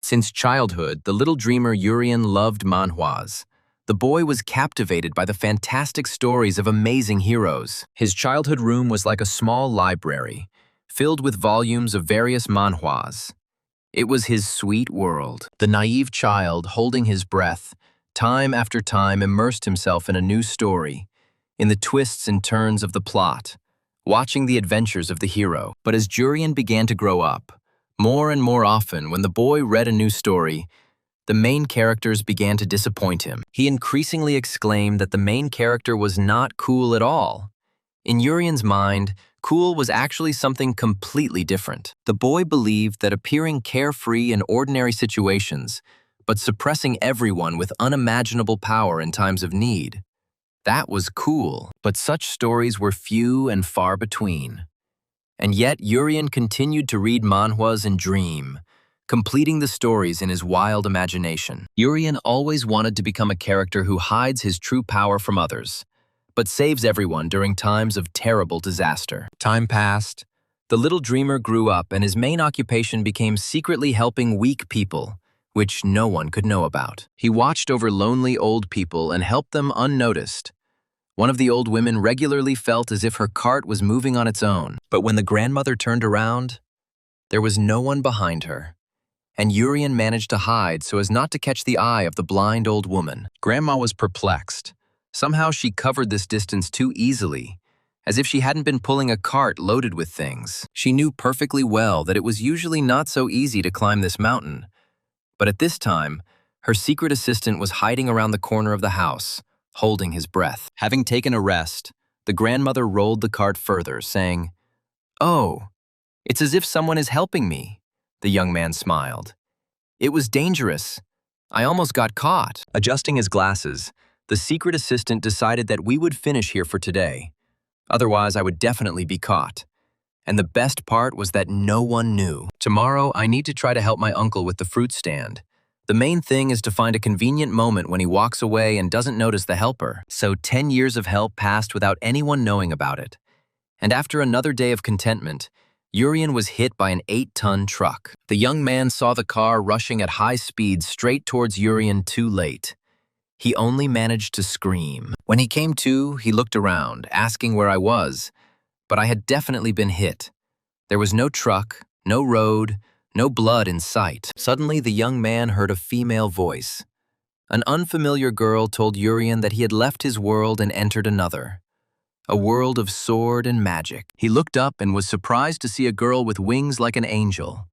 Since childhood, the little dreamer Urian loved manhwas. The boy was captivated by the fantastic stories of amazing heroes. His childhood room was like a small library, filled with volumes of various manhwas. It was his sweet world. The naive child, holding his breath, time after time immersed himself in a new story, in the twists and turns of the plot, watching the adventures of the hero. But as Jurian began to grow up, more and more often when the boy read a new story, the main characters began to disappoint him. He increasingly exclaimed that the main character was not cool at all. In Urian's mind, cool was actually something completely different. The boy believed that appearing carefree in ordinary situations, but suppressing everyone with unimaginable power in times of need, that was cool. But such stories were few and far between. And yet Urian continued to read manhwas and dream, completing the stories in his wild imagination. Urian always wanted to become a character who hides his true power from others, but saves everyone during times of terrible disaster. Time passed. The little dreamer grew up and his main occupation became secretly helping weak people, which no one could know about. He watched over lonely old people and helped them unnoticed. One of the old women regularly felt as if her cart was moving on its own. But when the grandmother turned around, there was no one behind her, and Urian managed to hide so as not to catch the eye of the blind old woman. Grandma was perplexed. Somehow she covered this distance too easily, as if she hadn't been pulling a cart loaded with things. She knew perfectly well that it was usually not so easy to climb this mountain, but at this time, her secret assistant was hiding around the corner of the house, holding his breath. Having taken a rest, the grandmother rolled the cart further, saying, "Oh, it's as if someone is helping me." The young man smiled. "It was dangerous. I almost got caught." Adjusting his glasses, the secret assistant decided that we would finish here for today. Otherwise, I would definitely be caught. And the best part was that no one knew. Tomorrow, I need to try to help my uncle with the fruit stand. The main thing is to find a convenient moment when he walks away and doesn't notice the helper. So 10 years of help passed without anyone knowing about it. And after another day of contentment, Urian was hit by an 8-ton truck. The young man saw the car rushing at high speed straight towards Urian too late. He only managed to scream. When he came to, he looked around, asking where I was, but I had definitely been hit. There was no truck, no road, no blood in sight. Suddenly, the young man heard a female voice. An unfamiliar girl told Urian that he had left his world and entered another, a world of sword and magic. He looked up and was surprised to see a girl with wings like an angel.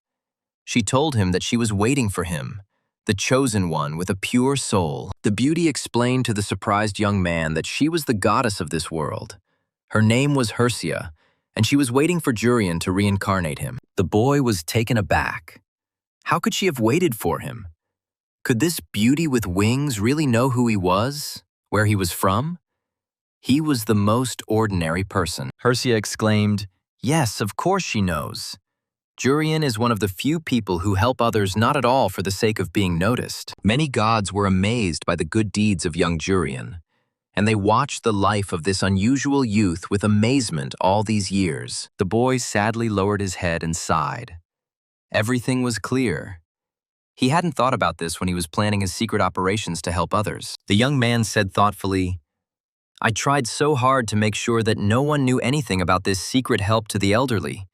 She told him that she was waiting for him, the chosen one with a pure soul. The beauty explained to the surprised young man that she was the goddess of this world. Her name was Hersia, and she was waiting for Jurian to reincarnate him. The boy was taken aback. How could she have waited for him? Could this beauty with wings really know who he was, where he was from? He was the most ordinary person. Hersia exclaimed, "Yes, of course she knows. Jurian is one of the few people who help others not at all for the sake of being noticed." Many gods were amazed by the good deeds of young Jurian, and they watched the life of this unusual youth with amazement all these years. The boy sadly lowered his head and sighed. Everything was clear. He hadn't thought about this when he was planning his secret operations to help others. The young man said thoughtfully, "I tried so hard to make sure that no one knew anything about this secret help to the elderly,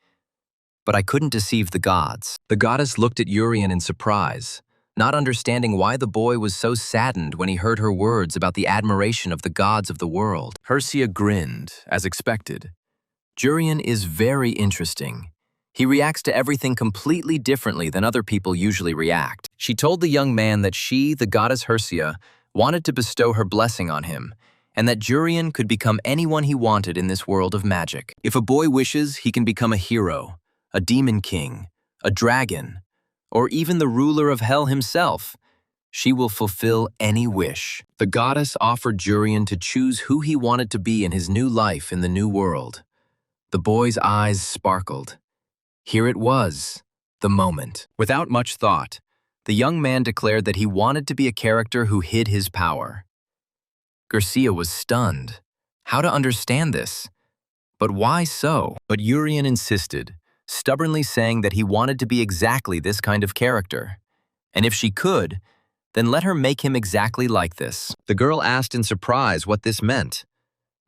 but I couldn't deceive the gods." The goddess looked at Urian in surprise, not understanding why the boy was so saddened when he heard her words about the admiration of the gods of the world. Hersia grinned, as expected. Jurian is very interesting. He reacts to everything completely differently than other people usually react. She told the young man that she, the goddess Hersia, wanted to bestow her blessing on him, and that Jurian could become anyone he wanted in this world of magic. If a boy wishes, he can become a hero, a demon king, a dragon, or even the ruler of hell himself. She will fulfill any wish. The goddess offered Jurian to choose who he wanted to be in his new life in the new world. The boy's eyes sparkled. Here it was, the moment. Without much thought, the young man declared that he wanted to be a character who hid his power. Garcia was stunned. How to understand this? But why so? But Urian insisted, stubbornly saying that he wanted to be exactly this kind of character. And if she could, then let her make him exactly like this. The girl asked in surprise what this meant.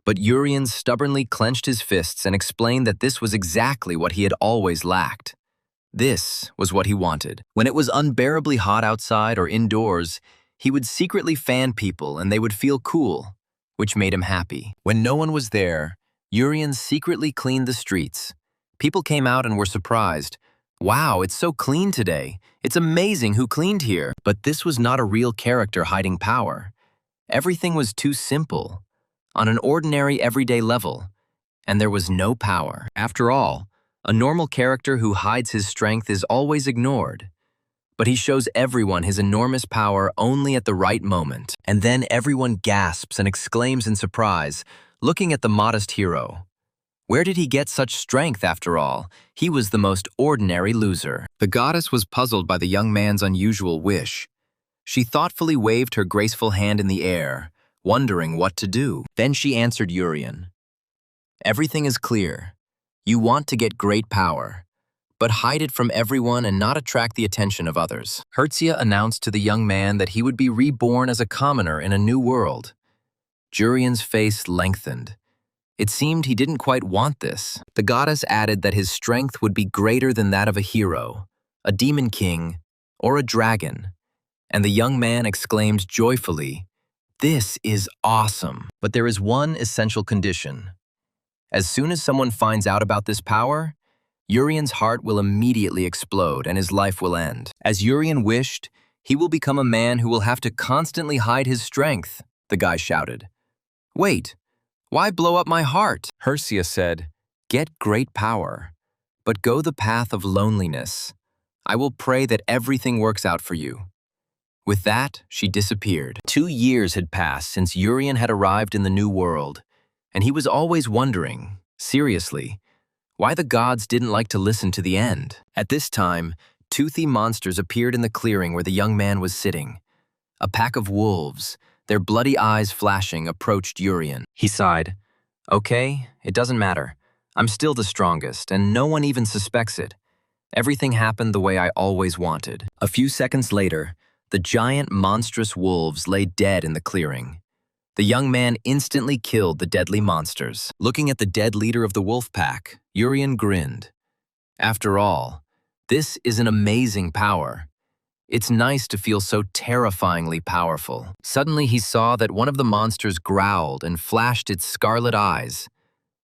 But Urian stubbornly clenched his fists and explained that this was exactly what he had always lacked. This was what he wanted. When it was unbearably hot outside or indoors, he would secretly fan people and they would feel cool, which made him happy. When no one was there, Urian secretly cleaned the streets. People came out and were surprised. Wow, it's so clean today. It's amazing who cleaned here. But this was not a real character hiding power. Everything was too simple, on an ordinary everyday level, and there was no power. After all, a normal character who hides his strength is always ignored. But he shows everyone his enormous power only at the right moment. And then everyone gasps and exclaims in surprise, looking at the modest hero. Where did he get such strength after all? He was the most ordinary loser. The goddess was puzzled by the young man's unusual wish. She thoughtfully waved her graceful hand in the air, wondering what to do. Then she answered Urian. Everything is clear. You want to get great power, but hide it from everyone and not attract the attention of others. Hertzia announced to the young man that he would be reborn as a commoner in a new world. Urian's face lengthened. It seemed he didn't quite want this. The goddess added that his strength would be greater than that of a hero, a demon king, or a dragon. And the young man exclaimed joyfully, "This is awesome!" But there is one essential condition. As soon as someone finds out about this power, Urian's heart will immediately explode and his life will end. As Urian wished, he will become a man who will have to constantly hide his strength, the guy shouted. Wait, why blow up my heart? Hertzia said, get great power, but go the path of loneliness. I will pray that everything works out for you. With that, she disappeared. 2 years had passed since Urian had arrived in the new world, and he was always wondering, seriously, why the gods didn't like to listen to the end. At this time, toothy monsters appeared in the clearing where the young man was sitting. A pack of wolves, their bloody eyes flashing, approached Urian. He sighed, okay, it doesn't matter. I'm still the strongest, and no one even suspects it. Everything happened the way I always wanted. A few seconds later, the giant, monstrous wolves lay dead in the clearing. The young man instantly killed the deadly monsters. Looking at the dead leader of the wolf pack, Urian grinned. After all, this is an amazing power. It's nice to feel so terrifyingly powerful. Suddenly he saw that one of the monsters growled and flashed its scarlet eyes.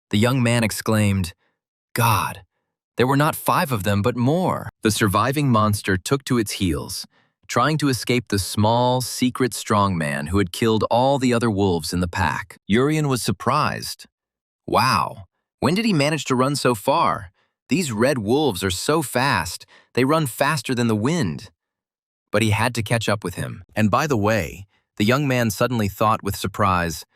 The young man exclaimed, God, there were not 5 of them, but more. The surviving monster took to its heels, trying to escape the small, secret strongman who had killed all the other wolves in the pack. Urian was surprised. Wow, when did he manage to run so far? These red wolves are so fast, they run faster than the wind. But he had to catch up with him. And by the way, the young man suddenly thought with surprise,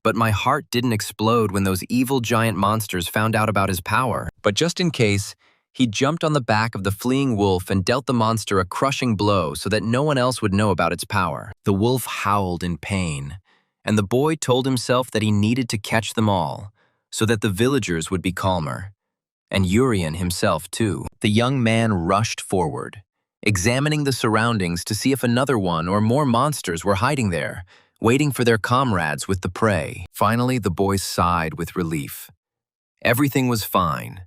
but my heart didn't explode when those evil giant monsters found out about his power. But just in case, he jumped on the back of the fleeing wolf and dealt the monster a crushing blow so that no one else would know about its power. The wolf howled in pain, and the boy told himself that he needed to catch them all so that the villagers would be calmer. And Urian himself, too. The young man rushed forward, examining the surroundings to see if another one or more monsters were hiding there, waiting for their comrades with the prey. Finally, the boy sighed with relief. Everything was fine.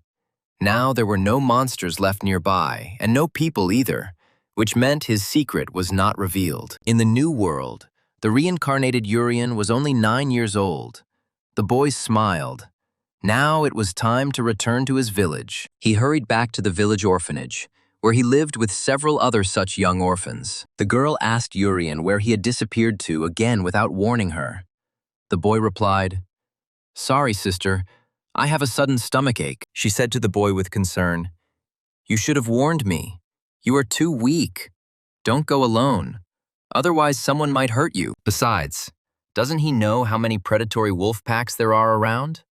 Now there were no monsters left nearby, and no people either, which meant his secret was not revealed. In the new world, the reincarnated Urian was only 9 years old. The boy smiled. Now it was time to return to his village. He hurried back to the village orphanage, where he lived with several other such young orphans. The girl asked Urian where he had disappeared to again without warning her. The boy replied, Sorry, sister, I have a sudden stomachache. She said to the boy with concern, You should have warned me. You are too weak. Don't go alone. Otherwise, someone might hurt you. Besides, doesn't he know how many predatory wolf packs there are around?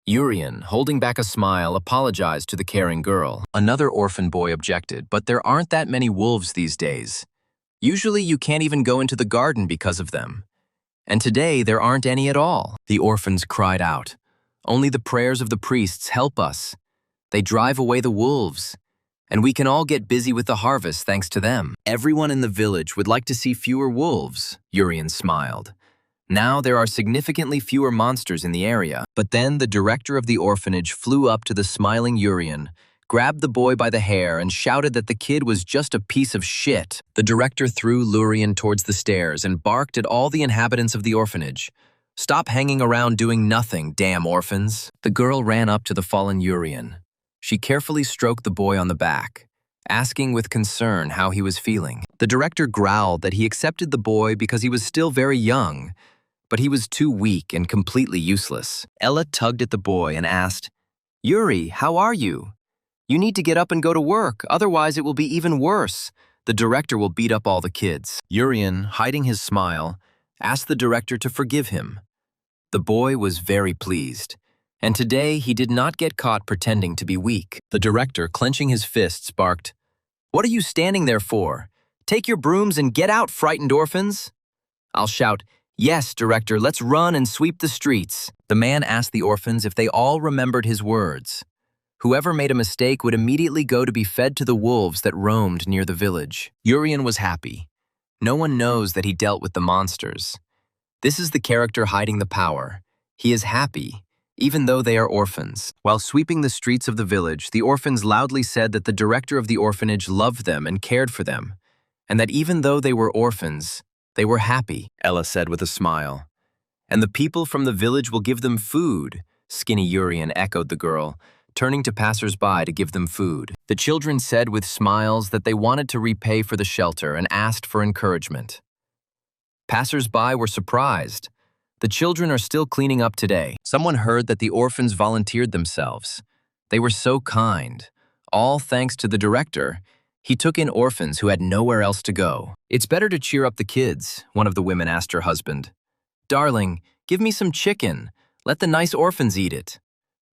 Urian, holding back a smile, apologized to the caring girl. Another orphan boy objected, but there aren't that many wolves these days. Usually you can't even go into the garden because of them. And today there aren't any at all. The orphans cried out. Only the prayers of the priests help us. They drive away the wolves. And we can all get busy with the harvest thanks to them. Everyone in the village would like to see fewer wolves, Urian smiled. Now there are significantly fewer monsters in the area. But then the director of the orphanage flew up to the smiling Urian, grabbed the boy by the hair, and shouted that the kid was just a piece of shit. The director threw Lurian towards the stairs and barked at all the inhabitants of the orphanage. Stop hanging around doing nothing, damn orphans. The girl ran up to the fallen Urian. She carefully stroked the boy on the back, asking with concern how he was feeling. The director growled that he accepted the boy because he was still very young, but he was too weak and completely useless. Ella tugged at the boy and asked, "Yuri, how are you? You need to get up and go to work, otherwise it will be even worse. The director will beat up all the kids." Urian, hiding his smile, asked the director to forgive him. The boy was very pleased, and today he did not get caught pretending to be weak. The director, clenching his fists, barked, "What are you standing there for? Take your brooms and get out, frightened orphans." I'll shout, "Yes, director, let's run and sweep the streets." The man asked the orphans if they all remembered his words. Whoever made a mistake would immediately go to be fed to the wolves that roamed near the village. Urian was happy. No one knows that he dealt with the monsters. This is the character hiding the power. He is happy, even though they are orphans. While sweeping the streets of the village, the orphans loudly said that the director of the orphanage loved them and cared for them, and that even though they were orphans, they were happy, Ella said with a smile. "And the people from the village will give them food," Skinny Urian echoed the girl, turning to passers-by to give them food. The children said with smiles that they wanted to repay for the shelter and asked for encouragement. Passers-by were surprised. The children are still cleaning up today. Someone heard that the orphans volunteered themselves. They were so kind. All thanks to the director. He took in orphans who had nowhere else to go. "It's better to cheer up the kids," one of the women asked her husband. "Darling, give me some chicken. Let the nice orphans eat it."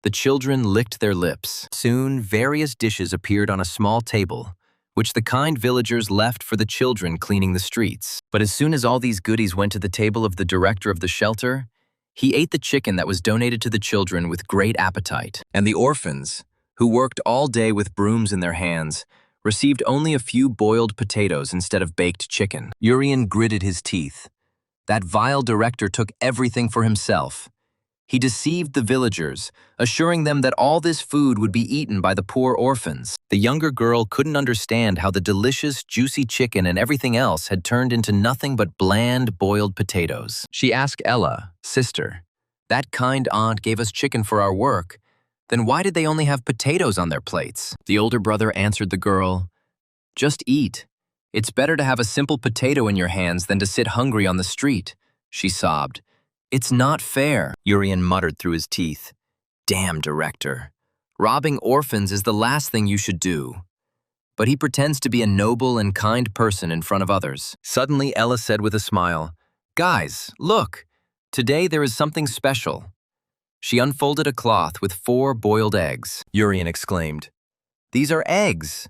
The children licked their lips. Soon, various dishes appeared on a small table, which the kind villagers left for the children cleaning the streets. But as soon as all these goodies went to the table of the director of the shelter, he ate the chicken that was donated to the children with great appetite. And the orphans, who worked all day with brooms in their hands, received only a few boiled potatoes instead of baked chicken. Urian gritted his teeth. That vile director took everything for himself. He deceived the villagers, assuring them that all this food would be eaten by the poor orphans. The younger girl couldn't understand how the delicious, juicy chicken and everything else had turned into nothing but bland, boiled potatoes. She asked Ella, "Sister, that kind aunt gave us chicken for our work. Then why did they only have potatoes on their plates?" The older brother answered the girl, "Just eat. It's better to have a simple potato in your hands than to sit hungry on the street," she sobbed. "It's not fair," Urian muttered through his teeth. "Damn director. Robbing orphans is the last thing you should do." But he pretends to be a noble and kind person in front of others. Suddenly, Ella said with a smile, "Guys, look. Today there is something special." She unfolded a cloth with 4 boiled eggs. Urian exclaimed, "These are eggs."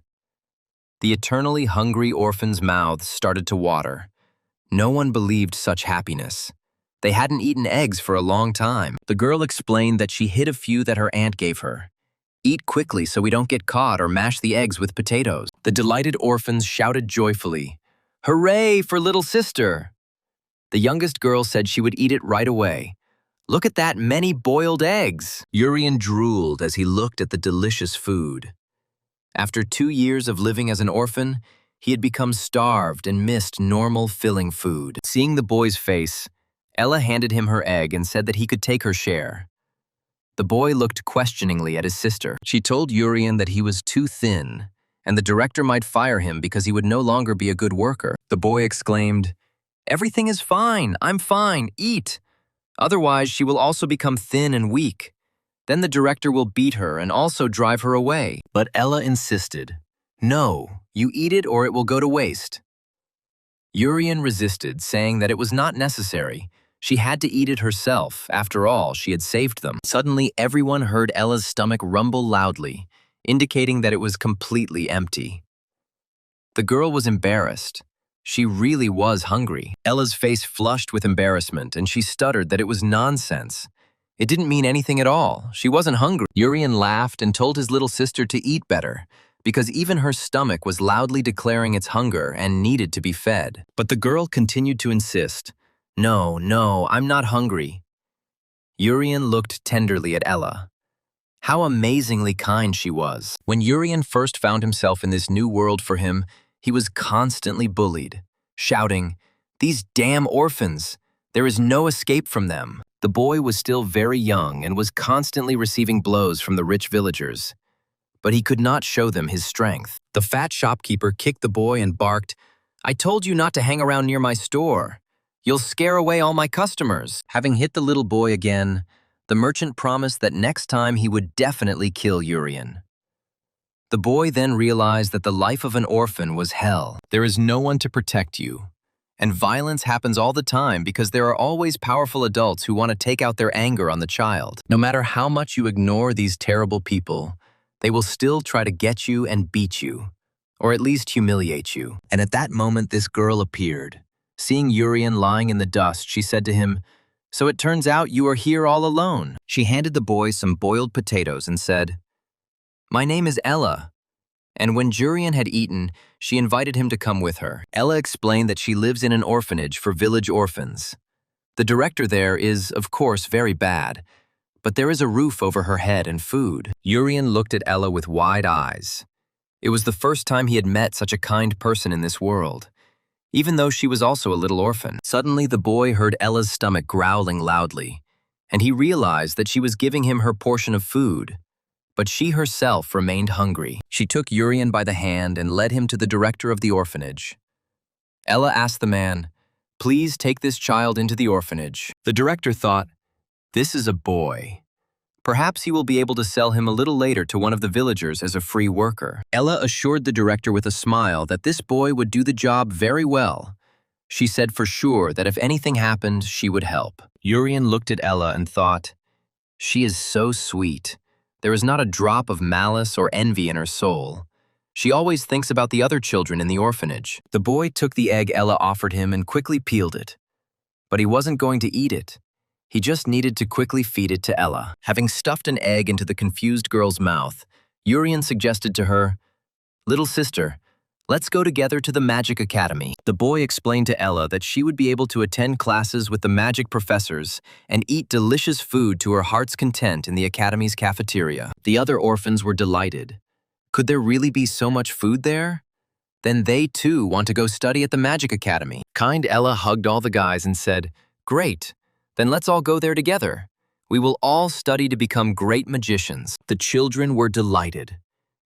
The eternally hungry orphans' mouths started to water. No one believed such happiness. They hadn't eaten eggs for a long time. The girl explained that she hid a few that her aunt gave her. "Eat quickly so we don't get caught or mash the eggs with potatoes." The delighted orphans shouted joyfully, "Hooray for little sister!" The youngest girl said she would eat it right away. "Look at that many boiled eggs!" Urian drooled as he looked at the delicious food. After 2 years of living as an orphan, he had become starved and missed normal, filling food. Seeing the boy's face, Ella handed him her egg and said that he could take her share. The boy looked questioningly at his sister. She told Urian that he was too thin, and the director might fire him because he would no longer be a good worker. The boy exclaimed, "Everything is fine, I'm fine, eat. Otherwise, she will also become thin and weak. Then the director will beat her and also drive her away." But Ella insisted, "No, you eat it or it will go to waste." Urian resisted, saying that it was not necessary. She had to eat it herself. After all, she had saved them. Suddenly, everyone heard Ella's stomach rumble loudly, indicating that it was completely empty. The girl was embarrassed. She really was hungry. Ella's face flushed with embarrassment, and she stuttered that it was nonsense. It didn't mean anything at all. She wasn't hungry. Urian laughed and told his little sister to eat better, because even her stomach was loudly declaring its hunger and needed to be fed. But the girl continued to insist, "No, no, I'm not hungry." Urian looked tenderly at Ella. How amazingly kind she was. When Urian first found himself in this new world for him, he was constantly bullied, shouting, "These damn orphans! There is no escape from them." The boy was still very young and was constantly receiving blows from the rich villagers, but he could not show them his strength. The fat shopkeeper kicked the boy and barked, "I told you not to hang around near my store. You'll scare away all my customers." Having hit the little boy again, the merchant promised that next time he would definitely kill Urian. The boy then realized that the life of an orphan was hell. There is no one to protect you. And violence happens all the time because there are always powerful adults who want to take out their anger on the child. No matter how much you ignore these terrible people, they will still try to get you and beat you, or at least humiliate you. And at that moment, this girl appeared. Seeing Urian lying in the dust, she said to him, "So it turns out you are here all alone." She handed the boy some boiled potatoes and said, "My name is Ella." And when Urian had eaten, she invited him to come with her. Ella explained that she lives in an orphanage for village orphans. The director there is, of course, very bad, but there is a roof over her head and food. Urian looked at Ella with wide eyes. It was the first time he had met such a kind person in this world, even though she was also a little orphan. Suddenly, the boy heard Ella's stomach growling loudly, and he realized that she was giving him her portion of food. But she herself remained hungry. She took Urian by the hand and led him to the director of the orphanage. Ella asked the man, "Please take this child into the orphanage." The director thought, "This is a boy. Perhaps he will be able to sell him a little later to one of the villagers as a free worker." Ella assured the director with a smile that this boy would do the job very well. She said for sure that if anything happened, she would help. Urian looked at Ella and thought, "She is so sweet. There is not a drop of malice or envy in her soul. She always thinks about the other children in the orphanage." The boy took the egg Ella offered him and quickly peeled it. But he wasn't going to eat it. He just needed to quickly feed it to Ella. Having stuffed an egg into the confused girl's mouth, Urian suggested to her, "Little sister, let's go together to the Magic Academy." The boy explained to Ella that she would be able to attend classes with the magic professors and eat delicious food to her heart's content in the academy's cafeteria. The other orphans were delighted. Could there really be so much food there? Then they too want to go study at the Magic Academy. Kind Ella hugged all the guys and said, "Great, then let's all go there together. We will all study to become great magicians." The children were delighted.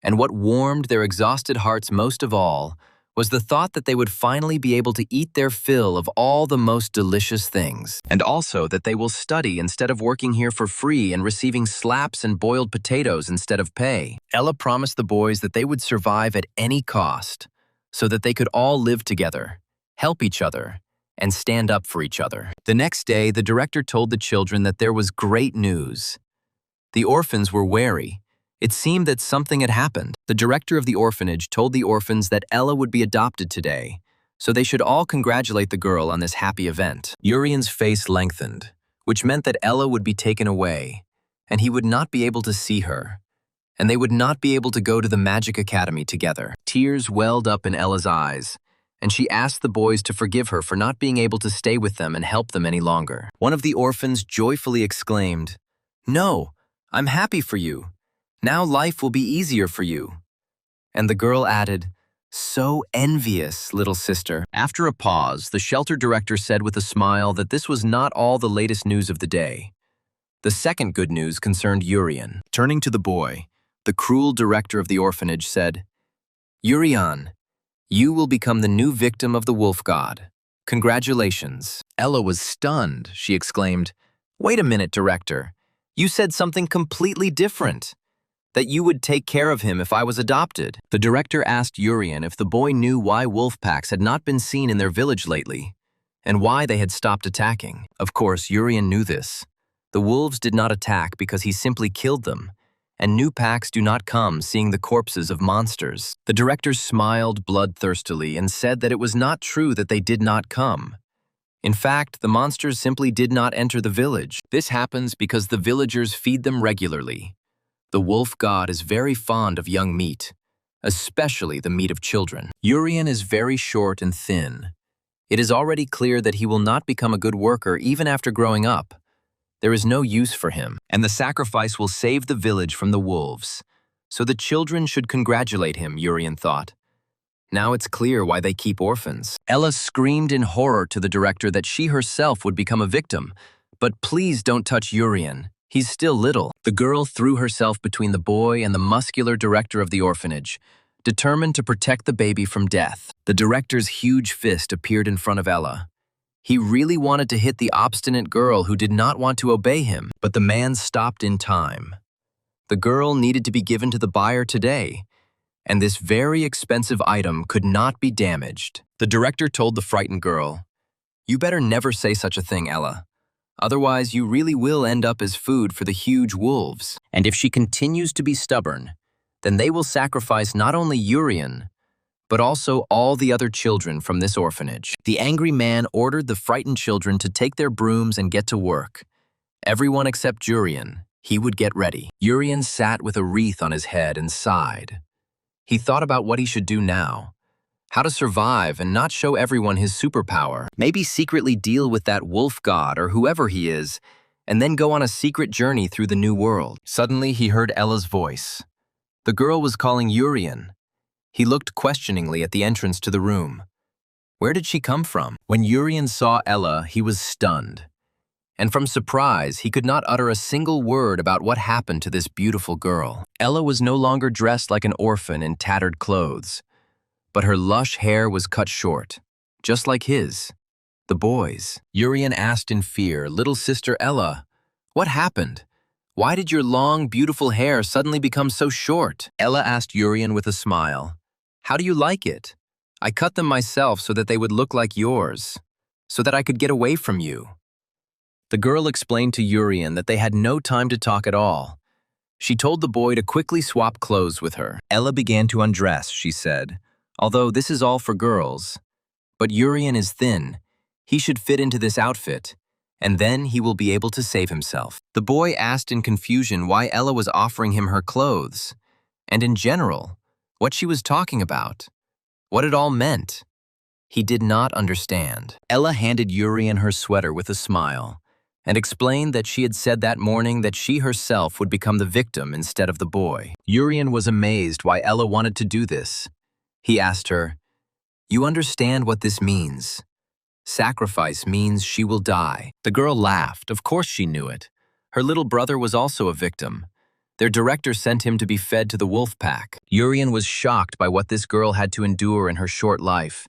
And what warmed their exhausted hearts most of all was the thought that they would finally be able to eat their fill of all the most delicious things. And also that they will study instead of working here for free and receiving slaps and boiled potatoes instead of pay. Ella promised the boys that they would survive at any cost, so that they could all live together, help each other, and stand up for each other. The next day, the director told the children that there was great news. The orphans were wary. It seemed that something had happened. The director of the orphanage told the orphans that Ella would be adopted today, so they should all congratulate the girl on this happy event. Urian's face lengthened, which meant that Ella would be taken away, and he would not be able to see her, and they would not be able to go to the Magic Academy together. Tears welled up in Ella's eyes, and she asked the boys to forgive her for not being able to stay with them and help them any longer. One of the orphans joyfully exclaimed, "No, I'm happy for you. Now life will be easier for you." And the girl added, "So envious, little sister." After a pause, the shelter director said with a smile that this was not all the latest news of the day. The second good news concerned Urian. Turning to the boy, the cruel director of the orphanage said, "Urian, you will become the new victim of the wolf god. Congratulations." Ella was stunned. She exclaimed, "Wait a minute, director. You said something completely different. That you would take care of him if I was adopted." The director asked Urian if the boy knew why wolf packs had not been seen in their village lately, and why they had stopped attacking. Of course, Urian knew this. The wolves did not attack because he simply killed them, and new packs do not come seeing the corpses of monsters. The director smiled bloodthirstily and said that it was not true that they did not come. In fact, the monsters simply did not enter the village. This happens because the villagers feed them regularly. The wolf god is very fond of young meat, especially the meat of children. Urian is very short and thin. It is already clear that he will not become a good worker even after growing up. There is no use for him, and the sacrifice will save the village from the wolves. So the children should congratulate him, Urian thought. Now it's clear why they keep orphans. Ella screamed in horror to the director that she herself would become a victim. But please don't touch Urian. He's still little. The girl threw herself between the boy and the muscular director of the orphanage, determined to protect the baby from death. The director's huge fist appeared in front of Ella. He really wanted to hit the obstinate girl who did not want to obey him, but the man stopped in time. The girl needed to be given to the buyer today, and this very expensive item could not be damaged. The director told the frightened girl, "You better never say such a thing, Ella. Otherwise, you really will end up as food for the huge wolves. And if she continues to be stubborn, then they will sacrifice not only Urian, but also all the other children from this orphanage." The angry man ordered the frightened children to take their brooms and get to work. Everyone except Urian. He would get ready. Urian sat with a wreath on his head and sighed. He thought about what he should do now. How to survive and not show everyone his superpower. Maybe secretly deal with that wolf god or whoever he is, and then go on a secret journey through the new world. Suddenly, he heard Ella's voice. The girl was calling Urian. He looked questioningly at the entrance to the room. Where did she come from? When Urian saw Ella, he was stunned. And from surprise, he could not utter a single word about what happened to this beautiful girl. Ella was no longer dressed like an orphan in tattered clothes, but her lush hair was cut short, just like his, the boy's. Urian asked in fear, "Little sister Ella, what happened? Why did your long, beautiful hair suddenly become so short?" Ella asked Urian with a smile, "How do you like it? I cut them myself so that they would look like yours, so that I could get away from you." The girl explained to Urian that they had no time to talk at all. She told the boy to quickly swap clothes with her. Ella began to undress, she said, "Although this is all for girls. But Urian is thin. He should fit into this outfit, and then he will be able to save himself." The boy asked in confusion why Ella was offering him her clothes, and in general, what she was talking about, what it all meant. He did not understand. Ella handed Urian her sweater with a smile, and explained that she had said that morning that she herself would become the victim instead of the boy. Urian was amazed why Ella wanted to do this. He asked her, "You understand what this means? Sacrifice means she will die." The girl laughed. Of course she knew it. Her little brother was also a victim. Their director sent him to be fed to the wolf pack. Urian was shocked by what this girl had to endure in her short life,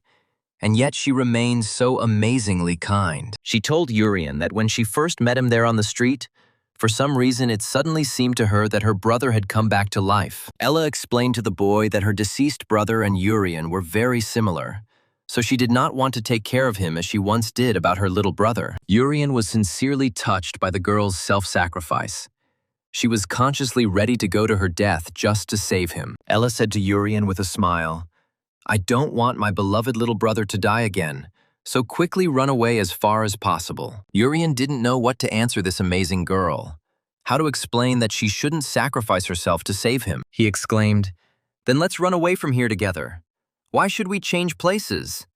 and yet she remained so amazingly kind. She told Urian that when she first met him there on the street, for some reason it suddenly seemed to her that her brother had come back to life. Ella explained to the boy that her deceased brother and Urian were very similar, so she did not want to take care of him as she once did about her little brother. Urian was sincerely touched by the girl's self-sacrifice. She was consciously ready to go to her death just to save him. Ella said to Urian with a smile, "I don't want my beloved little brother to die again, so quickly run away as far as possible." Urian didn't know what to answer this amazing girl, how to explain that she shouldn't sacrifice herself to save him. He exclaimed, "Then let's run away from here together. Why should we change places?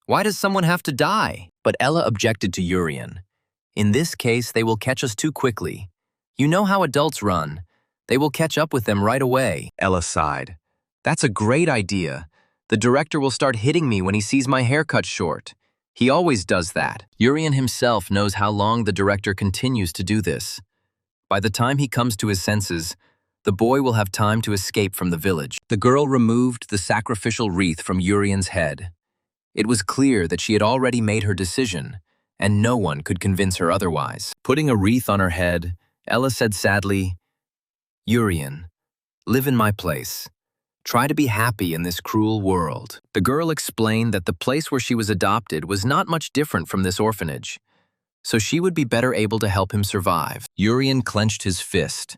Why does someone have to die?" But Ella objected to Urian. "In this case, they will catch us too quickly. You know how adults run. They will catch up with them right away." Ella sighed. "That's a great idea. The director will start hitting me when he sees my hair cut short. He always does that." Urian himself knows how long the director continues to do this. By the time he comes to his senses, the boy will have time to escape from the village. The girl removed the sacrificial wreath from Urian's head. It was clear that she had already made her decision, and no one could convince her otherwise. Putting a wreath on her head, Ella said sadly, "Urian, live in my place. Try to be happy in this cruel world." The girl explained that the place where she was adopted was not much different from this orphanage, so she would be better able to help him survive. Urian clenched his fist.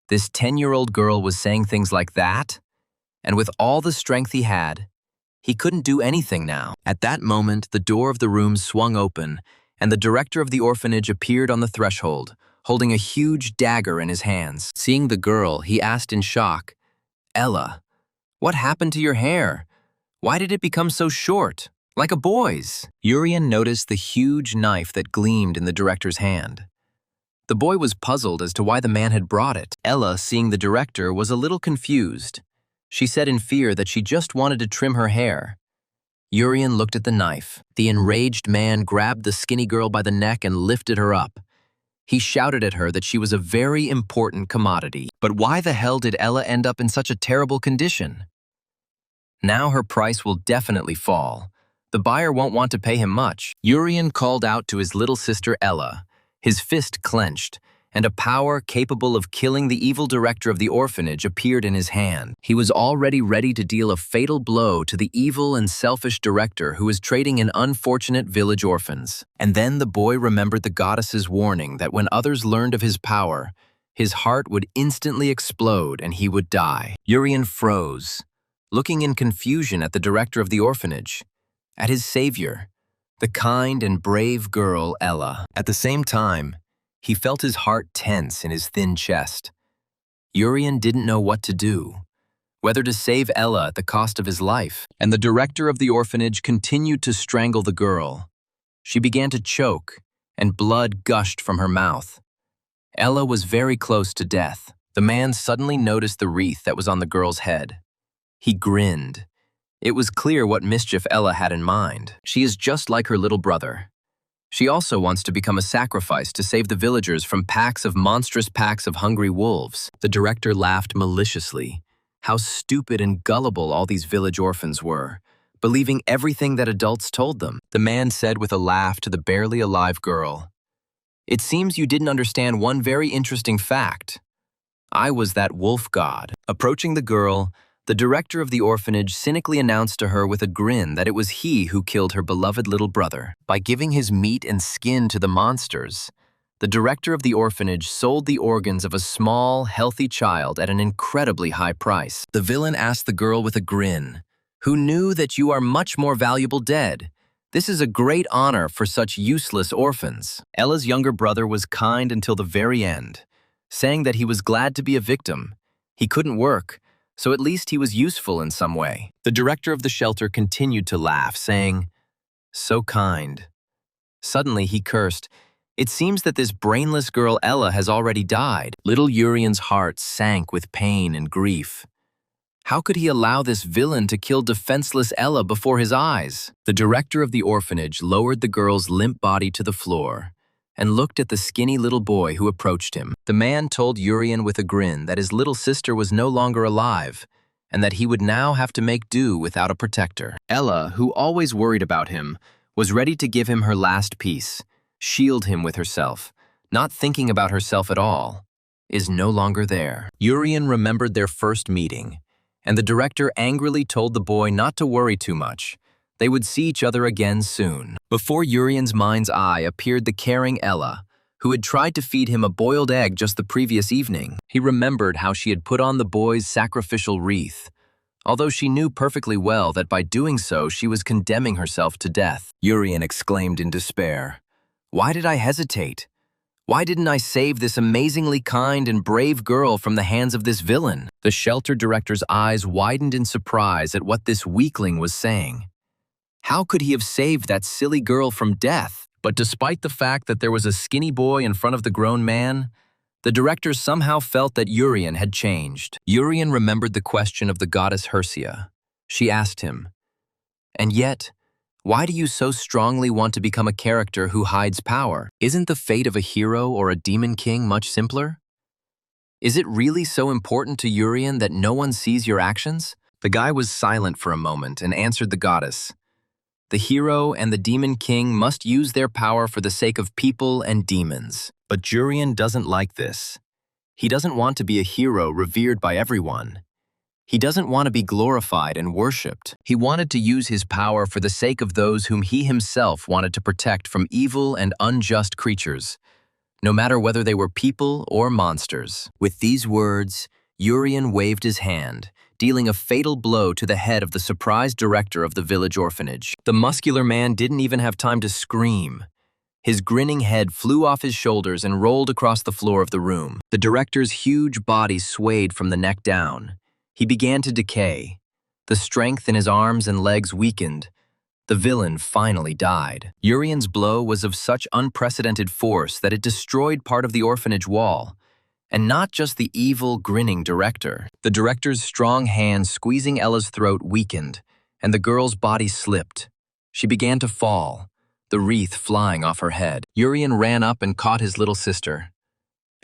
This 10-year-old girl was saying things like that? And with all the strength he had, he couldn't do anything now. At that moment, the door of the room swung open, and the director of the orphanage appeared on the threshold, holding a huge dagger in his hands. Seeing the girl, he asked in shock, "Ella, What happened to your hair? Why did it become so short, like a boy's? Urian noticed the huge knife that gleamed in the director's hand. The boy was puzzled as to why the man had brought it. Ella, seeing the director, was a little confused. She said in fear that she just wanted to trim her hair. Urian looked at the knife. The enraged man grabbed the skinny girl by the neck and lifted her up. He shouted at her that she was a very important commodity. But why the hell did Ella end up in such a terrible condition? Now her price will definitely fall. The buyer won't want to pay him much. Urian called out to his little sister Ella, his fist clenched, and a power capable of killing the evil director of the orphanage appeared in his hand. He was already ready to deal a fatal blow to the evil and selfish director who was trading in unfortunate village orphans. And then the boy remembered the goddess's warning that when others learned of his power, his heart would instantly explode and he would die. Urian froze, looking in confusion at the director of the orphanage, at his savior, the kind and brave girl Ella. At the same time, he felt his heart tense in his thin chest. Urian didn't know what to do, whether to save Ella at the cost of his life. And the director of the orphanage continued to strangle the girl. She began to choke, and blood gushed from her mouth. Ella was very close to death. The man suddenly noticed the wreath that was on the girl's head. He grinned. It was clear what mischief Ella had in mind. She is just like her little brother. She also wants to become a sacrifice to save the villagers from monstrous packs of hungry wolves. The director laughed maliciously. How stupid and gullible all these village orphans were, believing everything that adults told them. The man said with a laugh to the barely alive girl, "It seems you didn't understand one very interesting fact. I was that wolf god." Approaching the girl, the director of the orphanage cynically announced to her with a grin that it was he who killed her beloved little brother. By giving his meat and skin to the monsters, the director of the orphanage sold the organs of a small, healthy child at an incredibly high price. The villain asked the girl with a grin, "Who knew that you are much more valuable dead? This is a great honor for such useless orphans." Ella's younger brother was kind until the very end, saying that he was glad to be a victim. He couldn't work, so at least he was useful in some way. The director of the shelter continued to laugh, saying, "So kind." Suddenly he cursed, "It seems that this brainless girl Ella has already died." Little Urian's heart sank with pain and grief. How could he allow this villain to kill defenseless Ella before his eyes? The director of the orphanage lowered the girl's limp body to the floor and looked at the skinny little boy who approached him. The man told Urian with a grin that his little sister was no longer alive and that he would now have to make do without a protector. Ella, who always worried about him, was ready to give him her last piece, shield him with herself, not thinking about herself at all, is no longer there. Urian remembered their first meeting, and the director angrily told the boy not to worry too much. They would see each other again soon. Before Urian's mind's eye appeared the caring Ella, who had tried to feed him a boiled egg just the previous evening. He remembered how she had put on the boy's sacrificial wreath, although she knew perfectly well that by doing so she was condemning herself to death. Urian exclaimed in despair, "Why did I hesitate? Why didn't I save this amazingly kind and brave girl from the hands of this villain?" The shelter director's eyes widened in surprise at what this weakling was saying. How could he have saved that silly girl from death? But despite the fact that there was a skinny boy in front of the grown man, the director somehow felt that Urian had changed. Urian remembered the question of the goddess Hersia. She asked him, "And yet, why do you so strongly want to become a character who hides power? Isn't the fate of a hero or a demon king much simpler? Is it really so important to Urian that no one sees your actions?" The guy was silent for a moment and answered the goddess, "The hero and the demon king must use their power for the sake of people and demons." But Urian doesn't like this. He doesn't want to be a hero revered by everyone. He doesn't want to be glorified and worshipped. He wanted to use his power for the sake of those whom he himself wanted to protect from evil and unjust creatures, no matter whether they were people or monsters. With these words, Urian waved his hand, dealing a fatal blow to the head of the surprised director of the village orphanage. The muscular man didn't even have time to scream. His grinning head flew off his shoulders and rolled across the floor of the room. The director's huge body swayed from the neck down. He began to decay. The strength in his arms and legs weakened. The villain finally died. Urian's blow was of such unprecedented force that it destroyed part of the orphanage wall. And not just the evil, grinning director. The director's strong hand squeezing Ella's throat weakened, and the girl's body slipped. She began to fall, the wreath flying off her head. Urian ran up and caught his little sister.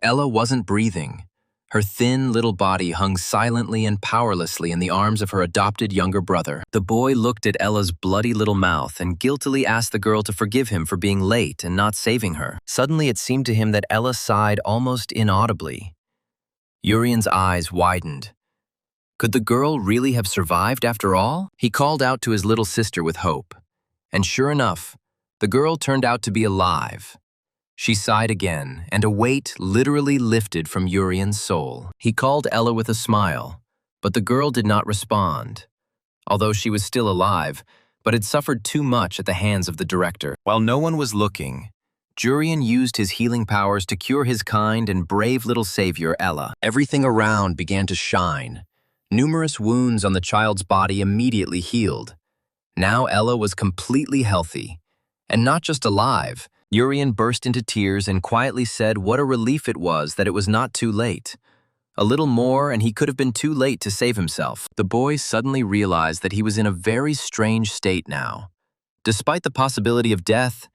Ella wasn't breathing. Her thin little body hung silently and powerlessly in the arms of her adopted younger brother. The boy looked at Ella's bloody little mouth and guiltily asked the girl to forgive him for being late and not saving her. Suddenly it seemed to him that Ella sighed almost inaudibly. Urian's eyes widened. Could the girl really have survived after all? He called out to his little sister with hope. And sure enough, the girl turned out to be alive. She sighed again, and a weight literally lifted from Urian's soul. He called Ella with a smile, but the girl did not respond, although she was still alive, but had suffered too much at the hands of the director. While no one was looking, Urian used his healing powers to cure his kind and brave little savior, Ella. Everything around began to shine. Numerous wounds on the child's body immediately healed. Now Ella was completely healthy, and not just alive. Urian burst into tears and quietly said what a relief it was that it was not too late. A little more and he could have been too late to save himself. The boy suddenly realized that he was in a very strange state now. Despite the possibility of death,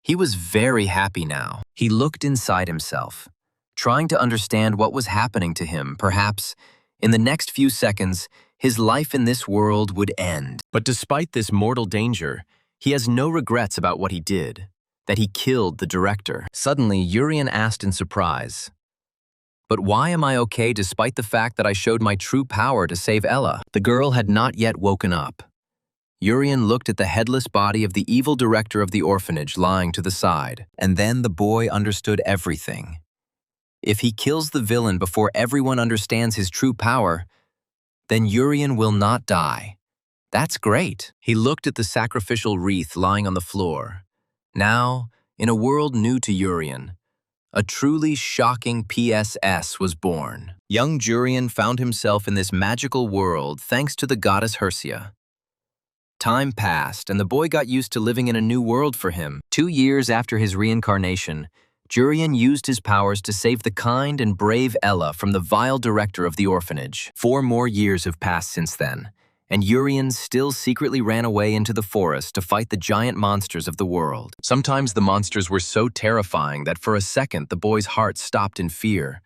he was very happy now. He looked inside himself, trying to understand what was happening to him. Perhaps, in the next few seconds, his life in this world would end. But despite this mortal danger, he has no regrets about what he did. That he killed the director. Suddenly, Urian asked in surprise, "But why am I okay despite the fact that I showed my true power to save Ella?" The girl had not yet woken up. Urian looked at the headless body of the evil director of the orphanage lying to the side, and then the boy understood everything. If he kills the villain before everyone understands his true power, then Urian will not die. That's great. He looked at the sacrificial wreath lying on the floor. Now, in a world new to Urian, a truly shocking PSS was born. Young Urian found himself in this magical world thanks to the goddess Hersia. Time passed, and the boy got used to living in a new world for him. 2 years after his reincarnation, Urian used his powers to save the kind and brave Ella from the vile director of the orphanage. 4 more years have passed since then, and Urian still secretly ran away into the forest to fight the giant monsters of the world. Sometimes the monsters were so terrifying that for a second the boy's heart stopped in fear,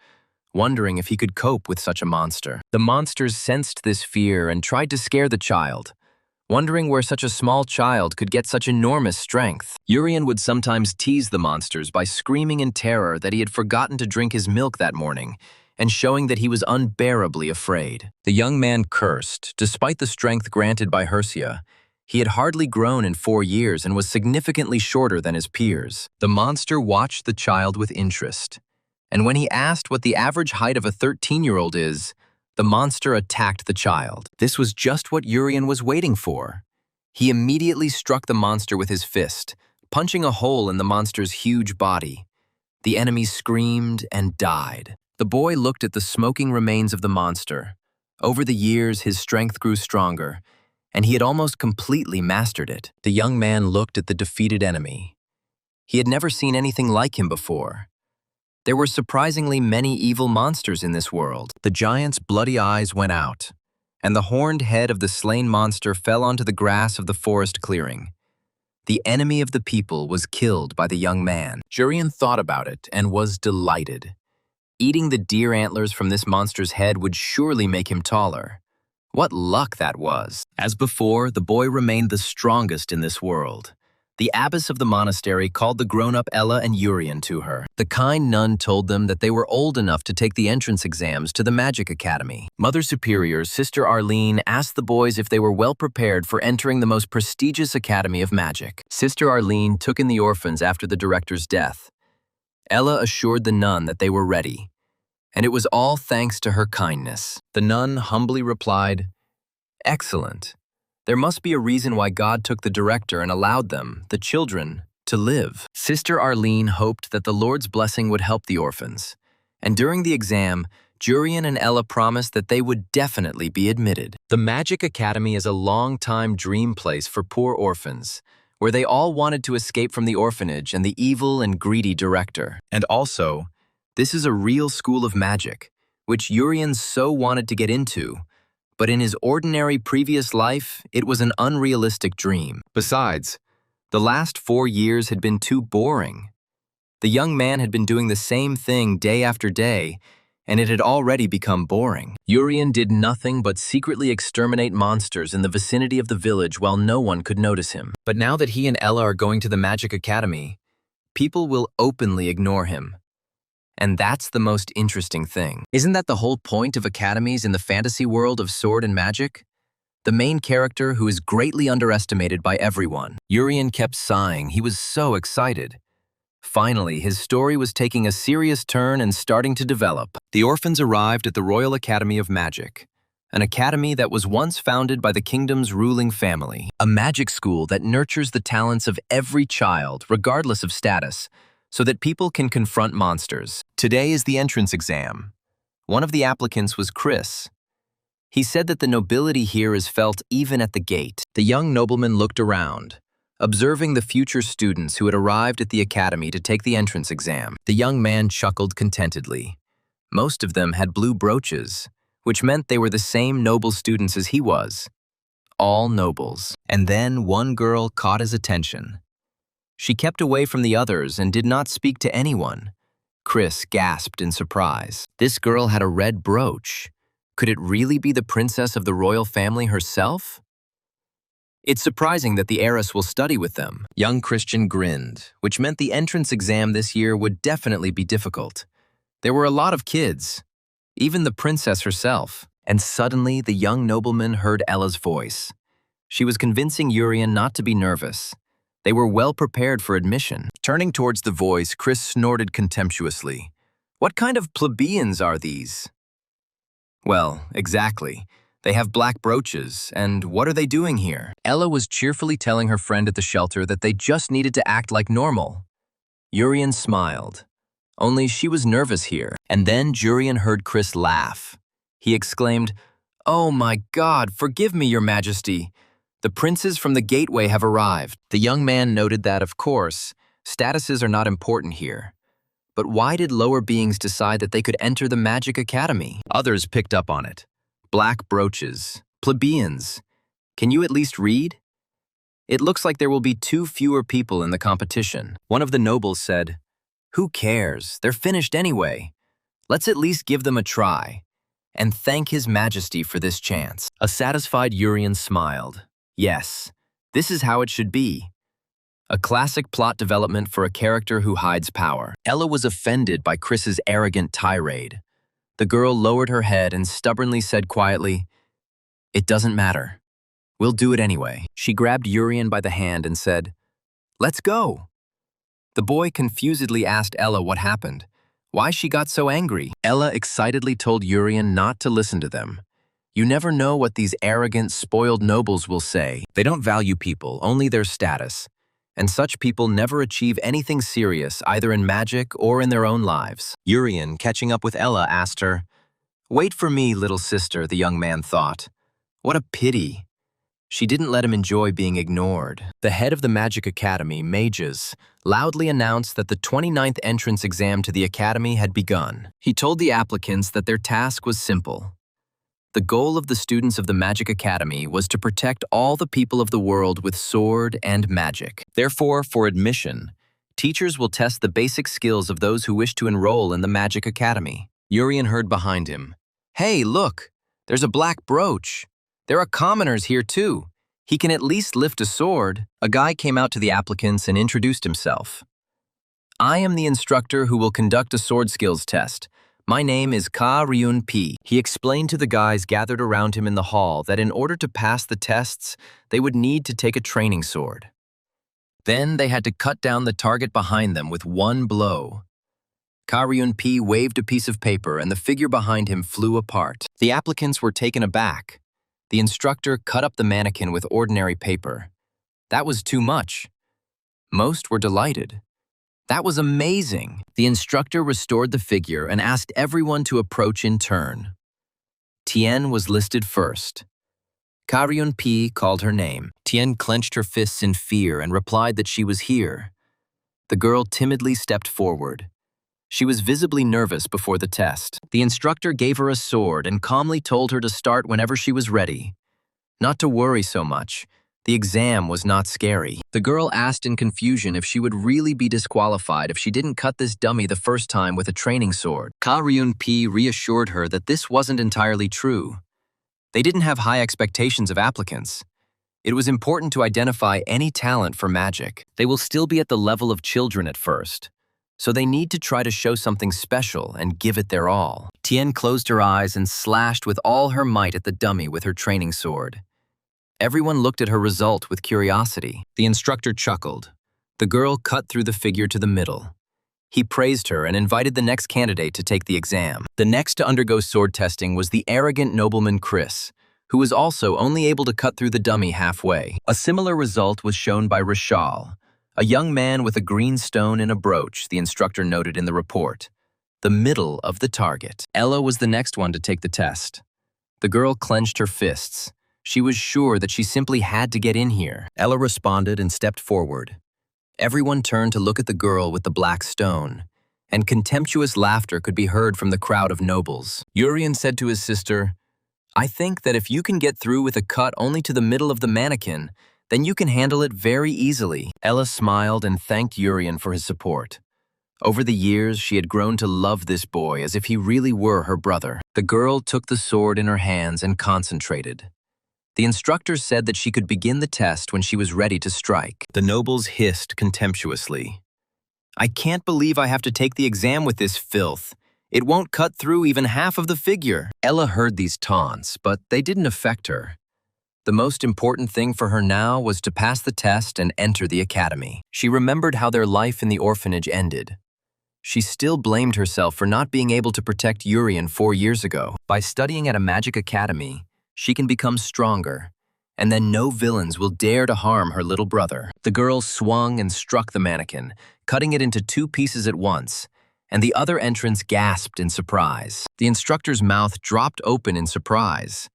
wondering if he could cope with such a monster. The monsters sensed this fear and tried to scare the child, wondering where such a small child could get such enormous strength. Urian would sometimes tease the monsters by screaming in terror that he had forgotten to drink his milk that morning, and showing that he was unbearably afraid. The young man cursed. Despite the strength granted by Hersia, he had hardly grown in 4 years and was significantly shorter than his peers. The monster watched the child with interest, and when he asked what the average height of a 13-year-old is, the monster attacked the child. This was just what Urian was waiting for. He immediately struck the monster with his fist, punching a hole in the monster's huge body. The enemy screamed and died. The boy looked at the smoking remains of the monster. Over the years, his strength grew stronger, and he had almost completely mastered it. The young man looked at the defeated enemy. He had never seen anything like him before. There were surprisingly many evil monsters in this world. The giant's bloody eyes went out, and the horned head of the slain monster fell onto the grass of the forest clearing. The enemy of the people was killed by the young man. Urian thought about it and was delighted. Eating the deer antlers from this monster's head would surely make him taller. What luck that was! As before, the boy remained the strongest in this world. The abbess of the monastery called the grown-up Ella and Urian to her. The kind nun told them that they were old enough to take the entrance exams to the Magic Academy. Mother Superior, Sister Arlene, asked the boys if they were well prepared for entering the most prestigious academy of magic. Sister Arlene took in the orphans after the director's death. Ella assured the nun that they were ready, and it was all thanks to her kindness. The nun humbly replied, "Excellent. There must be a reason why God took the director and allowed them, the children, to live." Sister Arlene hoped that the Lord's blessing would help the orphans, and during the exam, Jurian and Ella promised that they would definitely be admitted. The Magic Academy is a long-time dream place for poor orphans, where they all wanted to escape from the orphanage and the evil and greedy director. And also, this is a real school of magic, which Jurian so wanted to get into, but in his ordinary previous life, it was an unrealistic dream. Besides, the last 4 years had been too boring. The young man had been doing the same thing day after day, and it had already become boring. Jurian did nothing but secretly exterminate monsters in the vicinity of the village while no one could notice him. But now that he and Ella are going to the Magic Academy, people will openly ignore him. And that's the most interesting thing. Isn't that the whole point of academies in the fantasy world of sword and magic? The main character who is greatly underestimated by everyone. Jurian kept sighing. He was so excited. Finally, his story was taking a serious turn and starting to develop. The orphans arrived at the Royal Academy of Magic, an academy that was once founded by the kingdom's ruling family. A magic school that nurtures the talents of every child, regardless of status, so that people can confront monsters. Today is the entrance exam. One of the applicants was Chris. He said that the nobility here is felt even at the gate. The young nobleman looked around, observing the future students who had arrived at the academy to take the entrance exam. The young man chuckled contentedly. Most of them had blue brooches, which meant they were the same noble students as he was. All nobles. And then one girl caught his attention. She kept away from the others and did not speak to anyone. Chris gasped in surprise. This girl had a red brooch. Could it really be the princess of the royal family herself? It's surprising that the heiress will study with them. Young Christian grinned, which meant the entrance exam this year would definitely be difficult. There were a lot of kids, even the princess herself. And suddenly, the young nobleman heard Ella's voice. She was convincing Jurian not to be nervous. They were well prepared for admission. Turning towards the voice, Chris snorted contemptuously. What kind of plebeians are these? Well, exactly. They have black brooches, and what are they doing here? Ella was cheerfully telling her friend at the shelter that they just needed to act like normal. Jurian smiled. Only she was nervous here. And then Jurian heard Chris laugh. He exclaimed, "Oh my God, forgive me, Your Majesty. The princes from the gateway have arrived." The young man noted that, of course, statuses are not important here. But why did lower beings decide that they could enter the Magic Academy? Others picked up on it. Black brooches, plebeians. Can you at least read? It looks like there will be 2 fewer people in the competition. One of the nobles said, "Who cares? They're finished anyway. Let's at least give them a try and thank His Majesty for this chance." A satisfied Jurian smiled. Yes, this is how it should be. A classic plot development for a character who hides power. Ella was offended by Chris's arrogant tirade. The girl lowered her head and stubbornly said quietly, "It doesn't matter. We'll do it anyway." She grabbed Jurian by the hand and said, "Let's go." The boy confusedly asked Ella what happened, why she got so angry. Ella excitedly told Jurian not to listen to them. You never know what these arrogant, spoiled nobles will say. They don't value people, only their status. And such people never achieve anything serious, either in magic or in their own lives. Jurian, catching up with Ella, asked her, "Wait for me, little sister," the young man thought. What a pity. She didn't let him enjoy being ignored. The head of the Magic Academy, Mages, loudly announced that the 29th entrance exam to the academy had begun. He told the applicants that their task was simple. The goal of the students of the Magic Academy was to protect all the people of the world with sword and magic. Therefore, for admission, teachers will test the basic skills of those who wish to enroll in the Magic Academy. Jurian heard behind him, "Hey, look, there's a black brooch. There are commoners here too. He can at least lift a sword." A guy came out to the applicants and introduced himself. "I am the instructor who will conduct a sword skills test. My name is Ka Ryun P." He explained to the guys gathered around him in the hall that in order to pass the tests, they would need to take a training sword. Then they had to cut down the target behind them with one blow. Ka Ryun P waved a piece of paper and the figure behind him flew apart. The applicants were taken aback. The instructor cut up the mannequin with ordinary paper. That was too much. Most were delighted. That was amazing. The instructor restored the figure and asked everyone to approach in turn. Tien was listed first. Karyun P called her name. Tien clenched her fists in fear and replied that she was here. The girl timidly stepped forward. She was visibly nervous before the test. The instructor gave her a sword and calmly told her to start whenever she was ready. Not to worry so much. The exam was not scary. The girl asked in confusion if she would really be disqualified if she didn't cut this dummy the first time with a training sword. Karyun P reassured her that this wasn't entirely true. They didn't have high expectations of applicants. It was important to identify any talent for magic. They will still be at the level of children at first, so they need to try to show something special and give it their all. Tien closed her eyes and slashed with all her might at the dummy with her training sword. Everyone looked at her result with curiosity. The instructor chuckled. The girl cut through the figure to the middle. He praised her and invited the next candidate to take the exam. The next to undergo sword testing was the arrogant nobleman Chris, who was also only able to cut through the dummy halfway. A similar result was shown by Rishal, a young man with a green stone in a brooch, the instructor noted in the report. The middle of the target. Ella was the next one to take the test. The girl clenched her fists. She was sure that she simply had to get in here. Ella responded and stepped forward. Everyone turned to look at the girl with the black stone, and contemptuous laughter could be heard from the crowd of nobles. Urian said to his sister, "I think that if you can get through with a cut only to the middle of the mannequin, then you can handle it very easily." Ella smiled and thanked Urian for his support. Over the years, she had grown to love this boy as if he really were her brother. The girl took the sword in her hands and concentrated. The instructor said that she could begin the test when she was ready to strike. The nobles hissed contemptuously. "I can't believe I have to take the exam with this filth. It won't cut through even half of the figure." Ella heard these taunts, but they didn't affect her. The most important thing for her now was to pass the test and enter the academy. She remembered how their life in the orphanage ended. She still blamed herself for not being able to protect Urian 4 years ago. By studying at a magic academy, she can become stronger, and then no villains will dare to harm her little brother. The girl swung and struck the mannequin, cutting it into 2 pieces at once, and the other entrants gasped in surprise. The instructor's mouth dropped open in surprise.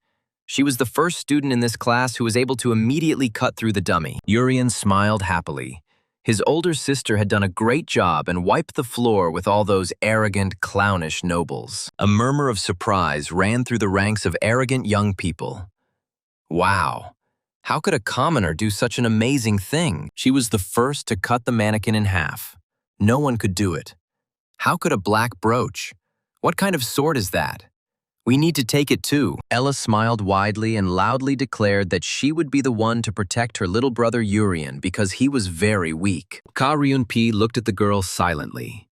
She was the first student in this class who was able to immediately cut through the dummy. Urian smiled happily. His older sister had done a great job and wiped the floor with all those arrogant, clownish nobles. A murmur of surprise ran through the ranks of arrogant young people. Wow, how could a commoner do such an amazing thing? She was the first to cut the mannequin in half. No one could do it. How could a black brooch? What kind of sword is that? We need to take it too. Ella smiled widely and loudly declared that she would be the one to protect her little brother Urian because he was very weak. Karyun P looked at the girl silently.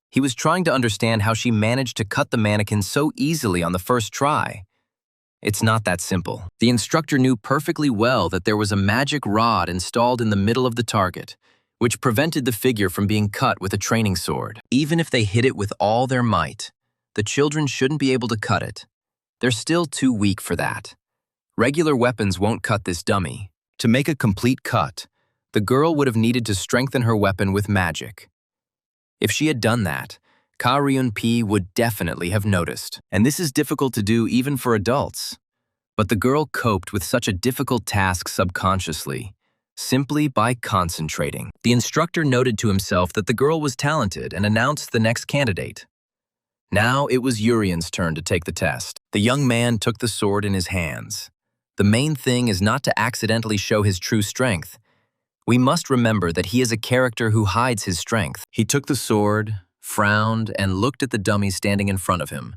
He was trying to understand how she managed to cut the mannequin so easily on the first try. It's not that simple. The instructor knew perfectly well that there was a magic rod installed in the middle of the target, which prevented the figure from being cut with a training sword. Even if they hit it with all their might, the children shouldn't be able to cut it. They're still too weak for that. Regular weapons won't cut this dummy. To make a complete cut, the girl would have needed to strengthen her weapon with magic. If she had done that, Karyun P would definitely have noticed. And this is difficult to do even for adults. But the girl coped with such a difficult task subconsciously, simply by concentrating. The instructor noted to himself that the girl was talented and announced the next candidate. Now it was Urian's turn to take the test. The young man took the sword in his hands. The main thing is not to accidentally show his true strength. We must remember that he is a character who hides his strength. He took the sword, frowned, and looked at the dummy standing in front of him,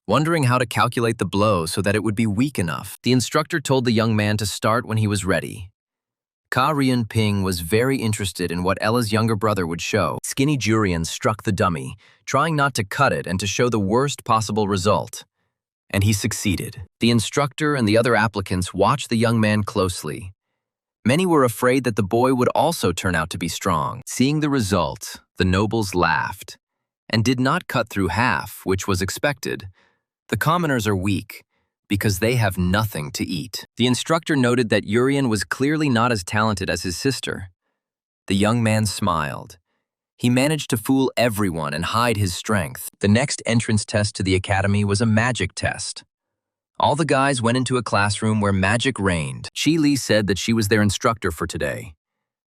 wondering how to calculate the blow so that it would be weak enough. The instructor told the young man to start when he was ready. Karyun Ping was very interested in what Ella's younger brother would show. Skinny Jurian struck the dummy, trying not to cut it and to show the worst possible result. And he succeeded. The instructor and the other applicants watched the young man closely. Many were afraid that the boy would also turn out to be strong. Seeing the result, the nobles laughed and did not cut through half, which was expected. The commoners are weak because they have nothing to eat. The instructor noted that Urian was clearly not as talented as his sister. The young man smiled. He managed to fool everyone and hide his strength. The next entrance test to the academy was a magic test. All the guys went into a classroom where magic reigned. Chi Li said that she was their instructor for today.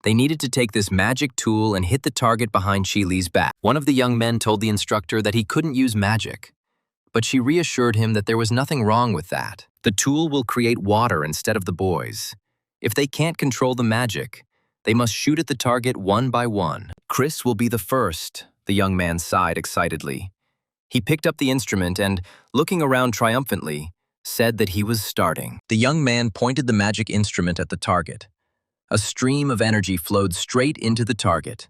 They needed to take this magic tool and hit the target behind Chi Li's back. One of the young men told the instructor that he couldn't use magic, but she reassured him that there was nothing wrong with that. The tool will create water instead of the boys. If they can't control the magic, they must shoot at the target one by one. Chris will be the first, the young man sighed excitedly. He picked up the instrument and, looking around triumphantly, said that he was starting. The young man pointed the magic instrument at the target. A stream of energy flowed straight into the target.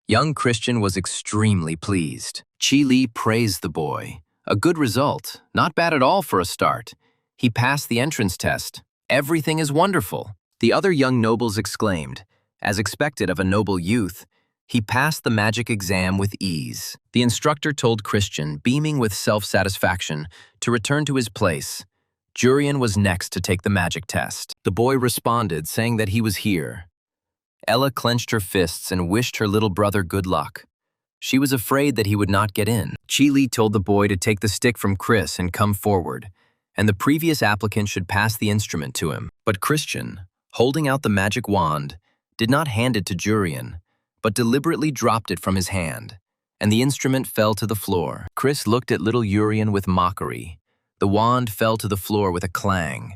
Young Christian was extremely pleased. Chi Li praised the boy. A good result, not bad at all for a start. He passed the entrance test. Everything is wonderful. The other young nobles exclaimed. As expected of a noble youth, he passed the magic exam with ease. The instructor told Christian, beaming with self-satisfaction, to return to his place. Jurian was next to take the magic test. The boy responded, saying that he was here. Ella clenched her fists and wished her little brother good luck. She was afraid that he would not get in. Chi Li told the boy to take the stick from Chris and come forward, and the previous applicant should pass the instrument to him. But Christian, holding out the magic wand, did not hand it to Jurian, but deliberately dropped it from his hand, and the instrument fell to the floor. Chris looked at little Jurian with mockery. The wand fell to the floor with a clang.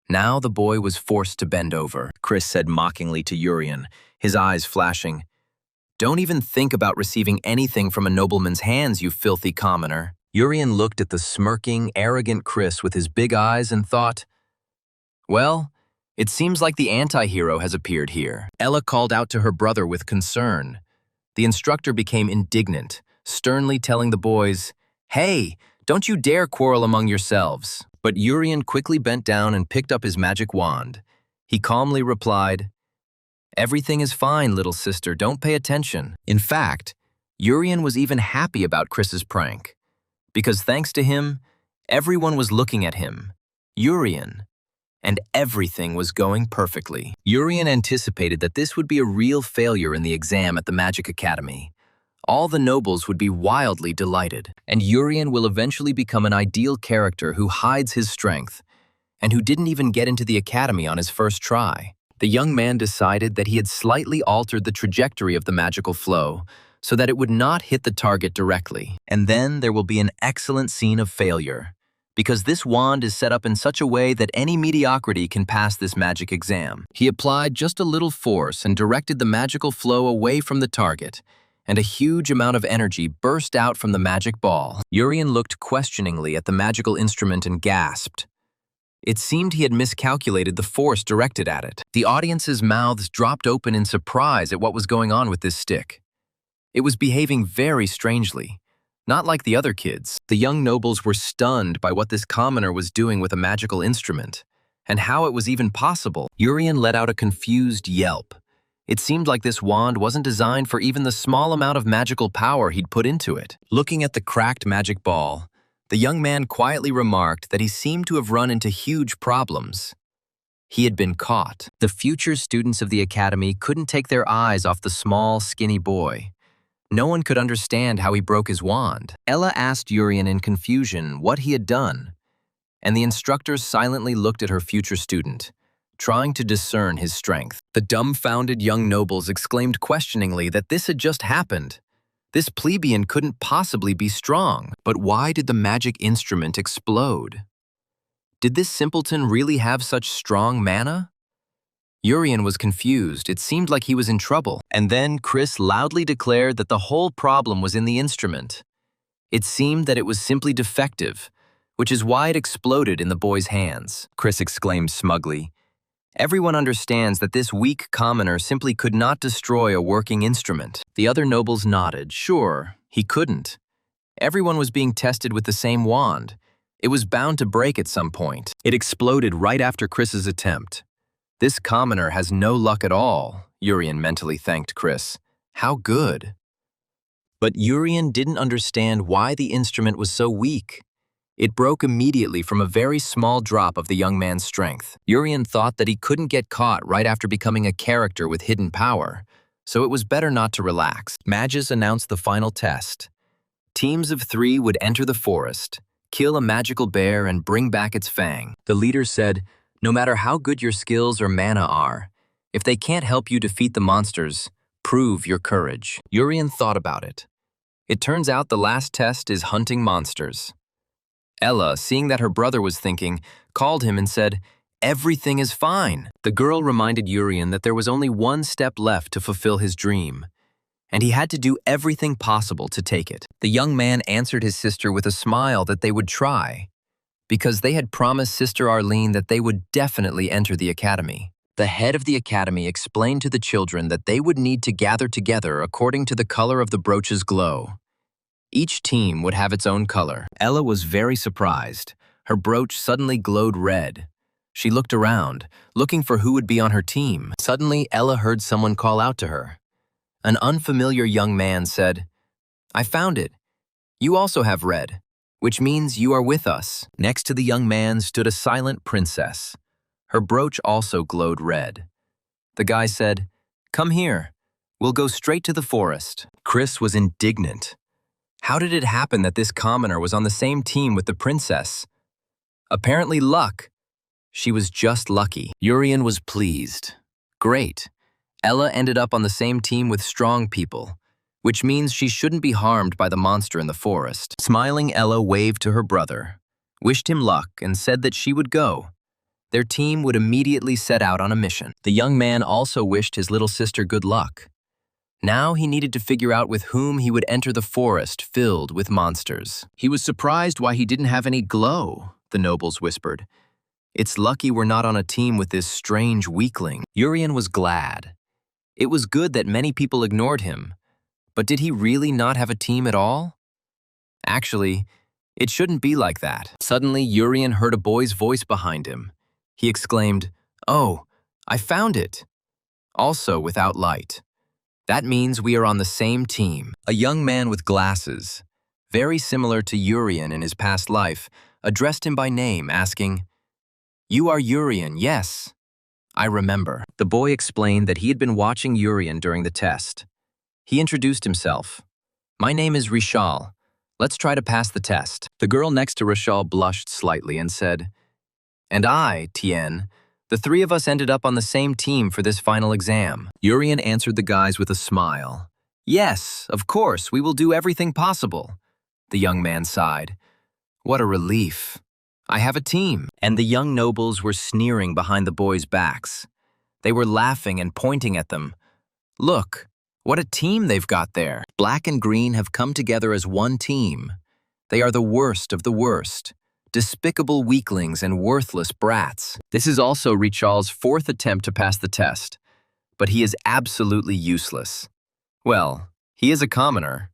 Now the boy was forced to bend over. Chris said mockingly to Jurian, his eyes flashing, "Don't even think about receiving anything from a nobleman's hands, you filthy commoner." Jurian looked at the smirking, arrogant Chris with his big eyes and thought, "Well, it seems like the anti-hero has appeared here." Ella called out to her brother with concern. The instructor became indignant, sternly telling the boys, "Hey, don't you dare quarrel among yourselves." But Jurian quickly bent down and picked up his magic wand. He calmly replied, "Everything is fine, little sister, don't pay attention." In fact, Jurian was even happy about Chris's prank, because thanks to him, everyone was looking at him, Jurian, and everything was going perfectly. Jurian anticipated that this would be a real failure in the exam at the Magic Academy. All the nobles would be wildly delighted, and Jurian will eventually become an ideal character who hides his strength and who didn't even get into the academy on his first try. The young man decided that he had slightly altered the trajectory of the magical flow so that it would not hit the target directly. And then there will be an excellent scene of failure, because this wand is set up in such a way that any mediocrity can pass this magic exam. He applied just a little force and directed the magical flow away from the target, and a huge amount of energy burst out from the magic ball. Jurian looked questioningly at the magical instrument and gasped. It seemed he had miscalculated the force directed at it. The audience's mouths dropped open in surprise at what was going on with this stick. It was behaving very strangely, not like the other kids. The young nobles were stunned by what this commoner was doing with a magical instrument, and how it was even possible. Jurian let out a confused yelp. It seemed like this wand wasn't designed for even the small amount of magical power he'd put into it. Looking at the cracked magic ball, the young man quietly remarked that he seemed to have run into huge problems. He had been caught. The future students of the academy couldn't take their eyes off the small, skinny boy. No one could understand how he broke his wand. Ella asked Jurian in confusion what he had done, and the instructor silently looked at her future student, trying to discern his strength. The dumbfounded young nobles exclaimed questioningly that this had just happened. This plebeian couldn't possibly be strong. But why did the magic instrument explode? Did this simpleton really have such strong mana? Jurian was confused. It seemed like he was in trouble. And then Chris loudly declared that the whole problem was in the instrument. It seemed that it was simply defective, which is why it exploded in the boy's hands. Chris exclaimed smugly, "Everyone understands that this weak commoner simply could not destroy a working instrument." The other nobles nodded. Sure, he couldn't. Everyone was being tested with the same wand. It was bound to break at some point. It exploded right after Chris's attempt. This commoner has no luck at all, Jurian mentally thanked Chris. How good. But Jurian didn't understand why the instrument was so weak. It broke immediately from a very small drop of the young man's strength. Jurian thought that he couldn't get caught right after becoming a character with hidden power, so it was better not to relax. Magus announced the final test. Teams of 3 would enter the forest, kill a magical bear, and bring back its fang. The leader said, "No matter how good your skills or mana are, if they can't help you defeat the monsters, prove your courage." Urian thought about it. It turns out the last test is hunting monsters. Ella, seeing that her brother was thinking, called him and said, "Everything is fine." The girl reminded Urian that there was only one step left to fulfill his dream, and he had to do everything possible to take it. The young man answered his sister with a smile that they would try, because they had promised Sister Arlene that they would definitely enter the academy. The head of the academy explained to the children that they would need to gather together according to the color of the brooch's glow. Each team would have its own color. Ella was very surprised. Her brooch suddenly glowed red. She looked around, looking for who would be on her team. Suddenly, Ella heard someone call out to her. An unfamiliar young man said, "I found it. You also have red, which means you are with us." Next to the young man stood a silent princess. Her brooch also glowed red. The guy said, "Come here. We'll go straight to the forest." Chris was indignant. How did it happen that this commoner was on the same team with the princess? Apparently luck. She was just lucky. Urian was pleased. Great. Ella ended up on the same team with strong people, which means she shouldn't be harmed by the monster in the forest. Smiling, Ella waved to her brother, wished him luck, and said that she would go. Their team would immediately set out on a mission. The young man also wished his little sister good luck. Now he needed to figure out with whom he would enter the forest filled with monsters. He was surprised why he didn't have any glow, the nobles whispered. It's lucky we're not on a team with this strange weakling. Urian was glad. It was good that many people ignored him, but did he really not have a team at all? Actually, it shouldn't be like that. Suddenly, Urian heard a boy's voice behind him. He exclaimed, "Oh, I found it!" Also without light. That means we are on the same team. A young man with glasses, very similar to Urian in his past life, addressed him by name, asking, "You are Urian, yes. I remember." The boy explained that he had been watching Urian during the test. He introduced himself. "My name is Rishal. Let's try to pass the test." The girl next to Rishal blushed slightly and said, "And I, Tien. The 3 of us ended up on the same team for this final exam." Urian answered the guys with a smile. "Yes, of course, we will do everything possible." The young man sighed. "What a relief. I have a team." And the young nobles were sneering behind the boys' backs. They were laughing and pointing at them. "Look, what a team they've got there. Black and green have come together as one team. They are the worst of the worst. Despicable weaklings and worthless brats." This is also Richal's 4th attempt to pass the test, but he is absolutely useless. Well, he is a commoner.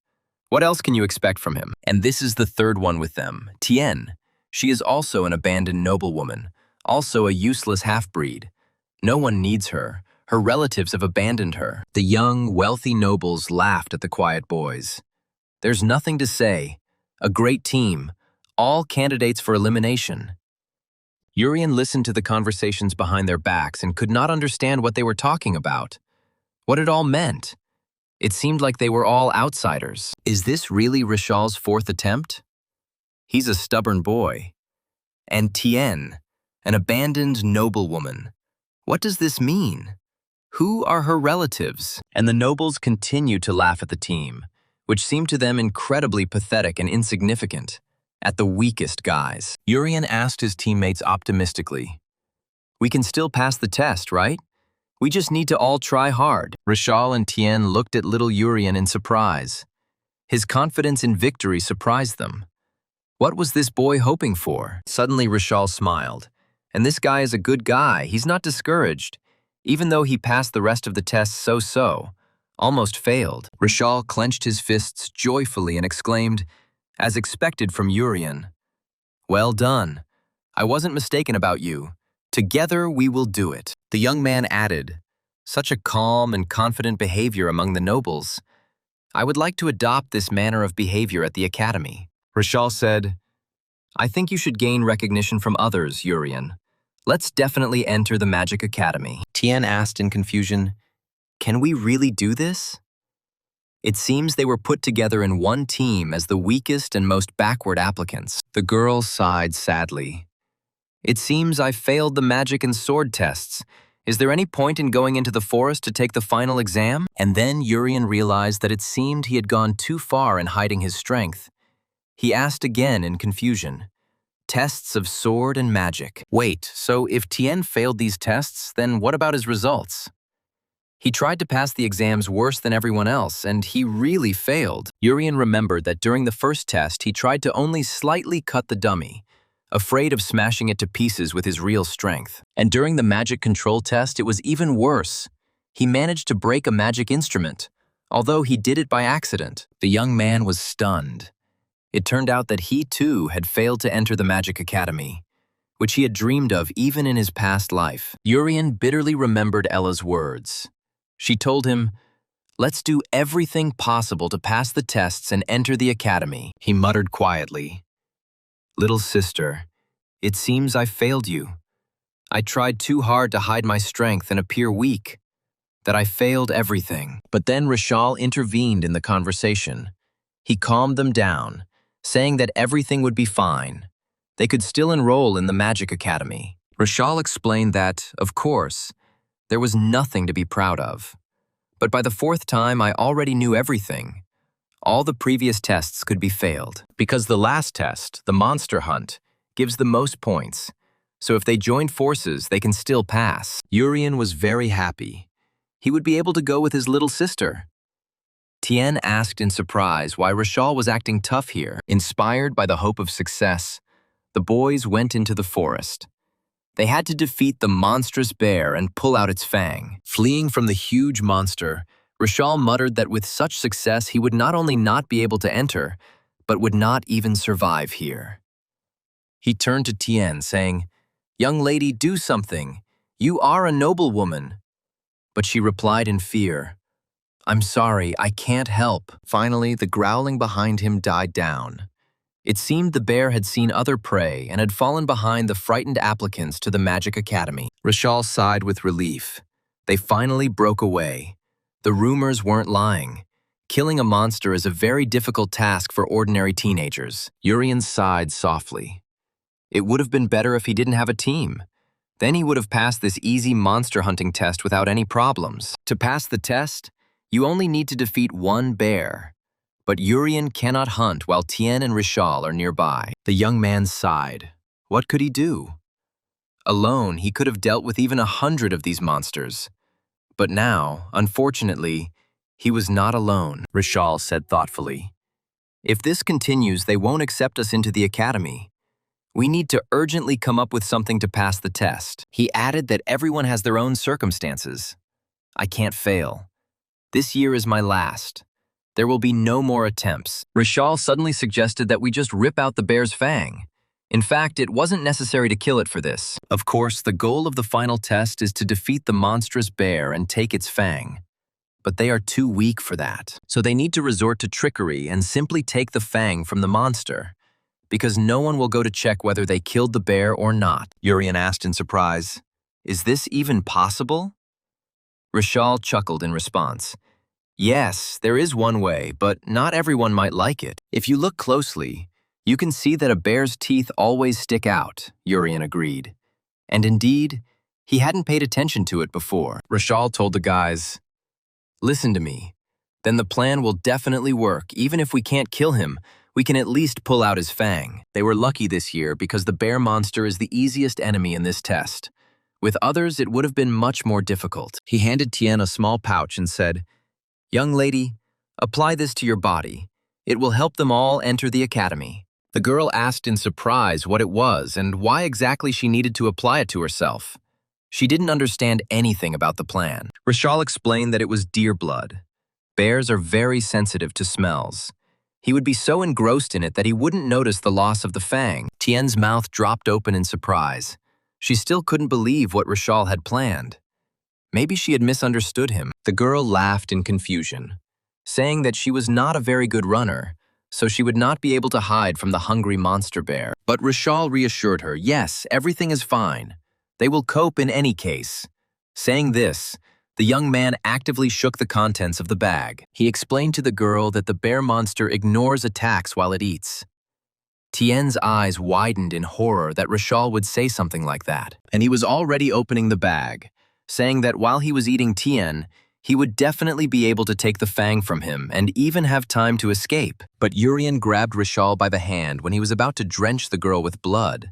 What else can you expect from him? And this is the 3rd one with them, Tien. She is also an abandoned noblewoman, also a useless half-breed. No one needs her. Her relatives have abandoned her. The young, wealthy nobles laughed at the quiet boys. There's nothing to say. A great team. All candidates for elimination. Urian listened to the conversations behind their backs and could not understand what they were talking about, what it all meant. It seemed like they were all outsiders. Is this really Rishal's 4th attempt? He's a stubborn boy. And Tien, an abandoned noblewoman. What does this mean? Who are her relatives? And the nobles continued to laugh at the team, which seemed to them incredibly pathetic and insignificant. At the weakest guys. Urian asked his teammates optimistically, "We can still pass the test, right? We just need to all try hard." Rishal and Tien looked at little Urian in surprise. His confidence in victory surprised them. What was this boy hoping for? Suddenly Rishal smiled. "And this guy is a good guy. He's not discouraged, even though he passed the rest of the tests so-so, almost failed." Rishal clenched his fists joyfully and exclaimed, as expected from Urian, "Well done. I wasn't mistaken about you. Together we will do it." The young man added, "Such a calm and confident behavior among the nobles. I would like to adopt this manner of behavior at the academy." Rishal said, "I think you should gain recognition from others, Urian. Let's definitely enter the Magic Academy." Tien asked in confusion, Can we really do this? It seems they were put together in one team as the weakest and most backward applicants. The girl sighed sadly. It seems I failed the magic and sword tests. Is there any point in going into the forest to take the final exam? And then Urian realized that it seemed he had gone too far in hiding his strength. He asked again in confusion. Tests of sword and magic. Wait, so if Tien failed these tests, then what about his results? He tried to pass the exams worse than everyone else, and he really failed. Urian remembered that during the first test, he tried to only slightly cut the dummy, afraid of smashing it to pieces with his real strength. And during the magic control test, it was even worse. He managed to break a magic instrument, although he did it by accident. The young man was stunned. It turned out that he, too, had failed to enter the Magic Academy, which he had dreamed of even in his past life. Urian bitterly remembered Ella's words. She told him, "Let's do everything possible to pass the tests and enter the academy." He muttered quietly, "Little sister, it seems I failed you. I tried too hard to hide my strength and appear weak, that I failed everything." But then Rishal intervened in the conversation. He calmed them down, saying that everything would be fine. They could still enroll in the Magic Academy. Rishal explained that, of course, there was nothing to be proud of. But by the fourth time, I already knew everything. All the previous tests could be failed. Because the last test, the monster hunt, gives the most points. So if they join forces, they can still pass. Urian was very happy. He would be able to go with his little sister. Tien asked in surprise why Rishal was acting tough here. Inspired by the hope of success, the boys went into the forest. They had to defeat the monstrous bear and pull out its fang. Fleeing from the huge monster, Rishal muttered that with such success he would not only not be able to enter, but would not even survive here. He turned to Tien, saying, "Young lady, do something. You are a noble woman." But she replied in fear, "I'm sorry, I can't help." Finally, the growling behind him died down. It seemed the bear had seen other prey and had fallen behind the frightened applicants to the Magic Academy. Rishal sighed with relief. They finally broke away. The rumors weren't lying. Killing a monster is a very difficult task for ordinary teenagers. Urian sighed softly. It would have been better if he didn't have a team. Then he would have passed this easy monster hunting test without any problems. To pass the test, you only need to defeat one bear. But Urian cannot hunt while Tien and Rishal are nearby. The young man sighed. What could he do? Alone, he could have dealt with even 100 of these monsters. But now, unfortunately, he was not alone, Rishal said thoughtfully. If this continues, they won't accept us into the academy. We need to urgently come up with something to pass the test. He added that everyone has their own circumstances. I can't fail. This year is my last. There will be no more attempts. Rishal suddenly suggested that we just rip out the bear's fang. In fact, it wasn't necessary to kill it for this. Of course, the goal of the final test is to defeat the monstrous bear and take its fang. But they are too weak for that. So they need to resort to trickery and simply take the fang from the monster. Because no one will go to check whether they killed the bear or not. Urian asked in surprise, "Is this even possible?" Rishal chuckled in response. Yes, there is one way, but not everyone might like it. If you look closely, you can see that a bear's teeth always stick out, Urian agreed. And indeed, he hadn't paid attention to it before. Rishal told the guys, "Listen to me. Then the plan will definitely work. Even if we can't kill him, we can at least pull out his fang." They were lucky this year because the bear monster is the easiest enemy in this test. With others, it would have been much more difficult. He handed Tien a small pouch and said, "Young lady, apply this to your body. It will help them all enter the academy." The girl asked in surprise what it was and why exactly she needed to apply it to herself. She didn't understand anything about the plan. Rishal explained that it was deer blood. Bears are very sensitive to smells. He would be so engrossed in it that he wouldn't notice the loss of the fang. Tien's mouth dropped open in surprise. She still couldn't believe what Rishal had planned. Maybe she had misunderstood him. The girl laughed in confusion, saying that she was not a very good runner, so she would not be able to hide from the hungry monster bear. But Rishal reassured her, yes, everything is fine. They will cope in any case. Saying this, The young man actively shook the contents of the bag. He explained to the girl that the bear monster ignores attacks while it eats. Tien's eyes widened in horror that Rishal would say something like that, and he was already opening the bag, saying that while he was eating Tien, he would definitely be able to take the fang from him and even have time to escape. But Urian grabbed Rishal by the hand when he was about to drench the girl with blood.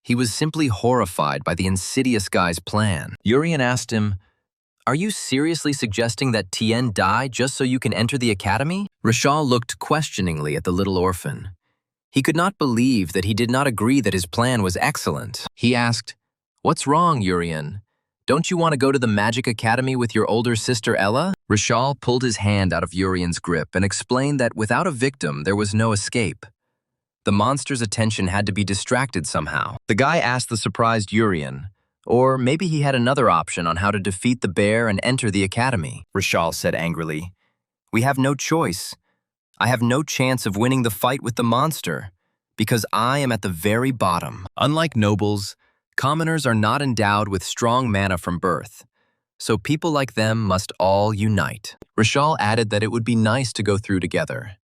He was simply horrified by the insidious guy's plan. Urian asked him, "Are you seriously suggesting that Tien die just so you can enter the academy?" Rishal looked questioningly at the little orphan. He could not believe that he did not agree that his plan was excellent. He asked, "What's wrong, Urian? Don't you want to go to the Magic Academy with your older sister Ella?" Rishal pulled his hand out of Urian's grip and explained that without a victim, there was no escape. The monster's attention had to be distracted somehow. The guy asked the surprised Urian, or maybe he had another option on how to defeat the bear and enter the academy. Rishal said angrily, "We have no choice. I have no chance of winning the fight with the monster, because I am at the very bottom." Unlike nobles, commoners are not endowed with strong mana from birth, so people like them must all unite. Rishal added that it would be nice to go through together.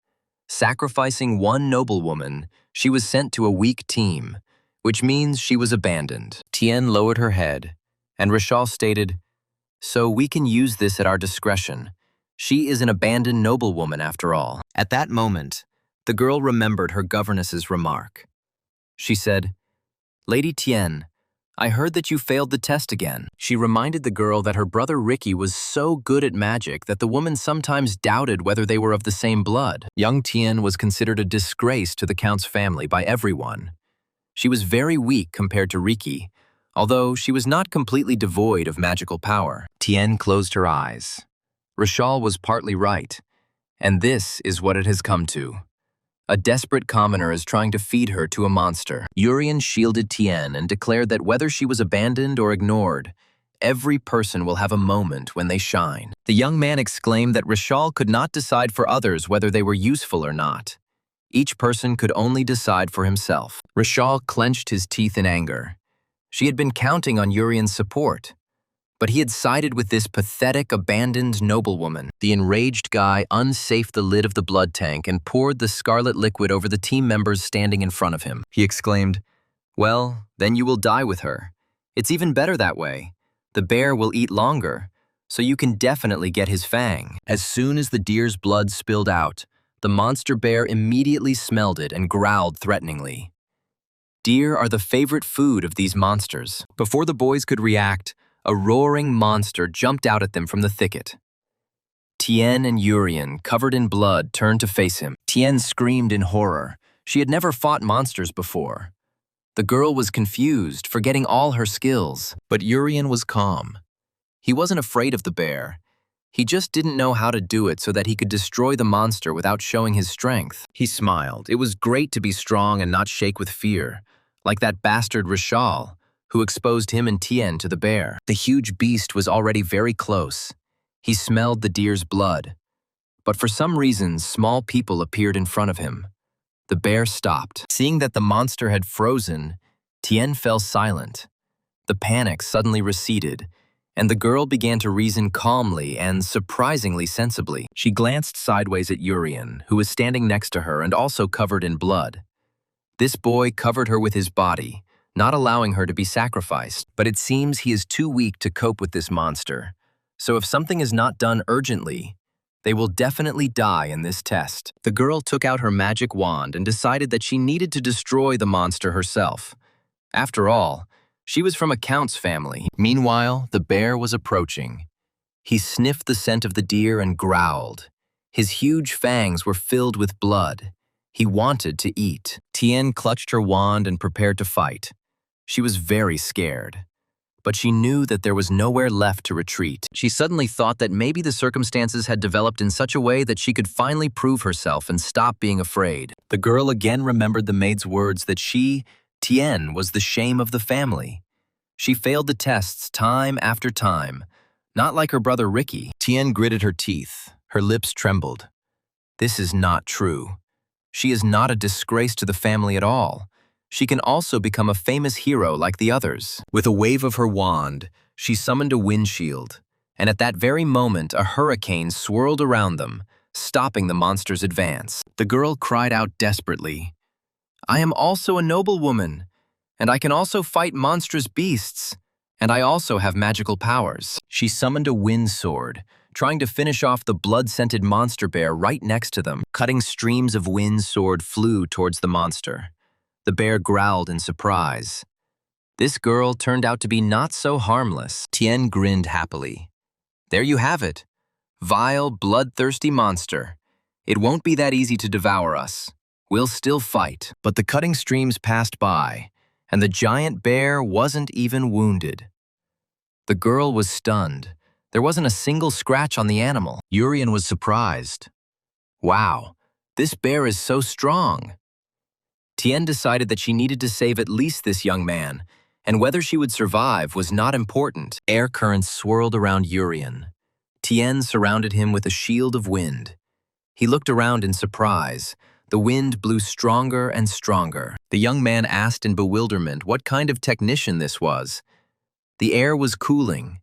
Sacrificing one noblewoman, she was sent to a weak team, which means she was abandoned. Tien lowered her head, and Rishal stated, "So we can use this at our discretion. She is an abandoned noblewoman after all." At that moment, the girl remembered her governess's remark. She said, "Lady Tien, I heard that you failed the test again." She reminded the girl that her brother Ricky was so good at magic that the woman sometimes doubted whether they were of the same blood. Young Tien was considered a disgrace to the Count's family by everyone. She was very weak compared to Ricky, although she was not completely devoid of magical power. Tien closed her eyes. Rishal was partly right, and this is what it has come to. A desperate commoner is trying to feed her to a monster. Urian shielded Tien and declared that whether she was abandoned or ignored, every person will have a moment when they shine. The young man exclaimed that Rishal could not decide for others whether they were useful or not. Each person could only decide for himself. Rishal clenched his teeth in anger. She had been counting on Urian's support, but he had sided with this pathetic, abandoned noblewoman. The enraged guy unsafed the lid of the blood tank and poured the scarlet liquid over the team members standing in front of him. He exclaimed, "Well, then you will die with her. It's even better that way. The bear will eat longer, so you can definitely get his fang." As soon as the deer's blood spilled out, the monster bear immediately smelled it and growled threateningly. Deer are the favorite food of these monsters. Before the boys could react, a roaring monster jumped out at them from the thicket. Tien and Urian, covered in blood, turned to face him. Tien screamed in horror. She had never fought monsters before. The girl was confused, forgetting all her skills. But Urian was calm. He wasn't afraid of the bear. He just didn't know how to do it so that he could destroy the monster without showing his strength. He smiled. It was great to be strong and not shake with fear, like that bastard Rishal, who exposed him and Tien to the bear. The huge beast was already very close. He smelled the deer's blood. But for some reason, small people appeared in front of him. The bear stopped. Seeing that the monster had frozen, Tien fell silent. The panic suddenly receded, and the girl began to reason calmly and surprisingly sensibly. She glanced sideways at Urian, who was standing next to her and also covered in blood. This boy covered her with his body, not allowing her to be sacrificed. But it seems he is too weak to cope with this monster. So if something is not done urgently, they will definitely die in this test. The girl took out her magic wand and decided that she needed to destroy the monster herself. After all, she was from a count's family. Meanwhile, the bear was approaching. He sniffed the scent of the deer and growled. His huge fangs were filled with blood. He wanted to eat. Tien clutched her wand and prepared to fight. She was very scared, but she knew that there was nowhere left to retreat. She suddenly thought that maybe the circumstances had developed in such a way that she could finally prove herself and stop being afraid. The girl again remembered the maid's words that she, Tien, was the shame of the family. She failed the tests time after time, not like her brother Ricky. Tien gritted her teeth. Her lips trembled. This is not true. She is not a disgrace to the family at all. She can also become a famous hero like the others. With a wave of her wand, she summoned a wind shield. and at that very moment a hurricane swirled around them, stopping the monster's advance. The girl cried out desperately, "I am also a noblewoman, and I can also fight monstrous beasts, and I also have magical powers." She summoned a wind sword, trying to finish off the blood-scented monster bear right next to them. Cutting streams of wind sword flew towards the monster. The bear growled in surprise. This girl turned out to be not so harmless. Tien grinned happily. "There you have it. Vile, bloodthirsty monster. It won't be that easy to devour us. We'll still fight." But the cutting streams passed by, and the giant bear wasn't even wounded. The girl was stunned. There wasn't a single scratch on the animal. Urien was surprised. "Wow, this bear is so strong." Tien decided that she needed to save at least this young man, and whether she would survive was not important. Air currents swirled around Urien. Tien surrounded him with a shield of wind. He looked around in surprise. The wind blew stronger and stronger. The young man asked in bewilderment what kind of technician this was. The air was cooling.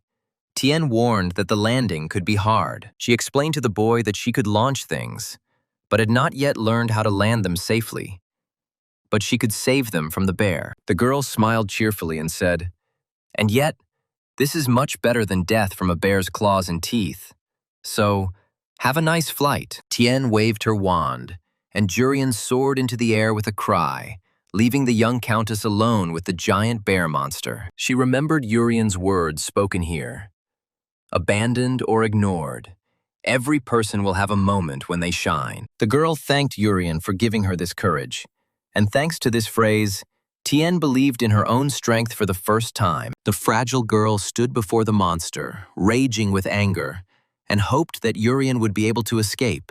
Tien warned that the landing could be hard. She explained to the boy that she could launch things, but had not yet learned how to land them safely. But she could save them from the bear. The girl smiled cheerfully and said, "And yet, this is much better than death from a bear's claws and teeth. So, have a nice flight." Tien waved her wand, and Jurien soared into the air with a cry, leaving the young countess alone with the giant bear monster. She remembered Urien's words spoken here. Abandoned or ignored, every person will have a moment when they shine. The girl thanked Urien for giving her this courage, and thanks to this phrase, Tien believed in her own strength for the first time. The fragile girl stood before the monster, raging with anger, and hoped that Urien would be able to escape.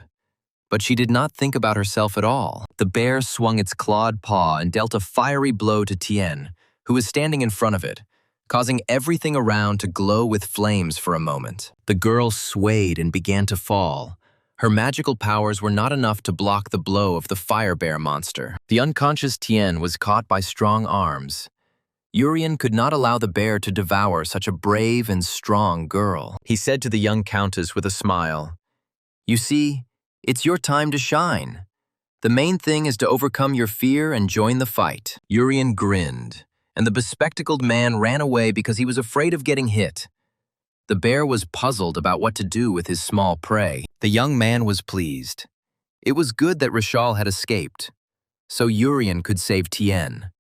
But she did not think about herself at all. The bear swung its clawed paw and dealt a fiery blow to Tien, who was standing in front of it, causing everything around to glow with flames for a moment. The girl swayed and began to fall. Her magical powers were not enough to block the blow of the fire bear monster. The unconscious Tien was caught by strong arms. Urien could not allow the bear to devour such a brave and strong girl. He said to the young countess with a smile, "You see, it's your time to shine. The main thing is to overcome your fear and join the fight." Urien grinned, and the bespectacled man ran away because he was afraid of getting hit. The bear was puzzled about what to do with his small prey. The young man was pleased. It was good that Rishal had escaped, so Urien could save Tien.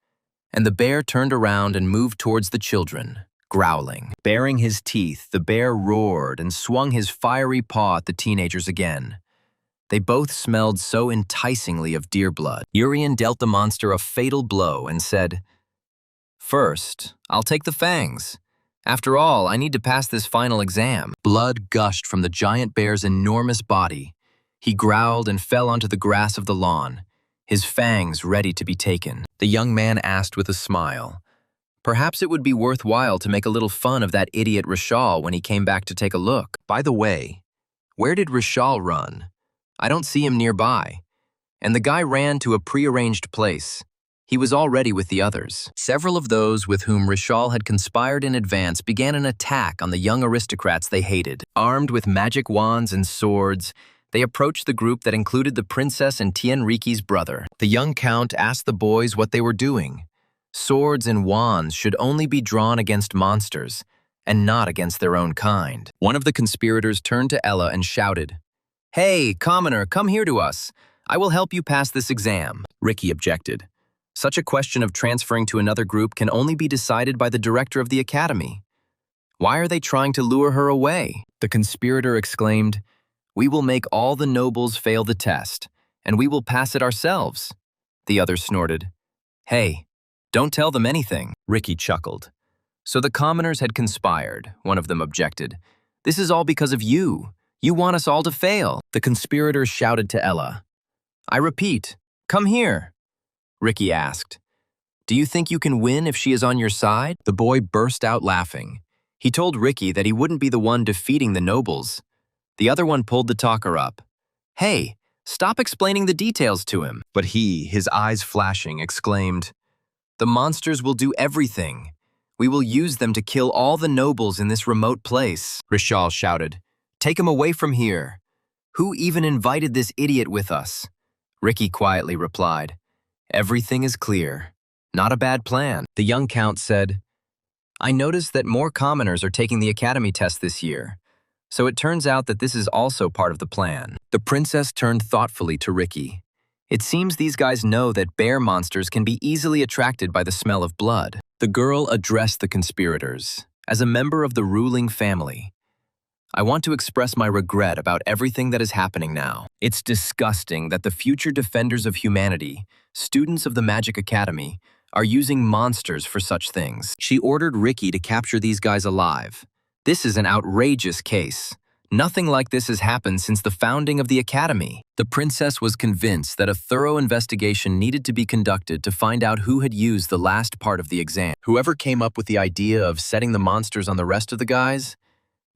And the bear turned around and moved towards the children, growling. Baring his teeth, the bear roared and swung his fiery paw at the teenagers again. They both smelled so enticingly of deer blood. Urien dealt the monster a fatal blow and said, "First, I'll take the fangs. After all, I need to pass this final exam." Blood gushed from the giant bear's enormous body. He growled and fell onto the grass of the lawn, his fangs ready to be taken. The young man asked with a smile, "Perhaps it would be worthwhile to make a little fun of that idiot Rishal when he came back to take a look. By the way, where did Rishal run? I don't see him nearby." And the guy ran to a prearranged place. He was already with the others. Several of those with whom Rishal had conspired in advance began an attack on the young aristocrats they hated. Armed with magic wands and swords, they approached the group that included the princess and Tienriki's brother. The young count asked the boys what they were doing. Swords and wands should only be drawn against monsters, and not against their own kind. One of the conspirators turned to Ella and shouted, "Hey, commoner, come here to us. I will help you pass this exam." Ricky objected. Such a question of transferring to another group can only be decided by the director of the academy. Why are they trying to lure her away? The conspirator exclaimed, "We will make all the nobles fail the test, and we will pass it ourselves." The other snorted, "Hey, don't tell them anything." Ricky chuckled. "So the commoners had conspired," one of them objected. "This is all because of you. You want us all to fail." The conspirator shouted to Ella, "I repeat, come here." Ricky asked, "Do you think you can win if she is on your side?" The boy burst out laughing. He told Ricky that he wouldn't be the one defeating the nobles. The other one pulled the talker up. "Hey, stop explaining the details to him." But he, his eyes flashing, exclaimed, "The monsters will do everything. We will use them to kill all the nobles in this remote place, Rishal shouted. Take him away from here. Who even invited this idiot with us? Ricky quietly replied. Everything is clear. Not a bad plan. The young count said, I noticed that more commoners are taking the academy test this year, so it turns out that this is also part of the plan. The princess turned thoughtfully to Ricky. It seems these guys know that bear monsters can be easily attracted by the smell of blood. The girl addressed the conspirators. As a member of the ruling family, I want to express my regret about everything that is happening now. It's disgusting that the future defenders of humanity, students of the Magic Academy, are using monsters for such things. She ordered Ricky to capture these guys alive. This is an outrageous case. Nothing like this has happened since the founding of the Academy. The princess was convinced that a thorough investigation needed to be conducted to find out who had used the last part of the exam. Whoever came up with the idea of setting the monsters on the rest of the guys,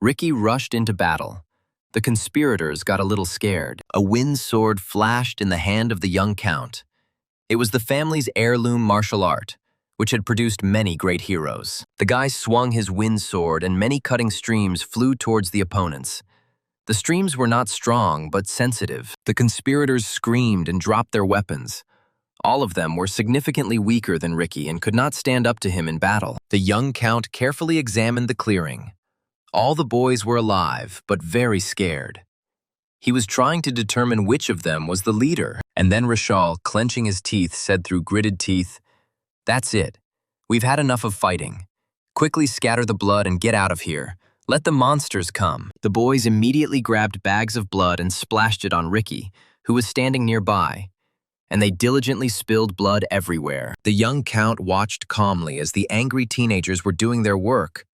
Ricky rushed into battle. The conspirators got a little scared. A wind sword flashed in the hand of the young count. It was the family's heirloom martial art, which had produced many great heroes. The guy swung his wind sword and many cutting streams flew towards the opponents. The streams were not strong, but sensitive. The conspirators screamed and dropped their weapons. All of them were significantly weaker than Ricky and could not stand up to him in battle. The young count carefully examined the clearing. All the boys were alive, but very scared. He was trying to determine which of them was the leader. And then Rishal, clenching his teeth, said through gritted teeth, That's it. We've had enough of fighting. Quickly scatter the blood and get out of here. Let the monsters come. The boys immediately grabbed bags of blood and splashed it on Ricky, who was standing nearby, and they diligently spilled blood everywhere. The young count watched calmly as the angry teenagers were doing their work.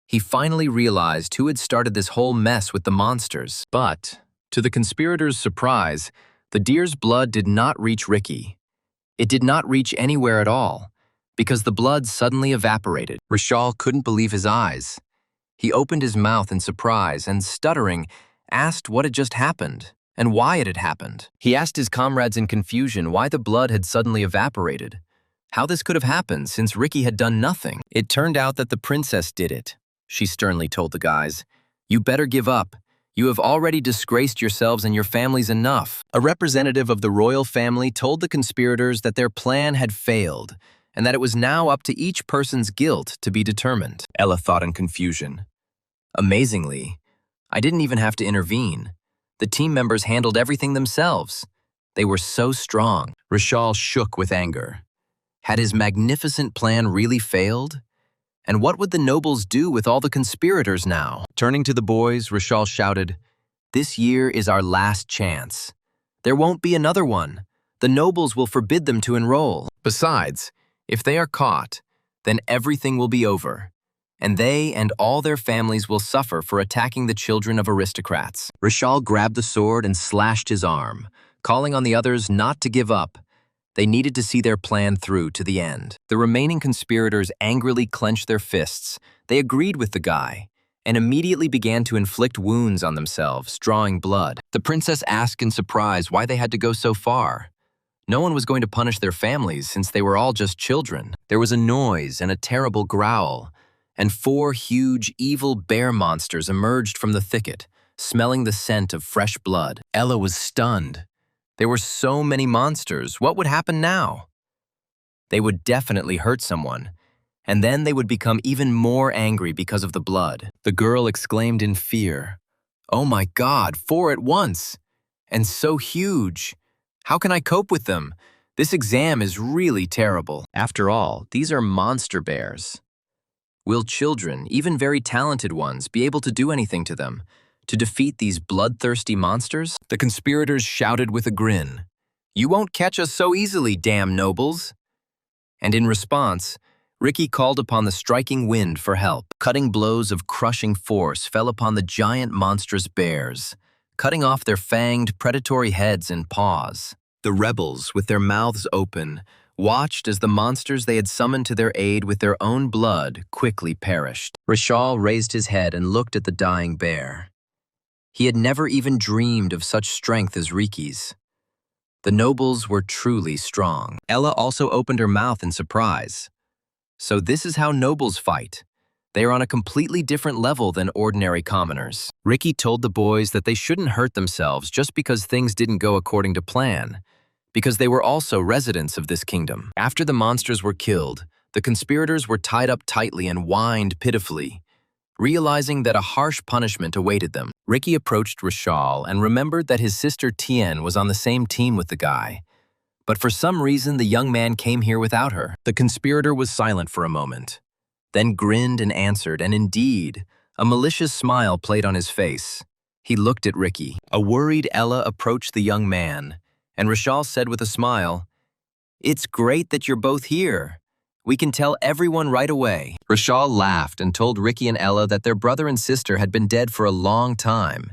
He finally realized who had started this whole mess with the monsters. But, to the conspirators' surprise, the deer's blood did not reach Ricky. It did not reach anywhere at all, because the blood suddenly evaporated. Rishal couldn't believe his eyes. He opened his mouth in surprise and, stuttering, asked what had just happened and why it had happened. He asked his comrades in confusion why the blood had suddenly evaporated, how this could have happened since Ricky had done nothing. It turned out that the princess did it. She sternly told the guys, You better give up. You have already disgraced yourselves and your families enough. A representative of the royal family told the conspirators that their plan had failed and that it was now up to each person's guilt to be determined. Ella thought in confusion. Amazingly, I didn't even have to intervene. The team members handled everything themselves. They were so strong. Rishal shook with anger. Had his magnificent plan really failed? And what would the nobles do with all the conspirators now? Turning to the boys, Rishal shouted, This year is our last chance. There won't be another one. The nobles will forbid them to enroll. Besides, if they are caught, then everything will be over, and they and all their families will suffer for attacking the children of aristocrats. Rishal grabbed the sword and slashed his arm, calling on the others not to give up. They needed to see their plan through to the end. The remaining conspirators angrily clenched their fists. They agreed with the guy and immediately began to inflict wounds on themselves, drawing blood. The princess asked in surprise why they had to go so far. No one was going to punish their families since they were all just children. There was a noise and a terrible growl, and 4 huge, evil bear monsters emerged from the thicket, smelling the scent of fresh blood. Ella was stunned. There were so many monsters. What would happen now? They would definitely hurt someone, and then they would become even more angry because of the blood. The girl exclaimed in fear, Oh my God, 4 at once! And so huge! How can I cope with them? This exam is really terrible. After all, these are monster bears. Will children, even very talented ones, be able to do anything to them? To defeat these bloodthirsty monsters? The conspirators shouted with a grin, You won't catch us so easily, damn nobles! And in response, Ricky called upon the striking wind for help. Cutting blows of crushing force fell upon the giant monstrous bears, cutting off their fanged, predatory heads and paws. The rebels, with their mouths open, watched as the monsters they had summoned to their aid with their own blood quickly perished. Rishal raised his head and looked at the dying bear. He had never even dreamed of such strength as Ricky's. The nobles were truly strong. Ella also opened her mouth in surprise. So this is how nobles fight. They are on a completely different level than ordinary commoners. Ricky told the boys that they shouldn't hurt themselves just because things didn't go according to plan, because they were also residents of this kingdom. After the monsters were killed, the conspirators were tied up tightly and whined pitifully, realizing that a harsh punishment awaited them. Ricky approached Rishal and remembered that his sister Tien was on the same team with the guy. But for some reason, the young man came here without her. The conspirator was silent for a moment, then grinned and answered, and indeed, a malicious smile played on his face. He looked at Ricky. A worried Ella approached the young man, and Rishal said with a smile, "It's great that you're both here. We can tell everyone right away." Rishal laughed and told Ricky and Ella that their brother and sister had been dead for a long time,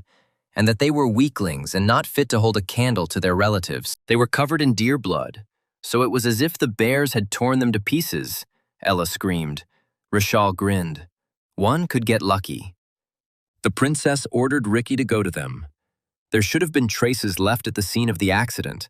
and that they were weaklings and not fit to hold a candle to their relatives. They were covered in deer blood, so it was as if the bears had torn them to pieces, Ella screamed. Rishal grinned. One could get lucky. The princess ordered Ricky to go to them. There should have been traces left at the scene of the accident.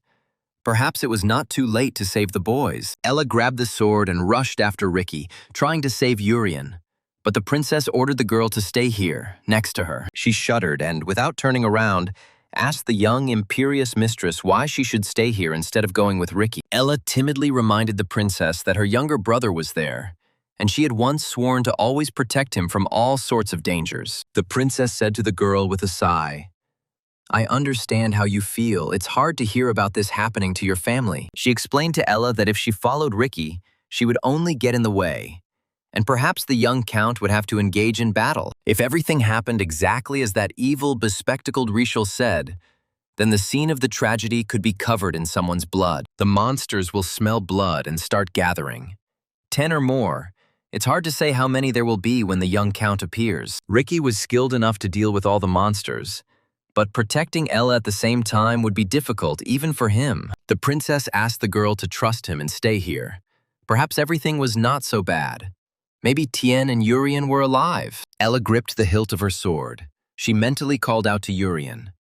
Perhaps it was not too late to save the boys. Ella grabbed the sword and rushed after Ricky, trying to save Urian. But the princess ordered the girl to stay here, next to her. She shuddered and, without turning around, asked the young, imperious mistress why she should stay here instead of going with Ricky. Ella timidly reminded the princess that her younger brother was there, and she had once sworn to always protect him from all sorts of dangers. The princess said to the girl with a sigh, "I understand how you feel. It's hard to hear about this happening to your family." She explained to Ella that if she followed Ricky, she would only get in the way, and perhaps the young count would have to engage in battle. If everything happened exactly as that evil, bespectacled Rishal said, then the scene of the tragedy could be covered in someone's blood. The monsters will smell blood and start gathering. 10 or more. It's hard to say how many there will be when the young count appears. Ricky was skilled enough to deal with all the monsters, but protecting Ella at the same time would be difficult even for him. The princess asked the girl to trust him and stay here. Perhaps everything was not so bad. Maybe Tien and Urian were alive. Ella gripped the hilt of her sword. She mentally called out to Urian.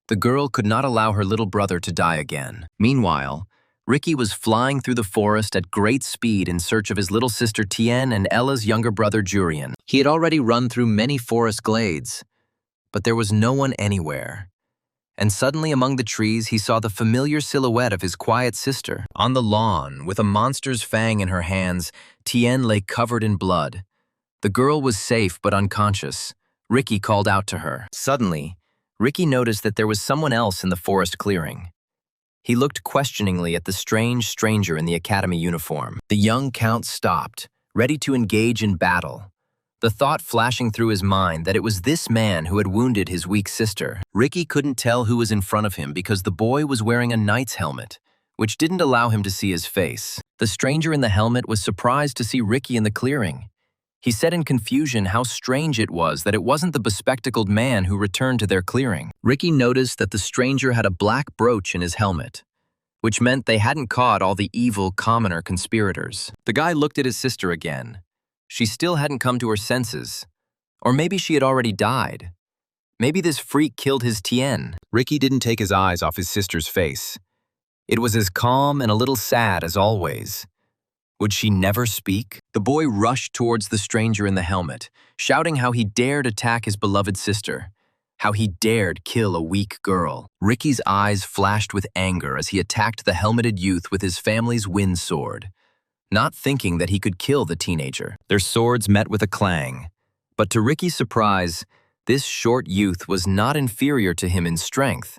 The girl could not allow her little brother to die again. Meanwhile, Ricky was flying through the forest at great speed in search of his little sister Tien and Ella's younger brother Jurian. He had already run through many forest glades, but there was no one anywhere. And suddenly among the trees he saw the familiar silhouette of his quiet sister. On the lawn, with a monster's fang in her hands, Tien lay covered in blood. The girl was safe but unconscious. Ricky called out to her. Suddenly, Ricky noticed that there was someone else in the forest clearing. He looked questioningly at the strange stranger in the academy uniform. The young count stopped, ready to engage in battle, the thought flashing through his mind that it was this man who had wounded his weak sister. Ricky couldn't tell who was in front of him because the boy was wearing a knight's helmet, which didn't allow him to see his face. The stranger in the helmet was surprised to see Ricky in the clearing. He said in confusion how strange it was that it wasn't the bespectacled man who returned to their clearing. Ricky noticed that the stranger had a black brooch in his helmet, which meant they hadn't caught all the evil commoner conspirators. The guy looked at his sister again. She still hadn't come to her senses. Or maybe she had already died. Maybe this freak killed his Tien. Ricky didn't take his eyes off his sister's face. It was as calm and a little sad as always. Would she never speak? The boy rushed towards the stranger in the helmet, shouting how he dared attack his beloved sister, how he dared kill a weak girl. Ricky's eyes flashed with anger as he attacked the helmeted youth with his family's wind sword, not thinking that he could kill the teenager. Their swords met with a clang, but to Ricky's surprise, this short youth was not inferior to him in strength,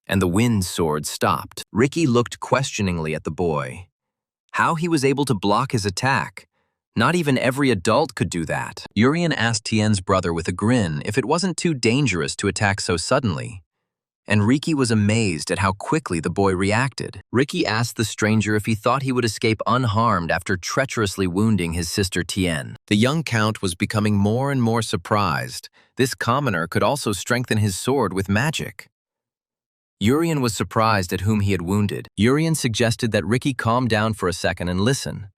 and the wind sword stopped. Ricky looked questioningly at the boy. How he was able to block his attack. Not even every adult could do that. Urian asked Tien's brother with a grin if it wasn't too dangerous to attack so suddenly. And Ricky was amazed at how quickly the boy reacted. Ricky asked the stranger if he thought he would escape unharmed after treacherously wounding his sister Tien. The young count was becoming more and more surprised. This commoner could also strengthen his sword with magic. Urian was surprised at whom he had wounded. Urian suggested that Ricky calm down for a second and listen.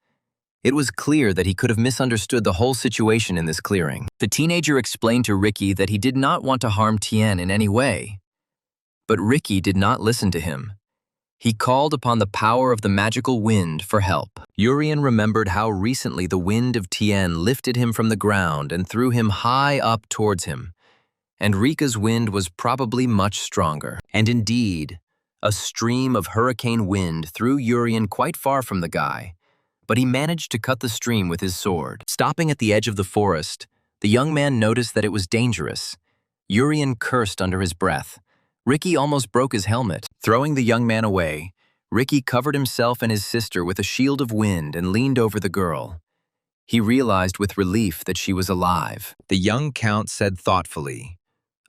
It was clear that he could have misunderstood the whole situation in this clearing. The teenager explained to Ricky that he did not want to harm Tien in any way. But Ricky did not listen to him. He called upon the power of the magical wind for help. Urien remembered how recently the wind of Tien lifted him from the ground and threw him high up towards him. And Rika's wind was probably much stronger. And indeed, a stream of hurricane wind threw Urien quite far from the guy, but he managed to cut the stream with his sword. Stopping at the edge of the forest, the young man noticed that it was dangerous. Urien cursed under his breath. Ricky almost broke his helmet. Throwing the young man away, Ricky covered himself and his sister with a shield of wind and leaned over the girl. He realized with relief that she was alive. The young count said thoughtfully,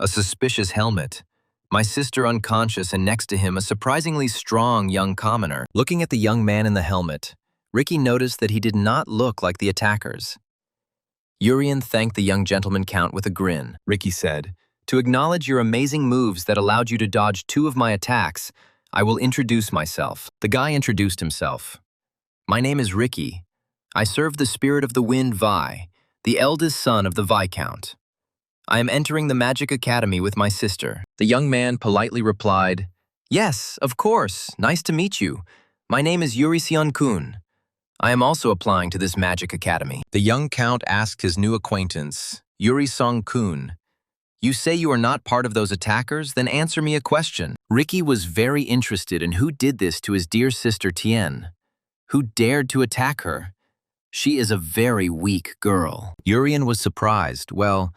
"A suspicious helmet. My sister unconscious and next to him a surprisingly strong young commoner." Looking at the young man in the helmet, Ricky noticed that he did not look like the attackers. Urien thanked the young gentleman count with a grin. Ricky said, "To acknowledge your amazing moves that allowed you to dodge 2 of my attacks, I will introduce myself." The guy introduced himself. "My name is Ricky. I serve the spirit of the wind Vi, the eldest son of the Viscount. I am entering the Magic Academy with my sister." The young man politely replied, "Yes, of course. Nice to meet you. My name is Yuri Seon-kun. I am also applying to this Magic Academy." The young count asked his new acquaintance, Yuri Song-kun, "You say you are not part of those attackers? Then answer me a question." Ricky was very interested in who did this to his dear sister Tien. Who dared to attack her? She is a very weak girl. Urien was surprised. "Well,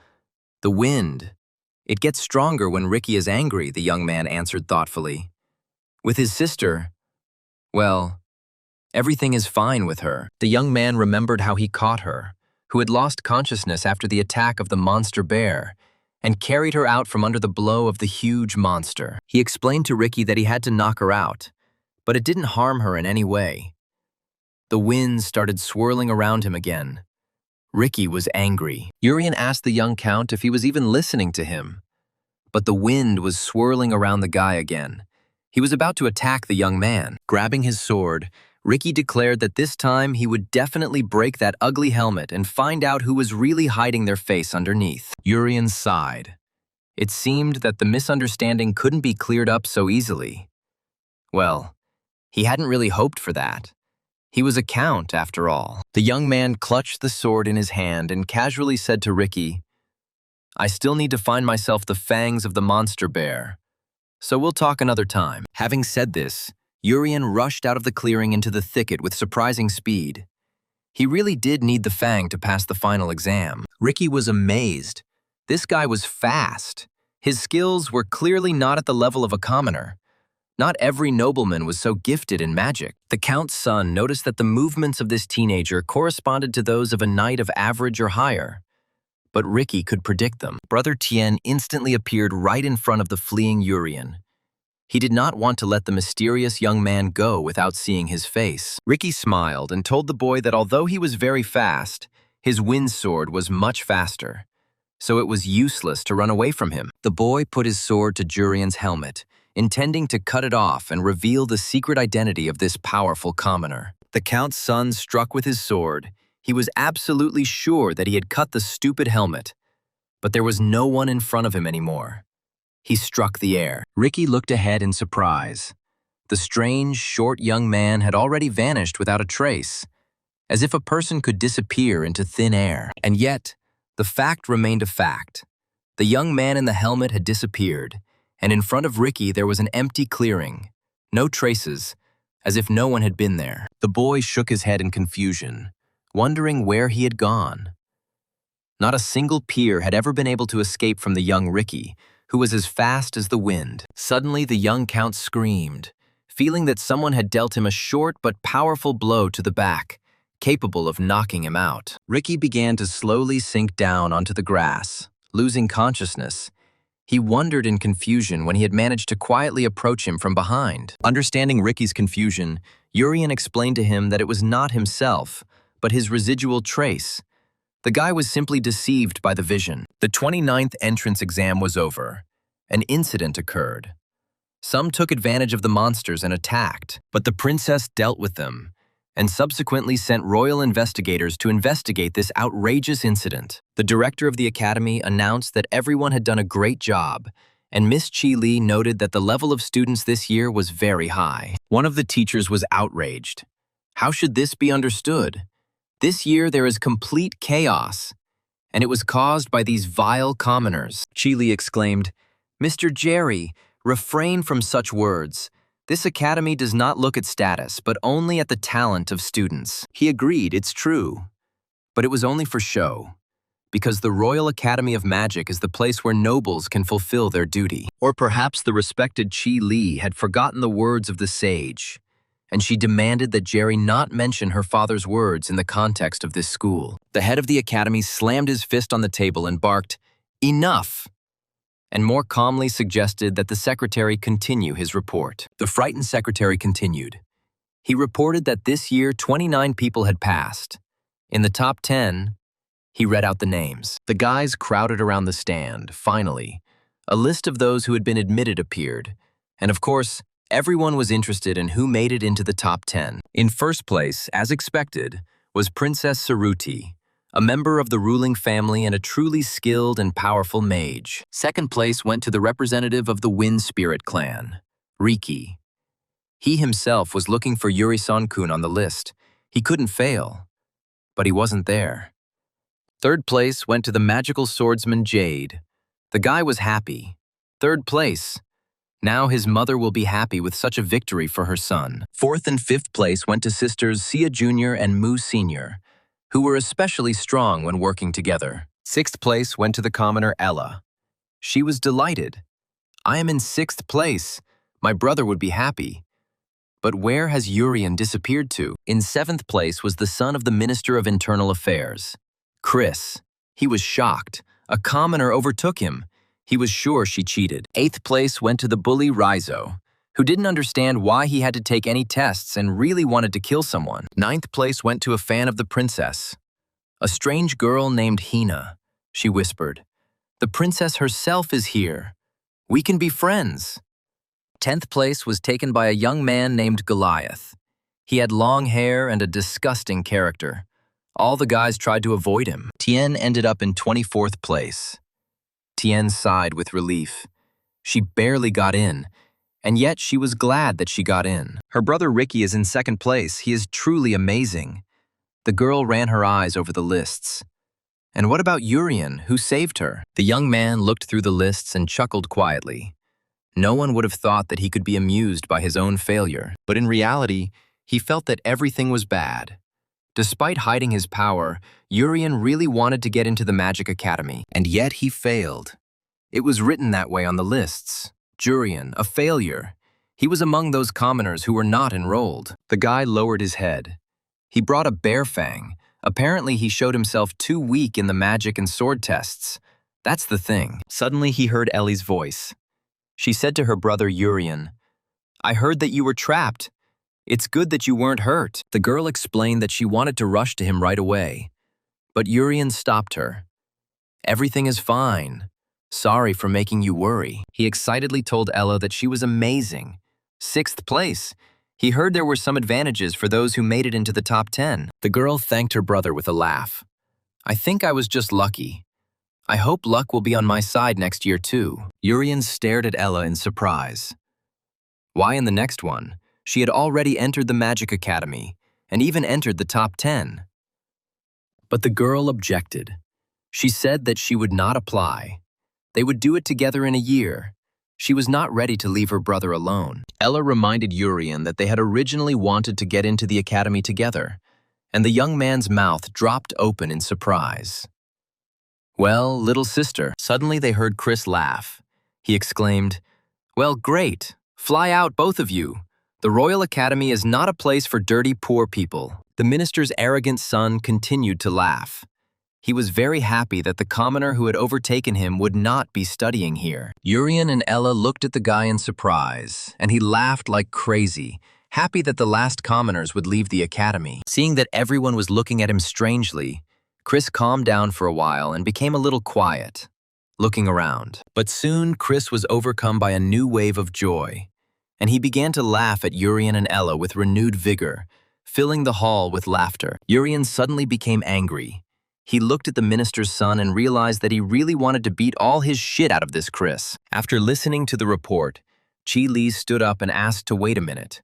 the wind. It gets stronger when Ricky is angry," the young man answered thoughtfully. "With his sister, well, everything is fine with her." The young man remembered how he caught her, who had lost consciousness after the attack of the monster bear, and carried her out from under the blow of the huge monster. He explained to Ricky that he had to knock her out, but it didn't harm her in any way. The wind started swirling around him again. Ricky was angry. Urien asked the young count if he was even listening to him. But the wind was swirling around the guy again. He was about to attack the young man. Grabbing his sword, Ricky declared that this time he would definitely break that ugly helmet and find out who was really hiding their face underneath. Urien sighed. It seemed that the misunderstanding couldn't be cleared up so easily. Well, he hadn't really hoped for that. He was a count, after all. The young man clutched the sword in his hand and casually said to Ricky, "I still need to find myself the fangs of the monster bear. So we'll talk another time." Having said this, Urien rushed out of the clearing into the thicket with surprising speed. He really did need the fang to pass the final exam. Ricky was amazed. This guy was fast. His skills were clearly not at the level of a commoner. Not every nobleman was so gifted in magic. The count's son noticed that the movements of this teenager corresponded to those of a knight of average or higher. But Ricky could predict them. Brother Tien instantly appeared right in front of the fleeing Urien. He did not want to let the mysterious young man go without seeing his face. Ricky smiled and told the boy that although he was very fast, his wind sword was much faster, so it was useless to run away from him. The boy put his sword to Jurien's helmet, intending to cut it off and reveal the secret identity of this powerful commoner. The count's son struck with his sword. He was absolutely sure that he had cut the stupid helmet, but there was no one in front of him anymore. He struck the air. Ricky looked ahead in surprise. The strange, short young man had already vanished without a trace, as if a person could disappear into thin air. And yet, the fact remained a fact. The young man in the helmet had disappeared, and in front of Ricky there was an empty clearing. No traces, as if no one had been there. The boy shook his head in confusion, wondering where he had gone. Not a single peer had ever been able to escape from the young Ricky, who was as fast as the wind. Suddenly, the young count screamed, feeling that someone had dealt him a short but powerful blow to the back, capable of knocking him out. Ricky began to slowly sink down onto the grass, losing consciousness. He wondered in confusion when he had managed to quietly approach him from behind. Understanding Ricky's confusion, Urien explained to him that it was not himself, but his residual trace. The guy was simply deceived by the vision. The 29th entrance exam was over. An incident occurred. Some took advantage of the monsters and attacked, but the princess dealt with them, and subsequently sent royal investigators to investigate this outrageous incident. The director of the academy announced that everyone had done a great job, and Miss Chi Li noted that the level of students this year was very high. One of the teachers was outraged. How should this be understood? This year there is complete chaos, and it was caused by these vile commoners. Chi Li exclaimed, "Mr. Jerry, refrain from such words. This academy does not look at status, but only at the talent of students." He agreed, it's true. But it was only for show, because the Royal Academy of Magic is the place where nobles can fulfill their duty. Or perhaps the respected Chi Li had forgotten the words of the sage, and she demanded that Jerry not mention her father's words in the context of this school. The head of the academy slammed his fist on the table and barked, "Enough!" and more calmly suggested that the secretary continue his report. The frightened secretary continued. He reported that this year 29 people had passed. In the top 10, he read out the names. The guys crowded around the stand. Finally, a list of those who had been admitted appeared, and of course, everyone was interested in who made it into the top 10. In first place, as expected, was Princess Saruti, a member of the ruling family and a truly skilled and powerful mage. Second place went to the representative of the Wind Spirit clan, Riki. He himself was looking for Yuri-san-kun on the list. He couldn't fail, but he wasn't there. Third place went to the magical swordsman Jade. The guy was happy. Third place. Now his mother will be happy with such a victory for her son. Fourth and fifth place went to sisters Sia Jr. and Mu Sr., who were especially strong when working together. Sixth place went to the commoner Ella. She was delighted. "I am in sixth place. My brother would be happy." But where has Urian disappeared to? In seventh place was the son of the Minister of Internal Affairs, Chris. He was shocked. A commoner overtook him. He was sure she cheated. Eighth place went to the bully Rizzo, who didn't understand why he had to take any tests and really wanted to kill someone. Ninth place went to a fan of the princess, a strange girl named Hina. She whispered, "The princess herself is here. We can be friends." 10th place was taken by a young man named Goliath. He had long hair and a disgusting character. All the guys tried to avoid him. Tien ended up in 24th place. Tien sighed with relief. She barely got in, and yet she was glad that she got in. Her brother Ricky is in second place. He is truly amazing. The girl ran her eyes over the lists. And what about Urian, who saved her? The young man looked through the lists and chuckled quietly. No one would have thought that he could be amused by his own failure, but in reality, he felt that everything was bad. Despite hiding his power, Urian really wanted to get into the Magic Academy, and yet he failed. It was written that way on the lists. Jurian, a failure. He was among those commoners who were not enrolled. The guy lowered his head. He brought a bear fang. Apparently he showed himself too weak in the magic and sword tests. That's the thing. Suddenly he heard Ellie's voice. She said to her brother Urian, "I heard that you were trapped. It's good that you weren't hurt." The girl explained that she wanted to rush to him right away. But Urian stopped her. "Everything is fine. Sorry for making you worry." He excitedly told Ella that she was amazing. 6th place. He heard there were some advantages for those who made it into the top 10. The girl thanked her brother with a laugh. "I think I was just lucky. I hope luck will be on my side next year too." Urian stared at Ella in surprise. Why in the next one? She had already entered the Magic Academy and even entered the top 10. But the girl objected. She said that she would not apply. They would do it together in a year. She was not ready to leave her brother alone. Ella reminded Urian that they had originally wanted to get into the academy together, and the young man's mouth dropped open in surprise. "Well, little sister." Suddenly they heard Chris laugh. He exclaimed, "Well, great. Fly out, both of you. The Royal Academy is not a place for dirty, poor people." The minister's arrogant son continued to laugh. He was very happy that the commoner who had overtaken him would not be studying here. Urian and Ella looked at the guy in surprise, and he laughed like crazy, happy that the last commoners would leave the academy. Seeing that everyone was looking at him strangely, Chris calmed down for a while and became a little quiet, looking around. But soon Chris was overcome by a new wave of joy, and he began to laugh at Urian and Ella with renewed vigor, filling the hall with laughter. Urian suddenly became angry. He looked at the minister's son and realized that he really wanted to beat all his shit out of this Chris. After listening to the report, Chi Li stood up and asked to wait a minute.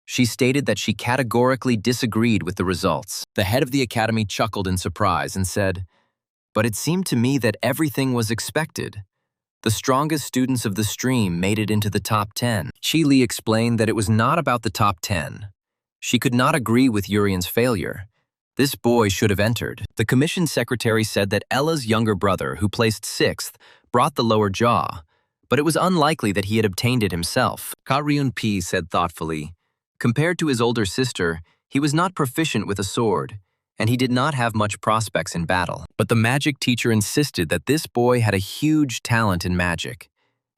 She stated that she categorically disagreed with the results. The head of the academy chuckled in surprise and said, "But it seemed to me that everything was expected. The strongest students of the stream made it into the top 10. Chi Li explained that it was not about the top 10. She could not agree with Urian's failure. This boy should have entered. The commission secretary said that Ella's younger brother, who placed 6th, brought the lower jaw, but it was unlikely that he had obtained it himself. Ka Ryun-Pi said thoughtfully, compared to his older sister, he was not proficient with a sword, and he did not have much prospects in battle. But the magic teacher insisted that this boy had a huge talent in magic,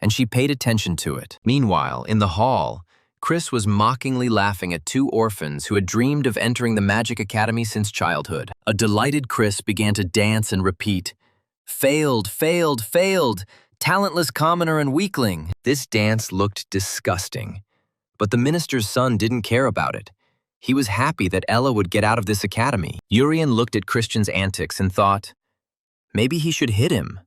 and she paid attention to it. Meanwhile, in the hall, Chris was mockingly laughing at 2 orphans who had dreamed of entering the Magic Academy since childhood. A delighted Chris began to dance and repeat, "Failed, failed, failed, talentless commoner and weakling." This dance looked disgusting, but the minister's son didn't care about it. He was happy that Ella would get out of this academy. Urian looked at Christian's antics and thought, maybe he should hit him.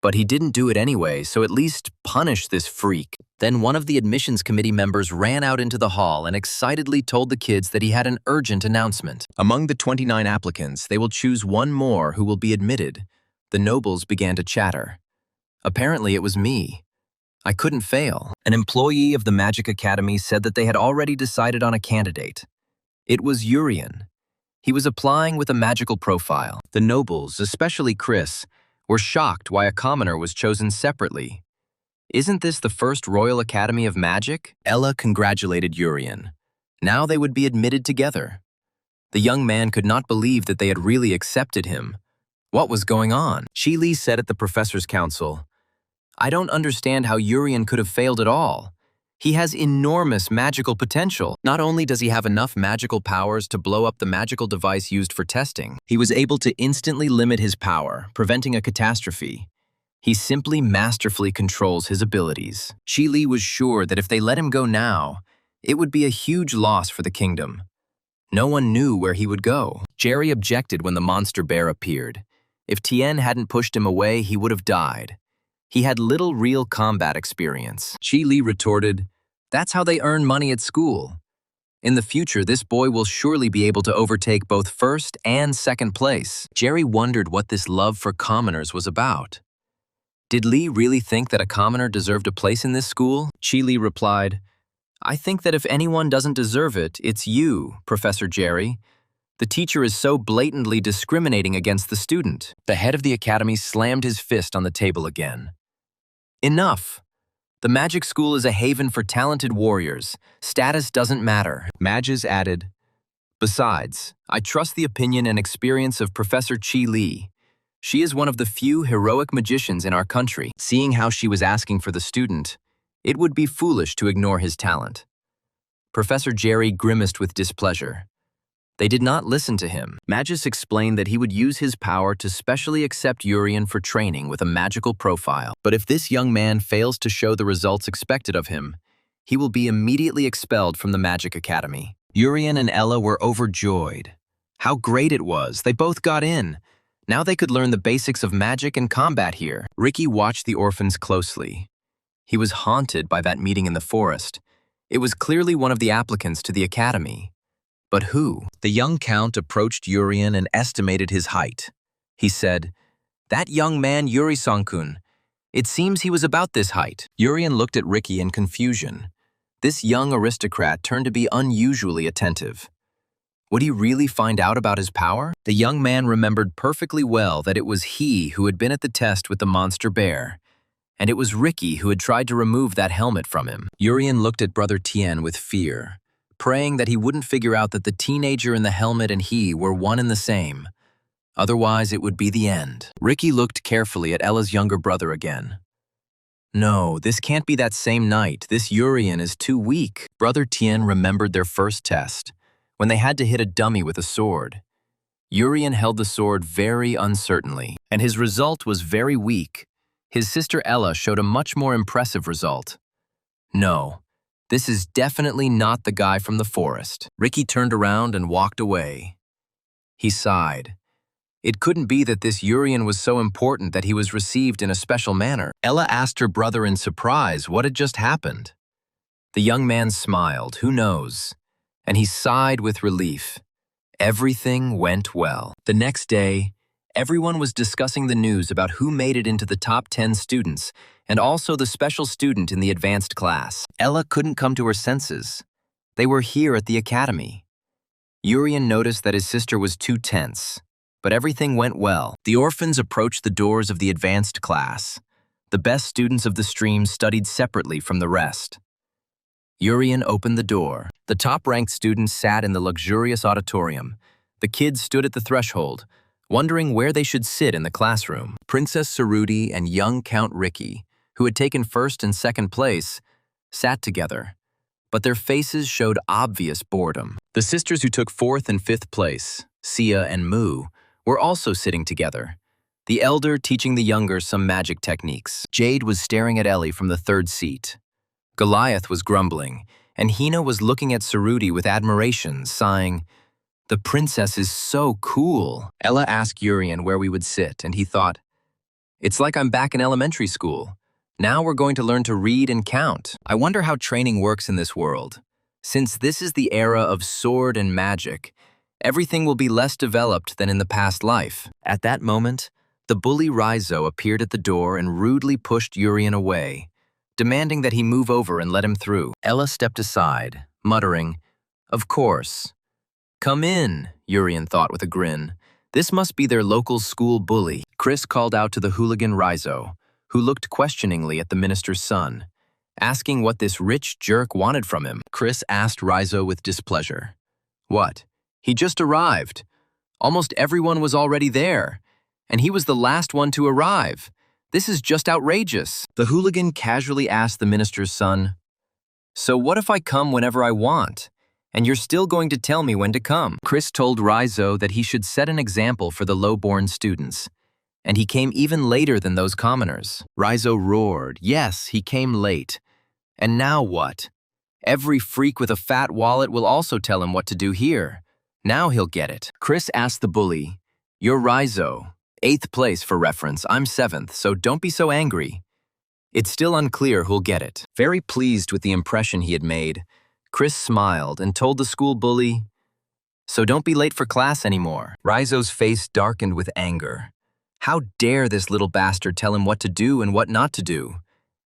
But he didn't do it anyway, so at least punish this freak. Then one of the admissions committee members ran out into the hall and excitedly told the kids that he had an urgent announcement. Among the 29 applicants, they will choose one more who will be admitted. The nobles began to chatter. Apparently it was me. I couldn't fail. An employee of the Magic Academy said that they had already decided on a candidate. It was Urian. He was applying with a magical profile. The nobles, especially Chris, were shocked why a commoner was chosen separately. Isn't this the first Royal Academy of Magic? Ella congratulated Urian. Now they would be admitted together. The young man could not believe that they had really accepted him. What was going on? Chi Li said at the professor's council, "I don't understand how Urian could have failed at all. He has enormous magical potential. Not only does he have enough magical powers to blow up the magical device used for testing, he was able to instantly limit his power, preventing a catastrophe. He simply masterfully controls his abilities." Chi Li was sure that if they let him go now, it would be a huge loss for the kingdom. No one knew where he would go. Jerry objected when the monster bear appeared. If Tien hadn't pushed him away, he would have died. He had little real combat experience. Chi Li retorted, "That's how they earn money at school. In the future, this boy will surely be able to overtake both first and second place." Jerry wondered what this love for commoners was about. Did Li really think that a commoner deserved a place in this school? Chi Li replied, "I think that if anyone doesn't deserve it, it's you, Professor Jerry. The teacher is so blatantly discriminating against the student." The head of the academy slammed his fist on the table again. "Enough! The magic school is a haven for talented warriors. Status doesn't matter." Mages added, "Besides, I trust the opinion and experience of Professor Chi Li. She is one of the few heroic magicians in our country. Seeing how she was asking for the student, it would be foolish to ignore his talent." Professor Jerry grimaced with displeasure. They did not listen to him. Magus explained that he would use his power to specially accept Urian for training with a magical profile. But if this young man fails to show the results expected of him, he will be immediately expelled from the Magic Academy. Urian and Ella were overjoyed. How great it was! They both got in. Now they could learn the basics of magic and combat here. Ricky watched the orphans closely. He was haunted by that meeting in the forest. It was clearly one of the applicants to the academy. But who? The young count approached Urian and estimated his height. He said, "That young man Yuri-san-kun. It seems he was about this height." Urian looked at Ricky in confusion. This young aristocrat turned to be unusually attentive. Would he really find out about his power? The young man remembered perfectly well that it was he who had been at the test with the monster bear, and it was Ricky who had tried to remove that helmet from him. Urian looked at Brother Tien with fear, praying that he wouldn't figure out that the teenager in the helmet and he were one and the same. Otherwise, it would be the end. Ricky looked carefully at Ella's younger brother again. "No, this can't be that same night. This Urian is too weak." Brother Tien remembered their first test, when they had to hit a dummy with a sword. Urian held the sword very uncertainly, and his result was very weak. His sister Ella showed a much more impressive result. No. This is definitely not the guy from the forest. Ricky turned around and walked away. He sighed. It couldn't be that this Urian was so important that he was received in a special manner. Ella asked her brother in surprise what had just happened. The young man smiled, who knows, and he sighed with relief. Everything went well. The next day, everyone was discussing the news about who made it into the top 10 students and also the special student in the advanced class. Ella couldn't come to her senses. They were here at the academy. Urian noticed that his sister was too tense, but everything went well. The orphans approached the doors of the advanced class. The best students of the stream studied separately from the rest. Urian opened the door. The top-ranked students sat in the luxurious auditorium. The kids stood at the threshold, wondering where they should sit in the classroom. Princess Sarudi and young Count Ricky, who had taken first and second place, sat together, but their faces showed obvious boredom. The sisters who took fourth and fifth place, Sia and Mu, were also sitting together, the elder teaching the younger some magic techniques. Jade was staring at Ellie from the third seat. Goliath was grumbling, and Hina was looking at Sarudi with admiration, sighing, "The princess is so cool." Ella asked Urian where we would sit, and he thought, "It's like I'm back in elementary school. Now we're going to learn to read and count. I wonder how training works in this world. Since this is the era of sword and magic, everything will be less developed than in the past life." At that moment, the bully Rizzo appeared at the door and rudely pushed Urian away, demanding that he move over and let him through. Ella stepped aside, muttering, "Of course." "Come in," Urian thought with a grin. This must be their local school bully. Chris called out to the hooligan Rizzo, who looked questioningly at the minister's son, asking what this rich jerk wanted from him. Chris asked Rizzo with displeasure. "What? He just arrived. Almost everyone was already there, and he was the last one to arrive. This is just outrageous." The hooligan casually asked the minister's son, "So what if I come whenever I want, and you're still going to tell me when to come?" Chris told Rizzo that he should set an example for the low-born students, and he came even later than those commoners. Rizzo roared, "Yes, he came late. And now what? Every freak with a fat wallet will also tell him what to do here. Now he'll get it." Chris asked the bully, "You're Rizzo. 8th place for reference. I'm 7th, so don't be so angry." It's still unclear who'll get it. Very pleased with the impression he had made, Chris smiled and told the school bully, "So don't be late for class anymore." Rizzo's face darkened with anger. How dare this little bastard tell him what to do and what not to do?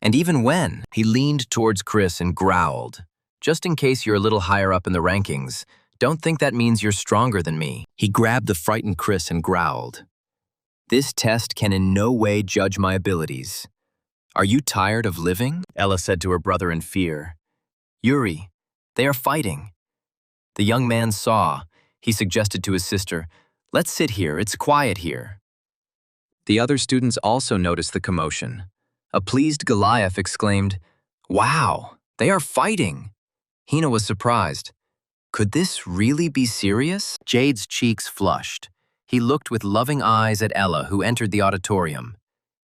And even when? He leaned towards Chris and growled, "Just in case you're a little higher up in the rankings, don't think that means you're stronger than me." He grabbed the frightened Chris and growled, "This test can in no way judge my abilities. Are you tired of living?" Ella said to her brother in fear. "Yuri, they are fighting." The young man saw. He suggested to his sister, "Let's sit here, it's quiet here." The other students also noticed the commotion. A pleased Goliath exclaimed, "Wow, they are fighting." Hina was surprised. Could this really be serious? Jade's cheeks flushed. He looked with loving eyes at Ella, who entered the auditorium.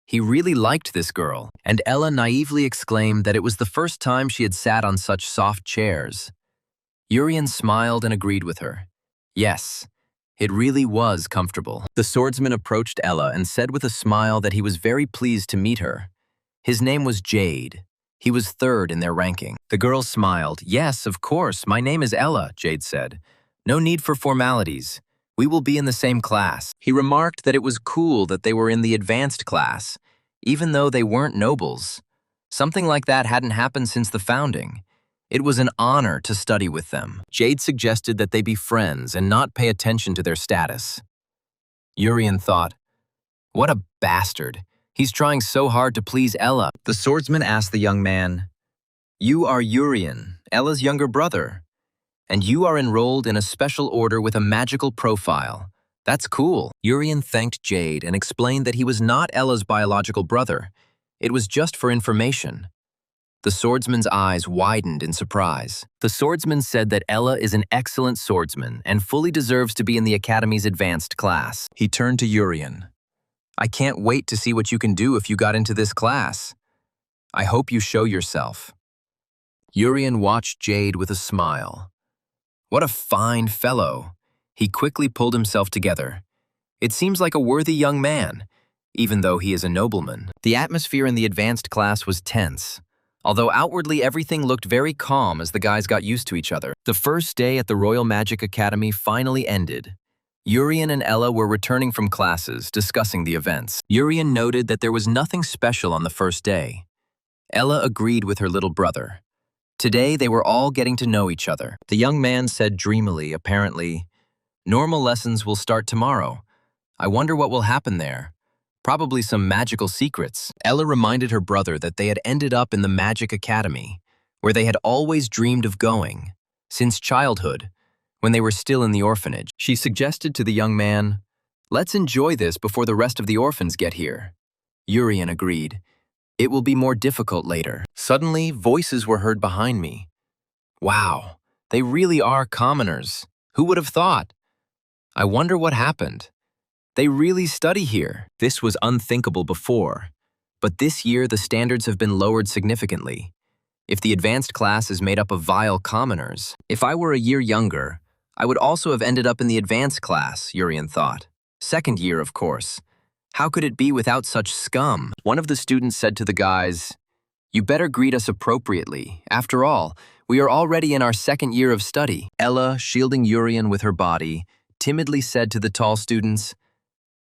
He really liked this girl, and Ella naively exclaimed that it was the first time she had sat on such soft chairs. Urian smiled and agreed with her. Yes, it really was comfortable. The swordsman approached Ella and said with a smile that he was very pleased to meet her. His name was Jade. He was 3rd in their ranking. The girl smiled. "Yes, of course, my name is Ella," Jade said. "No need for formalities. We will be in the same class." He remarked that it was cool that they were in the advanced class, even though they weren't nobles. Something like that hadn't happened since the founding. It was an honor to study with them. Jade suggested that they be friends and not pay attention to their status. Urian thought, "What a bastard. He's trying so hard to please Ella." The swordsman asked the young man, "You are Urian, Ella's younger brother, and you are enrolled in a special order with a magical profile. That's cool." Urian thanked Jade and explained that he was not Ella's biological brother. It was just for information. The swordsman's eyes widened in surprise. The swordsman said that Ella is an excellent swordsman and fully deserves to be in the Academy's advanced class. He turned to Urian. "I can't wait to see what you can do if you got into this class. I hope you show yourself." Urian watched Jade with a smile. What a fine fellow. He quickly pulled himself together. It seems like a worthy young man, even though he is a nobleman. The atmosphere in the advanced class was tense, although outwardly everything looked very calm as the guys got used to each other. The first day at the Royal Magic Academy finally ended. Urian and Ella were returning from classes, discussing the events. Urian noted that there was nothing special on the first day. Ella agreed with her little brother. Today, they were all getting to know each other. The young man said dreamily, apparently, "Normal lessons will start tomorrow. I wonder what will happen there. Probably some magical secrets." Ella reminded her brother that they had ended up in the Magic Academy, where they had always dreamed of going, since childhood, when they were still in the orphanage. She suggested to the young man, "Let's enjoy this before the rest of the orphans get here." Urian agreed. "It will be more difficult later." Suddenly, voices were heard behind me. Wow, they really are commoners. Who would have thought? I wonder what happened. They really study here. This was unthinkable before, but this year the standards have been lowered significantly. If the advanced class is made up of vile commoners, if I were a year younger, I would also have ended up in the advanced class, Urian thought. Second year, of course. How could it be without such scum? One of the students said to the guys, "You better greet us appropriately. After all, we are already in our second year of study." Ella, shielding Urian with her body, timidly said to the tall students,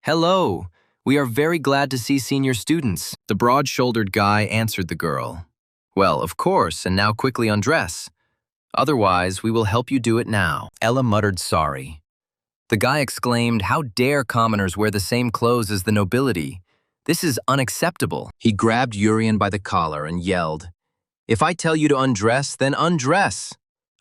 "Hello, we are very glad to see senior students." The broad-shouldered guy answered the girl, "Well, of course, and now quickly undress. Otherwise, we will help you do it now." Ella muttered sorry. The guy exclaimed, "How dare commoners wear the same clothes as the nobility? This is unacceptable." He grabbed Urian by the collar and yelled, "If I tell you to undress, then undress.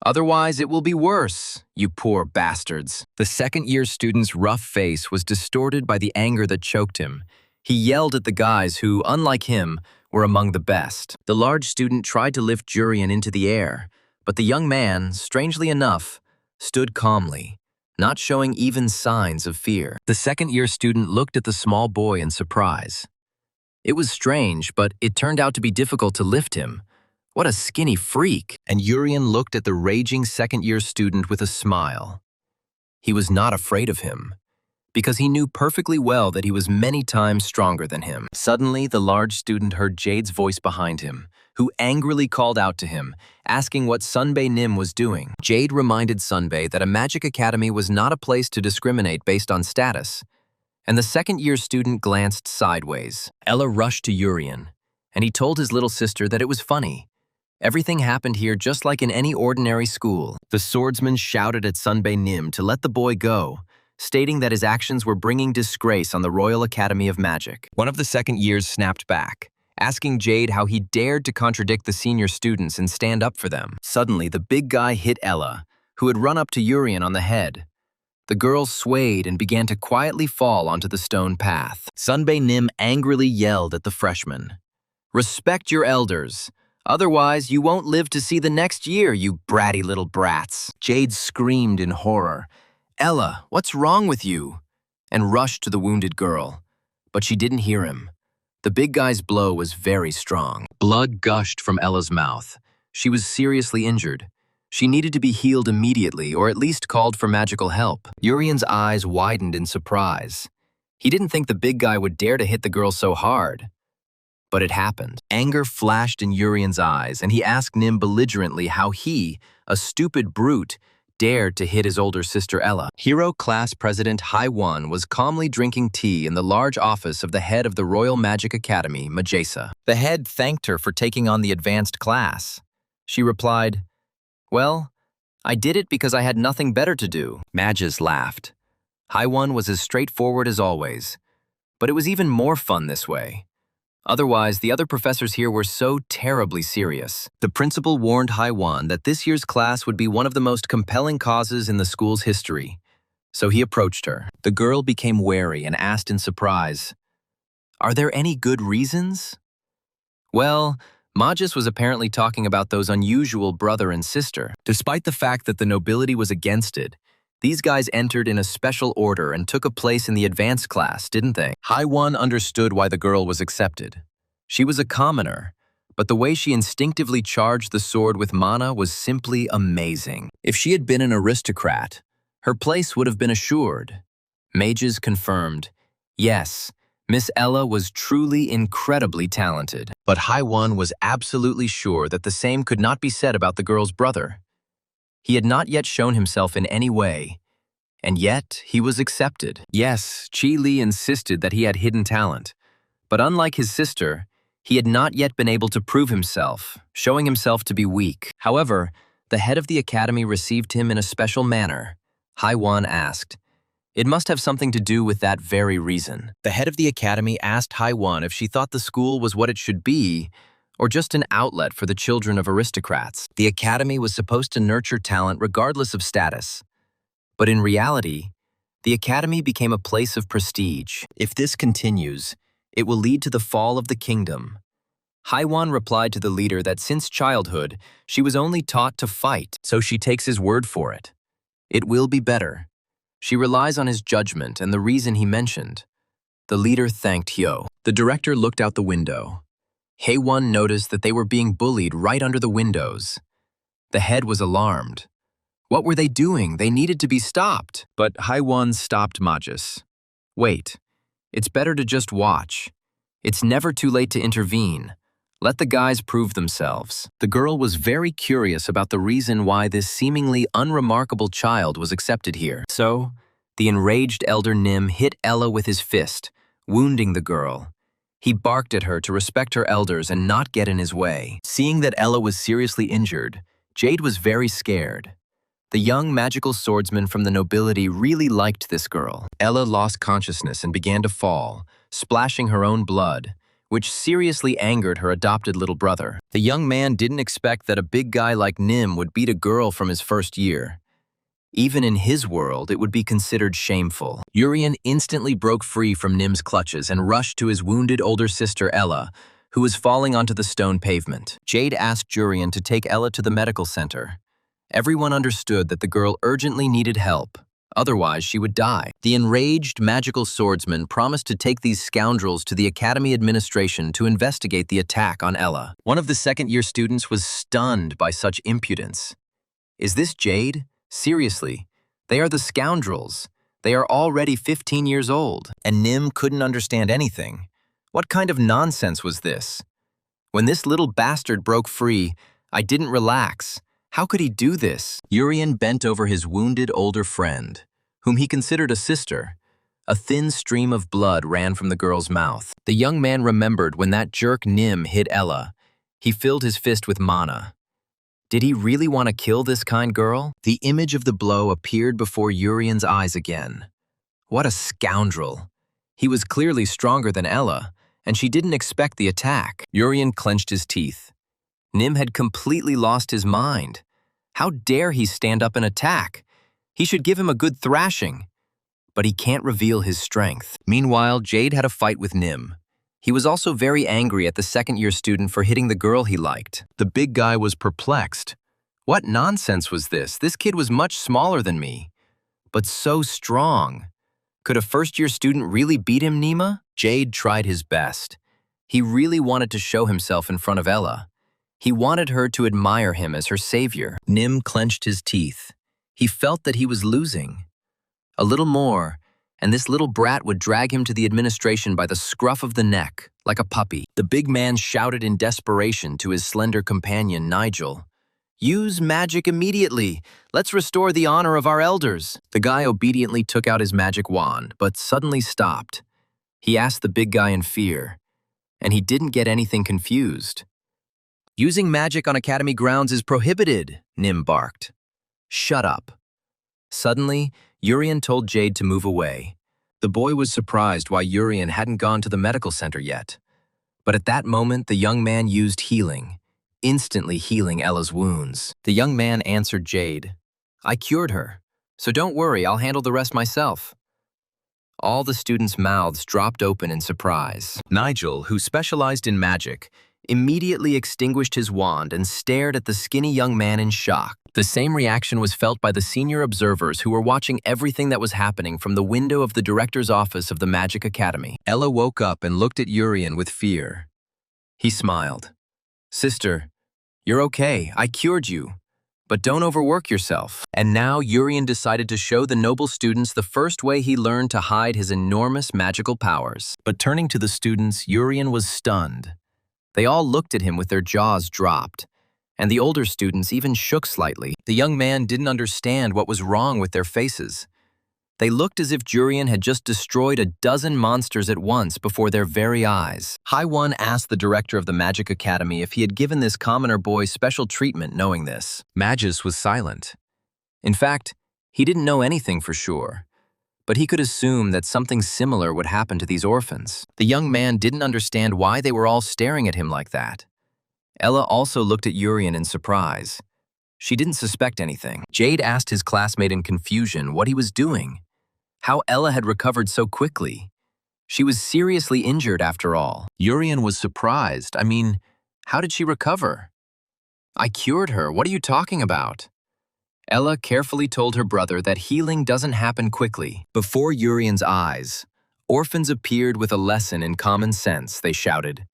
Otherwise, it will be worse, you poor bastards." The second-year student's rough face was distorted by the anger that choked him. He yelled at the guys who, unlike him, were among the best. The large student tried to lift Urian into the air, but the young man, strangely enough, stood calmly, not showing even signs of fear. The second-year student looked at the small boy in surprise. It was strange, but it turned out to be difficult to lift him. What a skinny freak! And Urian looked at the raging second-year student with a smile. He was not afraid of him, because he knew perfectly well that he was many times stronger than him. Suddenly, the large student heard Jade's voice behind him, who angrily called out to him, asking what Sunbae Nim was doing. Jade reminded Sunbae that a magic academy was not a place to discriminate based on status, and the second-year student glanced sideways. Ella rushed to Urian, and he told his little sister that it was funny. Everything happened here just like in any ordinary school. The swordsman shouted at Sunbae Nim to let the boy go, stating that his actions were bringing disgrace on the Royal Academy of Magic. One of the second years snapped back, asking Jade how he dared to contradict the senior students and stand up for them. Suddenly, the big guy hit Ella, who had run up to Urian on the head. The girl swayed and began to quietly fall onto the stone path. Sunbae Nim angrily yelled at the freshman, "Respect your elders. Otherwise, you won't live to see the next year, you bratty little brats." Jade screamed in horror, "Ella, what's wrong with you?" and rushed to the wounded girl. But she didn't hear him. The big guy's blow was very strong. Blood gushed from Ella's mouth. She was seriously injured. She needed to be healed immediately, or at least called for magical help. Urian's eyes widened in surprise. He didn't think the big guy would dare to hit the girl so hard. But it happened. Anger flashed in Urian's eyes, and he asked Nim belligerently how he, a stupid brute, dared to hit his older sister Ella. Hero Class President Hai-Won was calmly drinking tea in the large office of the head of the Royal Magic Academy, Majesa. The head thanked her for taking on the advanced class. She replied, "Well, I did it because I had nothing better to do." Mages laughed. Hai-Won was as straightforward as always, but it was even more fun this way. Otherwise, the other professors here were so terribly serious. The principal warned Hai-Won that this year's class would be one of the most compelling causes in the school's history. So he approached her. The girl became wary and asked in surprise, "Are there any good reasons?" Well, Majus was apparently talking about those unusual brother and sister. Despite the fact that the nobility was against it, these guys entered in a special order and took a place in the advanced class, didn't they? Hai-Won understood why the girl was accepted. She was a commoner, but the way she instinctively charged the sword with mana was simply amazing. If she had been an aristocrat, her place would have been assured. Mages confirmed, yes, Miss Ella was truly incredibly talented. But Haiwan was absolutely sure that the same could not be said about the girl's brother. He had not yet shown himself in any way, and yet he was accepted. Yes, Chi Li insisted that he had hidden talent, but unlike his sister, he had not yet been able to prove himself, showing himself to be weak. However, the head of the academy received him in a special manner. Haiwan asked, "It must have something to do with that very reason." The head of the academy asked Haiwan if she thought the school was what it should be, or just an outlet for the children of aristocrats. The academy was supposed to nurture talent regardless of status. But in reality, the academy became a place of prestige. If this continues, it will lead to the fall of the kingdom. Haiwan replied to the leader that since childhood, she was only taught to fight, so she takes his word for it. It will be better. She relies on his judgment and the reason he mentioned. The leader thanked Hyo. The director looked out the window. Haiwan noticed that they were being bullied right under the windows. The head was alarmed. What were they doing? They needed to be stopped. But Haiwan stopped Majus. Wait, it's better to just watch. It's never too late to intervene. Let the guys prove themselves. The girl was very curious about the reason why this seemingly unremarkable child was accepted here. So, the enraged elder Nim hit Ella with his fist, wounding the girl. He barked at her to respect her elders and not get in his way. Seeing that Ella was seriously injured, Jade was very scared. The young magical swordsman from the nobility really liked this girl. Ella lost consciousness and began to fall, splashing her own blood, which seriously angered her adopted little brother. The young man didn't expect that a big guy like Nim would beat a girl from his first year. Even in his world, it would be considered shameful. Urien instantly broke free from Nim's clutches and rushed to his wounded older sister Ella, who was falling onto the stone pavement. Jade asked Urien to take Ella to the medical center. Everyone understood that the girl urgently needed help. Otherwise, she would die. The enraged magical swordsman promised to take these scoundrels to the academy administration to investigate the attack on Ella. One of the second-year students was stunned by such impudence. Is this Jade? Seriously, they are the scoundrels. They are already 15 years old, and Nim couldn't understand anything. What kind of nonsense was this? When this little bastard broke free, I didn't relax. How could he do this? Urien bent over his wounded older friend, whom he considered a sister. A thin stream of blood ran from the girl's mouth. The young man remembered when that jerk Nim hit Ella. He filled his fist with mana. Did he really want to kill this kind girl? The image of the blow appeared before Urien's eyes again. What a scoundrel. He was clearly stronger than Ella, and she didn't expect the attack. Urien clenched his teeth. Nim had completely lost his mind. How dare he stand up and attack? He should give him a good thrashing. But he can't reveal his strength. Meanwhile, Jade had a fight with Nim. He was also very angry at the second-year student for hitting the girl he liked. The big guy was perplexed. What nonsense was this? This kid was much smaller than me, but so strong. Could a first-year student really beat him, Nima? Jade tried his best. He really wanted to show himself in front of Ella. He wanted her to admire him as her savior. Nim clenched his teeth. He felt that he was losing. A little more, and this little brat would drag him to the administration by the scruff of the neck, like a puppy. The big man shouted in desperation to his slender companion, Nigel. "Use magic immediately! Let's restore the honor of our elders!" The guy obediently took out his magic wand, but suddenly stopped. He asked the big guy in fear, and he didn't get anything confused. "Using magic on academy grounds is prohibited," Nim barked. "Shut up." Suddenly, Urien told Jade to move away. The boy was surprised why Urien hadn't gone to the medical center yet. But at that moment, the young man used healing, instantly healing Ella's wounds. The young man answered Jade, "I cured her, so don't worry, I'll handle the rest myself." All the students' mouths dropped open in surprise. Nigel, who specialized in magic, immediately extinguished his wand and stared at the skinny young man in shock. The same reaction was felt by the senior observers who were watching everything that was happening from the window of the director's office of the Magic Academy. Ella woke up and looked at Urien with fear. He smiled. "Sister, you're okay. I cured you. but don't overwork yourself. And now Urian decided to show the noble students the first way he learned to hide his enormous magical powers. But turning to the students, Urian was stunned. They all looked at him with their jaws dropped, and the older students even shook slightly. The young man didn't understand what was wrong with their faces. They looked as if Jurian had just destroyed a dozen monsters at once before their very eyes. Haiwan asked the director of the Magic Academy if he had given this commoner boy special treatment knowing this. Magus was silent. In fact, he didn't know anything for sure, but he could assume that something similar would happen to these orphans. The young man didn't understand why they were all staring at him like that. Ella also looked at Urian in surprise. She didn't suspect anything. Jade asked his classmate in confusion what he was doing. How Ella had recovered so quickly. She was seriously injured after all. Urian was surprised. I mean, how did she recover? I cured her. What are you talking about? Ella carefully told her brother that healing doesn't happen quickly. Before Urian's eyes, orphans appeared with a lesson in common sense, they shouted.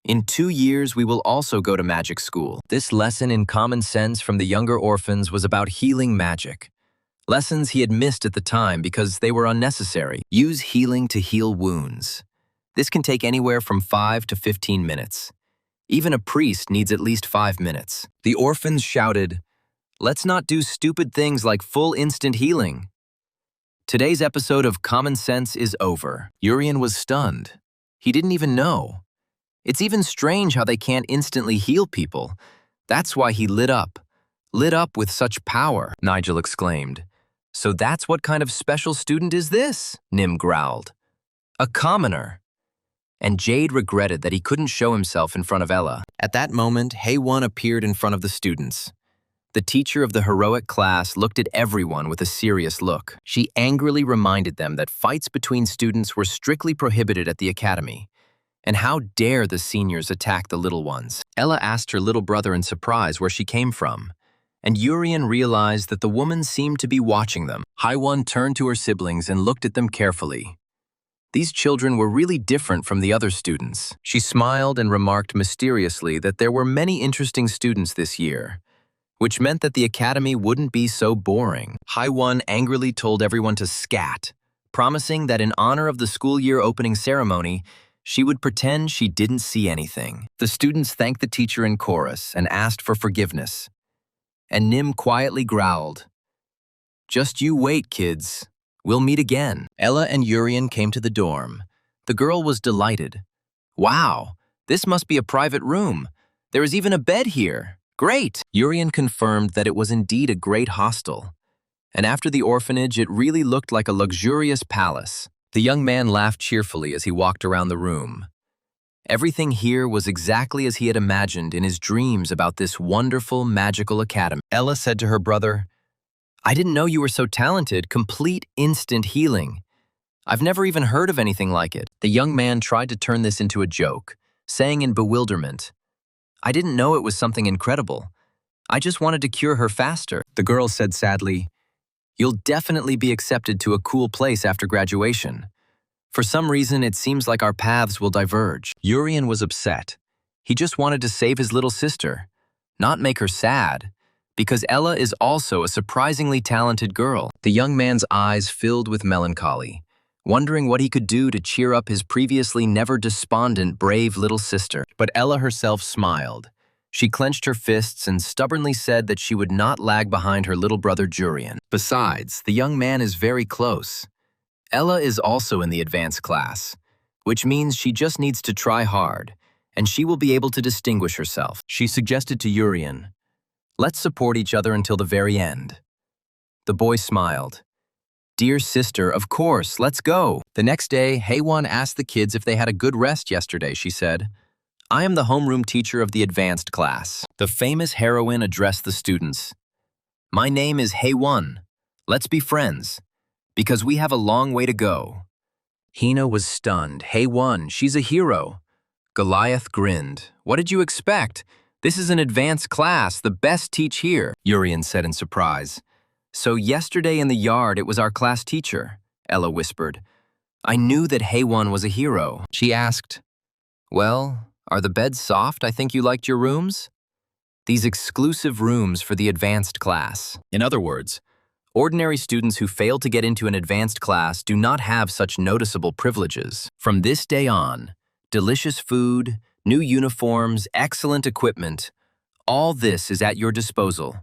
In 2 years, we will also go to magic school. This lesson in common sense from the younger orphans was about healing magic. Lessons he had missed at the time because they were unnecessary. Use healing to heal wounds. This can take anywhere from 5 to 15 minutes. Even a priest needs at least 5 minutes. The orphans shouted, "Let's not do stupid things like full instant healing." Today's episode of Common Sense is over. Urian was stunned. He didn't even know. It's even strange how they can't instantly heal people. That's why he lit up with such power, Nigel exclaimed. So that's what kind of special student is this? Nim growled. A commoner. And Jade regretted that he couldn't show himself in front of Ella. At that moment, Haewon appeared in front of the students. The teacher of the heroic class looked at everyone with a serious look. She angrily reminded them that fights between students were strictly prohibited at the academy. And how dare the seniors attack the little ones? Ella asked her little brother in surprise where she came from. And Urian realized that the woman seemed to be watching them. Haiwan turned to her siblings and looked at them carefully. These children were really different from the other students. She smiled and remarked mysteriously that there were many interesting students this year, which meant that the academy wouldn't be so boring. Haiwan angrily told everyone to scat, promising that in honor of the school year opening ceremony, she would pretend she didn't see anything. The students thanked the teacher in chorus and asked for forgiveness. And Nim quietly growled, "Just you wait, kids. We'll meet again." Ella and Urian came to the dorm. The girl was delighted. "Wow, this must be a private room. There is even a bed here. Great!" Urian confirmed that it was indeed a great hostel. And after the orphanage, it really looked like a luxurious palace. The young man laughed cheerfully as he walked around the room. Everything here was exactly as he had imagined in his dreams about this wonderful, magical academy. Ella said to her brother, "I didn't know you were so talented, complete instant healing. I've never even heard of anything like it." The young man tried to turn this into a joke, saying in bewilderment, "I didn't know it was something incredible. I just wanted to cure her faster." The girl said sadly, "You'll definitely be accepted to a cool place after graduation. For some reason, it seems like our paths will diverge." Urian was upset. He just wanted to save his little sister, not make her sad, because Ella is also a surprisingly talented girl. The young man's eyes filled with melancholy, wondering what he could do to cheer up his previously never despondent, brave little sister. But Ella herself smiled. She clenched her fists and stubbornly said that she would not lag behind her little brother Jurian. Besides, the young man is very close. Ella is also in the advanced class, which means she just needs to try hard, and she will be able to distinguish herself. She suggested to Urian, "Let's support each other until the very end." The boy smiled. "Dear sister, of course, let's go." The next day, Haewon asked the kids if they had a good rest yesterday, she said. "I am the homeroom teacher of the advanced class." The famous heroine addressed the students. "My name is Haewon. Let's be friends, because we have a long way to go." Hina was stunned. "Haewon, she's a hero." Goliath grinned. "What did you expect? This is an advanced class, the best teach here," Urian said in surprise. "So yesterday in the yard it was our class teacher," Ella whispered. "I knew that Haewon was a hero." She asked, "Well, are the beds soft? I think you liked your rooms?" these exclusive rooms for the advanced class. In other words, ordinary students who fail to get into an advanced class do not have such noticeable privileges. From this day on, delicious food, new uniforms, excellent equipment, all this is at your disposal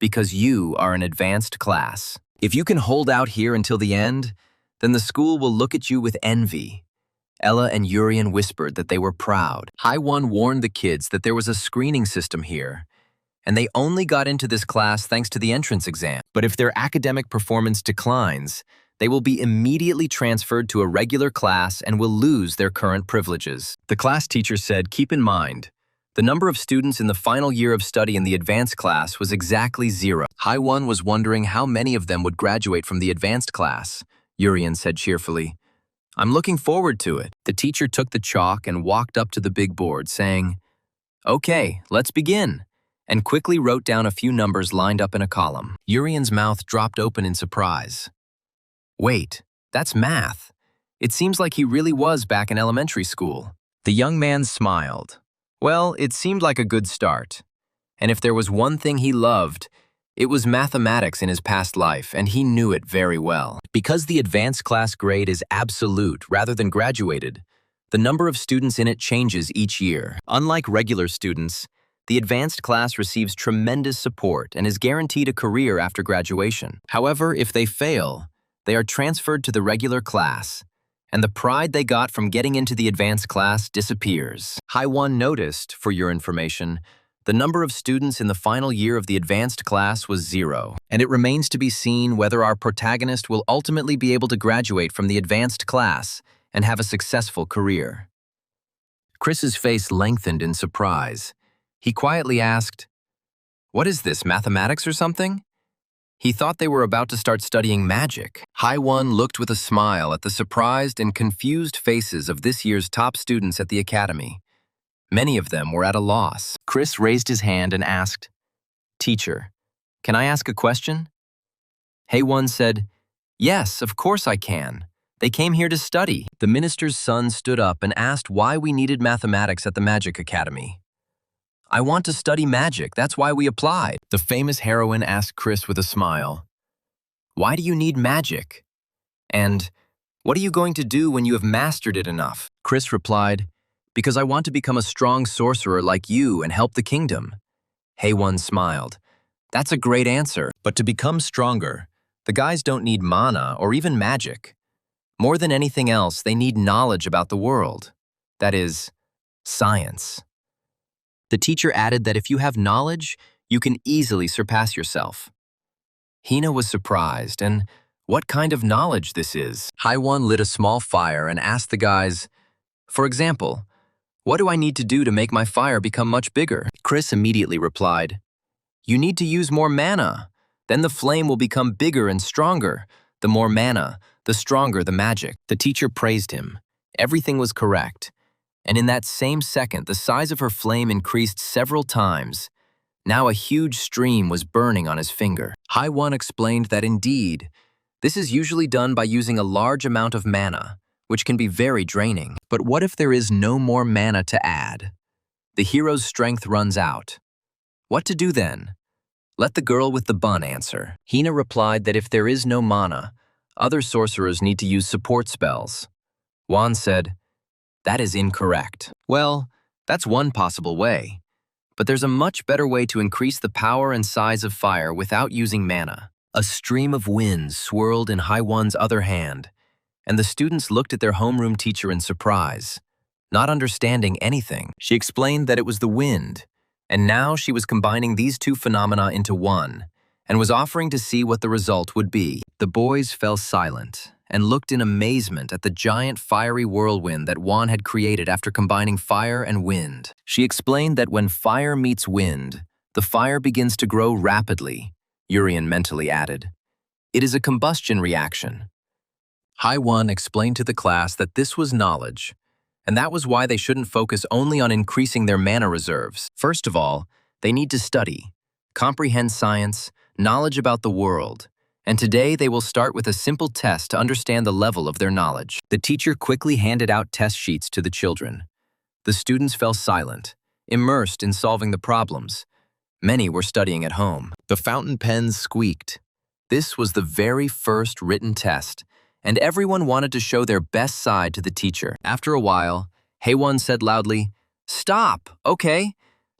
because you are an advanced class. If you can hold out here until the end, then the school will look at you with envy. Ella and Urian whispered that they were proud. Haiwan warned the kids that there was a screening system here, and they only got into this class thanks to the entrance exam. But if their academic performance declines, they will be immediately transferred to a regular class and will lose their current privileges. The class teacher said, keep in mind, the number of students in the final year of study in the advanced class was exactly 0. Haiwan was wondering how many of them would graduate from the advanced class. Urian said cheerfully, I'm looking forward to it. The teacher took the chalk and walked up to the big board, saying, Okay, let's begin, and quickly wrote down a few numbers lined up in a column. Urian's mouth dropped open in surprise. Wait, that's math. It seems like he really was back in elementary school. The young man smiled. Well, it seemed like a good start. And if there was one thing he loved, it was mathematics in his past life, and he knew it very well. Because the advanced class grade is absolute rather than graduated, the number of students in it changes each year. Unlike regular students, the advanced class receives tremendous support and is guaranteed a career after graduation. However, if they fail, they are transferred to the regular class, and the pride they got from getting into the advanced class disappears. Haiwan noticed, for your information, the number of students in the final year of the advanced class was 0, and it remains to be seen whether our protagonist will ultimately be able to graduate from the advanced class and have a successful career. Chris's face lengthened in surprise. He quietly asked, What is this, mathematics or something? He thought they were about to start studying magic. Haiwan looked with a smile at the surprised and confused faces of this year's top students at the academy. Many of them were at a loss. Chris raised his hand and asked, Teacher, can I ask a question? Haiwan said, Yes, of course I can. They came here to study. The minister's son stood up and asked why we needed mathematics at the Magic Academy. I want to study magic, that's why we applied. The famous heroine asked Chris with a smile, Why do you need magic? And what are you going to do when you have mastered it enough? Chris replied, Because I want to become a strong sorcerer like you and help the kingdom. Haiwan smiled. That's a great answer. But to become stronger, the guys don't need mana or even magic. More than anything else, they need knowledge about the world. That is, science. The teacher added that if you have knowledge, you can easily surpass yourself. Hina was surprised, and what kind of knowledge this is? Haiwan lit a small fire and asked the guys, For example, what do I need to do to make my fire become much bigger? Chris immediately replied, You need to use more mana. Then the flame will become bigger and stronger. The more mana, the stronger the magic. The teacher praised him. Everything was correct. And in that same second, the size of her flame increased several times. Now a huge stream was burning on his finger. Haiwan explained that indeed, this is usually done by using a large amount of mana, which can be very draining. But what if there is no more mana to add? The hero's strength runs out. What to do then? Let the girl with the bun answer. Hina replied that if there is no mana, other sorcerers need to use support spells. Juan said, That is incorrect. Well, that's one possible way. But there's a much better way to increase the power and size of fire without using mana. A stream of wind swirled in Haiwan's other hand, and the students looked at their homeroom teacher in surprise. Not understanding anything, she explained that it was the wind, and now she was combining these two phenomena into one, and was offering to see what the result would be. The boys fell silent and looked in amazement at the giant fiery whirlwind that Juan had created after combining fire and wind. She explained that when fire meets wind, the fire begins to grow rapidly, Urian mentally added. It is a combustion reaction. Haiwan explained to the class that this was knowledge, and that was why they shouldn't focus only on increasing their mana reserves. First of all, they need to study, comprehend science, knowledge about the world, and today they will start with a simple test to understand the level of their knowledge. The teacher quickly handed out test sheets to the children. The students fell silent, immersed in solving the problems. Many were studying at home. The fountain pens squeaked. This was the very first written test, and everyone wanted to show their best side to the teacher. After a while, Haewon said loudly, "Stop, okay?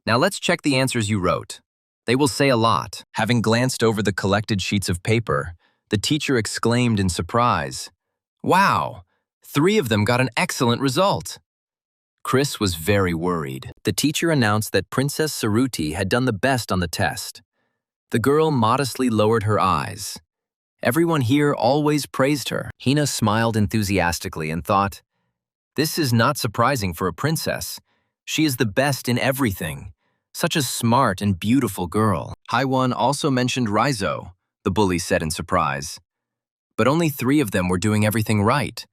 Now let's check the answers you wrote. They will say a lot." Having glanced over the collected sheets of paper, the teacher exclaimed in surprise, "Wow, 3 of them got an excellent result." Chris was very worried. The teacher announced that Princess Saruti had done the best on the test. The girl modestly lowered her eyes. Everyone here always praised her. Hina smiled enthusiastically and thought, "This is not surprising for a princess. She is the best in everything. Such a smart and beautiful girl." Haewon also mentioned Raizo, the bully said in surprise. But only 3 of them were doing everything right.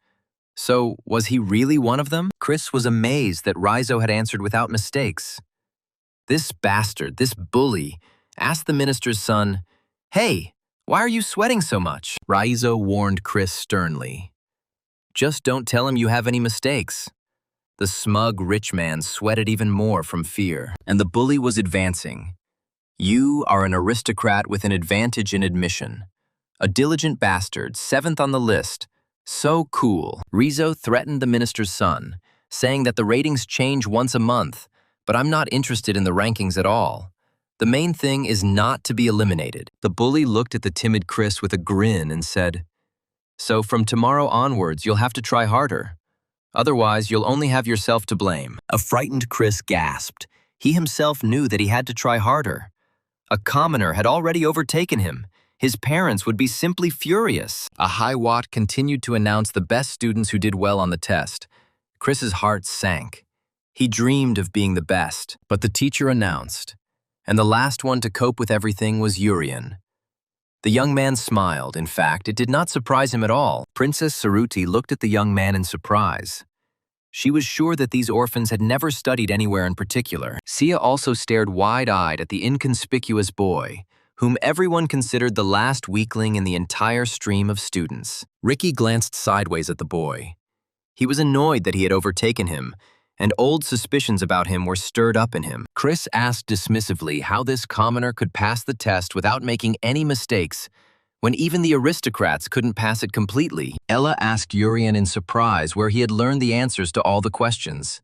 So, was he really one of them? Chris was amazed that Raizo had answered without mistakes. This bastard, this bully, asked the minister's son, "Hey, why are you sweating so much?" Raizo warned Chris sternly. "Just don't tell him you have any mistakes." The smug rich man sweated even more from fear, and the bully was advancing. "You are an aristocrat with an advantage in admission. A diligent bastard, 7th on the list. So cool." Rizzo threatened the minister's son, saying that the ratings change once a month, but I'm not interested in the rankings at all. The main thing is not to be eliminated. The bully looked at the timid Chris with a grin and said, "So from tomorrow onwards, you'll have to try harder. Otherwise, you'll only have yourself to blame." A frightened Chris gasped. He himself knew that he had to try harder. A commoner had already overtaken him. His parents would be simply furious. A high watt continued to announce the best students who did well on the test. Chris's heart sank. He dreamed of being the best, but the teacher announced, and the last one to cope with everything was Urian. The young man smiled. In fact, it did not surprise him at all. Princess Saruti looked at the young man in surprise. She was sure that these orphans had never studied anywhere in particular. Sia also stared wide-eyed at the inconspicuous boy, whom everyone considered the last weakling in the entire stream of students. Ricky glanced sideways at the boy. He was annoyed that he had overtaken him, and old suspicions about him were stirred up in him. Chris asked dismissively how this commoner could pass the test without making any mistakes, when even the aristocrats couldn't pass it completely. Ella asked Urian in surprise where he had learned the answers to all the questions.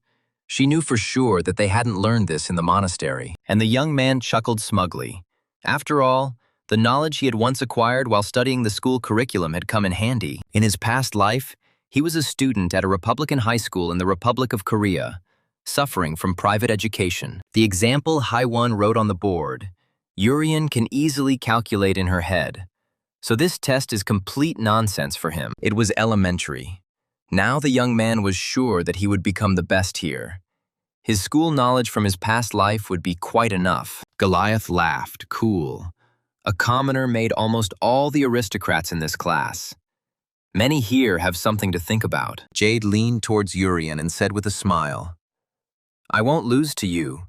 She knew for sure that they hadn't learned this in the monastery, and the young man chuckled smugly. After all, the knowledge he had once acquired while studying the school curriculum had come in handy. In his past life, he was a student at a Republican high school in the Republic of Korea, suffering from private education. The example Haewon wrote on the board, Urian can easily calculate in her head. So this test is complete nonsense for him. It was elementary. Now the young man was sure that he would become the best here. His school knowledge from his past life would be quite enough. Goliath laughed, cool. A commoner made almost all the aristocrats in this class. Many here have something to think about. Jade leaned towards Urian and said with a smile, "I won't lose to you."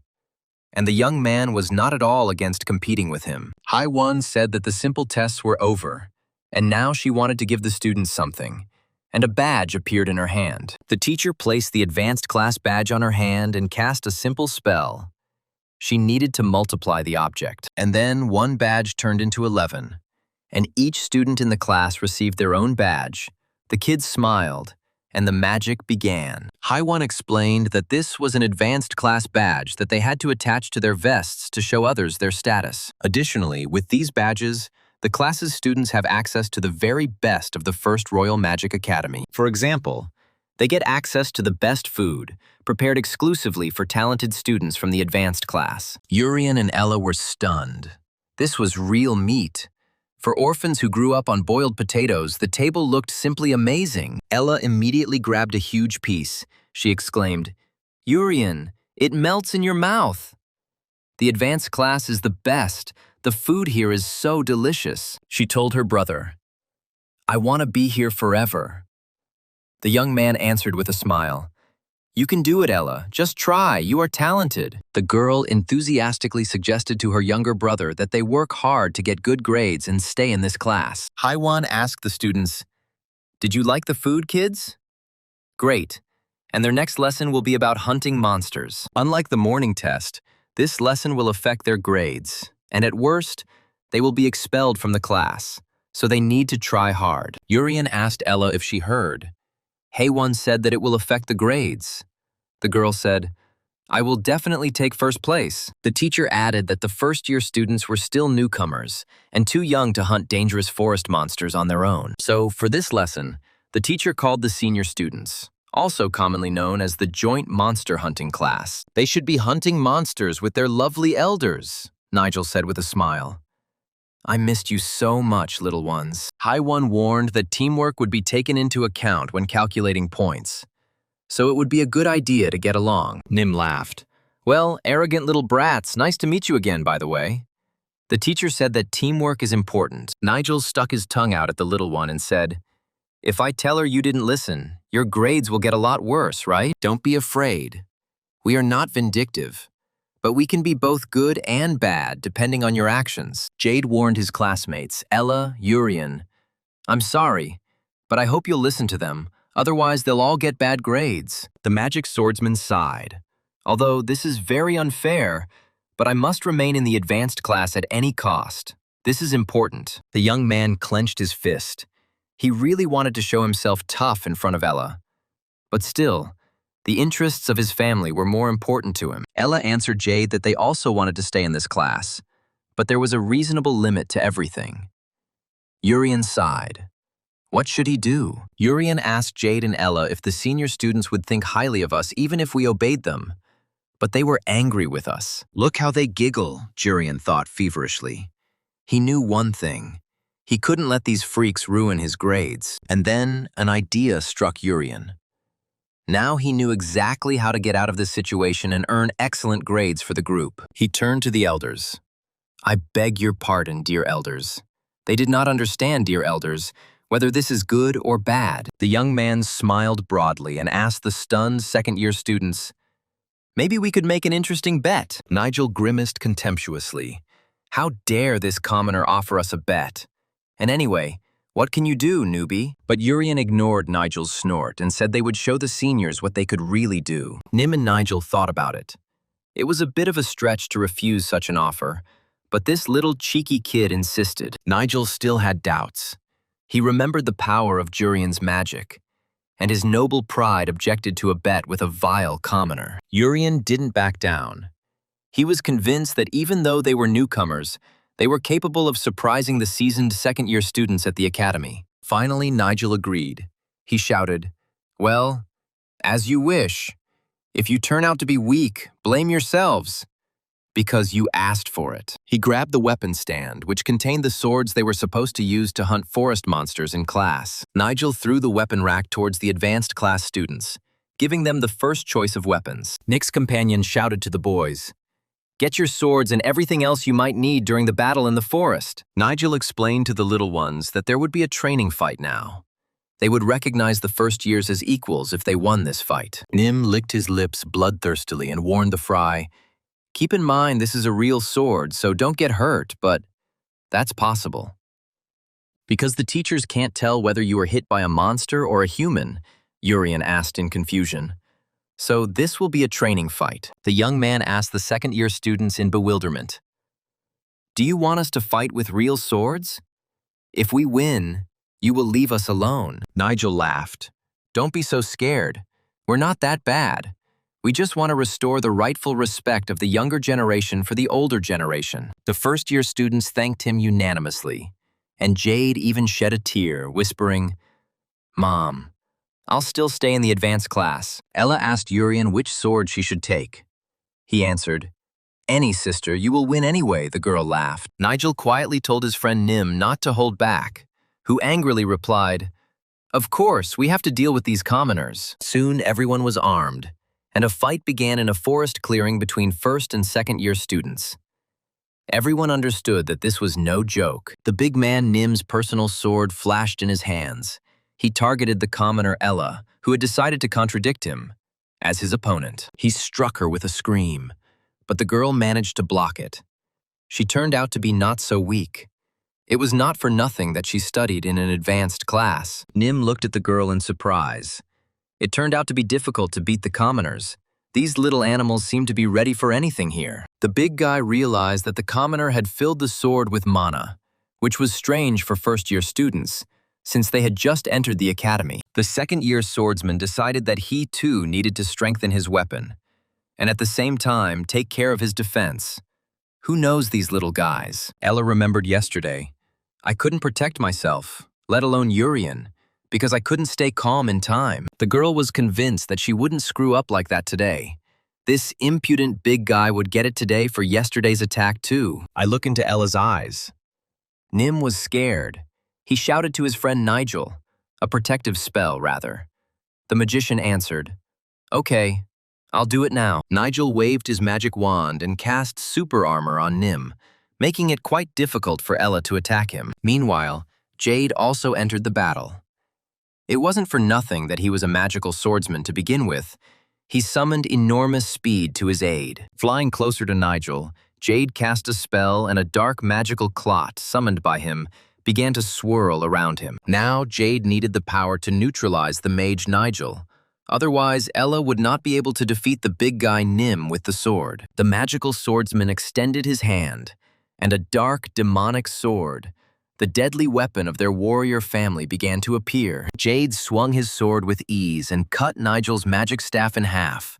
And the young man was not at all against competing with him. Haewon said that the simple tests were over, and now she wanted to give the students something, and a badge appeared in her hand. The teacher placed the advanced class badge on her hand and cast a simple spell. She needed to multiply the object, and then one badge turned into 11, and each student in the class received their own badge. The kids smiled, and the magic began. Haewon explained that this was an advanced class badge that they had to attach to their vests to show others their status. Additionally, with these badges, the class's students have access to the very best of the First Royal Magic Academy. For example, they get access to the best food, prepared exclusively for talented students from the advanced class. Urian and Ella were stunned. This was real meat. For orphans who grew up on boiled potatoes, the table looked simply amazing. Ella immediately grabbed a huge piece. She exclaimed, "Urian, it melts in your mouth." "The advanced class is the best. The food here is so delicious," she told her brother. "I want to be here forever." The young man answered with a smile, "You can do it, Ella. Just try. You are talented." The girl enthusiastically suggested to her younger brother that they work hard to get good grades and stay in this class. Haewon asked the students, "Did you like the food, kids?" "Great. And their next lesson will be about hunting monsters." Unlike the morning test, This lesson will affect their grades, and at worst, they will be expelled from the class, so they need to try hard. Urian asked Ella if she heard. Haewon said that it will affect the grades. The girl said, I will definitely take first place. The teacher added that the first-year students were still newcomers and too young to hunt dangerous forest monsters on their own. So, for this lesson, the teacher called the senior students, also commonly known as the joint monster hunting class. They should be hunting monsters with their lovely elders, Nigel said with a smile. I missed you so much, little ones. Haewon warned that teamwork would be taken into account when calculating points, so it would be a good idea to get along. Nim laughed. Well, arrogant little brats, nice to meet you again, by the way. The teacher said that teamwork is important. Nigel stuck his tongue out at the little one and said, If I tell her you didn't listen, your grades will get a lot worse, right? Don't be afraid. We are not vindictive, but we can be both good and bad depending on your actions. Jade warned his classmates, Ella, Urian. I'm sorry, but I hope you'll listen to them, otherwise they'll all get bad grades. The magic swordsman sighed. Although this is very unfair, but I must remain in the advanced class at any cost. This is important. The young man clenched his fist. He really wanted to show himself tough in front of Ella. But still, the interests of his family were more important to him. Ella answered Jade that they also wanted to stay in this class, but there was a reasonable limit to everything. Urian sighed. What should he do? Urian asked Jade and Ella if the senior students would think highly of us even if we obeyed them. But they were angry with us. Look how they giggle, Urian thought feverishly. He knew one thing. He couldn't let these freaks ruin his grades. And then an idea struck Urian. Now he knew exactly how to get out of this situation and earn excellent grades for the group. He turned to the elders. I beg your pardon, dear elders. They did not understand, dear elders, whether this is good or bad. The young man smiled broadly and asked the stunned second-year students, Maybe we could make an interesting bet. Nigel grimaced contemptuously. How dare this commoner offer us a bet? And anyway, what can you do, newbie? But Urian ignored Nigel's snort and said they would show the seniors what they could really do. Nim and Nigel thought about it. It was a bit of a stretch to refuse such an offer, but this little cheeky kid insisted. Nigel still had doubts. He remembered the power of Urian's magic, and his noble pride objected to a bet with a vile commoner. Urian didn't back down. He was convinced that even though they were newcomers, they were capable of surprising the seasoned second-year students at the academy. Finally, Nigel agreed. He shouted, Well, as you wish. If you turn out to be weak, blame yourselves, because you asked for it. He grabbed the weapon stand, which contained the swords they were supposed to use to hunt forest monsters in class. Nigel threw the weapon rack towards the advanced class students, giving them the first choice of weapons. Nick's companion shouted to the boys, Get your swords and everything else you might need during the battle in the forest. Nigel explained to the little ones that there would be a training fight now. They would recognize the first years as equals if they won this fight. Nim licked his lips bloodthirstily and warned the fry, Keep in mind this is a real sword, so don't get hurt, but that's possible. Because the teachers can't tell whether you are hit by a monster or a human, Urian asked in confusion. So this will be a training fight. The young man asked the second-year students in bewilderment. Do you want us to fight with real swords? If we win, you will leave us alone. Nigel laughed. Don't be so scared. We're not that bad. We just want to restore the rightful respect of the younger generation for the older generation. The first-year students thanked him unanimously, and Jade even shed a tear, whispering, Mom, I'll still stay in the advanced class. Ella asked Urian which sword she should take. He answered, Any, sister, you will win anyway, the girl laughed. Nigel quietly told his friend Nim not to hold back, who angrily replied, Of course, we have to deal with these commoners. Soon everyone was armed, and a fight began in a forest clearing between first and second-year students. Everyone understood that this was no joke. The big man Nim's personal sword flashed in his hands. He targeted the commoner Ella, who had decided to contradict him, as his opponent. He struck her with a scream, but the girl managed to block it. She turned out to be not so weak. It was not for nothing that she studied in an advanced class. Nim looked at the girl in surprise. It turned out to be difficult to beat the commoners. These little animals seem to be ready for anything here. The big guy realized that the commoner had filled the sword with mana, which was strange for first-year students, since they had just entered the academy. The second-year swordsman decided that he too needed to strengthen his weapon, and at the same time take care of his defense. Who knows these little guys? Ella remembered yesterday. I couldn't protect myself, let alone Urian, because I couldn't stay calm in time. The girl was convinced that she wouldn't screw up like that today. This impudent big guy would get it today for yesterday's attack too. I look into Ella's eyes. Nim was scared. He shouted to his friend Nigel, a protective spell, rather. The magician answered, "Okay, I'll do it now." Nigel waved his magic wand and cast super armor on Nim, making it quite difficult for Ella to attack him. Meanwhile, Jade also entered the battle. It wasn't for nothing that he was a magical swordsman to begin with. He summoned enormous speed to his aid. Flying closer to Nigel, Jade cast a spell and a dark magical clot summoned by him began to swirl around him. Now Jade needed the power to neutralize the mage Nigel. Otherwise, Ella would not be able to defeat the big guy Nim with the sword. The magical swordsman extended his hand, and a dark, demonic sword, the deadly weapon of their warrior family, began to appear. Jade swung his sword with ease and cut Nigel's magic staff in half,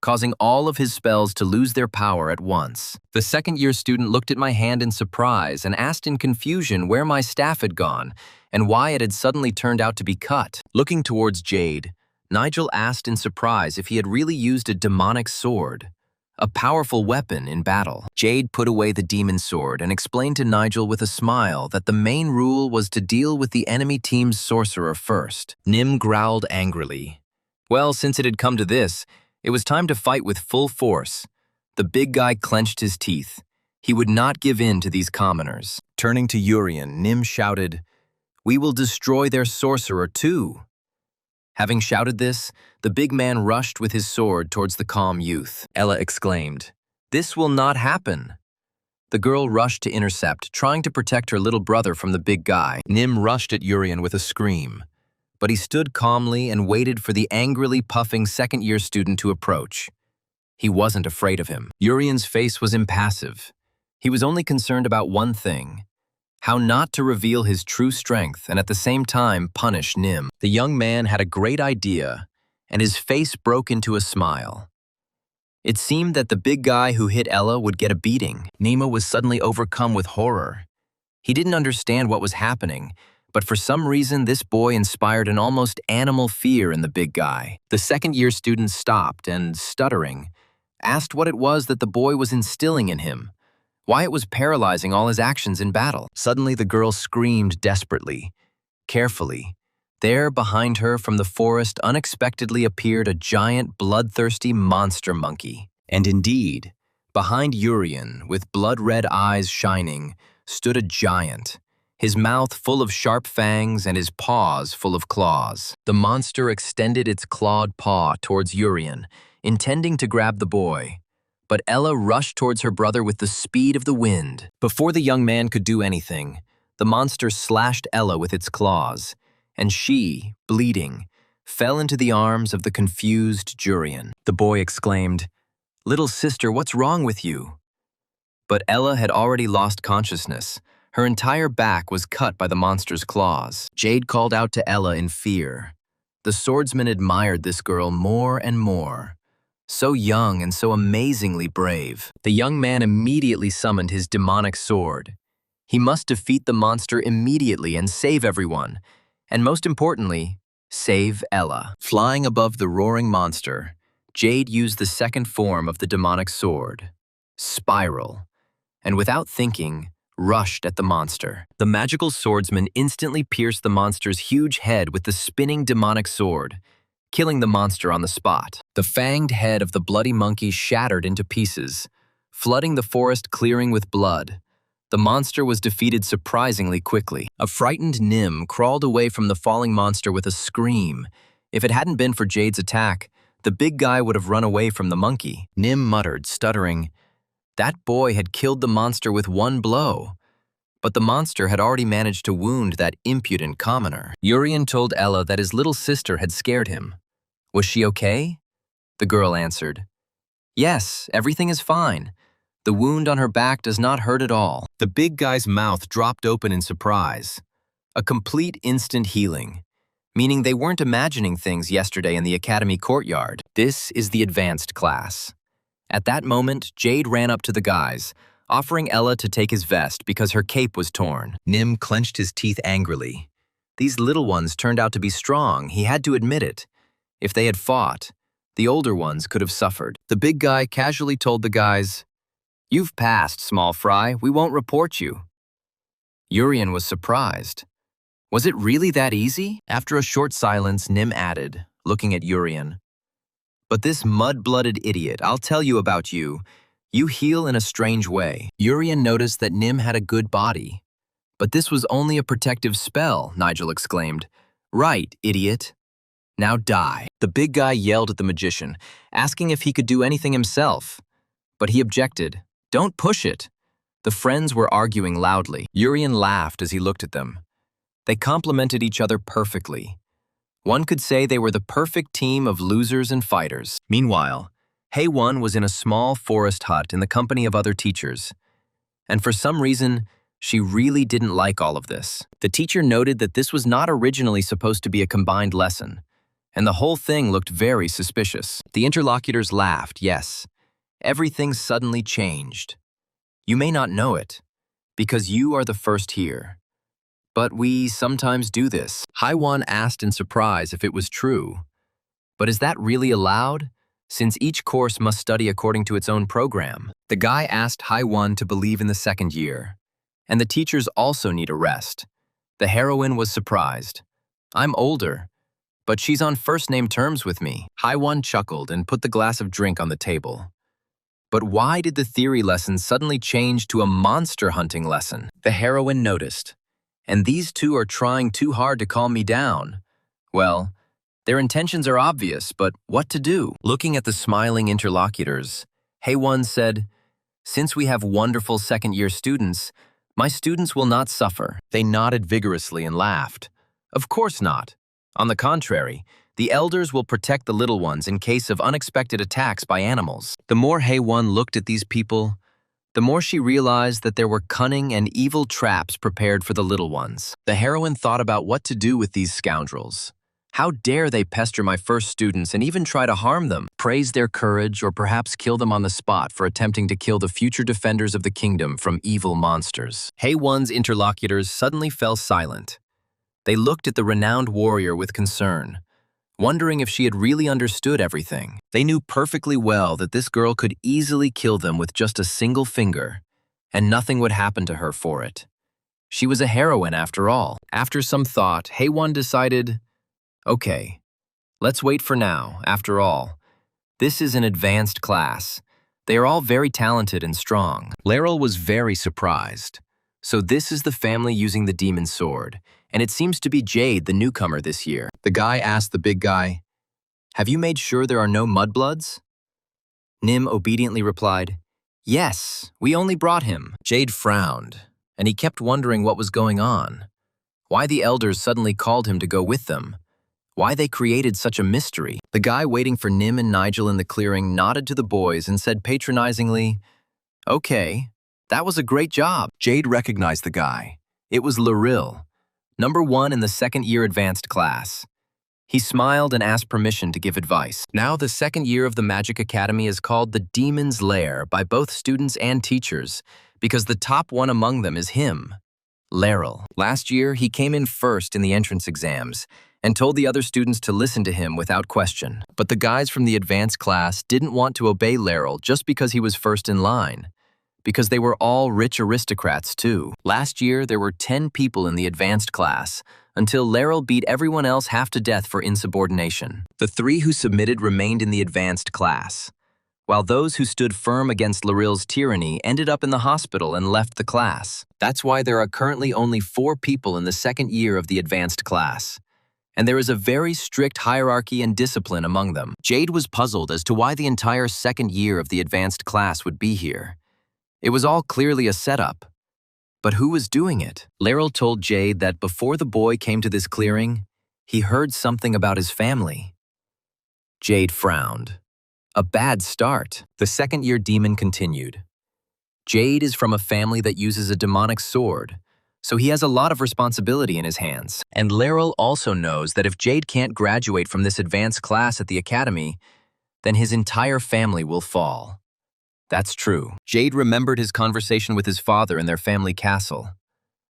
causing all of his spells to lose their power at once. The second-year student looked at my hand in surprise and asked in confusion where my staff had gone and why it had suddenly turned out to be cut. Looking towards Jade, Nigel asked in surprise if he had really used a demonic sword, a powerful weapon in battle. Jade put away the demon sword and explained to Nigel with a smile that the main rule was to deal with the enemy team's sorcerer first. Nim growled angrily. Well, since it had come to this, it was time to fight with full force. The big guy clenched his teeth. He would not give in to these commoners. Turning to Urian, Nim shouted, "We will destroy their sorcerer too." Having shouted this, the big man rushed with his sword towards the calm youth. Ella exclaimed, "This will not happen." The girl rushed to intercept, trying to protect her little brother from the big guy. Nim rushed at Urian with a scream, but he stood calmly and waited for the angrily puffing second-year student to approach. He wasn't afraid of him. Urian's face was impassive. He was only concerned about one thing: how not to reveal his true strength and at the same time punish Nim. The young man had a great idea, and his face broke into a smile. It seemed that the big guy who hit Ella would get a beating. Nima was suddenly overcome with horror. He didn't understand what was happening, but for some reason this boy inspired an almost animal fear in the big guy. The second-year student stopped and, stuttering, asked what it was that the boy was instilling in him, why it was paralyzing all his actions in battle. Suddenly the girl screamed desperately. Carefully, there behind her from the forest unexpectedly appeared a giant bloodthirsty monster monkey. And indeed, behind Urian, with blood-red eyes shining, stood a giant, his mouth full of sharp fangs and his paws full of claws. The monster extended its clawed paw towards Urian, intending to grab the boy. But Ella rushed towards her brother with the speed of the wind. Before the young man could do anything, the monster slashed Ella with its claws, and she, bleeding, fell into the arms of the confused Jurian. The boy exclaimed, "Little sister, what's wrong with you?" But Ella had already lost consciousness. Her entire back was cut by the monster's claws. Jade called out to Ella in fear. The swordsman admired this girl more and more. So young and so amazingly brave. The young man immediately summoned his demonic sword. He must defeat the monster immediately and save everyone, and most importantly, save Ella. Flying above the roaring monster, Jade used the second form of the demonic sword, Spiral, and without thinking, rushed at the monster. The magical swordsman instantly pierced the monster's huge head with the spinning demonic sword, killing the monster on the spot. The fanged head of the bloody monkey shattered into pieces, flooding the forest clearing with blood. The monster was defeated surprisingly quickly. A frightened Nim crawled away from the falling monster with a scream. If it hadn't been for Jade's attack, the big guy would have run away from the monkey. Nim muttered, stuttering, "That boy had killed the monster with one blow." But the monster had already managed to wound that impudent commoner. Urian told Ella that his little sister had scared him. Was she okay? The girl answered, Yes, everything is fine. The wound on her back does not hurt at all. The big guy's mouth dropped open in surprise. A complete instant healing, meaning they weren't imagining things yesterday in the academy courtyard. This is the advanced class. At that moment, Jade ran up to the guys, offering Ella to take his vest because her cape was torn. Nim clenched his teeth angrily. These little ones turned out to be strong, he had to admit it. If they had fought, the older ones could have suffered. The big guy casually told the guys, "You've passed, small fry, we won't report you." Urian was surprised. Was it really that easy? After a short silence, Nim added, looking at Urian, "But this mud-blooded idiot, I'll tell you about you. You heal in a strange way." Urian noticed that Nim had a good body. "But this was only a protective spell," Nigel exclaimed. "Right, idiot. Now die." The big guy yelled at the magician, asking if he could do anything himself. But he objected. "Don't push it." The friends were arguing loudly. Urian laughed as he looked at them. They complemented each other perfectly. One could say they were the perfect team of losers and fighters. Meanwhile, Hei-won was in a small forest hut in the company of other teachers. And for some reason, she really didn't like all of this. The teacher noted that this was not originally supposed to be a combined lesson, and the whole thing looked very suspicious. The interlocutors laughed, yes. Everything suddenly changed. You may not know it, because you are the first here. But we sometimes do this. Hei-won asked in surprise if it was true. But is that really allowed? Since each course must study according to its own program. The guy asked Hei-won to believe in the second year. And the teachers also need a rest. The heroine was surprised. "I'm older, but she's on first-name terms with me." Hei-won chuckled and put the glass of drink on the table. But why did the theory lesson suddenly change to a monster hunting lesson? The heroine noticed. And these two are trying too hard to calm me down. Well, their intentions are obvious, but what to do? Looking at the smiling interlocutors, Hei-won said, "Since we have wonderful second-year students, my students will not suffer." They nodded vigorously and laughed. Of course not. On the contrary, the elders will protect the little ones in case of unexpected attacks by animals. The more Hei-won looked at these people, the more she realized that there were cunning and evil traps prepared for the little ones. The heroine thought about what to do with these scoundrels. How dare they pester my first students and even try to harm them, praise their courage, or perhaps kill them on the spot for attempting to kill the future defenders of the kingdom from evil monsters. Hei-won's interlocutors suddenly fell silent. They looked at the renowned warrior with concern, wondering if she had really understood everything. They knew perfectly well that this girl could easily kill them with just a single finger, and nothing would happen to her for it. She was a heroine after all. After some thought, Hei-won decided, okay, let's wait for now, after all. This is an advanced class. They are all very talented and strong. Laryl was very surprised. So this is the family using the demon sword, and it seems to be Jade, the newcomer this year. The guy asked the big guy, "Have you made sure there are no mudbloods?" Nim obediently replied, "Yes, we only brought him." Jade frowned, and he kept wondering what was going on. Why the elders suddenly called him to go with them. Why they created such a mystery. The guy waiting for Nim and Nigel in the clearing nodded to the boys and said patronizingly, "Okay, that was a great job." Jade recognized the guy. It was Laryl, number 1 in the second-year advanced class. He smiled and asked permission to give advice. Now the second year of the Magic Academy is called the Demon's Lair by both students and teachers, because the top one among them is him, Laryl. Last year, he came in first in the entrance exams and told the other students to listen to him without question. But the guys from the advanced class didn't want to obey Laryl just because he was first in line, because they were all rich aristocrats too. Last year, there were 10 people in the advanced class, until Laryl beat everyone else half to death for insubordination. The 3 who submitted remained in the advanced class, while those who stood firm against Laryl's tyranny ended up in the hospital and left the class. That's why there are currently only 4 people in the second year of the advanced class, and there is a very strict hierarchy and discipline among them. Jade was puzzled as to why the entire second year of the advanced class would be here. It was all clearly a setup. But who was doing it? Laryl told Jade that before the boy came to this clearing, he heard something about his family. Jade frowned. A bad start. The second-year demon continued. Jade is from a family that uses a demonic sword, so he has a lot of responsibility in his hands. And Laryl also knows that if Jade can't graduate from this advanced class at the academy, then his entire family will fall. That's true. Jade remembered his conversation with his father in their family castle.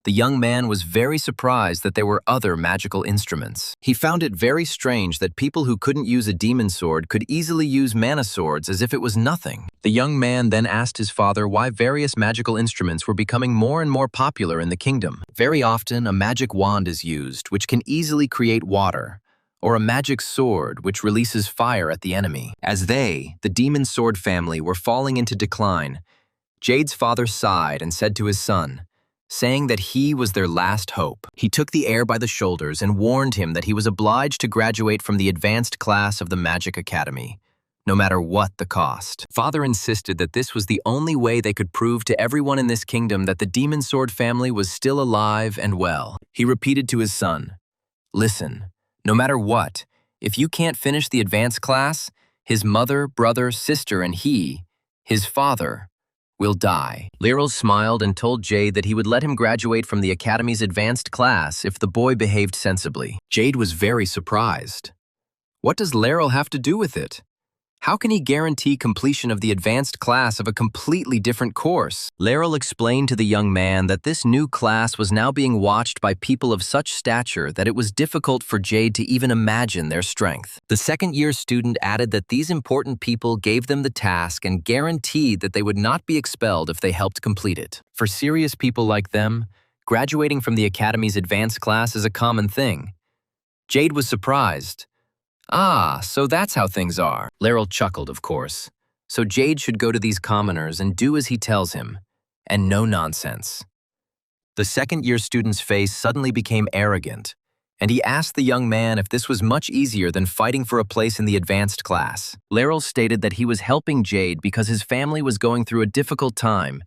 The young man was very surprised that there were other magical instruments. He found it very strange that people who couldn't use a demon sword could easily use mana swords as if it was nothing. The young man then asked his father why various magical instruments were becoming more and more popular in the kingdom. Very often, a magic wand is used, which can easily create water, or a magic sword, which releases fire at the enemy. As they, the demon sword family, were falling into decline, Jade's father sighed and said to his son, saying that he was their last hope. He took the heir by the shoulders and warned him that he was obliged to graduate from the advanced class of the Magic Academy, no matter what the cost. Father insisted that this was the only way they could prove to everyone in this kingdom that the Demon Sword family was still alive and well. He repeated to his son, "Listen, no matter what, if you can't finish the advanced class, his mother, brother, sister, and he, his father, will die." Laryl smiled and told Jade that he would let him graduate from the Academy's advanced class if the boy behaved sensibly. Jade was very surprised. What does Laryl have to do with it? How can he guarantee completion of the advanced class of a completely different course? Laryl explained to the young man that this new class was now being watched by people of such stature that it was difficult for Jade to even imagine their strength. The second-year student added that these important people gave them the task and guaranteed that they would not be expelled if they helped complete it. For serious people like them, graduating from the Academy's advanced class is a common thing. Jade was surprised. "Ah, so that's how things are." Laryl chuckled, of course. So Jade should go to these commoners and do as he tells him, and no nonsense. The second-year student's face suddenly became arrogant, and he asked the young man if this was much easier than fighting for a place in the advanced class. Laryl stated that he was helping Jade because his family was going through a difficult time,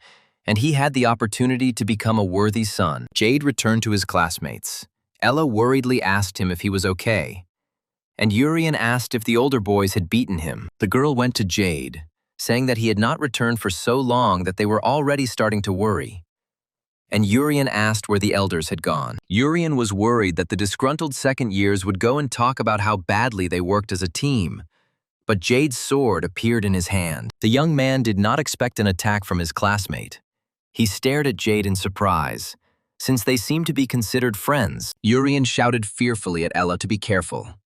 and he had the opportunity to become a worthy son. Jade returned to his classmates. Ella worriedly asked him if he was okay, and Urian asked if the older boys had beaten him. The girl went to Jade, saying that he had not returned for so long that they were already starting to worry. And Urian asked where the elders had gone. Urian was worried that the disgruntled second years would go and talk about how badly they worked as a team. But Jade's sword appeared in his hand. The young man did not expect an attack from his classmate. He stared at Jade in surprise, since they seemed to be considered friends. Urian shouted fearfully at Ella to be careful.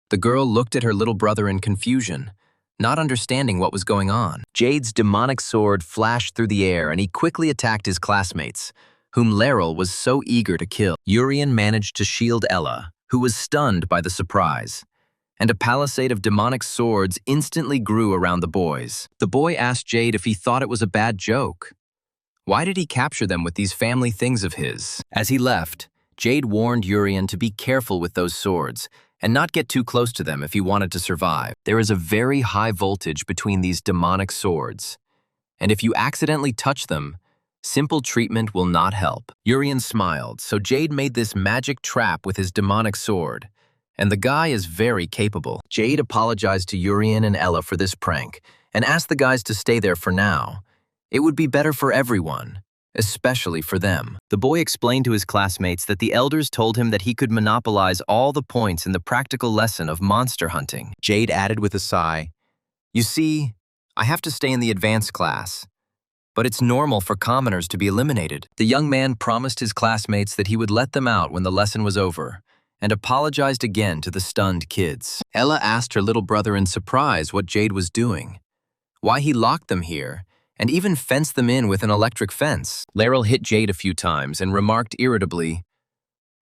The girl looked at her little brother in confusion, not understanding what was going on. Jade's demonic sword flashed through the air and he quickly attacked his classmates, whom Laryl was so eager to kill. Urian managed to shield Ella, who was stunned by the surprise, and a palisade of demonic swords instantly grew around the boys. The boy asked Jade if he thought it was a bad joke. Why did he capture them with these family things of his? As he left, Jade warned Urian to be careful with those swords, and not get too close to them if he wanted to survive. There is a very high voltage between these demonic swords, and if you accidentally touch them, simple treatment will not help. Urian smiled, so Jade made this magic trap with his demonic sword, and the guy is very capable. Jade apologized to Urian and Ella for this prank, and asked the guys to stay there for now. It would be better for everyone, especially for them. The boy explained to his classmates that the elders told him that he could monopolize all the points in the practical lesson of monster hunting. Jade added with a sigh, "You see, I have to stay in the advanced class, but it's normal for commoners to be eliminated." The young man promised his classmates that he would let them out when the lesson was over, and apologized again to the stunned kids. Ella asked her little brother in surprise what Jade was doing, why he locked them here, and even fenced them in with an electric fence. Laryl hit Jade a few times and remarked irritably,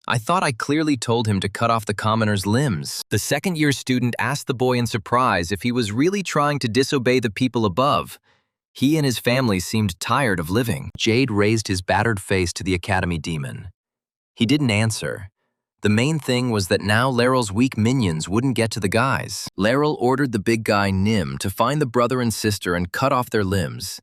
"I thought I clearly told him to cut off the commoner's limbs." The second-year student asked the boy in surprise if he was really trying to disobey the people above. He and his family seemed tired of living. Jade raised his battered face to the Academy demon. He didn't answer. The main thing was that now Laryl's weak minions wouldn't get to the guys. Laryl ordered the big guy Nim to find the brother and sister and cut off their limbs.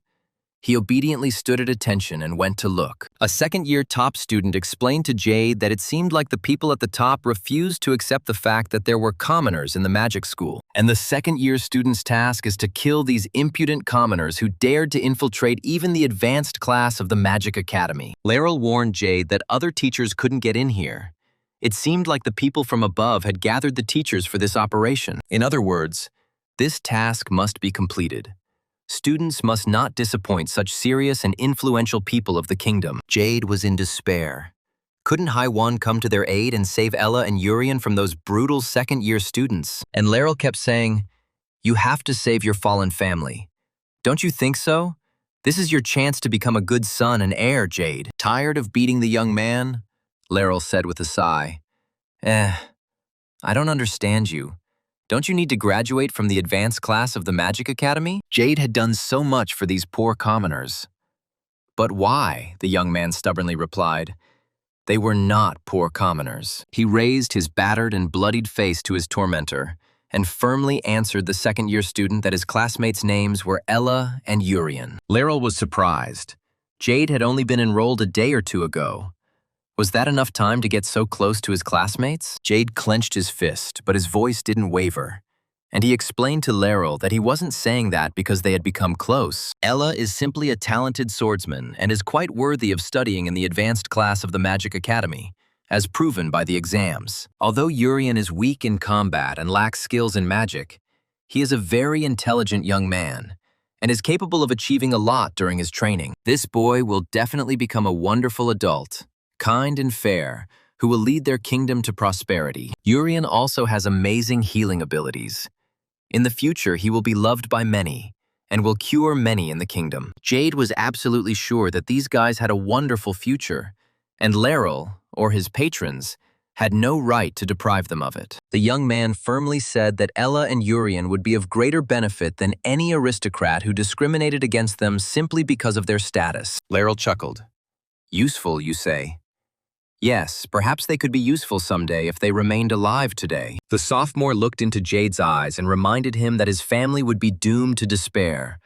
He obediently stood at attention and went to look. A second-year top student explained to Jade that it seemed like the people at the top refused to accept the fact that there were commoners in the magic school. And the second-year student's task is to kill these impudent commoners who dared to infiltrate even the advanced class of the Magic Academy. Laryl warned Jade that other teachers couldn't get in here. It seemed like the people from above had gathered the teachers for this operation. In other words, this task must be completed. Students must not disappoint such serious and influential people of the kingdom. Jade was in despair. Couldn't Hai-Wan come to their aid and save Ella and Urian from those brutal second-year students? And Laryl kept saying, "You have to save your fallen family. Don't you think so? This is your chance to become a good son and heir, Jade." "Tired of beating the young man?" Laryl said with a sigh. I don't understand you. Don't you need to graduate from the advanced class of the Magic Academy?" Jade had done so much for these poor commoners. "But why?" the young man stubbornly replied. "They were not poor commoners." He raised his battered and bloodied face to his tormentor and firmly answered the second-year student that his classmates' names were Ella and Urian. Laryl was surprised. Jade had only been enrolled a day or two ago. Was that enough time to get so close to his classmates? Jade clenched his fist, but his voice didn't waver. And he explained to Laryl that he wasn't saying that because they had become close. Ella is simply a talented swordsman and is quite worthy of studying in the advanced class of the Magic Academy, as proven by the exams. Although Urian is weak in combat and lacks skills in magic, he is a very intelligent young man and is capable of achieving a lot during his training. This boy will definitely become a wonderful adult, kind and fair, who will lead their kingdom to prosperity. Urian also has amazing healing abilities. In the future, he will be loved by many and will cure many in the kingdom. Jade was absolutely sure that these guys had a wonderful future, and Laryl, or his patrons, had no right to deprive them of it. The young man firmly said that Ella and Urian would be of greater benefit than any aristocrat who discriminated against them simply because of their status. Laryl chuckled. "Useful, you say?" "Yes, perhaps they could be useful someday if they remained alive today." The sophomore looked into Jade's eyes and reminded him that his family would be doomed to despair,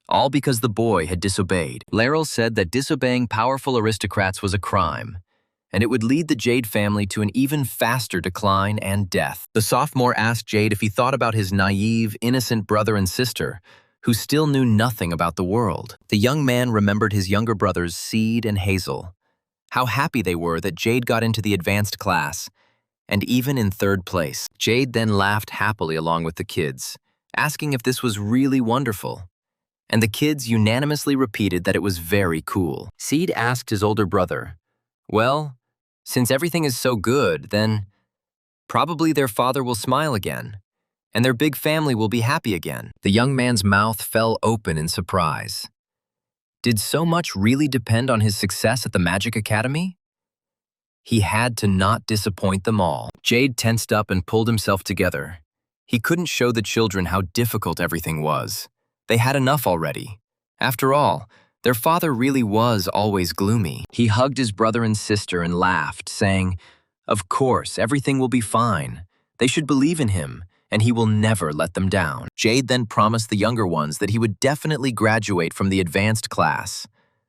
all because the boy had disobeyed. Laryl said that disobeying powerful aristocrats was a crime, and it would lead the Jade family to an even faster decline and death. The sophomore asked Jade if he thought about his naive, innocent brother and sister, who still knew nothing about the world. The young man remembered his younger brothers, Seed and Hazel. How happy they were that Jade got into the advanced class, and even in third place. Jade then laughed happily along with the kids, asking if this was really wonderful. And the kids unanimously repeated that it was very cool. Seed asked his older brother, "Well, since everything is so good, then probably their father will smile again, and their big family will be happy again." The young man's mouth fell open in surprise. Did so much really depend on his success at the Magic Academy? He had to not disappoint them all. Jade tensed up and pulled himself together. He couldn't show the children how difficult everything was. They had enough already. After all, their father really was always gloomy. He hugged his brother and sister and laughed, saying, "Of course, everything will be fine. They should believe in him, and he will never let them down." Jade then promised the younger ones that he would definitely graduate from the advanced class.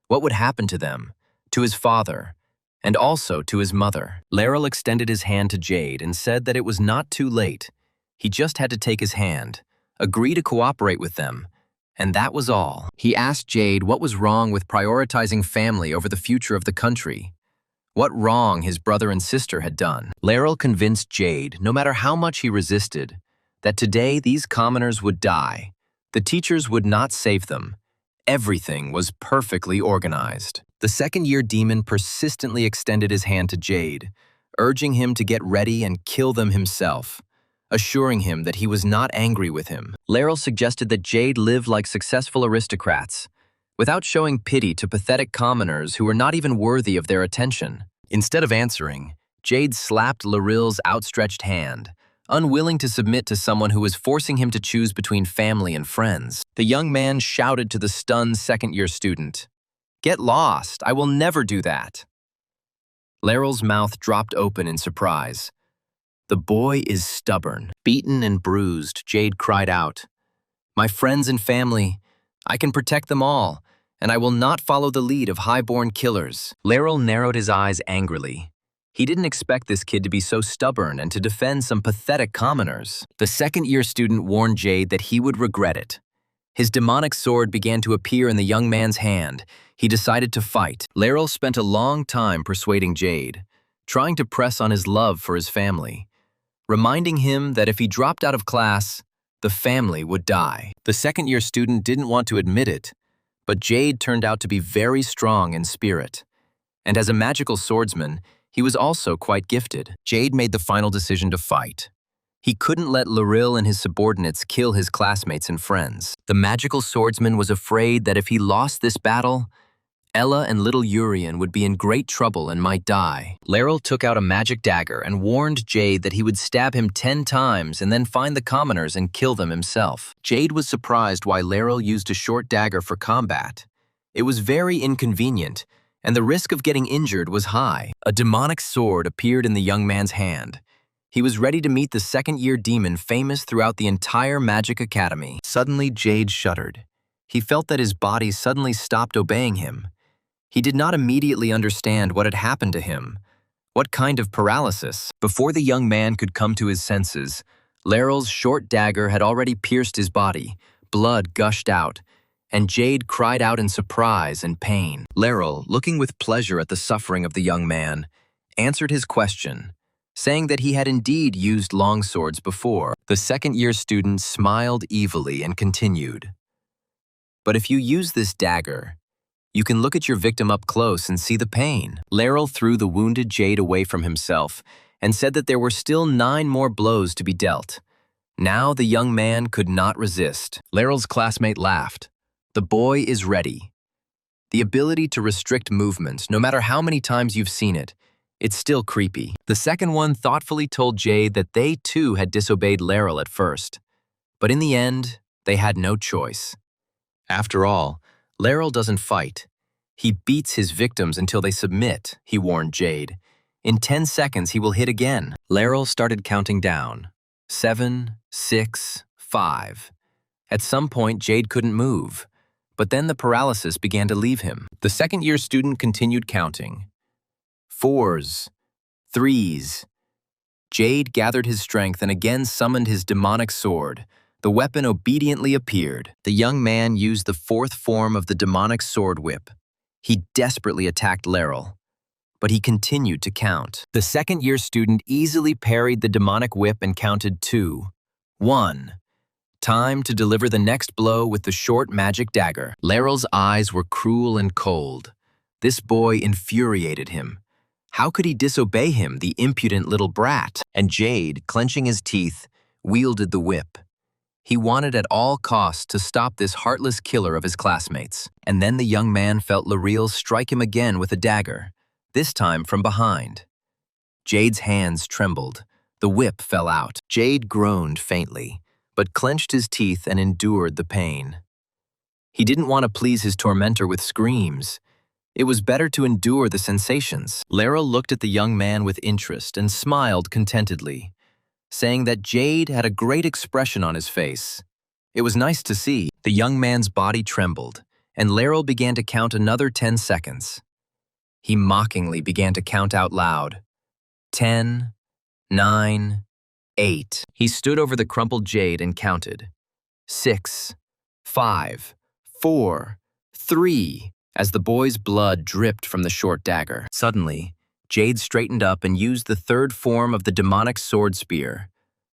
What would happen to them, to his father, and also to his mother? Laryl extended his hand to Jade and said that it was not too late. He just had to take his hand, agree to cooperate with them, and that was all. He asked Jade what was wrong with prioritizing family over the future of the country. What wrong his brother and sister had done. Laryl convinced Jade, no matter how much he resisted, that today these commoners would die. The teachers would not save them. Everything was perfectly organized. The second-year demon persistently extended his hand to Jade, urging him to get ready and kill them himself, assuring him that he was not angry with him. Laryl suggested that Jade live like successful aristocrats, without showing pity to pathetic commoners who were not even worthy of their attention. Instead of answering, Jade slapped Laryl's outstretched hand, unwilling to submit to someone who was forcing him to choose between family and friends. The young man shouted to the stunned second-year student, "Get lost! I will never do that!" Laryl's mouth dropped open in surprise. The boy is stubborn. Beaten and bruised, Jade cried out, "My friends and family, I can protect them all, and I will not follow the lead of high-born killers. Laryl narrowed his eyes angrily. He didn't expect this kid to be so stubborn and to defend some pathetic commoners. The second-year student warned Jade that he would regret it. His demonic sword began to appear in the young man's hand. He decided to fight. Laryl spent a long time persuading Jade, trying to press on his love for his family, reminding him that if he dropped out of class, the family would die. The second-year student didn't want to admit it, but Jade turned out to be very strong in spirit. And as a magical swordsman, he was also quite gifted. Jade made the final decision to fight. He couldn't let Laryl and his subordinates kill his classmates and friends. The magical swordsman was afraid that if he lost this battle, Ella and little Urian would be in great trouble and might die. Laryl took out a magic dagger and warned Jade that he would stab him 10 times and then find the commoners and kill them himself. Jade was surprised why Laryl used a short dagger for combat. It was very inconvenient, and the risk of getting injured was high. A demonic sword appeared in the young man's hand. He was ready to meet the second-year demon famous throughout the entire Magic Academy. Suddenly, Jade shuddered. He felt that his body suddenly stopped obeying him. He did not immediately understand what had happened to him. What kind of paralysis? Before the young man could come to his senses, Laryl's short dagger had already pierced his body. Blood gushed out, and Jade cried out in surprise and pain. Laryl, looking with pleasure at the suffering of the young man, answered his question, saying that he had indeed used long swords before. The second-year student smiled evilly and continued, "But if you use this dagger, you can look at your victim up close and see the pain." Laryl threw the wounded Jade away from himself and said that there were still 9 more blows to be dealt. Now the young man could not resist. Laryl's classmate laughed. "The boy is ready." The ability to restrict movement, no matter how many times you've seen it, it's still creepy. The second one thoughtfully told Jade that they too had disobeyed Laryl at first. But in the end, they had no choice. After all, Laryl doesn't fight. He beats his victims until they submit, he warned Jade. In 10 seconds, he will hit again. Laryl started counting down. 7, 6, 5. At some point, Jade couldn't move. But then the paralysis began to leave him. The second-year student continued counting. 4s, 3s. Jade gathered his strength and again summoned his demonic sword. The weapon obediently appeared. The young man used the 4th form of the demonic sword whip. He desperately attacked Laryl, but he continued to count. The second-year student easily parried the demonic whip and counted 2, 1. Time to deliver the next blow with the short magic dagger. Laryl's eyes were cruel and cold. This boy infuriated him. How could he disobey him, the impudent little brat? And Jade, clenching his teeth, wielded the whip. He wanted at all costs to stop this heartless killer of his classmates. And then the young man felt Laryl strike him again with a dagger, this time from behind. Jade's hands trembled. The whip fell out. Jade groaned faintly, but clenched his teeth and endured the pain. He didn't want to please his tormentor with screams. It was better to endure the sensations. Laryl looked at the young man with interest and smiled contentedly, saying that Jade had a great expression on his face. It was nice to see. The young man's body trembled, and Laryl began to count another 10 seconds. He mockingly began to count out loud. 10, 9, 8. He stood over the crumpled Jade and counted. 6, 5, 4, 3, as the boy's blood dripped from the short dagger. Suddenly, Jade straightened up and used the 3rd form of the demonic sword spear.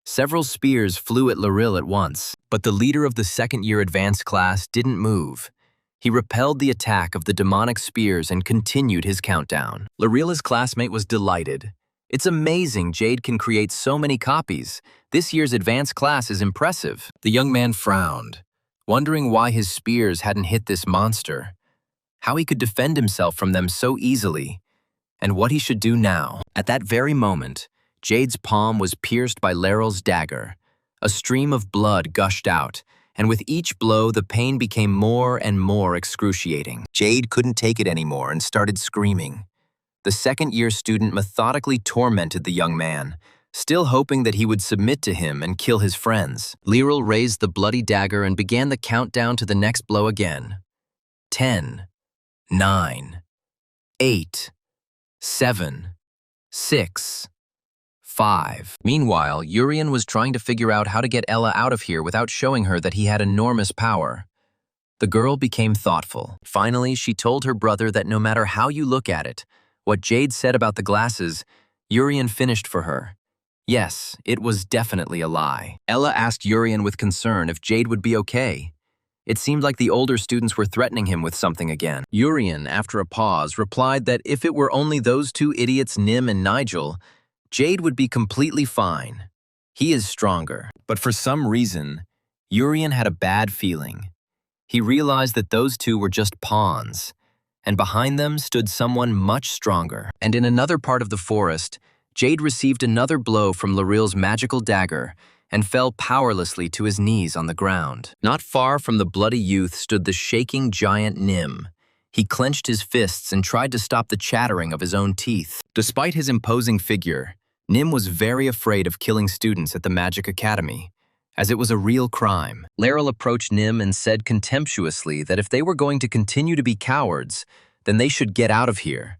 Several spears flew at Laryl at once, but the leader of the second-year advanced class didn't move. He repelled the attack of the demonic spears and continued his countdown. Laryl's classmate was delighted. "It's amazing Jade can create so many copies. This year's advanced class is impressive." The young man frowned, wondering why his spears hadn't hit this monster, how he could defend himself from them so easily, and what he should do now. At that very moment, Jade's palm was pierced by Laryl's dagger. A stream of blood gushed out, and with each blow, the pain became more and more excruciating. Jade couldn't take it anymore and started screaming. The second-year student methodically tormented the young man, still hoping that he would submit to him and kill his friends. Laryl raised the bloody dagger and began the countdown to the next blow again. 10, 9, 8, 7, 6, 5. Meanwhile, Urian was trying to figure out how to get Ella out of here without showing her that he had enormous power. The girl became thoughtful. Finally, she told her brother that no matter how you look at it, what Jade said about the glasses, Urian finished for her. Yes, it was definitely a lie. Ella asked Urian with concern if Jade would be okay. It seemed like the older students were threatening him with something again. Urian, after a pause, replied that if it were only those two idiots, Nim and Nigel, Jade would be completely fine. He is stronger. But for some reason, Urian had a bad feeling. He realized that those two were just pawns, and behind them stood someone much stronger. And in another part of the forest, Jade received another blow from Laril's magical dagger and fell powerlessly to his knees on the ground. Not far from the bloody youth stood the shaking giant Nim. He clenched his fists and tried to stop the chattering of his own teeth. Despite his imposing figure, Nim was very afraid of killing students at the Magic Academy, as it was a real crime. Laril approached Nim and said contemptuously that if they were going to continue to be cowards, then they should get out of here.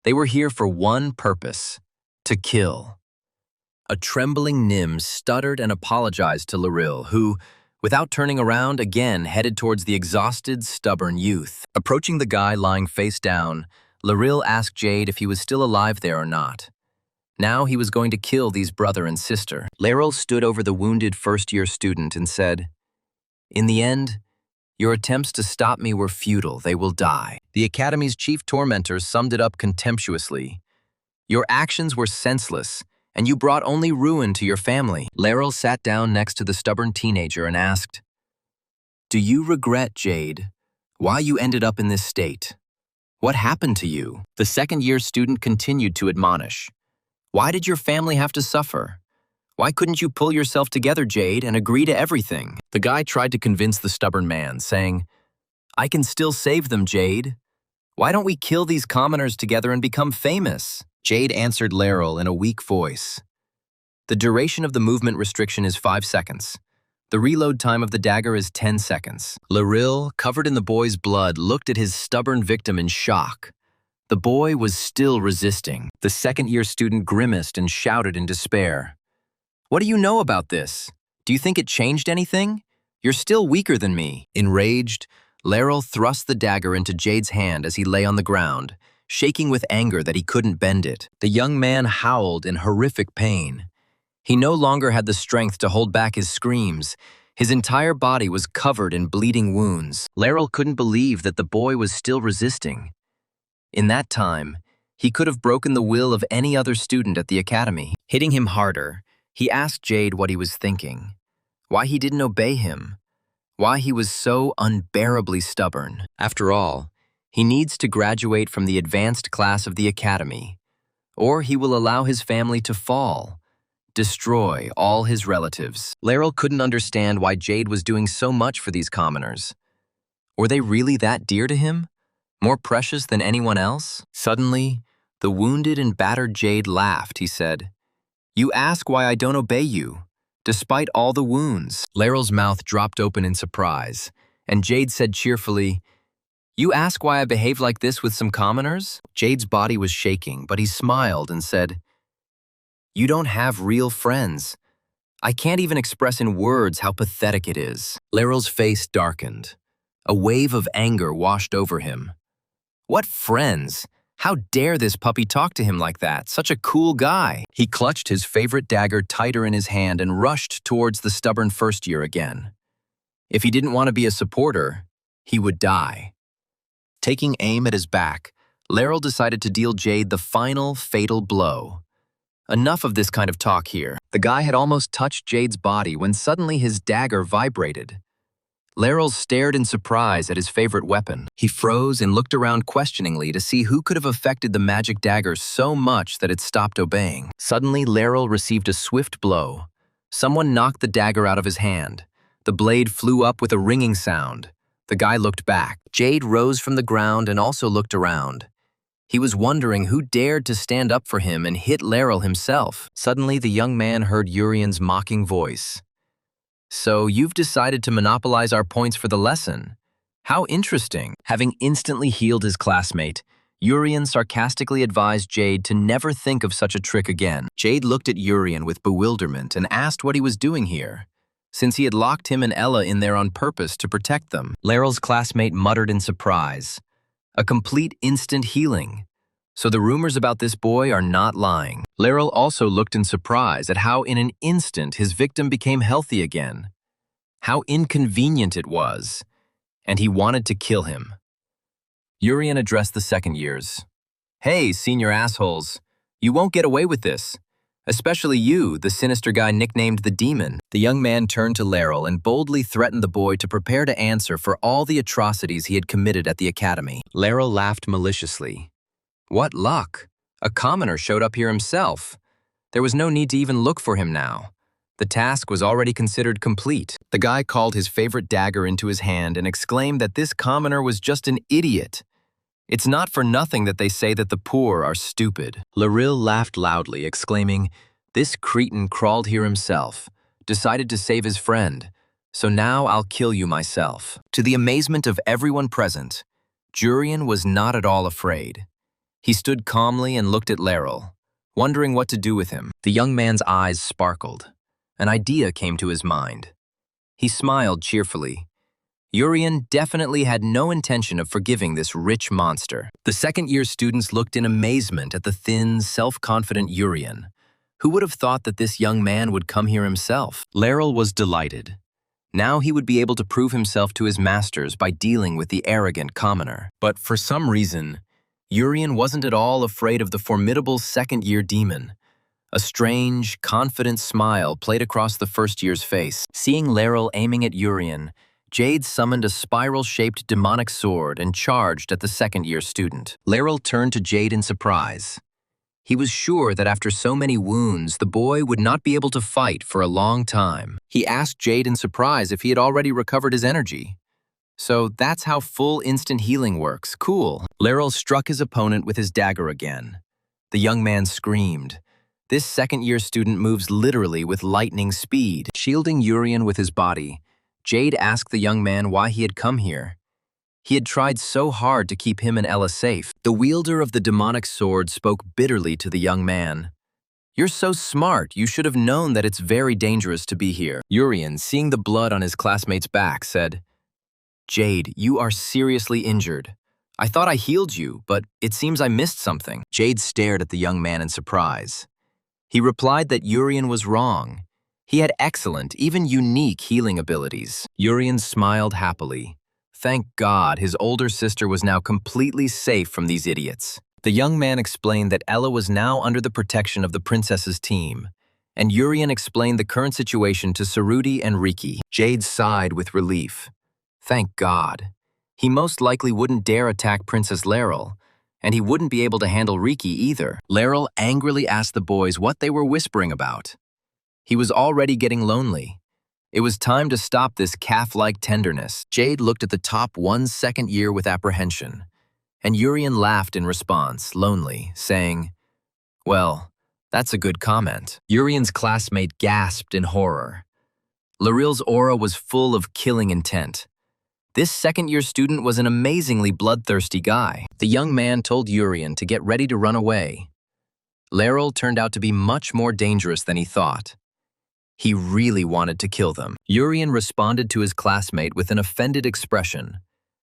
They were here for one purpose: to kill. A trembling Nim stuttered and apologized to Laril, who, without turning around, again headed towards the exhausted, stubborn youth. Approaching the guy lying face down, Laril asked Jade if he was still alive there or not. Now he was going to kill these brother and sister. Laril stood over the wounded first-year student and said, "In the end, your attempts to stop me were futile. They will die." The Academy's chief tormentor summed it up contemptuously. "Your actions were senseless, and you brought only ruin to your family." Laril sat down next to the stubborn teenager and asked, "Do you regret, Jade, why you ended up in this state? What happened to you?" The second-year student continued to admonish. "Why did your family have to suffer? Why couldn't you pull yourself together, Jade, and agree to everything?" The guy tried to convince the stubborn man, saying, "I can still save them, Jade. Why don't we kill these commoners together and become famous?" Jade answered Laril in a weak voice. "The duration of the movement restriction is 5 seconds. The reload time of the dagger is 10 seconds. Laril, covered in the boy's blood, looked at his stubborn victim in shock. The boy was still resisting. The second-year student grimaced and shouted in despair. "What do you know about this? Do you think it changed anything? You're still weaker than me." Enraged, Laril thrust the dagger into Jade's hand as he lay on the ground, shaking with anger that he couldn't bend it. The young man howled in horrific pain. He no longer had the strength to hold back his screams. His entire body was covered in bleeding wounds. Laril couldn't believe that the boy was still resisting. In that time, he could have broken the will of any other student at the academy. Hitting him harder, he asked Jade what he was thinking, why he didn't obey him, why he was so unbearably stubborn. After all, he needs to graduate from the advanced class of the academy, or he will allow his family to fall, destroy all his relatives. Laril couldn't understand why Jade was doing so much for these commoners. Were they really that dear to him? More precious than anyone else? Suddenly, the wounded and battered Jade laughed. He said, "You ask why I don't obey you, despite all the wounds." Laril's mouth dropped open in surprise, and Jade said cheerfully, "You ask why I behave like this with some commoners?" Jade's body was shaking, but he smiled and said, "You don't have real friends. I can't even express in words how pathetic it is." Laril's face darkened. A wave of anger washed over him. What friends? How dare this puppy talk to him like that? Such a cool guy. He clutched his favorite dagger tighter in his hand and rushed towards the stubborn first year again. If he didn't want to be a supporter, he would die. Taking aim at his back, Laril decided to deal Jade the final, fatal blow. Enough of this kind of talk here. The guy had almost touched Jade's body when suddenly his dagger vibrated. Laril stared in surprise at his favorite weapon. He froze and looked around questioningly to see who could have affected the magic dagger so much that it stopped obeying. Suddenly, Laril received a swift blow. Someone knocked the dagger out of his hand. The blade flew up with a ringing sound. The guy looked back. Jade rose from the ground and also looked around. He was wondering who dared to stand up for him and hit Laril himself. Suddenly, the young man heard Urian's mocking voice. "So you've decided to monopolize our points for the lesson. How interesting. Having instantly healed his classmate, Urian sarcastically advised Jade to never think of such a trick again. Jade looked at Urian with bewilderment and asked what he was doing here, since he had locked him and Ella in there on purpose to protect them. Laryl's classmate muttered in surprise. A complete instant healing. So the rumors about this boy are not lying. Laryl also looked in surprise at how in an instant his victim became healthy again. How inconvenient it was, and he wanted to kill him. Urian addressed the second years. Hey, senior assholes, you won't get away with this. Especially you, the sinister guy nicknamed the Demon. The young man turned to Laryl and boldly threatened the boy to prepare to answer for all the atrocities he had committed at the academy. Laryl laughed maliciously. What luck! A commoner showed up here himself. There was no need to even look for him now. The task was already considered complete. The guy called his favorite dagger into his hand and exclaimed that this commoner was just an idiot. It's not for nothing that they say that the poor are stupid. Laryl laughed loudly, exclaiming, this cretin crawled here himself, decided to save his friend, so now I'll kill you myself. To the amazement of everyone present, Jurian was not at all afraid. He stood calmly and looked at Laryl, wondering what to do with him. The young man's eyes sparkled. An idea came to his mind. He smiled cheerfully. Urian definitely had no intention of forgiving this rich monster. The second-year students looked in amazement at the thin, self-confident Urian. Who would have thought that this young man would come here himself? Laryl was delighted. Now he would be able to prove himself to his masters by dealing with the arrogant commoner. But for some reason, Urian wasn't at all afraid of the formidable second-year demon. A strange, confident smile played across the first year's face. Seeing Laryl aiming at Urian, Jade summoned a spiral-shaped demonic sword and charged at the second-year student. Laryl turned to Jade in surprise. He was sure that after so many wounds, the boy would not be able to fight for a long time. He asked Jade in surprise if he had already recovered his energy. So that's how full instant healing works. Cool. Laryl struck his opponent with his dagger again. The young man screamed. This second-year student moves literally with lightning speed. Shielding Urian with his body, Jade asked the young man why he had come here. He had tried so hard to keep him and Ella safe. The wielder of the demonic sword spoke bitterly to the young man. You're so smart, you should have known that it's very dangerous to be here. Urian, seeing the blood on his classmate's back, said, Jade, you are seriously injured. I thought I healed you, but it seems I missed something. Jade stared at the young man in surprise. He replied that Urian was wrong. He had excellent, even unique healing abilities. Urian smiled happily. Thank God his older sister was now completely safe from these idiots. The young man explained that Ella was now under the protection of the princess's team, and Urian explained the current situation to Saruti and Riki. Jade sighed with relief. Thank God. He most likely wouldn't dare attack Princess Laryl, and he wouldn't be able to handle Riki either. Laryl angrily asked the boys what they were whispering about. He was already getting lonely. It was time to stop this calf-like tenderness. Jade looked at the top 1 second year with apprehension, and Urian laughed in response, lonely, saying, well, that's a good comment. Urian's classmate gasped in horror. Laryl's aura was full of killing intent. This second-year student was an amazingly bloodthirsty guy. The young man told Urian to get ready to run away. Laryl turned out to be much more dangerous than he thought. He really wanted to kill them. Urian responded to his classmate with an offended expression,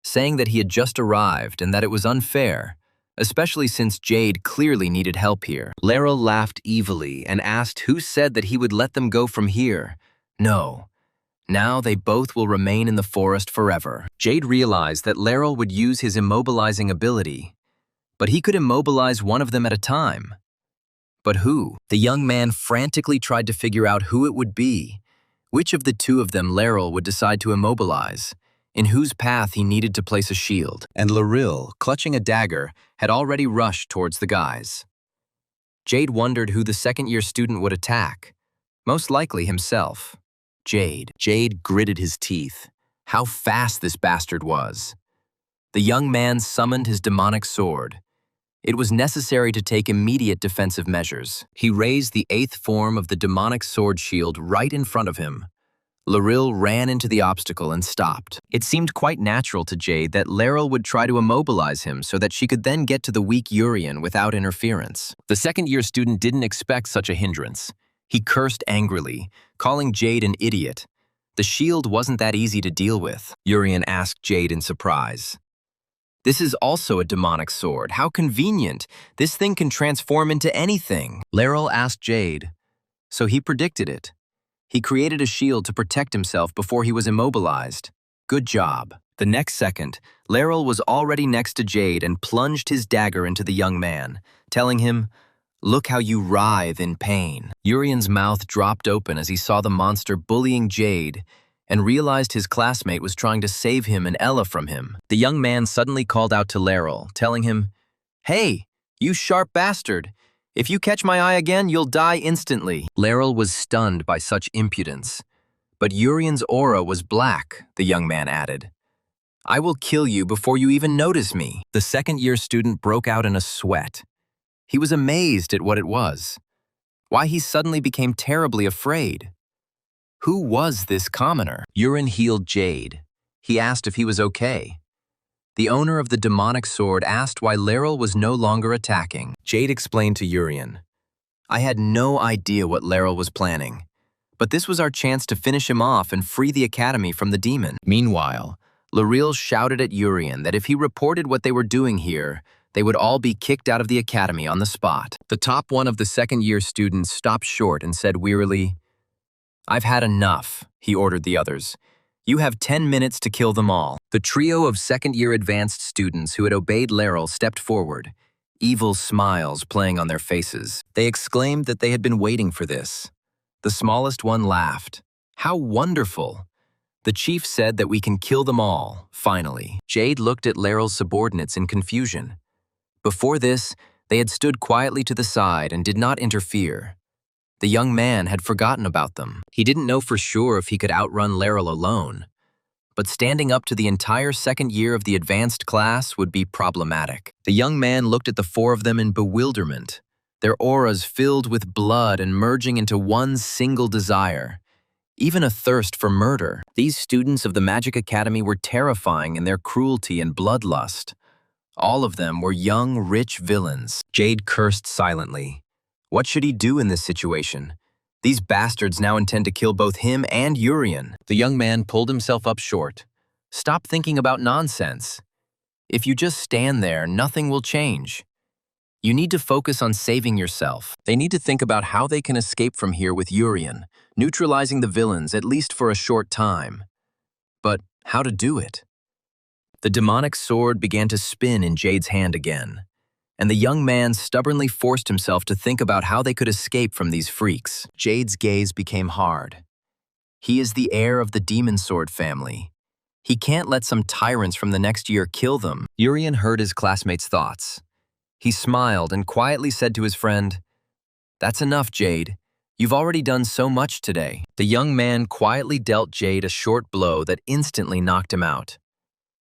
saying that he had just arrived and that it was unfair, especially since Jade clearly needed help here. Laryl laughed evilly and asked who said that he would let them go from here. No. Now they both will remain in the forest forever. Jade realized that Laryl would use his immobilizing ability, but he could immobilize one of them at a time. But who? The young man frantically tried to figure out who it would be. Which of the two of them Laryl would decide to immobilize, in whose path he needed to place a shield. And Laryl, clutching a dagger, had already rushed towards the guys. Jade wondered who the second-year student would attack. Most likely himself. Jade. Jade gritted his teeth. How fast this bastard was. The young man summoned his demonic sword. It was necessary to take immediate defensive measures. He raised the 8th form of the demonic sword shield right in front of him. Laril ran into the obstacle and stopped. It seemed quite natural to Jade that Laryl would try to immobilize him so that she could then get to the weak Urian without interference. The second-year student didn't expect such a hindrance. He cursed angrily, calling Jade an idiot. The shield wasn't that easy to deal with, Urian asked Jade in surprise. This is also a demonic sword. How convenient. This thing can transform into anything. Laryl asked Jade. So he predicted it. He created a shield to protect himself before he was immobilized. Good job. The next second, Laryl was already next to Jade and plunged his dagger into the young man, telling him, "Look how you writhe in pain." Urian's mouth dropped open as he saw the monster bullying Jade and realized his classmate was trying to save him and Ella from him. The young man suddenly called out to Laryl, telling him, "Hey, you sharp bastard! If you catch my eye again, you'll die instantly." Laryl was stunned by such impudence. But Urian's aura was black, the young man added. "I will kill you before you even notice me." The second-year student broke out in a sweat. He was amazed at what it was. Why he suddenly became terribly afraid. Who was this commoner? Urian healed Jade. He asked if he was okay. The owner of the demonic sword asked why Laryl was no longer attacking. Jade explained to Urian, "I had no idea what Laryl was planning, but this was our chance to finish him off and free the academy from the demon." Meanwhile, Laryl shouted at Urian that if he reported what they were doing here, they would all be kicked out of the academy on the spot. The top one of the second-year students stopped short and said wearily, "I've had enough," he ordered the others. "You have 10 minutes to kill them all." The trio of second-year advanced students who had obeyed Laryl stepped forward, evil smiles playing on their faces. They exclaimed that they had been waiting for this. The smallest one laughed. "How wonderful!" The chief said that we can kill them all, finally. Jade looked at Laryl's subordinates in confusion. Before this, they had stood quietly to the side and did not interfere. The young man had forgotten about them. He didn't know for sure if he could outrun Laryl alone. But standing up to the entire second year of the advanced class would be problematic. The young man looked at the four of them in bewilderment, their auras filled with blood and merging into one single desire, even a thirst for murder. These students of the Magic Academy were terrifying in their cruelty and bloodlust. All of them were young, rich villains. Jade cursed silently. What should he do in this situation? These bastards now intend to kill both him and Urian. The young man pulled himself up short. Stop thinking about nonsense. If you just stand there, nothing will change. You need to focus on saving yourself. They need to think about how they can escape from here with Urian, neutralizing the villains at least for a short time. But how to do it? The demonic sword began to spin in Jade's hand again, and the young man stubbornly forced himself to think about how they could escape from these freaks. Jade's gaze became hard. He is the heir of the demon sword family. He can't let some tyrants from the next year kill them. Urian heard his classmate's thoughts. He smiled and quietly said to his friend, "That's enough, Jade. You've already done so much today." The young man quietly dealt Jade a short blow that instantly knocked him out.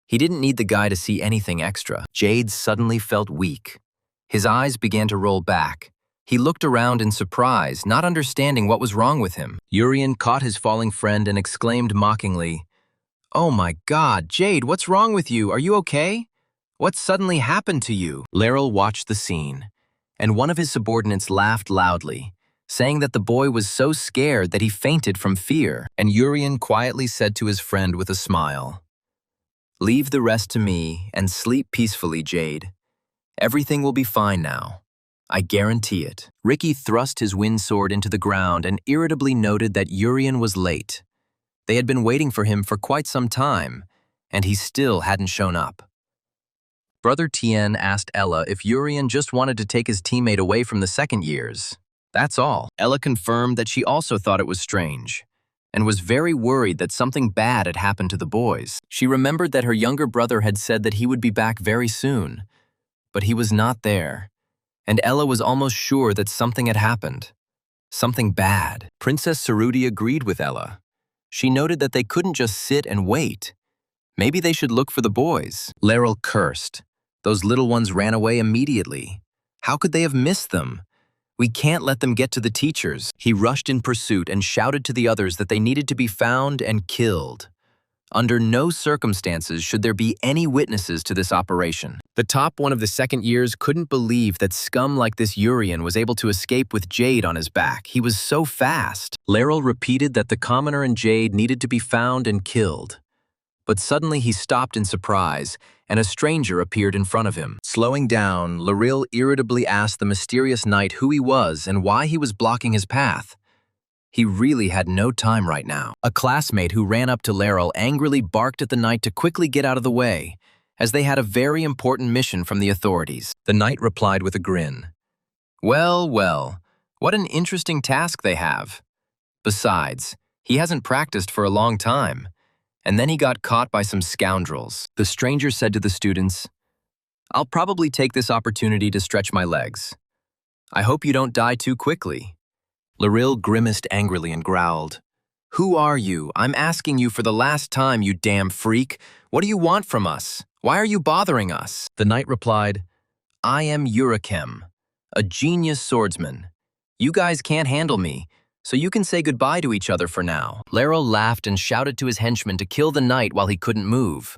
He didn't need the guy to see anything extra. Jade suddenly felt weak. His eyes began to roll back. He looked around in surprise, not understanding what was wrong with him. Urian caught his falling friend and exclaimed mockingly, "Oh my God, Jade, what's wrong with you? Are you okay? What suddenly happened to you?" Laryl watched the scene, and one of his subordinates laughed loudly, saying that the boy was so scared that he fainted from fear. And Urian quietly said to his friend with a smile, "Leave the rest to me and sleep peacefully, Jade. Everything will be fine now. I guarantee it." Ricky thrust his wind sword into the ground and irritably noted that Urian was late. They had been waiting for him for quite some time, and he still hadn't shown up. Brother Tien asked Ella if Urian just wanted to take his teammate away from the second years. That's all. Ella confirmed that she also thought it was strange, and was very worried that something bad had happened to the boys. She remembered that her younger brother had said that he would be back very soon, but he was not there, and Ella was almost sure that something had happened. Something bad. Princess Sarudi agreed with Ella. She noted that they couldn't just sit and wait. Maybe they should look for the boys. Laryl cursed. Those little ones ran away immediately. How could they have missed them? We can't let them get to the teachers. He rushed in pursuit and shouted to the others that they needed to be found and killed. Under no circumstances should there be any witnesses to this operation. The top one of the second years couldn't believe that scum like this Urian was able to escape with Jade on his back. He was so fast. Laryl repeated that the commoner and Jade needed to be found and killed. But suddenly he stopped in surprise, and a stranger appeared in front of him. Slowing down, Laryl irritably asked the mysterious knight who he was and why he was blocking his path. He really had no time right now. A classmate who ran up to Laryl angrily barked at the knight to quickly get out of the way, as they had a very important mission from the authorities. The knight replied with a grin. Well, well, what an interesting task they have. Besides, he hasn't practiced for a long time. And then he got caught by some scoundrels. The stranger said to the students, I'll probably take this opportunity to stretch my legs. I hope you don't die too quickly. Laryl grimaced angrily and growled, Who are you? I'm asking you for the last time, you damn freak. What do you want from us? Why are you bothering us? The knight replied, I am Eurochem, a genius swordsman. You guys can't handle me, so you can say goodbye to each other for now. Laryl laughed and shouted to his henchmen to kill the knight while he couldn't move.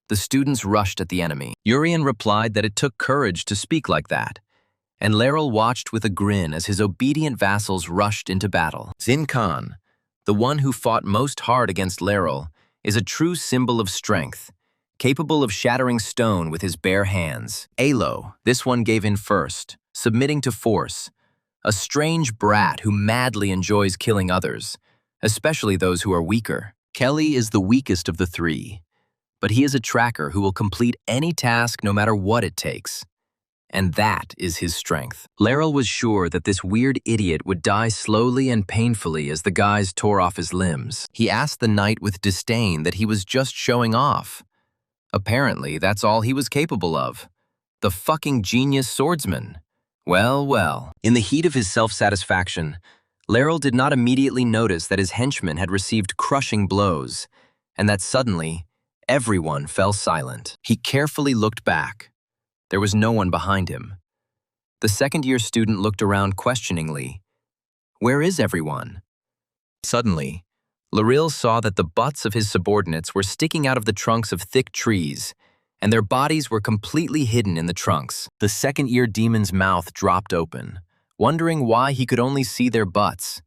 The students rushed at the enemy. Urian replied that it took courage to speak like that, and Laryl watched with a grin as his obedient vassals rushed into battle. Zin Khan, the one who fought most hard against Laryl, is a true symbol of strength, capable of shattering stone with his bare hands. Alo, this one gave in first, submitting to force, a strange brat who madly enjoys killing others, especially those who are weaker. Kelly is the weakest of the three, but he is a tracker who will complete any task no matter what it takes. And that is his strength. Laryl was sure that this weird idiot would die slowly and painfully as the guys tore off his limbs. He asked the knight with disdain that he was just showing off. Apparently, that's all he was capable of. The fucking genius swordsman. Well, well. In the heat of his self-satisfaction, Laryl did not immediately notice that his henchmen had received crushing blows, and that suddenly, everyone fell silent. He carefully looked back. There was no one behind him. The second-year student looked around questioningly. Where is everyone? Suddenly, Laryl saw that the butts of his subordinates were sticking out of the trunks of thick trees, and their bodies were completely hidden in the trunks. The second-year demon's mouth dropped open, wondering why he could only see their butts.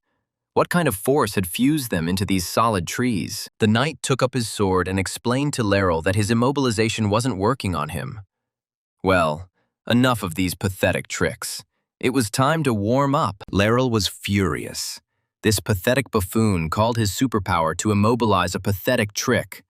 What kind of force had fused them into these solid trees? The knight took up his sword and explained to Laryl that his immobilization wasn't working on him. Well, enough of these pathetic tricks. It was time to warm up. Laryl was furious. This pathetic buffoon called his superpower to immobilize a pathetic trick.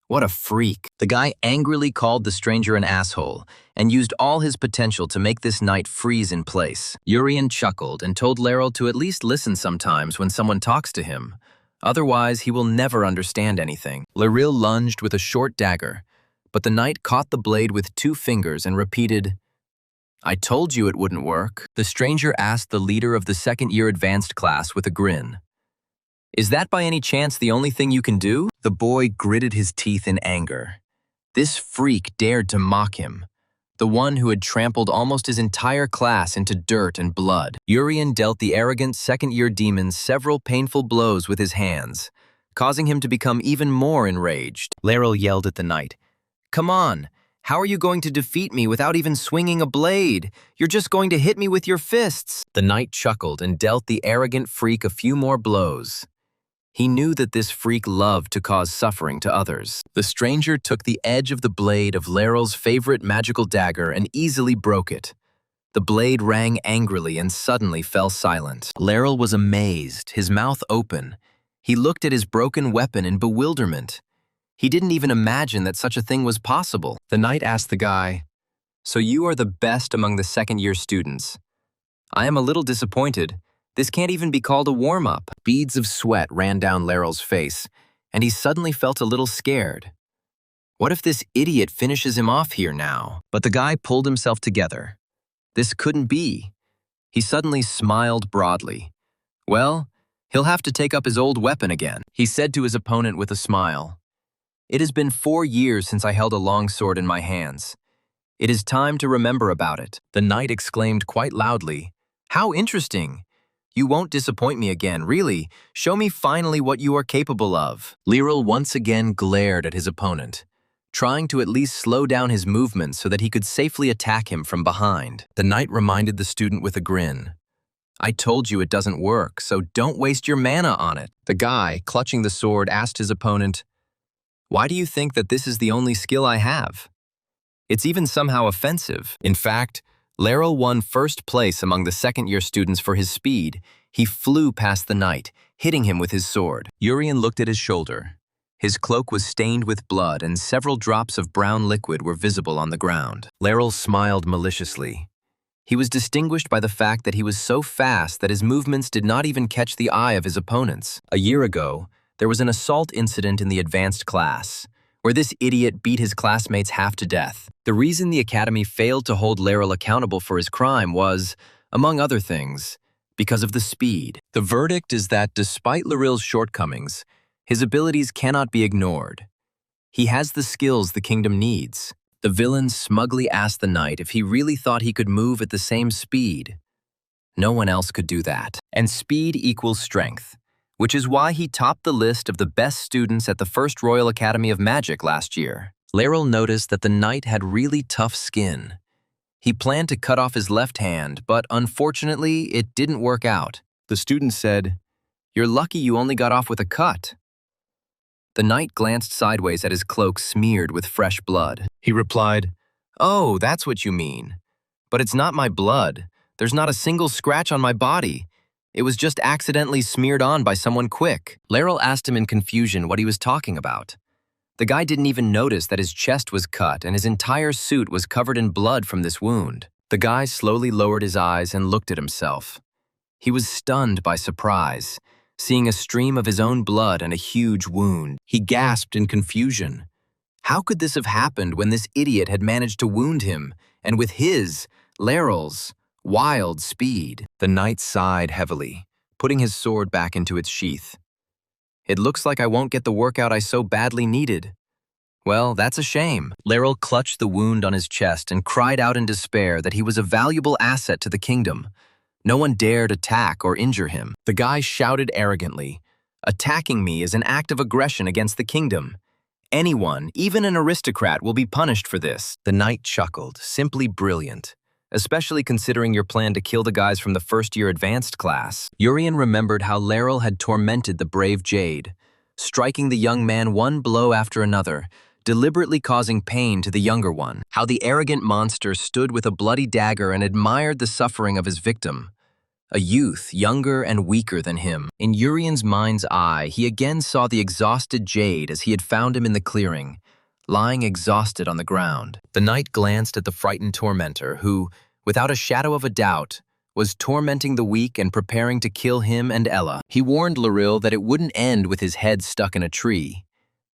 What a freak. The guy angrily called the stranger an asshole and used all his potential to make this knight freeze in place. Urian chuckled and told Laryl to at least listen sometimes when someone talks to him. Otherwise, he will never understand anything. Laryl lunged with a short dagger, but the knight caught the blade with 2 fingers and repeated, I told you it wouldn't work. The stranger asked the leader of the second-year advanced class with a grin. Is that by any chance the only thing you can do? The boy gritted his teeth in anger. This freak dared to mock him, the one who had trampled almost his entire class into dirt and blood. Urian dealt the arrogant second-year demon several painful blows with his hands, causing him to become even more enraged. Laryl yelled at the knight, Come on, how are you going to defeat me without even swinging a blade? You're just going to hit me with your fists. The knight chuckled and dealt the arrogant freak a few more blows. He knew that this freak loved to cause suffering to others. The stranger took the edge of the blade of Laryl's favorite magical dagger and easily broke it. The blade rang angrily and suddenly fell silent. Laryl was amazed, his mouth open. He looked at his broken weapon in bewilderment. He didn't even imagine that such a thing was possible. The knight asked the guy, So you are the best among the second-year students. I am a little disappointed. This can't even be called a warm-up. Beads of sweat ran down Laryl's face, and he suddenly felt a little scared. What if this idiot finishes him off here now? But the guy pulled himself together. This couldn't be. He suddenly smiled broadly. Well, he'll have to take up his old weapon again, he said to his opponent with a smile. It has been 4 years since I held a long sword in my hands. It is time to remember about it. The knight exclaimed quite loudly, How interesting. You won't disappoint me again, really. Show me finally what you are capable of. Liril once again glared at his opponent, trying to at least slow down his movements so that he could safely attack him from behind. The knight reminded the student with a grin. I told you it doesn't work, so don't waste your mana on it. The guy, clutching the sword, asked his opponent, why do you think that this is the only skill I have? It's even somehow offensive. In fact, Liril won first place among the second-year students for his speed. He flew past the knight, hitting him with his sword. Urien looked at his shoulder. His cloak was stained with blood and several drops of brown liquid were visible on the ground. Liril smiled maliciously. He was distinguished by the fact that he was so fast that his movements did not even catch the eye of his opponents. A year ago, there was an assault incident in the advanced class, where this idiot beat his classmates half to death. The reason the academy failed to hold Liril accountable for his crime was, among other things, because of the speed. The verdict is that despite Liril's shortcomings, his abilities cannot be ignored. He has the skills the kingdom needs. The villain smugly asked the knight if he really thought he could move at the same speed. No one else could do that. And speed equals strength, which is why he topped the list of the best students at the First Royal Academy of Magic last year. Liril noticed that the knight had really tough skin. He planned to cut off his left hand, but unfortunately, it didn't work out. The student said, "You're lucky you only got off with a cut." The knight glanced sideways at his cloak smeared with fresh blood. He replied, "Oh, that's what you mean. But it's not my blood. There's not a single scratch on my body. It was just accidentally smeared on by someone quick." Liril asked him in confusion what he was talking about. The guy didn't even notice that his chest was cut and his entire suit was covered in blood from this wound. The guy slowly lowered his eyes and looked at himself. He was stunned by surprise, seeing a stream of his own blood and a huge wound. He gasped in confusion. How could this have happened when this idiot had managed to wound him, and with his, Liril's, wild speed? The knight sighed heavily, putting his sword back into its sheath. It looks like I won't get the workout I so badly needed. Well, that's a shame. Liril clutched the wound on his chest and cried out in despair that he was a valuable asset to the kingdom. No one dared attack or injure him. The guy shouted arrogantly, "Attacking me is an act of aggression against the kingdom. Anyone, even an aristocrat, will be punished for this." The knight chuckled, simply brilliant, especially considering your plan to kill the guys from the first-year advanced class. Urien remembered how Liril had tormented the brave Jade, striking the young man one blow after another, deliberately causing pain to the younger one. How the arrogant monster stood with a bloody dagger and admired the suffering of his victim, a youth younger and weaker than him. In Urien's mind's eye, he again saw the exhausted Jade as he had found him in the clearing, lying exhausted on the ground. The knight glanced at the frightened tormentor who, without a shadow of a doubt, was tormenting the weak and preparing to kill him and Ella. He warned Liril that it wouldn't end with his head stuck in a tree.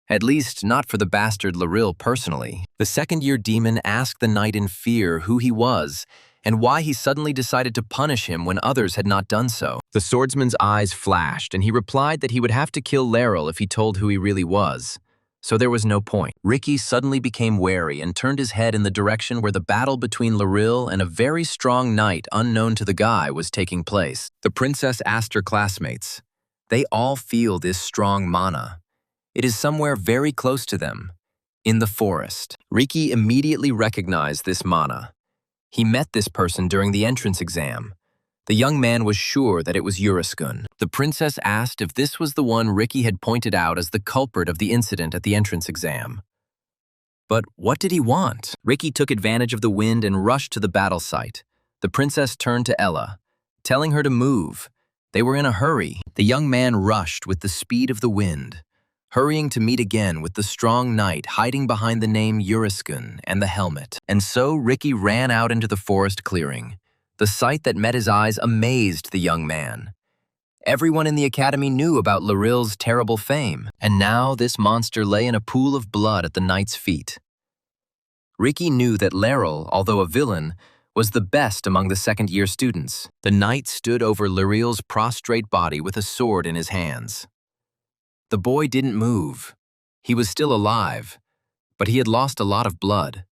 At least, not for the bastard Liril personally. The second-year demon asked the knight in fear who he was and why he suddenly decided to punish him when others had not done so. The swordsman's eyes flashed, and he replied that he would have to kill Liril if he told who he really was. So there was no point. Ricky suddenly became wary and turned his head in the direction where the battle between Liril and a very strong knight unknown to the guy was taking place. The princess asked her classmates. They all feel this strong mana. It is somewhere very close to them, in the forest. Ricky immediately recognized this mana. He met this person during the entrance exam. The young man was sure that it was Uriskun. The princess asked if this was the one Ricky had pointed out as the culprit of the incident at the entrance exam. But what did he want? Ricky took advantage of the wind and rushed to the battle site. The princess turned to Ella, telling her to move. They were in a hurry. The young man rushed with the speed of the wind, hurrying to meet again with the strong knight hiding behind the name Uriskun and the helmet. And so Ricky ran out into the forest clearing. The sight that met his eyes amazed the young man. Everyone in the academy knew about Liril's terrible fame, and now this monster lay in a pool of blood at the knight's feet. Ricky knew that Liril, although a villain, was the best among the second-year students. The knight stood over Liril's prostrate body with a sword in his hands. The boy didn't move. He was still alive, but he had lost a lot of blood.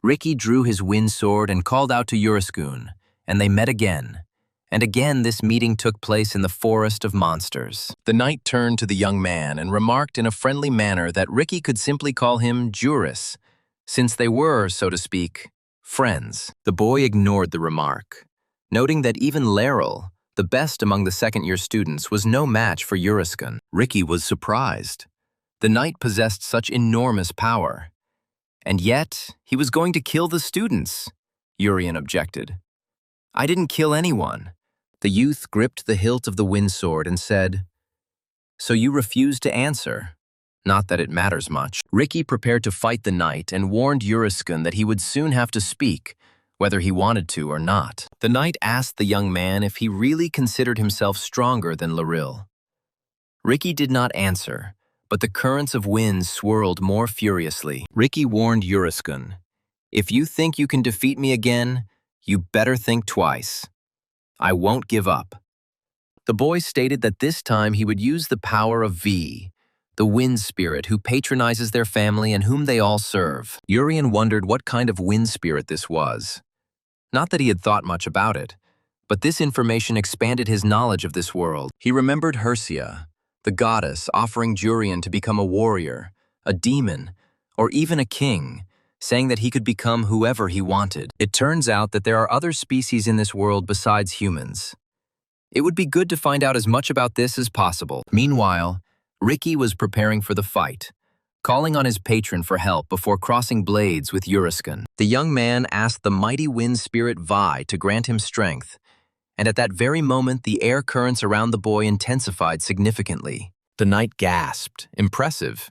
Ricky drew his wind sword and called out to Uriskun, and they met again. And again this meeting took place in the forest of monsters. The knight turned to the young man and remarked in a friendly manner that Ricky could simply call him Juris, since they were, so to speak, friends. The boy ignored the remark, noting that even Laryl, the best among the second-year students, was no match for Uriskun. Ricky was surprised. The knight possessed such enormous power. And yet, he was going to kill the students, Urien objected. I didn't kill anyone. The youth gripped the hilt of the windsword and said, So you refuse to answer? Not that it matters much. Ricky prepared to fight the knight and warned Uriskun that he would soon have to speak, whether he wanted to or not. The knight asked the young man if he really considered himself stronger than Laryl. Ricky did not answer, but the currents of wind swirled more furiously. Ricky warned Uriskun, If you think you can defeat me again, you better think twice. I won't give up. The boy stated that this time he would use the power of V, the wind spirit who patronizes their family and whom they all serve. Urien wondered what kind of wind spirit this was. Not that he had thought much about it, but this information expanded his knowledge of this world. He remembered Hersia, the goddess, offering Jurien to become a warrior, a demon, or even a king, saying that he could become whoever he wanted. It turns out that there are other species in this world besides humans. It would be good to find out as much about this as possible. Meanwhile, Ricky was preparing for the fight, calling on his patron for help before crossing blades with Uriskun. The young man asked the mighty wind spirit Vi to grant him strength, and at that very moment the air currents around the boy intensified significantly. The knight gasped. Impressive.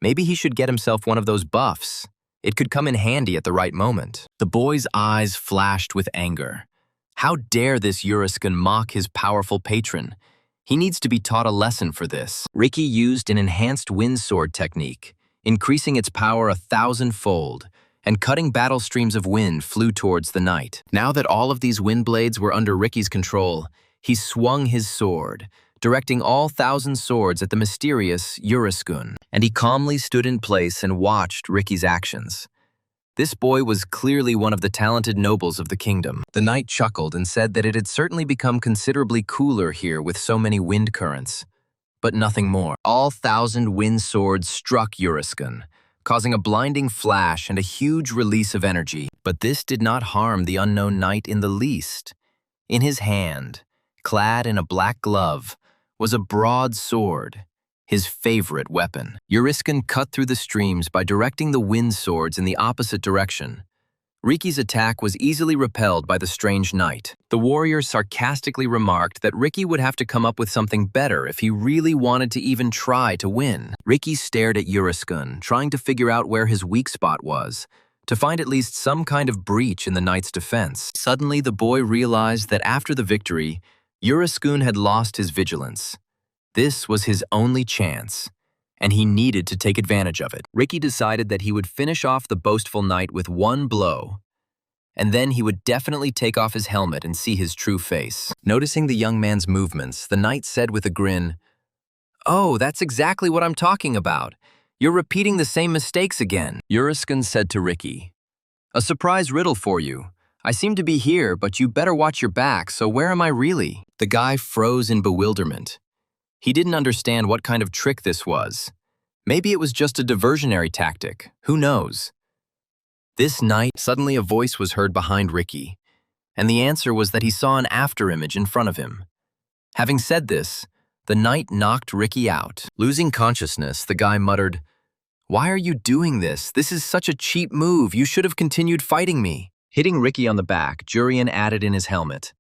Maybe he should get himself one of those buffs. It could come in handy at the right moment. The boy's eyes flashed with anger. How dare this Uriskun mock his powerful patron? He needs to be taught a lesson for this. Ricky used an enhanced wind sword technique, increasing its power 1,000-fold, and cutting battle streams of wind flew towards the knight. Now that all of these wind blades were under Ricky's control, he swung his sword, directing all 1,000 swords at the mysterious Uriskun, and he calmly stood in place and watched Ricky's actions. This boy was clearly one of the talented nobles of the kingdom. The knight chuckled and said that it had certainly become considerably cooler here with so many wind currents, but nothing more. All 1,000 wind swords struck Uriskun, causing a blinding flash and a huge release of energy. But this did not harm the unknown knight in the least. In his hand, clad in a black glove, was a broad sword, his favorite weapon. Uriskun cut through the streams by directing the wind swords in the opposite direction. Ricky's attack was easily repelled by the strange knight. The warrior sarcastically remarked that Ricky would have to come up with something better if he really wanted to even try to win. Ricky stared at Uriskun, trying to figure out where his weak spot was, to find at least some kind of breach in the knight's defense. Suddenly, the boy realized that after the victory, Uriskun had lost his vigilance. This was his only chance, and he needed to take advantage of it. Ricky decided that he would finish off the boastful knight with one blow, and then he would definitely take off his helmet and see his true face. Noticing the young man's movements, the knight said with a grin, "Oh, that's exactly what I'm talking about. You're repeating the same mistakes again." Uriskun said to Ricky, "A surprise riddle for you. I seem to be here, but you better watch your back, so where am I really?" The guy froze in bewilderment. He didn't understand what kind of trick this was. Maybe it was just a diversionary tactic. Who knows? This night, suddenly a voice was heard behind Ricky, and the answer was that he saw an afterimage in front of him. Having said this, the knight knocked Ricky out. Losing consciousness, the guy muttered, "Why are you doing this? This is such a cheap move. You should have continued fighting me." Hitting Ricky on the back, Jurien added in his helmet,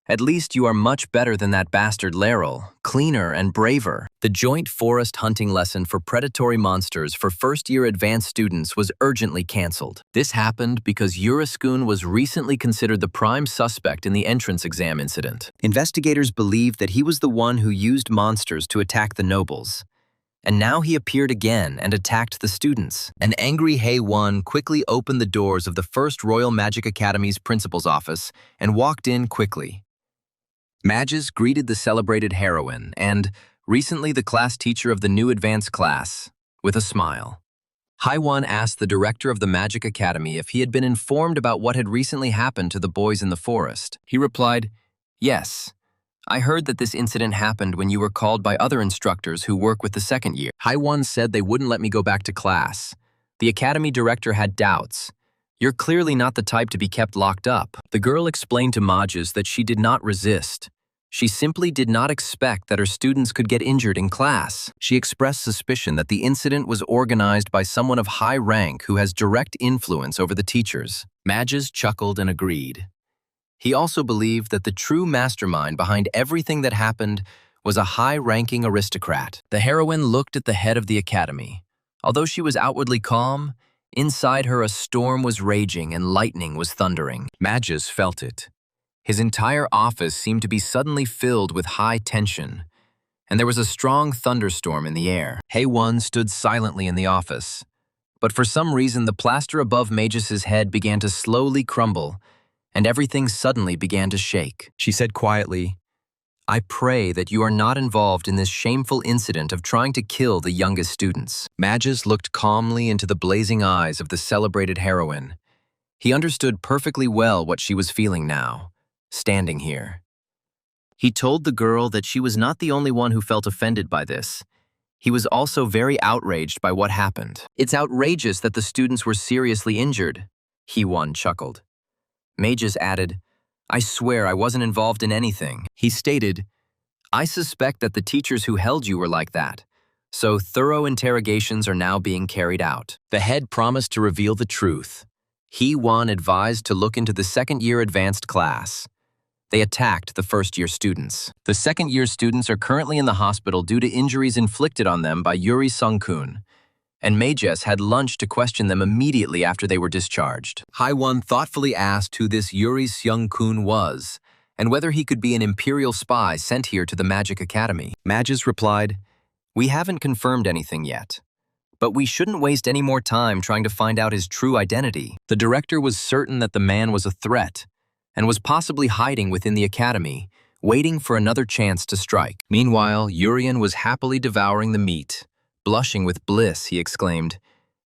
"At least you are much better than that bastard Laryl, cleaner and braver." The joint forest hunting lesson for predatory monsters for first-year advanced students was urgently cancelled. This happened because Uriskun was recently considered the prime suspect in the entrance exam incident. Investigators believed that he was the one who used monsters to attack the nobles. And now he appeared again and attacked the students. An angry Hei-Won quickly opened the doors of the First Royal Magic Academy's principal's office and walked in quickly. Magus greeted the celebrated heroine and, recently the class teacher of the new advanced class, with a smile. Haiwan asked the director of the Magic Academy if he had been informed about what had recently happened to the boys in the forest. He replied, "Yes. I heard that this incident happened when you were called by other instructors who work with the second year." Haiwan said they wouldn't let me go back to class. The academy director had doubts. "You're clearly not the type to be kept locked up." The girl explained to Majas that she did not resist. She simply did not expect that her students could get injured in class. She expressed suspicion that the incident was organized by someone of high rank who has direct influence over the teachers. Majas chuckled and agreed. He also believed that the true mastermind behind everything that happened was a high-ranking aristocrat. The heroine looked at the head of the academy. Although she was outwardly calm, inside her a storm was raging and lightning was thundering. Majas felt it. His entire office seemed to be suddenly filled with high tension, and there was a strong thunderstorm in the air. Haewon stood silently in the office, but for some reason the plaster above Majus's head began to slowly crumble, and everything suddenly began to shake. She said quietly, "I pray that you are not involved in this shameful incident of trying to kill the youngest students." Majas looked calmly into the blazing eyes of the celebrated heroine. He understood perfectly well what she was feeling now, standing here. He told the girl that she was not the only one who felt offended by this. He was also very outraged by what happened. "It's outrageous that the students were seriously injured," Hee-won chuckled. Majas added, "I swear I wasn't involved in anything." He stated, "I suspect that the teachers who held you were like that, so thorough interrogations are now being carried out." The head promised to reveal the truth. Hee-won advised to look into the second-year advanced class. They attacked the first-year students. The second-year students are currently in the hospital due to injuries inflicted on them by Yuri Sung-kun, and Majas had lunch to question them immediately after they were discharged. Haiwon thoughtfully asked who this Yuri Sung-kun was, and whether he could be an imperial spy sent here to the Magic Academy. Majas replied, "We haven't confirmed anything yet, but we shouldn't waste any more time trying to find out his true identity." The director was certain that the man was a threat, and was possibly hiding within the academy, waiting for another chance to strike. Meanwhile, Urian was happily devouring the meat. Blushing with bliss, he exclaimed,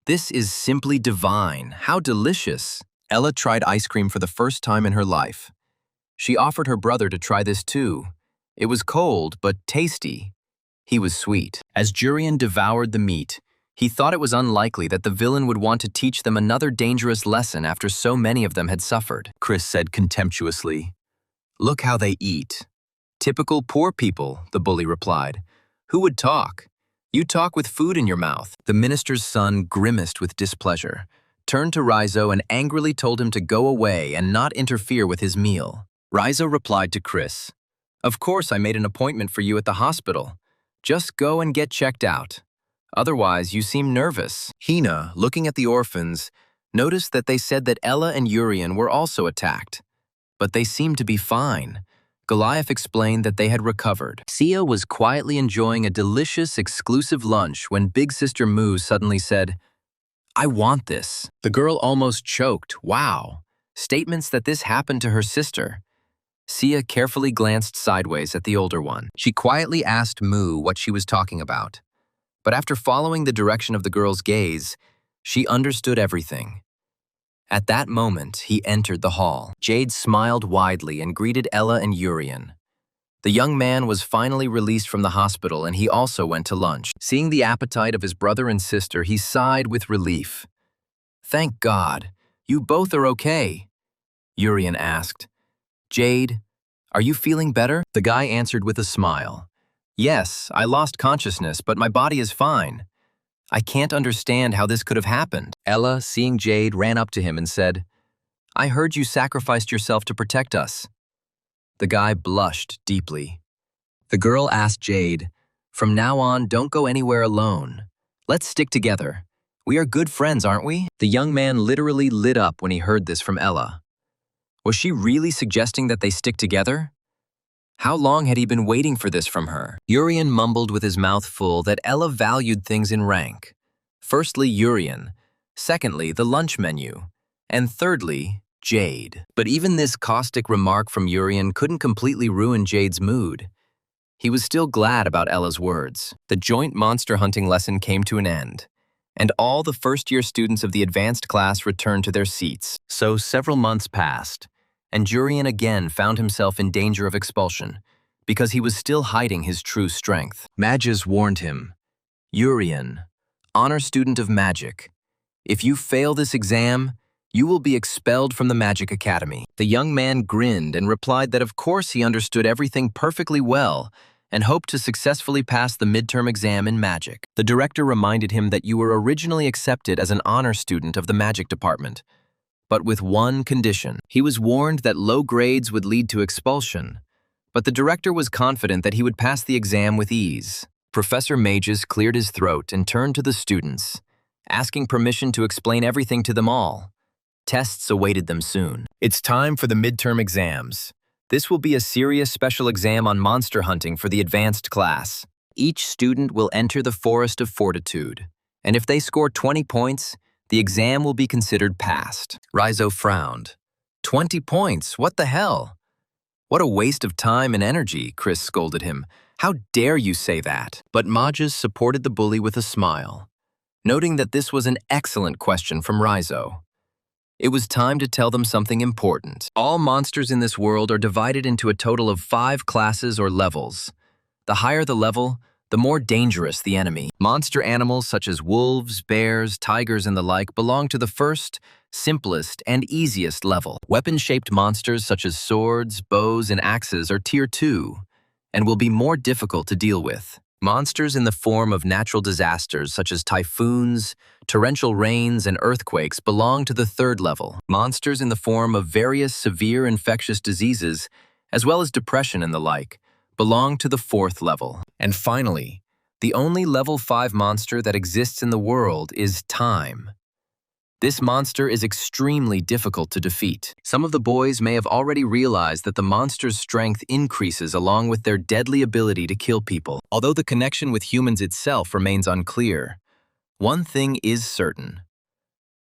"This is simply divine. How delicious!" Ella tried ice cream for the first time in her life. She offered her brother to try this too. It was cold, but tasty. He was sweet. As Jurian devoured the meat, he thought it was unlikely that the villain would want to teach them another dangerous lesson after so many of them had suffered. Chris said contemptuously, "Look how they eat." "Typical poor people," the bully replied. "Who would talk? You talk with food in your mouth." The minister's son grimaced with displeasure, turned to Rizzo and angrily told him to go away and not interfere with his meal. Rizzo replied to Chris, "Of course I made an appointment for you at the hospital. Just go and get checked out. Otherwise, you seem nervous." Hina, looking at the orphans, noticed that they said that Ella and Urian were also attacked, but they seemed to be fine. Goliath explained that they had recovered. Sia was quietly enjoying a delicious, exclusive lunch when Big Sister Moo suddenly said, "I want this." The girl almost choked. Wow. Statements that this happened to her sister. Sia carefully glanced sideways at the older one. She quietly asked Moo what she was talking about. But after following the direction of the girl's gaze, she understood everything. At that moment, he entered the hall. Jade smiled widely and greeted Ella and Urian. The young man was finally released from the hospital and he also went to lunch. Seeing the appetite of his brother and sister, he sighed with relief. "Thank God, you both are okay," Urian asked. "Jade, are you feeling better?" The guy answered with a smile. "Yes, I lost consciousness, but my body is fine. I can't understand how this could have happened." Ella, seeing Jade, ran up to him and said, "I heard you sacrificed yourself to protect us." The guy blushed deeply. The girl asked Jade, "From now on, don't go anywhere alone. Let's stick together. We are good friends, aren't we?" The young man literally lit up when he heard this from Ella. Was she really suggesting that they stick together? How long had he been waiting for this from her? Urian mumbled with his mouth full that Ella valued things in rank. Firstly, Urian. Secondly, the lunch menu. And thirdly, Jade. But even this caustic remark from Urian couldn't completely ruin Jade's mood. He was still glad about Ella's words. The joint monster hunting lesson came to an end, and all the first-year students of the advanced class returned to their seats. So several months passed, and Jurian again found himself in danger of expulsion because he was still hiding his true strength. Mages warned him, "Jurian, honor student of magic, if you fail this exam, you will be expelled from the Magic Academy." The young man grinned and replied that of course he understood everything perfectly well and hoped to successfully pass the midterm exam in magic. The director reminded him that you were originally accepted as an honor student of the magic department, but with one condition. He was warned that low grades would lead to expulsion, but the director was confident that he would pass the exam with ease. Professor Mages cleared his throat and turned to the students, asking permission to explain everything to them all. Tests awaited them soon. It's time for the midterm exams. This will be a serious special exam on monster hunting for the advanced class. Each student will enter the Forest of Fortitude, and if they score 20 points, the exam will be considered passed. Raizo frowned. 20 points, what the hell? What a waste of time and energy, Chris scolded him. How dare you say that? But Mages supported the bully with a smile, noting that this was an excellent question from Raizo. It was time to tell them something important. All monsters in this world are divided into a total of 5 classes or levels. The higher the level, the more dangerous the enemy. Monster animals such as wolves, bears, tigers, and the like belong to the first, simplest, and easiest level. Weapon-shaped monsters such as swords, bows, and axes are Tier 2 and will be more difficult to deal with. Monsters in the form of natural disasters such as typhoons, torrential rains, and earthquakes belong to the 3rd level. Monsters in the form of various severe infectious diseases, as well as depression and the like, belong to the 4th level. And finally, the only level 5 monster that exists in the world is time. This monster is extremely difficult to defeat. Some of the boys may have already realized that the monster's strength increases along with their deadly ability to kill people. Although the connection with humans itself remains unclear, one thing is certain.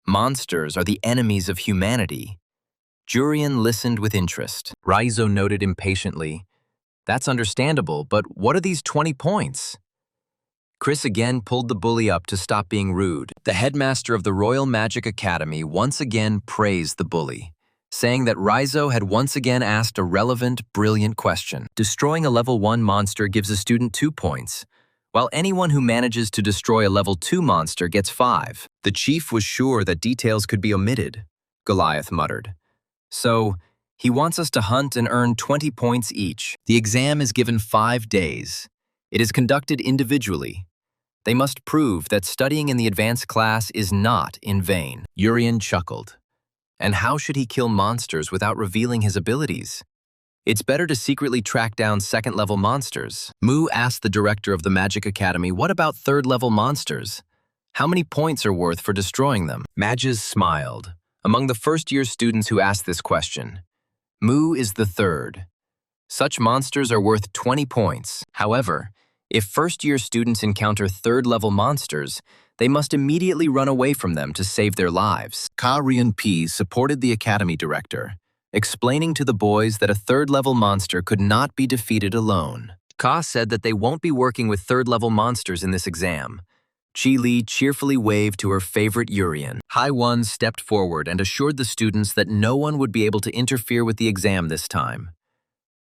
Monsters are the enemies of humanity. Jurian listened with interest. Raizo noted impatiently, "That's understandable, but what are these 20 points?" Chris again pulled the bully up to stop being rude. The headmaster of the Royal Magic Academy once again praised the bully, saying that Raizo had once again asked a relevant, brilliant question. Destroying a level 1 monster gives a student 2 points, while anyone who manages to destroy a level 2 monster gets 5. The chief was sure that details could be omitted, Goliath muttered. So, he wants us to hunt and earn 20 points each. The exam is given 5 days. It is conducted individually. They must prove that studying in the advanced class is not in vain. Jurian chuckled. And how should he kill monsters without revealing his abilities? It's better to secretly track down 2nd-level monsters. Mu asked the director of the Magic Academy, what about 3rd-level monsters? How many points are worth for destroying them? Mages smiled. Among the first-year students who asked this question, Mu is the 3rd. Such monsters are worth 20 points. However, if first-year students encounter 3rd-level monsters, they must immediately run away from them to save their lives. Ka Rian P supported the academy director, explaining to the boys that a 3rd-level monster could not be defeated alone. Ka said that they won't be working with 3rd-level monsters in this exam. Chi Li cheerfully waved to her favorite Jurian. Hai Wan stepped forward and assured the students that no one would be able to interfere with the exam this time.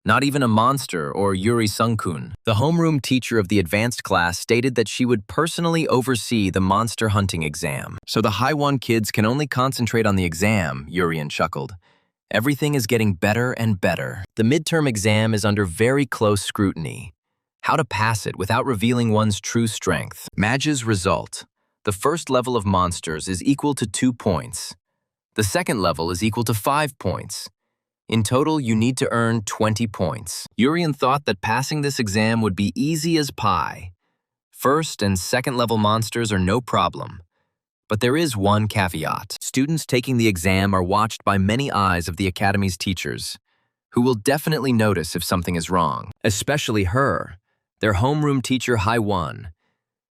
Not even a monster or Yuri Sung-kun. The homeroom teacher of the advanced class stated that she would personally oversee the monster hunting exam. So the Haiwan kids can only concentrate on the exam, Jurian chuckled. Everything is getting better and better. The midterm exam is under very close scrutiny. How to pass it without revealing one's true strength. Mage's result. The first level of monsters is equal to 2 points. The second level is equal to 5 points. In total, you need to earn 20 points. Jurian thought that passing this exam would be easy as pie. First and second level monsters are no problem. But there is one caveat. Students taking the exam are watched by many eyes of the academy's teachers, who will definitely notice if something is wrong. Especially her, their homeroom teacher Haiwan.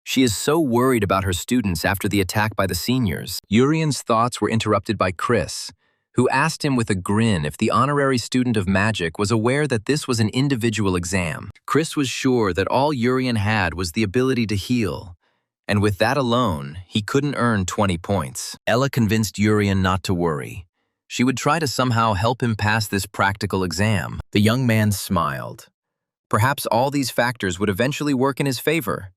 She is so worried about her students after the attack by the seniors. Jurian's thoughts were interrupted by Chris, who asked him with a grin if the honorary student of magic was aware that this was an individual exam. Chris was sure that all Jurian had was the ability to heal, And with that alone, he couldn't earn 20 points. Ella convinced Urian not to worry. She would try to somehow help him pass this practical exam. The young man smiled. Perhaps all these factors would eventually work in his favor.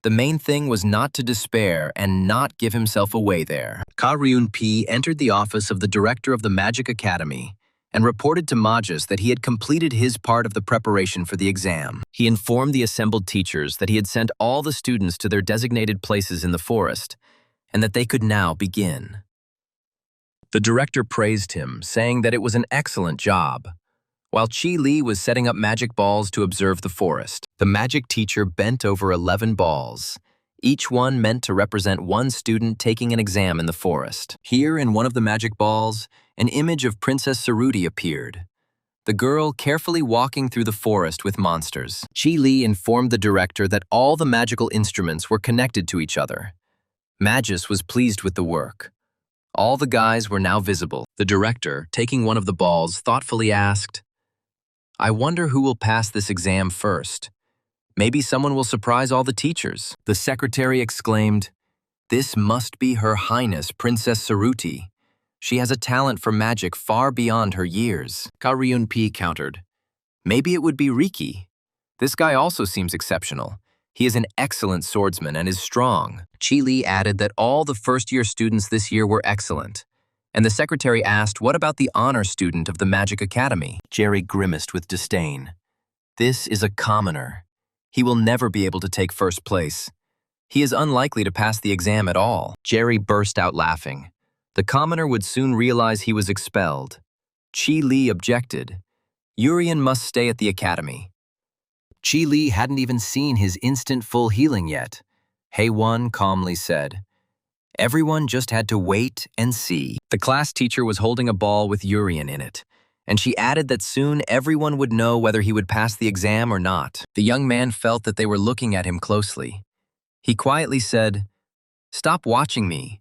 The main thing was not to despair and not give himself away there. Ka-ryun P entered the office of the director of the Magic Academy and reported to Magus that he had completed his part of the preparation for the exam. He informed the assembled teachers that he had sent all the students to their designated places in the forest and that they could now begin. The director praised him, saying that it was an excellent job. While Chi Li was setting up magic balls to observe the forest, the magic teacher bent over 11 balls, each one meant to represent one student taking an exam in the forest. Here, in one of the magic balls, an image of Princess Saruti appeared, the girl carefully walking through the forest with monsters. Chi Li informed the director that all the magical instruments were connected to each other. Magus was pleased with the work. All the guys were now visible. The director, taking one of the balls, thoughtfully asked, "I wonder who will pass this exam first. Maybe someone will surprise all the teachers." The secretary exclaimed, "This must be Her Highness Princess Saruti. She has a talent for magic far beyond her years." Ka-ryun P countered, "Maybe it would be Riki. This guy also seems exceptional. He is an excellent swordsman and is strong." Chi Li added that all the first-year students this year were excellent. And the secretary asked, "What about the honor student of the Magic Academy?" Jerry grimaced with disdain. "This is a commoner. He will never be able to take first place. He is unlikely to pass the exam at all." Jerry burst out laughing. The commoner would soon realize he was expelled. Chi Li objected. Urian must stay at the academy. Chi Li hadn't even seen his instant full healing yet. Hae-won calmly said, "Everyone just had to wait and see." The class teacher was holding a ball with Urian in it, and she added that soon everyone would know whether he would pass the exam or not. The young man felt that they were looking at him closely. He quietly said, "Stop watching me.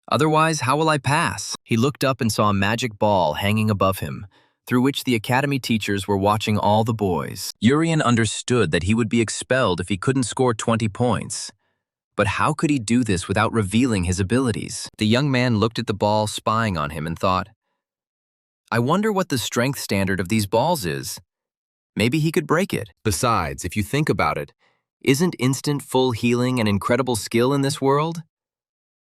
Otherwise, how will I pass?" He looked up and saw a magic ball hanging above him, through which the academy teachers were watching all the boys. Urian understood that he would be expelled if he couldn't score 20 points. But how could he do this without revealing his abilities? The young man looked at the ball spying on him and thought, "I wonder what the strength standard of these balls is. Maybe he could break it." Besides, if you think about it, isn't instant full healing an incredible skill in this world?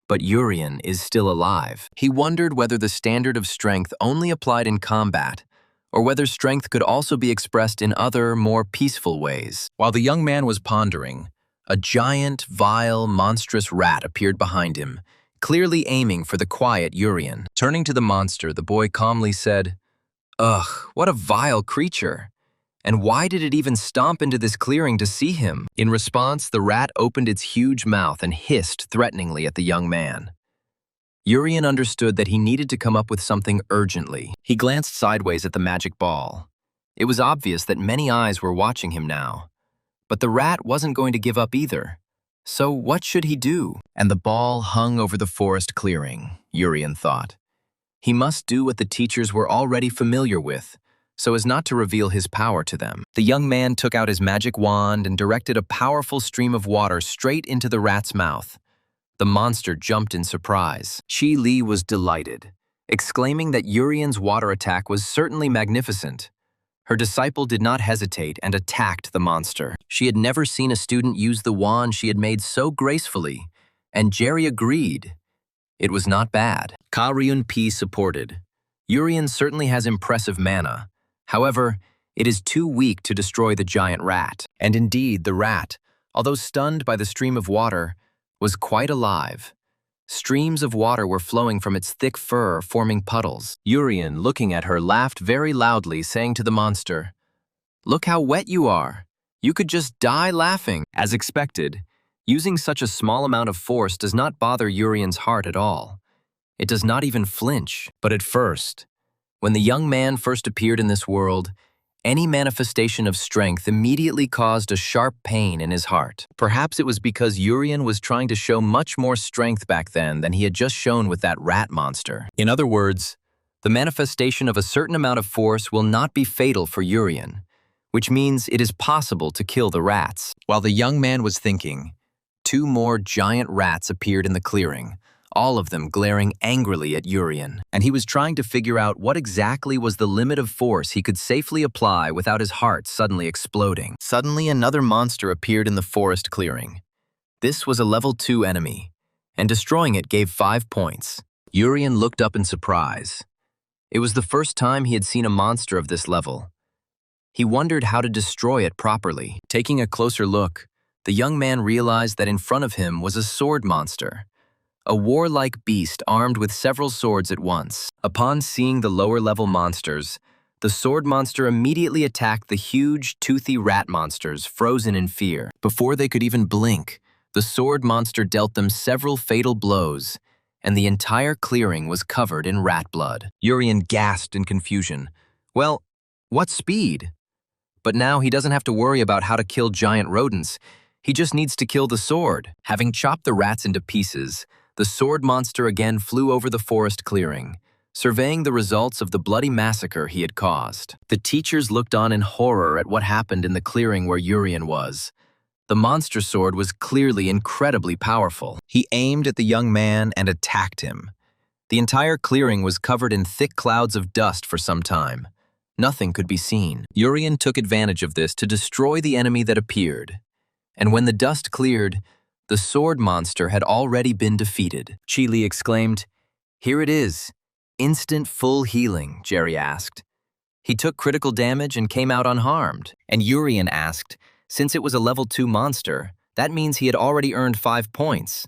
But Urian is still alive. He wondered whether the standard of strength only applied in combat, or whether strength could also be expressed in other, more peaceful ways. While the young man was pondering, a giant, vile, monstrous rat appeared behind him, clearly aiming for the quiet Urian. Turning to the monster, the boy calmly said, "Ugh, what a vile creature! And why did it even stomp into this clearing to see him?" In response, the rat opened its huge mouth and hissed threateningly at the young man. Urian understood that he needed to come up with something urgently. He glanced sideways at the magic ball. It was obvious that many eyes were watching him now. But the rat wasn't going to give up either. So what should he do? And the ball hung over the forest clearing, Urian thought. He must do what the teachers were already familiar with, so as not to reveal his power to them. The young man took out his magic wand and directed a powerful stream of water straight into the rat's mouth. The monster jumped in surprise. Chi Li was delighted, exclaiming that Urian's water attack was certainly magnificent. Her disciple did not hesitate and attacked the monster. She had never seen a student use the wand she had made so gracefully, and Jerry agreed. It was not bad. Ka-ryun P supported. Urian certainly has impressive mana. However, it is too weak to destroy the giant rat. And indeed, the rat, although stunned by the stream of water, was quite alive. Streams of water were flowing from its thick fur, forming puddles. Urian, looking at her, laughed very loudly, saying to the monster, "Look how wet you are. You could just die laughing." As expected, using such a small amount of force does not bother Urian's heart at all. It does not even flinch. But at first, when the young man first appeared in this world, any manifestation of strength immediately caused a sharp pain in his heart. Perhaps it was because Urian was trying to show much more strength back then than he had just shown with that rat monster. In other words, the manifestation of a certain amount of force will not be fatal for Urian, which means it is possible to kill the rats. While the young man was thinking, 2 more giant rats appeared in the clearing, all of them glaring angrily at Urian, and he was trying to figure out what exactly was the limit of force he could safely apply without his heart suddenly exploding. Suddenly, another monster appeared in the forest clearing. This was a level 2 enemy, and destroying it gave 5 points. Urian looked up in surprise. It was the first time he had seen a monster of this level. He wondered how to destroy it properly. Taking a closer look, the young man realized that in front of him was a sword monster, a warlike beast armed with several swords at once. Upon seeing the lower-level monsters, the sword monster immediately attacked the huge, toothy rat monsters, frozen in fear. Before they could even blink, the sword monster dealt them several fatal blows, and the entire clearing was covered in rat blood. Urian gasped in confusion. Well, what speed? But now he doesn't have to worry about how to kill giant rodents. He just needs to kill the sword. Having chopped the rats into pieces, the sword monster again flew over the forest clearing, surveying the results of the bloody massacre he had caused. The teachers looked on in horror at what happened in the clearing where Urian was. The monster sword was clearly incredibly powerful. He aimed at the young man and attacked him. The entire clearing was covered in thick clouds of dust for some time. Nothing could be seen. Urian took advantage of this to destroy the enemy that appeared. And when the dust cleared, the sword monster had already been defeated. Chili exclaimed, "Here it is. Instant full healing," Jerry asked. He took critical damage and came out unharmed. And Urian asked, since it was a level 2 monster, that means he had already earned 5 points.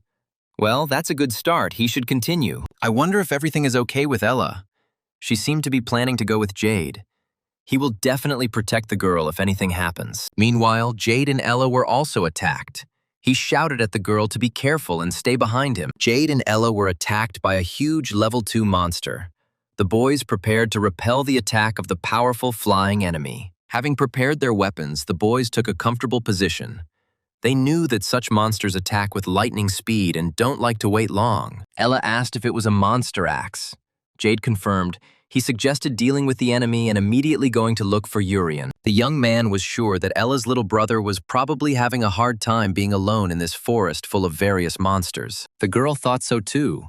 Well, that's a good start. He should continue. I wonder if everything is okay with Ella. She seemed to be planning to go with Jade. He will definitely protect the girl if anything happens. Meanwhile, Jade and Ella were also attacked. He shouted at the girl to be careful and stay behind him. Jade and Ella were attacked by a huge level 2 monster. The boys prepared to repel the attack of the powerful flying enemy. Having prepared their weapons, the boys took a comfortable position. They knew that such monsters attack with lightning speed and don't like to wait long. Ella asked if it was a monster axe. Jade confirmed. He suggested dealing with the enemy and immediately going to look for Urian. The young man was sure that Ella's little brother was probably having a hard time being alone in this forest full of various monsters. The girl thought so too.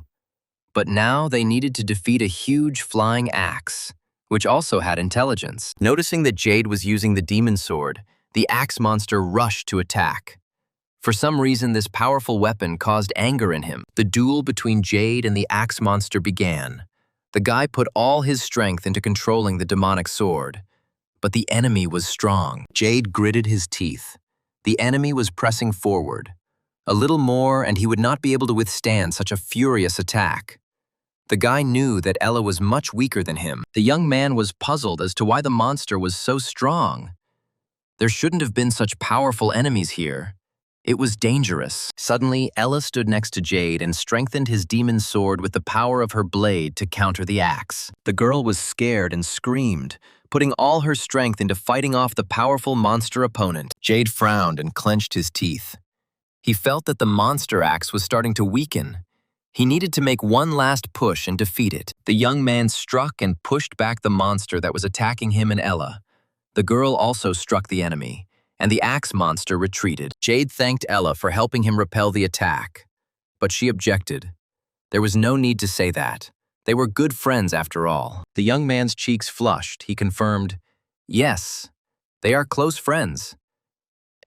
But now they needed to defeat a huge flying axe, which also had intelligence. Noticing that Jade was using the demon sword, the axe monster rushed to attack. For some reason, this powerful weapon caused anger in him. The duel between Jade and the axe monster began. The guy put all his strength into controlling the demonic sword. But the enemy was strong. Jade gritted his teeth. The enemy was pressing forward. A little more and he would not be able to withstand such a furious attack. The guy knew that Ella was much weaker than him. The young man was puzzled as to why the monster was so strong. There shouldn't have been such powerful enemies here. It was dangerous. Suddenly, Ella stood next to Jade and strengthened his demon sword with the power of her blade to counter the axe. The girl was scared and screamed, putting all her strength into fighting off the powerful monster opponent. Jade frowned and clenched his teeth. He felt that the monster axe was starting to weaken. He needed to make one last push and defeat it. The young man struck and pushed back the monster that was attacking him and Ella. The girl also struck the enemy, and the axe monster retreated. Jade thanked Ella for helping him repel the attack, but she objected. There was no need to say that. They were good friends after all. The young man's cheeks flushed. He confirmed, "Yes, they are close friends."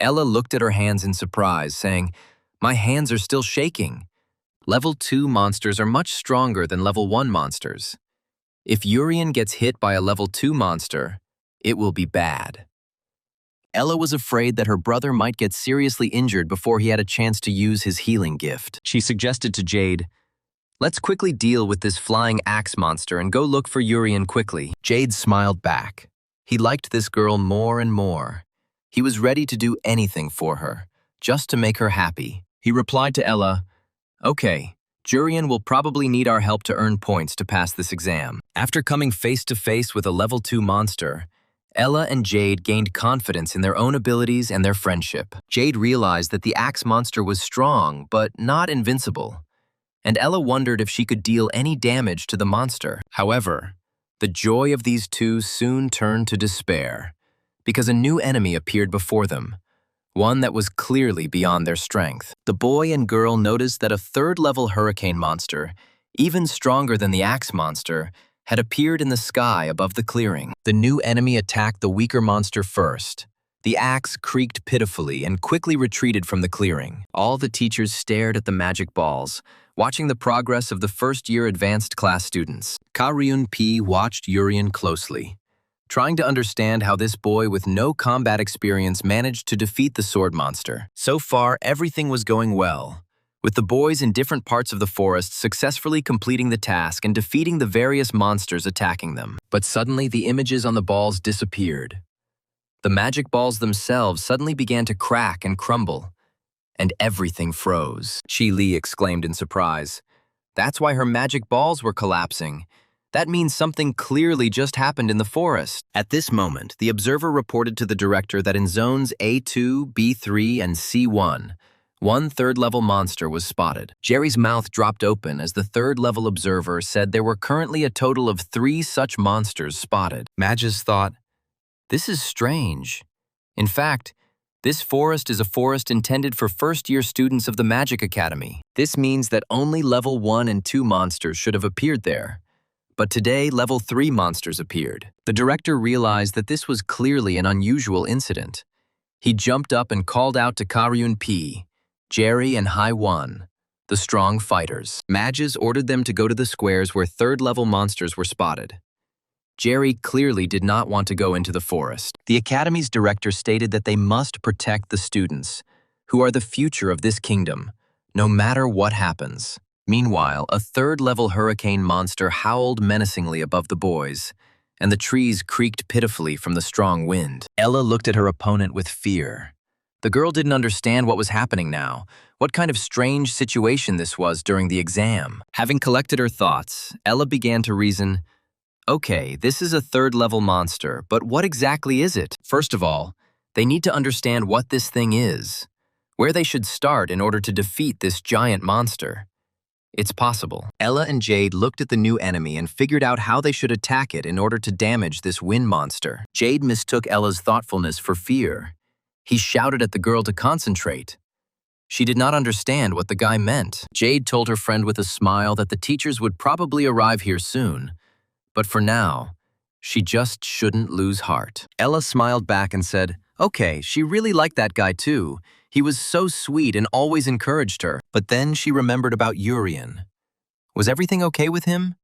Ella looked at her hands in surprise, saying, "My hands are still shaking." Level 2 monsters are much stronger than level 1 monsters. If Urian gets hit by a level 2 monster, it will be bad. Ella was afraid that her brother might get seriously injured before he had a chance to use his healing gift. She suggested to Jade, "Let's quickly deal with this flying axe monster and go look for Urian quickly." Jade smiled back. He liked this girl more and more. He was ready to do anything for her, just to make her happy. He replied to Ella, "Okay, Urian will probably need our help to earn points to pass this exam." After coming face to face with a level 2 monster, Ella and Jade gained confidence in their own abilities and their friendship. Jade realized that the axe monster was strong, but not invincible, and Ella wondered if she could deal any damage to the monster. However, the joy of these two soon turned to despair, because a new enemy appeared before them. one that was clearly beyond their strength. The boy and girl noticed that a third-level hurricane monster, even stronger than the axe monster, had appeared in the sky above the clearing. The new enemy attacked the weaker monster first. The axe creaked pitifully and quickly retreated from the clearing. All the teachers stared at the magic balls, watching the progress of the first-year advanced class students. Ka-ryun P watched Urian closely, trying to understand how this boy with no combat experience managed to defeat the sword monster. So far, everything was going well, with the boys in different parts of the forest successfully completing the task and defeating the various monsters attacking them. But suddenly, the images on the balls disappeared. The magic balls themselves suddenly began to crack and crumble, and everything froze. Chi Li exclaimed in surprise. That's why her magic balls were collapsing. That means something clearly just happened in the forest. At this moment, the observer reported to the director that in zones A2, B3, and C1, one third-level monster was spotted. Jerry's mouth dropped open as the third-level observer said there were currently a total of 3 such monsters spotted. Magus thought, "This is strange. In fact, this forest is a forest intended for first-year students of the Magic Academy. This means that only level 1 and 2 monsters should have appeared there. But today, level 3 monsters appeared." The director realized that this was clearly an unusual incident. He jumped up and called out to Ka-ryun P, Jerry, and Hai-Wan, the strong fighters. Magus ordered them to go to the squares where third-level monsters were spotted. Jerry clearly did not want to go into the forest. The Academy's director stated that they must protect the students, who are the future of this kingdom, no matter what happens. Meanwhile, a third-level hurricane monster howled menacingly above the boys, and the trees creaked pitifully from the strong wind. Ella looked at her opponent with fear. The girl didn't understand what was happening now, what kind of strange situation this was during the exam. Having collected her thoughts, Ella began to reason, okay, this is a third-level monster, but what exactly is it? First of all, they need to understand what this thing is, where they should start in order to defeat this giant monster. It's possible. Ella and Jade looked at the new enemy and figured out how they should attack it in order to damage this wind monster. Jade mistook Ella's thoughtfulness for fear. He shouted at the girl to concentrate. She did not understand what the guy meant. Jade told her friend with a smile that the teachers would probably arrive here soon. But for now, she just shouldn't lose heart. Ella smiled back and said, okay, she really liked that guy too. He was so sweet and always encouraged her. But then she remembered about Urian. Was everything okay with him?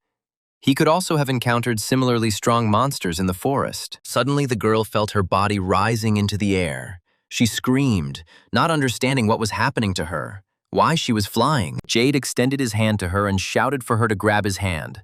He could also have encountered similarly strong monsters in the forest. Suddenly, the girl felt her body rising into the air. She screamed, not understanding what was happening to her, why she was flying. Jade extended his hand to her and shouted for her to grab his hand.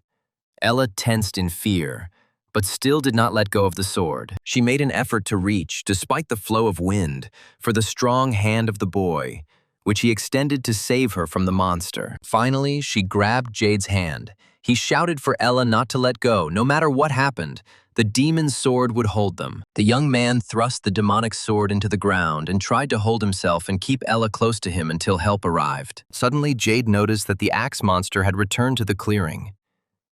Ella tensed in fear, but still did not let go of the sword. She made an effort to reach, despite the flow of wind, for the strong hand of the boy, which he extended to save her from the monster. Finally, she grabbed Jade's hand. He shouted for Ella not to let go, no matter what happened. The demon's sword would hold them. The young man thrust the demonic sword into the ground and tried to hold himself and keep Ella close to him until help arrived. Suddenly, Jade noticed that the axe monster had returned to the clearing.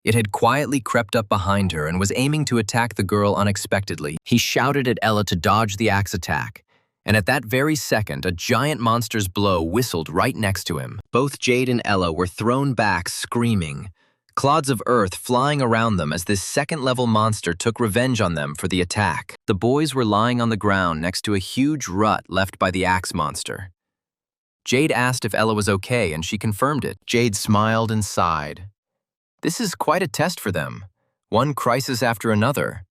It had quietly crept up behind her and was aiming to attack the girl unexpectedly. He shouted at Ella to dodge the axe attack, and at that very second, a giant monster's blow whistled right next to him. Both Jade and Ella were thrown back, screaming, clods of earth flying around them as this second-level monster took revenge on them for the attack. The boys were lying on the ground next to a huge rut left by the axe monster. Jade asked if Ella was okay, and she confirmed it. Jade smiled and sighed. This is quite a test for them, one crisis after another.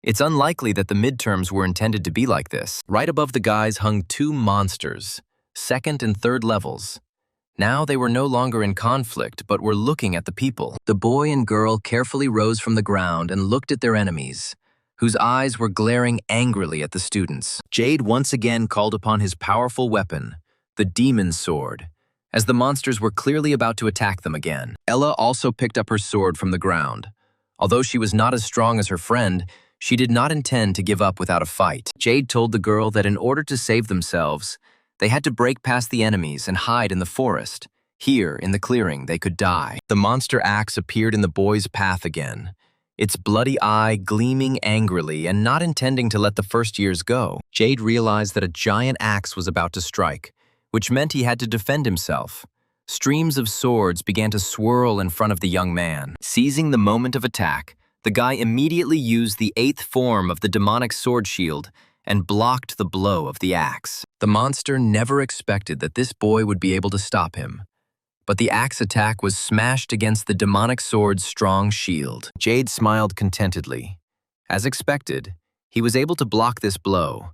It's unlikely that the midterms were intended to be like this. Right above the guys hung 2 monsters, second and third levels. Now they were no longer in conflict, but were looking at the people. The boy and girl carefully rose from the ground and looked at their enemies, whose eyes were glaring angrily at the students. Jade once again called upon his powerful weapon, the demon's sword, as the monsters were clearly about to attack them again. Ella also picked up her sword from the ground. Although she was not as strong as her friend, she did not intend to give up without a fight. Jade told the girl that in order to save themselves, they had to break past the enemies and hide in the forest. Here, in the clearing, they could die. The monster axe appeared in the boy's path again. its bloody eye gleaming angrily and not intending to let the first years go. Jade realized that a giant axe was about to strike, which meant he had to defend himself. Streams of swords began to swirl in front of the young man. Seizing the moment of attack, the guy immediately used the 8th form of the demonic sword shield and blocked the blow of the axe. The monster never expected that this boy would be able to stop him, but the axe attack was smashed against the demonic sword's strong shield. Jade smiled contentedly. As expected, he was able to block this blow.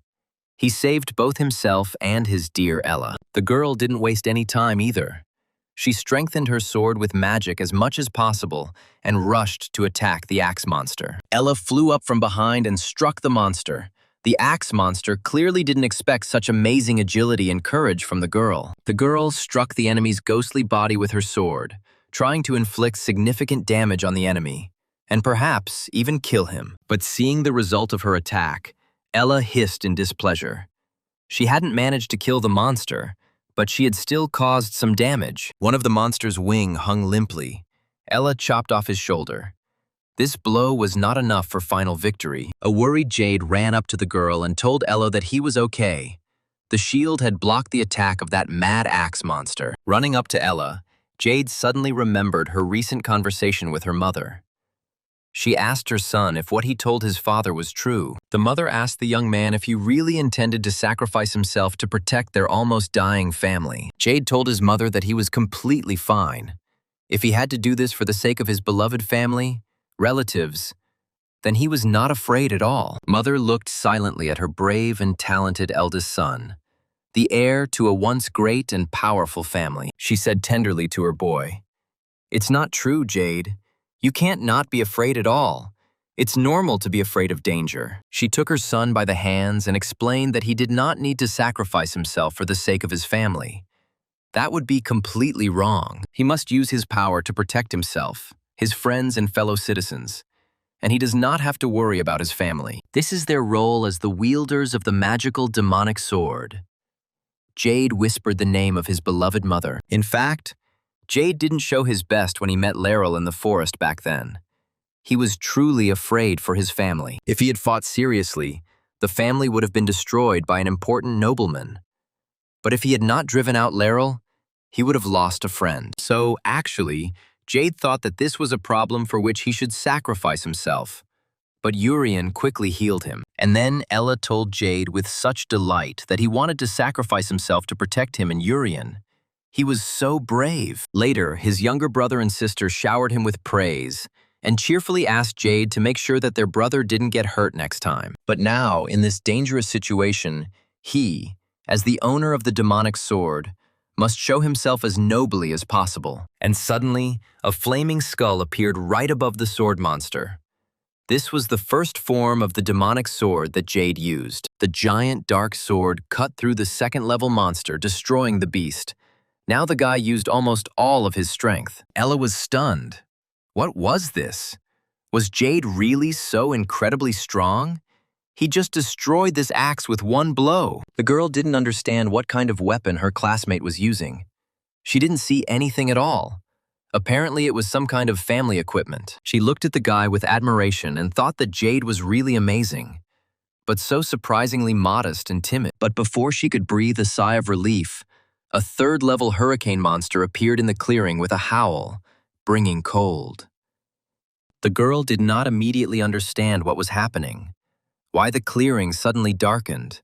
He saved both himself and his dear Ella. The girl didn't waste any time either. She strengthened her sword with magic as much as possible and rushed to attack the axe monster. Ella flew up from behind and struck the monster. The axe monster clearly didn't expect such amazing agility and courage from the girl. The girl struck the enemy's ghostly body with her sword, trying to inflict significant damage on the enemy, and perhaps even kill him. But seeing the result of her attack, Ella hissed in displeasure. She hadn't managed to kill the monster, but she had still caused some damage. One of the monster's wing hung limply. Ella chopped off his shoulder. This blow was not enough for final victory. A worried Jade ran up to the girl and told Ella that he was okay. The shield had blocked the attack of that mad axe monster. Running up to Ella, Jade suddenly remembered her recent conversation with her mother. She asked her son if what he told his father was true. The mother asked the young man if he really intended to sacrifice himself to protect their almost dying family. Jade told his mother that he was completely fine. If he had to do this for the sake of his beloved family, relatives, then he was not afraid at all. Mother looked silently at her brave and talented eldest son, the heir to a once great and powerful family. She said tenderly to her boy, "It's not true, Jade. You can't not be afraid at all. It's normal to be afraid of danger." She took her son by the hands and explained that he did not need to sacrifice himself for the sake of his family. That would be completely wrong. He must use his power to protect himself, his friends and fellow citizens, and he does not have to worry about his family. This is their role as the wielders of the magical demonic sword. Jade whispered the name of his beloved mother. In fact, Jade didn't show his best when he met Laurel in the forest back then. He was truly afraid for his family. If he had fought seriously, the family would have been destroyed by an important nobleman. But if he had not driven out Laurel, he would have lost a friend. So, actually, Jade thought that this was a problem for which he should sacrifice himself. But Urian quickly healed him. And then Ella told Jade with such delight that he wanted to sacrifice himself to protect him and Urian. He was so brave. Later, his younger brother and sister showered him with praise and cheerfully asked Jade to make sure that their brother didn't get hurt next time. But now, in this dangerous situation, he, as the owner of the demonic sword, must show himself as nobly as possible. And suddenly, a flaming skull appeared right above the sword monster. This was the first form of the demonic sword that Jade used. The giant dark sword cut through the second-level monster, destroying the beast. Now the guy used almost all of his strength. Ella was stunned. What was this? Was Jade really so incredibly strong? He just destroyed this axe with one blow. The girl didn't understand what kind of weapon her classmate was using. She didn't see anything at all. Apparently it was some kind of family equipment. She looked at the guy with admiration and thought that Jade was really amazing, but so surprisingly modest and timid. But before she could breathe a sigh of relief, a third-level hurricane monster appeared in the clearing with a howl, bringing cold. The girl did not immediately understand what was happening, why the clearing suddenly darkened.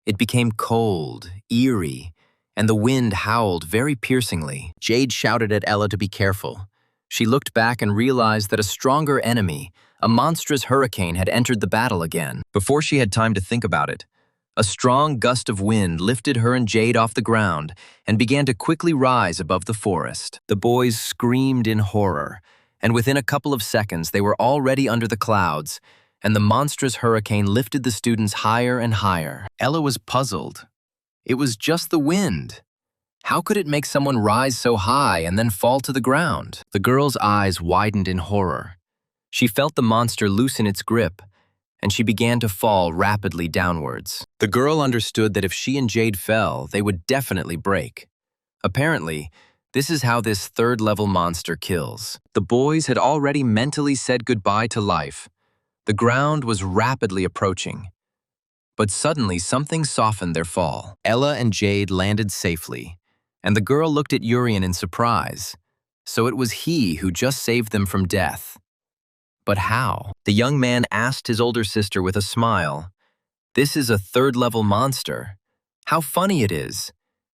It became cold, eerie, and the wind howled very piercingly. Jade shouted at Ella to be careful. She looked back and realized that a stronger enemy, a monstrous hurricane, had entered the battle again. Before she had time to think about it, a strong gust of wind lifted her and Jade off the ground and began to quickly rise above the forest. The boys screamed in horror, and within a couple of seconds they were already under the clouds, and the monstrous hurricane lifted the students higher and higher. Ella was puzzled. It was just the wind. How could it make someone rise so high and then fall to the ground? The girl's eyes widened in horror. She felt the monster loosen its grip, and she began to fall rapidly downwards. The girl understood that if she and Jade fell, they would definitely break. Apparently, This is how this third-level monster kills. The boys had already mentally said goodbye to life. The ground was rapidly approaching. But suddenly, something softened their fall. Ella and Jade landed safely, and the girl looked at Urian in surprise. So it was he who just saved them from death. But how? The young man asked his older sister with a smile. This is a third-level monster. How funny it is.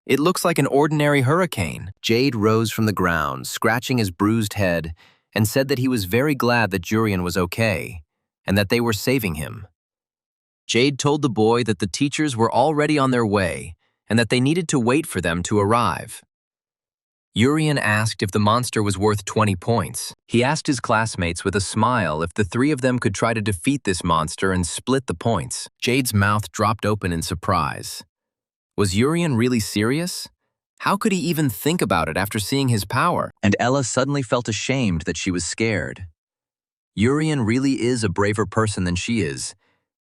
It looks like an ordinary hurricane. Jade rose from the ground, scratching his bruised head, and said that he was very glad that Urian was okay, and that they were saving him. Jade told the boy that the teachers were already on their way, and that they needed to wait for them to arrive. Urian asked if the monster was worth 20 points. He asked his classmates with a smile if the three of them could try to defeat this monster and split the points. Jade's mouth dropped open in surprise. Was Urian really serious? How could he even think about it after seeing his power? And Ella suddenly felt ashamed that she was scared. Urian really is a braver person than she is,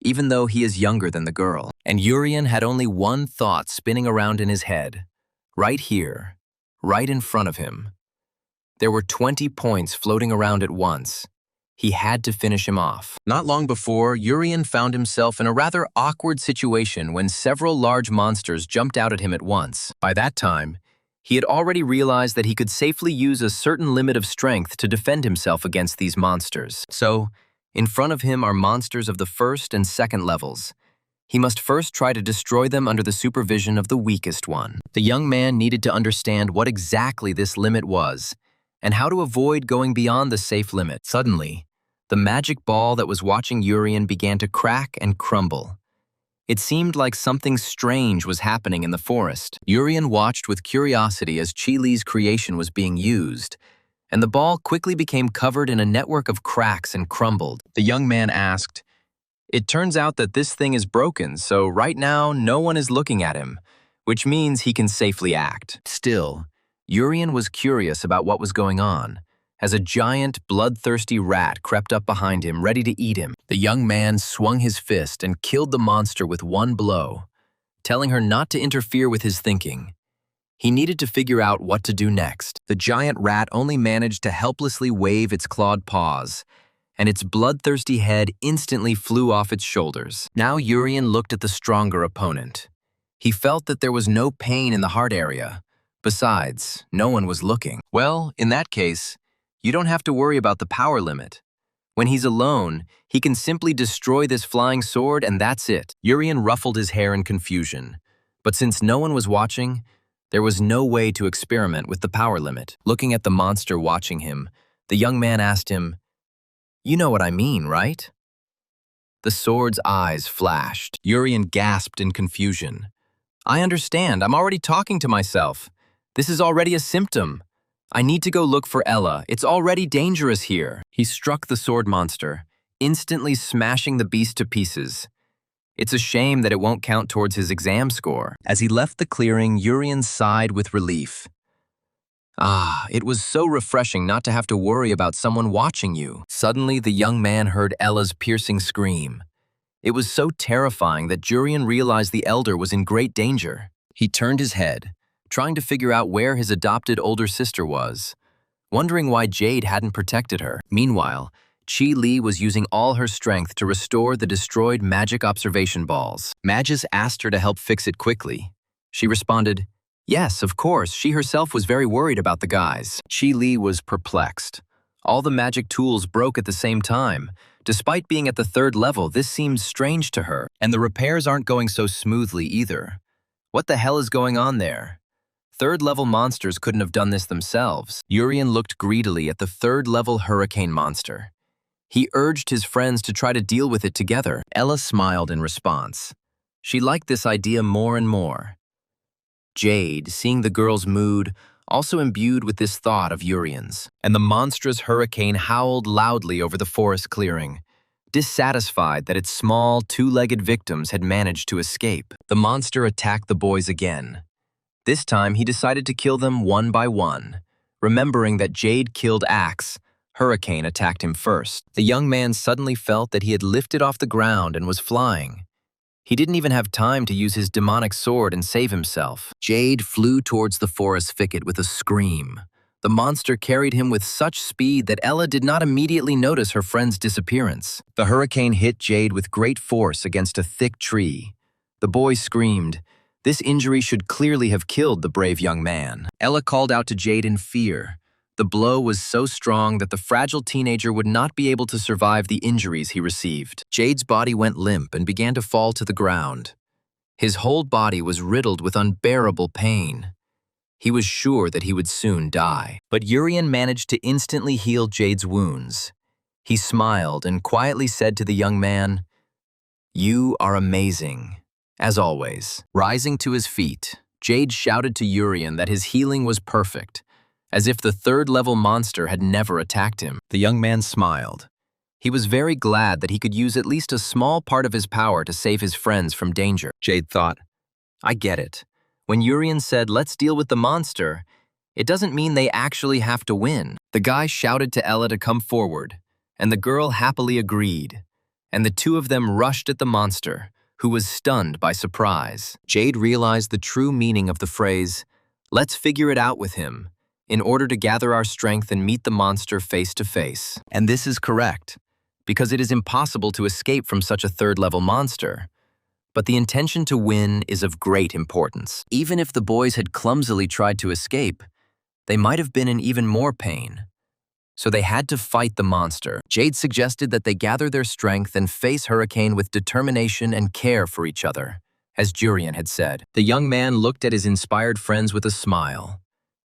even though he is younger than the girl. And Urian had only one thought spinning around in his head, right here, right in front of him. There were 20 points floating around at once. He had to finish him off. Not long before, Urian found himself in a rather awkward situation when several large monsters jumped out at him at once. By that time, he had already realized that he could safely use a certain limit of strength to defend himself against these monsters. So, in front of him are monsters of the first and second levels. He must first try to destroy them under the supervision of the weakest one. The young man needed to understand what exactly this limit was, and how to avoid going beyond the safe limit. Suddenly, the magic ball that was watching Urian began to crack and crumble. It seemed like something strange was happening in the forest. Urian watched with curiosity as Chi Li's creation was being used, and the ball quickly became covered in a network of cracks and crumbled. The young man asked, "It turns out that this thing is broken, so right now no one is looking at him, which means he can safely act." Still, Urian was curious about what was going on, as a giant, bloodthirsty rat crept up behind him, ready to eat him. The young man swung his fist and killed the monster with one blow, telling her not to interfere with his thinking. He needed to figure out what to do next. The giant rat only managed to helplessly wave its clawed paws, and its bloodthirsty head instantly flew off its shoulders. Now Urian looked at the stronger opponent. He felt that there was no pain in the heart area. Besides, no one was looking. Well, in that case, you don't have to worry about the power limit. When he's alone, he can simply destroy this flying sword and that's it. Urian ruffled his hair in confusion. But since no one was watching, there was no way to experiment with the power limit. Looking at the monster watching him, the young man asked him, "You know what I mean, right?" The sword's eyes flashed. Urian gasped in confusion. "I understand. I'm already talking to myself. This is already a symptom. I need to go look for Ella. It's already dangerous here." He struck the sword monster, instantly smashing the beast to pieces. It's a shame that it won't count towards his exam score. As he left the clearing, Urian sighed with relief. It was so refreshing not to have to worry about someone watching you. Suddenly, the young man heard Ella's piercing scream. It was so terrifying that Urian realized the elder was in great danger. He turned his head, trying to figure out where his adopted older sister was, wondering why Jade hadn't protected her. Meanwhile, Chi Li was using all her strength to restore the destroyed magic observation balls. Magus asked her to help fix it quickly. She responded, "Yes, of course." She herself was very worried about the guys. Chi Li was perplexed. All the magic tools broke at the same time. Despite being at the third level, this seemed strange to her. And the repairs aren't going so smoothly either. What the hell is going on there? Third-level monsters couldn't have done this themselves. Urian looked greedily at the third-level hurricane monster. He urged his friends to try to deal with it together. Ella smiled in response. She liked this idea more and more. Jade, seeing the girl's mood, also imbued with this thought of Urian's. And the monstrous hurricane howled loudly over the forest clearing, dissatisfied that its small, two-legged victims had managed to escape. The monster attacked the boys again. This time, he decided to kill them one by one. Remembering that Jade killed Axe, Hurricane attacked him first. The young man suddenly felt that he had lifted off the ground and was flying. He didn't even have time to use his demonic sword and save himself. Jade flew towards the forest thicket with a scream. The monster carried him with such speed that Ella did not immediately notice her friend's disappearance. The hurricane hit Jade with great force against a thick tree. The boy screamed. This injury should clearly have killed the brave young man. Ella called out to Jade in fear. The blow was so strong that the fragile teenager would not be able to survive the injuries he received. Jade's body went limp and began to fall to the ground. His whole body was riddled with unbearable pain. He was sure that he would soon die. But Urian managed to instantly heal Jade's wounds. He smiled and quietly said to the young man, "You are amazing, as always." Rising to his feet, Jade shouted to Urian that his healing was perfect, as if the third-level monster had never attacked him. The young man smiled. He was very glad that he could use at least a small part of his power to save his friends from danger. Jade thought, I get it. When Urian said, let's deal with the monster, it doesn't mean they actually have to win. The guy shouted to Ella to come forward, and the girl happily agreed, and the two of them rushed at the monster, who was stunned by surprise. Jade realized the true meaning of the phrase, let's figure it out with him, in order to gather our strength and meet the monster face to face. And this is correct, because it is impossible to escape from such a third-level monster. But the intention to win is of great importance. Even if the boys had clumsily tried to escape, they might have been in even more pain. So they had to fight the monster. Jade suggested that they gather their strength and face Hurricane with determination and care for each other, as Jurian had said. The young man looked at his inspired friends with a smile.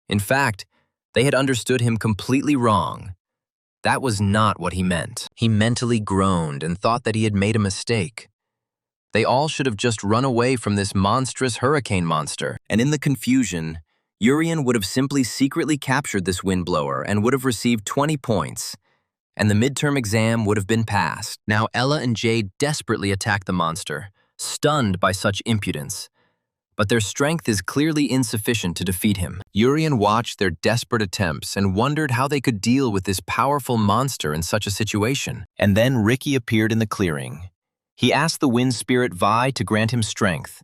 In fact, they had understood him completely wrong. That was not what he meant. He mentally groaned and thought that he had made a mistake. They all should have just run away from this monstrous hurricane monster. And in the confusion, Urian would have simply secretly captured this windblower and would have received 20 points, and the midterm exam would have been passed. Now Ella and Jade desperately attack the monster, stunned by such impudence. But their strength is clearly insufficient to defeat him. Urian watched their desperate attempts and wondered how they could deal with this powerful monster in such a situation. And then Ricky appeared in the clearing. He asked the wind spirit Vi to grant him strength.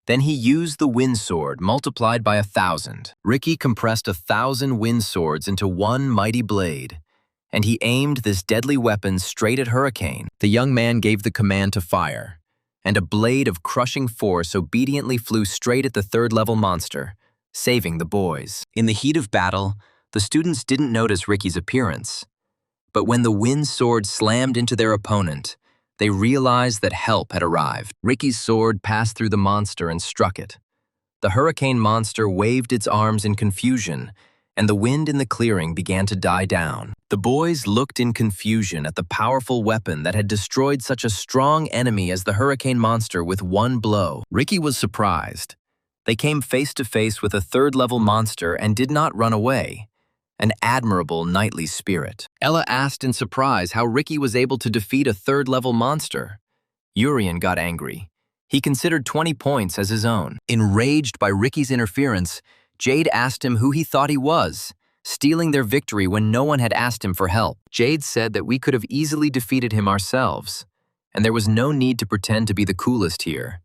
Then he used the wind sword multiplied by 1,000. Ricky compressed 1,000 wind swords into one mighty blade, and he aimed this deadly weapon straight at Hurricane. The young man gave the command to fire, and a blade of crushing force obediently flew straight at the third-level monster, saving the boys. In the heat of battle, the students didn't notice Ricky's appearance. But when the wind sword slammed into their opponent, they realized that help had arrived. Ricky's sword passed through the monster and struck it. The hurricane monster waved its arms in confusion, and the wind in the clearing began to die down. The boys looked in confusion at the powerful weapon that had destroyed such a strong enemy as the hurricane monster with one blow. Ricky was surprised. They came face to face with a third-level monster and did not run away. An admirable knightly spirit. Ella asked in surprise how Ricky was able to defeat a third-level monster. Urian got angry. He considered 20 points as his own. Enraged by Ricky's interference, Jade asked him who he thought he was, stealing their victory when no one had asked him for help. Jade said that we could have easily defeated him ourselves, and there was no need to pretend to be the coolest here.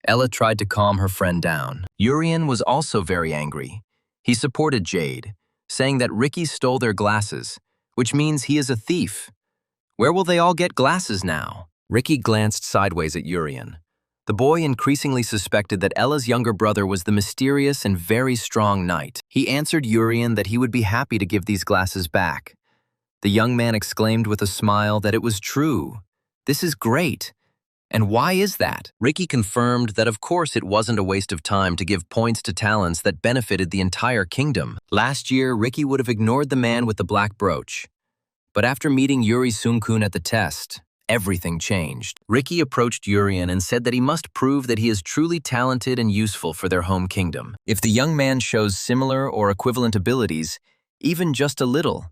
Ella tried to calm her friend down. Urian was also very angry. He supported Jade, saying that Ricky stole their glasses, which means he is a thief. Where will they all get glasses now? Ricky glanced sideways at Urian. The boy increasingly suspected that Ella's younger brother was the mysterious and very strong knight. He answered Urian that he would be happy to give these glasses back. The young man exclaimed with a smile that it was true. This is great. And why is that? Ricky confirmed that of course it wasn't a waste of time to give points to talents that benefited the entire kingdom. Last year, Ricky would have ignored the man with the black brooch. But after meeting Yuri Sunkun at the test, everything changed. Ricky approached Urian and said that he must prove that he is truly talented and useful for their home kingdom. If the young man shows similar or equivalent abilities, even just a little,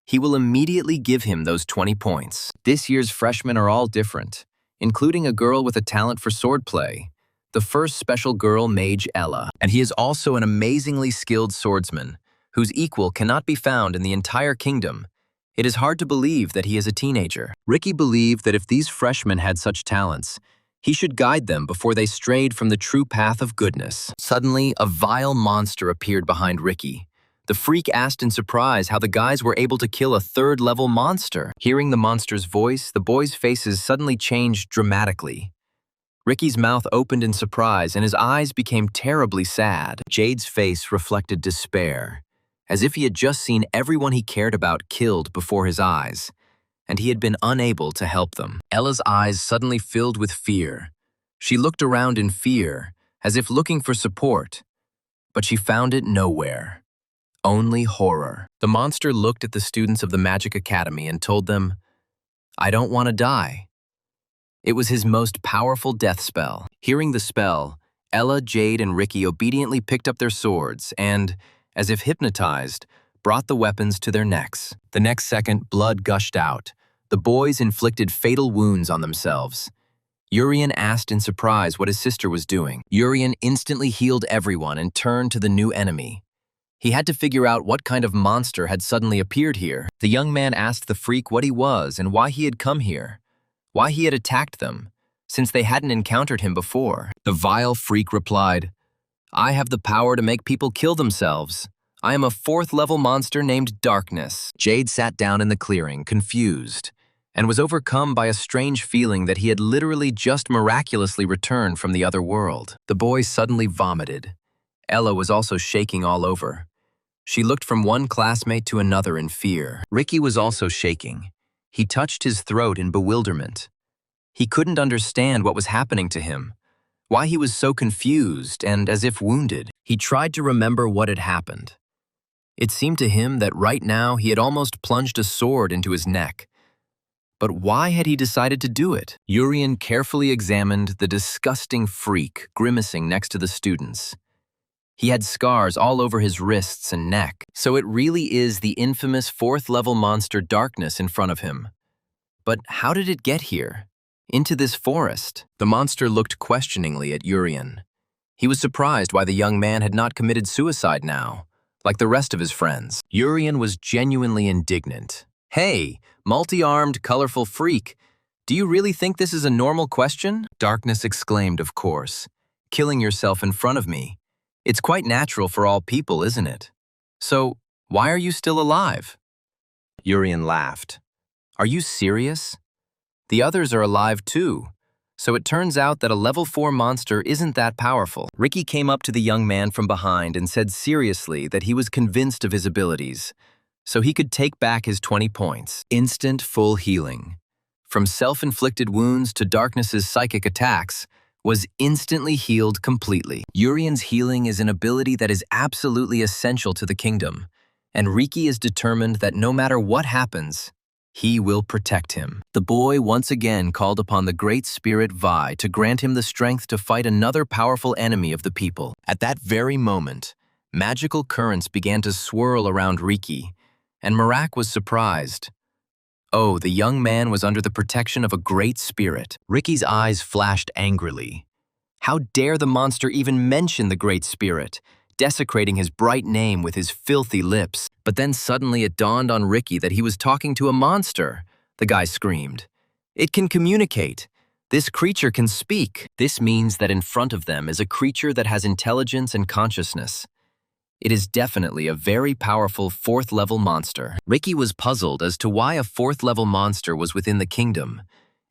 he will immediately give him those 20 points. This year's freshmen are all different, including a girl with a talent for swordplay, the first special girl mage Ella. And he is also an amazingly skilled swordsman, whose equal cannot be found in the entire kingdom. It is hard to believe that he is a teenager. Ricky believed that if these freshmen had such talents, He should guide them before they strayed from the true path of goodness. Suddenly, a vile monster appeared behind Ricky. The freak asked in surprise how the guys were able to kill a third-level monster. Hearing the monster's voice, the boys' faces suddenly changed dramatically. Ricky's mouth opened in surprise and his eyes became terribly sad. Jade's face reflected despair, as if he had just seen everyone he cared about killed before his eyes, and he had been unable to help them. Ella's eyes suddenly filled with fear. She looked around in fear, as if looking for support, but she found it nowhere. Only horror. The monster looked at the students of the Magic Academy and told them, "I don't want to die." It was his most powerful death spell. Hearing the spell, Ella, Jade, and Ricky obediently picked up their swords and, as if hypnotized, brought the weapons to their necks. The next second, blood gushed out. The boys inflicted fatal wounds on themselves. Urian asked in surprise what his sister was doing. Urian instantly healed everyone and turned to the new enemy. He had to figure out what kind of monster had suddenly appeared here. The young man asked the freak what he was and why he had come here, why he had attacked them, since they hadn't encountered him before. The vile freak replied, "I have the power to make people kill themselves. I am a fourth-level monster named Darkness." Jade sat down in the clearing, confused, and was overcome by a strange feeling that he had literally just miraculously returned from the other world. The boy suddenly vomited. Ella was also shaking all over. She looked from one classmate to another in fear. Ricky was also shaking. He touched his throat in bewilderment. He couldn't understand what was happening to him, why he was so confused and as if wounded. He tried to remember what had happened. It seemed to him that right now he had almost plunged a sword into his neck. But why had he decided to do it? Urian carefully examined the disgusting freak grimacing next to the students. He had scars all over his wrists and neck, so it really is the infamous fourth-level monster Darkness in front of him. But how did it get here? Into this forest? The monster looked questioningly at Urian. He was surprised why the young man had not committed suicide now, like the rest of his friends. Urian was genuinely indignant. "Hey, multi-armed, colorful freak, do you really think this is a normal question?" Darkness exclaimed, "Of course. Killing yourself in front of me. It's quite natural for all people, isn't it? So, why are you still alive?" Urian laughed. "Are you serious? The others are alive too, so it turns out that a level 4 monster isn't that powerful." Ricky came up to the young man from behind and said seriously that he was convinced of his abilities, so he could take back his 20 points. Instant full healing. From self-inflicted wounds to Darkness's psychic attacks, was instantly healed completely. Urian's healing is an ability that is absolutely essential to the kingdom, and Ricky is determined that no matter what happens, he will protect him. The boy once again called upon the Great Spirit Vi to grant him the strength to fight another powerful enemy of the people. At that very moment, magical currents began to swirl around Ricky, and Marak was surprised. Oh, the young man was under the protection of a great spirit. Ricky's eyes flashed angrily. How dare the monster even mention the Great Spirit, desecrating his bright name with his filthy lips. But then suddenly it dawned on Ricky that he was talking to a monster, the guy screamed. "It can communicate. This creature can speak." This means that in front of them is a creature that has intelligence and consciousness. It is definitely a very powerful fourth-level monster. Ricky was puzzled as to why a fourth-level monster was within the kingdom,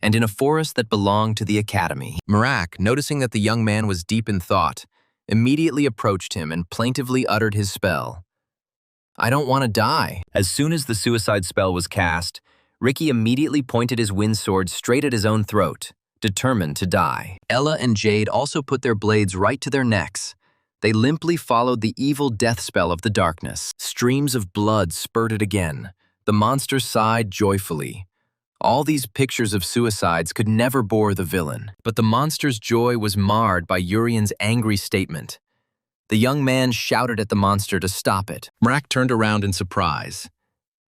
and in a forest that belonged to the academy. Marak, noticing that the young man was deep in thought, immediately approached him and plaintively uttered his spell. "I don't want to die." As soon as the suicide spell was cast, Ricky immediately pointed his wind sword straight at his own throat, determined to die. Ella and Jade also put their blades right to their necks. They limply followed the evil death spell of the Darkness. Streams of blood spurted again. The monster sighed joyfully. All these pictures of suicides could never bore the villain. But the monster's joy was marred by Urian's angry statement. The young man shouted at the monster to stop it. Marak turned around in surprise.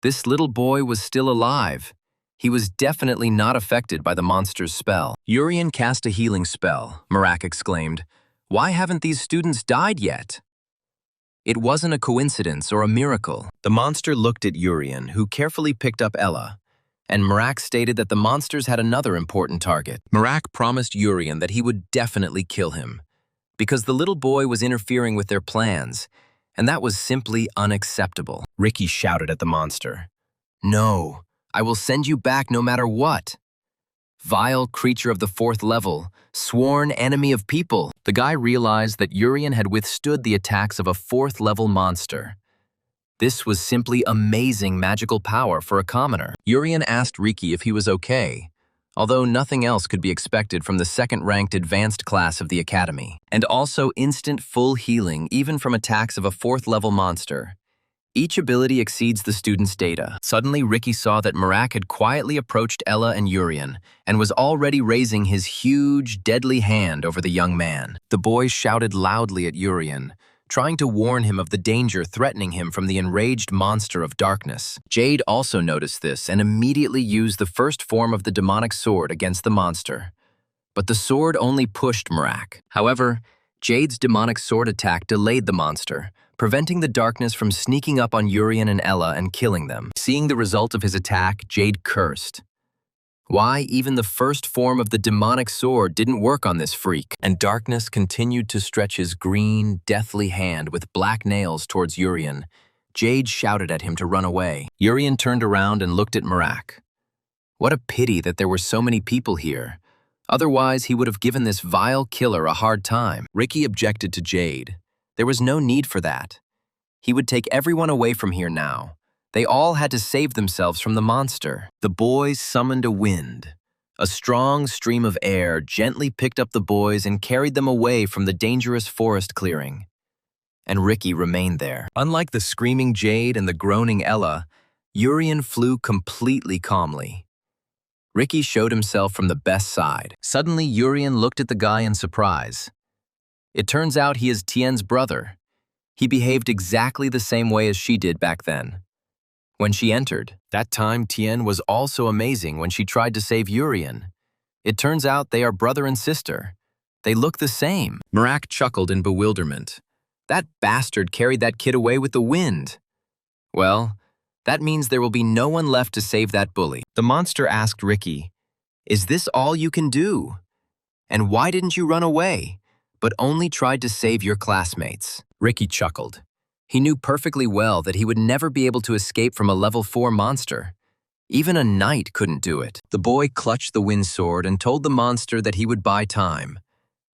This little boy was still alive. He was definitely not affected by the monster's spell. "Urian cast a healing spell," Marak exclaimed. "Why haven't these students died yet?" It wasn't a coincidence or a miracle. The monster looked at Urian, who carefully picked up Ella. and Merak stated that the monsters had another important target. Merak promised Urian that he would definitely kill him, because the little boy was interfering with their plans, and that was simply unacceptable. Ricky shouted at the monster, "No, I will send you back no matter what. Vile creature of the 4th level, sworn enemy of people." The guy realized that Urian had withstood the attacks of a 4th level monster. This was simply amazing magical power for a commoner. Urian asked Riki if he was okay, although nothing else could be expected from the 2nd-ranked advanced class of the academy. And also instant full healing even from attacks of a 4th level monster. Each ability exceeds the student's data. Suddenly, Ricky saw that Merak had quietly approached Ella and Urian and was already raising his huge, deadly hand over the young man. The boy shouted loudly at Urian, trying to warn him of the danger threatening him from the enraged monster of darkness. Jade also noticed this and immediately used the first form of the demonic sword against the monster. But the sword only pushed Merak. However, Jade's demonic sword attack delayed the monster, preventing the darkness from sneaking up on Urian and Ella and killing them. Seeing the result of his attack, Jade cursed. Why even the first form of the demonic sword didn't work on this freak? And darkness continued to stretch his green, deathly hand with black nails towards Urian. Jade shouted at him to run away. Urian turned around and looked at Merak. What a pity that there were so many people here. Otherwise, he would have given this vile killer a hard time. Ricky objected to Jade. There was no need for that. He would take everyone away from here now. They all had to save themselves from the monster. The boys summoned a wind. A strong stream of air gently picked up the boys and carried them away from the dangerous forest clearing. And Ricky remained there. Unlike the screaming Jade and the groaning Ella, Urian flew completely calmly. Ricky showed himself from the best side. Suddenly, Urian looked at the guy in surprise. It turns out he is Tien's brother. He behaved exactly the same way as she did back then. When she entered, that time Tien was also amazing when she tried to save Urian. It turns out they are brother and sister. They look the same. Merak chuckled in bewilderment. That bastard carried that kid away with the wind. Well, that means there will be no one left to save that bully. The monster asked Ricky, "Is this all you can do? And why didn't you run away, but only tried to save your classmates?" Ricky chuckled. He knew perfectly well that he would never be able to escape from a level 4 monster. Even a knight couldn't do it. The boy clutched the wind sword and told the monster that he would buy time.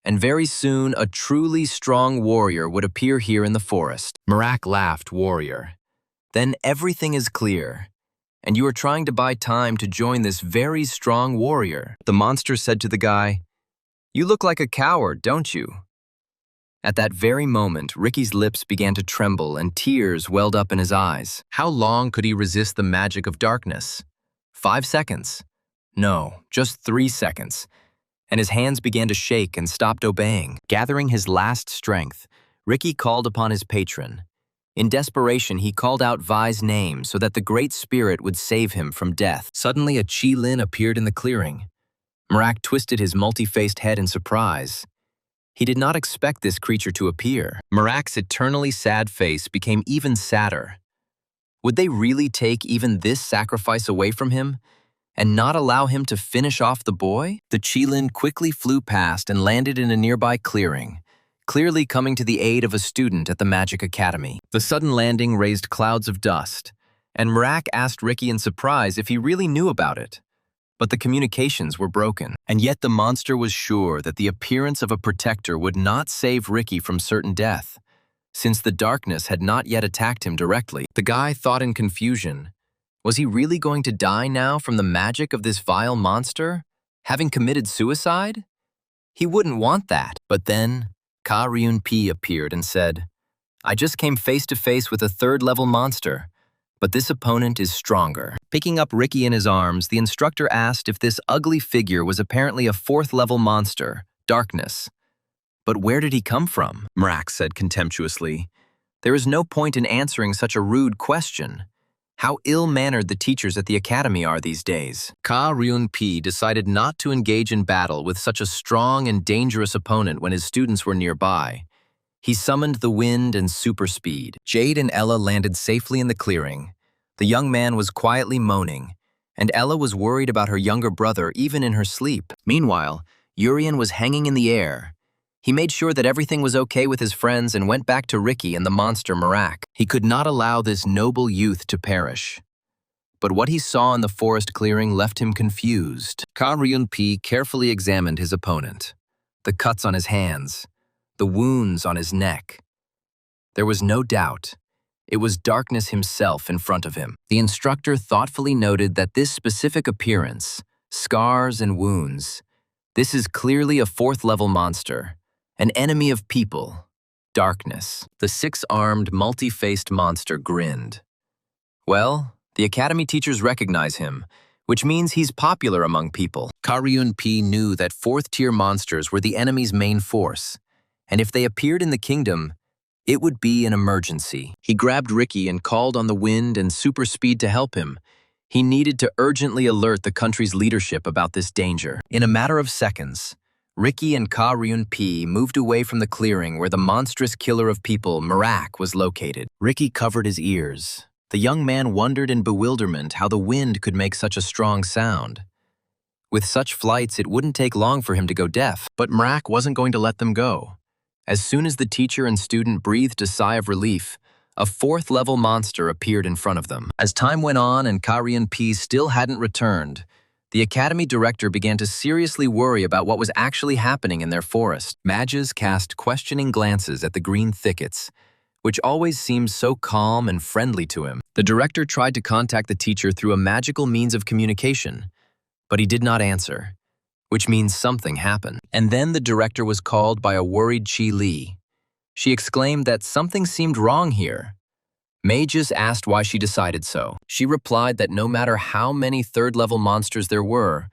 And very soon, a truly strong warrior would appear here in the forest. Merak laughed, "Warrior. Then everything is clear. And you are trying to buy time to join this very strong warrior." The monster said to the guy, "You look like a coward, don't you?" At that very moment, Ricky's lips began to tremble and tears welled up in his eyes. How long could he resist the magic of darkness? 5 seconds? No, just 3 seconds. And his hands began to shake and stopped obeying. Gathering his last strength, Ricky called upon his patron. In desperation, he called out Vai's name so that the Great Spirit would save him from death. Suddenly, a Qilin appeared in the clearing. Merak twisted his multi-faced head in surprise. He did not expect this creature to appear. Merak's eternally sad face became even sadder. Would they really take even this sacrifice away from him and not allow him to finish off the boy? The Qilin quickly flew past and landed in a nearby clearing, clearly coming to the aid of a student at the Magic Academy. The sudden landing raised clouds of dust, and Merak asked Ricky in surprise if he really knew about it. But the communications were broken. And yet the monster was sure that the appearance of a protector would not save Ricky from certain death, since the darkness had not yet attacked him directly. The guy thought in confusion, was he really going to die now from the magic of this vile monster, having committed suicide? He wouldn't want that. But then, Ka Ryun P appeared and said, "I just came face to face with a 3rd-level monster, but this opponent is stronger." Picking up Ricky in his arms, the instructor asked if this ugly figure was apparently a 4th-level monster, Darkness. But where did he come from? Merak said contemptuously. There is no point in answering such a rude question. How ill-mannered the teachers at the academy are these days. Ka Ryun P decided not to engage in battle with such a strong and dangerous opponent when his students were nearby. He summoned the wind and super speed. Jade and Ella landed safely in the clearing. The young man was quietly moaning, and Ella was worried about her younger brother even in her sleep. Meanwhile, Urian was hanging in the air. He made sure that everything was okay with his friends and went back to Ricky and the monster Merak. He could not allow this noble youth to perish. But what he saw in the forest clearing left him confused. Ka-ryun-pi carefully examined his opponent. The cuts on his hands, the wounds on his neck. There was no doubt. It was darkness himself in front of him. The instructor thoughtfully noted that this specific appearance, scars and wounds, this is clearly a fourth-level monster, an enemy of people, darkness. The six-armed, multi-faced monster grinned. Well, the academy teachers recognize him, which means he's popular among people. Ka-ryun-pi knew that fourth-tier monsters were the enemy's main force, and if they appeared in the kingdom, it would be an emergency. He grabbed Ricky and called on the wind and super speed to help him. He needed to urgently alert the country's leadership about this danger. In a matter of seconds, Ricky and Ka-ryun-pi moved away from the clearing where the monstrous killer of people, Merak, was located. Ricky covered his ears. The young man wondered in bewilderment how the wind could make such a strong sound. With such flights, it wouldn't take long for him to go deaf, but Merak wasn't going to let them go. As soon as the teacher and student breathed a sigh of relief, a fourth-level monster appeared in front of them. As time went on and Ka-ryun-pi still hadn't returned, the academy director began to seriously worry about what was actually happening in their forest. Mages cast questioning glances at the green thickets, which always seemed so calm and friendly to him. The director tried to contact the teacher through a magical means of communication, but he did not answer, which means something happened. And then the director was called by a worried Chi Li. She exclaimed that something seemed wrong here. Mages asked why she decided so. She replied that no matter how many third-level monsters there were,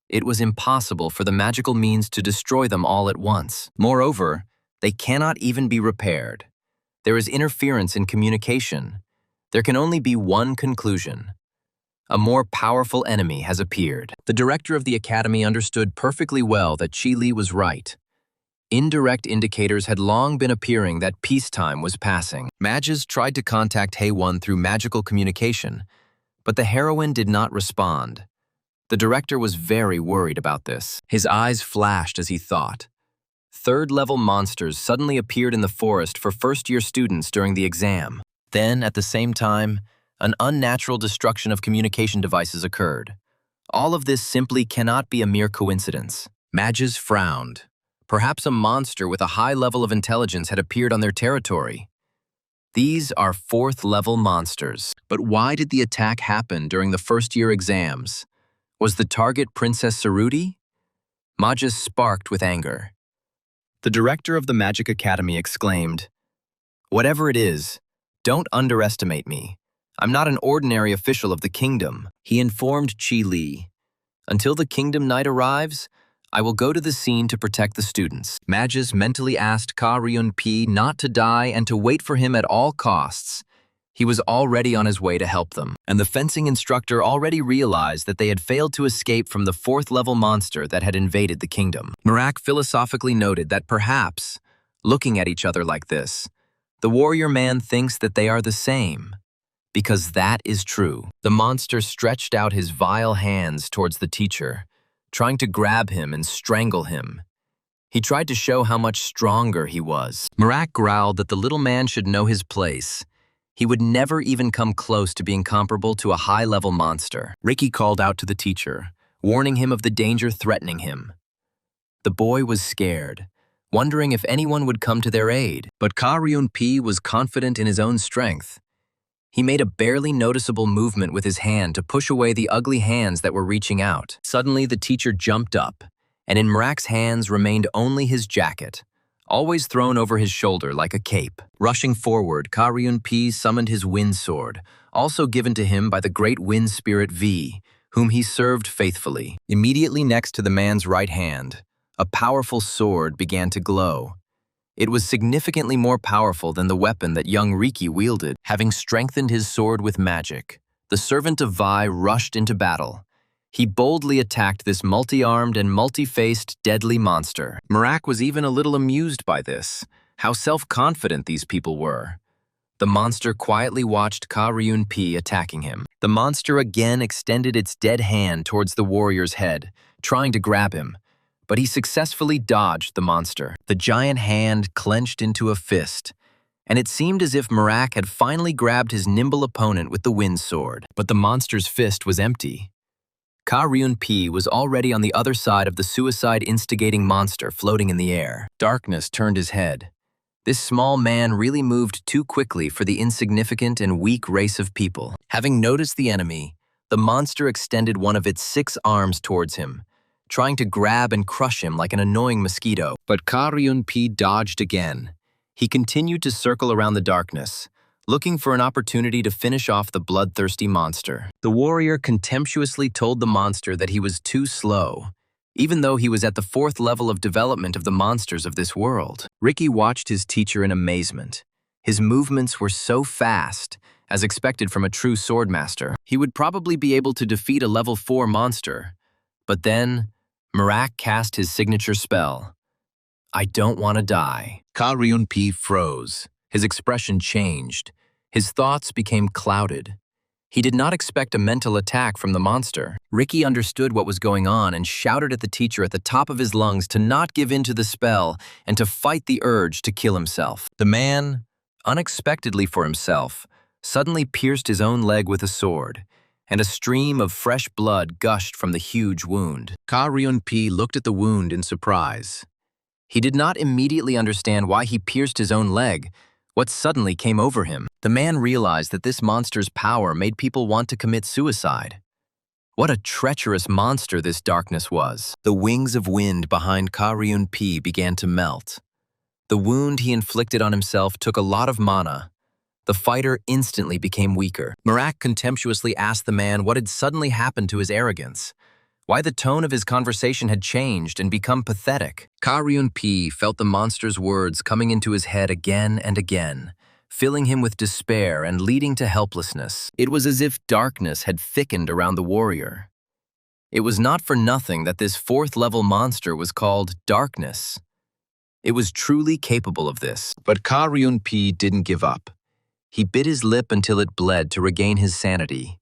it was impossible for the magical means to destroy them all at once. Moreover, they cannot even be repaired. There is interference in communication. There can only be one conclusion. A more powerful enemy has appeared. The director of the academy understood perfectly well that Chi Li was right. Indirect indicators had long been appearing that peacetime was passing. Mages tried to contact Haewon through magical communication, but the heroine did not respond. The director was very worried about this. His eyes flashed as he thought. Third-level monsters suddenly appeared in the forest for first-year students during the exam. Then, at the same time, an unnatural destruction of communication devices occurred. All of this simply cannot be a mere coincidence. Mages frowned. Perhaps a monster with a high level of intelligence had appeared on their territory. These are fourth-level monsters. But why did the attack happen during the first-year exams? Was the target Princess Saruti? Mages sparked with anger. The director of the Magic Academy exclaimed, "Whatever it is, don't underestimate me. I'm not an ordinary official of the kingdom." He informed Chi Li, "Until the kingdom night arrives, I will go to the scene to protect the students." Mages mentally asked Ka-ryun-pi not to die and to wait for him at all costs. He was already on his way to help them, and the fencing instructor already realized that they had failed to escape from the fourth-level monster that had invaded the kingdom. Merak philosophically noted that perhaps, looking at each other like this, the warrior man thinks that they are the same. Because that is true. The monster stretched out his vile hands towards the teacher, trying to grab him and strangle him. He tried to show how much stronger he was. Merak growled that the little man should know his place. He would never even come close to being comparable to a high-level monster. Ricky called out to the teacher, warning him of the danger threatening him. The boy was scared, wondering if anyone would come to their aid. But Ka-ryun-pi was confident in his own strength. He made a barely noticeable movement with his hand to push away the ugly hands that were reaching out. Suddenly, the teacher jumped up, and in Merak's hands remained only his jacket, always thrown over his shoulder like a cape. Rushing forward, Ka-ryun-pi summoned his wind sword, also given to him by the great wind spirit V, whom he served faithfully. Immediately next to the man's right hand, a powerful sword began to glow. It was significantly more powerful than the weapon that young Ricky wielded. Having strengthened his sword with magic, the servant of Vi rushed into battle. He boldly attacked this multi-armed and multi-faced deadly monster. Merak was even a little amused by this, how self-confident these people were. The monster quietly watched Ka-ryun-pi attacking him. The monster again extended its dead hand towards the warrior's head, trying to grab him, but he successfully dodged the monster. The giant hand clenched into a fist, and it seemed as if Merak had finally grabbed his nimble opponent with the wind sword. But the monster's fist was empty. Ka-ryun-pi was already on the other side of the suicide-instigating monster floating in the air. Darkness turned his head. This small man really moved too quickly for the insignificant and weak race of people. Having noticed the enemy, the monster extended one of its 6 arms towards him, trying to grab and crush him like an annoying mosquito. But Ka-ryun-pi dodged again. He continued to circle around the darkness, looking for an opportunity to finish off the bloodthirsty monster. The warrior contemptuously told the monster that he was too slow, even though he was at the 4th level of development of the monsters of this world. Ricky watched his teacher in amazement. His movements were so fast, as expected from a true swordmaster. He would probably be able to defeat a level 4 monster. But then, Merak cast his signature spell. I don't want to die. Ka-ryun-pi froze. His expression changed. His thoughts became clouded. He did not expect a mental attack from the monster. Ricky understood what was going on and shouted at the teacher at the top of his lungs to not give in to the spell and to fight the urge to kill himself. The man, unexpectedly for himself, suddenly pierced his own leg with a sword, and a stream of fresh blood gushed from the huge wound. Ka-ryun-pi looked at the wound in surprise. He did not immediately understand why he pierced his own leg. What suddenly came over him? The man realized that this monster's power made people want to commit suicide. What a treacherous monster this darkness was. The wings of wind behind Ka-ryun-pi began to melt. The wound he inflicted on himself took a lot of mana. The fighter instantly became weaker. Merak contemptuously asked the man what had suddenly happened to his arrogance, why the tone of his conversation had changed and become pathetic. Ka-ryun-pi felt the monster's words coming into his head again and again, filling him with despair and leading to helplessness. It was as if darkness had thickened around the warrior. It was not for nothing that this 4th-level monster was called Darkness. It was truly capable of this. But Ka-ryun-pi didn't give up. He bit his lip until it bled to regain his sanity.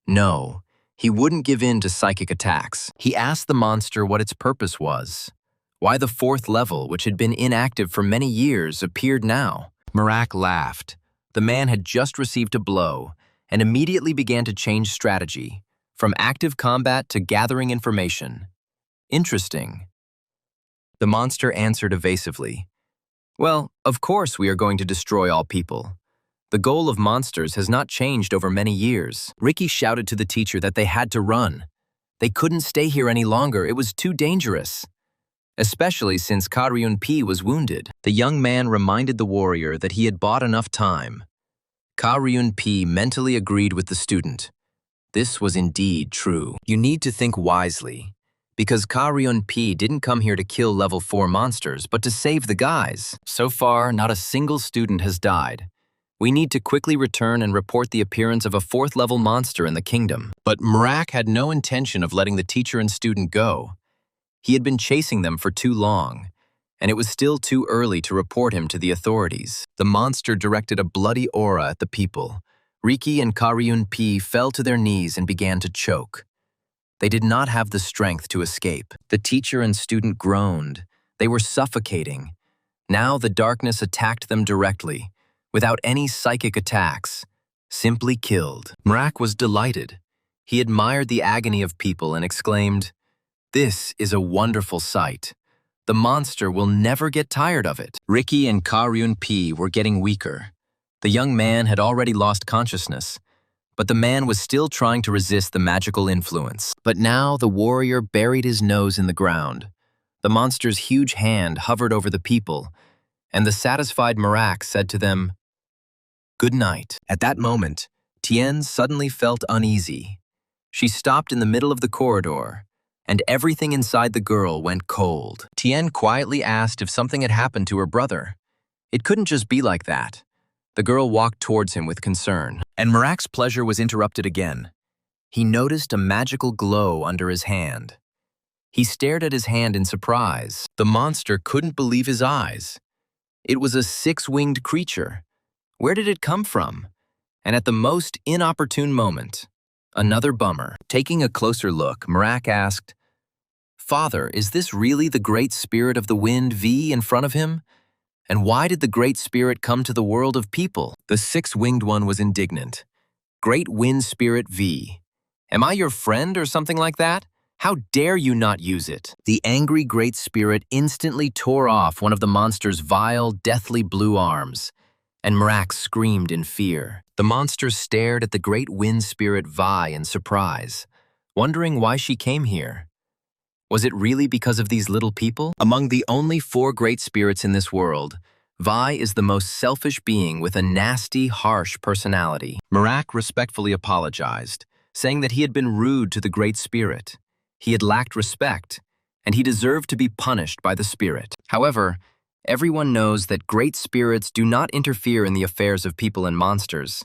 No, he wouldn't give in to psychic attacks. He asked the monster what its purpose was. Why the 4th level, which had been inactive for many years, appeared now. Merak laughed. The man had just received a blow and immediately began to change strategy, from active combat to gathering information. Interesting. The monster answered evasively. Well, of course we are going to destroy all people. The goal of monsters has not changed over many years. Ricky shouted to the teacher that they had to run. They couldn't stay here any longer. It was too dangerous. Especially since Ka-ryun-pi was wounded. The young man reminded the warrior that he had bought enough time. Ka-ryun-pi mentally agreed with the student. This was indeed true. You need to think wisely, because Ka-ryun-pi didn't come here to kill level 4 monsters, but to save the guys. So far, not a single student has died. We need to quickly return and report the appearance of a 4th-level monster in the kingdom. But Merak had no intention of letting the teacher and student go. He had been chasing them for too long, and it was still too early to report him to the authorities. The monster directed a bloody aura at the people. Ricky and Ka-ryun-pi fell to their knees and began to choke. They did not have the strength to escape. The teacher and student groaned. They were suffocating. Now the darkness attacked them directly, without any psychic attacks, simply killed. Merak was delighted. He admired the agony of people and exclaimed, "This is a wonderful sight. The monster will never get tired of it." Ricky and Ka-ryun-pi were getting weaker. The young man had already lost consciousness, but the man was still trying to resist the magical influence. But now the warrior buried his nose in the ground. The monster's huge hand hovered over the people, and the satisfied Merak said to them, "Good night." At that moment, Tien suddenly felt uneasy. She stopped in the middle of the corridor, and everything inside the girl went cold. Tien quietly asked if something had happened to her brother. It couldn't just be like that. The girl walked towards him with concern, and Merak's pleasure was interrupted again. He noticed a magical glow under his hand. He stared at his hand in surprise. The monster couldn't believe his eyes. It was a 6-winged creature. Where did it come from? And at the most inopportune moment, Another bummer. Taking a closer look, Marak asked, "Father, is this really the Great Spirit of the Wind V in front of him? And why did the Great Spirit come to the world of people?" The six-winged one was indignant. "Great Wind Spirit V. Am I your friend or something like that? How dare you not use it?" The angry Great Spirit instantly tore off one of the monster's vile, deathly blue arms, and Marak screamed in fear. The monster stared at the Great Wind Spirit Vi in surprise, wondering why she came here. Was it really because of these little people? Among the only 4 great spirits in this world, Vi is the most selfish being with a nasty, harsh personality. Marak respectfully apologized, saying that he had been rude to the Great Spirit. He had lacked respect, and he deserved to be punished by the spirit. However, everyone knows that great spirits do not interfere in the affairs of people and monsters.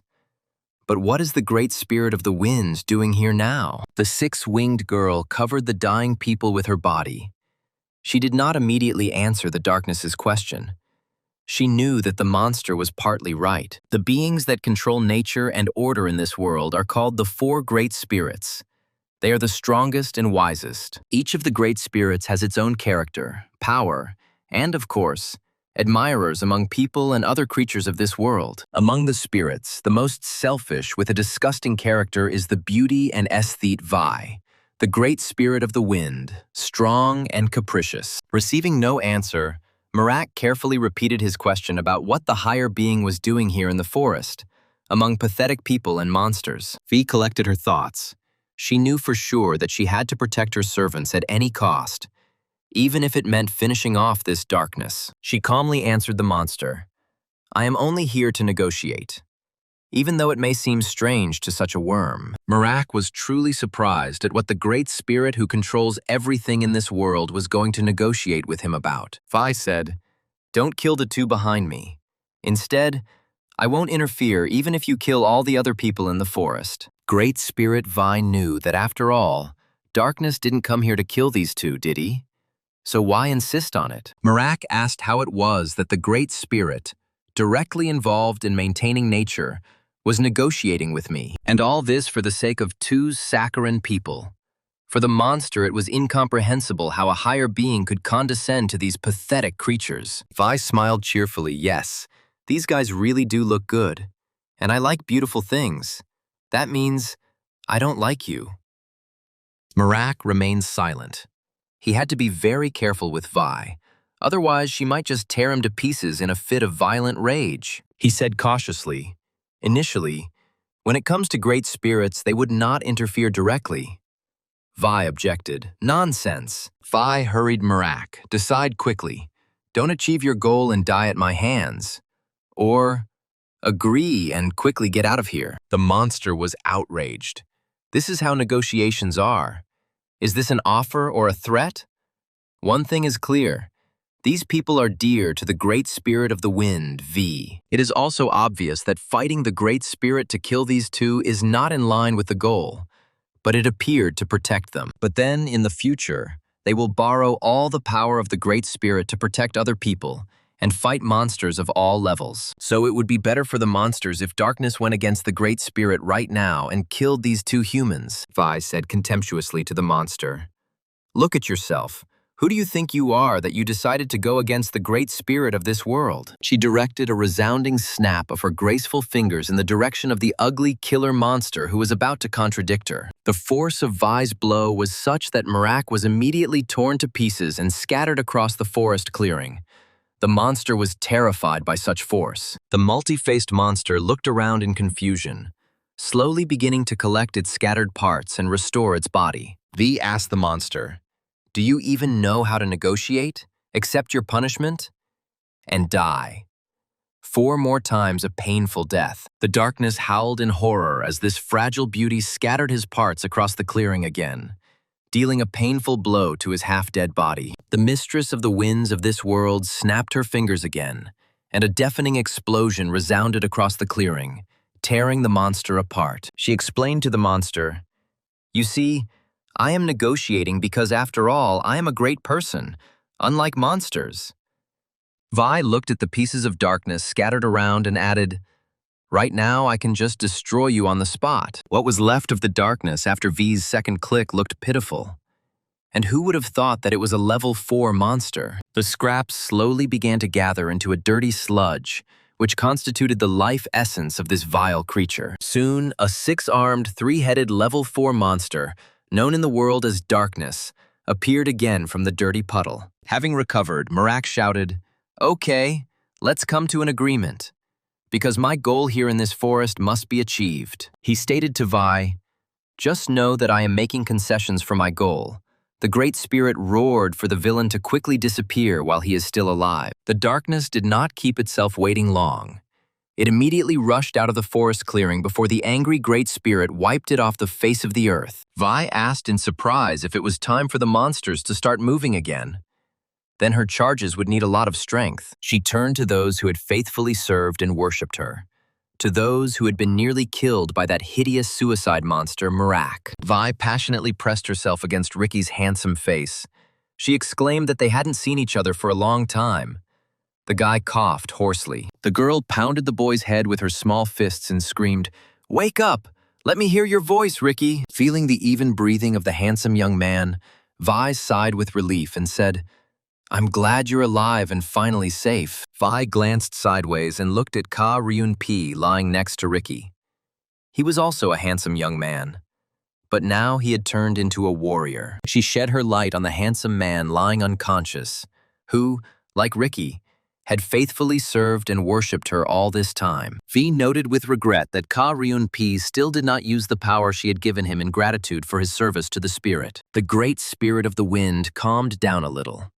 But what is the Great Spirit of the Winds doing here now? The six-winged girl covered the dying people with her body. She did not immediately answer the darkness's question. She knew that the monster was partly right. The beings that control nature and order in this world are called the 4 great spirits. They are the strongest and wisest. Each of the great spirits has its own character, power, and, of course, admirers among people and other creatures of this world. Among the spirits, the most selfish with a disgusting character is the beauty and aesthete Vi, the great spirit of the wind, strong and capricious. Receiving no answer, Marak carefully repeated his question about what the higher being was doing here in the forest, among pathetic people and monsters. Vi collected her thoughts. She knew for sure that she had to protect her servants at any cost, even if it meant finishing off this darkness. She calmly answered the monster, "I am only here to negotiate," even though it may seem strange to such a worm. Marak was truly surprised at what the great spirit who controls everything in this world was going to negotiate with him about. Vi said, "Don't kill the 2 behind me. Instead, I won't interfere even if you kill all the other people in the forest." Great Spirit Vi knew that after all, darkness didn't come here to kill these 2, did he? So why insist on it? Marak asked how it was that the Great Spirit, directly involved in maintaining nature, was negotiating with me. And all this for the sake of 2 saccharine people. For the monster, it was incomprehensible how a higher being could condescend to these pathetic creatures. Vi smiled cheerfully. "Yes, these guys really do look good. And I like beautiful things. That means I don't like you." Marak remained silent. He had to be very careful with Vi, otherwise she might just tear him to pieces in a fit of violent rage. He said cautiously, "Initially, when it comes to great spirits, they would not interfere directly." Vi objected. "Nonsense." Vi hurried Marak. "Decide quickly. Don't achieve your goal and die at my hands. Or agree and quickly get out of here." The monster was outraged. "This is how negotiations are. Is this an offer or a threat? One thing is clear. These people are dear to the Great Spirit of the Wind, V. It is also obvious that fighting the Great Spirit to kill these 2 is not in line with the goal, but it appeared to protect them. But then, in the future, they will borrow all the power of the Great Spirit to protect other people and fight monsters of all levels. So it would be better for the monsters if darkness went against the Great Spirit right now and killed these 2 humans," Vi said contemptuously to the monster. "Look at yourself. Who do you think you are that you decided to go against the Great Spirit of this world?" She directed a resounding snap of her graceful fingers in the direction of the ugly killer monster who was about to contradict her. The force of Vi's blow was such that Marak was immediately torn to pieces and scattered across the forest clearing. The monster was terrified by such force. The multi-faced monster looked around in confusion, slowly beginning to collect its scattered parts and restore its body. Vi asked the monster, "Do you even know how to negotiate? Accept your punishment? And die." 4 more times a painful death. The darkness howled in horror as this fragile beauty scattered his parts across the clearing again, dealing a painful blow to his half-dead body. The mistress of the winds of this world snapped her fingers again, and a deafening explosion resounded across the clearing, tearing the monster apart. She explained to the monster, "You see, I am negotiating because, after all, I am a great person, unlike monsters." Vi looked at the pieces of darkness scattered around and added, Right now, I can just destroy you on the spot. What was left of the darkness after V's second click looked pitiful. And who would have thought that it was a level 4 monster? The scraps slowly began to gather into a dirty sludge, which constituted the life essence of this vile creature. Soon, a 6-armed, 3-headed level 4 monster, known in the world as Darkness, appeared again from the dirty puddle. Having recovered, Merak shouted, "Okay, let's come to an agreement, because my goal here in this forest must be achieved." He stated to Vi, "Just know that I am making concessions for my goal." The Great Spirit roared for the villain to quickly disappear while he is still alive. The darkness did not keep itself waiting long. It immediately rushed out of the forest clearing before the angry Great Spirit wiped it off the face of the earth. Vi asked in surprise if it was time for the monsters to start moving again. Then her charges would need a lot of strength. She turned to those who had faithfully served and worshipped her, to those who had been nearly killed by that hideous suicide monster, Merak. Vi passionately pressed herself against Ricky's handsome face. She exclaimed that they hadn't seen each other for a long time. The guy coughed hoarsely. The girl pounded the boy's head with her small fists and screamed, "Wake up! Let me hear your voice, Ricky!" Feeling the even breathing of the handsome young man, Vi sighed with relief and said, "I'm glad you're alive and finally safe." Vi glanced sideways and looked at Ka Ryun-P lying next to Ricky. He was also a handsome young man, but now he had turned into a warrior. She shed her light on the handsome man lying unconscious, who, like Ricky, had faithfully served and worshipped her all this time. Vi noted with regret that Ka Ryun-P still did not use the power she had given him in gratitude for his service to the spirit. The great spirit of the wind calmed down a little.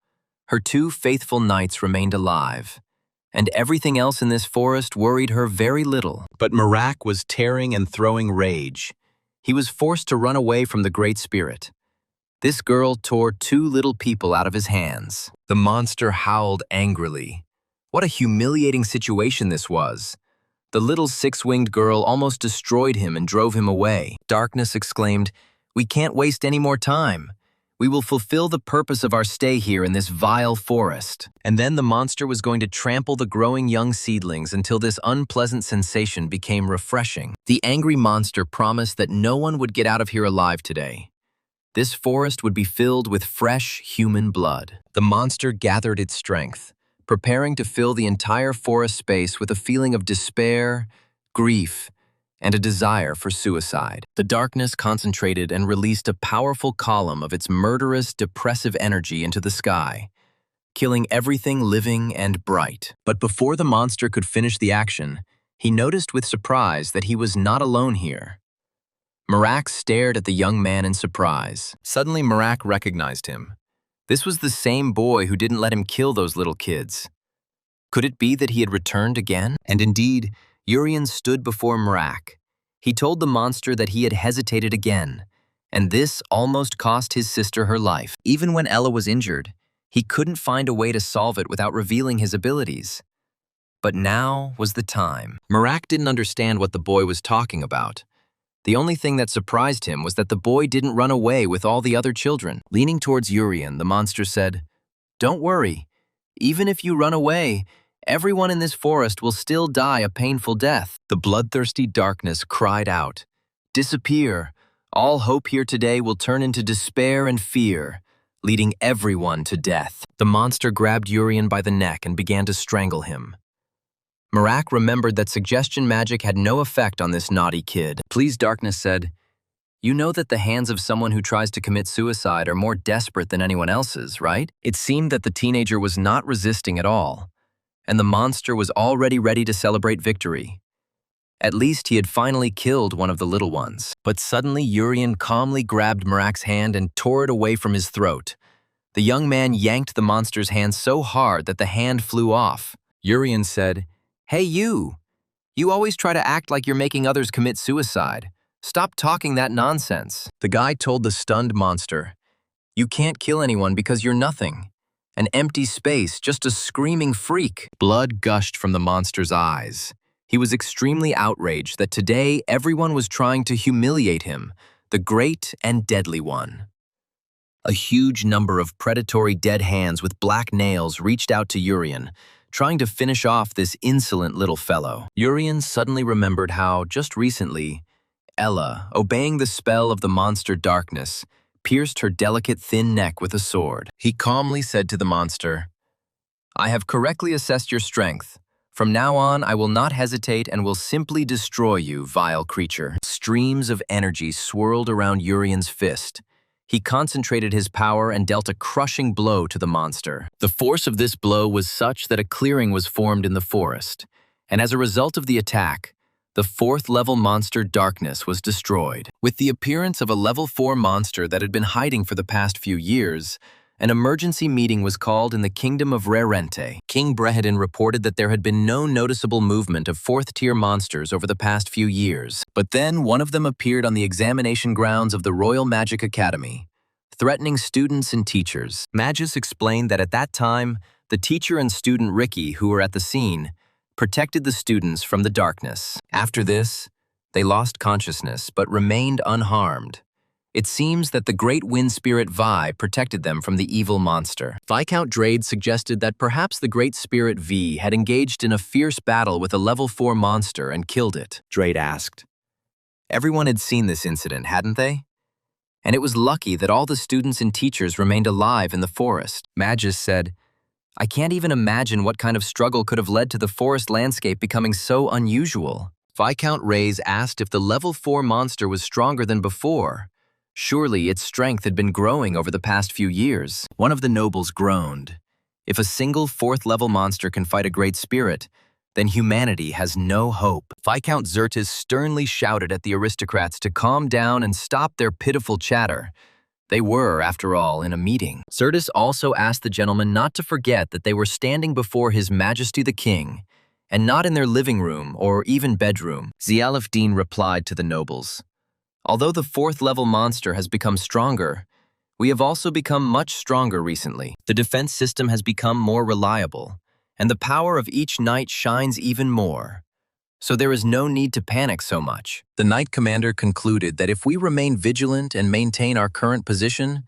Her 2 faithful knights remained alive, and everything else in this forest worried her very little. But Merak was tearing and throwing rage. He was forced to run away from the Great Spirit. This girl tore 2 little people out of his hands. The monster howled angrily. What a humiliating situation this was. The little 6-winged girl almost destroyed him and drove him away. Darkness exclaimed, "We can't waste any more time. We will fulfill the purpose of our stay here in this vile forest." And then the monster was going to trample the growing young seedlings until this unpleasant sensation became refreshing. The angry monster promised that no one would get out of here alive today. This forest would be filled with fresh human blood. The monster gathered its strength, preparing to fill the entire forest space with a feeling of despair, grief, and a desire for suicide. The darkness concentrated and released a powerful column of its murderous, depressive energy into the sky, killing everything living and bright. But before the monster could finish the action, he noticed with surprise that he was not alone here. Merak stared at the young man in surprise. Suddenly, Merak recognized him. This was the same boy who didn't let him kill those little kids. Could it be that he had returned again? And indeed, Urien stood before Merak. He told the monster that he had hesitated again, and this almost cost his sister her life. Even when Ella was injured, he couldn't find a way to solve it without revealing his abilities. But now was the time. Merak didn't understand what the boy was talking about. The only thing that surprised him was that the boy didn't run away with all the other children. Leaning towards Urien, the monster said, "Don't worry. Even if you run away, everyone in this forest will still die a painful death." The bloodthirsty darkness cried out, "Disappear! All hope here today will turn into despair and fear, leading everyone to death." The monster grabbed Urien by the neck and began to strangle him. Merak remembered that suggestion magic had no effect on this naughty kid. "Please," Darkness said, "you know that the hands of someone who tries to commit suicide are more desperate than anyone else's, right?" It seemed that the teenager was not resisting at all, and the monster was already ready to celebrate victory. At least he had finally killed one of the little ones. But suddenly Urien calmly grabbed Merak's hand and tore it away from his throat. The young man yanked the monster's hand so hard that the hand flew off. Urien said, "Hey you! You always try to act like you're making others commit suicide. Stop talking that nonsense." The guy told the stunned monster, "You can't kill anyone because you're nothing. An empty space, just a screaming freak." Blood gushed from the monster's eyes. He was extremely outraged that today everyone was trying to humiliate him, the great and deadly one. A huge number of predatory dead hands with black nails reached out to Urien, trying to finish off this insolent little fellow. Urian suddenly remembered how, just recently, Ella, obeying the spell of the monster darkness, pierced her delicate thin neck with a sword. He calmly said to the monster, "I have correctly assessed your strength. From now on, I will not hesitate and will simply destroy you, vile creature." Streams of energy swirled around Urian's fist. He concentrated his power and dealt a crushing blow to the monster. The force of this blow was such that a clearing was formed in the forest, and as a result of the attack, the 4th-level monster Darkness was destroyed. With the appearance of a level 4 monster that had been hiding for the past few years, an emergency meeting was called in the Kingdom of Rarente. King Brehedin reported that there had been no noticeable movement of 4th-tier monsters over the past few years. But then one of them appeared on the examination grounds of the Royal Magic Academy, threatening students and teachers. Magus explained that at that time, the teacher and student Ricky, who were at the scene, protected the students from the darkness. After this, they lost consciousness but remained unharmed. It seems that the great wind spirit Vi protected them from the evil monster. Viscount Drade suggested that perhaps the great spirit V had engaged in a fierce battle with a level 4 monster and killed it. Drade asked. Everyone had seen this incident, hadn't they? And it was lucky that all the students and teachers remained alive in the forest. Magus said, "I can't even imagine what kind of struggle could have led to the forest landscape becoming so unusual." Viscount Reyes asked if the level 4 monster was stronger than before. Surely its strength had been growing over the past few years. One of the nobles groaned. If a single 4th-level monster can fight a great spirit, then humanity has no hope. Viscount Zertis sternly shouted at the aristocrats to calm down and stop their pitiful chatter. They were, after all, in a meeting. Zertis also asked the gentlemen not to forget that they were standing before His Majesty the King, and not in their living room or even bedroom. Zialefdin replied to the nobles, "Although the 4th-level monster has become stronger, we have also become much stronger recently. The defense system has become more reliable, and the power of each knight shines even more. So there is no need to panic so much." The Knight Commander concluded that if we remain vigilant and maintain our current position,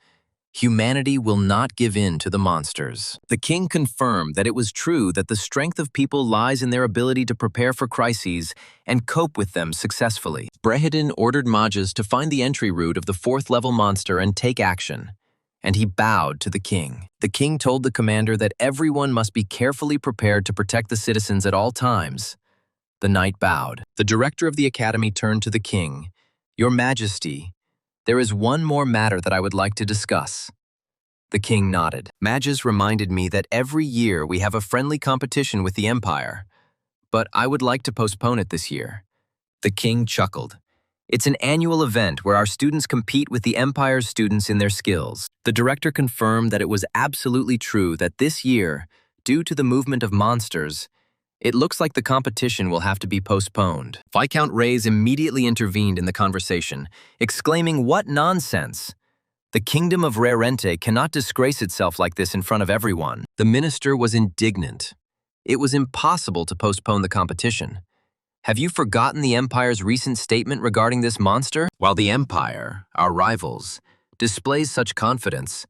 humanity will not give in to the monsters. The king confirmed that it was true that the strength of people lies in their ability to prepare for crises and cope with them successfully. Brehedin ordered Magus to find the entry route of the 4th-level monster and take action, and he bowed to the king. The king told the commander that everyone must be carefully prepared to protect the citizens at all times. The knight bowed. The director of the academy turned to the king. "Your Majesty, there is one more matter that I would like to discuss." The king nodded. "Magus reminded me that every year we have a friendly competition with the Empire, but I would like to postpone it this year." The king chuckled. "It's an annual event where our students compete with the Empire's students in their skills." The director confirmed that it was absolutely true that this year, due to the movement of monsters, it looks like the competition will have to be postponed. Viscount Reyes immediately intervened in the conversation, exclaiming, "What nonsense! The Kingdom of Rarente cannot disgrace itself like this in front of everyone." The minister was indignant. It was impossible to postpone the competition. "Have you forgotten the Empire's recent statement regarding this monster? While the Empire, our rivals, displays such confidence,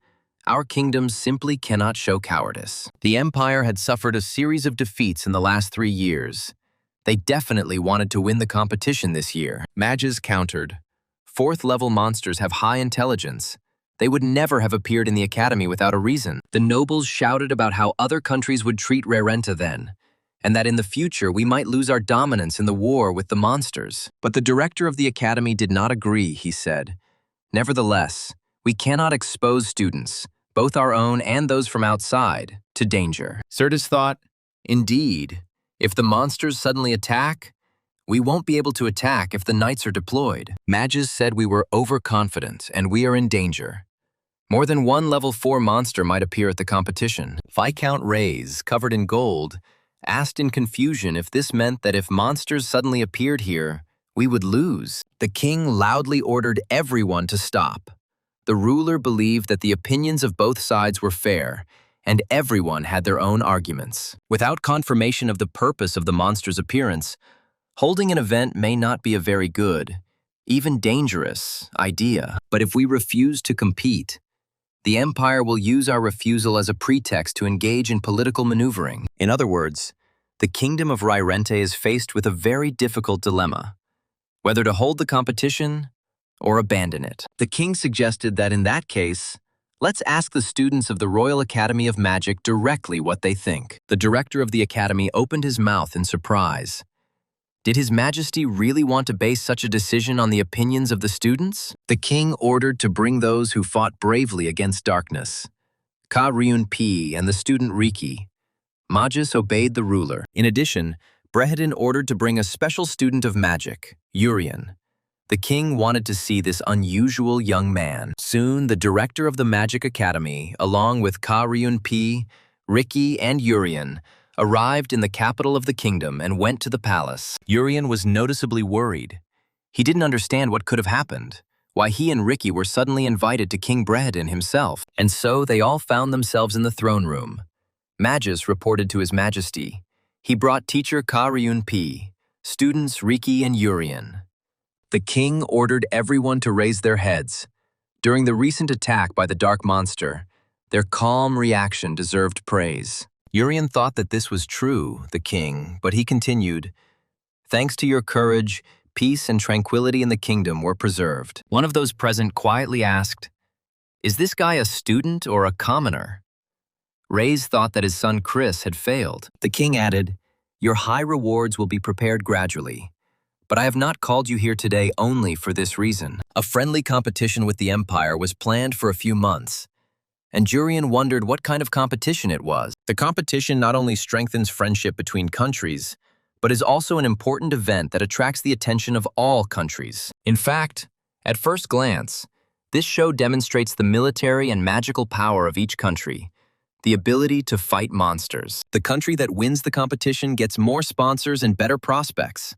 our kingdom simply cannot show cowardice." The Empire had suffered a series of defeats in the last 3 years. They definitely wanted to win the competition this year. Magus countered. 4th-level monsters have high intelligence. They would never have appeared in the academy without a reason. The nobles shouted about how other countries would treat Rarenta then, and that in the future we might lose our dominance in the war with the monsters. But the director of the academy did not agree, he said. "Nevertheless, we cannot expose students, both our own and those from outside, to danger." Certus thought, "Indeed, if the monsters suddenly attack, we won't be able to attack if the knights are deployed." Magus said we were overconfident and we are in danger. More than one level 4 monster might appear at the competition. Viscount Reyes, covered in gold, asked in confusion if this meant that if monsters suddenly appeared here, we would lose. The king loudly ordered everyone to stop. The ruler believed that the opinions of both sides were fair, and everyone had their own arguments. Without confirmation of the purpose of the monster's appearance, holding an event may not be a very good, even dangerous, idea. But if we refuse to compete, The Empire will use our refusal as a pretext to engage in political maneuvering. In other words, the Kingdom of Ryrente is faced with a very difficult dilemma, whether to hold the competition or abandon it. The king suggested that in that case, let's ask the students of the Royal Academy of Magic directly what they think. The director of the academy opened his mouth in surprise. Did His Majesty really want to base such a decision on the opinions of the students? The king ordered to bring those who fought bravely against darkness, Ka Ryun Pi and the student Riki. Magus obeyed the ruler. In addition, Brehedin ordered to bring a special student of magic, Urian. The king wanted to see this unusual young man. Soon, the director of the Magic Academy, along with Ka Ryun Pi, Riki, and Urian, arrived in the capital of the kingdom and went to the palace. Urian was noticeably worried. He didn't understand what could have happened, why he and Riki were suddenly invited to King Brehedin himself. And so they all found themselves in the throne room. Magus reported to His Majesty. He brought teacher Ka Ryun Pi, students Riki and Urian. The king ordered everyone to raise their heads. During the recent attack by the dark monster, their calm reaction deserved praise. Urian thought that this was true, the king, but he continued, "Thanks to your courage, peace and tranquility in the kingdom were preserved." One of those present quietly asked, "Is this guy a student or a commoner?" Reyes thought that his son Chris had failed. The king added, "Your high rewards will be prepared gradually, but I have not called you here today only for this reason." A friendly competition with the Empire was planned for a few months, and Jurian wondered what kind of competition it was. The competition not only strengthens friendship between countries, but is also an important event that attracts the attention of all countries. In fact, at first glance, this show demonstrates the military and magical power of each country, the ability to fight monsters. The country that wins the competition gets more sponsors and better prospects.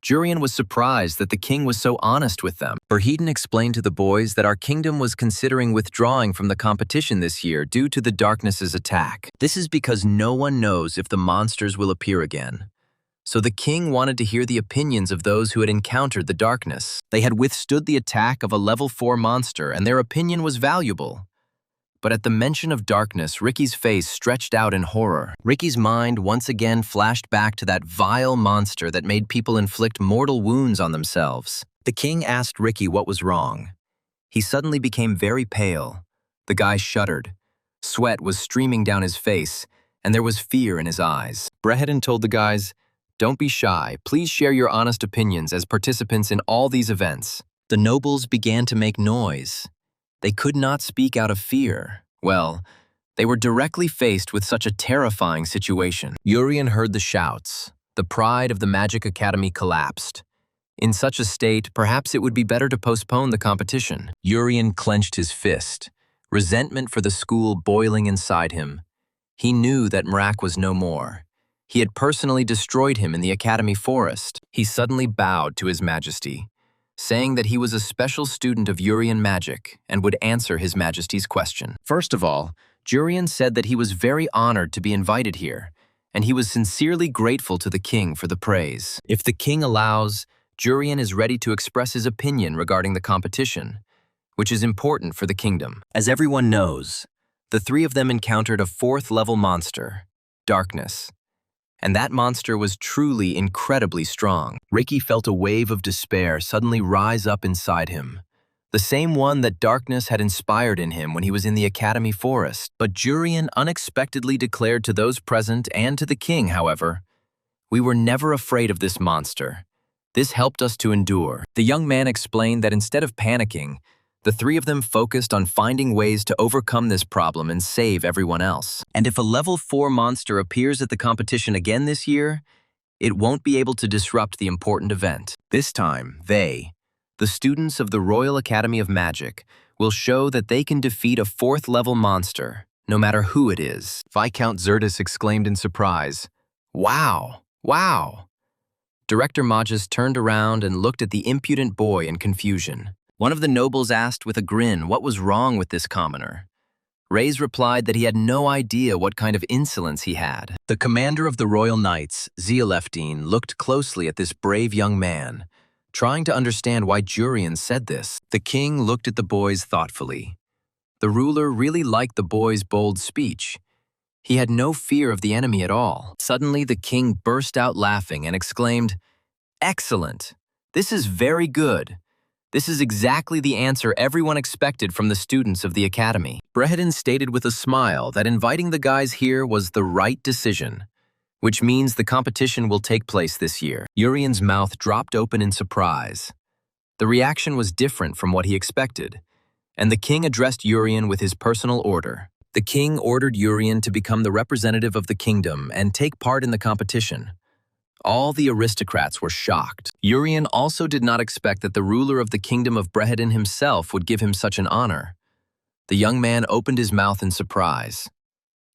Jurian was surprised that the king was so honest with them. Brehedin explained to the boys that our kingdom was considering withdrawing from the competition this year due to the darkness's attack. This is because no one knows if the monsters will appear again. So the king wanted to hear the opinions of those who had encountered the darkness. They had withstood the attack of a level 4 monster, and their opinion was valuable. But at the mention of darkness, Riki's face stretched out in horror. Riki's mind once again flashed back to that vile monster that made people inflict mortal wounds on themselves. The king asked Riki what was wrong. He suddenly became very pale. The guy shuddered. Sweat was streaming down his face, and there was fear in his eyes. Brehedin told the guys, "Don't be shy. Please share your honest opinions as participants in all these events." The nobles began to make noise. They could not speak out of fear. Well, they were directly faced with such a terrifying situation. Urian heard the shouts. The pride of the Magic Academy collapsed. In such a state, perhaps it would be better to postpone the competition. Urian clenched his fist, resentment for the school boiling inside him. He knew that Mrak was no more. He had personally destroyed him in the Academy forest. He suddenly bowed to His Majesty, saying that he was a special student of Urian magic and would answer His Majesty's question. First of all, Jurian said that he was very honored to be invited here, and he was sincerely grateful to the king for the praise. If the king allows, Jurian is ready to express his opinion regarding the competition, which is important for the kingdom. As everyone knows, the three of them encountered a 4th-level monster, Darkness. And that monster was truly incredibly strong. Riki felt a wave of despair suddenly rise up inside him, the same one that Darkness had inspired in him when he was in the Academy forest. But Jurian unexpectedly declared to those present and to the king, however, "We were never afraid of this monster. This helped us to endure." The young man explained that instead of panicking, the three of them focused on finding ways to overcome this problem and save everyone else. And if a level 4 monster appears at the competition again this year, it won't be able to disrupt the important event. This time, they, the students of the Royal Academy of Magic, will show that they can defeat a 4th-level monster, no matter who it is. Viscount Zertis exclaimed in surprise, "Wow! Wow!" Director Magus turned around and looked at the impudent boy in confusion. One of the nobles asked with a grin what was wrong with this commoner. Reyes replied that he had no idea what kind of insolence he had. The commander of the Royal Knights, Zialeftine, looked closely at this brave young man, trying to understand why Jurian said this. The king looked at the boys thoughtfully. The ruler really liked the boy's bold speech. He had no fear of the enemy at all. Suddenly, the king burst out laughing and exclaimed, "Excellent! This is very good. This is exactly the answer everyone expected from the students of the academy." Brehedin stated with a smile that inviting the guys here was the right decision, which means the competition will take place this year. Urian's mouth dropped open in surprise. The reaction was different from what he expected, and the king addressed Urian with his personal order. The king ordered Urian to become the representative of the kingdom and take part in the competition. All the aristocrats were shocked. Urian also did not expect that the ruler of the kingdom of Brehedin himself would give him such an honor. The young man opened his mouth in surprise.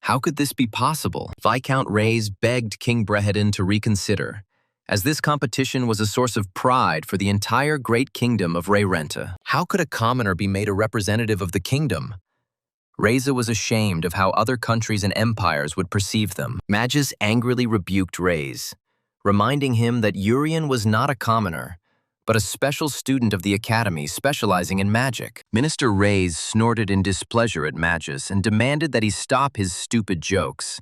How could this be possible? Viscount Reyes begged King Brehedin to reconsider, as this competition was a source of pride for the entire great kingdom of Reyrenta. How could a commoner be made a representative of the kingdom? Reza was ashamed of how other countries and empires would perceive them. Magus angrily rebuked Reyes, reminding him that Urian was not a commoner, but a special student of the academy specializing in magic. Minister Reyes snorted in displeasure at Magus and demanded that he stop his stupid jokes.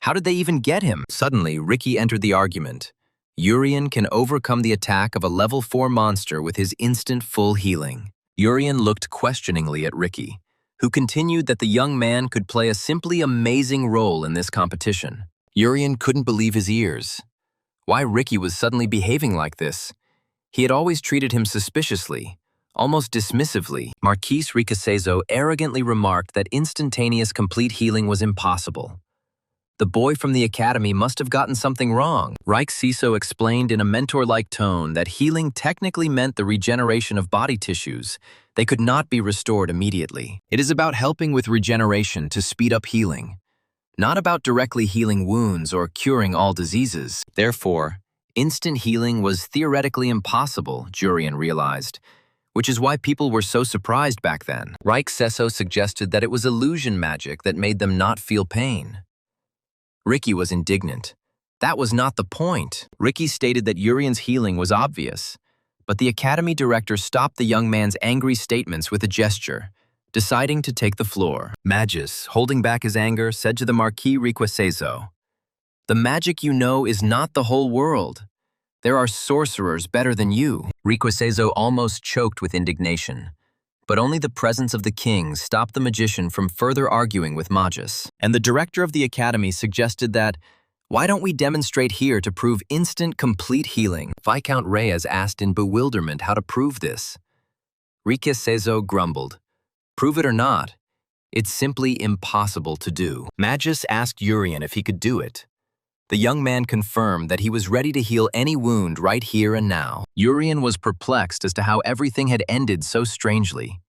How did they even get him? Suddenly, Ricky entered the argument. Urian can overcome the attack of a level 4 monster with his instant full healing. Urian looked questioningly at Ricky, who continued that the young man could play a simply amazing role in this competition. Urian couldn't believe his ears. Why Ricky was suddenly behaving like this? He had always treated him suspiciously, almost dismissively. Marquise Ricasezo arrogantly remarked that instantaneous complete healing was impossible. The boy from the academy must have gotten something wrong. Ricasezo explained in a mentor-like tone that healing technically meant the regeneration of body tissues. They could not be restored immediately. It is about helping with regeneration to speed up healing, not about directly healing wounds or curing all diseases. Therefore, instant healing was theoretically impossible, Jurian realized, which is why people were so surprised back then. Ricasezo suggested that it was illusion magic that made them not feel pain. Ricky was indignant. That was not the point. Ricky stated that Urian's healing was obvious, but the academy director stopped the young man's angry statements with a gesture, deciding to take the floor. Magus, holding back his anger, said to the Marquis Ricasezo, "The magic you know is not the whole world. There are sorcerers better than you." Ricasezo almost choked with indignation, but only the presence of the king stopped the magician from further arguing with Magus. And the director of the academy suggested that, "Why don't we demonstrate here to prove instant, complete healing?" Viscount Reyes asked in bewilderment how to prove this. Ricasezo grumbled, "Prove it or not, it's simply impossible to do." Magus asked Urian if he could do it. The young man confirmed that he was ready to heal any wound right here and now. Urian was perplexed as to how everything had ended so strangely.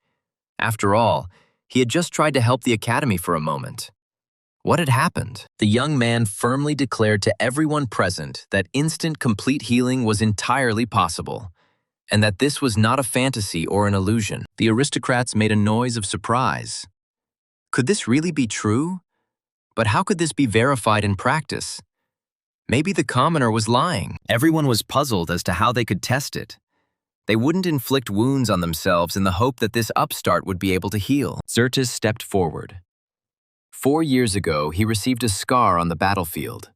After all, he had just tried to help the academy for a moment. What had happened? The young man firmly declared to everyone present that instant complete healing was entirely possible, and that this was not a fantasy or an illusion. The aristocrats made a noise of surprise. Could this really be true? But how could this be verified in practice? Maybe the commoner was lying. Everyone was puzzled as to how they could test it. They wouldn't inflict wounds on themselves in the hope that this upstart would be able to heal. Xerxes stepped forward. 4 years ago, he received a scar on the battlefield.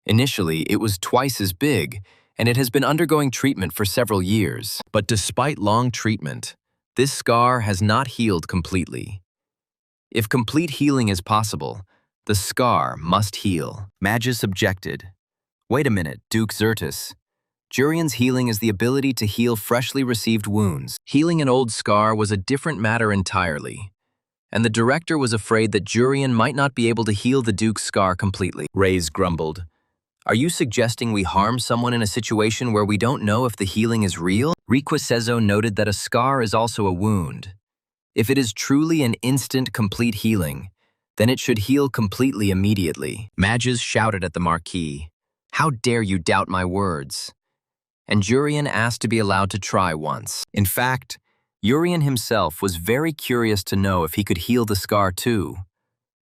Initially, it was twice as big, and it has been undergoing treatment for several years. But despite long treatment, this scar has not healed completely. If complete healing is possible, the scar must heal. Magus objected. Wait a minute, Duke Xerxes. Jurian's healing is the ability to heal freshly received wounds. Healing an old scar was a different matter entirely, and the director was afraid that Jurian might not be able to heal the Duke's scar completely. Reyes grumbled. Are you suggesting we harm someone in a situation where we don't know if the healing is real? Ricasezo noted that a scar is also a wound. If it is truly an instant complete healing, then it should heal completely immediately. Magus shouted at the Marquis, "How dare you doubt my words?" And Jurian asked to be allowed to try once. In fact, Urian himself was very curious to know if he could heal the scar too.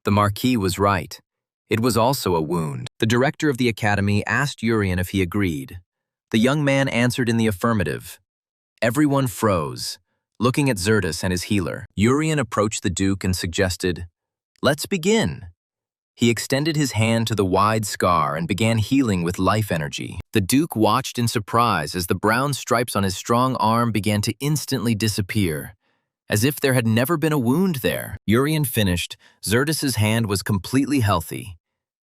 The Marquis was right. It was also a wound. The director of the academy asked Urian if he agreed. The young man answered in the affirmative. Everyone froze. Looking at Xerxes and his healer, Urian approached the Duke and suggested, "Let's begin." He extended his hand to the wide scar and began healing with life energy. The Duke watched in surprise as the brown stripes on his strong arm began to instantly disappear, as if there had never been a wound there. Urian finished. Xerxes' hand was completely healthy.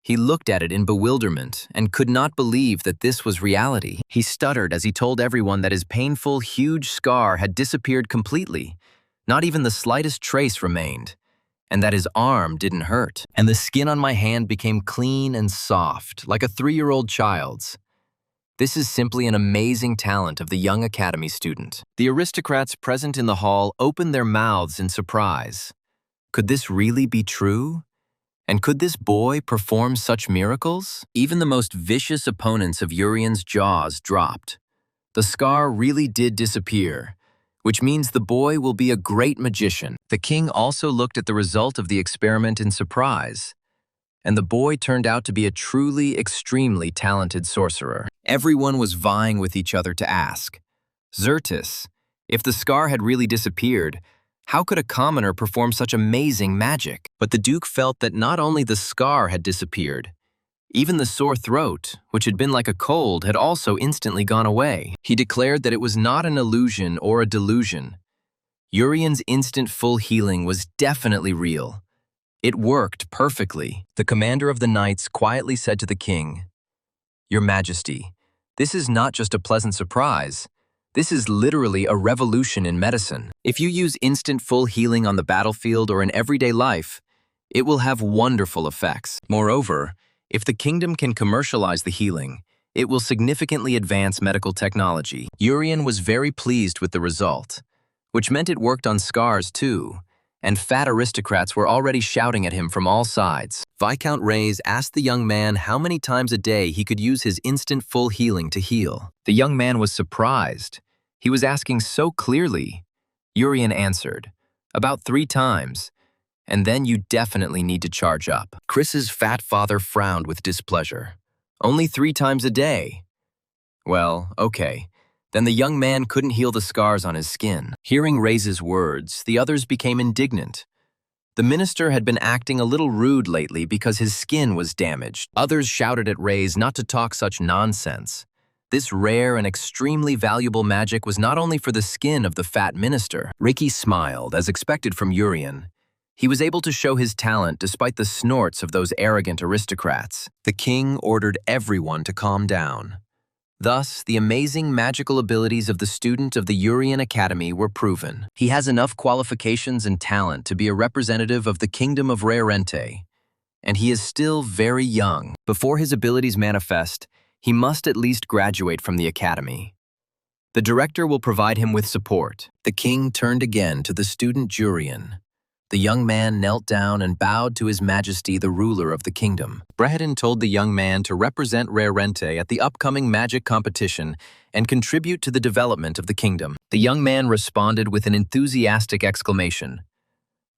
He looked at it in bewilderment and could not believe that this was reality. He stuttered as he told everyone that his painful, huge scar had disappeared completely. Not even the slightest trace remained, and that his arm didn't hurt. And the skin on my hand became clean and soft, like a 3-year-old child's. This is simply an amazing talent of the young academy student. The aristocrats present in the hall opened their mouths in surprise. Could this really be true? And could this boy perform such miracles? Even the most vicious opponents of Urian's jaws dropped. The scar really did disappear, which means the boy will be a great magician. The king also looked at the result of the experiment in surprise, and the boy turned out to be a truly extremely talented sorcerer. Everyone was vying with each other to ask, "Xerxes, if the scar had really disappeared, how could a commoner perform such amazing magic?" But the Duke felt that not only the scar had disappeared, even the sore throat, which had been like a cold, had also instantly gone away. He declared that it was not an illusion or a delusion. Urian's instant full healing was definitely real. It worked perfectly. The commander of the knights quietly said to the king, "Your Majesty, this is not just a pleasant surprise. This is literally a revolution in medicine. If you use instant full healing on the battlefield or in everyday life, it will have wonderful effects. Moreover, if the kingdom can commercialize the healing, it will significantly advance medical technology." Urian was very pleased with the result, which meant it worked on scars too, and fat aristocrats were already shouting at him from all sides. Viscount Reyes asked the young man how many times a day he could use his instant full healing to heal. The young man was surprised. He was asking so clearly. Urian answered, "About 3 times, and then you definitely need to charge up." Chris's fat father frowned with displeasure. "Only 3 times a day?" "Well, okay. Then the young man couldn't heal the scars on his skin." Hearing Reyes' words, the others became indignant. The minister had been acting a little rude lately because his skin was damaged. Others shouted at Reyes not to talk such nonsense. This rare and extremely valuable magic was not only for the skin of the fat minister. Ricky smiled, as expected from Urian. He was able to show his talent despite the snorts of those arrogant aristocrats. The king ordered everyone to calm down. Thus, the amazing magical abilities of the student of the Urian Academy were proven. He has enough qualifications and talent to be a representative of the kingdom of Rarente, and he is still very young. Before his abilities manifest, he must at least graduate from the academy. The director will provide him with support. The king turned again to the student Jurian. The young man knelt down and bowed to His Majesty, the ruler of the kingdom. Brehadin told the young man to represent Rarente at the upcoming magic competition and contribute to the development of the kingdom. The young man responded with an enthusiastic exclamation.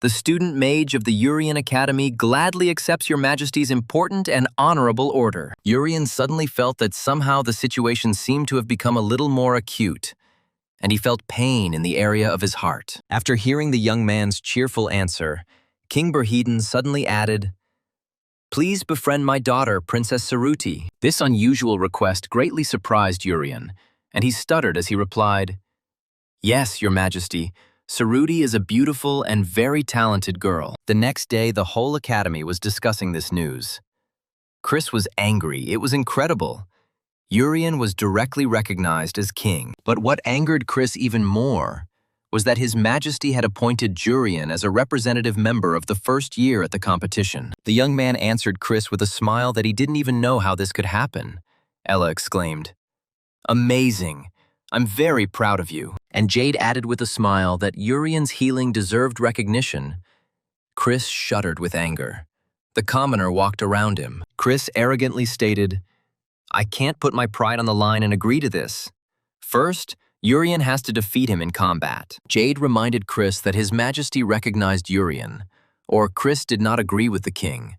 "The student mage of the Urian Academy gladly accepts Your Majesty's important and honorable order." Urian suddenly felt that somehow the situation seemed to have become a little more acute, and he felt pain in the area of his heart. After hearing the young man's cheerful answer, King Berhedin suddenly added, "Please befriend my daughter, Princess Saruti." This unusual request greatly surprised Urian, and he stuttered as he replied, "Yes, Your Majesty. Saruti is a beautiful and very talented girl." The next day, the whole academy was discussing this news. Chris was angry. It was incredible. Urian was directly recognized as king. But what angered Chris even more was that His Majesty had appointed Jurian as a representative member of the first year at the competition. The young man answered Chris with a smile that he didn't even know how this could happen. Ella exclaimed, "Amazing! I'm very proud of you." And Jade added with a smile that Urian's healing deserved recognition. Chris shuddered with anger. The commoner walked around him. Chris arrogantly stated, "I can't put my pride on the line and agree to this. First, Urian has to defeat him in combat." Jade reminded Chris that His Majesty recognized Urian, or Chris did not agree with the king.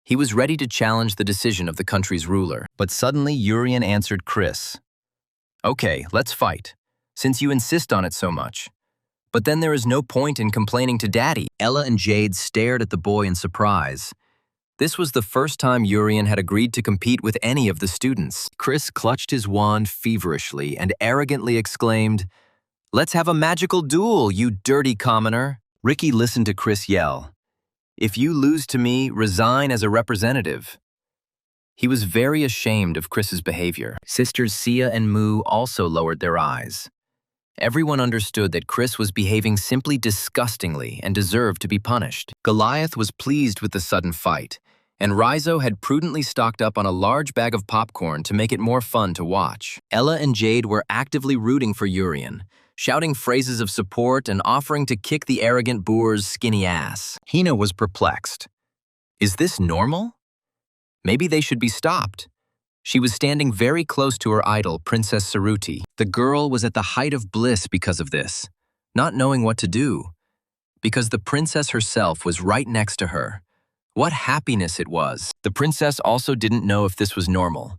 He was ready to challenge the decision of the country's ruler. But suddenly Urian answered Chris, "Okay, let's fight, since you insist on it so much. But then there is no point in complaining to Daddy. Ella and Jade stared at the boy in surprise. This was the first time Urian had agreed to compete with any of the students. Chris clutched his wand feverishly and arrogantly exclaimed, "Let's have a magical duel, you dirty commoner." Ricky listened to Chris yell, "If you lose to me, resign as a representative." He was very ashamed of Chris's behavior. Sisters Sia and Moo also lowered their eyes. Everyone understood that Chris was behaving simply disgustingly and deserved to be punished. Goliath was pleased with the sudden fight, and Rizzo had prudently stocked up on a large bag of popcorn to make it more fun to watch. Ella and Jade were actively rooting for Urian, shouting phrases of support and offering to kick the arrogant boor's skinny ass. Hina was perplexed. Is this normal? Maybe they should be stopped. She was standing very close to her idol, Princess Saruti. The girl was at the height of bliss because of this, not knowing what to do, because the princess herself was right next to her. What happiness it was. The princess also didn't know if this was normal,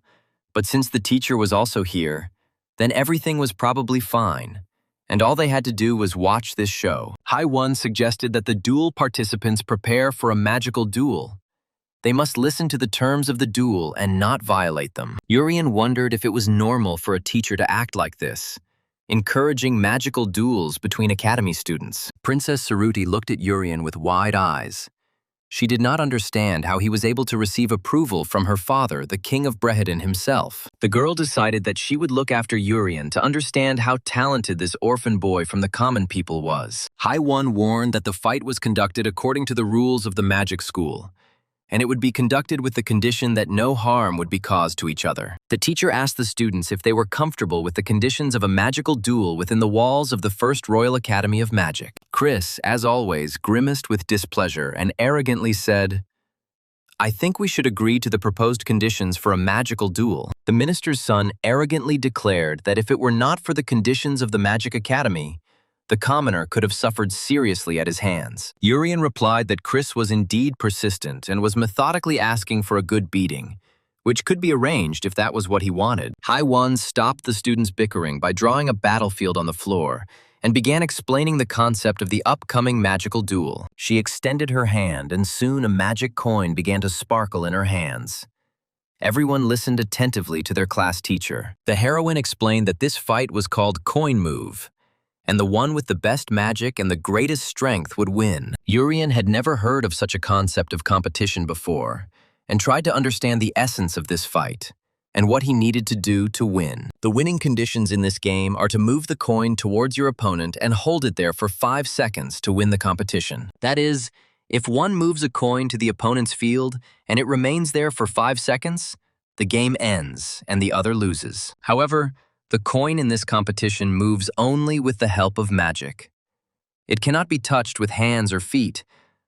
but since the teacher was also here, then everything was probably fine, and all they had to do was watch this show. Hai-One suggested that the duel participants prepare for a magical duel. They must listen to the terms of the duel and not violate them. Urian wondered if it was normal for a teacher to act like this, encouraging magical duels between academy students. Princess Saruti looked at Urian with wide eyes. She did not understand how he was able to receive approval from her father, the king of Brehedin himself. The girl decided that she would look after Urian to understand how talented this orphan boy from the common people was. Hai-One warned that the fight was conducted according to the rules of the magic school, and it would be conducted with the condition that no harm would be caused to each other. The teacher asked the students if they were comfortable with the conditions of a magical duel within the walls of the First Royal Academy of Magic. Chris, as always, grimaced with displeasure and arrogantly said, "I think we should agree to the proposed conditions for a magical duel." The minister's son arrogantly declared that if it were not for the conditions of the Magic Academy, the commoner could have suffered seriously at his hands. Urian replied that Chris was indeed persistent and was methodically asking for a good beating, which could be arranged if that was what he wanted. Hai-One stopped the students' bickering by drawing a battlefield on the floor and began explaining the concept of the upcoming magical duel. She extended her hand, and soon a magic coin began to sparkle in her hands. Everyone listened attentively to their class teacher. The heroine explained that this fight was called Coin Move, and the one with the best magic and the greatest strength would win. Urian had never heard of such a concept of competition before, and tried to understand the essence of this fight, and what he needed to do to win. The winning conditions in this game are to move the coin towards your opponent and hold it there for 5 seconds to win the competition. That is, if one moves a coin to the opponent's field and it remains there for 5 seconds, the game ends and the other loses. However, the coin in this competition moves only with the help of magic. It cannot be touched with hands or feet.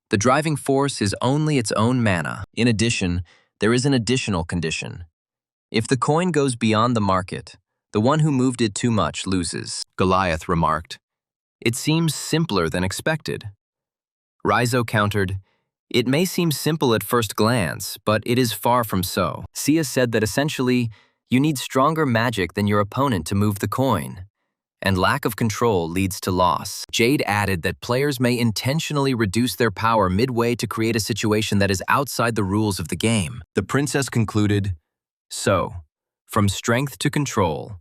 The driving force is only its own mana. In addition, there is an additional condition. If the coin goes beyond the market, the one who moved it too much loses. Goliath remarked, "It seems simpler than expected." Rizzo countered, "It may seem simple at first glance, but it is far from so." Sia said that essentially, you need stronger magic than your opponent to move the coin, and lack of control leads to loss. Jade added that players may intentionally reduce their power midway to create a situation that is outside the rules of the game. The princess concluded, "So, from strength to control,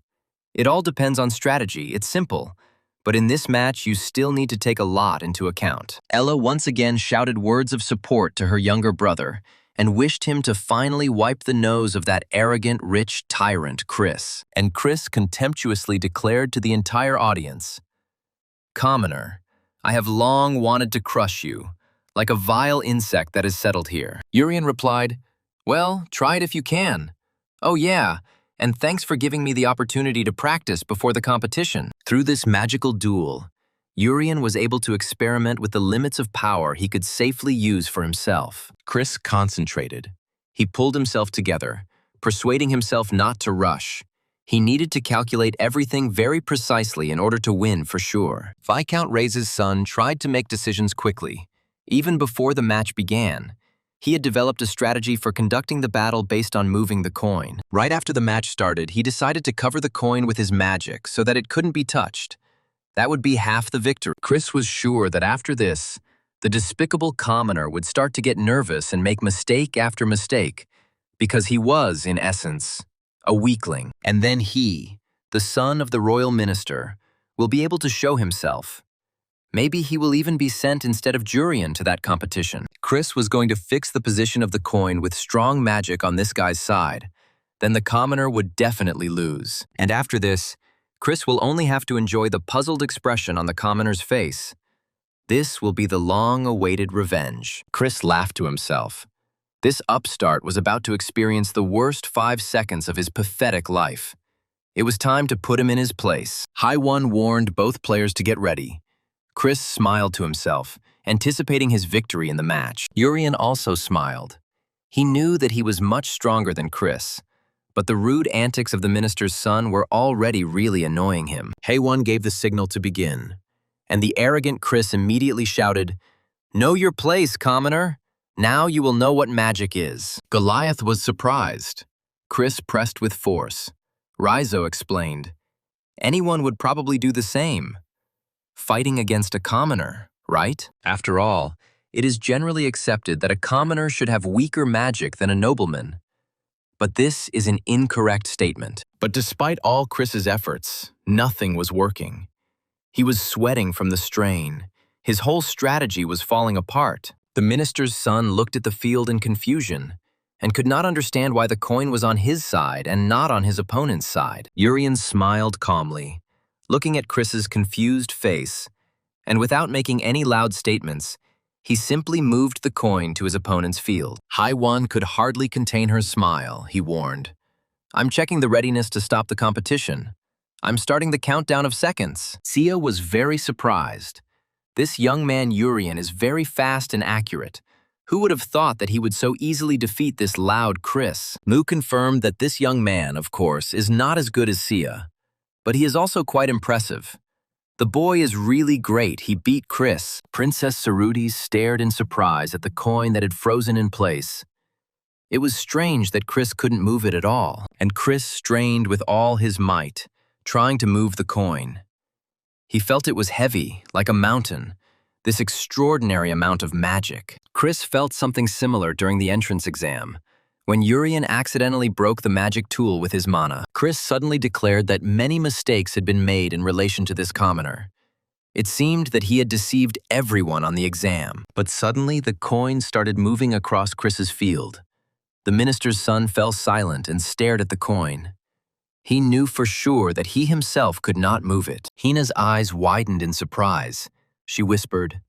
it all depends on strategy. It's simple, but in this match you still need to take a lot into account." Ella once again shouted words of support to her younger brother, and wished him to finally wipe the nose of that arrogant, rich tyrant, Chris. And Chris contemptuously declared to the entire audience, "Commoner, I have long wanted to crush you, like a vile insect that has settled here." Urian replied, "Well, try it if you can. Oh yeah, and thanks for giving me the opportunity to practice before the competition." Through this magical duel, Urian was able to experiment with the limits of power he could safely use for himself. Chris concentrated. He pulled himself together, persuading himself not to rush. He needed to calculate everything very precisely in order to win for sure. Viscount Reyes' son tried to make decisions quickly. Even before the match began, he had developed a strategy for conducting the battle based on moving the coin. Right after the match started, he decided to cover the coin with his magic so that it couldn't be touched. That would be half the victory. Chris was sure that after this, the despicable commoner would start to get nervous and make mistake after mistake, because he was, in essence, a weakling. And then he, the son of the royal minister, will be able to show himself. Maybe he will even be sent instead of Jurian to that competition. Chris was going to fix the position of the coin with strong magic on this guy's side. Then the commoner would definitely lose. And after this, Chris will only have to enjoy the puzzled expression on the commoner's face. This will be the long-awaited revenge. Chris laughed to himself. This upstart was about to experience the worst 5 seconds of his pathetic life. It was time to put him in his place. Hai-Won warned both players to get ready. Chris smiled to himself, anticipating his victory in the match. Jurian also smiled. He knew that he was much stronger than Chris, but the rude antics of the minister's son were already really annoying him. Hai-Won gave the signal to begin, and the arrogant Chris immediately shouted, "Know your place, commoner! Now you will know what magic is." Goliath was surprised. Chris pressed with force. Rizzo explained, "Anyone would probably do the same. Fighting against a commoner, right? After all, it is generally accepted that a commoner should have weaker magic than a nobleman. But this is an incorrect statement." But despite all Chris's efforts, nothing was working. He was sweating from the strain. His whole strategy was falling apart. The minister's son looked at the field in confusion and could not understand why the coin was on his side and not on his opponent's side. Jurian smiled calmly, looking at Chris's confused face, and without making any loud statements, he simply moved the coin to his opponent's field. Hai-Won could hardly contain her smile, he warned. "I'm checking the readiness to stop the competition. I'm starting the countdown of seconds." Sia was very surprised. This young man Jurian is very fast and accurate. Who would have thought that he would so easily defeat this loud Chris? Mu confirmed that this young man, of course, is not as good as Sia, but he is also quite impressive. The boy is really great. He beat Chris. Princess Saruti stared in surprise at the coin that had frozen in place. It was strange that Chris couldn't move it at all, and Chris strained with all his might, trying to move the coin. He felt it was heavy, like a mountain, this extraordinary amount of magic. Chris felt something similar during the entrance exam, when Jurian accidentally broke the magic tool with his mana. Chris suddenly declared that many mistakes had been made in relation to this commoner. It seemed that he had deceived everyone on the exam. But suddenly the coin started moving across Chris's field. The minister's son fell silent and stared at the coin. He knew for sure that he himself could not move it. Hina's eyes widened in surprise. She whispered,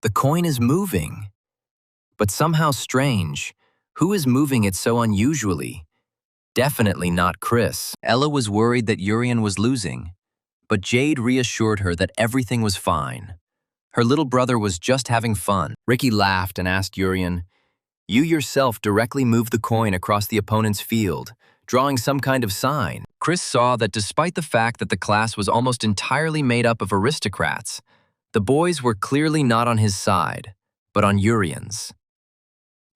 "The coin is moving." But somehow strange. Who is moving it so unusually? Definitely not Chris. Ella was worried that Jurian was losing, but Jade reassured her that everything was fine. Her little brother was just having fun. Ricky laughed and asked Jurian, "You yourself directly moved the coin across the opponent's field, drawing some kind of sign." Chris saw that despite the fact that the class was almost entirely made up of aristocrats, the boys were clearly not on his side, but on Jurian's.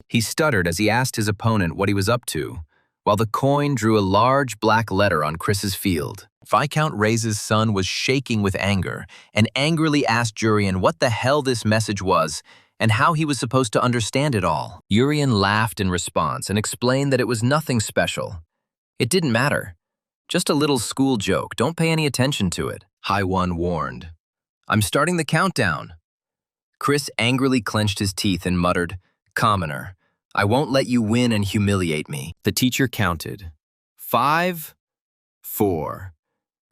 He stuttered as he asked his opponent what he was up to, while the coin drew a large black letter on Chris's field. Viscount Reyes' son was shaking with anger and angrily asked Jurian what the hell this message was and how he was supposed to understand it all. Jurian laughed in response and explained that it was nothing special. It didn't matter. Just a little school joke, don't pay any attention to it, Hai-Won warned. "I'm starting the countdown." Chris angrily clenched his teeth and muttered, "Commoner, I won't let you win and humiliate me." The teacher counted. 5, 4.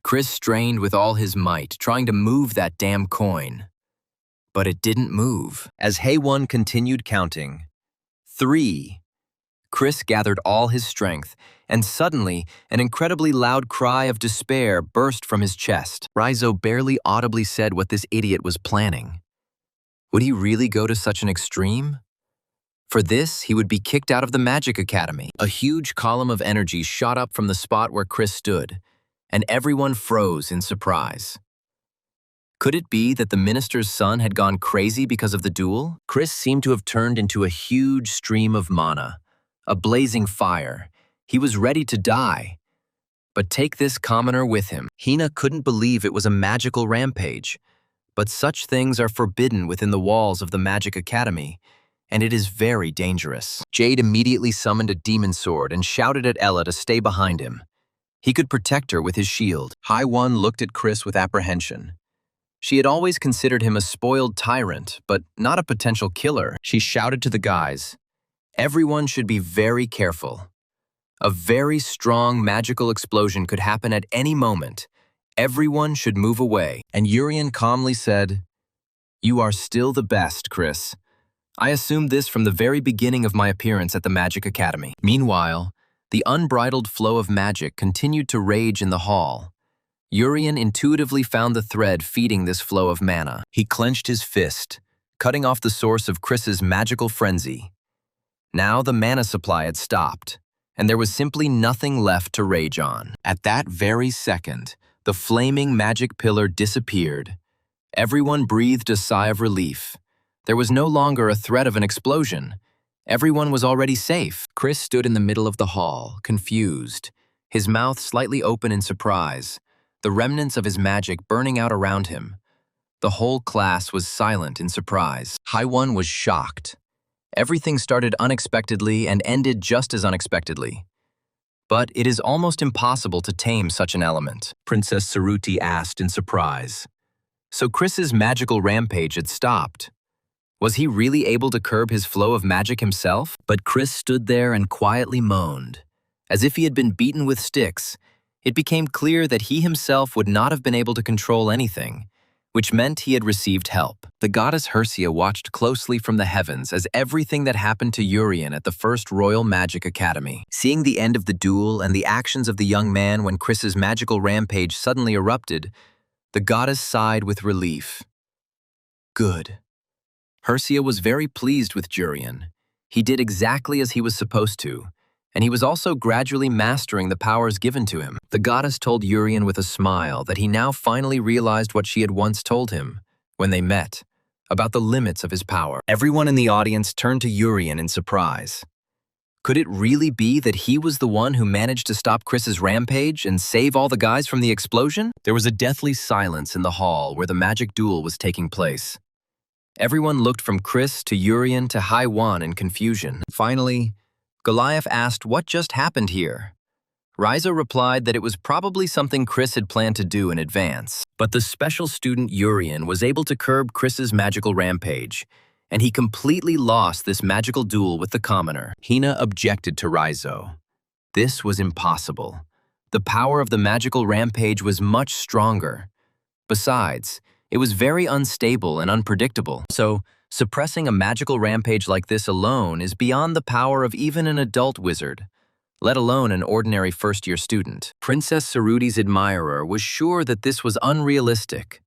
Chris strained with all his might, trying to move that damn coin. But it didn't move. As Hai-Won continued counting, 3. Chris gathered all his strength, and suddenly an incredibly loud cry of despair burst from his chest. Rizzo barely audibly said what this idiot was planning. Would he really go to such an extreme? For this, he would be kicked out of the Magic Academy. A huge column of energy shot up from the spot where Chris stood, and everyone froze in surprise. Could it be that the minister's son had gone crazy because of the duel? Chris seemed to have turned into a huge stream of mana, a blazing fire. He was ready to die. but take this commoner with him. Hina couldn't believe it was a magical rampage, but such things are forbidden within the walls of the Magic Academy, and it is very dangerous. Jade immediately summoned a demon sword and shouted at Ella to stay behind him. He could protect her with his shield. Hai-Wan looked at Chris with apprehension. She had always considered him a spoiled tyrant, but not a potential killer. She shouted to the guys, "Everyone should be very careful. A very strong magical explosion could happen at any moment. Everyone should move away." And Urian calmly said, "You are still the best, Chris. I assumed this from the very beginning of my appearance at the Magic Academy." Meanwhile, the unbridled flow of magic continued to rage in the hall. Urian intuitively found the thread feeding this flow of mana. He clenched his fist, cutting off the source of Chris's magical frenzy. Now the mana supply had stopped, and there was simply nothing left to rage on. At that very second, the flaming magic pillar disappeared. Everyone breathed a sigh of relief. There was no longer a threat of an explosion. Everyone was already safe. Chris stood in the middle of the hall, confused, his mouth slightly open in surprise, the remnants of his magic burning out around him. The whole class was silent in surprise. Hai-Wan was shocked. Everything started unexpectedly and ended just as unexpectedly. But it is almost impossible to tame such an element, Princess Saruti asked in surprise. So Chris's magical rampage had stopped. Was he really able to curb his flow of magic himself? But Chris stood there and quietly moaned. As if he had been beaten with sticks, it became clear that he himself would not have been able to control anything, which meant he had received help. The goddess Hersia watched closely from the heavens as everything that happened to Urian at the first Royal Magic Academy. Seeing the end of the duel and the actions of the young man when Chris's magical rampage suddenly erupted, the goddess sighed with relief. Good. Hersia was very pleased with Urian. He did exactly as he was supposed to, and he was also gradually mastering the powers given to him. The goddess told Urian with a smile that he now finally realized what she had once told him, when they met, about the limits of his power. Everyone in the audience turned to Urian in surprise. Could it really be that he was the one who managed to stop Chris's rampage and save all the guys from the explosion? There was a deathly silence in the hall where the magic duel was taking place. Everyone looked from Chris to Urian to Hai-Wan in confusion. Finally, Goliath asked what just happened here. Ryza replied that it was probably something Chris had planned to do in advance. But the special student Urian was able to curb Chris's magical rampage, and he completely lost this magical duel with the commoner. Hina objected to Ryzo. This was impossible. The power of the magical rampage was much stronger. Besides, it was very unstable and unpredictable. So, suppressing a magical rampage like this alone is beyond the power of even an adult wizard, let alone an ordinary first-year student. Princess Saruti's admirer was sure that this was unrealistic.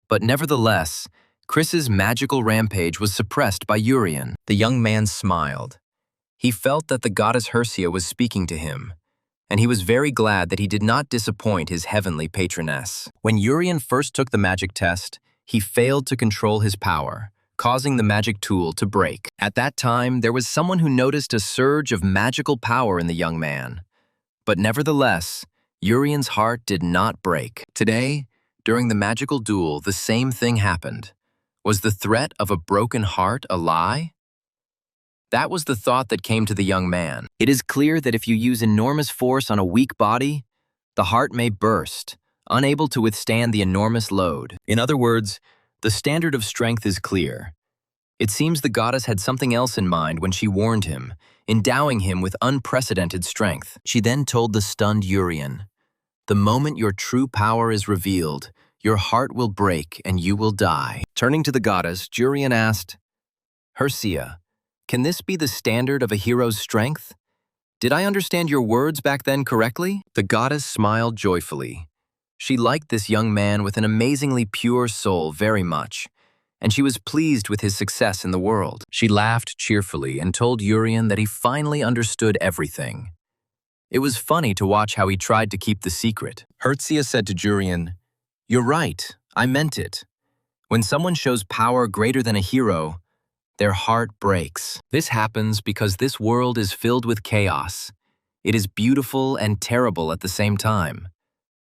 But nevertheless, Chris's magical rampage was suppressed by Urian. The young man smiled. He felt that the goddess Hersia was speaking to him, and he was very glad that he did not disappoint his heavenly patroness. When Urian first took the magic test, he failed to control his power, causing the magic tool to break. At that time, there was someone who noticed a surge of magical power in the young man. But nevertheless, Urian's heart did not break. Today, during the magical duel, the same thing happened. Was the threat of a broken heart a lie? That was the thought that came to the young man. It is clear that if you use enormous force on a weak body, the heart may burst, unable to withstand the enormous load. In other words, the standard of strength is clear. It seems the goddess had something else in mind when she warned him, endowing him with unprecedented strength. She then told the stunned Urian, "The moment your true power is revealed, your heart will break and you will die." Turning to the goddess, Urian asked, "Hersia, can this be the standard of a hero's strength? Did I understand your words back then correctly?" The goddess smiled joyfully. She liked this young man with an amazingly pure soul very much, and she was pleased with his success in the world. She laughed cheerfully and told Urian that he finally understood everything. It was funny to watch how he tried to keep the secret. Hersia said to Urian, "You're right, I meant it. When someone shows power greater than a hero, their heart breaks. This happens because this world is filled with chaos. It is beautiful and terrible at the same time.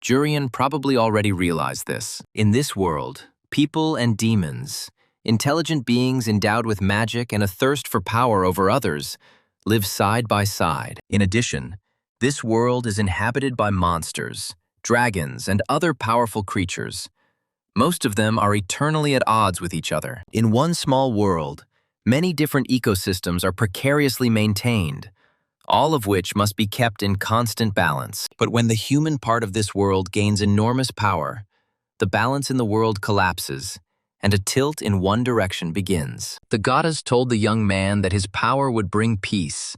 Jurian probably already realized this. In this world, people and demons, intelligent beings endowed with magic and a thirst for power over others, live side by side. In addition, this world is inhabited by monsters, dragons, and other powerful creatures. Most of them are eternally at odds with each other. In one small world, many different ecosystems are precariously maintained, all of which must be kept in constant balance. But when the human part of this world gains enormous power, the balance in the world collapses, and a tilt in one direction begins. The goddess told the young man that his power would bring peace.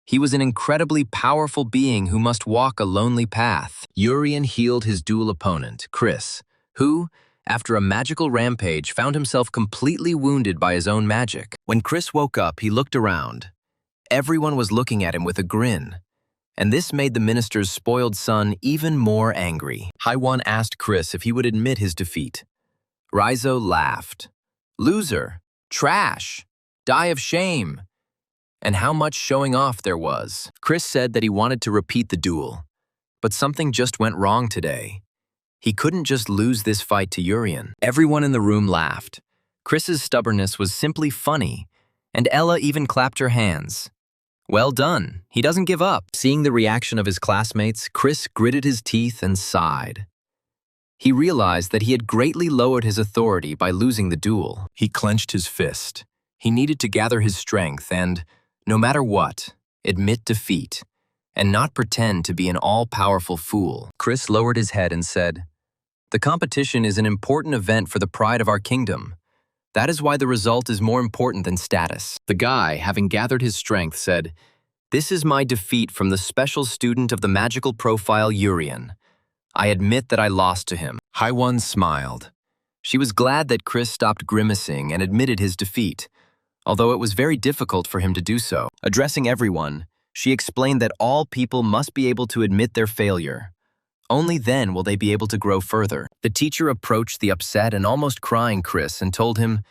He was an incredibly powerful being who must walk a lonely path. Urian healed his dual opponent, Chris, who, after a magical rampage, found himself completely wounded by his own magic. When Chris woke up, he looked around. Everyone was looking at him with a grin, and this made the minister's spoiled son even more angry. Haiwan asked Chris if he would admit his defeat. Rizzo laughed. Loser, trash, die of shame. And how much showing off there was. Chris said that he wanted to repeat the duel, but something just went wrong today. He couldn't just lose this fight to Urian. Everyone in the room laughed. Chris's stubbornness was simply funny, and Ella even clapped her hands. Well done, he doesn't give up. Seeing the reaction of his classmates, Chris gritted his teeth and sighed. He realized that he had greatly lowered his authority by losing the duel. He clenched his fist. He needed to gather his strength and, no matter what, admit defeat, and not pretend to be an all-powerful fool. Chris lowered his head and said, "The competition is an important event for the pride of our kingdom. That is why the result is more important than status." The guy, having gathered his strength, said, "This is my defeat from the special student of the magical profile Urian. I admit that I lost to him." Haiwan smiled. She was glad that Chris stopped grimacing and admitted his defeat, although it was very difficult for him to do so. Addressing everyone, she explained that all people must be able to admit their failure. Only then will they be able to grow further. The teacher approached the upset and almost crying Chris and told him,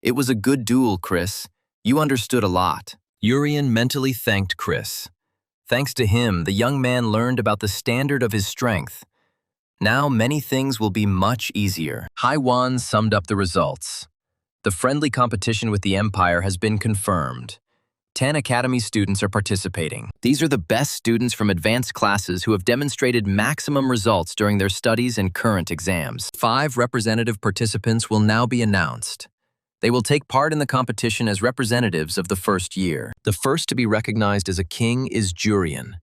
"It was a good duel, Chris. You understood a lot." Urian mentally thanked Chris. Thanks to him, the young man learned about the standard of his strength. Now many things will be much easier. Haiwan summed up the results. The friendly competition with the Empire has been confirmed. 10 Academy students are participating. These are the best students from advanced classes who have demonstrated maximum results during their studies and current exams. 5 representative participants will now be announced. They will take part in the competition as representatives of the first year. The first to be recognized as a king is Jurian.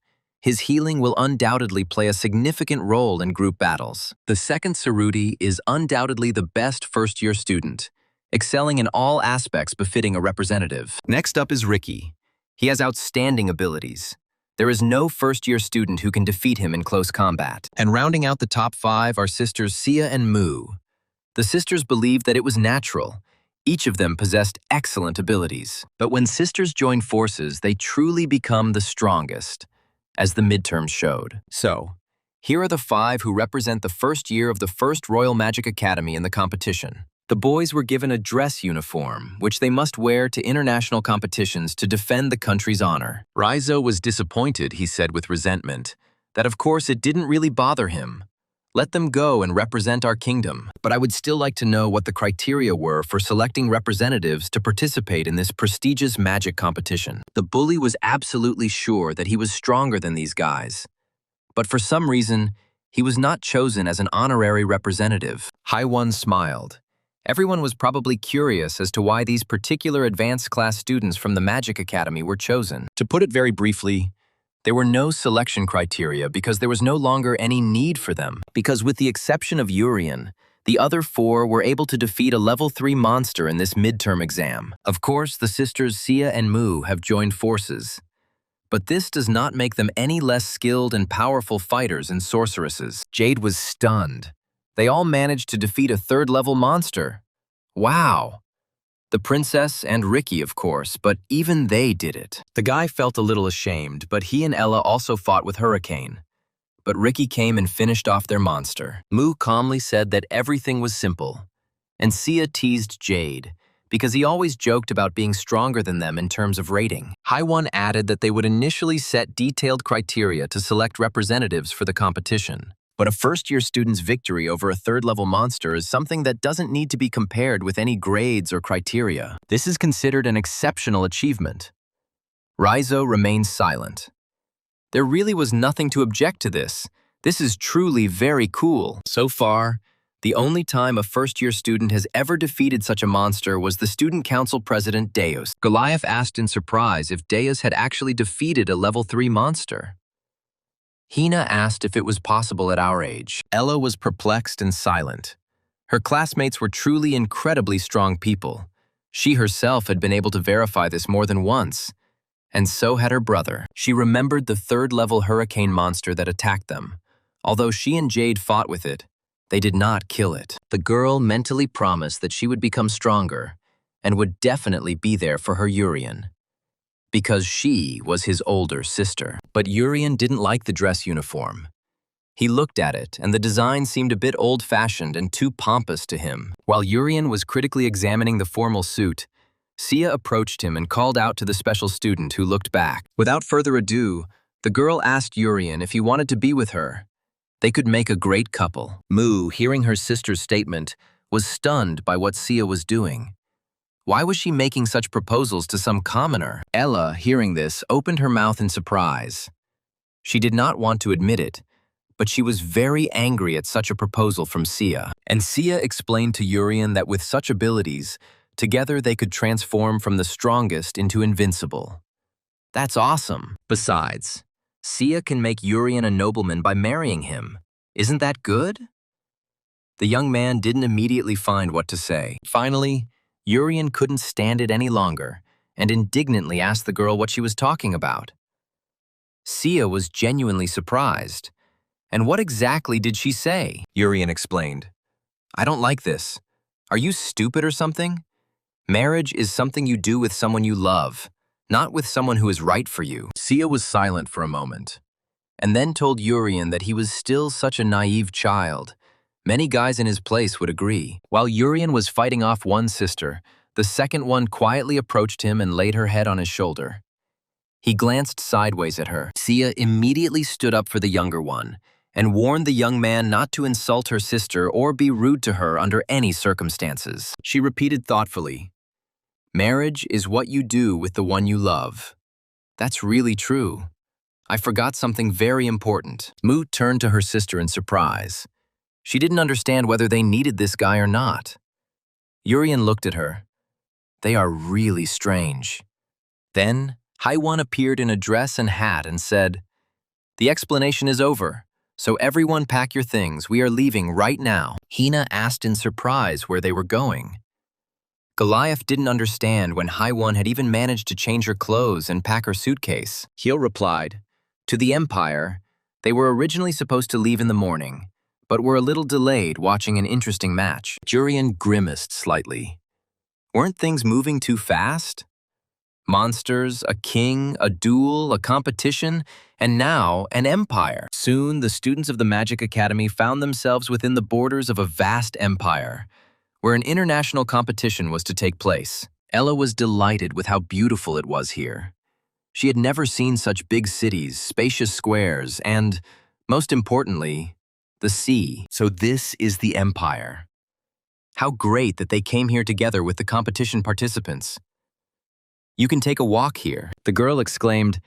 His healing will undoubtedly play a significant role in group battles. The second Saruti is undoubtedly the best first-year student, excelling in all aspects befitting a representative. Next up is Ricky. He has outstanding abilities. There is no first-year student who can defeat him in close combat. And rounding out the top 5 are sisters Sia and Mu. The sisters believed that it was natural. Each of them possessed excellent abilities. But when sisters join forces, they truly become the strongest, as the midterms showed. So, here are the 5 who represent the first year of the first Royal Magic Academy in the competition. The boys were given a dress uniform, which they must wear to international competitions to defend the country's honor. Rizzo was disappointed, he said with resentment, that of course it didn't really bother him. Let them go and represent our kingdom. But I would still like to know what the criteria were for selecting representatives to participate in this prestigious magic competition. The bully was absolutely sure that he was stronger than these guys. But for some reason, he was not chosen as an honorary representative. Haiwan smiled. Everyone was probably curious as to why these particular advanced class students from the Magic Academy were chosen. To put it very briefly, there were no selection criteria because there was no longer any need for them. Because with the exception of Urian, the other 4 were able to defeat a level 3 monster in this midterm exam. Of course, the sisters Sia and Mu have joined forces. But this does not make them any less skilled and powerful fighters and sorceresses. Jade was stunned. They all managed to defeat a 3rd-level monster. Wow! The princess and Ricky, of course, but even they did it. The guy felt a little ashamed, but he and Ella also fought with Hurricane. But Ricky came and finished off their monster. Mu calmly said that everything was simple. And Sia teased Jade, because he always joked about being stronger than them in terms of rating. Haiwan added that they would initially set detailed criteria to select representatives for the competition. But a first-year student's victory over a third-level monster is something that doesn't need to be compared with any grades or criteria. This is considered an exceptional achievement. Raizo remains silent. There really was nothing to object to this. This is truly very cool. So far, the only time a first-year student has ever defeated such a monster was the student council president Deus. Goliath asked in surprise if Deus had actually defeated a level 3 monster. Hina asked if it was possible at our age. Ella was perplexed and silent. Her classmates were truly incredibly strong people. She herself had been able to verify this more than once, and so had her brother. She remembered the third-level hurricane monster that attacked them. Although she and Jade fought with it, they did not kill it. The girl mentally promised that she would become stronger and would definitely be there for her Urian, because she was his older sister. But Urian didn't like the dress uniform. He looked at it, and the design seemed a bit old-fashioned and too pompous to him. While Urian was critically examining the formal suit, Sia approached him and called out to the special student who looked back. Without further ado, the girl asked Urian if he wanted to be with her. They could make a great couple. Mu, hearing her sister's statement, was stunned by what Sia was doing. Why was she making such proposals to some commoner? Ella, hearing this, opened her mouth in surprise. She did not want to admit it, but she was very angry at such a proposal from Sia. And Sia explained to Urian that with such abilities, together they could transform from the strongest into invincible. That's awesome. Besides, Sia can make Urian a nobleman by marrying him. Isn't that good? The young man didn't immediately find what to say. Finally, Urian couldn't stand it any longer and indignantly asked the girl what she was talking about. Sia was genuinely surprised. And what exactly did she say? Urian explained. I don't like this. Are you stupid or something? Marriage is something you do with someone you love, not with someone who is right for you. Sia was silent for a moment, and then told Urian that he was still such a naive child. Many guys in his place would agree. While Urian was fighting off one sister, the second one quietly approached him and laid her head on his shoulder. He glanced sideways at her. Sia immediately stood up for the younger one and warned the young man not to insult her sister or be rude to her under any circumstances. She repeated thoughtfully, "Marriage is what you do with the one you love." That's really true. I forgot something very important. Mu turned to her sister in surprise. She didn't understand whether they needed this guy or not. Urian looked at her. They are really strange. Then, Haiwan appeared in a dress and hat and said, "The explanation is over, so everyone pack your things. We are leaving right now." Hina asked in surprise where they were going. Goliath didn't understand when Haiwan had even managed to change her clothes and pack her suitcase. Hyo replied, "To the Empire. They were originally supposed to leave in the morning, but were a little delayed watching an interesting match." Jurian grimaced slightly. Weren't things moving too fast? Monsters, a king, a duel, a competition, and now an empire. Soon, the students of the Magic Academy found themselves within the borders of a vast empire, where an international competition was to take place. Ella was delighted with how beautiful it was here. She had never seen such big cities, spacious squares, and, most importantly, the sea. So this is the empire. How great that they came here together with the competition participants. You can take a walk here. The girl exclaimed,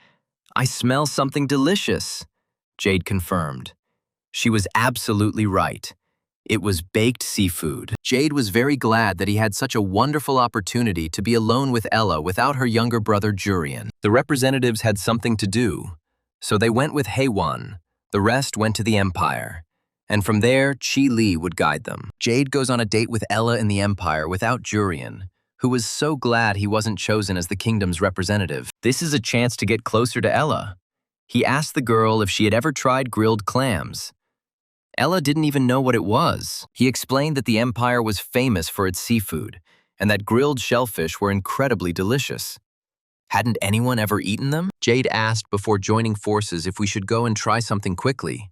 "I smell something delicious." Jade confirmed. She was absolutely right. It was baked seafood. Jade was very glad that he had such a wonderful opportunity to be alone with Ella without her younger brother Jurian. The representatives had something to do, so they went with Haiwan. The rest went to the Empire. And from there, Chi Li would guide them. Jade goes on a date with Ella in the Empire without Jurian, who was so glad he wasn't chosen as the kingdom's representative. This is a chance to get closer to Ella. He asked the girl if she had ever tried grilled clams. Ella didn't even know what it was. He explained that the Empire was famous for its seafood, and that grilled shellfish were incredibly delicious. Hadn't anyone ever eaten them? Jade asked before joining forces if we should go and try something quickly.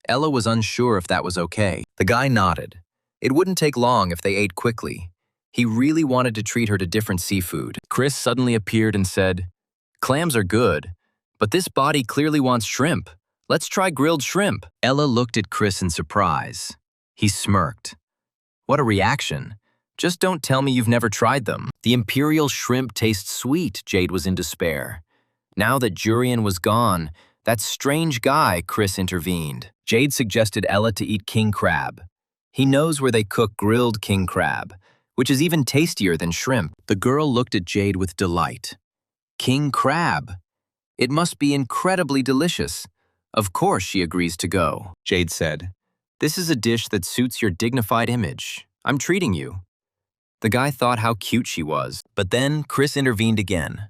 Ella was unsure if that was okay. The guy nodded. It wouldn't take long if they ate quickly. He really wanted to treat her to different seafood. Chris suddenly appeared and said, "Clams are good, but this body clearly wants shrimp. Let's try grilled shrimp." Ella looked at Chris in surprise. He smirked. What a reaction. Just don't tell me you've never tried them. The imperial shrimp tastes sweet, Jade was in despair. Now that Jurian was gone, that strange guy, Chris intervened. Jade suggested Ella to eat king crab. He knows where they cook grilled king crab, which is even tastier than shrimp. The girl looked at Jade with delight. King crab. It must be incredibly delicious. Of course she agrees to go. Jade said, "This is a dish that suits your dignified image. I'm treating you." The guy thought how cute she was, but then Chris intervened again.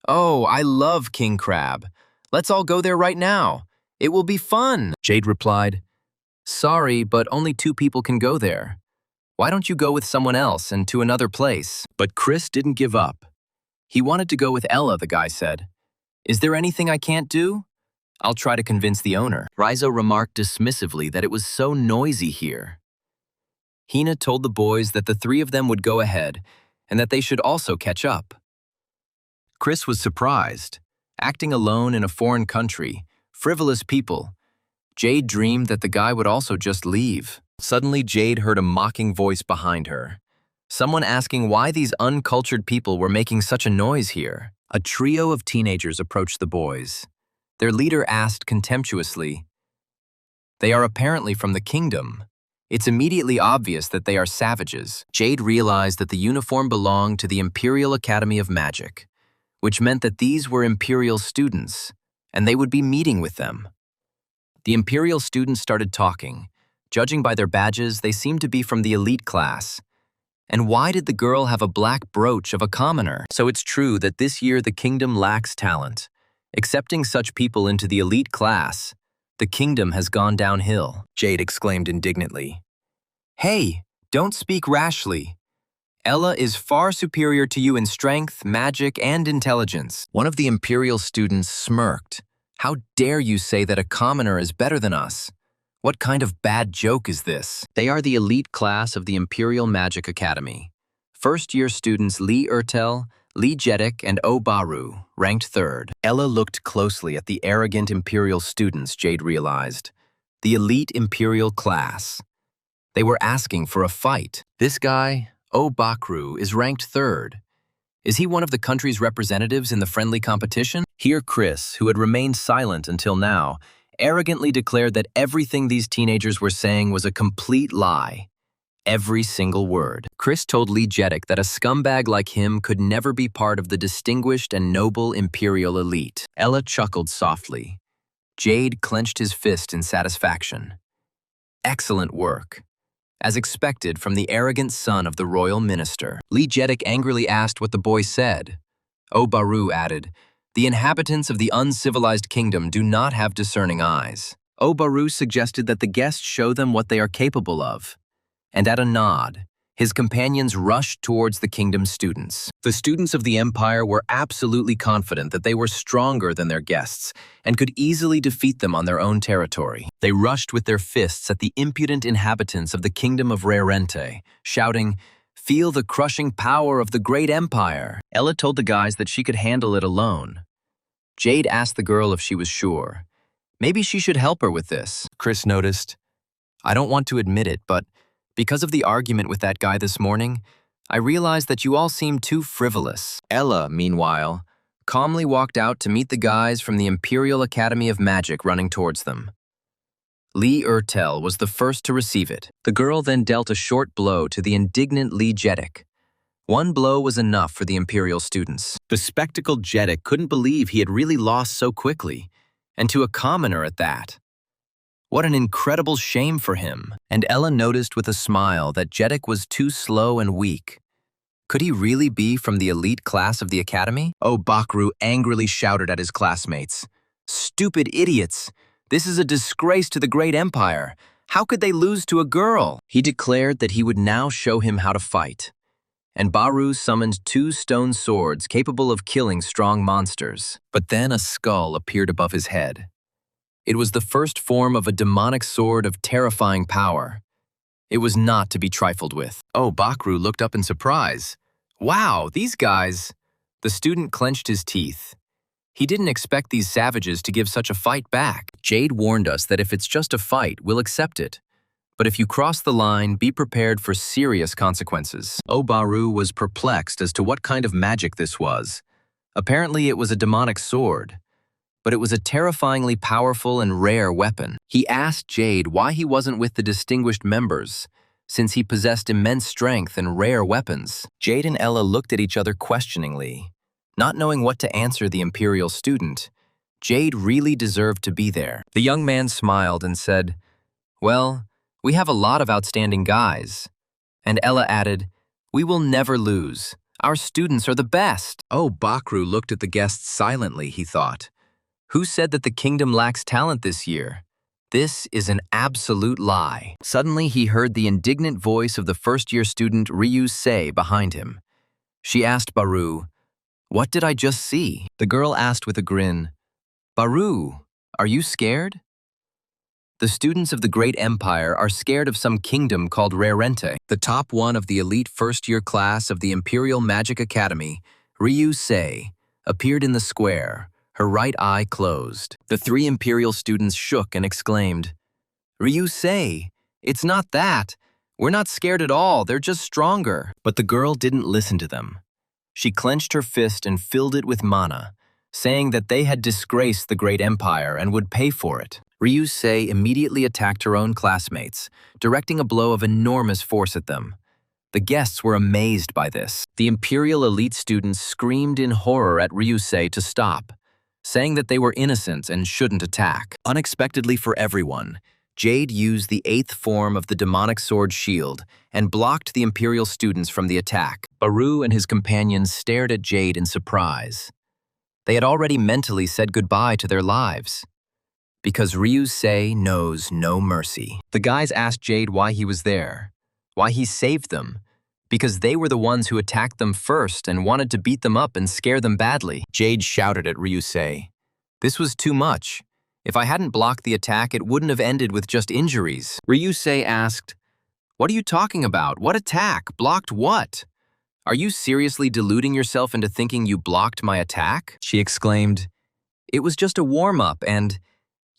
"Oh, I love king crab. Let's all go there right now. It will be fun." Jade replied, "Sorry, but only 2 people can go there. Why don't you go with someone else and to another place?" But Chris didn't give up. He wanted to go with Ella, the guy said. "Is there anything I can't do? I'll try to convince the owner." Rizzo remarked dismissively that it was so noisy here. Hina told the boys that the 3 of them would go ahead and that they should also catch up. Chris was surprised. Acting alone in a foreign country, frivolous people. Jade dreamed that the guy would also just leave. Suddenly, Jade heard a mocking voice behind her. Someone asking why these uncultured people were making such a noise here. A trio of teenagers approached the boys. Their leader asked contemptuously, "They are apparently from the kingdom. It's immediately obvious that they are savages." Jade realized that the uniform belonged to the Imperial Academy of Magic, which meant that these were Imperial students, and they would be meeting with them. The Imperial students started talking. Judging by their badges, they seemed to be from the elite class. And why did the girl have a black brooch of a commoner? So it's true that this year the kingdom lacks talent. Accepting such people into the elite class, the kingdom has gone downhill, Jade exclaimed indignantly. "Hey, don't speak rashly. Ella is far superior to you in strength, magic, and intelligence." One of the Imperial students smirked. "How dare you say that a commoner is better than us? What kind of bad joke is this?" They are the elite class of the Imperial Magic Academy. First-year students Lee Ertel, Lee Jedek, and O Baru, ranked 3rd. Ella looked closely at the arrogant Imperial students, Jade realized. The elite Imperial class. They were asking for a fight. This guy, O Bakru, is ranked 3rd. Is he one of the country's representatives in the friendly competition? Here Chris, who had remained silent until now, arrogantly declared that everything these teenagers were saying was a complete lie. Every single word. Chris told Lee Jedek that a scumbag like him could never be part of the distinguished and noble Imperial elite. Ella chuckled softly. Jade clenched his fist in satisfaction. Excellent work. As expected from the arrogant son of the royal minister. Lee Jedek angrily asked what the boy said. O Baru added, "The inhabitants of the uncivilized kingdom do not have discerning eyes." O Baru suggested that the guests show them what they are capable of. And at a nod, his companions rushed towards the kingdom's students. The students of the empire were absolutely confident that they were stronger than their guests and could easily defeat them on their own territory. They rushed with their fists at the impudent inhabitants of the kingdom of Rarente, shouting, "Feel the crushing power of the great empire." Ella told the guys that she could handle it alone. Jade asked the girl if she was sure. Maybe she should help her with this. Chris noticed, "I don't want to admit it, but because of the argument with that guy this morning, I realized that you all seem too frivolous." Ella, meanwhile, calmly walked out to meet the guys from the Imperial Academy of Magic running towards them. Lee Ertel was the first to receive it. The girl then dealt a short blow to the indignant Lee Jedek. One blow was enough for the Imperial students. The spectacled Jedek couldn't believe he had really lost so quickly, and to a commoner at that. What an incredible shame for him. And Ella noticed with a smile that Jedek was too slow and weak. Could he really be from the elite class of the academy? Oh, Bakru angrily shouted at his classmates. "Stupid idiots! This is a disgrace to the great empire. How could they lose to a girl?" He declared that he would now show him how to fight. And Baru summoned 2 stone swords capable of killing strong monsters. But then a skull appeared above his head. It was the first form of a demonic sword of terrifying power. It was not to be trifled with. Oh, Bakru looked up in surprise. Wow, these guys… The student clenched his teeth. He didn't expect these savages to give such a fight back. Jade warned us that if it's just a fight, we'll accept it. But if you cross the line, be prepared for serious consequences. Obaru was perplexed as to what kind of magic this was. Apparently it was a demonic sword, but it was a terrifyingly powerful and rare weapon. He asked Jade why he wasn't with the distinguished members, since he possessed immense strength and rare weapons. Jade and Ella looked at each other questioningly. Not knowing what to answer the Imperial student, Jade really deserved to be there. The young man smiled and said, "Well, we have a lot of outstanding guys." And Ella added, "We will never lose. Our students are the best." Oh, Bakru looked at the guests silently, he thought. Who said that the kingdom lacks talent this year? This is an absolute lie. Suddenly, he heard the indignant voice of the first-year student Ryu Se behind him. She asked Baru, "What did I just see?" The girl asked with a grin, "Baru, are you scared?" The students of the Great Empire are scared of some kingdom called Rarente. The top one of the elite first-year class of the Imperial Magic Academy, Ryu Se, appeared in the square, her right eye closed. The three Imperial students shook and exclaimed, "Ryu Se, it's not that. We're not scared at all, they're just stronger." But the girl didn't listen to them. She clenched her fist and filled it with mana, saying that they had disgraced the Great Empire and would pay for it. Ryu Se immediately attacked her own classmates, directing a blow of enormous force at them. The guests were amazed by this. The Imperial elite students screamed in horror at Ryu Se to stop, saying that they were innocent and shouldn't attack. Unexpectedly for everyone, Jade used the 8th form of the demonic sword shield and blocked the Imperial students from the attack. Baru and his companions stared at Jade in surprise. They had already mentally said goodbye to their lives. Because Ryu Se knows no mercy. The guys asked Jade why he was there, why he saved them, because they were the ones who attacked them first and wanted to beat them up and scare them badly. Jade shouted at Ryu Se, "This was too much. If I hadn't blocked the attack, it wouldn't have ended with just injuries." Ryu Se asked, "What are you talking about? What attack? Blocked what? Are you seriously deluding yourself into thinking you blocked my attack?" She exclaimed, "It was just a warm-up and…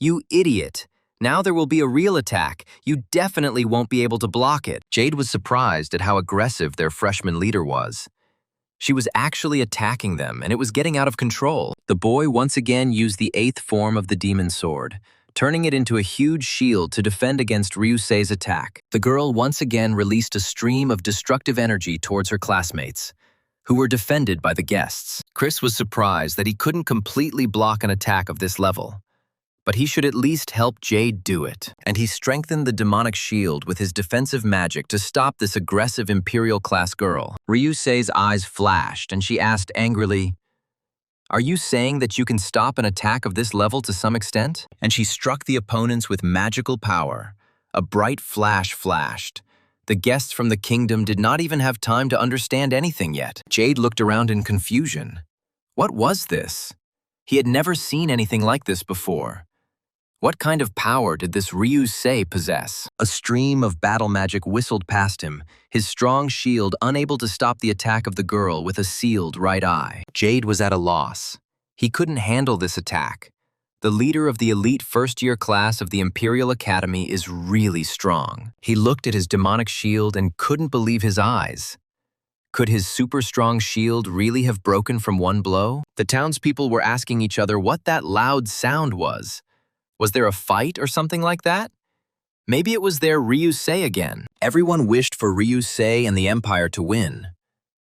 You idiot! Now there will be a real attack. You definitely won't be able to block it." Jade was surprised at how aggressive their freshman leader was. She was actually attacking them, and it was getting out of control. The boy once again used the 8th form of the demon sword, turning it into a huge shield to defend against Ryusei's attack. The girl once again released a stream of destructive energy towards her classmates, who were defended by the guests. Chris was surprised that he couldn't completely block an attack of this level, but he should at least help Jade do it. And he strengthened the demonic shield with his defensive magic to stop this aggressive Imperial-class girl. Ryusei's eyes flashed, and she asked angrily, "Are you saying that you can stop an attack of this level to some extent?" And she struck the opponents with magical power. A bright flash flashed. The guests from the kingdom did not even have time to understand anything yet. Jade looked around in confusion. What was this? He had never seen anything like this before. What kind of power did this Ryu Se possess? A stream of battle magic whistled past him, his strong shield unable to stop the attack of the girl with a sealed right eye. Jade was at a loss. He couldn't handle this attack. The leader of the elite first-year class of the Imperial Academy is really strong. He looked at his demonic shield and couldn't believe his eyes. Could his super-strong shield really have broken from one blow? The townspeople were asking each other what that loud sound was. Was there a fight or something like that? Maybe it was their Ryu Se again. Everyone wished for Ryu Se and the Empire to win.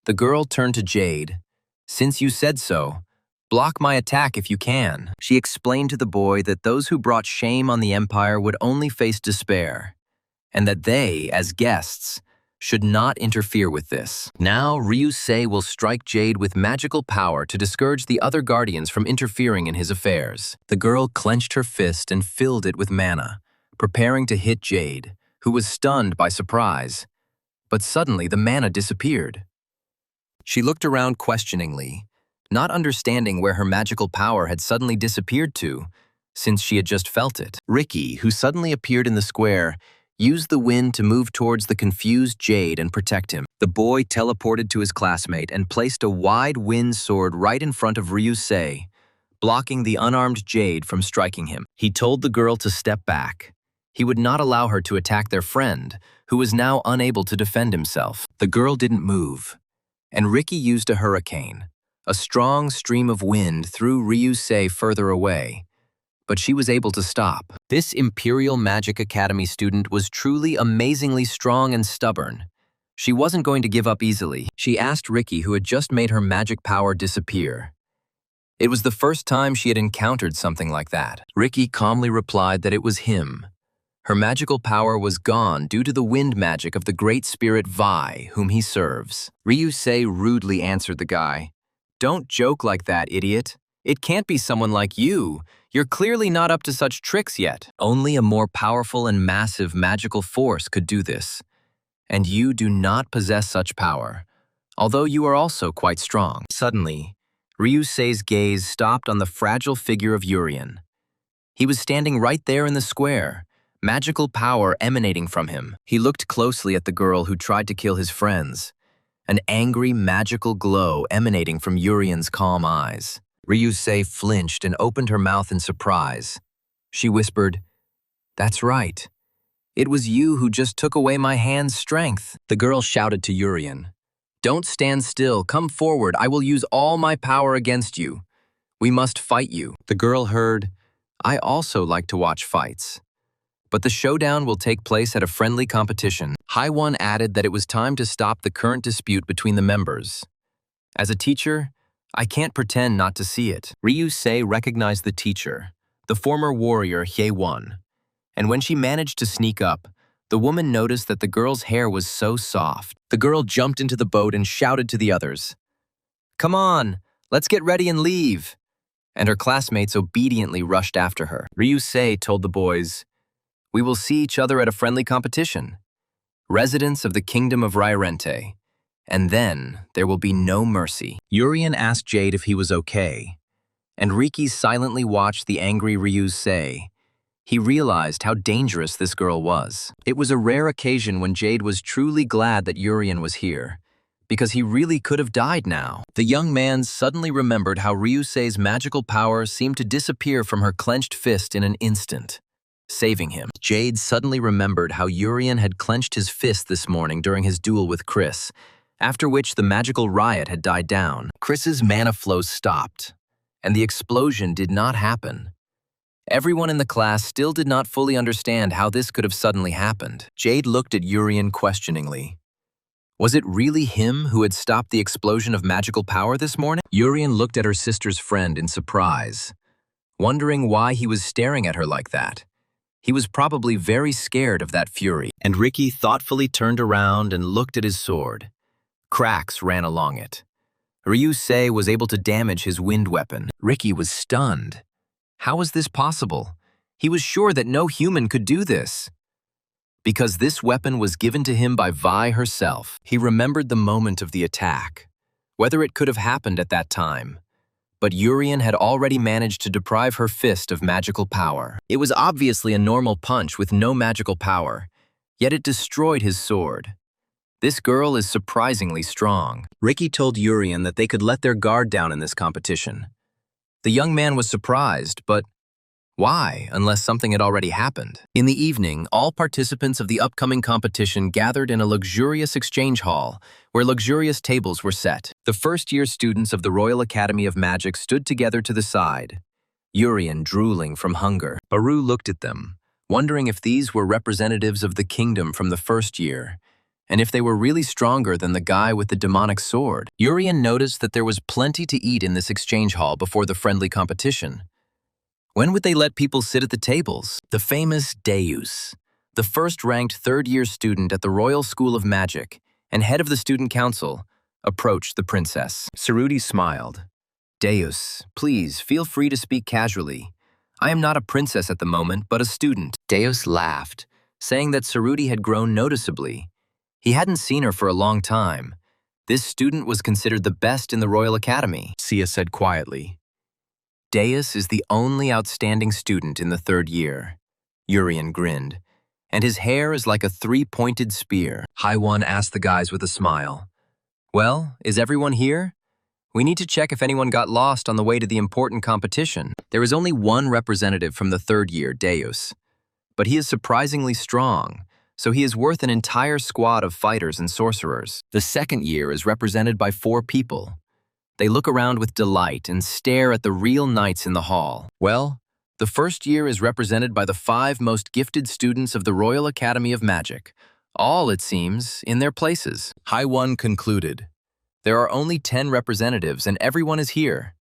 The girl turned to Jade. "Since you said so, block my attack if you can." She explained to the boy that those who brought shame on the Empire would only face despair, and that they, as guests, should not interfere with this. Now, Ryu Se will strike Jade with magical power to discourage the other guardians from interfering in his affairs. The girl clenched her fist and filled it with mana, preparing to hit Jade, who was stunned by surprise. But suddenly, the mana disappeared. She looked around questioningly, not understanding where her magical power had suddenly disappeared to, since she had just felt it. Ricky, who suddenly appeared in the square, Use the wind to move towards the confused Jade and protect him. The boy teleported to his classmate and placed a wide wind sword right in front of Ryusei, blocking the unarmed Jade from striking him. He told the girl to step back. He would not allow her to attack their friend, who was now unable to defend himself. The girl didn't move, and Ricky used a hurricane. A strong stream of wind threw Ryusei further away, but she was able to stop. This Imperial Magic Academy student was truly amazingly strong and stubborn. She wasn't going to give up easily. She asked Ricky, who had just made her magic power disappear. It was the first time she had encountered something like that. Ricky calmly replied that it was him. Her magical power was gone due to the wind magic of the great spirit Vi, whom he serves. Ryusei rudely answered the guy, "Don't joke like that, idiot. It can't be someone like you. You're clearly not up to such tricks yet. Only a more powerful and massive magical force could do this. And you do not possess such power, although you are also quite strong." Suddenly, Ryusei's gaze stopped on the fragile figure of Urien. He was standing right there in the square, magical power emanating from him. He looked closely at the girl who tried to kill his friends, an angry magical glow emanating from Urien's calm eyes. Ryusei flinched and opened her mouth in surprise. She whispered, "That's right. It was you who just took away my hand's strength." The girl shouted to Urien, "Don't stand still. Come forward. I will use all my power against you. We must fight you." The girl heard, "I also like to watch fights. But the showdown will take place at a friendly competition." Haiwon added that it was time to stop the current dispute between the members. "As a teacher, I can't pretend not to see it." Ryusei recognized the teacher, the former warrior Hye-won, and when she managed to sneak up, the woman noticed that the girl's hair was so soft. The girl jumped into the boat and shouted to the others, "Come on, let's get ready and leave." And her classmates obediently rushed after her. Ryusei told the boys, "We will see each other at a friendly competition. Residents of the Kingdom of Ryrente. And then there will be no mercy." Urien asked Jade if he was okay, and Riki silently watched the angry Ryusei. He realized how dangerous this girl was. It was a rare occasion when Jade was truly glad that Urien was here, because he really could have died now. The young man suddenly remembered how Ryusei's magical power seemed to disappear from her clenched fist in an instant, saving him. Jade suddenly remembered how Urien had clenched his fist this morning during his duel with Chris, after which the magical riot had died down. Chris's mana flow stopped, and the explosion did not happen. Everyone in the class still did not fully understand how this could have suddenly happened. Jade looked at Urien questioningly. Was it really him who had stopped the explosion of magical power this morning? Urien looked at her sister's friend in surprise, wondering why he was staring at her like that. He was probably very scared of that fury. And Ricky thoughtfully turned around and looked at his sword. Cracks ran along it. Ryusei was able to damage his wind weapon. Ricky was stunned. How was this possible? He was sure that no human could do this. Because this weapon was given to him by Vi herself. He remembered the moment of the attack, whether it could have happened at that time. But Urien had already managed to deprive her fist of magical power. It was obviously a normal punch with no magical power, yet it destroyed his sword. This girl is surprisingly strong. Ricky told Urien that they could let their guard down in this competition. The young man was surprised, but why, unless something had already happened? In the evening, all participants of the upcoming competition gathered in a luxurious exchange hall, where luxurious tables were set. The first-year students of the Royal Academy of Magic stood together to the side, Urien drooling from hunger. Baru looked at them, wondering if these were representatives of the kingdom from the first year, and if they were really stronger than the guy with the demonic sword. Urien noticed that there was plenty to eat in this exchange hall before the friendly competition. When would they let people sit at the tables? The famous Deus, the first-ranked third-year student at the Royal School of Magic and head of the student council, approached the princess. Saruti smiled. "Deus, please feel free to speak casually. I am not a princess at the moment, but a student." Deus laughed, saying that Saruti had grown noticeably. He hadn't seen her for a long time. This student was considered the best in the Royal Academy, Sia said quietly. Deus is the only outstanding student in the third year. Urien grinned. and his hair is like a three-pointed spear. Haiwan asked the guys with a smile. Well, is everyone here? We need to check if anyone got lost on the way to the important competition. There is only one representative from the third year, Deus. But he is surprisingly strong, so he is worth an entire squad of fighters and sorcerers. The second year is represented by 4 people. They look around with delight and stare at the real knights in the hall. Well, the first year is represented by the 5 most gifted students of the Royal Academy of Magic, all, it seems, in their places. Haiwan concluded. There are only 10 representatives and everyone is here.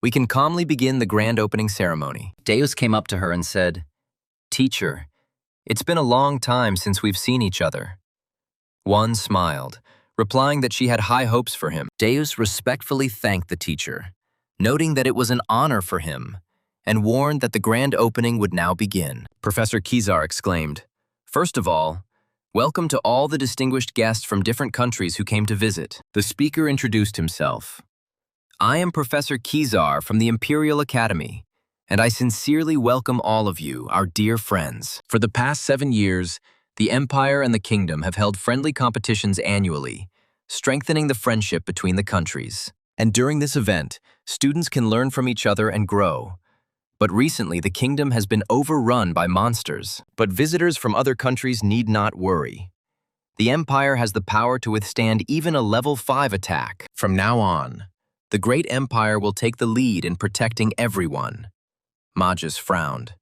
We can calmly begin the grand opening ceremony. Deus came up to her and said, Teacher, it's been a long time since we've seen each other. One smiled, replying that she had high hopes for him. Deus respectfully thanked the teacher, noting that it was an honor for him, and warned that the grand opening would now begin. Professor Kizar exclaimed, First of all, welcome to all the distinguished guests from different countries who came to visit. The speaker introduced himself. I am Professor Kizar from the Imperial Academy, and I sincerely welcome all of you, our dear friends. For the past 7 years, the Empire and the Kingdom have held friendly competitions annually, strengthening the friendship between the countries. And during this event, students can learn from each other and grow. But recently, the kingdom has been overrun by monsters. But visitors from other countries need not worry. The Empire has the power to withstand even a level 5 attack. From now on, the great Empire will take the lead in protecting everyone. Magus frowned.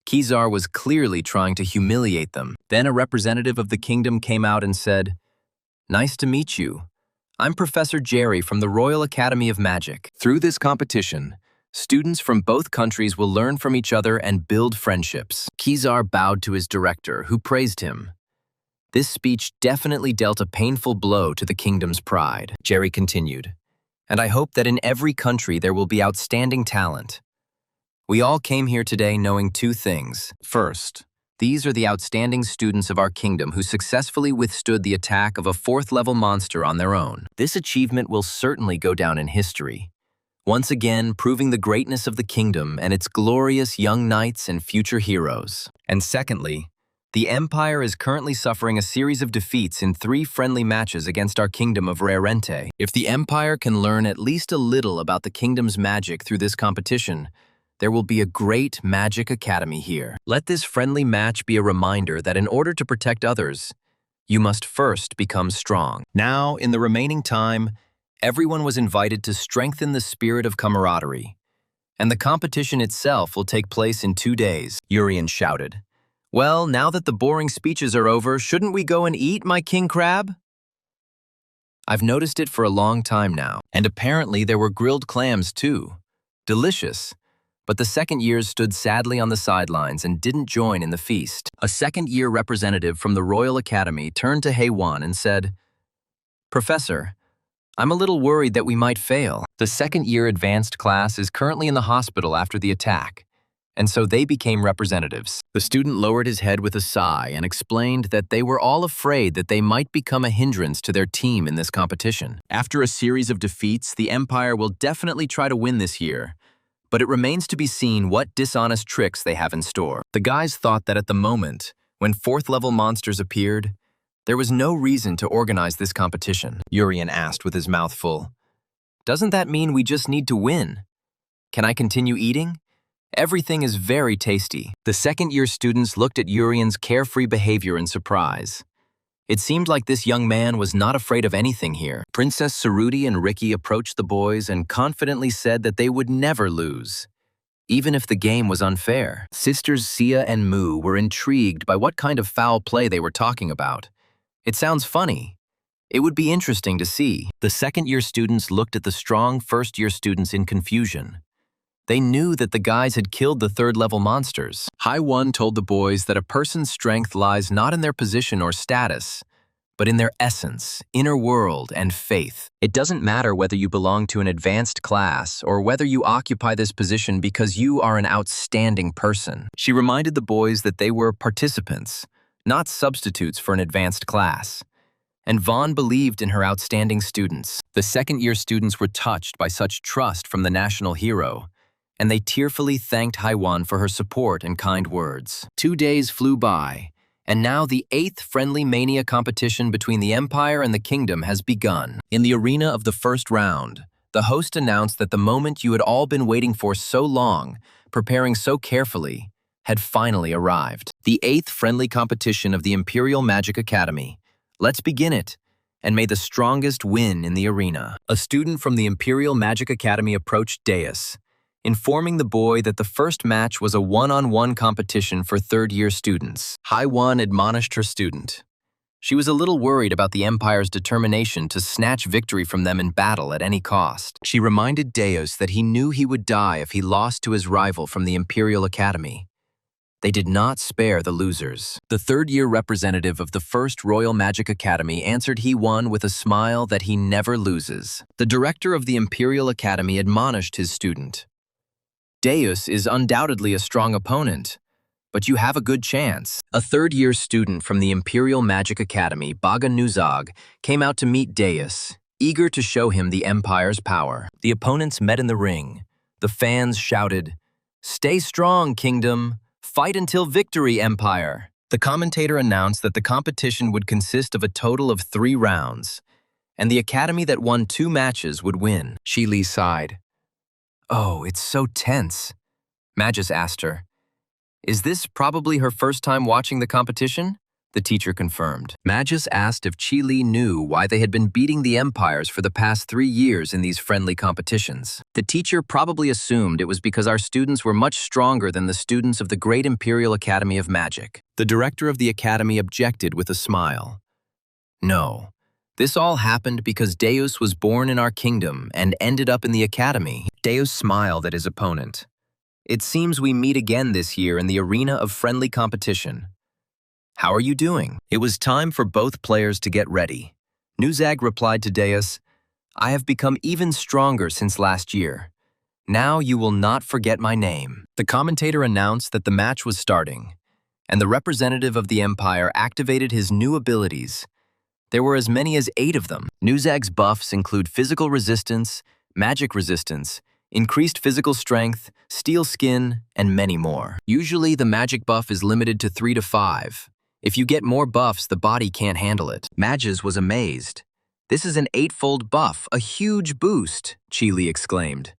Kizar was clearly trying to humiliate them. Then a representative of the kingdom came out and said, Nice to meet you. I'm Professor Jerry from the Royal Academy of Magic. Through this competition, students from both countries will learn from each other and build friendships. Kizar bowed to his director, who praised him. This speech definitely dealt a painful blow to the kingdom's pride. Jerry continued, And I hope that in every country there will be outstanding talent. We all came here today knowing 2 things. First, these are the outstanding students of our kingdom who successfully withstood the attack of a 4th-level monster on their own. This achievement will certainly go down in history, once again proving the greatness of the kingdom and its glorious young knights and future heroes. And secondly, the Empire is currently suffering a series of defeats in 3 friendly matches against our kingdom of Rarente. If the Empire can learn at least a little about the kingdom's magic through this competition, there will be a great magic academy here. Let this friendly match be a reminder that in order to protect others, you must first become strong. Now, in the remaining time, everyone was invited to strengthen the spirit of camaraderie, and the competition itself will take place in 2 days. Urian shouted, Well, now that the boring speeches are over, shouldn't we go and eat, my king crab? I've noticed it for a long time now, and apparently there were grilled clams too. Delicious. But the second years stood sadly on the sidelines and didn't join in the feast. A second-year representative from the Royal Academy turned to Haiwan and said, Professor, I'm a little worried that we might fail. The second-year advanced class is currently in the hospital after the attack, and so they became representatives. The student lowered his head with a sigh and explained that they were all afraid that they might become a hindrance to their team in this competition. After a series of defeats, the Empire will definitely try to win this year, but it remains to be seen what dishonest tricks they have in store. The guys thought that at the moment, when 4th-level monsters appeared, there was no reason to organize this competition. Urian asked with his mouth full. Doesn't that mean we just need to win? Can I continue eating? Everything is very tasty. The second-year students looked at Urian's carefree behavior in surprise. It seemed like this young man was not afraid of anything here. Princess Saruti and Ricky approached the boys and confidently said that they would never lose, even if the game was unfair. Sisters Sia and Mu were intrigued by what kind of foul play they were talking about. It sounds funny. It would be interesting to see. The second-year students looked at the strong first-year students in confusion. They knew that the guys had killed the 3rd-level monsters. Haiwan told the boys that a person's strength lies not in their position or status, but in their essence, inner world, and faith. It doesn't matter whether you belong to an advanced class or whether you occupy this position because you are an outstanding person. She reminded the boys that they were participants, not substitutes for an advanced class. And Vaughn believed in her outstanding students. The second-year students were touched by such trust from the national hero, and they tearfully thanked Haiwan for her support and kind words. 2 days flew by, And now the 8th Friendly Mania competition between the Empire and the Kingdom has begun. In the arena of the first round, the host announced that the moment you had all been waiting for so long, preparing so carefully, had finally arrived. The 8th friendly competition of the Imperial Magic Academy. Let's begin it, and may the strongest win in the arena. A student from the Imperial Magic Academy approached Deus, informing the boy that the first match was a one-on-one competition for third-year students. Hai-Wan admonished her student. She was a little worried about the Empire's determination to snatch victory from them in battle at any cost. She reminded Deus that he knew he would die if he lost to his rival from the Imperial Academy. They did not spare the losers. The third-year representative of the First Royal Magic Academy answered Hai-Wan with a smile that he never loses. The director of the Imperial Academy admonished his student. Deus is undoubtedly a strong opponent, but you have a good chance. A third-year student from the Imperial Magic Academy, Baga Nuzag, came out to meet Deus, eager to show him the Empire's power. The opponents met in the ring. The fans shouted, "Stay strong, Kingdom! Fight until victory, Empire!" The commentator announced that the competition would consist of a total of 3 rounds, and the academy that won 2 matches would win. Shi Li sighed. "Oh, it's so tense." Magus asked her, "Is this probably her first time watching the competition?" The teacher confirmed. Magus asked if Chi Li knew why they had been beating the Empires for the past 3 years in these friendly competitions. The teacher probably assumed it was because our students were much stronger than the students of the Great Imperial Academy of Magic. The director of the academy objected with a smile. "No. This all happened because Deus was born in our kingdom and ended up in the academy." Deus smiled at his opponent. "It seems we meet again this year in the arena of friendly competition. How are you doing?" It was time for both players to get ready. Nuzag replied to Deus, "I have become even stronger since last year. Now you will not forget my name." The commentator announced that the match was starting, and the representative of the Empire activated his new abilities. There were as many as 8 of them. Nuzag's buffs include physical resistance, magic resistance, increased physical strength, steel skin, and many more. Usually, the magic buff is limited to 3 to 5. If you get more buffs, the body can't handle it. Magus was amazed. "This is an 8-fold buff, a huge boost," Chi Li exclaimed.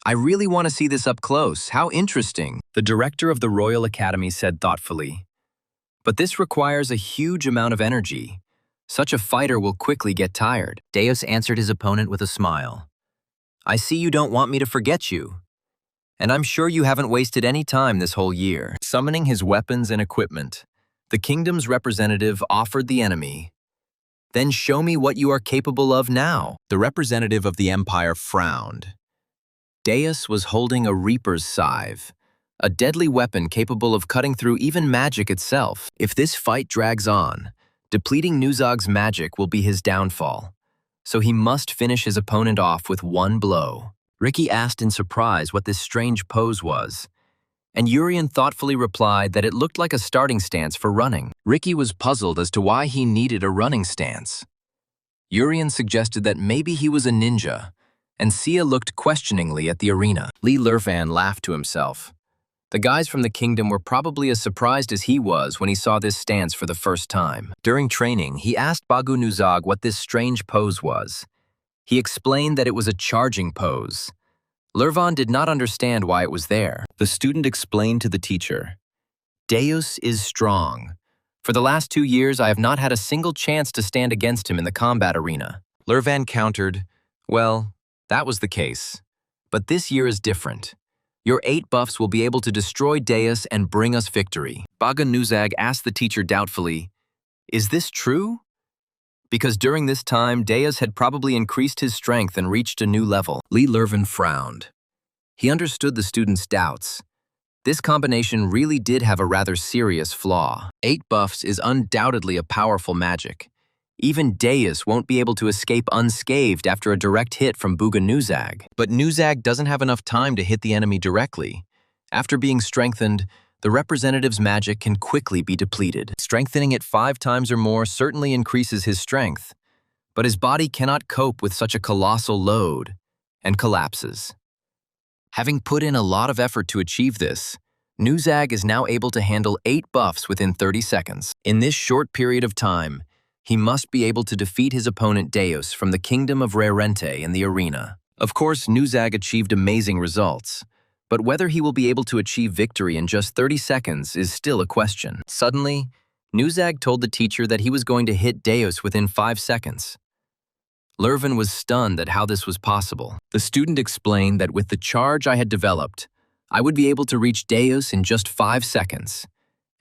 "I really want to see this up close. How interesting." The director of the Royal Academy said thoughtfully, "But this requires a huge amount of energy. Such a fighter will quickly get tired." Deus answered his opponent with a smile. "I see you don't want me to forget you. And I'm sure you haven't wasted any time this whole year." Summoning his weapons and equipment, the kingdom's representative offered the enemy, "Then show me what you are capable of now." The representative of the Empire frowned. Deus was holding a Reaper's Scythe, a deadly weapon capable of cutting through even magic itself. If this fight drags on, depleting Nuzag's magic will be his downfall, so he must finish his opponent off with one blow. Ricky asked in surprise what this strange pose was, and Urian thoughtfully replied that it looked like a starting stance for running. Ricky was puzzled as to why he needed a running stance. Urian suggested that maybe he was a ninja, and Sia looked questioningly at the arena. Li Lurvan laughed to himself. The guys from the kingdom were probably as surprised as he was when he saw this stance for the first time. During training, he asked Bagu Nuzag what this strange pose was. He explained that it was a charging pose. Lurvan did not understand why it was there. The student explained to the teacher, "Deus is strong. For the last 2 years, I have not had a single chance to stand against him in the combat arena." Lurvan countered, "Well, that was the case. But this year is different. Your 8 buffs will be able to destroy Deus and bring us victory." Baga Nuzag asked the teacher doubtfully, "Is this true?" Because during this time, Deus had probably increased his strength and reached a new level. Li Lurvan frowned. He understood the student's doubts. This combination really did have a rather serious flaw. 8 buffs is undoubtedly a powerful magic. Even Deus won't be able to escape unscathed after a direct hit from Buga Nuzag. But Nuzag doesn't have enough time to hit the enemy directly. After being strengthened, the representative's magic can quickly be depleted. Strengthening it 5 times or more certainly increases his strength, but his body cannot cope with such a colossal load and collapses. Having put in a lot of effort to achieve this, Nuzag is now able to handle 8 buffs within 30 seconds. In this short period of time, he must be able to defeat his opponent Deus from the kingdom of Rarente in the arena. Of course, Nuzag achieved amazing results, but whether he will be able to achieve victory in just 30 seconds is still a question. Suddenly, Nuzag told the teacher that he was going to hit Deus within 5 seconds. Lurven was stunned at how this was possible. The student explained that with the charge I had developed, I would be able to reach Deus in just 5 seconds,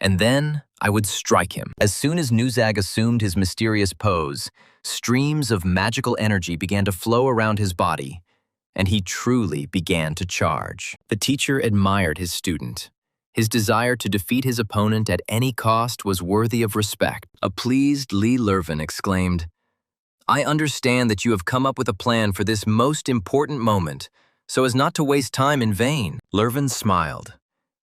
and then I would strike him. As soon as Nuzag assumed his mysterious pose, streams of magical energy began to flow around his body, and he truly began to charge. The teacher admired his student. His desire to defeat his opponent at any cost was worthy of respect. A pleased Lee Lurven exclaimed, "I understand that you have come up with a plan for this most important moment, so as not to waste time in vain." Lurven smiled.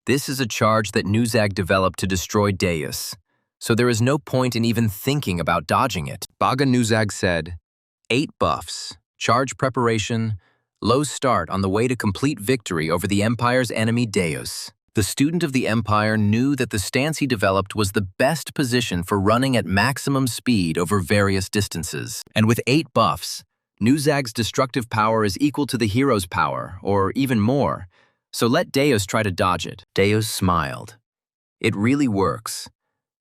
This is a charge that Nuzag developed to destroy Deus, so there is no point in even thinking about dodging it. Baga Nuzag said, 8 buffs, charge preparation, low start on the way to complete victory over the Empire's enemy Deus. The student of the Empire knew that the stance he developed was the best position for running at maximum speed over various distances. And with 8 buffs, Nuzag's destructive power is equal to the hero's power, or even more, so let Deus try to dodge it. Deus smiled. It really works.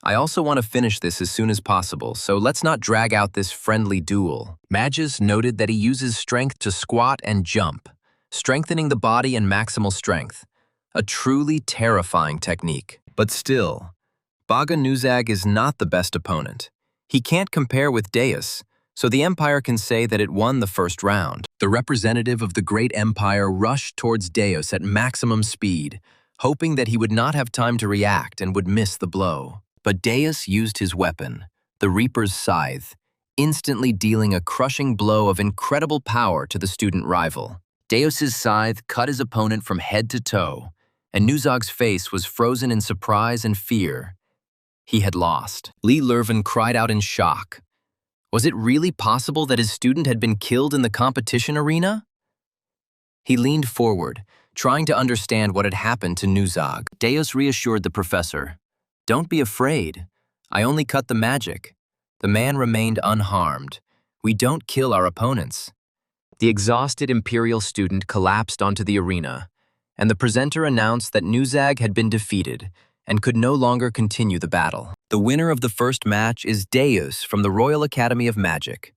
I also want to finish this as soon as possible, so let's not drag out this friendly duel. Magus noted that he uses strength to squat and jump, strengthening the body and maximal strength. A truly terrifying technique. But still, Baga Nuzag is not the best opponent. He can't compare with Deus, so the Empire can say that it won the first round. The representative of the great Empire rushed towards Deus at maximum speed, hoping that he would not have time to react and would miss the blow. But Deus used his weapon, the Reaper's Scythe, instantly dealing a crushing blow of incredible power to the student rival. Deus's scythe cut his opponent from head to toe, and Nuzag's face was frozen in surprise and fear. He had lost. Lee Lurven cried out in shock. Was it really possible that his student had been killed in the competition arena? He leaned forward, trying to understand what had happened to Nuzag. Deus reassured the professor. "Don't be afraid. I only cut the magic." The man remained unharmed. "We don't kill our opponents." The exhausted Imperial student collapsed onto the arena, and the presenter announced that Nuzag had been defeated and could no longer continue the battle. The winner of the first match is Deus from the Royal Academy of Magic.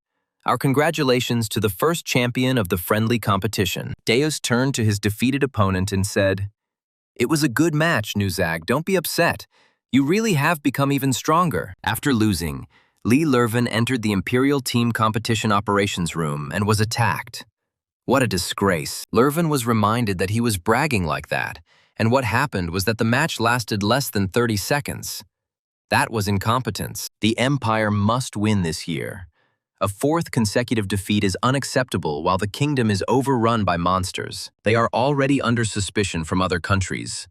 Our congratulations to the first champion of the friendly competition. Deus turned to his defeated opponent and said, "It was a good match, Nuzag. Don't be upset. You really have become even stronger." After losing, Lee Lurven entered the Imperial Team Competition Operations Room and was attacked. What a disgrace. Lurven was reminded that he was bragging like that, and what happened was that the match lasted less than 30 seconds. That was incompetence. The Empire must win this year. A 4th consecutive defeat is unacceptable while the kingdom is overrun by monsters. They are already under suspicion from other countries.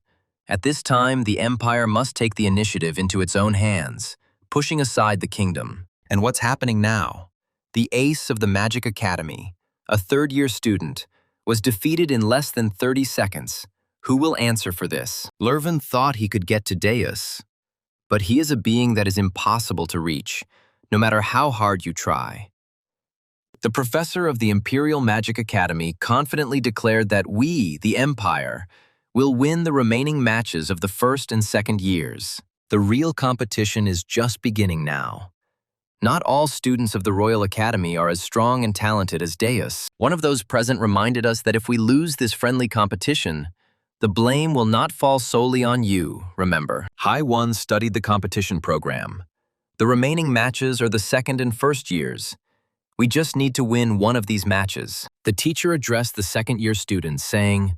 At this time, the Empire must take the initiative into its own hands, pushing aside the kingdom. And what's happening now? The ace of the Magic Academy, a 3rd-year student, was defeated in less than 30 seconds. Who will answer for this? Lurven thought he could get to Deus, but he is a being that is impossible to reach, no matter how hard you try. The professor of the Imperial Magic Academy confidently declared that we, the Empire, will win the remaining matches of the 1st and 2nd years. The real competition is just beginning now. Not all students of the Royal Academy are as strong and talented as Deus. One of those present reminded us that if we lose this friendly competition, the blame will not fall solely on you, remember. High One studied the competition program. The remaining matches are the 2nd and 1st years. We just need to win one of these matches. The teacher addressed the 2nd-year students, saying,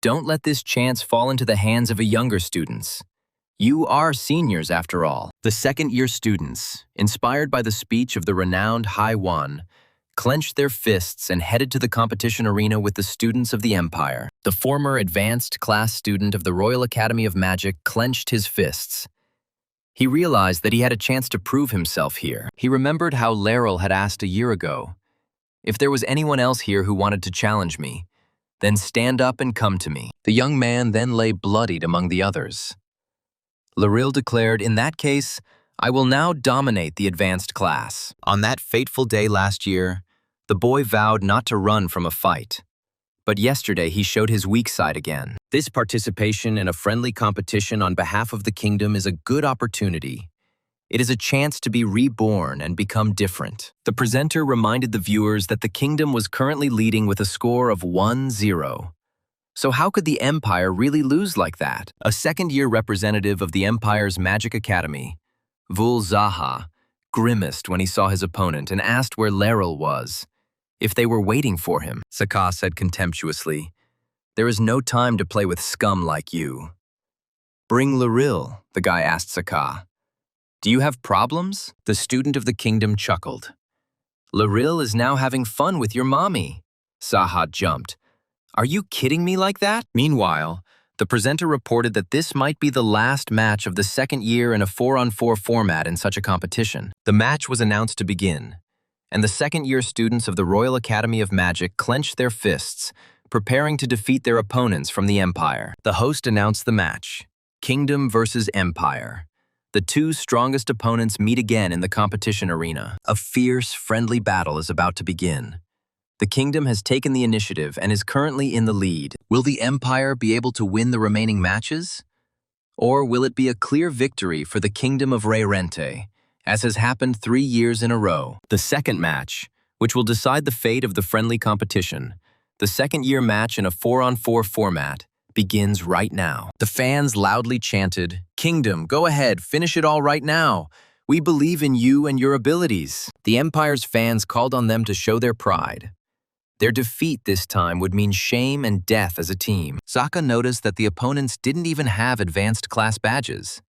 "Don't let this chance fall into the hands of younger students. You are seniors, after all." The 2nd-year students, inspired by the speech of the renowned High One, clenched their fists and headed to the competition arena with the students of the Empire. The former advanced class student of the Royal Academy of Magic clenched his fists. He realized that he had a chance to prove himself here. He remembered how Laryl had asked a year ago, if there was anyone else here who wanted to challenge me, Then stand up and come to me." The young man then lay bloodied among the others. Liril declared, "In that case, I will now dominate the advanced class." On that fateful day last year, the boy vowed not to run from a fight. But yesterday he showed his weak side again. This participation in a friendly competition on behalf of the kingdom is a good opportunity. It is a chance to be reborn and become different. The presenter reminded the viewers that the kingdom was currently leading with a score of 1-0. So how could the Empire really lose like that? A second-year representative of the Empire's Magic Academy, Vul Zaha, grimaced when he saw his opponent and asked where Liril was, if they were waiting for him. Saka said contemptuously, "There is no time to play with scum like you." "Bring Liril," the guy asked Saka. "Do you have problems?" The student of the kingdom chuckled. "Liril is now having fun with your mommy." Zaha jumped. "Are you kidding me like that?" Meanwhile, the presenter reported that this might be the last match of the second year in a 4-on-4 format in such a competition. The match was announced to begin, and the second-year students of the Royal Academy of Magic clenched their fists, preparing to defeat their opponents from the Empire. The host announced the match, Kingdom versus Empire. The two strongest opponents meet again in the competition arena. A fierce, friendly battle is about to begin. The kingdom has taken the initiative and is currently in the lead. Will the Empire be able to win the remaining matches? Or will it be a clear victory for the Kingdom of Rente, as has happened 3 years in a row? The second match, which will decide the fate of the friendly competition, the second-year match in a 4-on-4 format, begins right now. The fans loudly chanted, "Kingdom, go ahead, finish it all right now. We believe in you and your abilities." The Empire's fans called on them to show their pride. Their defeat this time would mean shame and death as a team. Saka noticed that the opponents didn't even have advanced class badges.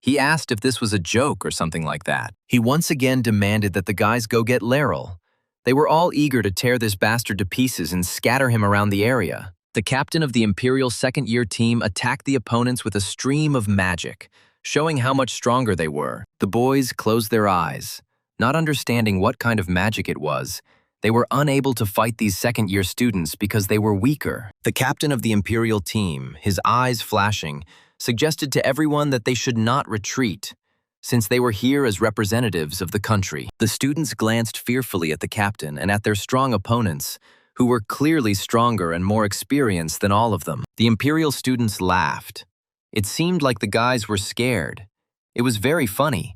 He asked if this was a joke or something like that. He once again demanded that the guys go get Liril. They were all eager to tear this bastard to pieces and scatter him around the area. The captain of the Imperial second-year team attacked the opponents with a stream of magic, showing how much stronger they were. The boys closed their eyes, not understanding what kind of magic it was. They were unable to fight these second-year students because they were weaker. The captain of the Imperial team, his eyes flashing, suggested to everyone that they should not retreat, since they were here as representatives of the country. The students glanced fearfully at the captain and at their strong opponents, who were clearly stronger and more experienced than all of them. The Imperial students laughed. It seemed like the guys were scared. It was very funny.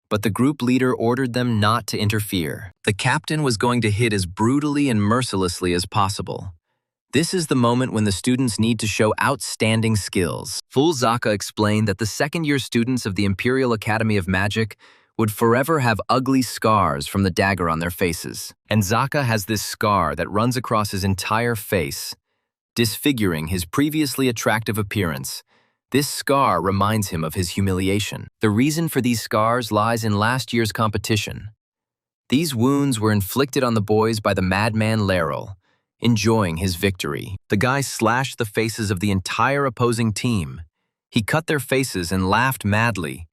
But the group leader ordered them not to interfere. The captain was going to hit as brutally and mercilessly as possible. This is the moment when the students need to show outstanding skills. Vul Zaha explained that the second-year students of the Imperial Academy of Magic would forever have ugly scars from the dagger on their faces. And Zaha has this scar that runs across his entire face, disfiguring his previously attractive appearance. This scar reminds him of his humiliation. The reason for these scars lies in last year's competition. These wounds were inflicted on the boys by the madman Liril, enjoying his victory. The guy slashed the faces of the entire opposing team. He cut their faces and laughed madly.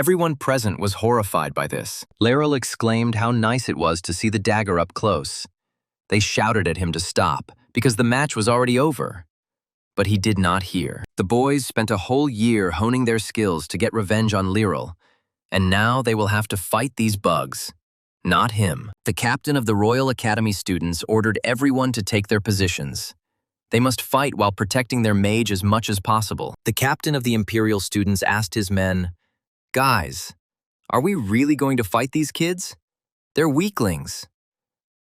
Everyone present was horrified by this. Liril exclaimed how nice it was to see the dagger up close. They shouted at him to stop, because the match was already over. But he did not hear. The boys spent a whole year honing their skills to get revenge on Liril, and now they will have to fight these bugs. Not him. The captain of the Royal Academy students ordered everyone to take their positions. They must fight while protecting their mage as much as possible. The captain of the Imperial students asked his men, "Guys, are we really going to fight these kids? They're weaklings."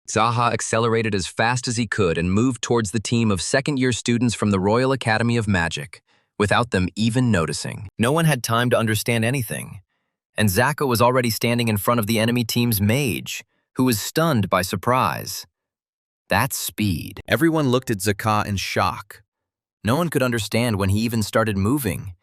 Zaha accelerated as fast as he could and moved towards the team of second-year students from the Royal Academy of Magic, without them even noticing. No one had time to understand anything, and Zaha was already standing in front of the enemy team's mage, who was stunned by surprise. That's speed. Everyone looked at Zaha in shock. No one could understand when he even started moving.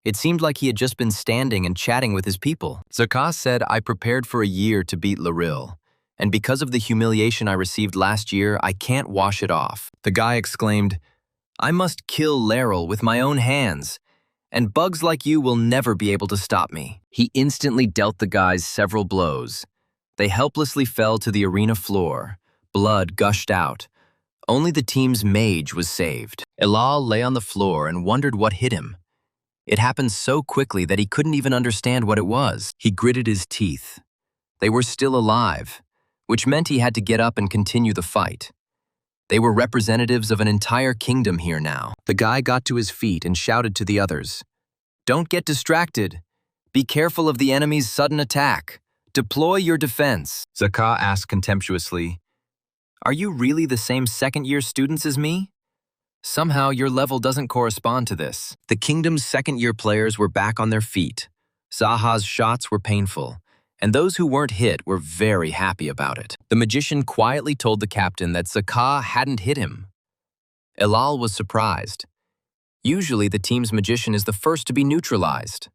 It seemed like he had just been standing and chatting with his people. Zaha said, "I prepared for a year to beat Liril. And because of the humiliation I received last year, I can't wash it off." The guy exclaimed, "I must kill Liril with my own hands, and bugs like you will never be able to stop me." He instantly dealt the guys several blows. They helplessly fell to the arena floor. Blood gushed out. Only the team's mage was saved. Elal lay on the floor and wondered what hit him. It happened so quickly that he couldn't even understand what it was. He gritted his teeth. They were still alive, which meant he had to get up and continue the fight. They were representatives of an entire kingdom here now. The guy got to his feet and shouted to the others, "Don't get distracted. Be careful of the enemy's sudden attack. Deploy your defense." Zaka asked contemptuously, "Are you really the same second-year students as me? Somehow your level doesn't correspond to this." The kingdom's second-year players were back on their feet. Zaha's shots were painful, and those who weren't hit were very happy about it. The magician quietly told the captain that Zaka hadn't hit him. Elal was surprised. Usually the team's magician is the first to be neutralized.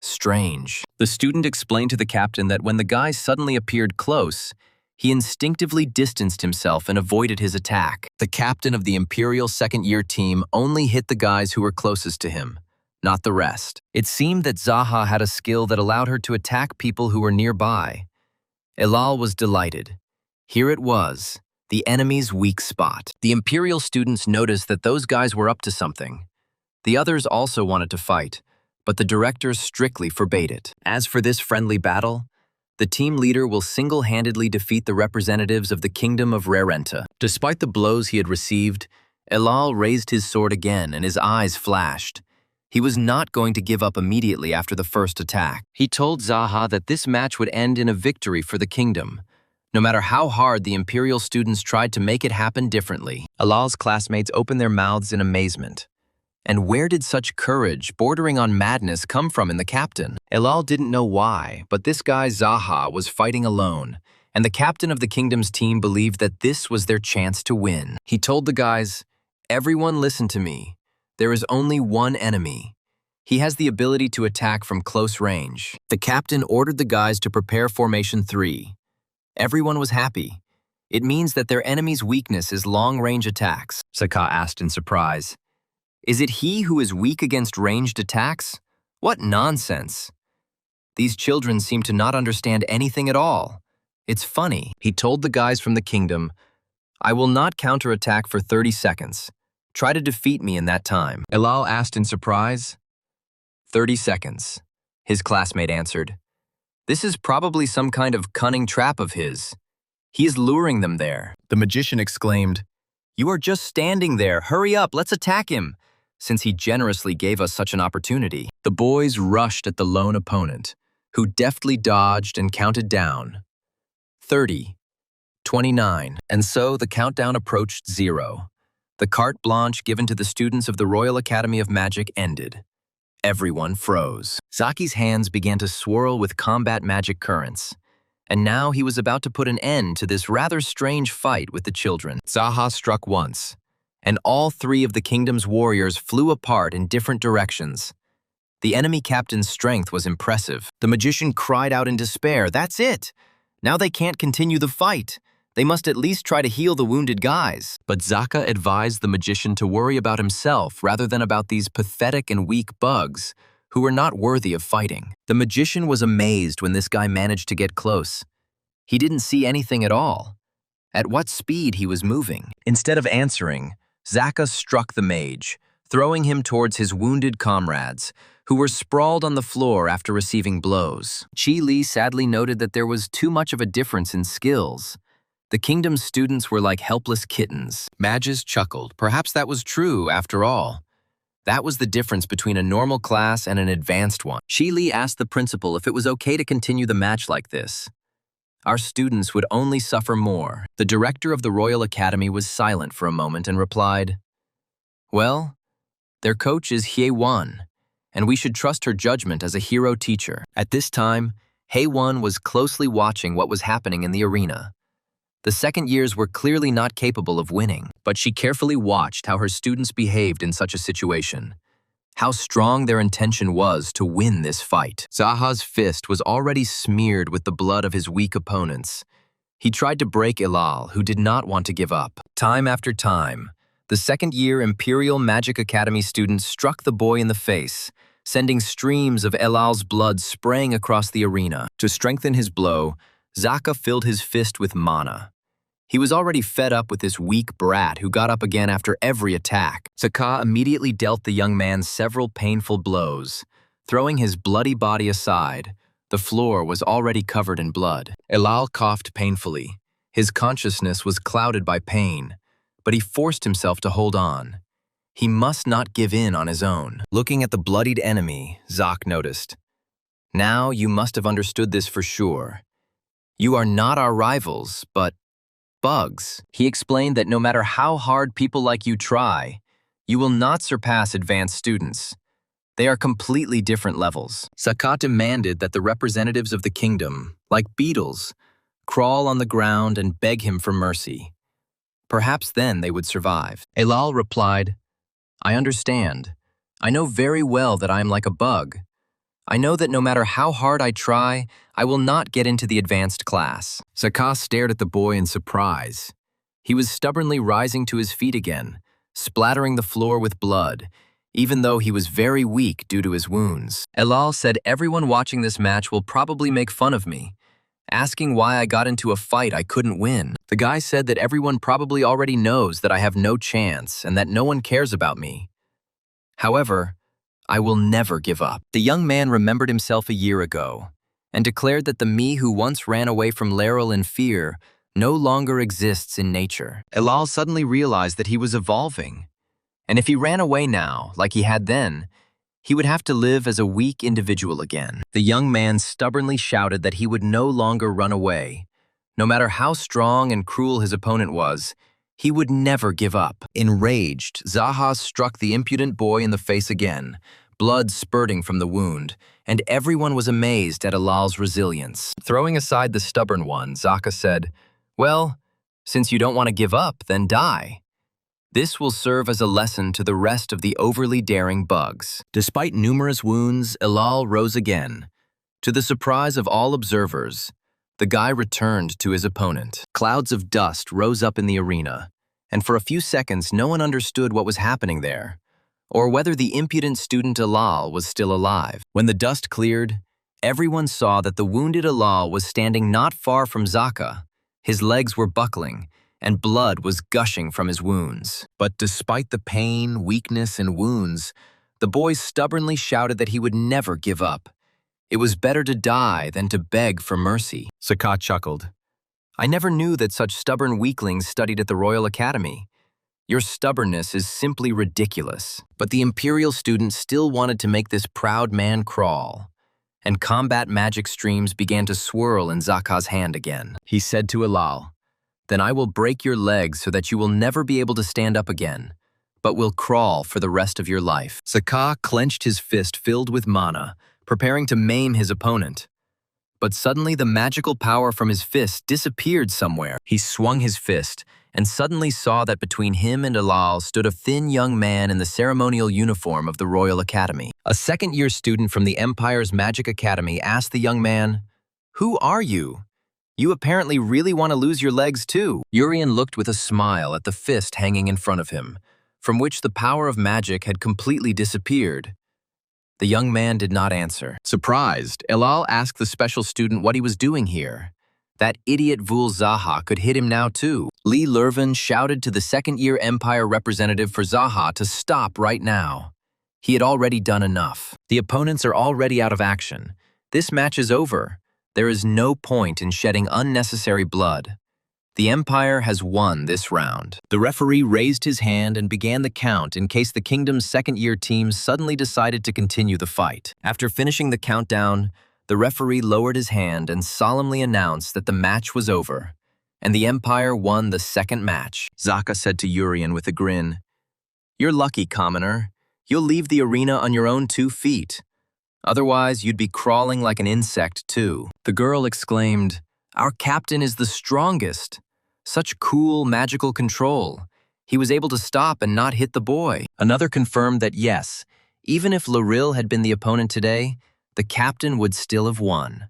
Strange. The student explained to the captain that when the guy suddenly appeared close, he instinctively distanced himself and avoided his attack. The captain of the Imperial second-year team only hit the guys who were closest to him, not the rest. It seemed that Zaha had a skill that allowed her to attack people who were nearby. Elal was delighted. Here it was, the enemy's weak spot. The Imperial students noticed that those guys were up to something. The others also wanted to fight, but the director strictly forbade it. As for this friendly battle, the team leader will single-handedly defeat the representatives of the Kingdom of Rarenta. Despite the blows he had received, Elal raised his sword again and his eyes flashed. He was not going to give up immediately after the first attack. He told Zaha that this match would end in a victory for the kingdom, no matter how hard the Imperial students tried to make it happen differently. Elal's classmates opened their mouths in amazement. And where did such courage, bordering on madness, come from in the captain? Elal didn't know why, but this guy Zaha was fighting alone, and the captain of the kingdom's team believed that this was their chance to win. He told the guys, "Everyone listen to me. There is only one enemy. He has the ability to attack from close range." The captain ordered the guys to prepare Formation 3. Everyone was happy. "It means that their enemy's weakness is long-range attacks," Zaka asked in surprise. "Is it he who is weak against ranged attacks? What nonsense! These children seem to not understand anything at all. It's funny." He told the guys from the kingdom, "I will not counterattack for 30 seconds. Try to defeat me in that time." Elal asked in surprise. 30 seconds, his classmate answered. "This is probably some kind of cunning trap of his. He is luring them there." The magician exclaimed, "You are just standing there. Hurry up, let's attack him, since he generously gave us such an opportunity." The boys rushed at the lone opponent, who deftly dodged and counted down. 30, 29, and so the countdown approached 0. The carte blanche given to the students of the Royal Academy of Magic ended. Everyone froze. Zaki's hands began to swirl with combat magic currents, and now he was about to put an end to this rather strange fight with the children. Zaha struck once, and all 3 of the kingdom's warriors flew apart in different directions. The enemy captain's strength was impressive. The magician cried out in despair, "That's it! Now they can't continue the fight. They must at least try to heal the wounded guys." But Zaka advised the magician to worry about himself rather than about these pathetic and weak bugs who were not worthy of fighting. The magician was amazed when this guy managed to get close. He didn't see anything at all. At what speed he was moving. Instead of answering, Zaka struck the mage, throwing him towards his wounded comrades, who were sprawled on the floor after receiving blows. Chi Li sadly noted that there was too much of a difference in skills. The kingdom's students were like helpless kittens. Mages chuckled. Perhaps that was true, after all. That was the difference between a normal class and an advanced one. Chi Li asked the principal if it was okay to continue the match like this. Our students would only suffer more. The director of the Royal Academy was silent for a moment and replied, "Well, their coach is Hye-won, and we should trust her judgment as a hero teacher." At this time, Hye-won was closely watching what was happening in the arena. The second years were clearly not capable of winning, but she carefully watched how her students behaved in such a situation, how strong their intention was to win this fight. Zaha's fist was already smeared with the blood of his weak opponents. He tried to break Elal, who did not want to give up. Time after time, the second-year Imperial Magic Academy students struck the boy in the face, sending streams of Elal's blood spraying across the arena. To strengthen his blow, Zaka filled his fist with mana. He was already fed up with this weak brat who got up again after every attack. Saka immediately dealt the young man several painful blows. Throwing his bloody body aside, the floor was already covered in blood. Elal coughed painfully. His consciousness was clouded by pain, but he forced himself to hold on. He must not give in on his own. Looking at the bloodied enemy, Zak noticed. Now you must have understood this for sure. You are not our rivals, but bugs. He explained that no matter how hard people like you try, you will not surpass advanced students. They are completely different levels. Saka demanded that the representatives of the kingdom, like beetles, crawl on the ground and beg him for mercy. Perhaps then they would survive. Elal replied, I understand. I know very well that I am like a bug. I know that no matter how hard I try, I will not get into the advanced class. Saka stared at the boy in surprise. He was stubbornly rising to his feet again, splattering the floor with blood, even though he was very weak due to his wounds. Elal said everyone watching this match will probably make fun of me, asking why I got into a fight I couldn't win. The guy said that everyone probably already knows that I have no chance and that no one cares about me. However, I will never give up. The young man remembered himself a year ago and declared that the me who once ran away from Laurel in fear no longer exists in nature. Elal suddenly realized that he was evolving, and if he ran away now, like he had then, he would have to live as a weak individual again. The young man stubbornly shouted that he would no longer run away. No matter how strong and cruel his opponent was, he would never give up. Enraged, Zaha struck the impudent boy in the face again, blood spurting from the wound, and everyone was amazed at Elal's resilience. Throwing aside the stubborn one, Zaka said, well, since you don't want to give up, then die. This will serve as a lesson to the rest of the overly daring bugs. Despite numerous wounds, Elal rose again. To the surprise of all observers, the guy returned to his opponent. Clouds of dust rose up in the arena, and for a few seconds no one understood what was happening there, or whether the impudent student Elal was still alive. When the dust cleared, everyone saw that the wounded Elal was standing not far from Zaka. His legs were buckling, and blood was gushing from his wounds. But despite the pain, weakness, and wounds, the boy stubbornly shouted that he would never give up. It was better to die than to beg for mercy. Saka chuckled. I never knew that such stubborn weaklings studied at the Royal Academy. Your stubbornness is simply ridiculous. But the Imperial student still wanted to make this proud man crawl, and combat magic streams began to swirl in Zaka's hand again. He said to Elal, then I will break your legs so that you will never be able to stand up again, but will crawl for the rest of your life. Saka clenched his fist filled with mana, preparing to maim his opponent. But suddenly the magical power from his fist disappeared somewhere. He swung his fist and suddenly saw that between him and Elal stood a thin young man in the ceremonial uniform of the Royal Academy. A second-year student from the Empire's Magic Academy asked the young man, "Who are you? You apparently really want to lose your legs too." Urien looked with a smile at the fist hanging in front of him, from which the power of magic had completely disappeared. The young man did not answer. Surprised, Elal asked the special student what he was doing here. That idiot Vul Zaha could hit him now too. Lee Lurvin shouted to the second-year Empire representative for Zaha to stop right now. He had already done enough. The opponents are already out of action. This match is over. There is no point in shedding unnecessary blood. The Empire has won this round. The referee raised his hand and began the count in case the kingdom's second-year team suddenly decided to continue the fight. After finishing the countdown, the referee lowered his hand and solemnly announced that the match was over, and the Empire won the second match. Zaka said to Urien with a grin, "You're lucky, commoner. You'll leave the arena on your own 2 feet. Otherwise, you'd be crawling like an insect, too." The girl exclaimed, "Our captain is the strongest. Such cool, magical control. He was able to stop and not hit the boy." Another confirmed that yes, even if Loril had been the opponent today, the captain would still have won.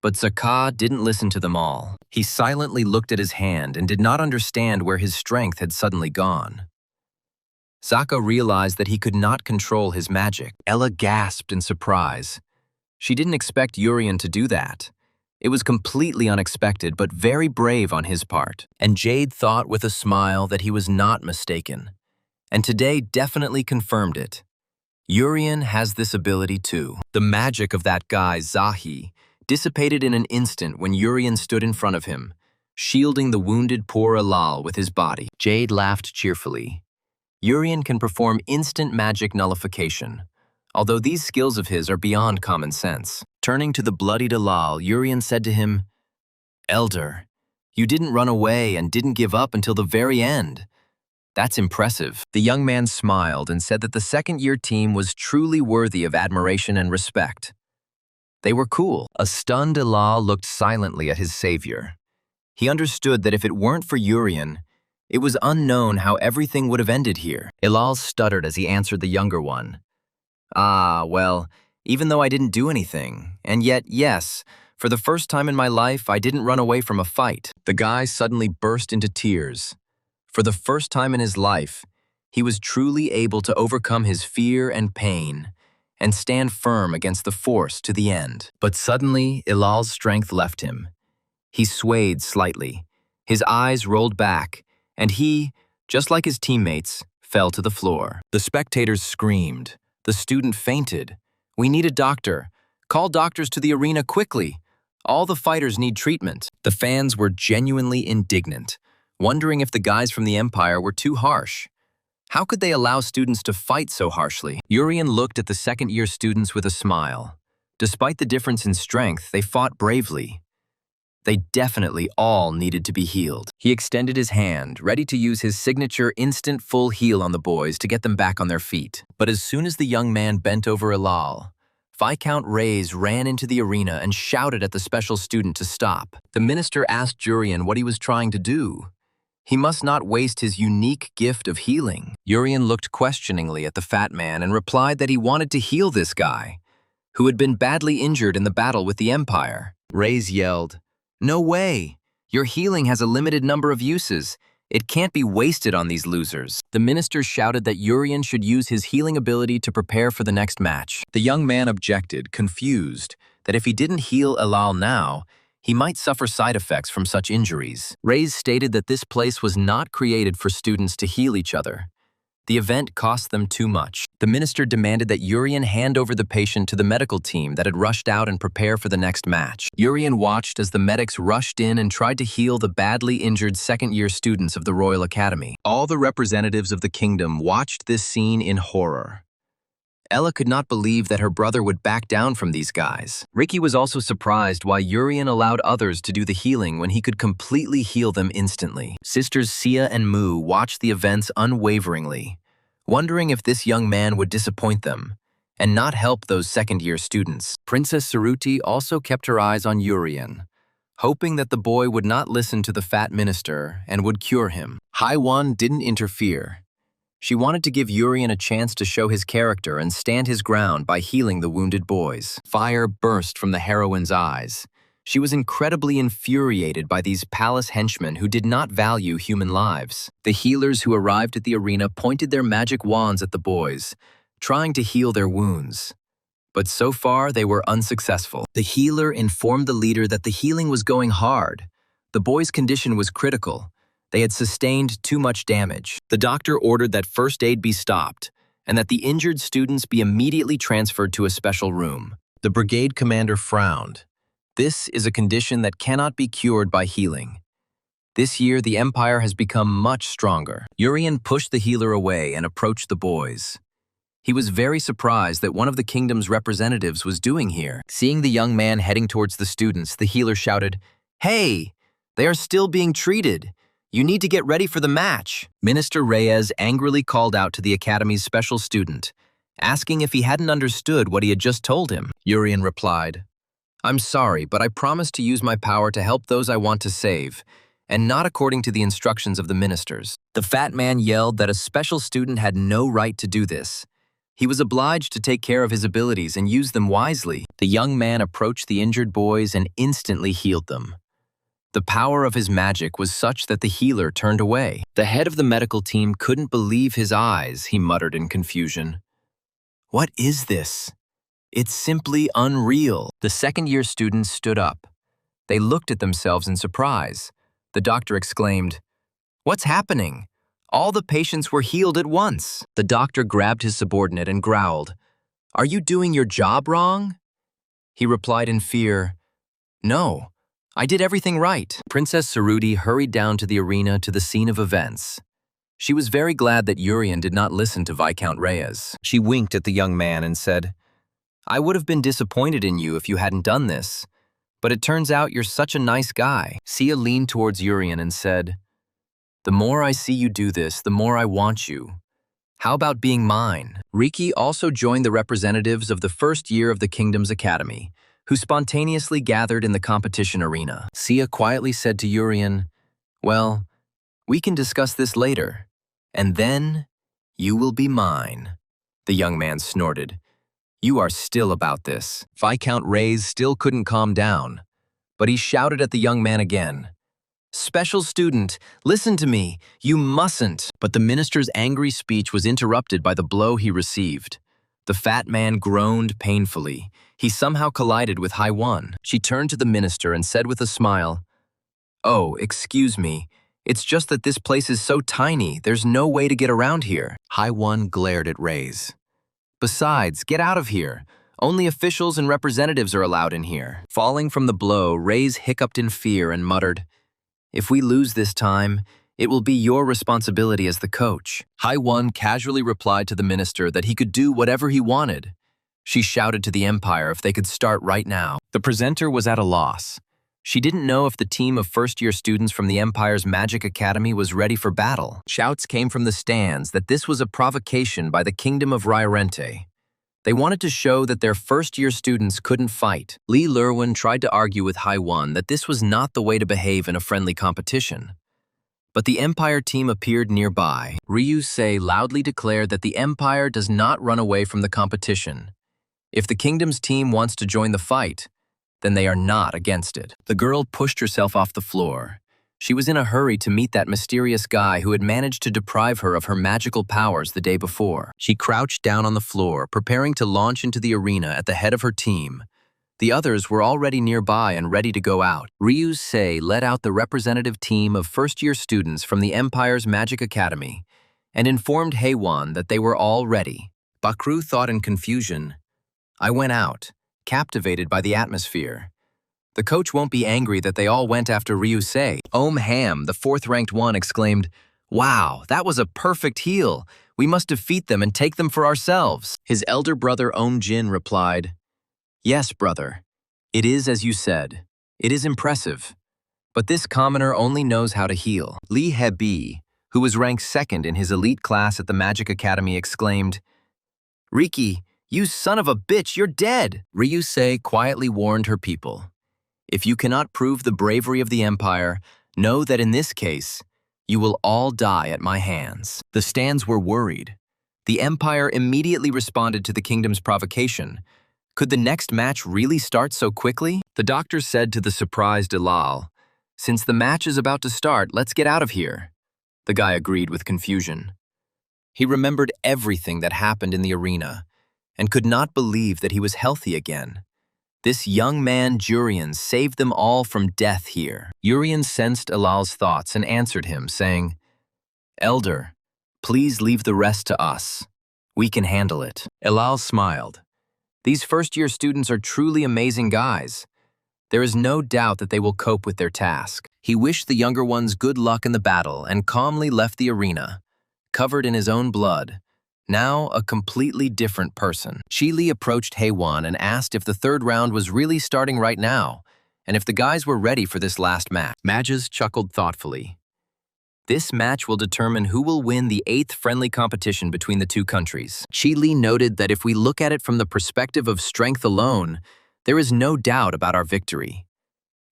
But Zaka didn't listen to them all. He silently looked at his hand and did not understand where his strength had suddenly gone. Zaka realized that he could not control his magic. Ella gasped in surprise. She didn't expect Urien to do that. It was completely unexpected but very brave on his part, and Jade thought with a smile that he was not mistaken. And today definitely confirmed it. Urian has this ability too. The magic of that guy, Zahi, dissipated in an instant when Urian stood in front of him, shielding the wounded poor Alal with his body. Jade laughed cheerfully. Urian can perform instant magic nullification, although these skills of his are beyond common sense. Turning to the bloodied Alal, Urian said to him, "Elder, you didn't run away and didn't give up until the very end. That's impressive." The young man smiled and said that the second-year team was truly worthy of admiration and respect. They were cool. A stunned Alal looked silently at his savior. He understood that if it weren't for Urian, it was unknown how everything would have ended here. Alal stuttered as he answered the younger one. Well, even though I didn't do anything, and yet, yes, for the first time in my life, I didn't run away from a fight." The guy suddenly burst into tears. For the first time in his life, he was truly able to overcome his fear and pain and stand firm against the force to the end. But suddenly, Ilal's strength left him. He swayed slightly. His eyes rolled back, and he, just like his teammates, fell to the floor. The spectators screamed. The student fainted. "We need a doctor. Call doctors to the arena quickly. All the fighters need treatment." The fans were genuinely indignant, wondering if the guys from the Empire were too harsh. How could they allow students to fight so harshly? Urian looked at the second-year students with a smile. Despite the difference in strength, they fought bravely. They definitely all needed to be healed. He extended his hand, ready to use his signature instant full heal on the boys to get them back on their feet. But as soon as the young man bent over Alal, Viscount Reyes ran into the arena and shouted at the special student to stop. The minister asked Urian what he was trying to do. He must not waste his unique gift of healing. Urian looked questioningly at the fat man and replied that he wanted to heal this guy, who had been badly injured in the battle with the Empire. Reyes yelled, "No way! Your healing has a limited number of uses. It can't be wasted on these losers." The minister shouted that Urian should use his healing ability to prepare for the next match. The young man objected, confused, that if he didn't heal Alal now, he might suffer side effects from such injuries. Reyes stated that this place was not created for students to heal each other. The event cost them too much. The minister demanded that Urian hand over the patient to the medical team that had rushed out and prepare for the next match. Urian watched as the medics rushed in and tried to heal the badly injured second-year students of the Royal Academy. All the representatives of the kingdom watched this scene in horror. Ella could not believe that her brother would back down from these guys. Ricky was also surprised why Urian allowed others to do the healing when he could completely heal them instantly. Sisters Sia and Mu watched the events unwaveringly, wondering if this young man would disappoint them and not help those second-year students. Princess Saruti also kept her eyes on Urian, hoping that the boy would not listen to the fat minister and would cure him. Haiwan didn't interfere. She wanted to give Urian a chance to show his character and stand his ground by healing the wounded boys. Fire burst from the heroine's eyes. She was incredibly infuriated by these palace henchmen who did not value human lives. The healers who arrived at the arena pointed their magic wands at the boys, trying to heal their wounds. But so far, they were unsuccessful. The healer informed the leader that the healing was going hard. The boys' condition was critical. They had sustained too much damage. The doctor ordered that first aid be stopped and that the injured students be immediately transferred to a special room. The brigade commander frowned. This is a condition that cannot be cured by healing. This year, the Empire has become much stronger. Urian pushed the healer away and approached the boys. He was very surprised that one of the kingdom's representatives was doing here. Seeing the young man heading towards the students, the healer shouted, "Hey, they are still being treated. You need to get ready for the match." Minister Reyes angrily called out to the Academy's special student, asking if he hadn't understood what he had just told him. Urian replied, "I'm sorry, but I promised to use my power to help those I want to save, and not according to the instructions of the ministers." The fat man yelled that a special student had no right to do this. He was obliged to take care of his abilities and use them wisely. The young man approached the injured boys and instantly healed them. The power of his magic was such that the healer turned away. The head of the medical team couldn't believe his eyes, he muttered in confusion. "What is this? It's simply unreal." The second-year students stood up. They looked at themselves in surprise. The doctor exclaimed, "What's happening? All the patients were healed at once." The doctor grabbed his subordinate and growled, "Are you doing your job wrong?" He replied in fear, "No, I did everything right." Princess Saruti hurried down to the arena to the scene of events. She was very glad that Urian did not listen to Viscount Reyes. She winked at the young man and said, "I would have been disappointed in you if you hadn't done this, but it turns out you're such a nice guy." Sia leaned towards Urian and said, "The more I see you do this, the more I want you. How about being mine?" Riki also joined the representatives of the first year of the Kingdom's Academy, who spontaneously gathered in the competition arena. Sia quietly said to Urian, "Well, we can discuss this later, and then you will be mine." The young man snorted, "You are still about this." Viscount Reyes still couldn't calm down, but he shouted at the young man again, "Special student, listen to me, you mustn't." But the minister's angry speech was interrupted by the blow he received. The fat man groaned painfully. He somehow collided with Haiwan. She turned to the minister and said with a smile, "Oh, excuse me. It's just that this place is so tiny, there's no way to get around here." Haiwan glared at Reyes. "Besides, get out of here. Only officials and representatives are allowed in here." Falling from the blow, Reyes hiccuped in fear and muttered, "If we lose this time, it will be your responsibility as the coach." Haiwan casually replied to the minister that he could do whatever he wanted. She shouted to the Empire if they could start right now. The presenter was at a loss. She didn't know if the team of first-year students from the Empire's Magic Academy was ready for battle. Shouts came from the stands that this was a provocation by the Kingdom of Ryorente. They wanted to show that their first-year students couldn't fight. Li Lurwen tried to argue with Haiwan that this was not the way to behave in a friendly competition. But the Empire team appeared nearby. Ryu Se loudly declared that the Empire does not run away from the competition. If the Kingdom's team wants to join the fight, then they are not against it. The girl pushed herself off the floor. She was in a hurry to meet that mysterious guy who had managed to deprive her of her magical powers the day before. She crouched down on the floor, preparing to launch into the arena at the head of her team. The others were already nearby and ready to go out. Ryu Se led out the representative team of first-year students from the Empire's Magic Academy and informed Haiwan that they were all ready. Bakru thought in confusion, "I went out, captivated by the atmosphere. The coach won't be angry that they all went after Ryu Se." Om Ham, the fourth-ranked one, exclaimed, "Wow, that was a perfect heal. We must defeat them and take them for ourselves." His elder brother Om Jin replied, "Yes, brother. It is as you said. It is impressive. But this commoner only knows how to heal." Li Hebi, who was ranked second in his elite class at the Magic Academy, exclaimed, "Riki, you son of a bitch, you're dead!" Ryu Se quietly warned her people, "If you cannot prove the bravery of the Empire, know that in this case, you will all die at my hands." The stands were worried. The Empire immediately responded to the Kingdom's provocation. Could the next match really start so quickly? The doctor said to the surprised Ilal, "Since the match is about to start, let's get out of here." The guy agreed with confusion. He remembered everything that happened in the arena and could not believe that he was healthy again. This young man, Jurian, saved them all from death here. Urian sensed Ilal's thoughts and answered him, saying, "Elder, please leave the rest to us. We can handle it." Ilal smiled. These first-year students are truly amazing guys. There is no doubt that they will cope with their task. He wished the younger ones good luck in the battle and calmly left the arena, covered in his own blood, now a completely different person. Chi Li approached Haiwan and asked if the third round was really starting right now, and if the guys were ready for this last match. Mages chuckled thoughtfully. This match will determine who will win the 8th friendly competition between the two countries. Chi Li noted that if we look at it from the perspective of strength alone, there is no doubt about our victory.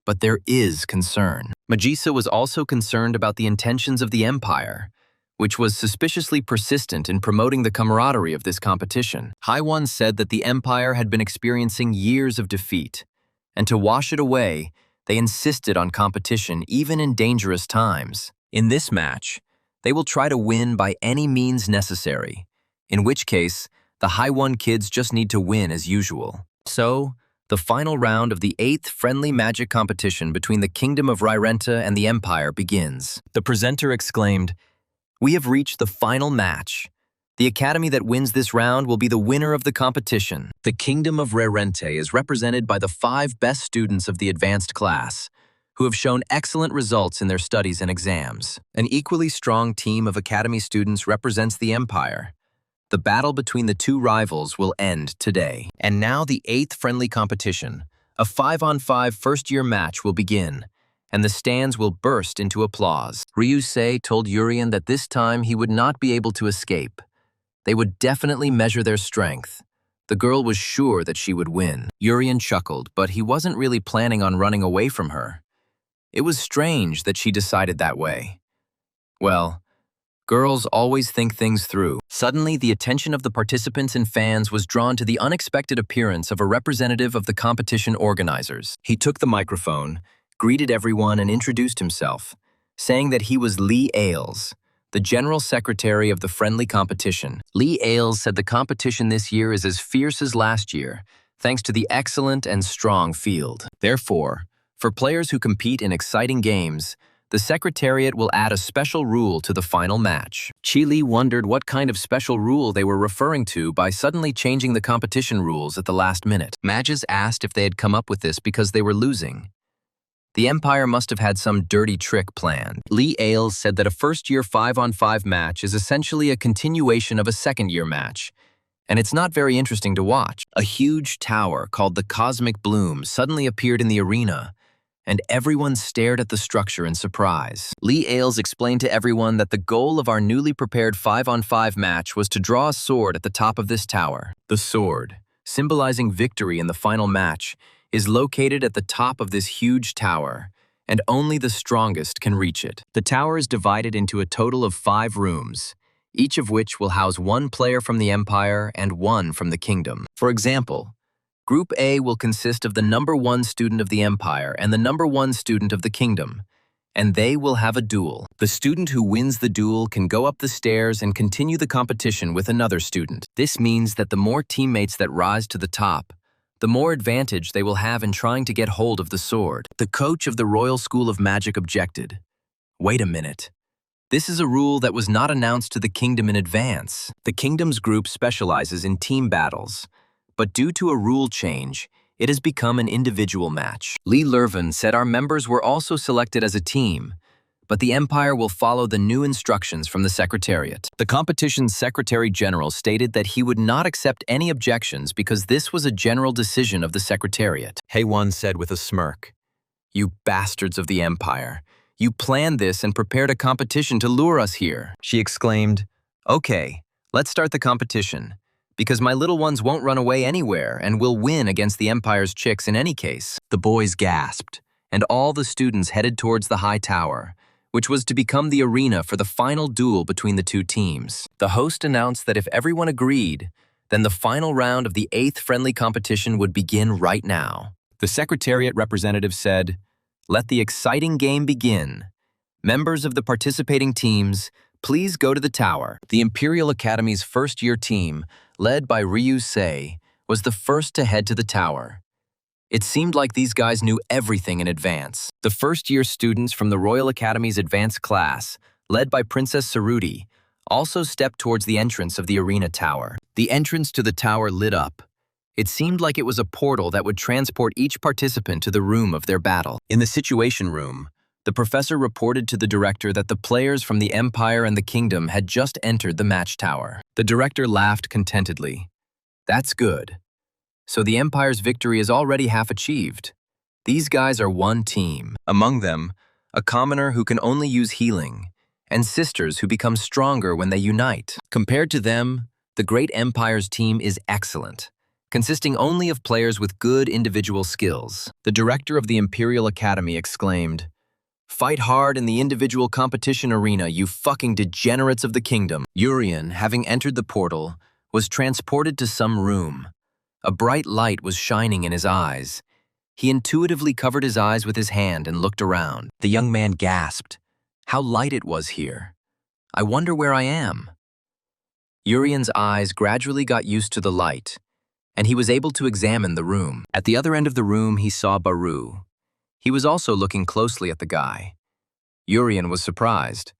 But there is concern. Magisa was also concerned about the intentions of the Empire, which was suspiciously persistent in promoting the camaraderie of this competition. Haiwan said that the Empire had been experiencing years of defeat, and to wash it away, they insisted on competition even in dangerous times. In this match, they will try to win by any means necessary, in which case, the Haiwan kids just need to win as usual. So, The final round of the 8th friendly magic competition between the Kingdom of Ryrenta and the Empire begins. The presenter exclaimed, "We have reached the final match. The academy that wins this round will be the winner of the competition." The Kingdom of Ryrente is represented by the 5 best students of the advanced class, who have shown excellent results in their studies and exams. An equally strong team of academy students represents the Empire. The battle between the 2 rivals will end today. And now the 8th friendly competition, a 5-on-5 first-year match will begin, and the stands will burst into applause. Ryusei told Urien that this time he would not be able to escape. They would definitely measure their strength. The girl was sure that she would win. Urien chuckled, but he wasn't really planning on running away from her. It was strange that she decided that way. Well, girls always think things through. Suddenly, the attention of the participants and fans was drawn to the unexpected appearance of a representative of the competition organizers. He took the microphone, greeted everyone, and introduced himself, saying that he was Lee Ailes, the General Secretary of the friendly competition. Lee Ailes said the competition this year is as fierce as last year, thanks to the excellent and strong field. Therefore, for players who compete in exciting games, the Secretariat will add a special rule to the final match. Chili wondered what kind of special rule they were referring to by suddenly changing the competition rules at the last minute. Mages asked if they had come up with this because they were losing. The Empire must have had some dirty trick planned. Lee Ailes said that a first-year 5-on-5 match is essentially a continuation of a second-year match, and it's not very interesting to watch. A huge tower called the Cosmic Bloom suddenly appeared in the arena, and everyone stared at the structure in surprise. Lee Ailes explained to everyone that the goal of our newly prepared 5-on-5 match was to draw a sword at the top of this tower. The sword, symbolizing victory in the final match, is located at the top of this huge tower, and only the strongest can reach it. The tower is divided into a total of 5 rooms, each of which will house 1 player from the Empire and 1 from the Kingdom. For example, Group A will consist of the number 1 student of the Empire and the number 1 student of the Kingdom, and they will have a duel. The student who wins the duel can go up the stairs and continue the competition with another student. This means that the more teammates that rise to the top, the more advantage they will have in trying to get hold of the sword. The coach of the Royal School of Magic objected. Wait a minute. This is a rule that was not announced to the Kingdom in advance. The Kingdom's group specializes in team battles, but due to a rule change, it has become an individual match. Lee Lervin said our members were also selected as a team, but the Empire will follow the new instructions from the Secretariat. The competition's Secretary General stated that he would not accept any objections because this was a general decision of the Secretariat. Haewon said with a smirk, "You bastards of the Empire, you planned this and prepared a competition to lure us here." She exclaimed, "Okay, let's start the competition, because my little ones won't run away anywhere and will win against the Empire's chicks in any case." The boys gasped, and all the students headed towards the high tower, which was to become the arena for the final duel between the 2 teams. The host announced that if everyone agreed, then the final round of the 8th friendly competition would begin right now. The Secretariat representative said, "Let the exciting game begin. Members of the participating teams, please go to the tower." The Imperial Academy's first-year team, led by Ryusei, was the first to head to the tower. It seemed like these guys knew everything in advance. The first-year students from the Royal Academy's advanced class, led by Princess Saruti, also stepped towards the entrance of the arena tower. The entrance to the tower lit up. It seemed like it was a portal that would transport each participant to the room of their battle. In the Situation Room, the professor reported to the director that the players from the Empire and the Kingdom had just entered the match tower. The director laughed contentedly. "That's good. So the Empire's victory is already half achieved. These guys are one team. Among them, a commoner who can only use healing, and sisters who become stronger when they unite. Compared to them, the Great Empire's team is excellent, consisting only of players with good individual skills." The director of the Imperial Academy exclaimed, "Fight hard in the individual competition arena, you fucking degenerates of the Kingdom." Urien, having entered the portal, was transported to some room. A bright light was shining in his eyes. He intuitively covered his eyes with his hand and looked around. The young man gasped. How light it was here. I wonder where I am. Urien's eyes gradually got used to the light. and he was able to examine the room. At the other end of the room, he saw Baru. He was also looking closely at the guy. Urian was surprised.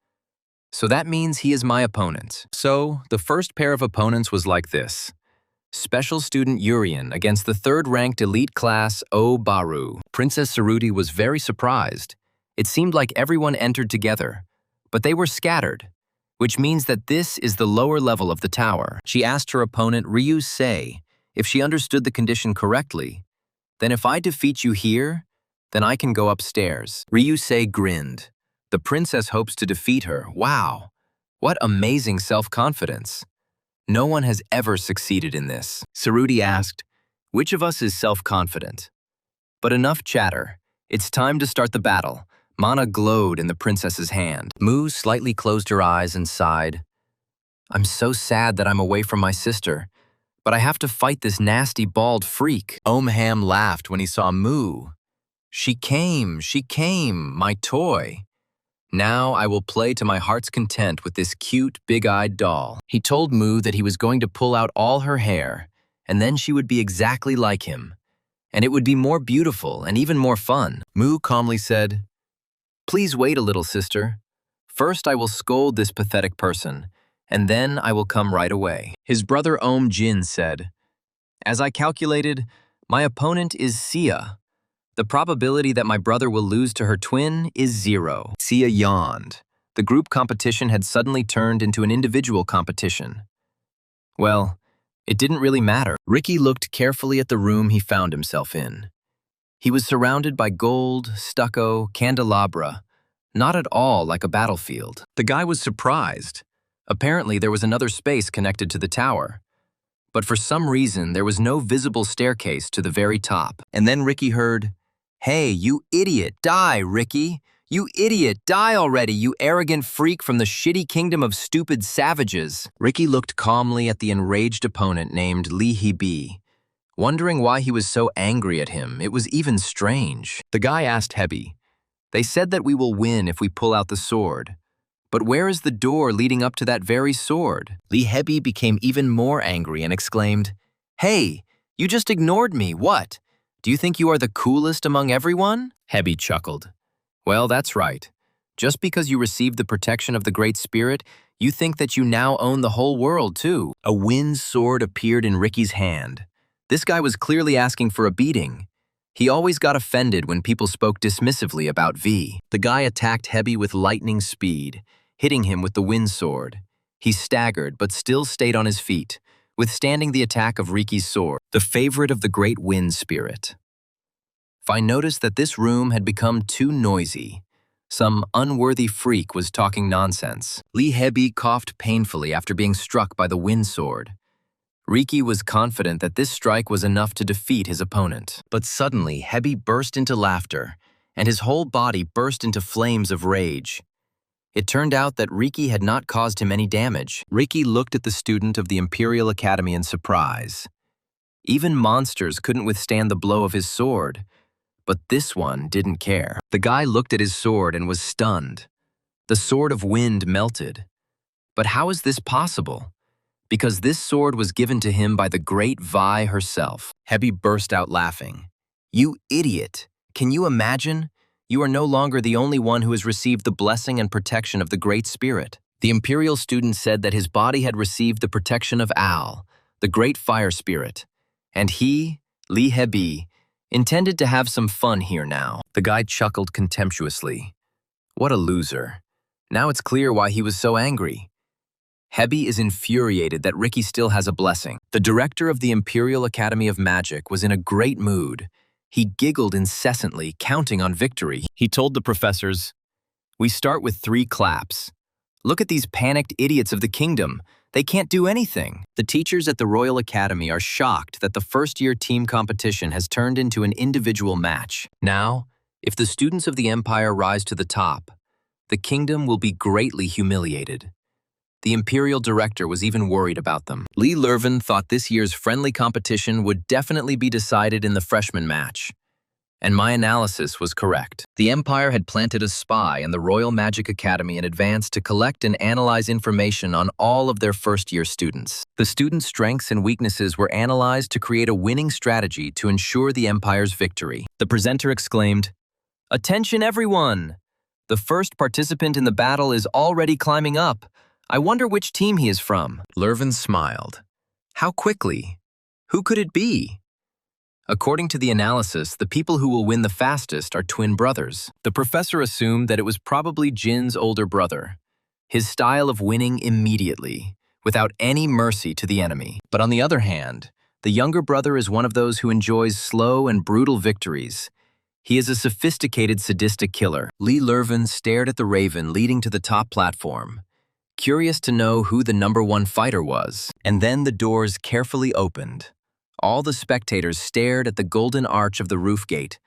So that means he is my opponent. So, the first pair of opponents was like this. Special Student Urian against the third-ranked elite class O Baru. Princess Saruti was very surprised. It seemed like everyone entered together, but they were scattered, which means that this is the lower level of the tower. She asked her opponent Ryu Se if she understood the condition correctly. Then if I defeat you here, then I can go upstairs. Ryu Se grinned. The princess hopes to defeat her. Wow, what amazing self-confidence. No one has ever succeeded in this. Saruti asked, which of us is self-confident? But enough chatter. It's time to start the battle. Mana glowed in the princess's hand. Mu slightly closed her eyes and sighed. I'm so sad that I'm away from my sister, but I have to fight this nasty bald freak. Omham laughed when he saw Mu. She came, my toy. Now I will play to my heart's content with this cute, big-eyed doll. He told Mu that he was going to pull out all her hair, and then she would be exactly like him. And it would be more beautiful and even more fun. Mu calmly said, please wait a little, sister. First I will scold this pathetic person, and then I will come right away. His brother Om Jin said, as I calculated, my opponent is Sia. The probability that my brother will lose to her twin is 0. Sia yawned. The group competition had suddenly turned into an individual competition. Well, it didn't really matter. Ricky looked carefully at the room he found himself in. He was surrounded by gold, stucco, candelabra, not at all like a battlefield. The guy was surprised. Apparently, there was another space connected to the tower. But for some reason, there was no visible staircase to the very top. And then Ricky heard, hey, you idiot, die, Ricky. You idiot, die already, you arrogant freak from the shitty kingdom of stupid savages. Ricky looked calmly at the enraged opponent named Lee Hee-bi. Wondering why he was so angry at him, it was even strange. The guy asked Hebi, they said that we will win if we pull out the sword. But where is the door leading up to that very sword? Lee Hee-bi became even more angry and exclaimed, hey, you just ignored me, what? Do you think you are the coolest among everyone? Hebi chuckled. Well, that's right. Just because you received the protection of the Great Spirit, you think that you now own the whole world, too. A wind sword appeared in Ricky's hand. This guy was clearly asking for a beating. He always got offended when people spoke dismissively about V. The guy attacked Hebi with lightning speed, hitting him with the wind sword. He staggered, but still stayed on his feet, withstanding the attack of Ricky's sword, the favorite of the great wind spirit. I noticed that this room had become too noisy. Some unworthy freak was talking nonsense. Lee Hee-bi coughed painfully after being struck by the wind sword. Ricky was confident that this strike was enough to defeat his opponent. But suddenly, Hee-bi burst into laughter, and his whole body burst into flames of rage. It turned out that Ricky had not caused him any damage. Ricky looked at the student of the Imperial Academy in surprise. Even monsters couldn't withstand the blow of his sword, but this one didn't care. The guy looked at his sword and was stunned. The sword of wind melted. But how is this possible? Because this sword was given to him by the great Vi herself. Hebi burst out laughing. You idiot! Can you imagine? You are no longer the only one who has received the blessing and protection of the Great Spirit. The Imperial student said that his body had received the protection of Al, the Great Fire Spirit, and he, Lee Hee-bi, intended to have some fun here now. The guy chuckled contemptuously. What a loser. Now it's clear why he was so angry. Hebi is infuriated that Ricky still has a blessing. The director of the Imperial Academy of Magic was in a great mood. He giggled incessantly, counting on victory. He told the professors, we start with 3 claps. Look at these panicked idiots of the kingdom. They can't do anything. The teachers at the Royal Academy are shocked that the first-year team competition has turned into an individual match. Now, if the students of the Empire rise to the top, the kingdom will be greatly humiliated. The Imperial Director was even worried about them. Lee Lervin thought this year's friendly competition would definitely be decided in the freshman match. And my analysis was correct. The Empire had planted a spy in the Royal Magic Academy in advance to collect and analyze information on all of their first-year students. The students' strengths and weaknesses were analyzed to create a winning strategy to ensure the Empire's victory. The presenter exclaimed, "Attention everyone! The first participant in the battle is already climbing up. I wonder which team he is from." Lurven smiled. How quickly? Who could it be? According to the analysis, the people who will win the fastest are twin brothers. The professor assumed that it was probably Jin's older brother. His style of winning immediately, without any mercy to the enemy. But on the other hand, the younger brother is one of those who enjoys slow and brutal victories. He is a sophisticated, sadistic killer. Lee Lurven stared at the raven leading to the top platform, curious to know who the #1 fighter was. And then the doors carefully opened. All the spectators stared at the golden arch of the roof gate,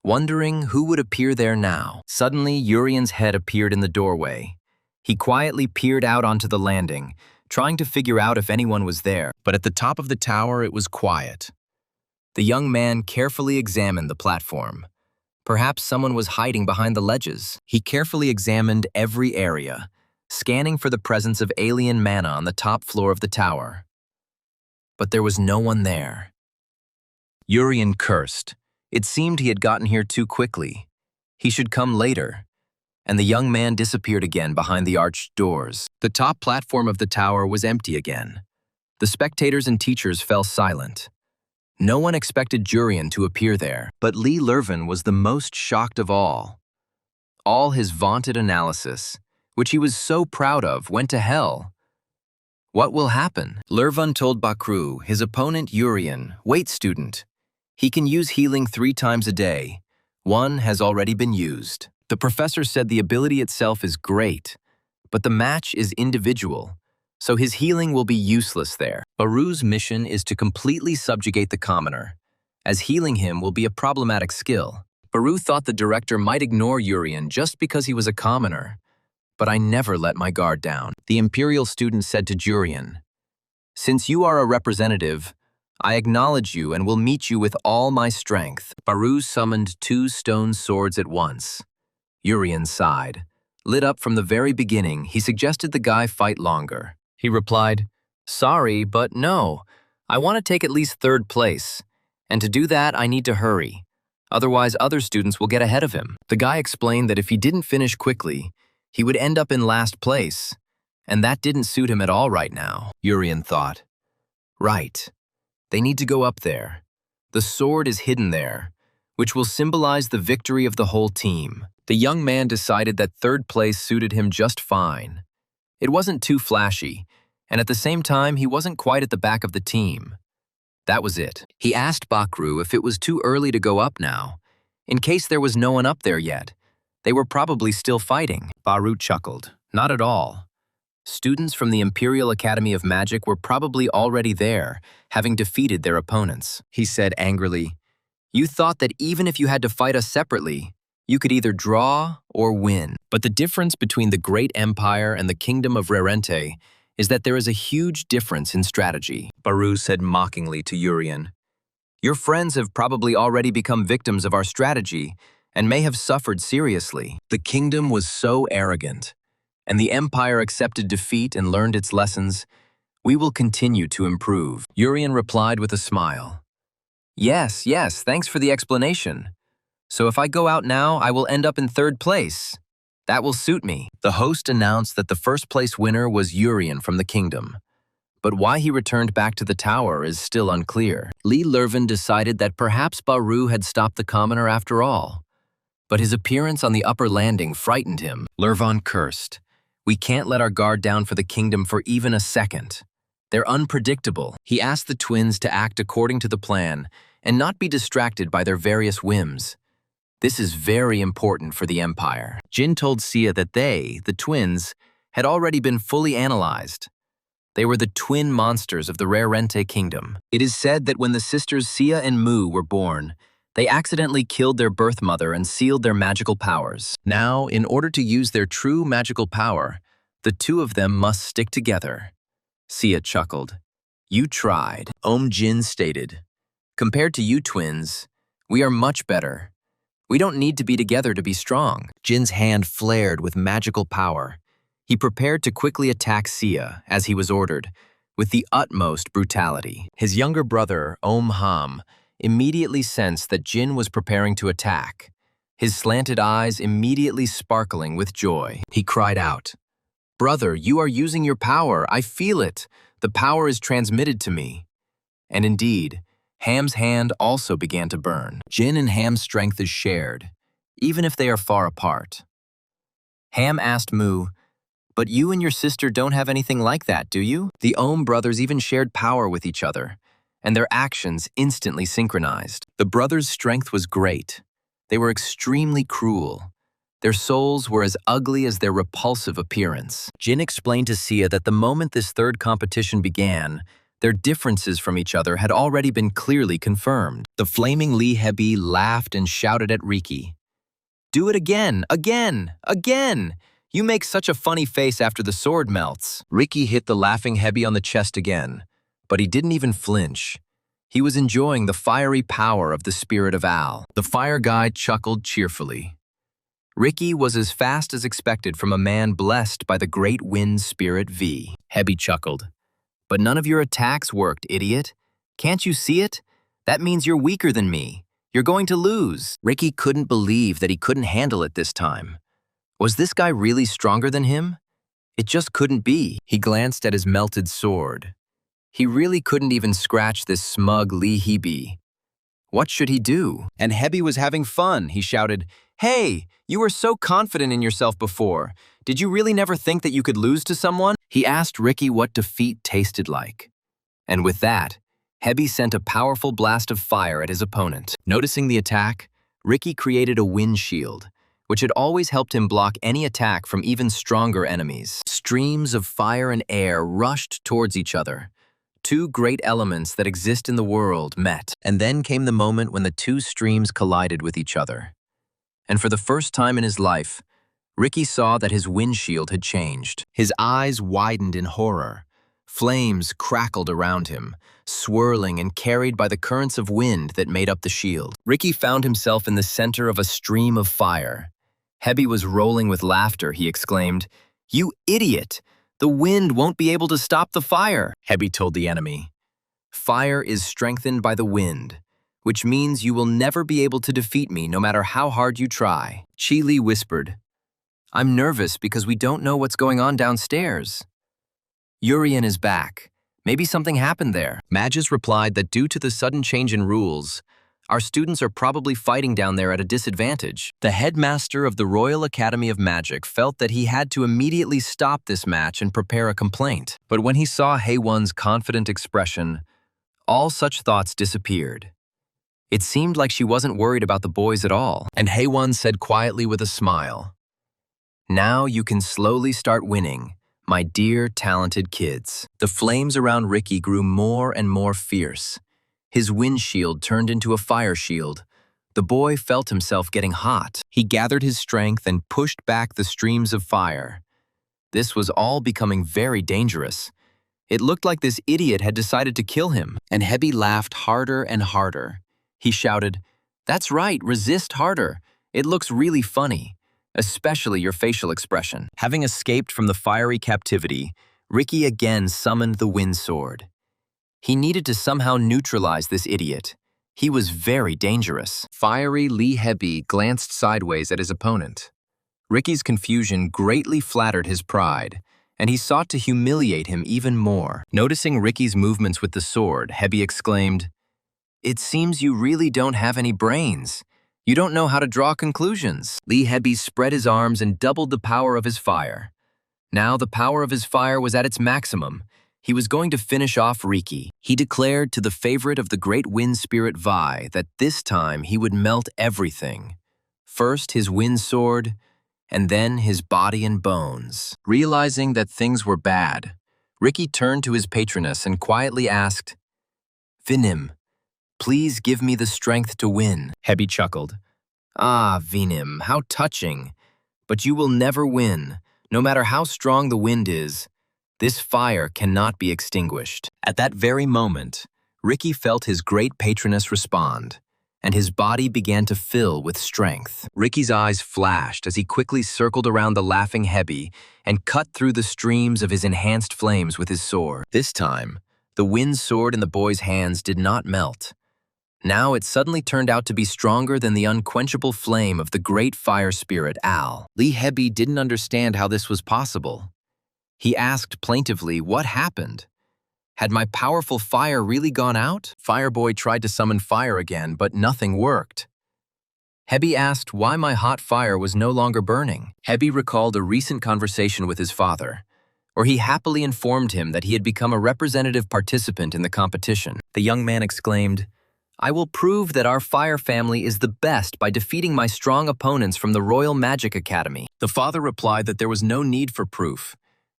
wondering who would appear there now. Suddenly, Urian's head appeared in the doorway. He quietly peered out onto the landing, trying to figure out if anyone was there. But at the top of the tower, it was quiet. The young man carefully examined the platform. Perhaps someone was hiding behind the ledges. He carefully examined every area, scanning for the presence of alien mana on the top floor of the tower. But there was no one there. Urian cursed. It seemed he had gotten here too quickly. He should come later. And the young man disappeared again behind the arched doors. The top platform of the tower was empty again. The spectators and teachers fell silent. No one expected Jurian to appear there, but Lee Lurven was the most shocked of all. All his vaunted analysis, which he was so proud of, went to hell. What will happen? Lurven told Bakru, his opponent Urian, "Wait, student. He can use healing 3 times a day. 1 has already been used." The professor said the ability itself is great, but the match is individual, so his healing will be useless there. Baru's mission is to completely subjugate the commoner, as healing him will be a problematic skill. Baru thought the director might ignore Urian just because he was a commoner, but I never let my guard down. The Imperial student said to Jurian, "Since you are a representative, I acknowledge you and will meet you with all my strength." Baru summoned 2 stone swords at once. Urian sighed. Lit up from the very beginning, he suggested the guy fight longer. He replied, "Sorry, but no. I want to take at least 3rd place. And to do that, I need to hurry. Otherwise, other students will get ahead of him." The guy explained that if he didn't finish quickly, he would end up in last place. And that didn't suit him at all right now. Urian thought, right, they need to go up there. The sword is hidden there, which will symbolize the victory of the whole team. The young man decided that 3rd place suited him just fine. It wasn't too flashy, and at the same time, he wasn't quite at the back of the team. That was it. He asked Bakru if it was too early to go up now, in case there was no one up there yet. They were probably still fighting. Baru chuckled. Not at all. Students from the Imperial Academy of Magic were probably already there, having defeated their opponents. He said angrily, "You thought that even if you had to fight us separately, you could either draw or win. But the difference between the Great Empire and the Kingdom of Rerente is that there is a huge difference in strategy." Baru said mockingly to Urian, "Your friends have probably already become victims of our strategy and may have suffered seriously." The kingdom was so arrogant, and the empire accepted defeat and learned its lessons. "We will continue to improve." Urian replied with a smile. Yes, thanks for the explanation. So if I go out now, I will end up in 3rd place. That will suit me." The host announced that the 1st place winner was Urian from the kingdom. But why he returned back to the tower is still unclear. Lee Lurven decided that perhaps Baru had stopped the commoner after all. But his appearance on the upper landing frightened him. Lurven cursed. "We can't let our guard down for the kingdom for even a second. They're unpredictable." He asked the twins to act according to the plan and not be distracted by their various whims. This is very important for the Empire. Jin told Sia that they, the twins, had already been fully analyzed. They were the twin monsters of the Rerente kingdom. It is said that when the sisters Sia and Mu were born, they accidentally killed their birth mother and sealed their magical powers. Now, in order to use their true magical power, the 2 of them must stick together. Sia chuckled. "You tried," Jin stated. "Compared to you twins, we are much better. We don't need to be together to be strong. Jin's hand flared with magical power. He prepared to quickly attack Sia, as he was ordered, with the utmost brutality. His younger brother, Ham, immediately sensed that Jin was preparing to attack, his slanted eyes immediately sparkling with joy. He cried out, "Brother, you are using your power. I feel it. The power is transmitted to me." And indeed, Ham's hand also began to burn. Jin and Ham's strength is shared, even if they are far apart. Ham asked Mu, "But you and your sister don't have anything like that, do you?" The Ohm brothers even shared power with each other, and their actions instantly synchronized. The brothers' strength was great. They were extremely cruel. Their souls were as ugly as their repulsive appearance. Jin explained to Sia that the moment this third competition began, their differences from each other had already been clearly confirmed. The flaming Lee Hebi laughed and shouted at Riki, "Do it again, again, again! You make such a funny face after the sword melts." Riki hit the laughing Hebi on the chest again, but he didn't even flinch. He was enjoying the fiery power of the spirit of Al. The fire guy chuckled cheerfully. Riki was as fast as expected from a man blessed by the great wind spirit V. Hebi chuckled. "But none of your attacks worked, idiot. Can't you see it? That means you're weaker than me. You're going to lose." Riki couldn't believe that he couldn't handle it this time. Was this guy really stronger than him? It just couldn't be. He glanced at his melted sword. He really couldn't even scratch this smug Lee Hebi. What should he do? And Hebi was having fun. He shouted, "Hey, you were so confident in yourself before. Did you really never think that you could lose to someone?" He asked Riki what defeat tasted like. And with that, Hebi sent a powerful blast of fire at his opponent. Noticing the attack, Riki created a wind shield, which had always helped him block any attack from even stronger enemies. Streams of fire and air rushed towards each other. Two great elements that exist in the world met. And then came the moment when the two streams collided with each other. And for the first time in his life, Riki saw that his windshield had changed. His eyes widened in horror. Flames crackled around him, swirling and carried by the currents of wind that made up the shield. Riki found himself in the center of a stream of fire. Hebi was rolling with laughter. He exclaimed, "You idiot! The wind won't be able to stop the fire." Hebi told the enemy, "Fire is strengthened by the wind, which means you will never be able to defeat me no matter how hard you try." Chi Li whispered, "I'm nervous because we don't know what's going on downstairs." Urien is back. Maybe something happened there. Magis replied that due to the sudden change in rules, our students are probably fighting down there at a disadvantage. The headmaster of the Royal Academy of Magic felt that he had to immediately stop this match and prepare a complaint. But when he saw Haewon's confident expression, all such thoughts disappeared. It seemed like she wasn't worried about the boys at all. And Haewon said quietly with a smile, "Now you can slowly start winning, my dear talented kids." The flames around Riki grew more and more fierce. His windshield turned into a fire shield. The boy felt himself getting hot. He gathered his strength and pushed back the streams of fire. This was all becoming very dangerous. It looked like this idiot had decided to kill him. And Hebi laughed harder and harder. He shouted, "That's right, resist harder. It looks really funny, especially your facial expression." Having escaped from the fiery captivity, Riki again summoned the wind sword. He needed to somehow neutralize this idiot. He was very dangerous. Fiery Lee Hebi glanced sideways at his opponent. Riki's confusion greatly flattered his pride, and he sought to humiliate him even more. Noticing Riki's movements with the sword, Hebi exclaimed, "It seems you really don't have any brains. You don't know how to draw conclusions." Lee Hebi spread his arms and doubled the power of his fire. Now the power of his fire was at its maximum. He was going to finish off Riki. He declared to the favorite of the great wind spirit Vi that this time he would melt everything. First his wind sword, and then his body and bones. Realizing that things were bad, Riki turned to his patroness and quietly asked, "Vinim, please give me the strength to win." Hebi chuckled. "Ah, Vinim, how touching. But you will never win, no matter how strong the wind is. This fire cannot be extinguished." At that very moment, Riki felt his great patroness respond. and his body began to fill with strength. Ricky's eyes flashed as he quickly circled around the laughing Hebi and cut through the streams of his enhanced flames with his sword. This time, the wind sword in the boy's hands did not melt. Now it suddenly turned out to be stronger than the unquenchable flame of the great fire spirit Al. Lee Hebi didn't understand how this was possible. He asked plaintively what happened. Had my powerful fire really gone out? Fireboy tried to summon fire again, but nothing worked. Hebi asked why my hot fire was no longer burning. Hebi recalled a recent conversation with his father, where he happily informed him that he had become a representative participant in the competition. The young man exclaimed, "I will prove that our fire family is the best by defeating my strong opponents from the Royal Magic Academy." The father replied that there was no need for proof.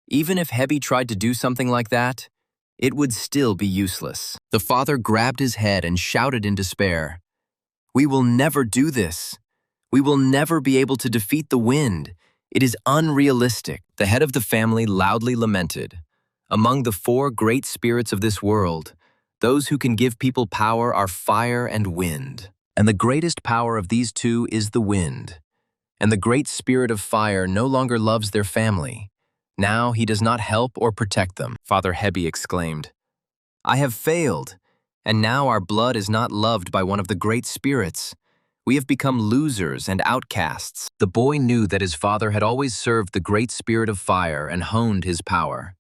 Even if Hebi tried to do something like that, it would still be useless. The father grabbed his head and shouted in despair, "We will never do this. We will never be able to defeat the wind. It is unrealistic." The head of the family loudly lamented, "Among the four great spirits of this world, those who can give people power are fire and wind. And the greatest power of these two is the wind. And the great spirit of fire no longer loves their family. Now he does not help or protect them." Father Hebi exclaimed, "I have failed, and now our blood is not loved by one of the great spirits. We have become losers and outcasts." The boy knew that his father had always served the great spirit of fire and honed his power.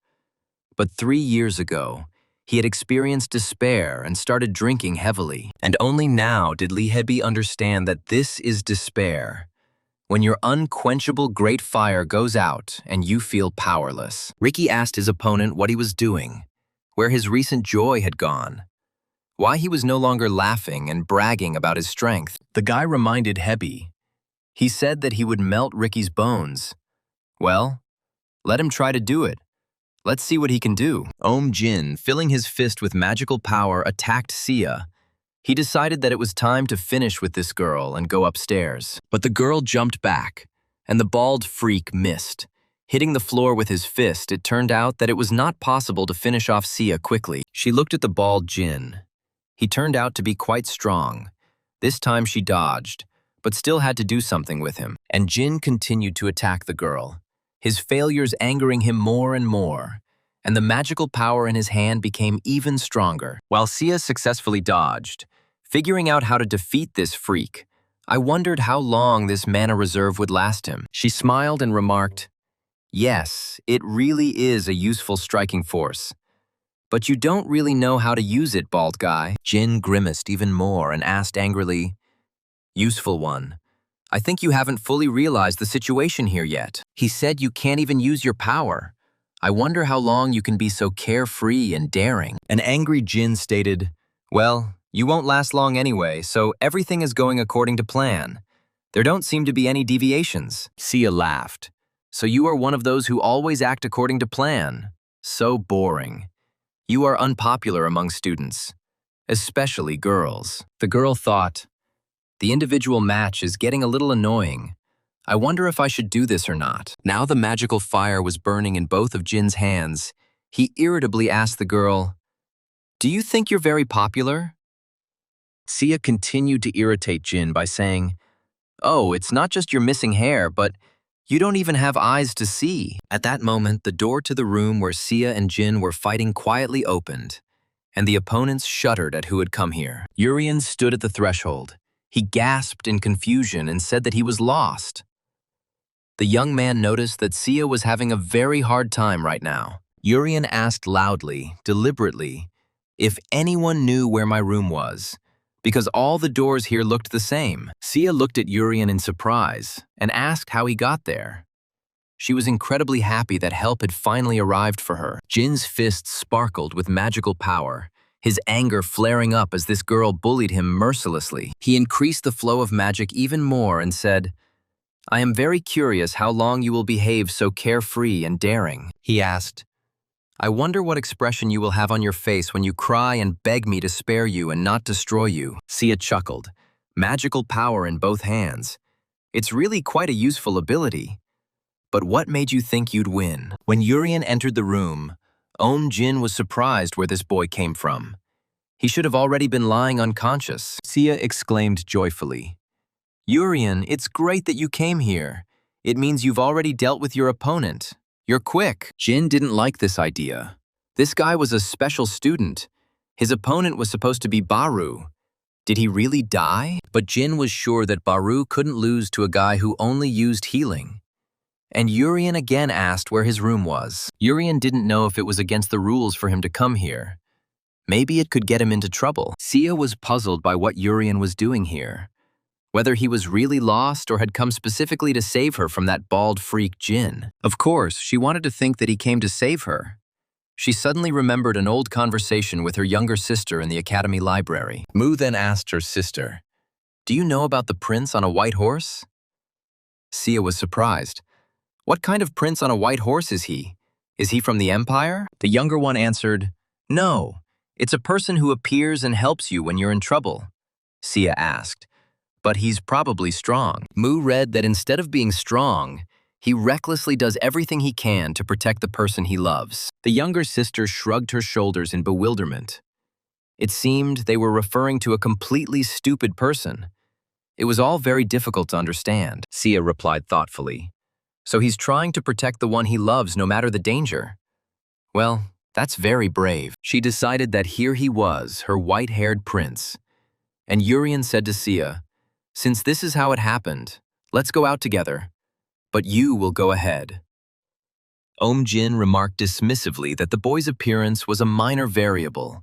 But 3 years ago, he had experienced despair and started drinking heavily. And only now did Lee Hebi understand that this is despair, when your unquenchable great fire goes out and you feel powerless. Ricky asked his opponent what he was doing, where his recent joy had gone, why he was no longer laughing and bragging about his strength. The guy reminded Hebi. He said that he would melt Ricky's bones. Well, let him try to do it. Let's see what he can do. Jin, filling his fist with magical power, attacked Sia. He decided that it was time to finish with this girl and go upstairs. But the girl jumped back, and the bald freak missed. Hitting the floor with his fist, it turned out that it was not possible to finish off Sia quickly. She looked at the bald Jin. He turned out to be quite strong. This time she dodged, but still had to do something with him. And Jin continued to attack the girl, his failures angering him more and more, and the magical power in his hand became even stronger. While Sia successfully dodged, figuring out how to defeat this freak, I wondered how long this mana reserve would last him. She smiled and remarked, "Yes, it really is a useful striking force. But you don't really know how to use it, bald guy." Jin grimaced even more and asked angrily, "Useful one, I think you haven't fully realized the situation here yet. He said you can't even use your power. I wonder how long you can be so carefree and daring." An angry Jin stated, "Well, you won't last long anyway, so everything is going according to plan. There don't seem to be any deviations." Sia laughed. "So you are one of those who always act according to plan. So boring. You are unpopular among students, especially girls." The girl thought, "The individual match is getting a little annoying. I wonder if I should do this or not." Now the magical fire was burning in both of Jin's hands. He irritably asked the girl, "Do you think you're very popular?" Sia continued to irritate Jin by saying, "Oh, it's not just your missing hair, but you don't even have eyes to see." At that moment, the door to the room where Sia and Jin were fighting quietly opened, and the opponents shuddered at who had come here. Urian stood at the threshold. He gasped in confusion and said that he was lost. The young man noticed that Sia was having a very hard time right now. Urian asked loudly, deliberately, if anyone knew where my room was, because all the doors here looked the same. Sia looked at Urian in surprise and asked how he got there. She was incredibly happy that help had finally arrived for her. Jin's fists sparkled with magical power, his anger flaring up as this girl bullied him mercilessly. He increased the flow of magic even more and said, "I am very curious how long you will behave so carefree and daring." He asked, "I wonder what expression you will have on your face when you cry and beg me to spare you and not destroy you." Sia chuckled, magical power in both hands. "It's really quite a useful ability. But what made you think you'd win?" When Urian entered the room, Jin was surprised where this boy came from. He should have already been lying unconscious. Sia exclaimed joyfully. Urian, it's great that you came here. It means you've already dealt with your opponent. You're quick. Jin didn't like this idea. This guy was a special student. His opponent was supposed to be Baru. Did he really die? But Jin was sure that Baru couldn't lose to a guy who only used healing. And Urian again asked where his room was. Urian didn't know if it was against the rules for him to come here. Maybe it could get him into trouble. Sia was puzzled by what Urian was doing here. Whether he was really lost or had come specifically to save her from that bald freak Jin. Of course, she wanted to think that he came to save her. She suddenly remembered an old conversation with her younger sister in the academy library. Mu then asked her sister, "Do you know about the prince on a white horse?" Sia was surprised. "What kind of prince on a white horse is he? Is he from the empire?" The younger one answered, "No, it's a person who appears and helps you when you're in trouble." Sia asked, "But he's probably strong." Mu read that instead of being strong, he recklessly does everything he can to protect the person he loves. The younger sister shrugged her shoulders in bewilderment. It seemed they were referring to a completely stupid person. It was all very difficult to understand. Sia replied thoughtfully. So he's trying to protect the one he loves no matter the danger. Well, that's very brave. She decided that here he was, her white-haired prince. And Urian said to Sia, "Since this is how it happened, let's go out together. But you will go ahead." Jin remarked dismissively that the boy's appearance was a minor variable,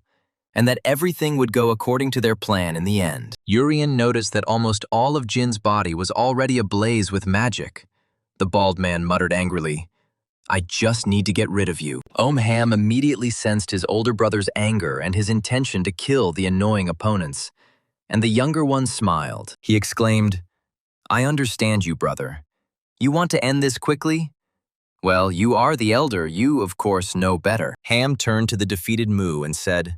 and that everything would go according to their plan in the end. Urian noticed that almost all of Jin's body was already ablaze with magic. The bald man muttered angrily, "I just need to get rid of you." Ham immediately sensed his older brother's anger and his intention to kill the annoying opponents, and the younger one smiled. He exclaimed, "I understand you, brother. You want to end this quickly? Well, you are the elder, you of course know better." Ham turned to the defeated Mu and said,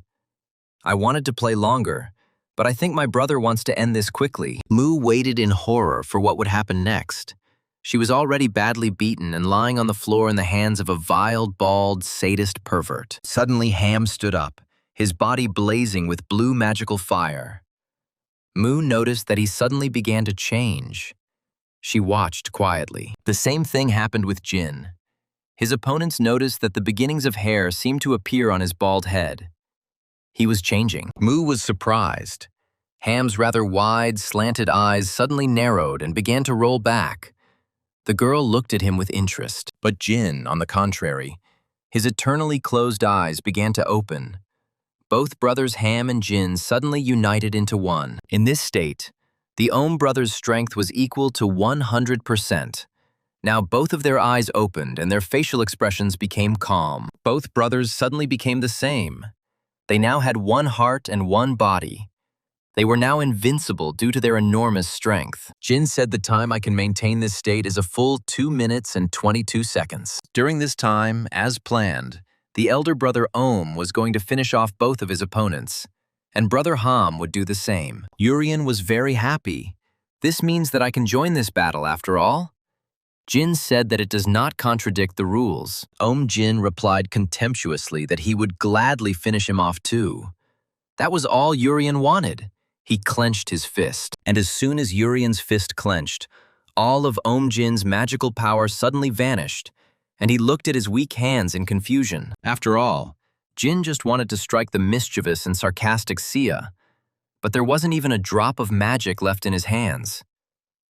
"I wanted to play longer, but I think my brother wants to end this quickly." Mu waited in horror for what would happen next. She was already badly beaten and lying on the floor in the hands of a vile, bald, sadist pervert. Suddenly Ham stood up, his body blazing with blue magical fire. Mu noticed that he suddenly began to change. She watched quietly. The same thing happened with Jin. His opponents noticed that the beginnings of hair seemed to appear on his bald head. He was changing. Mu was surprised. Ham's rather wide, slanted eyes suddenly narrowed and began to roll back. The girl looked at him with interest. But Jin, on the contrary, his eternally closed eyes began to open. Both brothers Ham and Jin suddenly united into one. In this state, the brothers' strength was equal to 100%. Now both of their eyes opened and their facial expressions became calm. Both brothers suddenly became the same. They now had one heart and one body. They were now invincible due to their enormous strength. Jin said the time I can maintain this state is a full 2 minutes and 22 seconds. During this time, as planned, the elder brother was going to finish off both of his opponents, and brother Ham would do the same. Urian was very happy. "This means that I can join this battle after all?" Jin said that it does not contradict the rules. Jin replied contemptuously that he would gladly finish him off too. That was all Urian wanted. He clenched his fist, and as soon as Urian's fist clenched, all of Jin's magical power suddenly vanished, and he looked at his weak hands in confusion. After all, Jin just wanted to strike the mischievous and sarcastic Sia, but there wasn't even a drop of magic left in his hands.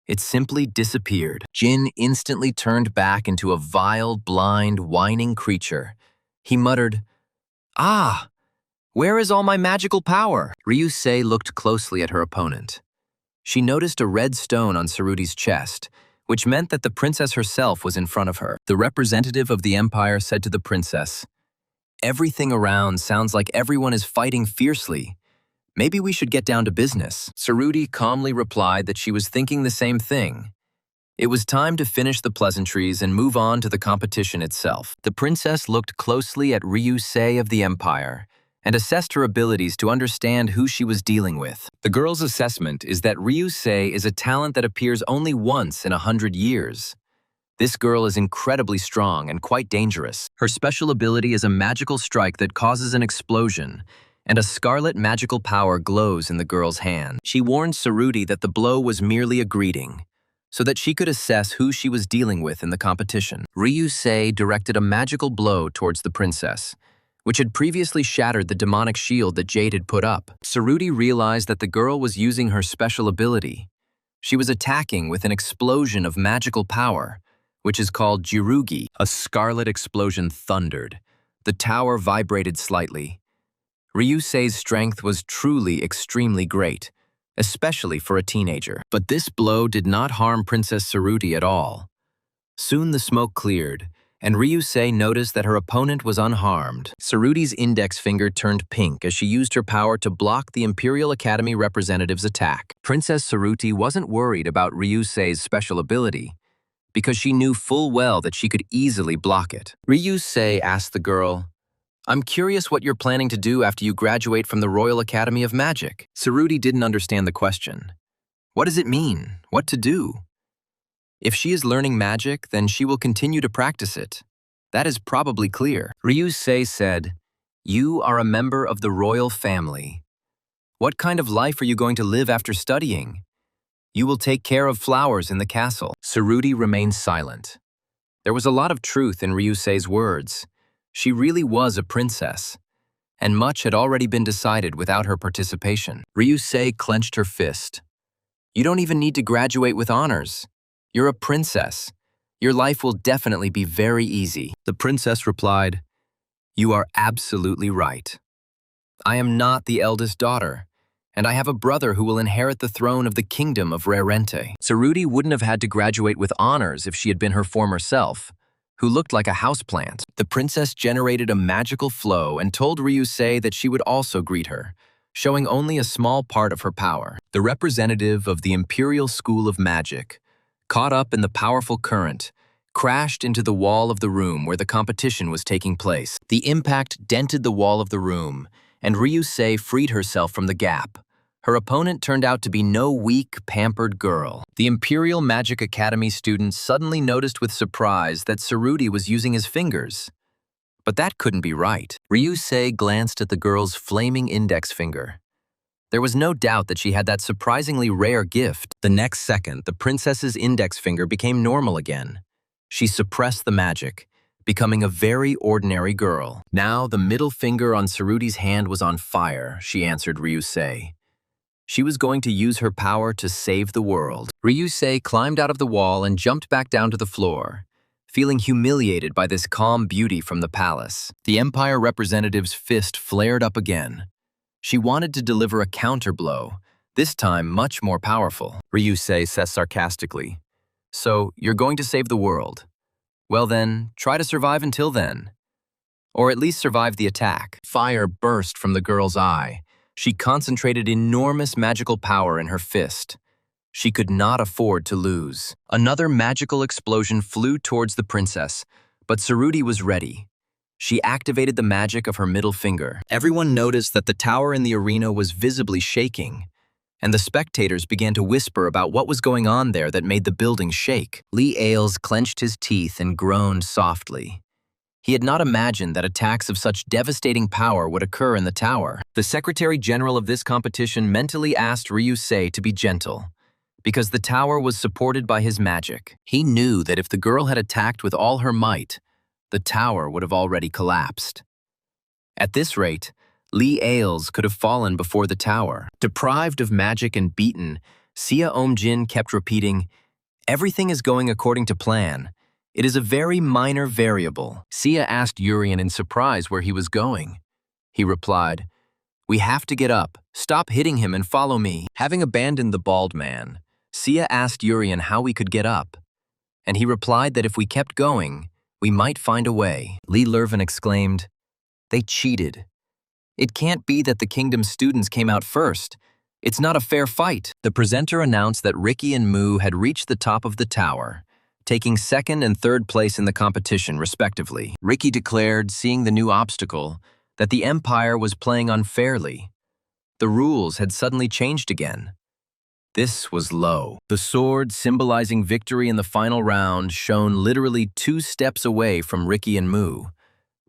It simply disappeared. Jin instantly turned back into a vile, blind, whining creature. He muttered, "Ah! Where is all my magical power?" Ryusei looked closely at her opponent. She noticed a red stone on Saruti's chest, which meant that the princess herself was in front of her. The representative of the empire said to the princess, "Everything around sounds like everyone is fighting fiercely. Maybe we should get down to business." Saruti calmly replied that she was thinking the same thing. It was time to finish the pleasantries and move on to the competition itself. The princess looked closely at Ryusei of the empire and assessed her abilities to understand who she was dealing with. The girl's assessment is that Ryusei is a talent that appears only once in 100 years. This girl is incredibly strong and quite dangerous. Her special ability is a magical strike that causes an explosion, and a scarlet magical power glows in the girl's hand. She warned Saruti that the blow was merely a greeting, so that she could assess who she was dealing with in the competition. Ryusei directed a magical blow towards the princess, which had previously shattered the demonic shield that Jade had put up. Saruti realized that the girl was using her special ability. She was attacking with an explosion of magical power, which is called Jirugi. A scarlet explosion thundered. The tower vibrated slightly. Ryusei's strength was truly extremely great, especially for a teenager. But this blow did not harm Princess Saruti at all. Soon the smoke cleared, and Ryusei noticed that her opponent was unharmed. Saruti's index finger turned pink as she used her power to block the Imperial Academy representative's attack. Princess Saruti wasn't worried about Ryusei's special ability, because she knew full well that she could easily block it. Ryusei asked the girl, "I'm curious what you're planning to do after you graduate from the Royal Academy of Magic." Saruti didn't understand the question. What does it mean? What to do? If she is learning magic, then she will continue to practice it. That is probably clear. Ryusei said, "You are a member of the royal family. What kind of life are you going to live after studying? You will take care of flowers in the castle." Saruti remained silent. There was a lot of truth in Ryusei's words. She really was a princess, and much had already been decided without her participation. Ryusei clenched her fist. "You don't even need to graduate with honors. You're a princess. Your life will definitely be very easy." The princess replied, "You are absolutely right. I am not the eldest daughter, and I have a brother who will inherit the throne of the kingdom of Rarente." Saruti wouldn't have had to graduate with honors if she had been her former self, who looked like a houseplant. The princess generated a magical flow and told Ryusei that she would also greet her, showing only a small part of her power. The representative of the Imperial School of Magic, caught up in the powerful current, crashed into the wall of the room where the competition was taking place. The impact dented the wall of the room, and Ryusei freed herself from the gap. Her opponent turned out to be no weak, pampered girl. The Imperial Magic Academy students suddenly noticed with surprise that Saruti was using his fingers. But that couldn't be right. Ryusei glanced at the girl's flaming index finger. There was no doubt that she had that surprisingly rare gift. The next second, the princess's index finger became normal again. She suppressed the magic, becoming a very ordinary girl. Now the middle finger on Saruti's hand was on fire, she answered Ryusei. She was going to use her power to save the world. Ryusei climbed out of the wall and jumped back down to the floor, feeling humiliated by this calm beauty from the palace. The Empire representative's fist flared up again. She wanted to deliver a counter-blow, this time much more powerful. Ryusei said sarcastically, "So, you're going to save the world? Well then, try to survive until then. Or at least survive the attack." Fire burst from the girl's eye. She concentrated enormous magical power in her fist. She could not afford to lose. Another magical explosion flew towards the princess, but Saruti was ready. She activated the magic of her middle finger. Everyone noticed that the tower in the arena was visibly shaking, and the spectators began to whisper about what was going on there that made the building shake. Lee Ailes clenched his teeth and groaned softly. He had not imagined that attacks of such devastating power would occur in the tower. The Secretary General of this competition mentally asked Ryusei to be gentle, because the tower was supported by his magic. He knew that if the girl had attacked with all her might, the tower would have already collapsed. At this rate, Lee Ailes could have fallen before the tower. Deprived of magic and beaten, Sia Omjin kept repeating, "Everything is going according to plan. It is a very minor variable." Sia asked Urien in surprise where he was going. He replied, "We have to get up. Stop hitting him and follow me." Having abandoned the bald man, Sia asked Urien how we could get up, and he replied that if we kept going, we might find a way. Lee Lervin exclaimed, "They cheated. It can't be that the kingdom's students came out first. It's not a fair fight." The presenter announced that Ricky and Moo had reached the top of the tower, taking second and third place in the competition, respectively. Ricky declared, seeing the new obstacle, that the Empire was playing unfairly. The rules had suddenly changed again. This was low. The sword, symbolizing victory in the final round, shone literally 2 steps away from Ricky and Moo.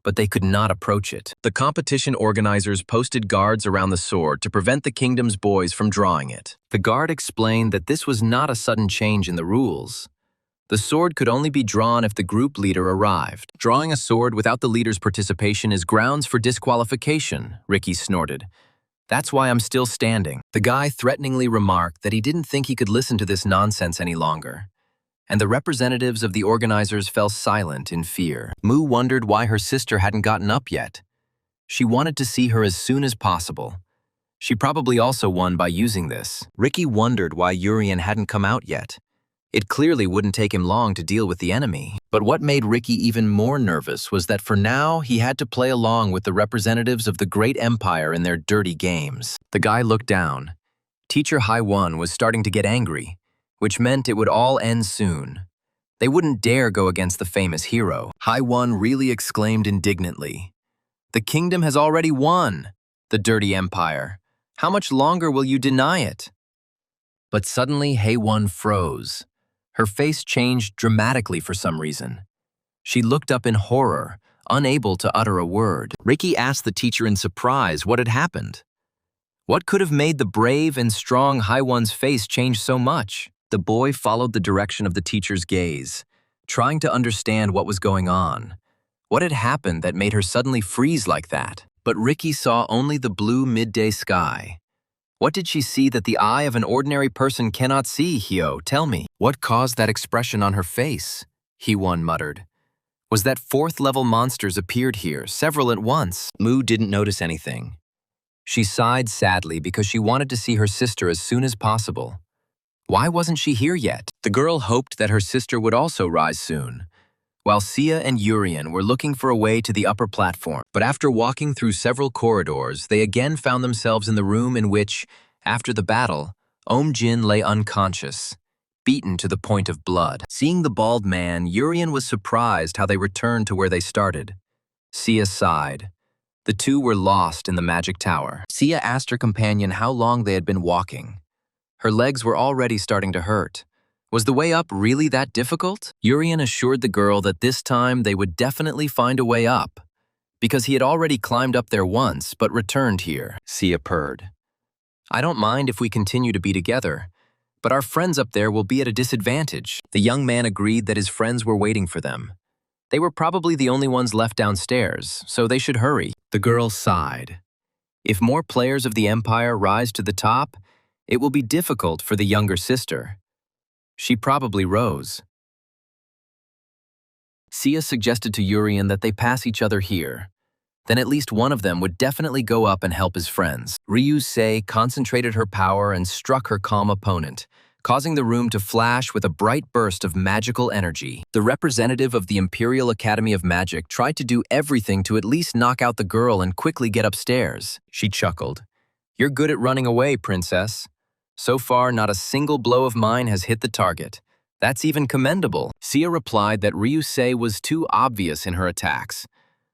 but they could not approach it. The competition organizers posted guards around the sword to prevent the kingdom's boys from drawing it. The guard explained that this was not a sudden change in the rules. The sword could only be drawn if the group leader arrived. Drawing a sword without the leader's participation is grounds for disqualification, Ricky snorted. That's why I'm still standing. The guy threateningly remarked that he didn't think he could listen to this nonsense any longer. And the representatives of the organizers fell silent in fear. Mu wondered why her sister hadn't gotten up yet. She wanted to see her as soon as possible. She probably also won by using this. Ricky wondered why Urian hadn't come out yet. It clearly wouldn't take him long to deal with the enemy. But what made Ricky even more nervous was that for now, he had to play along with the representatives of the great empire in their dirty games. The guy looked down. Teacher Hai-Won was starting to get angry, which meant it would all end soon. They wouldn't dare go against the famous hero. Hai-Won really exclaimed indignantly, "The kingdom has already won, the dirty empire. How much longer will you deny it?" But suddenly Hai-Won froze. Her face changed dramatically for some reason. She looked up in horror, unable to utter a word. Ricky asked the teacher in surprise what had happened. What could have made the brave and strong Hai-Won's face change so much? The boy followed the direction of the teacher's gaze, trying to understand what was going on. What had happened that made her suddenly freeze like that? But Ricky saw only the blue midday sky. What did she see that the eye of an ordinary person cannot see, Hyo? Tell me. What caused that expression on her face? Hee-won muttered. Was that fourth-level monsters appeared here, several at once? Mu didn't notice anything. She sighed sadly because she wanted to see her sister as soon as possible. Why wasn't she here yet? The girl hoped that her sister would also rise soon, while Sia and Urian were looking for a way to the upper platform. But after walking through several corridors, they again found themselves in the room in which, after the battle, Jin lay unconscious, beaten to the point of blood. Seeing the bald man, Urian was surprised how they returned to where they started. Sia sighed. The two were lost in the magic tower. Sia asked her companion how long they had been walking. Her legs were already starting to hurt. Was the way up really that difficult? Urian assured the girl that this time they would definitely find a way up, because he had already climbed up there once but returned here. Sia purred. I don't mind if we continue to be together, but our friends up there will be at a disadvantage. The young man agreed that his friends were waiting for them. They were probably the only ones left downstairs, so they should hurry. The girl sighed. If more players of the Empire rise to the top, it will be difficult for the younger sister. She probably rose. Sia suggested to Urian that they pass each other here. Then at least one of them would definitely go up and help his friends. Ryu-sei concentrated her power and struck her calm opponent, causing the room to flash with a bright burst of magical energy. The representative of the Imperial Academy of Magic tried to do everything to at least knock out the girl and quickly get upstairs. She chuckled. "You're good at running away, princess. So far, not a single blow of mine has hit the target. That's even commendable." Sia replied that Ryu-sei was too obvious in her attacks,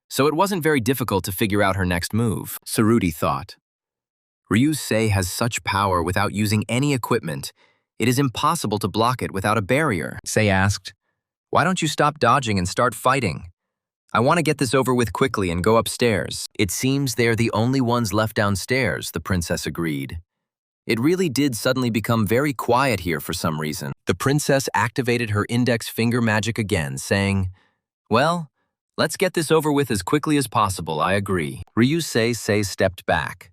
so it wasn't very difficult to figure out her next move. Saruti thought. Ryu-sei has such power without using any equipment. It is impossible to block it without a barrier. Sei asked, "Why don't you stop dodging and start fighting? I want to get this over with quickly and go upstairs." "It seems they're the only ones left downstairs," the princess agreed. It really did suddenly become very quiet here for some reason. The princess activated her index finger magic again, saying, "Well, let's get this over with as quickly as possible, I agree." Ryu-sei stepped back.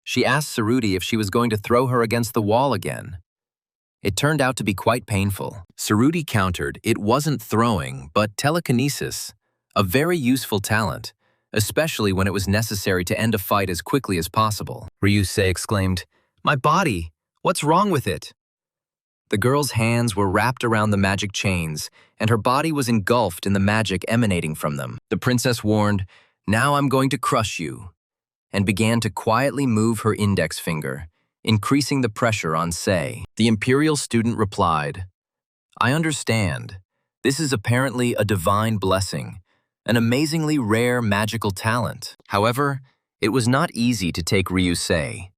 She asked Saruti if she was going to throw her against the wall again. It turned out to be quite painful. Saruti countered it wasn't throwing, but telekinesis, a very useful talent, especially when it was necessary to end a fight as quickly as possible. Ryu-sei exclaimed, "My body! What's wrong with it?" The girl's hands were wrapped around the magic chains, and her body was engulfed in the magic emanating from them. The princess warned, "Now I'm going to crush you," and began to quietly move her index finger, increasing the pressure on Sei. The imperial student replied, "I understand. This is apparently a divine blessing, an amazingly rare magical talent." However, it was not easy to take Ryu-sei.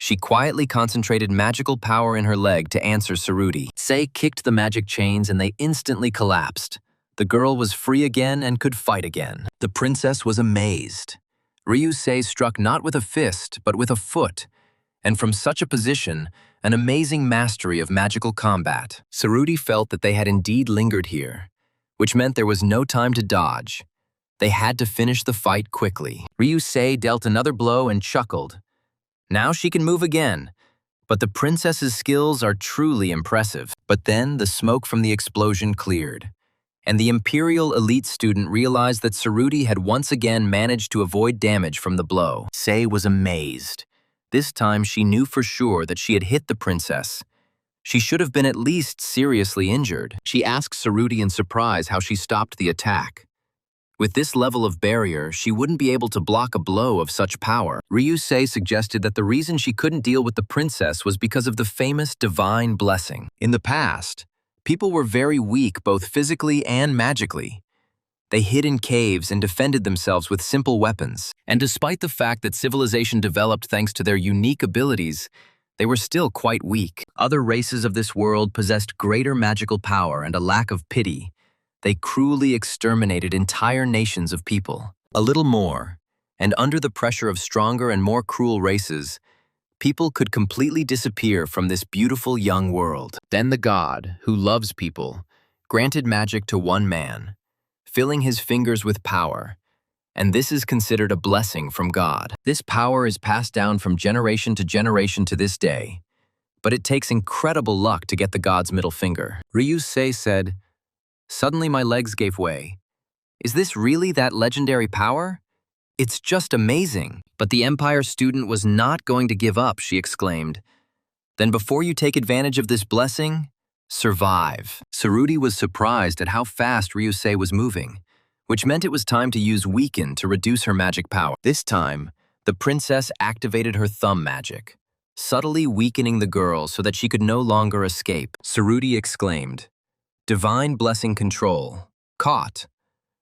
She quietly concentrated magical power in her leg to answer Saruti. Sei kicked the magic chains and they instantly collapsed. The girl was free again and could fight again. The princess was amazed. Ryusei struck not with a fist, but with a foot, and from such a position, an amazing mastery of magical combat. Saruti felt that they had indeed lingered here, which meant there was no time to dodge. They had to finish the fight quickly. Ryusei dealt another blow and chuckled. Now she can move again, but the princess's skills are truly impressive. But then the smoke from the explosion cleared, and the Imperial elite student realized that Saruti had once again managed to avoid damage from the blow. Sei was amazed. This time she knew for sure that she had hit the princess. She should have been at least seriously injured. She asked Saruti in surprise how she stopped the attack. With this level of barrier, she wouldn't be able to block a blow of such power. Ryusei suggested that the reason she couldn't deal with the princess was because of the famous divine blessing. In the past, people were very weak both physically and magically. They hid in caves and defended themselves with simple weapons. And despite the fact that civilization developed thanks to their unique abilities, they were still quite weak. Other races of this world possessed greater magical power and a lack of pity. They cruelly exterminated entire nations of people. A little more, and under the pressure of stronger and more cruel races, people could completely disappear from this beautiful young world. Then the god, who loves people, granted magic to one man, filling his fingers with power, and this is considered a blessing from God. This power is passed down from generation to this day, but it takes incredible luck to get the god's middle finger. Ryusei said, "Suddenly my legs gave way. Is this really that legendary power? It's just amazing." But the Empire student was not going to give up, she exclaimed. "Then before you take advantage of this blessing, survive." Saruti was surprised at how fast Ryusei was moving, which meant it was time to use Weaken to reduce her magic power. This time, the princess activated her thumb magic, subtly weakening the girl so that she could no longer escape. Saruti exclaimed, "Divine blessing control. Caught.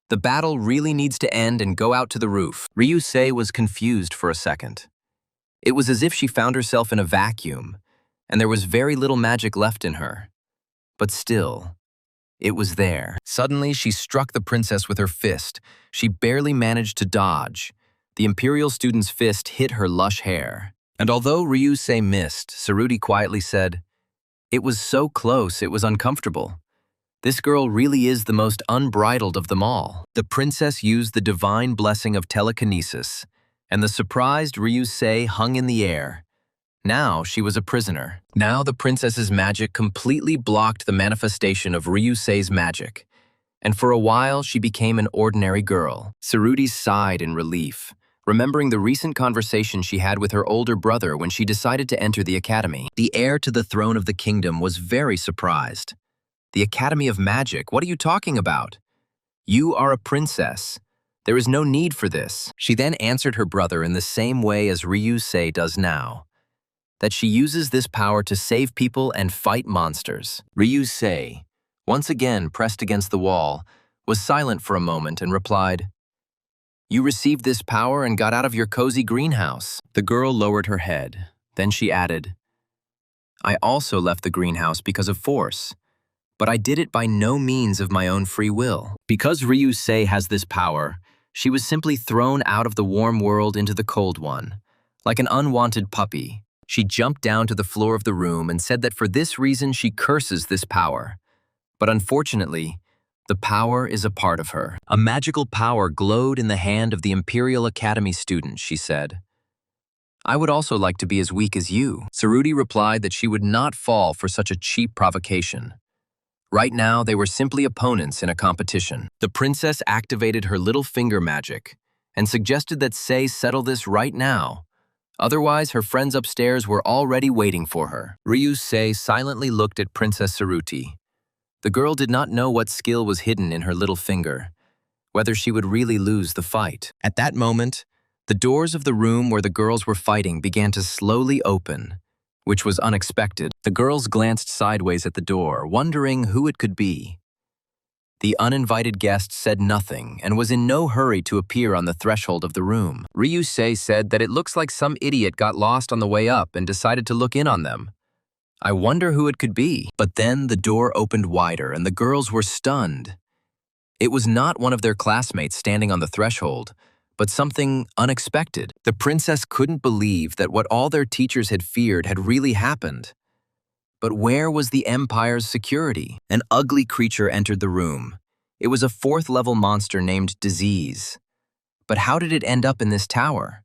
The battle really needs to end and go out to the roof." Ryusei was confused for a second. It was as if she found herself in a vacuum, and there was very little magic left in her. But still, it was there. Suddenly, she struck the princess with her fist. She barely managed to dodge. The Imperial student's fist hit her lush hair. And although Ryusei missed, Saruti quietly said, "It was so close, it was uncomfortable. This girl really is the most unbridled of them all." The princess used the divine blessing of telekinesis, and the surprised Ryusei hung in the air. Now she was a prisoner. Now the princess's magic completely blocked the manifestation of Ryusei's magic, and for a while she became an ordinary girl. Saruti sighed in relief, remembering the recent conversation she had with her older brother when she decided to enter the academy. The heir to the throne of the kingdom was very surprised. "The Academy of Magic? What are you talking about? You are a princess. There is no need for this." She then answered her brother in the same way as Ryusei does now, that she uses this power to save people and fight monsters. Ryusei, once again pressed against the wall, was silent for a moment and replied, "You received this power and got out of your cozy greenhouse." The girl lowered her head. Then she added, "I also left the greenhouse because of force, but I did it by no means of my own free will." Because Ryusei has this power, she was simply thrown out of the warm world into the cold one, like an unwanted puppy. She jumped down to the floor of the room and said that for this reason she curses this power. But unfortunately, the power is a part of her. A magical power glowed in the hand of the Imperial Academy student, she said. "I would also like to be as weak as you." Saruti replied that she would not fall for such a cheap provocation. Right now, they were simply opponents in a competition. The princess activated her little finger magic and suggested that Sei settle this right now. Otherwise, her friends upstairs were already waiting for her. Ryusei silently looked at Princess Saruti. The girl did not know what skill was hidden in her little finger, whether she would really lose the fight. At that moment, the doors of the room where the girls were fighting began to slowly open, which was unexpected. The girls glanced sideways at the door, wondering who it could be. The uninvited guest said nothing and was in no hurry to appear on the threshold of the room. Ryusei said that it looks like some idiot got lost on the way up and decided to look in on them. I wonder who it could be. But then the door opened wider and the girls were stunned. It was not one of their classmates standing on the threshold, but something unexpected. The princess couldn't believe that what all their teachers had feared had really happened. But where was the Empire's security? An ugly creature entered the room. It was a fourth-level monster named Disease. But how did it end up in this tower?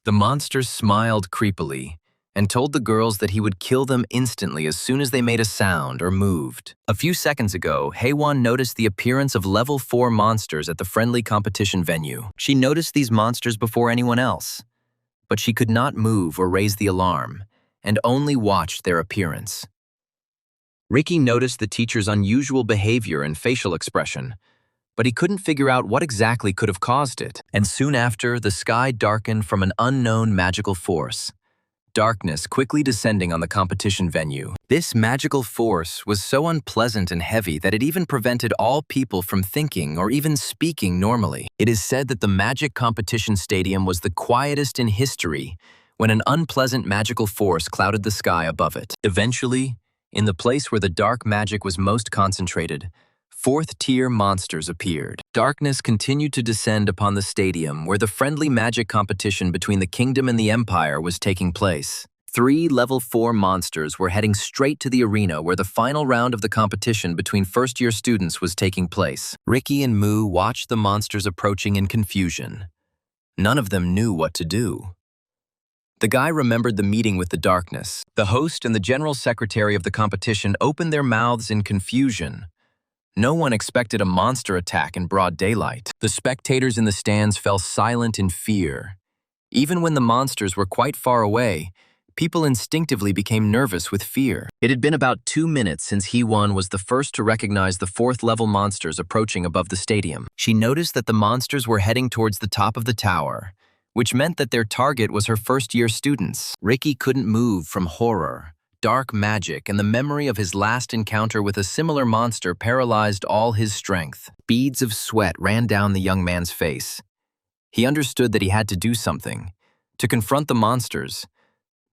The monster smiled creepily and told the girls that he would kill them instantly as soon as they made a sound or moved. A few seconds ago, Haewon noticed the appearance of level 4 monsters at the friendly competition venue. She noticed these monsters before anyone else, but she could not move or raise the alarm, and only watched their appearance. Ricky noticed the teacher's unusual behavior and facial expression, but he couldn't figure out what exactly could have caused it. And soon after, the sky darkened from an unknown magical force. Darkness quickly descending on the competition venue. This magical force was so unpleasant and heavy that it even prevented all people from thinking or even speaking normally. It is said that the magic competition stadium was the quietest in history when an unpleasant magical force clouded the sky above it. Eventually, in the place where the dark magic was most concentrated, fourth-tier monsters appeared. Darkness continued to descend upon the stadium where the friendly magic competition between the kingdom and the empire was taking place. 3 level 4 monsters were heading straight to the arena where the final round of the competition between first-year students was taking place. Ricky and Moo watched the monsters approaching in confusion. None of them knew what to do. The guy remembered the meeting with the darkness. The host and the general secretary of the competition opened their mouths in confusion. No one expected a monster attack in broad daylight. The spectators in the stands fell silent in fear. Even when the monsters were quite far away, people instinctively became nervous with fear. It had been about 2 minutes since Haewon was the first to recognize the 4th-level monsters approaching above the stadium. She noticed that the monsters were heading towards the top of the tower, which meant that their target was her first-year students. Ricky couldn't move from horror. Dark magic and the memory of his last encounter with a similar monster paralyzed all his strength. Beads of sweat ran down the young man's face. He understood that he had to do something, to confront the monsters,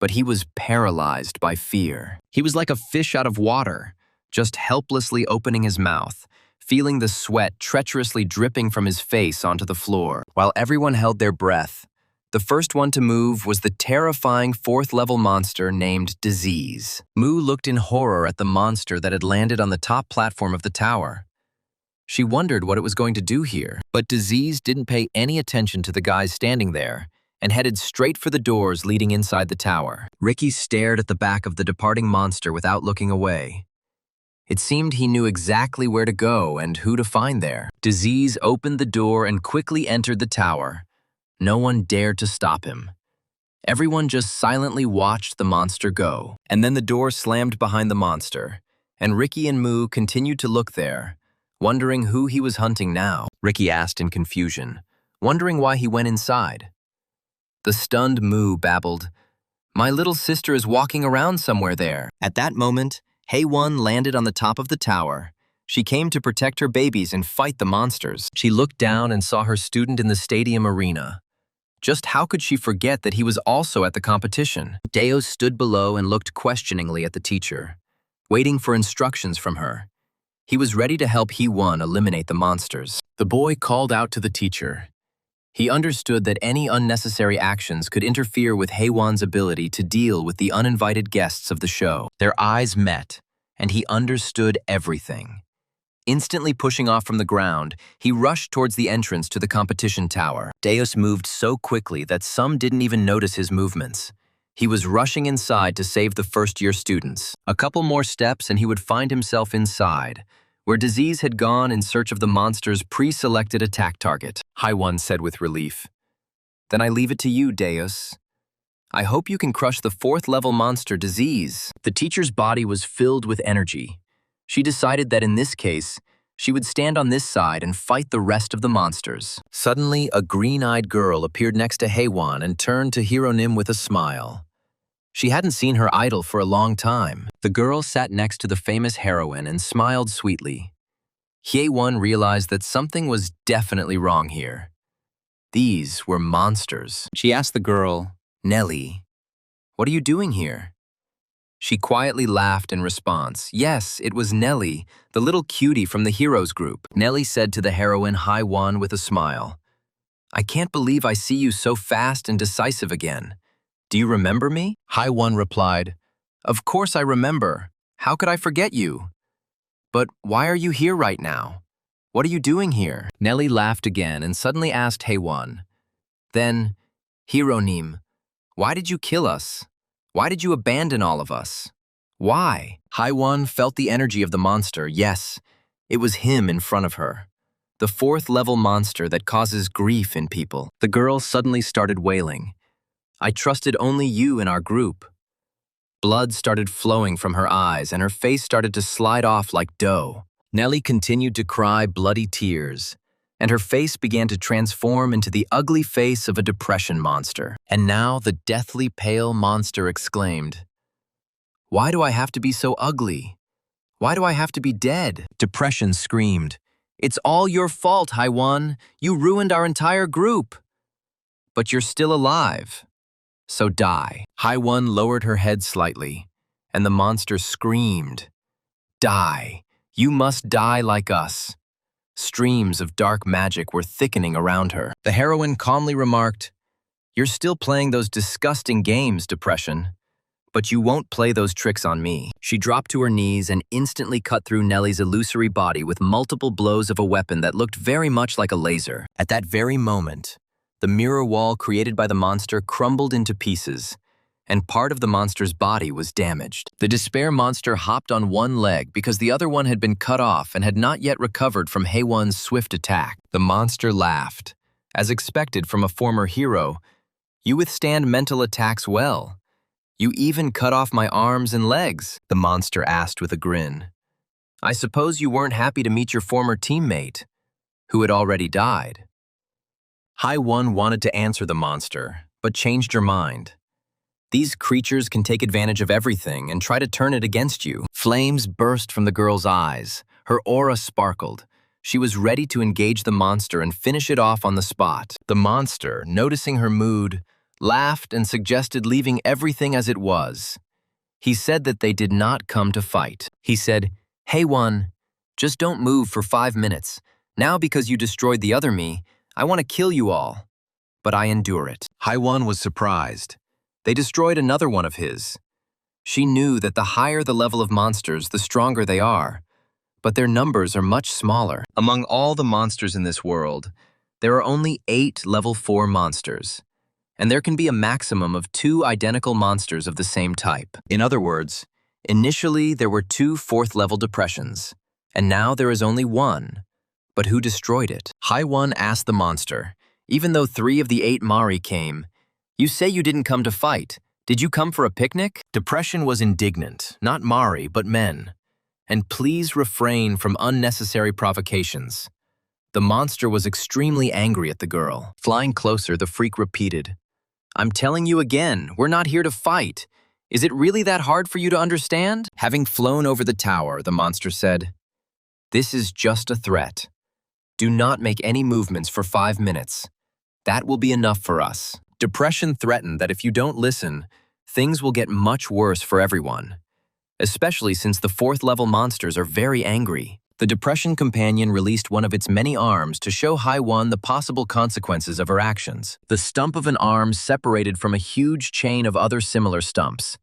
but he was paralyzed by fear. He was like a fish out of water, just helplessly opening his mouth, feeling the sweat treacherously dripping from his face onto the floor. While everyone held their breath, the first one to move was the terrifying 4th-level monster named Disease. Moo looked in horror at the monster that had landed on the top platform of the tower. She wondered what it was going to do here, but Disease didn't pay any attention to the guys standing there and headed straight for the doors leading inside the tower. Ricky stared at the back of the departing monster without looking away. It seemed he knew exactly where to go and who to find there. Disease opened the door and quickly entered the tower. No one dared to stop him. Everyone just silently watched the monster go. And then the door slammed behind the monster, and Ricky and Moo continued to look there, wondering who he was hunting now. Ricky asked in confusion, wondering why he went inside. The stunned Moo babbled, "My little sister is walking around somewhere there." At that moment, Haewon landed on the top of the tower. She came to protect her babies and fight the monsters. She looked down and saw her student in the stadium arena. Just how could she forget that he was also at the competition? Deos stood below and looked questioningly at the teacher, waiting for instructions from her. He was ready to help Haewon eliminate the monsters. The boy called out to the teacher. He understood that any unnecessary actions could interfere with Haewon's ability to deal with the uninvited guests of the show. Their eyes met, and he understood everything. Instantly pushing off from the ground, he rushed towards the entrance to the competition tower. Deus moved so quickly that some didn't even notice his movements. He was rushing inside to save the first-year students. A couple more steps and he would find himself inside, where Disease had gone in search of the monster's pre-selected attack target. Haewon said with relief, "Then I leave it to you, Deus. I hope you can crush the 4th-level monster Disease." The teacher's body was filled with energy. She decided that in this case, she would stand on this side and fight the rest of the monsters. Suddenly, a green-eyed girl appeared next to Haewon and turned to Hironim with a smile. She hadn't seen her idol for a long time. The girl sat next to the famous heroine and smiled sweetly. Haewon realized that something was definitely wrong here. These were monsters. She asked the girl, "Nellie, what are you doing here?" She quietly laughed in response. Yes, it was Nellie, the little cutie from the heroes group. Nellie said to the heroine Haiwan with a smile, "I can't believe I see you so fast and decisive again. Do you remember me?" Haiwan replied, "Of course I remember. How could I forget you? But why are you here right now? What are you doing here?" Nellie laughed again and suddenly asked Haiwan, "Then, Hero-nim, why did you kill us? Why did you abandon all of us? Why?" Haiwan felt the energy of the monster. Yes, it was him in front of her. The fourth-level monster that causes grief in people. The girl suddenly started wailing. "I trusted only you in our group." Blood started flowing from her eyes and her face started to slide off like dough. Nellie continued to cry bloody tears, and her face began to transform into the ugly face of a depression monster. And now the deathly pale monster exclaimed, "Why do I have to be so ugly? Why do I have to be dead?" Depression screamed, "It's all your fault, Haiwan. You ruined our entire group. But you're still alive, so die." Haiwan lowered her head slightly, and the monster screamed, "Die. You must die like us." Streams of dark magic were thickening around her. The heroine calmly remarked, "You're still playing those disgusting games, Depression. But you won't play those tricks on me." She dropped to her knees and instantly cut through Nellie's illusory body with multiple blows of a weapon that looked very much like a laser. At that very moment, the mirror wall created by the monster crumbled into pieces, and part of the monster's body was damaged. The despair monster hopped on one leg because the other one had been cut off and had not yet recovered from Haiwan's swift attack. The monster laughed. As expected from a former hero, "You withstand mental attacks well. You even cut off my arms and legs," the monster asked with a grin. "I suppose you weren't happy to meet your former teammate, who had already died." Haiwan wanted to answer the monster, but changed her mind. These creatures can take advantage of everything and try to turn it against you. Flames burst from the girl's eyes. Her aura sparkled. She was ready to engage the monster and finish it off on the spot. The monster, noticing her mood, laughed and suggested leaving everything as it was. He said that they did not come to fight. He said, "Haiwan, just don't move for 5 minutes. Now because you destroyed the other me, I want to kill you all. But I endure it." Haiwan was surprised. They destroyed another one of his. She knew that the higher the level of monsters, the stronger they are, but their numbers are much smaller. Among all the monsters in this world, there are only 8 level 4 monsters, and there can be a maximum of 2 identical monsters of the same type. In other words, initially there were 2 fourth-level depressions, and now there is only 1. But who destroyed it? Haiwan asked the monster, "Even though 3 of the 8 Mari came, you say you didn't come to fight. Did you come for a picnic?" Depression was indignant, not Mari, but men. "And please refrain from unnecessary provocations." The monster was extremely angry at the girl. Flying closer, the freak repeated, "I'm telling you again, we're not here to fight. Is it really that hard for you to understand?" Having flown over the tower, the monster said, "This is just a threat. Do not make any movements for 5 minutes. That will be enough for us." Depression threatened that if you don't listen, things will get much worse for everyone, especially since the fourth-level monsters are very angry. The Depression companion released one of its many arms to show Haiwan the possible consequences of her actions. The stump of an arm separated from a huge chain of other similar stumps.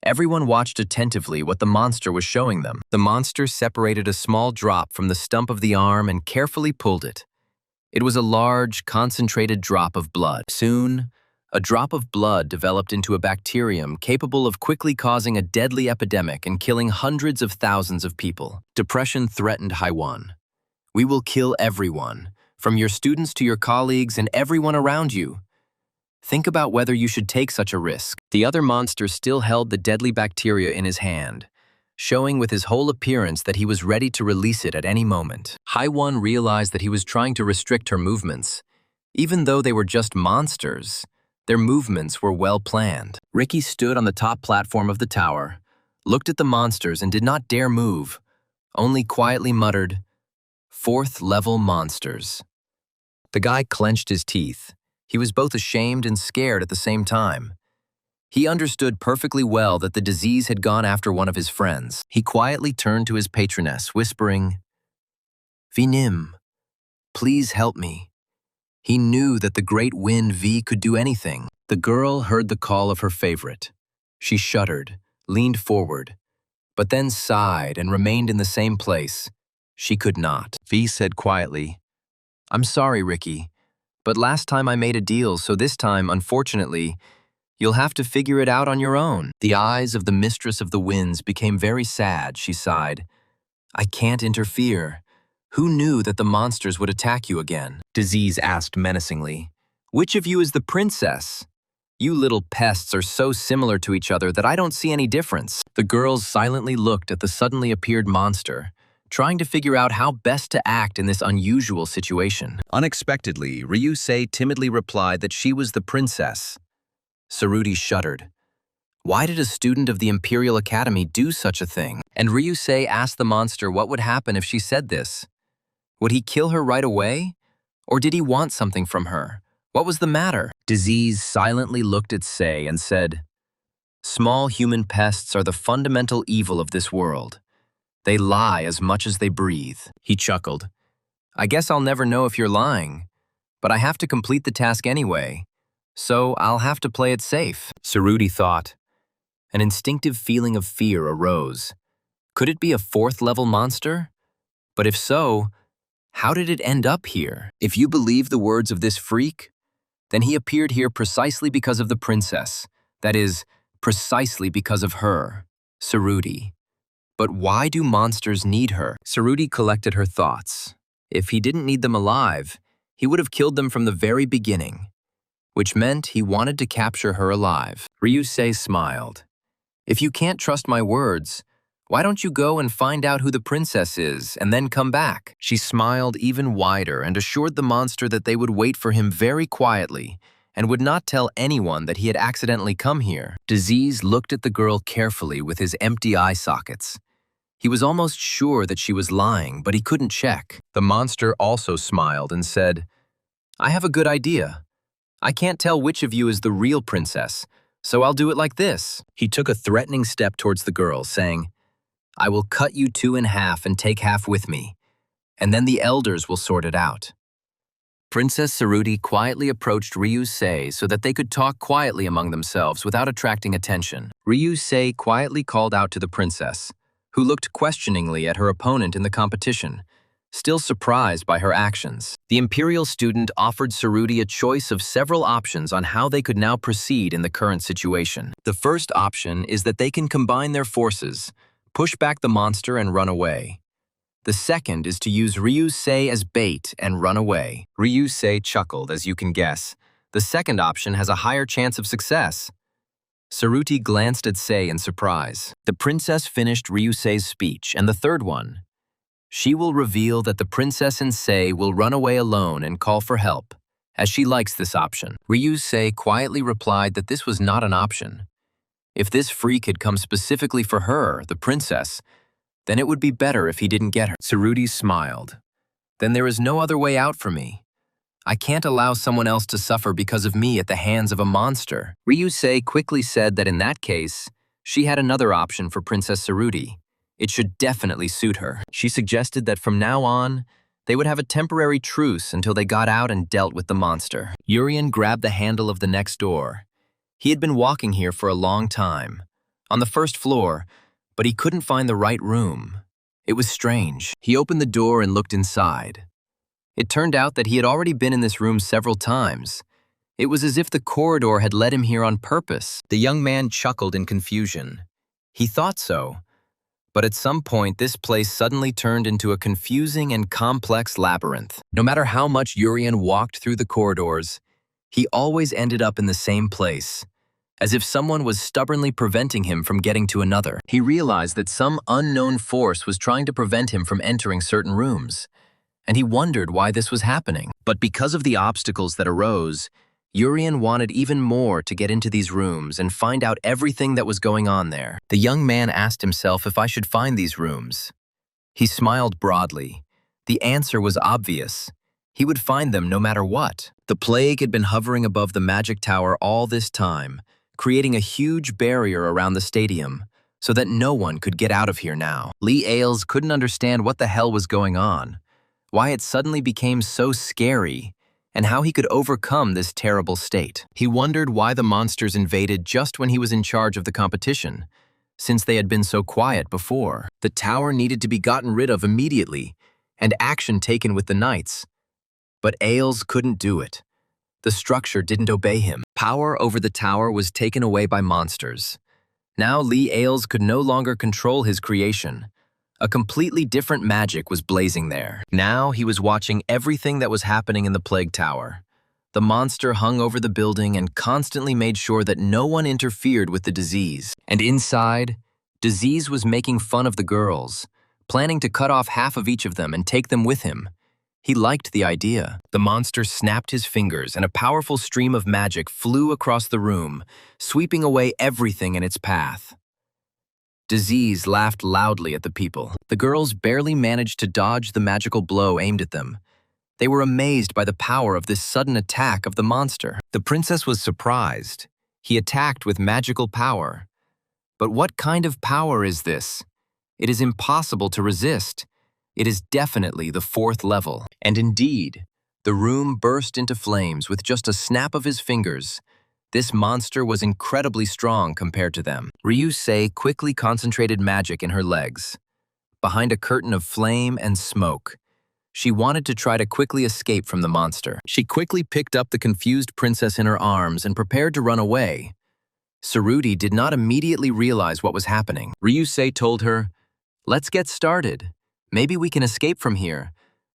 Everyone watched attentively what the monster was showing them. The monster separated a small drop from the stump of the arm and carefully pulled it. It was a large, concentrated drop of blood. Soon, a drop of blood developed into a bacterium capable of quickly causing a deadly epidemic and killing hundreds of thousands of people. Depression threatened Haiwan. "We will kill everyone, from your students to your colleagues and everyone around you. Think about whether you should take such a risk." The other monster still held the deadly bacteria in his hand, showing with his whole appearance that he was ready to release it at any moment. Haiwan realized that he was trying to restrict her movements. Even though they were just monsters, their movements were well planned. Ricky stood on the top platform of the tower, looked at the monsters and did not dare move, only quietly muttered, "Fourth-level monsters." The guy clenched his teeth. He was both ashamed and scared at the same time. He understood perfectly well that the disease had gone after one of his friends. He quietly turned to his patroness, whispering, "Vinim, please help me." He knew that the great wind V could do anything. The girl heard the call of her favorite. She shuddered, leaned forward, but then sighed and remained in the same place. She could not. V said quietly, "I'm sorry, Ricky, but last time I made a deal, so this time, unfortunately, you'll have to figure it out on your own." The eyes of the mistress of the winds became very sad. She sighed, "I can't interfere. Who knew that the monsters would attack you again?" Disease asked menacingly, "Which of you is the princess? You little pests are so similar to each other that I don't see any difference." The girls silently looked at the suddenly appeared monster, trying to figure out how best to act in this unusual situation. Unexpectedly, Ryusei timidly replied that she was the princess. Saruti shuddered. Why did a student of the Imperial Academy do such a thing? And Ryusei asked the monster what would happen if she said this. Would he kill her right away? Or did he want something from her? What was the matter? Disease silently looked at Sei and said, "Small human pests are the fundamental evil of this world. They lie as much as they breathe." He chuckled. "I guess I'll never know if you're lying, but I have to complete the task anyway, so I'll have to play it safe." Saruti thought. An instinctive feeling of fear arose. Could it be a fourth-level monster? But if so, how did it end up here? If you believe the words of this freak, then he appeared here precisely because of the princess. That is, precisely because of her, Saruti. But why do monsters need her? Saruti collected her thoughts. If he didn't need them alive, he would have killed them from the very beginning, which meant he wanted to capture her alive. Ryusei smiled. "If you can't trust my words, why don't you go and find out who the princess is and then come back?" She smiled even wider and assured the monster that they would wait for him very quietly and would not tell anyone that he had accidentally come here. Disease looked at the girl carefully with his empty eye sockets. He was almost sure that she was lying, but he couldn't check. The monster also smiled and said, "I have a good idea. I can't tell which of you is the real princess, so I'll do it like this." He took a threatening step towards the girl, saying, "I will cut you two in half and take half with me, and then the elders will sort it out." Princess Saruti quietly approached Ryusei so that they could talk quietly among themselves without attracting attention. Ryusei quietly called out to the princess, who looked questioningly at her opponent in the competition, still surprised by her actions. The imperial student offered Saruti a choice of several options on how they could now proceed in the current situation. The first option is that they can combine their forces, push back the monster and run away. The second is to use Ryusei as bait and run away. Ryusei chuckled, as you can guess. The second option has a higher chance of success. Saruti glanced at Sei in surprise. The princess finished Ryusei's speech, and the third one. She will reveal that the princess and Sei will run away alone and call for help, as she likes this option. Ryusei quietly replied that this was not an option. If this freak had come specifically for her, the princess, then it would be better if he didn't get her. Saruti smiled. "Then there is no other way out for me. I can't allow someone else to suffer because of me at the hands of a monster." Ryusei quickly said that in that case, she had another option for Princess Saruti. It should definitely suit her. She suggested that from now on, they would have a temporary truce until they got out and dealt with the monster. Urien grabbed the handle of the next door. He had been walking here for a long time, on the first floor, but he couldn't find the right room. It was strange. He opened the door and looked inside. It turned out that he had already been in this room several times. It was as if the corridor had led him here on purpose. The young man chuckled in confusion. He thought so. But at some point, this place suddenly turned into a confusing and complex labyrinth. No matter how much Urien walked through the corridors, he always ended up in the same place, as if someone was stubbornly preventing him from getting to another. He realized that some unknown force was trying to prevent him from entering certain rooms, and he wondered why this was happening. But because of the obstacles that arose, Urien wanted even more to get into these rooms and find out everything that was going on there. The young man asked himself if I should find these rooms. He smiled broadly. The answer was obvious. He would find them no matter what. The plague had been hovering above the magic tower all this time, creating a huge barrier around the stadium so that no one could get out of here now. Lee Ailes couldn't understand what the hell was going on, why it suddenly became so scary, and how he could overcome this terrible state. He wondered why the monsters invaded just when he was in charge of the competition, since they had been so quiet before. The tower needed to be gotten rid of immediately, and action taken with the knights. But Ailes couldn't do it. The structure didn't obey him. Power over the tower was taken away by monsters. Now Lee Ailes could no longer control his creation. A completely different magic was blazing there. Now he was watching everything that was happening in the Plague Tower. The monster hung over the building and constantly made sure that no one interfered with the disease. And inside, Disease was making fun of the girls, planning to cut off half of each of them and take them with him. He liked the idea. The monster snapped his fingers and a powerful stream of magic flew across the room, sweeping away everything in its path. Disease laughed loudly at the people. The girls barely managed to dodge the magical blow aimed at them. They were amazed by the power of this sudden attack of the monster. The princess was surprised. He attacked with magical power. But what kind of power is this? It is impossible to resist. It is definitely the 4th level. And indeed, the room burst into flames with just a snap of his fingers. This monster was incredibly strong compared to them. Ryusei quickly concentrated magic in her legs. Behind a curtain of flame and smoke, she wanted to try to quickly escape from the monster. She quickly picked up the confused princess in her arms and prepared to run away. Saruti did not immediately realize what was happening. Ryusei told her, "Let's get started. Maybe we can escape from here,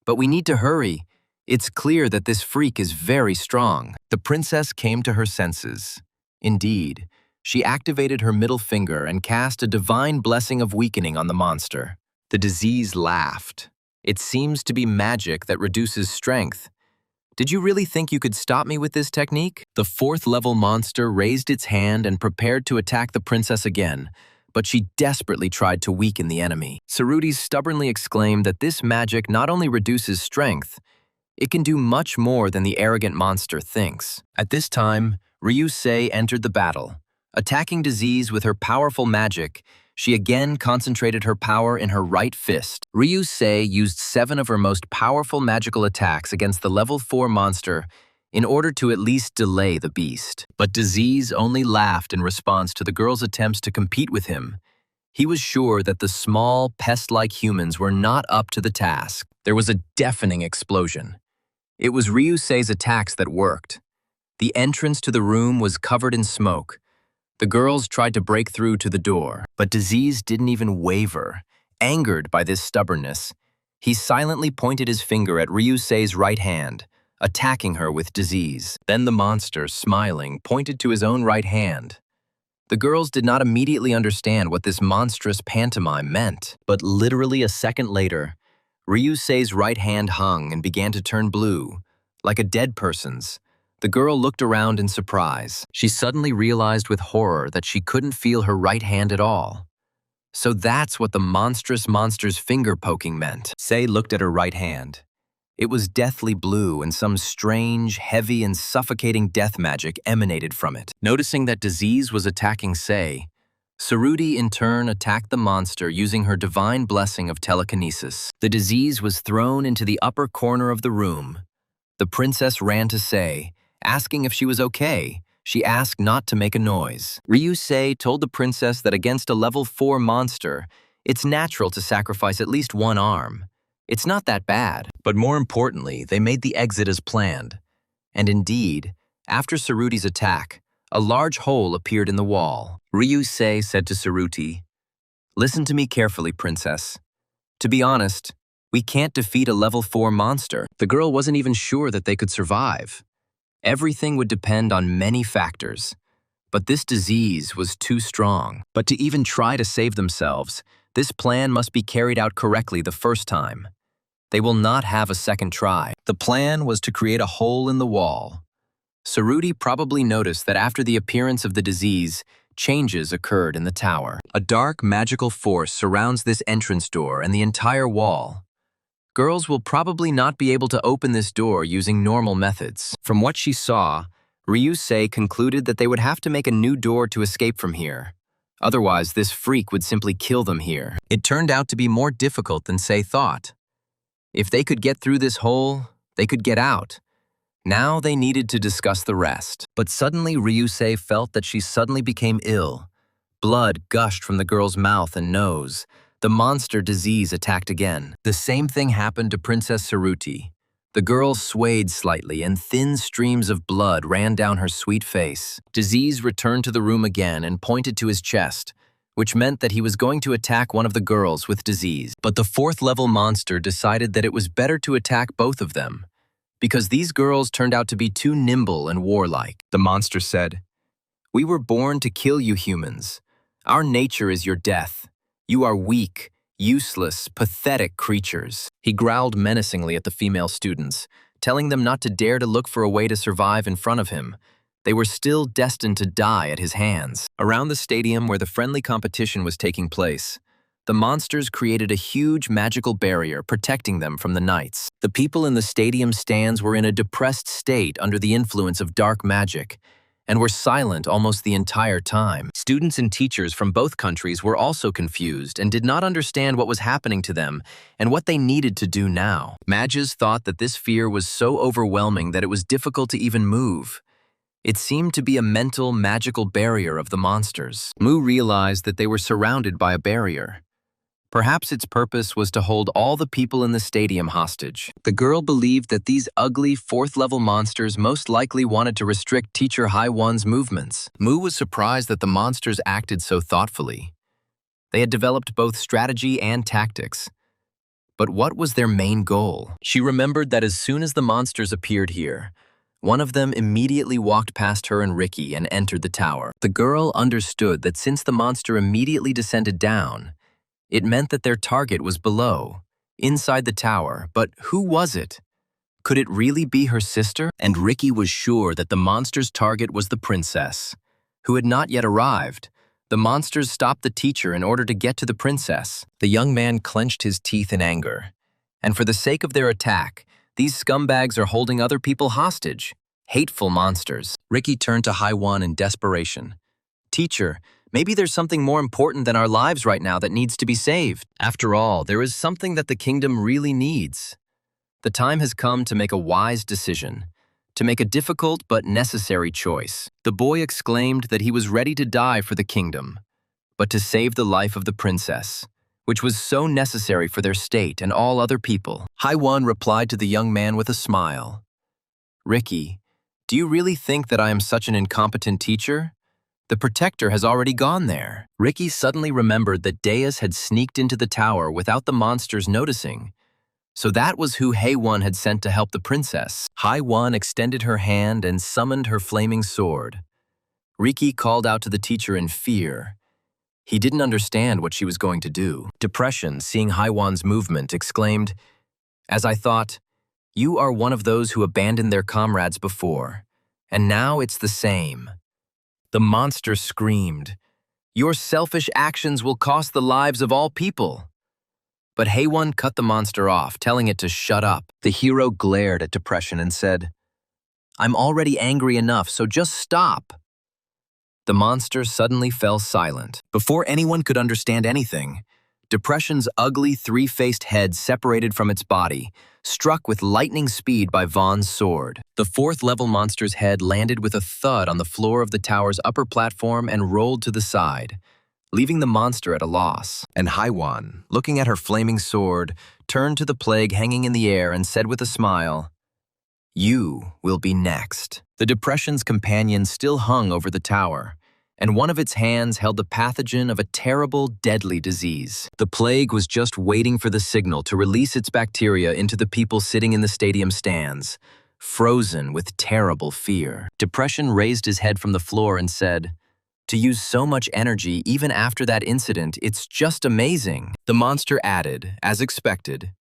but we need to hurry. It's clear that this freak is very strong." The princess came to her senses. Indeed, she activated her middle finger and cast a divine blessing of weakening on the monster. The disease laughed. "It seems to be magic that reduces strength. Did you really think you could stop me with this technique?" The 4th level monster raised its hand and prepared to attack the princess again, but she desperately tried to weaken the enemy. Saruti stubbornly exclaimed that this magic not only reduces strength, it can do much more than the arrogant monster thinks. At this time, Ryusei entered the battle. Attacking Disease with her powerful magic, she again concentrated her power in her right fist. Ryusei used 7 of her most powerful magical attacks against the level 4 monster in order to at least delay the beast. But Disease only laughed in response to the girl's attempts to compete with him. He was sure that the small, pest-like humans were not up to the task. There was a deafening explosion. It was Ryusei's attacks that worked. The entrance to the room was covered in smoke. The girls tried to break through to the door, but Disease didn't even waver. Angered by this stubbornness, he silently pointed his finger at Ryusei's right hand, attacking her with Disease. Then the monster, smiling, pointed to his own right hand. The girls did not immediately understand what this monstrous pantomime meant, but literally a second later, Ryusei's right hand hung and began to turn blue, like a dead person's. The girl looked around in surprise. She suddenly realized with horror that she couldn't feel her right hand at all. So that's what the monstrous monster's finger poking meant. Sei looked at her right hand. It was deathly blue and some strange, heavy and suffocating death magic emanated from it. Noticing that Disease was attacking Sei, Saruti in turn attacked the monster using her divine blessing of telekinesis. The Disease was thrown into the upper corner of the room. The princess ran to Sei, asking if she was okay. She asked not to make a noise. Ryusei told the princess that against a level 4 monster, it's natural to sacrifice at least one arm. It's not that bad. But more importantly, they made the exit as planned. And indeed, after Saruti's attack, a large hole appeared in the wall. Ryusei said to Saruti, "Listen to me carefully, princess. To be honest, we can't defeat a level 4 monster." The girl wasn't even sure that they could survive. Everything would depend on many factors, but this disease was too strong. But to even try to save themselves, this plan must be carried out correctly the first time. They will not have a second try. The plan was to create a hole in the wall. Saruti probably noticed that after the appearance of the disease, changes occurred in the tower. A dark magical force surrounds this entrance door and the entire wall. Girls will probably not be able to open this door using normal methods. From what she saw, Ryusei concluded that they would have to make a new door to escape from here. Otherwise, this freak would simply kill them here. It turned out to be more difficult than Sei thought. If they could get through this hole, they could get out. Now they needed to discuss the rest. But suddenly Ryusei felt that she suddenly became ill. Blood gushed from the girl's mouth and nose. The monster disease attacked again. The same thing happened to Princess Saruti. The girl swayed slightly and thin streams of blood ran down her sweet face. Disease returned to the room again and pointed to his chest, which meant that he was going to attack one of the girls with disease. But the fourth-level monster decided that it was better to attack both of them, because these girls turned out to be too nimble and warlike. The monster said, "We were born to kill you humans. Our nature is your death. You are weak, useless, pathetic creatures." He growled menacingly at the female students, telling them not to dare to look for a way to survive in front of him. They were still destined to die at his hands. Around the stadium where the friendly competition was taking place, the monsters created a huge magical barrier protecting them from the knights. The people in the stadium stands were in a depressed state under the influence of dark magic, and were silent almost the entire time. Students and teachers from both countries were also confused and did not understand what was happening to them and what they needed to do now. Mages thought that this fear was so overwhelming that it was difficult to even move. It seemed to be a mental, magical barrier of the monsters. Mu realized that they were surrounded by a barrier. Perhaps its purpose was to hold all the people in the stadium hostage. The girl believed that these ugly fourth-level monsters most likely wanted to restrict Teacher Haiwan's movements. Mu was surprised that the monsters acted so thoughtfully. They had developed both strategy and tactics. But what was their main goal? She remembered that as soon as the monsters appeared here, one of them immediately walked past her and Ricky and entered the tower. The girl understood that since the monster immediately descended down, it meant that their target was below, inside the tower. But who was it? Could it really be her sister? And Ricky was sure that the monster's target was the princess, who had not yet arrived. The monsters stopped the teacher in order to get to the princess. The young man clenched his teeth in anger. And for the sake of their attack, these scumbags are holding other people hostage. Hateful monsters. Ricky turned to Haiwan in desperation. "Teacher, maybe there's something more important than our lives right now that needs to be saved. After all, there is something that the kingdom really needs. The time has come to make a wise decision, to make a difficult but necessary choice." The boy exclaimed that he was ready to die for the kingdom, but to save the life of the princess, which was so necessary for their state and all other people. Haiwan replied to the young man with a smile. "Ricky, do you really think that I am such an incompetent teacher? The protector has already gone there." Ricky suddenly remembered that Deus had sneaked into the tower without the monsters noticing. So that was who Haiwan had sent to help the princess. Haiwan extended her hand and summoned her flaming sword. Ricky called out to the teacher in fear. He didn't understand what she was going to do. Depression, seeing Haiwan's movement, exclaimed, "As I thought, you are one of those who abandoned their comrades before, and now it's the same." The monster screamed, "Your selfish actions will cost the lives of all people." But Haiwan cut the monster off, telling it to shut up. The hero glared at Depression and said, "I'm already angry enough, so just stop." The monster suddenly fell silent. Before anyone could understand anything, Depression's ugly three-faced head separated from its body, struck with lightning speed by Vaughn's sword. The fourth-level monster's head landed with a thud on the floor of the tower's upper platform and rolled to the side, leaving the monster at a loss. And Haiwan, looking at her flaming sword, turned to the plague hanging in the air and said with a smile, "You will be next." The Depression's companion still hung over the tower, and one of its hands held the pathogen of a terrible, deadly disease. The plague was just waiting for the signal to release its bacteria into the people sitting in the stadium stands, frozen with terrible fear. Depression raised his head from the floor and said, "To use so much energy even after that incident, it's just amazing." The monster added, as expected,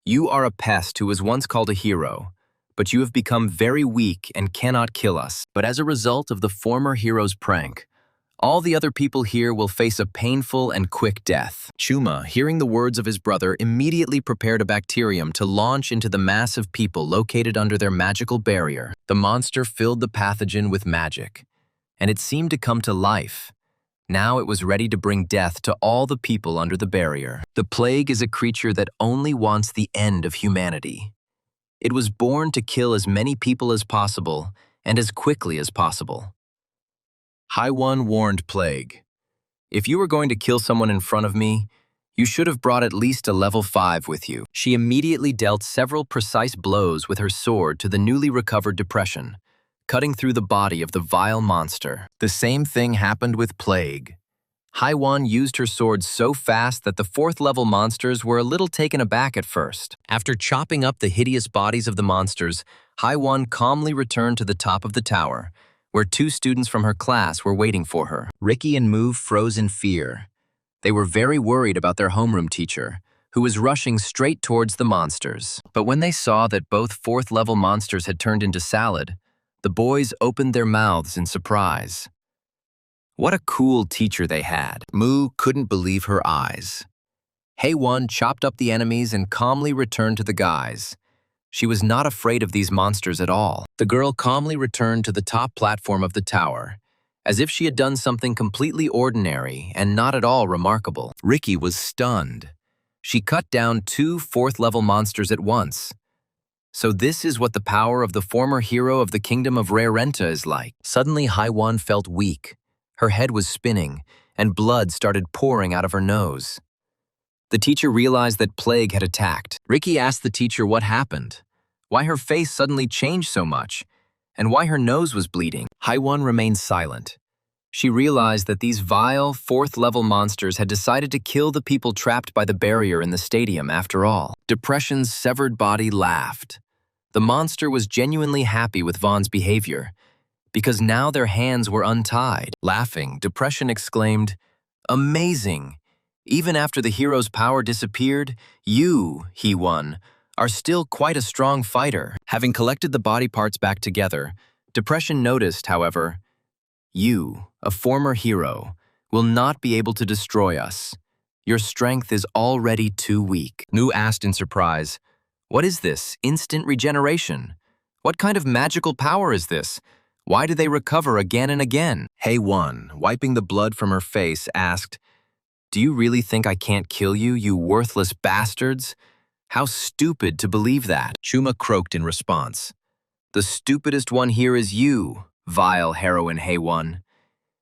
"You are a pest who was once called a hero, but you have become very weak and cannot kill us. But as a result of the former hero's prank, all the other people here will face a painful and quick death." Chuma, hearing the words of his brother, immediately prepared a bacterium to launch into the mass of people located under their magical barrier. The monster filled the pathogen with magic, and it seemed to come to life. Now it was ready to bring death to all the people under the barrier. The plague is a creature that only wants the end of humanity. It was born to kill as many people as possible and as quickly as possible. Haiwan warned Plague, "If you were going to kill someone in front of me, you should have brought at least a level 5 with you." She immediately dealt several precise blows with her sword to the newly recovered Depression, cutting through the body of the vile monster. The same thing happened with Plague. Haiwan used her sword so fast that the 4th-level monsters were a little taken aback at first. After chopping up the hideous bodies of the monsters, Haiwan calmly returned to the top of the tower, where 2 students from her class were waiting for her. Ricky and Move froze in fear. They were very worried about their homeroom teacher, who was rushing straight towards the monsters. But when they saw that both 4th-level monsters had turned into salad, the boys opened their mouths in surprise. What a cool teacher they had. Moo couldn't believe her eyes. Haiwan chopped up the enemies and calmly returned to the guys. She was not afraid of these monsters at all. The girl calmly returned to the top platform of the tower, as if she had done something completely ordinary and not at all remarkable. Ricky was stunned. She cut down 2 4th-level monsters at once. So this is what the power of the former hero of the Kingdom of Rarenta is like. Suddenly, Haiwan felt weak. Her head was spinning, and blood started pouring out of her nose. The teacher realized that Plague had attacked. Ricky asked the teacher what happened, why her face suddenly changed so much, and why her nose was bleeding. Haiwan remained silent. She realized that these vile 4th-level monsters had decided to kill the people trapped by the barrier in the stadium after all. Depression's severed body laughed. The monster was genuinely happy with Vaughn's behavior, because now their hands were untied. Laughing, Depression exclaimed, "Amazing! Even after the hero's power disappeared, you, Haiwan, are still quite a strong fighter." Having collected the body parts back together, Depression noticed, however, "You, a former hero, will not be able to destroy us. Your strength is already too weak." Nu asked in surprise, "What is this, instant regeneration? What kind of magical power is this? Why do they recover again and again?" Haiwan, wiping the blood from her face, asked, "Do you really think I can't kill you, you worthless bastards? How stupid to believe that." Chuma croaked in response, "The stupidest one here is you, vile heroine Haiwan.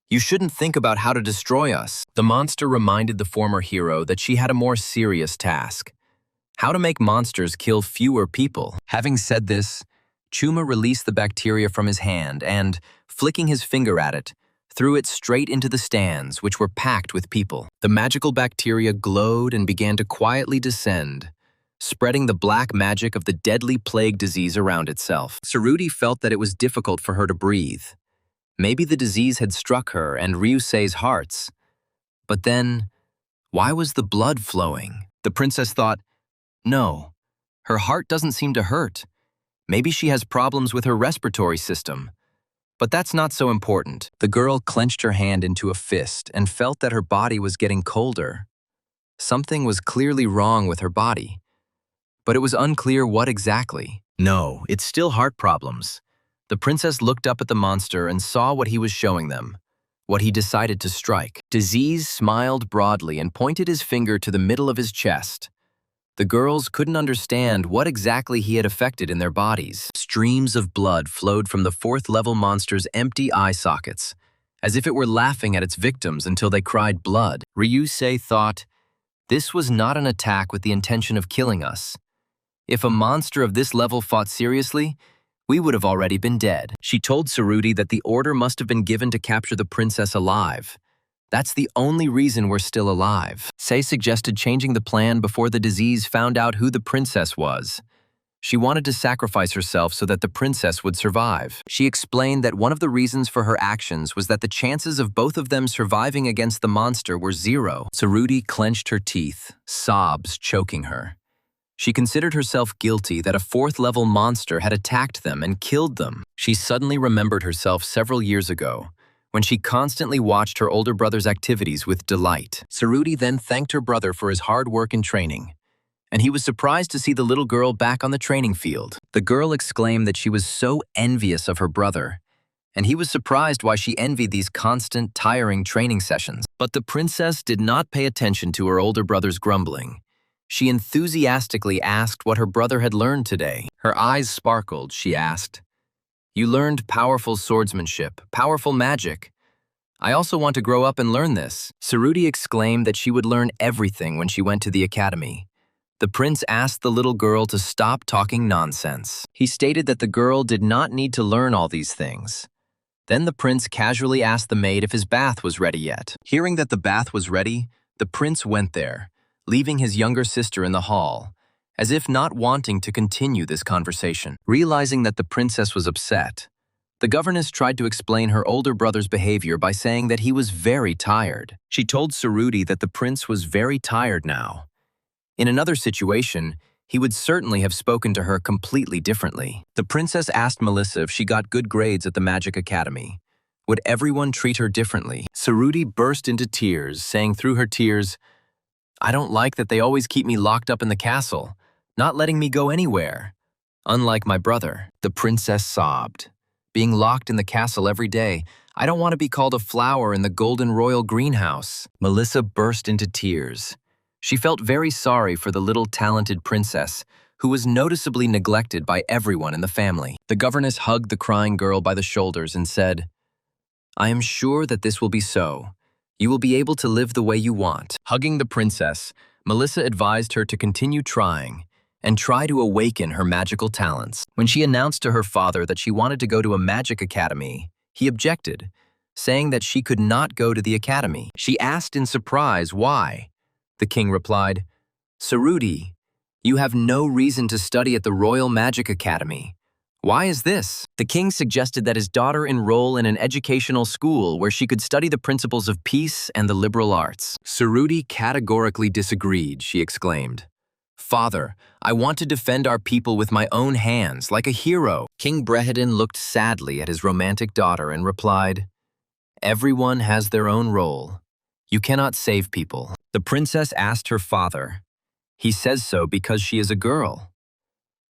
You shouldn't think about how to destroy us." The monster reminded the former hero that she had a more serious task: how to make monsters kill fewer people. Having said this, Chuma released the bacteria from his hand and, flicking his finger at it, threw it straight into the stands, which were packed with people. The magical bacteria glowed and began to quietly descend, spreading the black magic of the deadly plague disease around itself. Tsurugi felt that it was difficult for her to breathe. Maybe the disease had struck her and Ryusei's hearts. But then, why was the blood flowing? The princess thought, no, her heart doesn't seem to hurt. Maybe she has problems with her respiratory system. But that's not so important. The girl clenched her hand into a fist and felt that her body was getting colder. Something was clearly wrong with her body. But it was unclear what exactly. No, it's still heart problems. The princess looked up at the monster and saw what he was showing them, what he decided to strike. Disease smiled broadly and pointed his finger to the middle of his chest. The girls couldn't understand what exactly he had affected in their bodies. Streams of blood flowed from the 4th-level monster's empty eye sockets, as if it were laughing at its victims until they cried blood. Ryusei thought, this was not an attack with the intention of killing us. If a monster of this level fought seriously, we would have already been dead. She told Tsurugi that the order must have been given to capture the princess alive. That's the only reason we're still alive. Sei suggested changing the plan before the disease found out who the princess was. She wanted to sacrifice herself so that the princess would survive. She explained that one of the reasons for her actions was that the chances of both of them surviving against the monster were 0. Tsurugi clenched her teeth, sobs choking her. She considered herself guilty that a 4th-level monster had attacked them and killed them. She suddenly remembered herself several years ago, when she constantly watched her older brother's activities with delight. Tsurugi then thanked her brother for his hard work and training, and he was surprised to see the little girl back on the training field. The girl exclaimed that she was so envious of her brother, and he was surprised why she envied these constant, tiring training sessions. But the princess did not pay attention to her older brother's grumbling. She enthusiastically asked what her brother had learned today. Her eyes sparkled. She asked, "You learned powerful swordsmanship, powerful magic. I also want to grow up and learn this." Suruti exclaimed that she would learn everything when she went to the academy. The prince asked the little girl to stop talking nonsense. He stated that the girl did not need to learn all these things. Then the prince casually asked the maid if his bath was ready yet. Hearing that the bath was ready, the prince went there, leaving his younger sister in the hall, as if not wanting to continue this conversation. Realizing that the princess was upset, the governess tried to explain her older brother's behavior by saying that he was very tired. She told Suruti that the prince was very tired now. In another situation, he would certainly have spoken to her completely differently. The princess asked Melissa if she got good grades at the Magic Academy. Would everyone treat her differently? Suruti burst into tears, saying through her tears, "I don't like that they always keep me locked up in the castle, not letting me go anywhere. Unlike my brother." The princess sobbed. "Being locked in the castle every day, I don't want to be called a flower in the golden royal greenhouse." Melissa burst into tears. She felt very sorry for the little talented princess, who was noticeably neglected by everyone in the family. The governess hugged the crying girl by the shoulders and said, "I am sure that this will be so. You will be able to live the way you want." Hugging the princess, Melissa advised her to continue trying and try to awaken her magical talents. When she announced to her father that she wanted to go to a magic academy, he objected, saying that she could not go to the academy. She asked in surprise why. The king replied, "Suruti, you have no reason to study at the Royal Magic Academy. Why is this?" The king suggested that his daughter enroll in an educational school where she could study the principles of peace and the liberal arts. Suruti categorically disagreed. She exclaimed, "Father, I want to defend our people with my own hands, like a hero." King Brehadin looked sadly at his romantic daughter and replied, "Everyone has their own role. You cannot save people." The princess asked her father. He says so because she is a girl.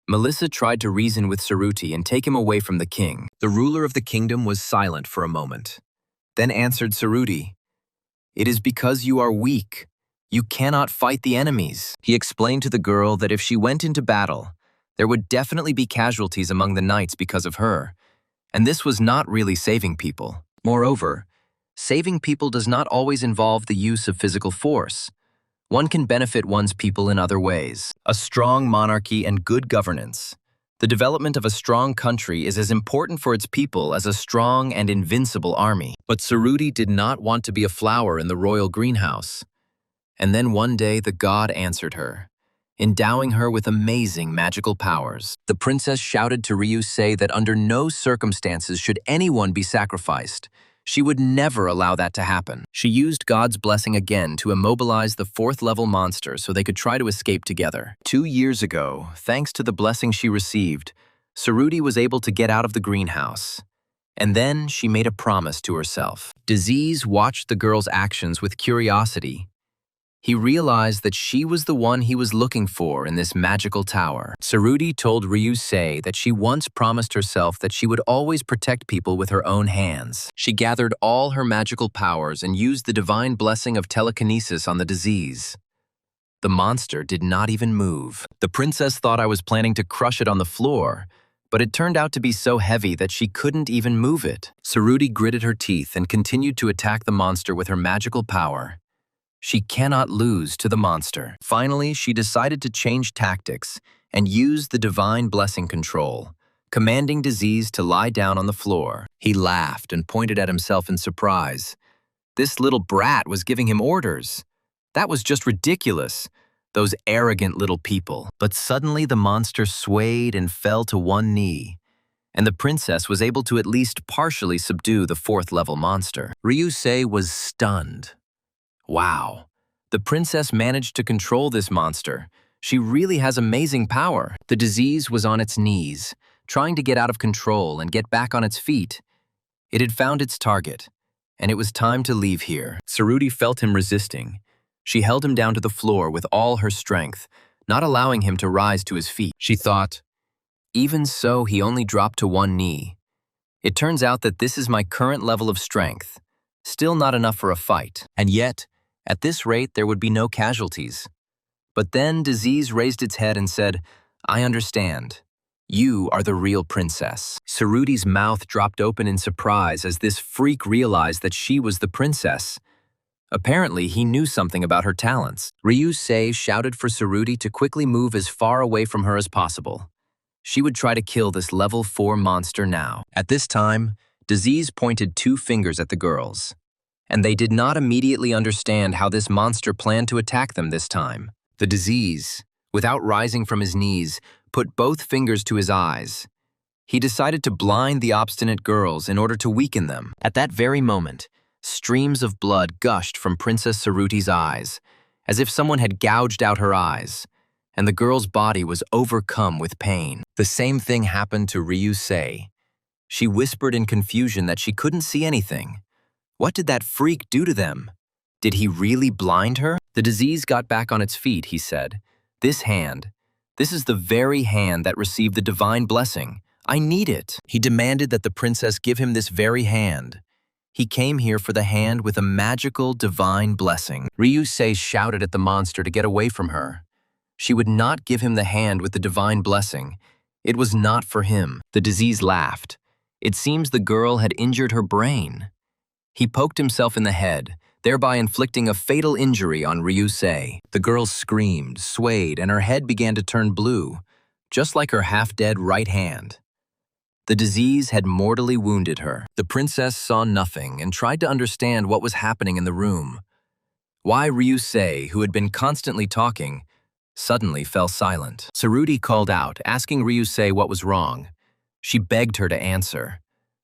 Melissa tried to reason with Suruti and take him away from the king. The ruler of the kingdom was silent for a moment, then answered Suruti, "It is because you are weak. You cannot fight the enemies." He explained to the girl that if she went into battle, there would definitely be casualties among the knights because of her, and this was not really saving people. Moreover, saving people does not always involve the use of physical force. One can benefit one's people in other ways. A strong monarchy and good governance. The development of a strong country is as important for its people as a strong and invincible army. But Suruti did not want to be a flower in the royal greenhouse. And then one day the god answered her, endowing her with amazing magical powers. The princess shouted to Ryusei that under no circumstances should anyone be sacrificed. She would never allow that to happen. She used God's blessing again to immobilize the 4th-level monster so they could try to escape together. 2 years ago, thanks to the blessing she received, Suruti was able to get out of the greenhouse. And then she made a promise to herself. Disease watched the girl's actions with curiosity. He realized that she was the one he was looking for in this magical tower. Suruti told Ryusei that she once promised herself that she would always protect people with her own hands. She gathered all her magical powers and used the divine blessing of telekinesis on the disease. The monster did not even move. The princess thought I was planning to crush it on the floor, but it turned out to be so heavy that she couldn't even move it. Suruti gritted her teeth and continued to attack the monster with her magical power. She cannot lose to the monster. Finally, she decided to change tactics and use the divine blessing control, commanding Disease to lie down on the floor. He laughed and pointed at himself in surprise. This little brat was giving him orders. That was just ridiculous. Those arrogant little people. But suddenly the monster swayed and fell to one knee, and the princess was able to at least partially subdue the 4th-level monster. Ryusei was stunned. Wow, the princess managed to control this monster. She really has amazing power. The disease was on its knees, trying to get out of control and get back on its feet. It had found its target, and it was time to leave here. Suruti felt him resisting. She held him down to the floor with all her strength, not allowing him to rise to his feet. She thought, Even so, he only dropped to one knee. It turns out that this is my current level of strength. Still not enough for a fight. And yet, at this rate, there would be no casualties. But then Disease raised its head and said, I understand. You are the real princess. Saruti's mouth dropped open in surprise as this freak realized that she was the princess. Apparently, he knew something about her talents. Ryusei shouted for Saruti to quickly move as far away from her as possible. She would try to kill this level 4 monster now. At this time, Disease pointed 2 fingers at the girls. And they did not immediately understand how this monster planned to attack them this time. The Disease, without rising from his knees, put both fingers to his eyes. He decided to blind the obstinate girls in order to weaken them. At that very moment, streams of blood gushed from Princess Saruti's eyes, as if someone had gouged out her eyes, and the girl's body was overcome with pain. The same thing happened to Ryusei. She whispered in confusion that she couldn't see anything. What did that freak do to them? Did he really blind her? The Disease got back on its feet, he said. This is the very hand that received the divine blessing. I need it. He demanded that the princess give him this very hand. He came here for the hand with a magical divine blessing. Ryusei shouted at the monster to get away from her. She would not give him the hand with the divine blessing. It was not for him. The Disease laughed. It seems the girl had injured her brain. He poked himself in the head, thereby inflicting a fatal injury on Ryusei. The girl screamed, swayed, and her head began to turn blue, just like her half-dead right hand. The Disease had mortally wounded her. The princess saw nothing and tried to understand what was happening in the room. Why Ryusei, who had been constantly talking, suddenly fell silent. Saruti called out, asking Ryusei what was wrong. She begged her to answer.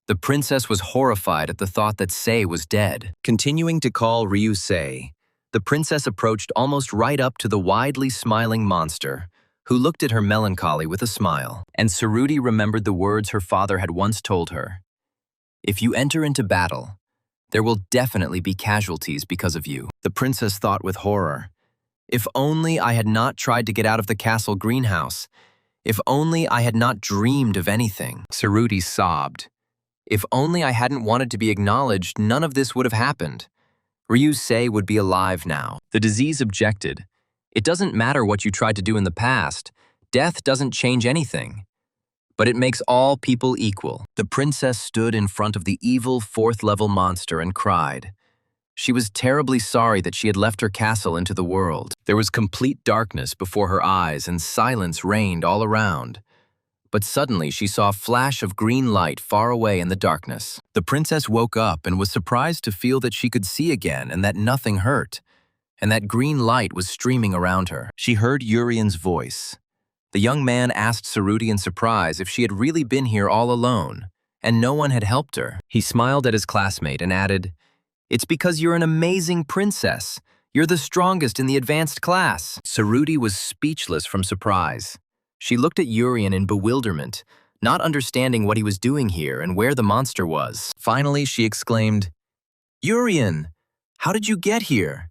The princess was horrified at the thought that Sei was dead. Continuing to call Ryusei, the princess approached almost right up to the widely smiling monster, who looked at her melancholy with a smile. And Saruti remembered the words her father had once told her. If you enter into battle, there will definitely be casualties because of you. The princess thought with horror. If only I had not tried to get out of the castle greenhouse. If only I had not dreamed of anything. Saruti sobbed. If only I hadn't wanted to be acknowledged, none of this would have happened. Ryusei would be alive now. The Disease objected. It doesn't matter what you tried to do in the past. Death doesn't change anything. But it makes all people equal. The princess stood in front of the evil 4th-level monster and cried. She was terribly sorry that she had left her castle into the world. There was complete darkness before her eyes and silence reigned all around. But suddenly she saw a flash of green light far away in the darkness. The princess woke up and was surprised to feel that she could see again and that nothing hurt, and that green light was streaming around her. She heard Urian's voice. The young man asked Saruti in surprise if she had really been here all alone, and no one had helped her. He smiled at his classmate and added, "It's because you're an amazing princess. You're the strongest in the advanced class." Saruti was speechless from surprise. She looked at Urian in bewilderment, not understanding what he was doing here and where the monster was. Finally, she exclaimed, "Urian, how did you get here?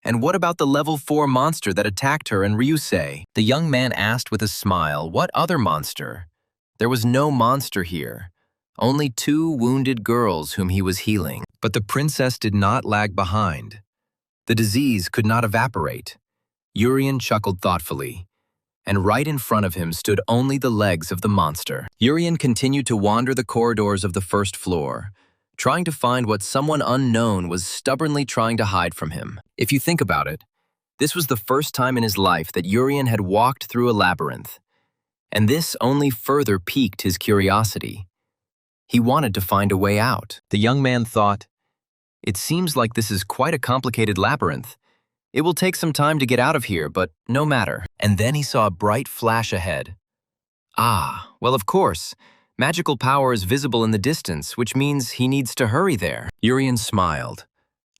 And what about the level 4 monster that attacked her and Ryusei?" The young man asked with a smile, "What other monster?" There was no monster here, only 2 wounded girls whom he was healing. But the princess did not lag behind. The Disease could not evaporate. Urian chuckled thoughtfully, and right in front of him stood only the legs of the monster. Urian continued to wander the corridors of the 1st floor, trying to find what someone unknown was stubbornly trying to hide from him. If you think about it, this was the first time in his life that Urian had walked through a labyrinth, and this only further piqued his curiosity. He wanted to find a way out. The young man thought, "It seems like this is quite a complicated labyrinth. It will take some time to get out of here, but no matter." And then he saw a bright flash ahead. Ah, well, of course. Magical power is visible in the distance, which means he needs to hurry there. Urian smiled.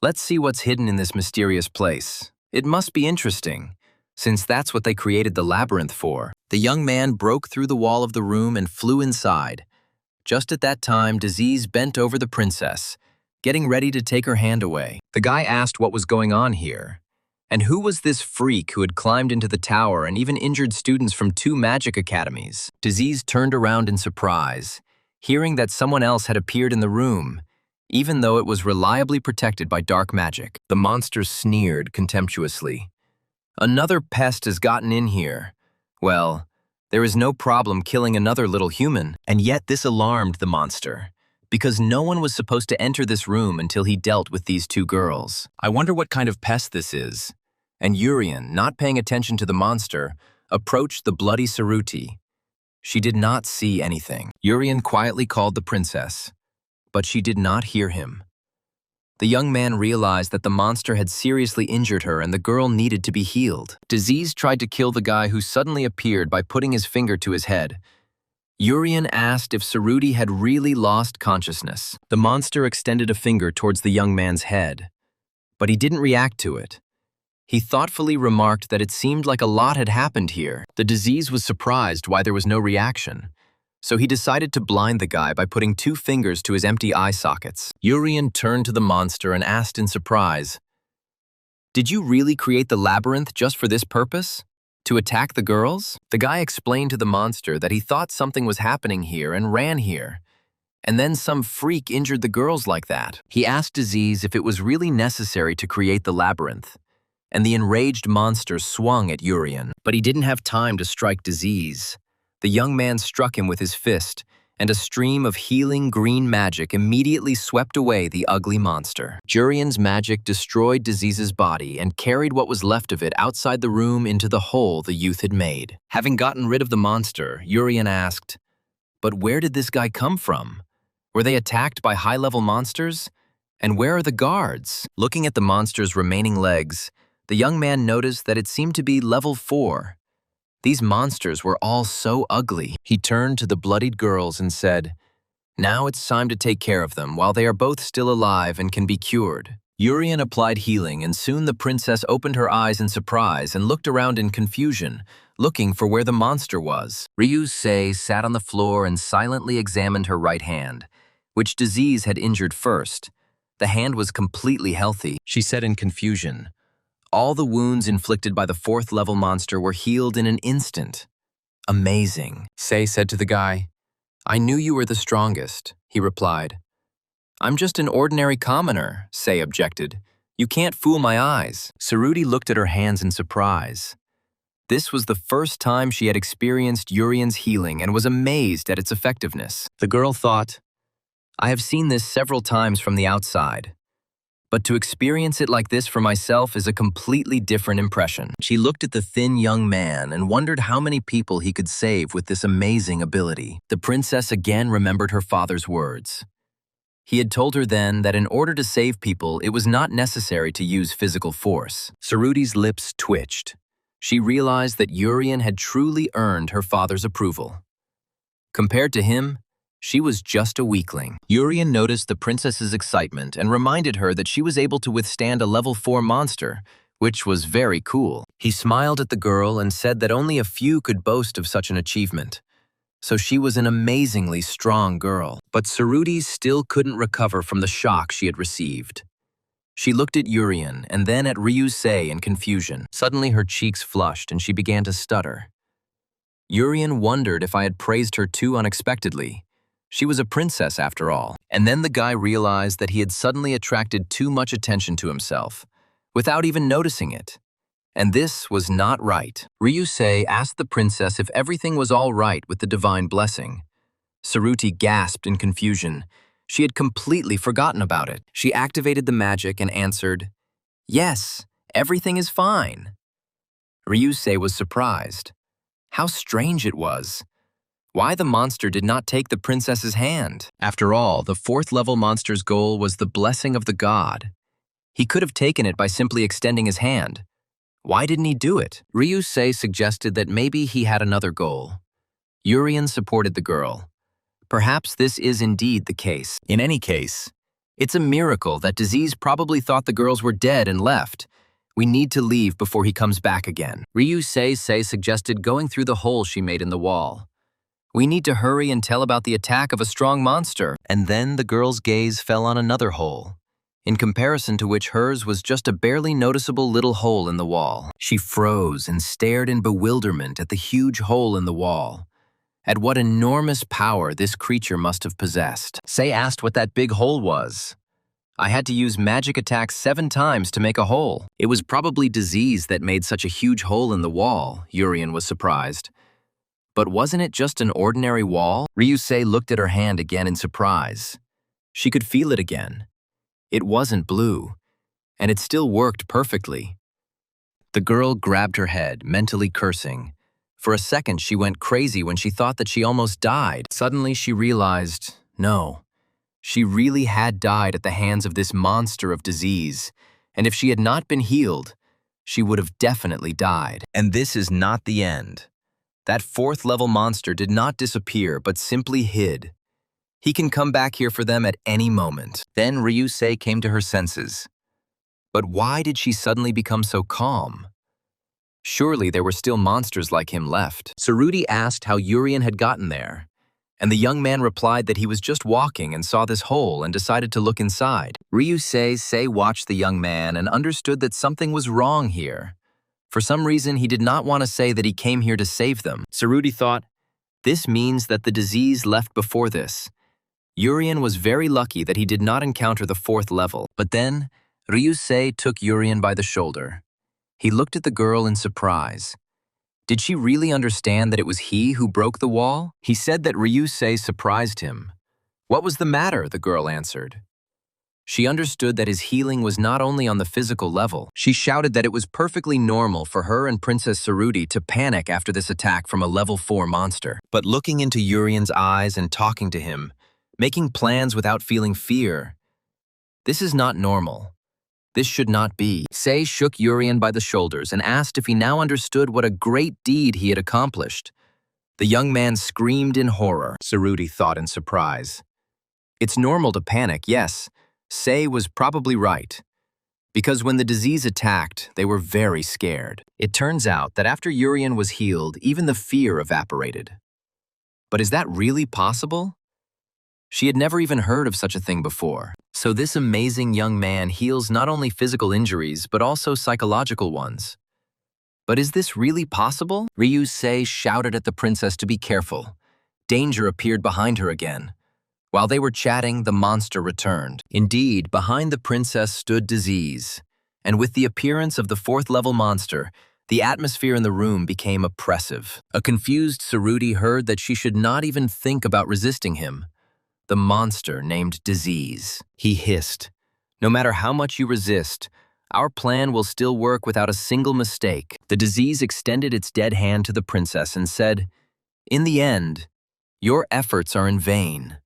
Let's see what's hidden in this mysterious place. It must be interesting, since that's what they created the labyrinth for. The young man broke through the wall of the room and flew inside. Just at that time, Disease bent over the princess, getting ready to take her hand away. The guy asked what was going on here. And who was this freak who had climbed into the tower and even injured students from 2 magic academies? Disease turned around in surprise, hearing that someone else had appeared in the room, even though it was reliably protected by dark magic. The monster sneered contemptuously. Another pest has gotten in here. Well, there is no problem killing another little human. And yet this alarmed the monster, because no one was supposed to enter this room until he dealt with these 2 girls. I wonder what kind of pest this is. And Urian, not paying attention to the monster, approached the bloody Saruti. She did not see anything. Urian quietly called the princess, but she did not hear him. The young man realized that the monster had seriously injured her and the girl needed to be healed. Disease tried to kill the guy who suddenly appeared by putting his finger to his head. Urian asked if Saruti had really lost consciousness. The monster extended a finger towards the young man's head, but he didn't react to it. He thoughtfully remarked that it seemed like a lot had happened here. The disease was surprised why there was no reaction, so he decided to blind the guy by putting 2 fingers to his empty eye sockets. Urian turned to the monster and asked in surprise, "Did you really create the labyrinth just for this purpose? To attack the girls?" The guy explained to the monster that he thought something was happening here and ran here, and then some freak injured the girls like that. He asked Disease if it was really necessary to create the labyrinth, and the enraged monster swung at Urian. But he didn't have time to strike Disease. The young man struck him with his fist, and a stream of healing green magic immediately swept away the ugly monster. Urian's magic destroyed Disease's body and carried what was left of it outside the room into the hole the youth had made. Having gotten rid of the monster, Urian asked, "But where did this guy come from? Were they attacked by high-level monsters? And where are the guards?" Looking at the monster's remaining legs, the young man noticed that it seemed to be level 4. These monsters were all so ugly. He turned to the bloodied girls and said, "Now it's time to take care of them while they are both still alive and can be cured." Urian applied healing, and soon the princess opened her eyes in surprise and looked around in confusion, looking for where the monster was. Ryusei sat on the floor and silently examined her right hand, which Disease had injured first. The hand was completely healthy. She said in confusion, "All the wounds inflicted by the 4th-level monster were healed in an instant." "Amazing," Sei said to the guy. "I knew you were the strongest," he replied. "I'm just an ordinary commoner," Sei objected. "You can't fool my eyes." Saruti looked at her hands in surprise. This was the first time she had experienced Urian's healing and was amazed at its effectiveness. The girl thought, "I have seen this several times from the outside, but to experience it like this for myself is a completely different impression." She looked at the thin young man and wondered how many people he could save with this amazing ability. The princess again remembered her father's words. He had told her then that in order to save people, it was not necessary to use physical force. Saruti's lips twitched. She realized that Urian had truly earned her father's approval. Compared to him, she was just a weakling. Urian noticed the princess's excitement and reminded her that she was able to withstand a level 4 monster, which was very cool. He smiled at the girl and said that only a few could boast of such an achievement. So she was an amazingly strong girl. But Saruti still couldn't recover from the shock she had received. She looked at Urian and then at Ryusei in confusion. Suddenly her cheeks flushed and she began to stutter. Urian wondered if I had praised her too unexpectedly. She was a princess after all. And then the guy realized that he had suddenly attracted too much attention to himself, without even noticing it. And this was not right. Ryusei asked the princess if everything was all right with the divine blessing. Saruti gasped in confusion. She had completely forgotten about it. She activated the magic and answered, "Yes, everything is fine." Ryusei was surprised. How strange it was. Why the monster did not take the princess's hand? After all, the 4th-level monster's goal was the blessing of the god. He could have taken it by simply extending his hand. Why didn't he do it? Ryusei suggested that maybe he had another goal. Urian supported the girl. Perhaps this is indeed the case. In any case, it's a miracle that Disease probably thought the girls were dead and left. We need to leave before he comes back again. Ryusei suggested going through the hole she made in the wall. We need to hurry and tell about the attack of a strong monster. And then the girl's gaze fell on another hole. in comparison to which hers was just a barely noticeable little hole in the wall. She froze and stared in bewilderment at the huge hole in the wall, at what enormous power this creature must have possessed. Sei asked what that big hole was. I had to use magic attacks 7 times to make a hole. It was probably disease that made such a huge hole in the wall, Urien was surprised. But wasn't it just an ordinary wall? Ryusei looked at her hand again in surprise. She could feel it again. It wasn't blue, and it still worked perfectly. The girl grabbed her head, mentally cursing. For a second, she went crazy when she thought that she almost died. Suddenly, she realized, no, she really had died at the hands of this monster of disease, and if she had not been healed, she would have definitely died. And this is not the end. That 4th-level monster did not disappear, but simply hid. He can come back here for them at any moment. Then Ryusei came to her senses. But why did she suddenly become so calm? Surely there were still monsters like him left. Tsurugi asked how Urien had gotten there, and the young man replied that he was just walking and saw this hole and decided to look inside. Ryusei watched the young man and understood that something was wrong here. For some reason, he did not want to say that he came here to save them. Tsurugi thought, this means that the disease left before this. Urien was very lucky that he did not encounter the 4th level. But then, Ryusei took Urien by the shoulder. He looked at the girl in surprise. Did she really understand that it was he who broke the wall? He said that Ryusei surprised him. What was the matter? The girl answered. She understood that his healing was not only on the physical level. She shouted that it was perfectly normal for her and Princess Tsurugi to panic after this attack from a level 4 monster. But looking into Urien's eyes and talking to him, making plans without feeling fear, this is not normal. This should not be. Sei shook Urien by the shoulders and asked if he now understood what a great deed he had accomplished. The young man screamed in horror. Tsurugi thought in surprise. It's normal to panic, yes. Sei was probably right. Because when the disease attacked, they were very scared. It turns out that after Urien was healed, even the fear evaporated. But is that really possible? She had never even heard of such a thing before. So this amazing young man heals not only physical injuries, but also psychological ones. But is this really possible? Ryusei shouted at the princess to be careful. Danger appeared behind her again. While they were chatting, the monster returned. Indeed, behind the princess stood disease. And with the appearance of the 4th-level monster, the atmosphere in the room became oppressive. A confused Tsurugi heard that she should not even think about resisting him. The monster named Disease. He hissed, "No matter how much you resist, our plan will still work without a single mistake." The Disease extended its dead hand to the princess and said, "In the end, your efforts are in vain.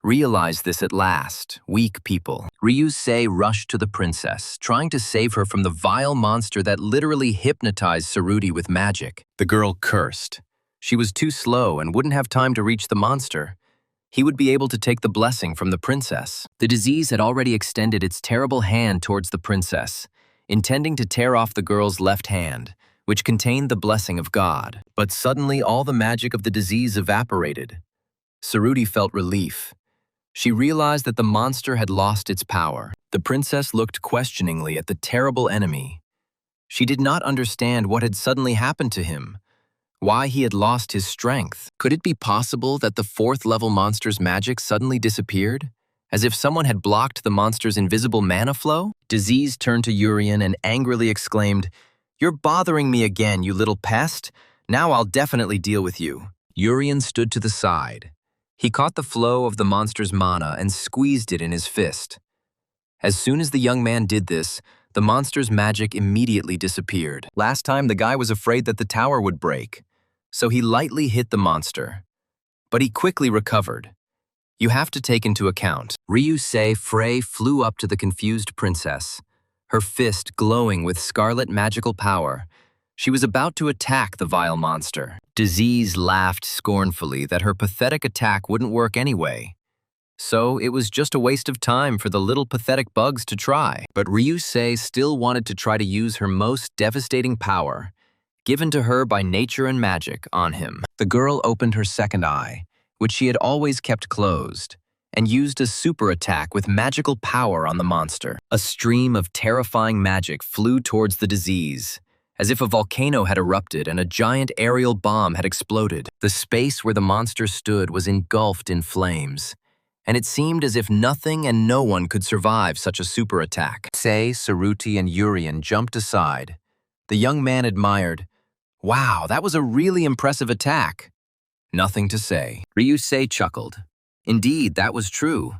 Realize this at last, weak people." Ryusei rushed to the princess, trying to save her from the vile monster that literally hypnotized Tsurugi with magic. The girl cursed. She was too slow and wouldn't have time to reach the monster. He would be able to take the blessing from the princess. The disease had already extended its terrible hand towards the princess, intending to tear off the girl's left hand, which contained the blessing of God. But suddenly all the magic of the disease evaporated. Tsurugi felt relief. She realized that the monster had lost its power. The princess looked questioningly at the terrible enemy. She did not understand what had suddenly happened to him, why he had lost his strength. Could it be possible that the 4th-level monster's magic suddenly disappeared, as if someone had blocked the monster's invisible mana flow? Disease turned to Urien and angrily exclaimed, "You're bothering me again, you little pest. Now I'll definitely deal with you." Urien stood to the side. He caught the flow of the monster's mana and squeezed it in his fist. As soon as the young man did this, the monster's magic immediately disappeared. Last time, the guy was afraid that the tower would break, so he lightly hit the monster. But he quickly recovered. You have to take into account. Ryusei Frey flew up to the confused princess, her fist glowing with scarlet magical power. She was about to attack the vile monster. Disease laughed scornfully that her pathetic attack wouldn't work anyway. So it was just a waste of time for the little pathetic bugs to try. But Ryusei still wanted to try to use her most devastating power, given to her by nature and magic, on him. The girl opened her second eye, which she had always kept closed, and used a super attack with magical power on the monster. A stream of terrifying magic flew towards the disease, as if a volcano had erupted and a giant aerial bomb had exploded. The space where the monster stood was engulfed in flames, and it seemed as if nothing and no one could survive such a super attack. Say, Saruti, and Urian jumped aside. The young man admired, "Wow, that was a really impressive attack." Nothing to say. Ryusei chuckled. Indeed, that was true.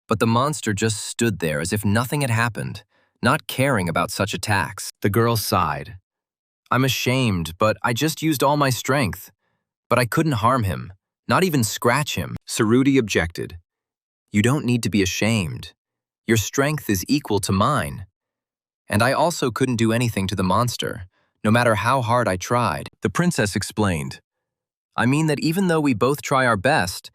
But the monster just stood there as if nothing had happened, not caring about such attacks. The girl sighed. "I'm ashamed, but I just used all my strength. But I couldn't harm him, not even scratch him." Saruti objected. "You don't need to be ashamed. Your strength is equal to mine. And I also couldn't do anything to the monster, no matter how hard I tried." The princess explained. "I mean that even though we both try our best,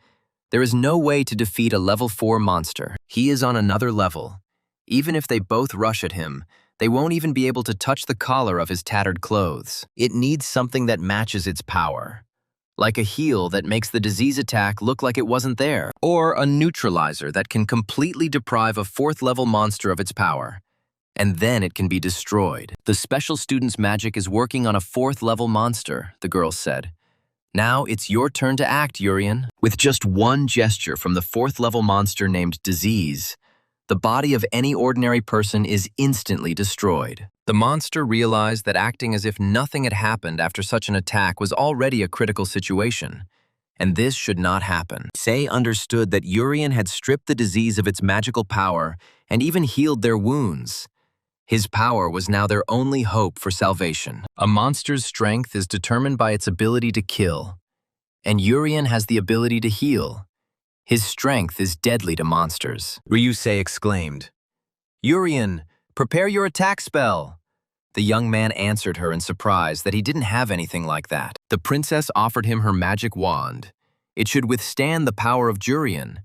there is no way to defeat a level 4 monster. He is on another level. Even if they both rush at him, they won't even be able to touch the collar of his tattered clothes. It needs something that matches its power, like a heal that makes the disease attack look like it wasn't there, or a neutralizer that can completely deprive a 4th-level monster of its power, and then it can be destroyed. The special student's magic is working on a 4th-level monster," the girl said. "Now it's your turn to act, Urian." With just one gesture from the 4th-level monster named Disease, the body of any ordinary person is instantly destroyed. The monster realized that acting as if nothing had happened after such an attack was already a critical situation, and this should not happen. Sei understood that Urian had stripped the disease of its magical power and even healed their wounds. His power was now their only hope for salvation. A monster's strength is determined by its ability to kill, and Urian has the ability to heal. His strength is deadly to monsters. Ryusei exclaimed, "Urian, prepare your attack spell." The young man answered her in surprise that he didn't have anything like that. The princess offered him her magic wand. It should withstand the power of Jurian.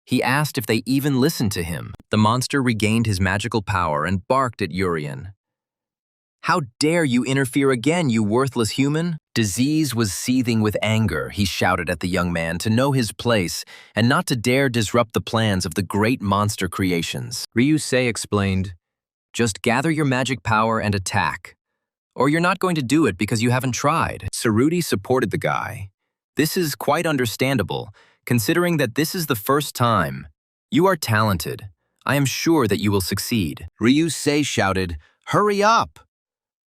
He asked if they even listened to him. The monster regained his magical power and barked at Urian. "How dare you interfere again, you worthless human?" Disease was seething with anger. He shouted at the young man to know his place and not to dare disrupt the plans of the great monster creations. Ryusei explained, "Just gather your magic power and attack. Or you're not going to do it because you haven't tried." Saruti supported the guy. "This is quite understandable, considering that this is the first time. You are talented. I am sure that you will succeed." Ryusei shouted, "Hurry up!"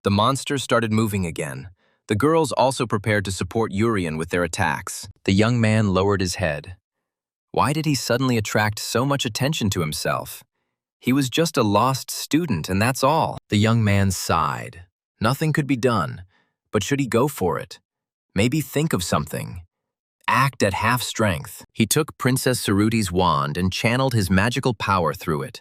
The monster started moving again. The girls also prepared to support Urian with their attacks. The young man lowered his head. Why did he suddenly attract so much attention to himself? He was just a lost student, and that's all. The young man sighed. Nothing could be done, but should he go for it? Maybe think of something. Act at half strength. He took Princess Saruti's wand and channeled his magical power through it,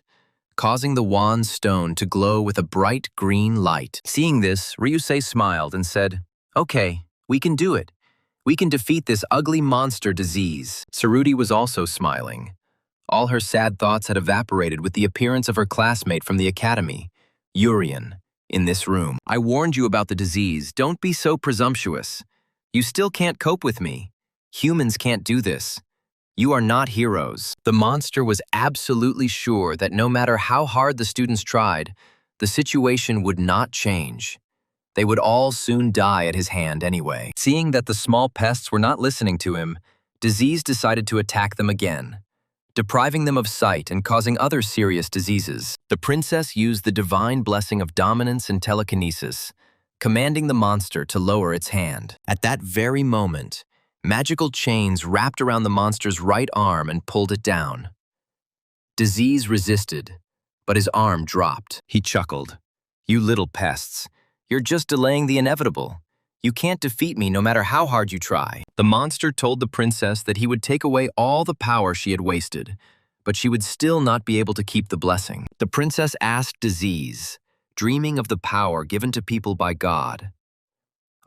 causing the wand stone to glow with a bright green light. Seeing this, Ryusei smiled and said, "Okay, we can do it. We can defeat this ugly monster disease." Saruti was also smiling. All her sad thoughts had evaporated with the appearance of her classmate from the academy, Urian, in this room. "I warned you about the disease. Don't be so presumptuous. You still can't cope with me. Humans can't do this. You are not heroes." The monster was absolutely sure that no matter how hard the students tried, the situation would not change. They would all soon die at his hand anyway. Seeing that the small pests were not listening to him, Disease decided to attack them again, depriving them of sight and causing other serious diseases. The princess used the divine blessing of dominance and telekinesis, commanding the monster to lower its hand. At that very moment, magical chains wrapped around the monster's right arm and pulled it down. Disease resisted, but his arm dropped. He chuckled. "You little pests. You're just delaying the inevitable. You can't defeat me no matter how hard you try." The monster told the princess that he would take away all the power she had wasted, but she would still not be able to keep the blessing. The princess asked Disease, dreaming of the power given to people by God,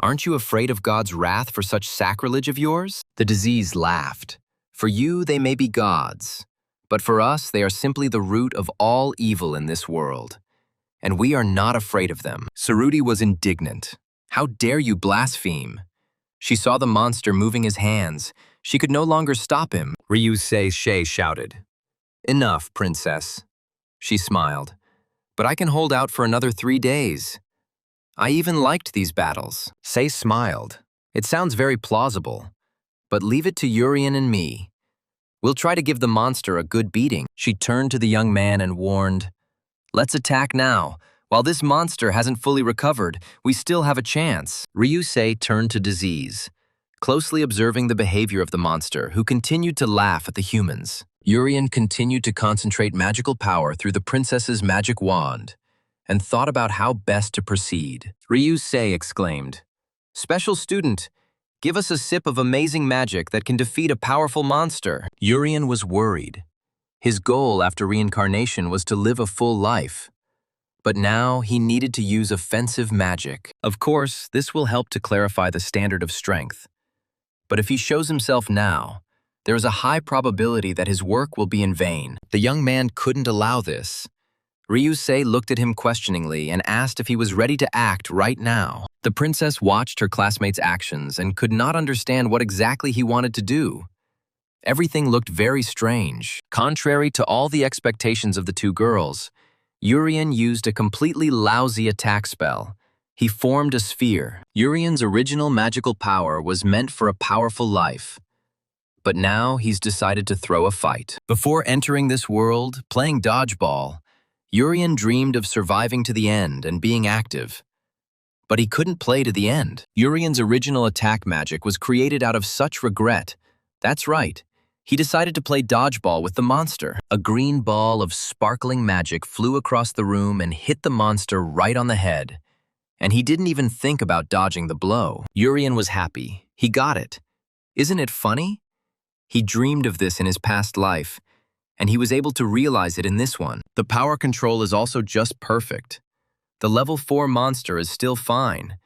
"Aren't you afraid of God's wrath for such sacrilege of yours?" The Disease laughed. "For you, they may be gods, but for us, they are simply the root of all evil in this world, and we are not afraid of them." Saruti was indignant. "How dare you blaspheme?" She saw the monster moving his hands, She could no longer stop him. Ryusei shouted. "Enough, princess." She smiled. "But I can hold out for another 3 days. I even liked these battles." Sei smiled. "It sounds very plausible. But leave it to Urien and me. We'll try to give the monster a good beating." She turned to the young man and warned, "Let's attack now. While this monster hasn't fully recovered, we still have a chance." Ryusei turned to Disease, closely observing the behavior of the monster, who continued to laugh at the humans. Urien continued to concentrate magical power through the princess's magic wand and thought about how best to proceed. Ryusei exclaimed, "Special student, give us a sip of amazing magic that can defeat a powerful monster." Urien was worried. His goal after reincarnation was to live a full life. But now he needed to use offensive magic. Of course, this will help to clarify the standard of strength. But if he shows himself now, there is a high probability that his work will be in vain. The young man couldn't allow this. Ryusei looked at him questioningly and asked if he was ready to act right now. The princess watched her classmates' actions and could not understand what exactly he wanted to do. Everything looked very strange. Contrary to all the expectations of the two girls, Urien used a completely lousy attack spell. He formed a sphere. Urien's original magical power was meant for a powerful life. But now he's decided to throw a fight. Before entering this world, playing dodgeball, Urien dreamed of surviving to the end and being active. But he couldn't play to the end. Urien's original attack magic was created out of such regret. That's right. He decided to play dodgeball with the monster. A green ball of sparkling magic flew across the room and hit the monster right on the head. And he didn't even think about dodging the blow. Urien was happy. He got it. Isn't it funny? He dreamed of this in his past life, and he was able to realize it in this one. The power control is also just perfect. The level 4 monster is still fine.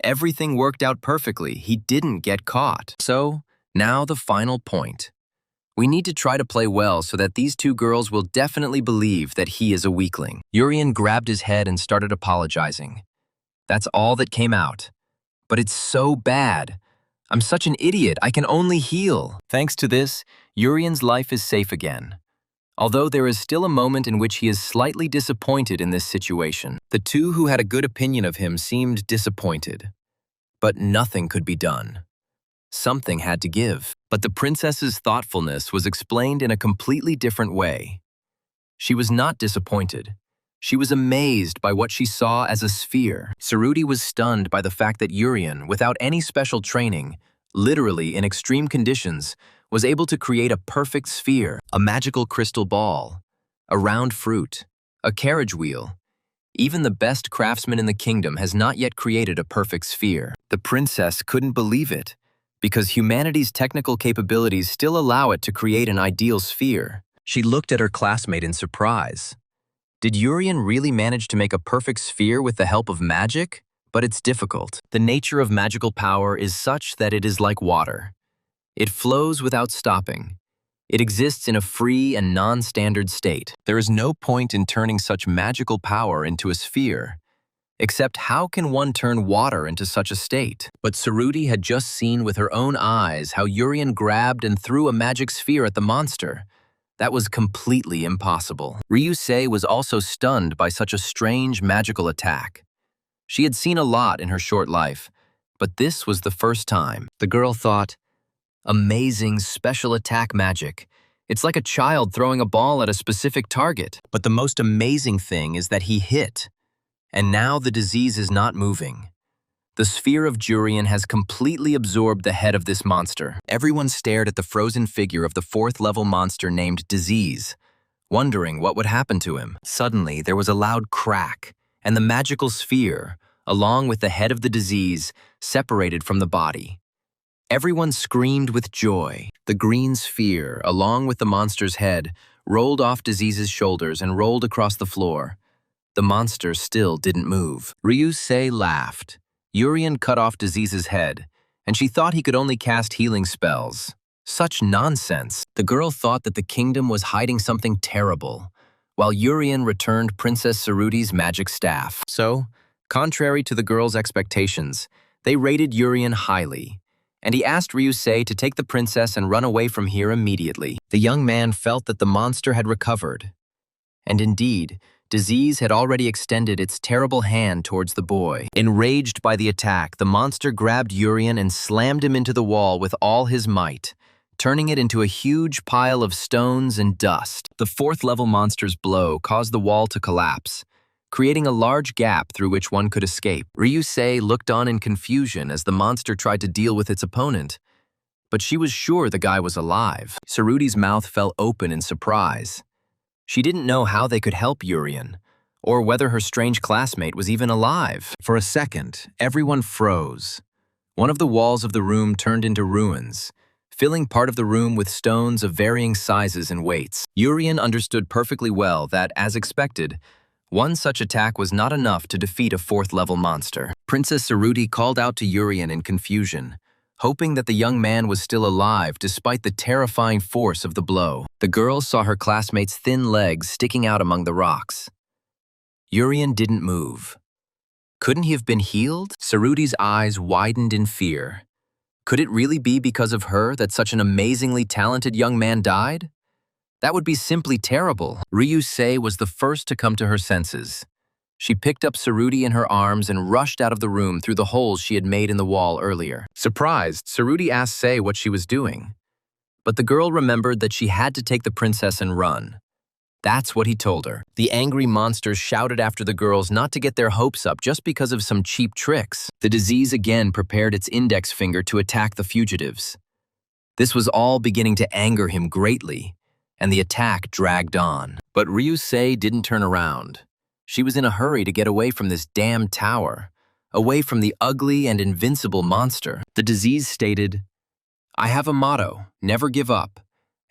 Everything worked out perfectly. He didn't get caught. So, now the final point. We need to try to play well so that these two girls will definitely believe that he is a weakling. Urien grabbed his head and started apologizing. That's all that came out. But it's so bad. I'm such an idiot, I can only heal. Thanks to this, Urien's life is safe again. Although there is still a moment in which he is slightly disappointed in this situation. The two who had a good opinion of him seemed disappointed. But nothing could be done. Something had to give. But the princess's thoughtfulness was explained in a completely different way. She was not disappointed. She was amazed by what she saw as a sphere. Tsurugi was stunned by the fact that Urien, without any special training, literally in extreme conditions, was able to create a perfect sphere, a magical crystal ball, a round fruit, a carriage wheel. Even the best craftsman in the kingdom has not yet created a perfect sphere. The princess couldn't believe it, because humanity's technical capabilities still allow it to create an ideal sphere. She looked at her classmate in surprise. Did Urien really manage to make a perfect sphere with the help of magic? But it's difficult. The nature of magical power is such that it is like water. It flows without stopping. It exists in a free and non-standard state. There is no point in turning such magical power into a sphere. Except how can one turn water into such a state? But Tsurugi had just seen with her own eyes how Urien grabbed and threw a magic sphere at the monster. That was completely impossible. Ryusei was also stunned by such a strange magical attack. She had seen a lot in her short life, but this was the first time. The girl thought, amazing special attack magic. It's like a child throwing a ball at a specific target. But the most amazing thing is that he hit. And now the disease is not moving. The sphere of Urien has completely absorbed the head of this monster. Everyone stared at the frozen figure of the 4th-level monster named Disease, wondering what would happen to him. Suddenly, there was a loud crack, and the magical sphere, along with the head of the disease, separated from the body. Everyone screamed with joy. The green sphere, along with the monster's head, rolled off Disease's shoulders and rolled across the floor. The monster still didn't move. Ryusei laughed. Urien cut off Disease's head, and she thought he could only cast healing spells. Such nonsense. The girl thought that the kingdom was hiding something terrible, while Urien returned Princess Tsurugi's magic staff. So, contrary to the girl's expectations, they rated Urien highly, and he asked Ryusei to take the princess and run away from here immediately. The young man felt that the monster had recovered. And indeed, disease had already extended its terrible hand towards the boy. Enraged by the attack, the monster grabbed Urien and slammed him into the wall with all his might, turning it into a huge pile of stones and dust. The fourth-level monster's blow caused the wall to collapse, creating a large gap through which one could escape. Ryusei looked on in confusion as the monster tried to deal with its opponent, but she was sure the guy was alive. Saruti's mouth fell open in surprise. She didn't know how they could help Urien, or whether her strange classmate was even alive. For a second, everyone froze. One of the walls of the room turned into ruins, filling part of the room with stones of varying sizes and weights. Urien understood perfectly well that, as expected, one such attack was not enough to defeat a fourth-level monster. Princess Saruti called out to Urien in confusion, hoping that the young man was still alive despite the terrifying force of the blow. The girl saw her classmate's thin legs sticking out among the rocks. Urien didn't move. Couldn't he have been healed? Saruti's eyes widened in fear. Could it really be because of her that such an amazingly talented young man died? That would be simply terrible. Ryusei was the first to come to her senses. She picked up Saruti in her arms and rushed out of the room through the holes she had made in the wall earlier. Surprised, Saruti asked Sei what she was doing. But the girl remembered that she had to take the princess and run. That's what he told her. The angry monsters shouted after the girls not to get their hopes up just because of some cheap tricks. The disease again prepared its index finger to attack the fugitives. This was all beginning to anger him greatly, and the attack dragged on. But Ryusei didn't turn around. She was in a hurry to get away from this damned tower, away from the ugly and invincible monster. The disease stated, "I have a motto, never give up,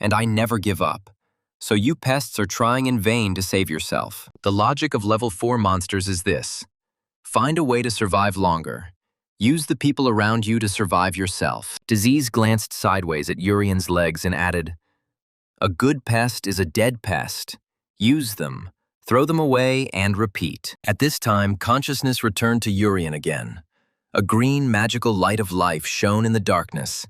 and I never give up. So you pests are trying in vain to save yourself. The logic of level 4 monsters is this: find a way to survive longer. Use the people around you to survive yourself." Disease glanced sideways at Urien's legs and added, "A good pest is a dead pest. Use them. Throw them away and repeat." At this time, consciousness returned to Urien again. A green, magical light of life shone in the darkness.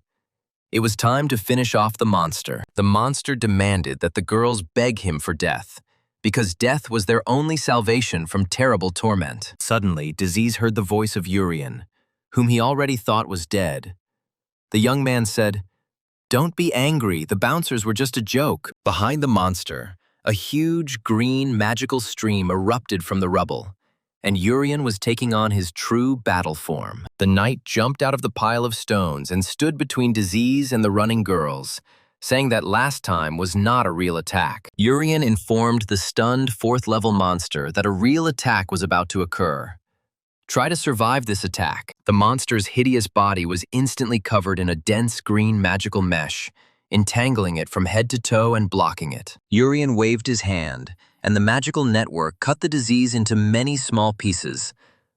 It was time to finish off the monster. The monster demanded that the girls beg him for death, because death was their only salvation from terrible torment. Suddenly, Disease heard the voice of Urien, whom he already thought was dead. The young man said, "Don't be angry, the bouncers were just a joke." Behind the monster, a huge, green, magical stream erupted from the rubble, and Urien was taking on his true battle form. The knight jumped out of the pile of stones and stood between Disease and the running girls, saying that last time was not a real attack. Urien informed the stunned fourth-level monster that a real attack was about to occur. Try to survive this attack. The monster's hideous body was instantly covered in a dense green magical mesh, entangling it from head to toe and blocking it. Urien waved his hand, and the magical network cut the disease into many small pieces.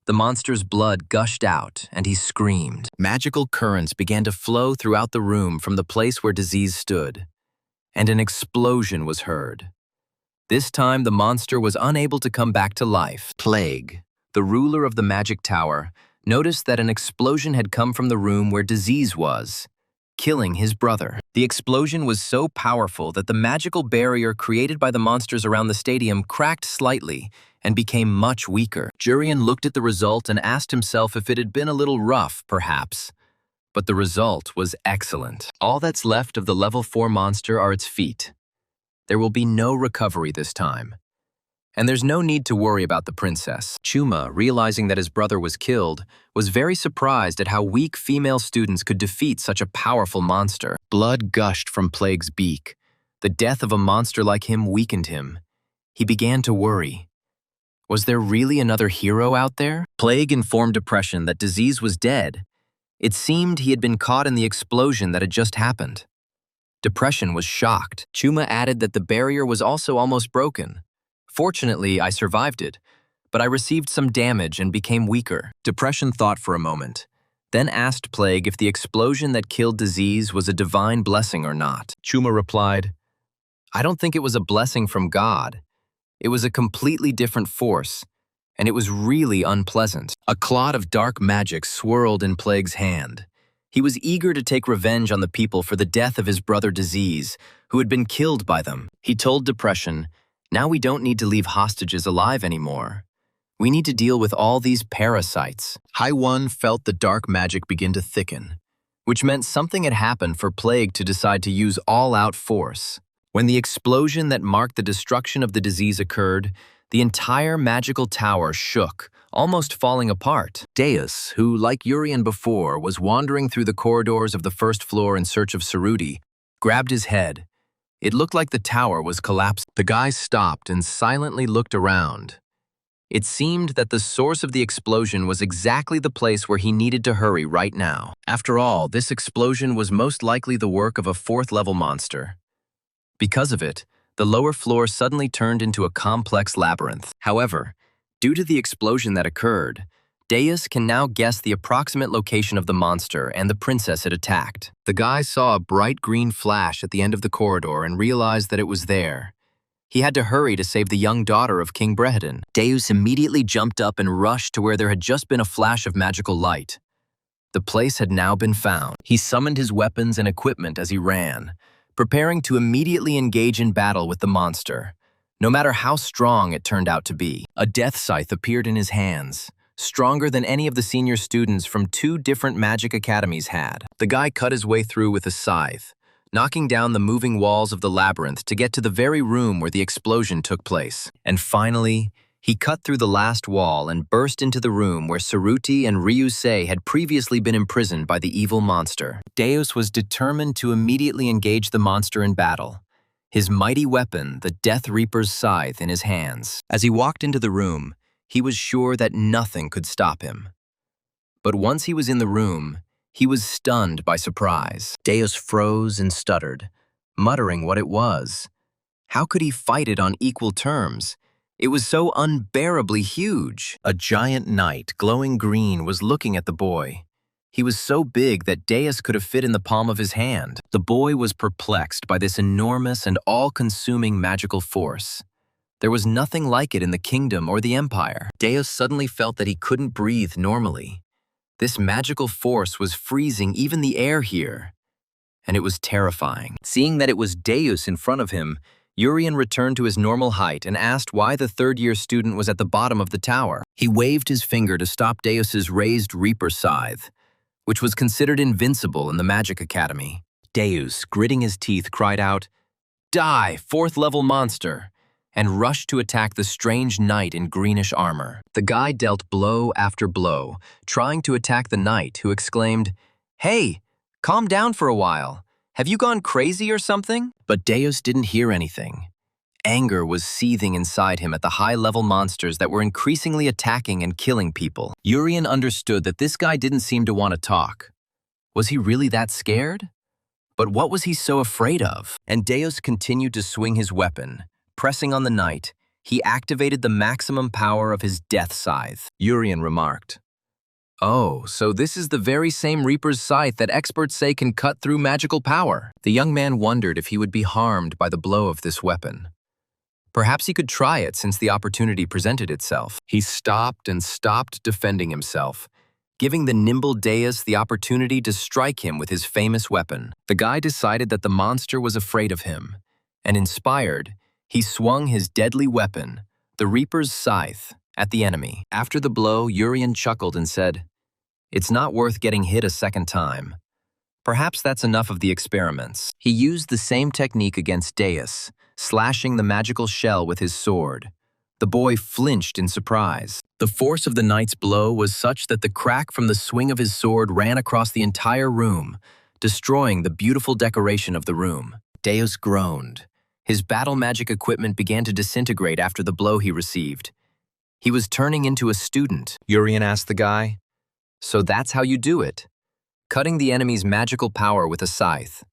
The monster's blood gushed out, and he screamed. Magical currents began to flow throughout the room from the place where disease stood, and an explosion was heard. This time, the monster was unable to come back to life. Plague, the ruler of the magic tower, noticed that an explosion had come from the room where disease was, killing his brother. The explosion was so powerful that the magical barrier created by the monsters around the stadium cracked slightly and became much weaker. Urien looked at the result and asked himself if it had been a little rough, perhaps. But the result was excellent. All that's left of the level 4 monster are its feet. There will be no recovery this time. And there's no need to worry about the princess. Chuma, realizing that his brother was killed, was very surprised at how weak female students could defeat such a powerful monster. Blood gushed from Plague's beak. The death of a monster like him weakened him. He began to worry. Was there really another hero out there? Plague informed Depression that Disease was dead. It seemed he had been caught in the explosion that had just happened. Depression was shocked. Chuma added that the barrier was also almost broken. Fortunately, I survived it, but I received some damage and became weaker. Depression thought for a moment, then asked Plague if the explosion that killed Disease was a divine blessing or not. Chuma replied, "I don't think it was a blessing from God. It was a completely different force, and it was really unpleasant." A clot of dark magic swirled in Plague's hand. He was eager to take revenge on the people for the death of his brother Disease, who had been killed by them. He told Depression, "Now we don't need to leave hostages alive anymore. We need to deal with all these parasites." Haiwan felt the dark magic begin to thicken, which meant something had happened for Plague to decide to use all-out force. When the explosion that marked the destruction of the disease occurred, the entire magical tower shook, almost falling apart. Deus, who, like Urian before, was wandering through the corridors of the first floor in search of Saruti, grabbed his head. It looked like the tower was collapsing. The guy stopped and silently looked around. It seemed that the source of the explosion was exactly the place where he needed to hurry right now. After all, this explosion was most likely the work of a fourth-level monster. Because of it, the lower floor suddenly turned into a complex labyrinth. However, due to the explosion that occurred, Deus can now guess the approximate location of the monster and the princess it attacked. The guy saw a bright green flash at the end of the corridor and realized that it was there. He had to hurry to save the young daughter of King Brehedin. Deus immediately jumped up and rushed to where there had just been a flash of magical light. The place had now been found. He summoned his weapons and equipment as he ran, preparing to immediately engage in battle with the monster, no matter how strong it turned out to be. A death scythe appeared in his hands, stronger than any of the senior students from 2 different magic academies had. The guy cut his way through with a scythe, knocking down the moving walls of the labyrinth to get to the very room where the explosion took place. And finally, he cut through the last wall and burst into the room where Saruti and Ryusei had previously been imprisoned by the evil monster. Deus was determined to immediately engage the monster in battle, his mighty weapon, the Death Reaper's scythe, in his hands. As he walked into the room, he was sure that nothing could stop him. But once he was in the room, he was stunned by surprise. Deus froze and stuttered, muttering what it was. How could he fight it on equal terms? It was so unbearably huge. A giant knight, glowing green, was looking at the boy. He was so big that Deus could have fit in the palm of his hand. The boy was perplexed by this enormous and all-consuming magical force. There was nothing like it in the kingdom or the empire. Deus suddenly felt that he couldn't breathe normally. This magical force was freezing even the air here, and it was terrifying. Seeing that it was Deus in front of him, Urian returned to his normal height and asked why the third-year student was at the bottom of the tower. He waved his finger to stop Deus's raised Reaper scythe, which was considered invincible in the Magic Academy. Deus, gritting his teeth, cried out, "Die, fourth-level monster!" and rushed to attack the strange knight in greenish armor. The guy dealt blow after blow, trying to attack the knight, who exclaimed, "Hey, calm down for a while. Have you gone crazy or something?" But Deus didn't hear anything. Anger was seething inside him at the high-level monsters that were increasingly attacking and killing people. Urian understood that this guy didn't seem to want to talk. Was he really that scared? But what was he so afraid of? And Deus continued to swing his weapon. Pressing on the knight, he activated the maximum power of his death scythe. Urian remarked, "Oh, so this is the very same Reaper's scythe that experts say can cut through magical power." The young man wondered if he would be harmed by the blow of this weapon. Perhaps he could try it since the opportunity presented itself. He stopped and stopped defending himself, giving the nimble Deus the opportunity to strike him with his famous weapon. The guy decided that the monster was afraid of him, and inspired, he swung his deadly weapon, the Reaper's scythe, at the enemy. After the blow, Urian chuckled and said, "It's not worth getting hit a second time. Perhaps that's enough of the experiments." He used the same technique against Deus, slashing the magical shell with his sword. The boy flinched in surprise. The force of the knight's blow was such that the crack from the swing of his sword ran across the entire room, destroying the beautiful decoration of the room. Deus groaned. His battle magic equipment began to disintegrate after the blow he received. He was turning into a student. Urian asked the guy, "So that's how you do it? Cutting the enemy's magical power with a scythe.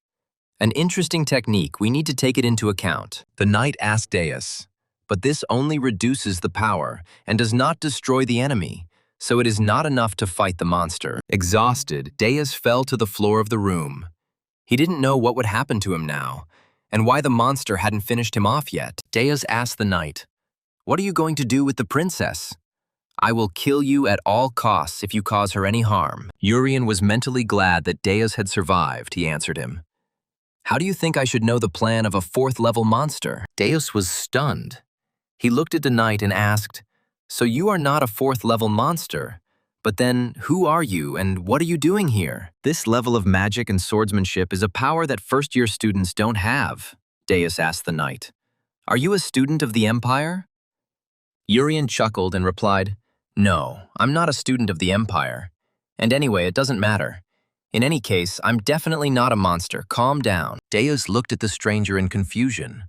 An interesting technique, we need to take it into account." The knight asked Deus, "But this only reduces the power and does not destroy the enemy, so it is not enough to fight the monster." Exhausted, Deus fell to the floor of the room. He didn't know what would happen to him now, and why the monster hadn't finished him off yet. Deus asked the knight, "What are you going to do with the princess?" I will kill you at all costs if you cause her any harm. Urien was mentally glad that Deus had survived, he answered him. How do you think I should know the plan of a fourth-level monster? Deus was stunned. He looked at the knight and asked, So you are not a fourth-level monster? But then, who are you and what are you doing here? This level of magic and swordsmanship is a power that first-year students don't have, Deus asked the knight. Are you a student of the Empire? Urien chuckled and replied, No, I'm not a student of the Empire. And anyway, it doesn't matter. In any case, I'm definitely not a monster. Calm down. Deus looked at the stranger in confusion.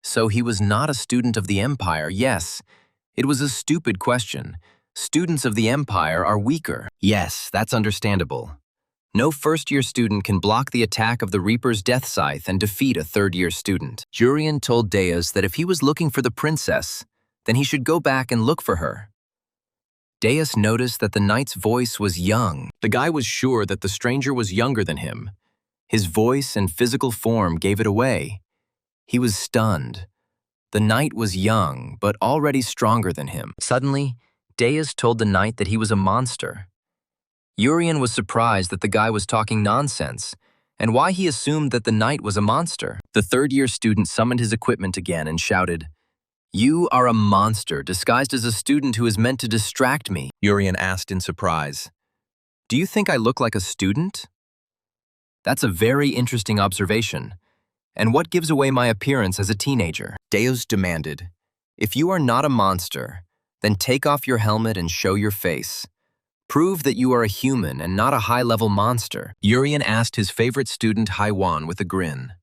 So he was not a student of the Empire, yes. It was a stupid question. Students of the Empire are weaker. Yes, that's understandable. No first-year student can block the attack of the Reaper's death scythe and defeat a third-year student. Urien told Deus that if he was looking for the princess, then he should go back and look for her. Deus noticed that the knight's voice was young. The guy was sure that the stranger was younger than him. His voice and physical form gave it away. He was stunned. The knight was young, but already stronger than him. Suddenly, Deus told the knight that he was a monster. Urien was surprised that the guy was talking nonsense, and why he assumed that the knight was a monster. The third-year student summoned his equipment again and shouted, You are a monster disguised as a student who is meant to distract me, Urien asked in surprise. Do you think I look like a student? That's a very interesting observation. And what gives away my appearance as a teenager? Deus demanded, If you are not a monster, then take off your helmet and show your face. Prove that you are a human and not a high-level monster. Urien asked his favorite student Haiwan with a grin.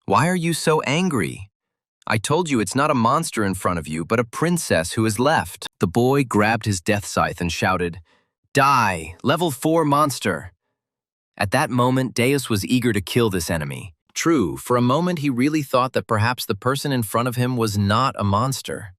Why are you so angry? I told you it's not a monster in front of you, but a princess who has left. The boy grabbed his death scythe and shouted, Die, level 4 monster. At that moment, Deus was eager to kill this enemy. True, for a moment he really thought that perhaps the person in front of him was not a monster.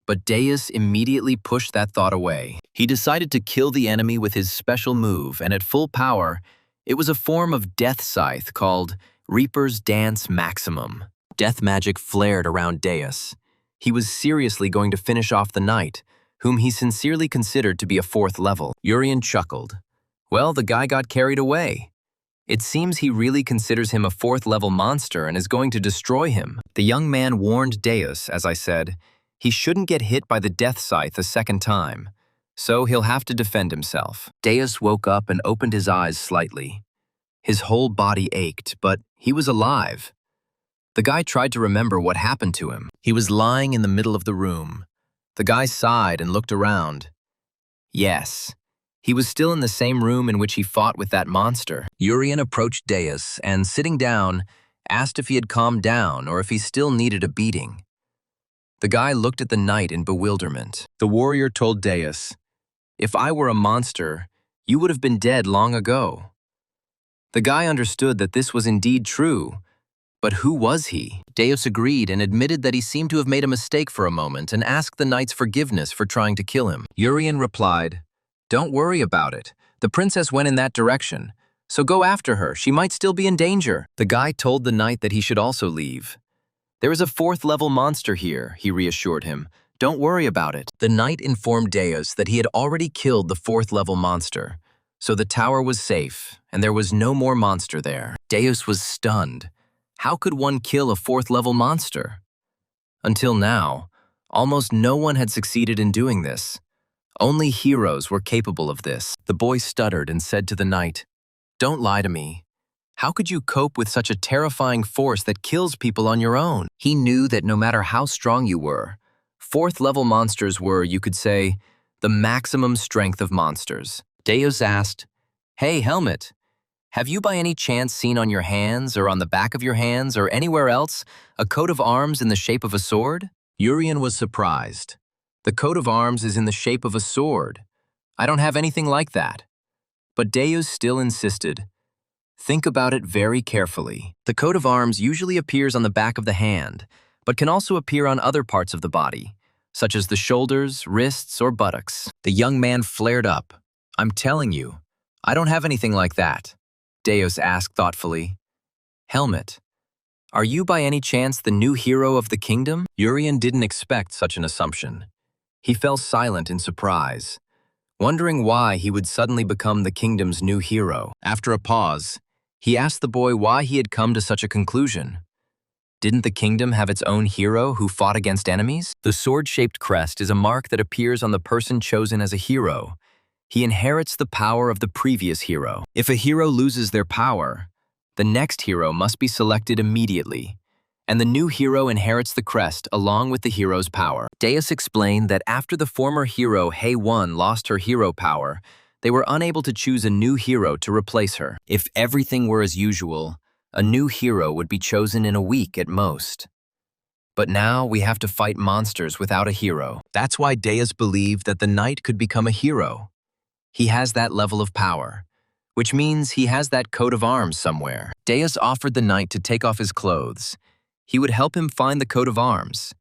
But Deus immediately pushed that thought away. He decided to kill the enemy with his special move, and at full power, it was a form of death scythe called Reaper's Dance Maximum. Death magic flared around Deus. He was seriously going to finish off the knight, whom he sincerely considered to be a fourth level. Urien chuckled. Well, the guy got carried away. It seems he really considers him a fourth-level monster and is going to destroy him. The young man warned Deus, as I said, he shouldn't get hit by the death scythe a second time, so he'll have to defend himself. Deus woke up and opened his eyes slightly. His whole body ached, but he was alive. The guy tried to remember what happened to him. He was lying in the middle of the room. The guy sighed and looked around. Yes, he was still in the same room in which he fought with that monster. Urien approached Deus and, sitting down, asked if he had calmed down or if he still needed a beating. The guy looked at the knight in bewilderment. The warrior told Deus, If I were a monster, you would have been dead long ago. The guy understood that this was indeed true, but who was he? Deus agreed and admitted that he seemed to have made a mistake for a moment and asked the knight's forgiveness for trying to kill him. Urien replied, Don't worry about it. The princess went in that direction, so go after her. She might still be in danger. The guy told the knight that he should also leave. There is a fourth-level monster here, he reassured him. Don't worry about it. The knight informed Deus that he had already killed the fourth-level monster, so the tower was safe, and there was no more monster there. Deus was stunned. How could one kill a fourth-level monster? Until now, almost no one had succeeded in doing this. Only heroes were capable of this. The boy stuttered and said to the knight, Don't lie to me. How could you cope with such a terrifying force that kills people on your own? He knew that no matter how strong you were, fourth-level monsters were, you could say, the maximum strength of monsters. Deus asked, Hey, Helmet, have you by any chance seen on your hands or on the back of your hands or anywhere else a coat of arms in the shape of a sword? Urien was surprised. The coat of arms is in the shape of a sword. I don't have anything like that. But Deus still insisted. Think about it very carefully. The coat of arms usually appears on the back of the hand, but can also appear on other parts of the body, such as the shoulders, wrists, or buttocks. The young man flared up. I'm telling you, I don't have anything like that. Deus asked thoughtfully. Helmet, are you by any chance the new hero of the kingdom? Urien didn't expect such an assumption. He fell silent in surprise, wondering why he would suddenly become the kingdom's new hero. After a pause, he asked the boy why he had come to such a conclusion. Didn't the kingdom have its own hero who fought against enemies? The sword-shaped crest is a mark that appears on the person chosen as a hero. He inherits the power of the previous hero. If a hero loses their power, the next hero must be selected immediately, and the new hero inherits the crest along with the hero's power. Deus explained that after the former hero Hei-Won lost her hero power, they were unable to choose a new hero to replace her. If everything were as usual, a new hero would be chosen in a week at most. But now we have to fight monsters without a hero. That's why Deus believed that the knight could become a hero. He has that level of power, which means he has that coat of arms somewhere. Deus offered the knight to take off his clothes. He would help him find the coat of arms.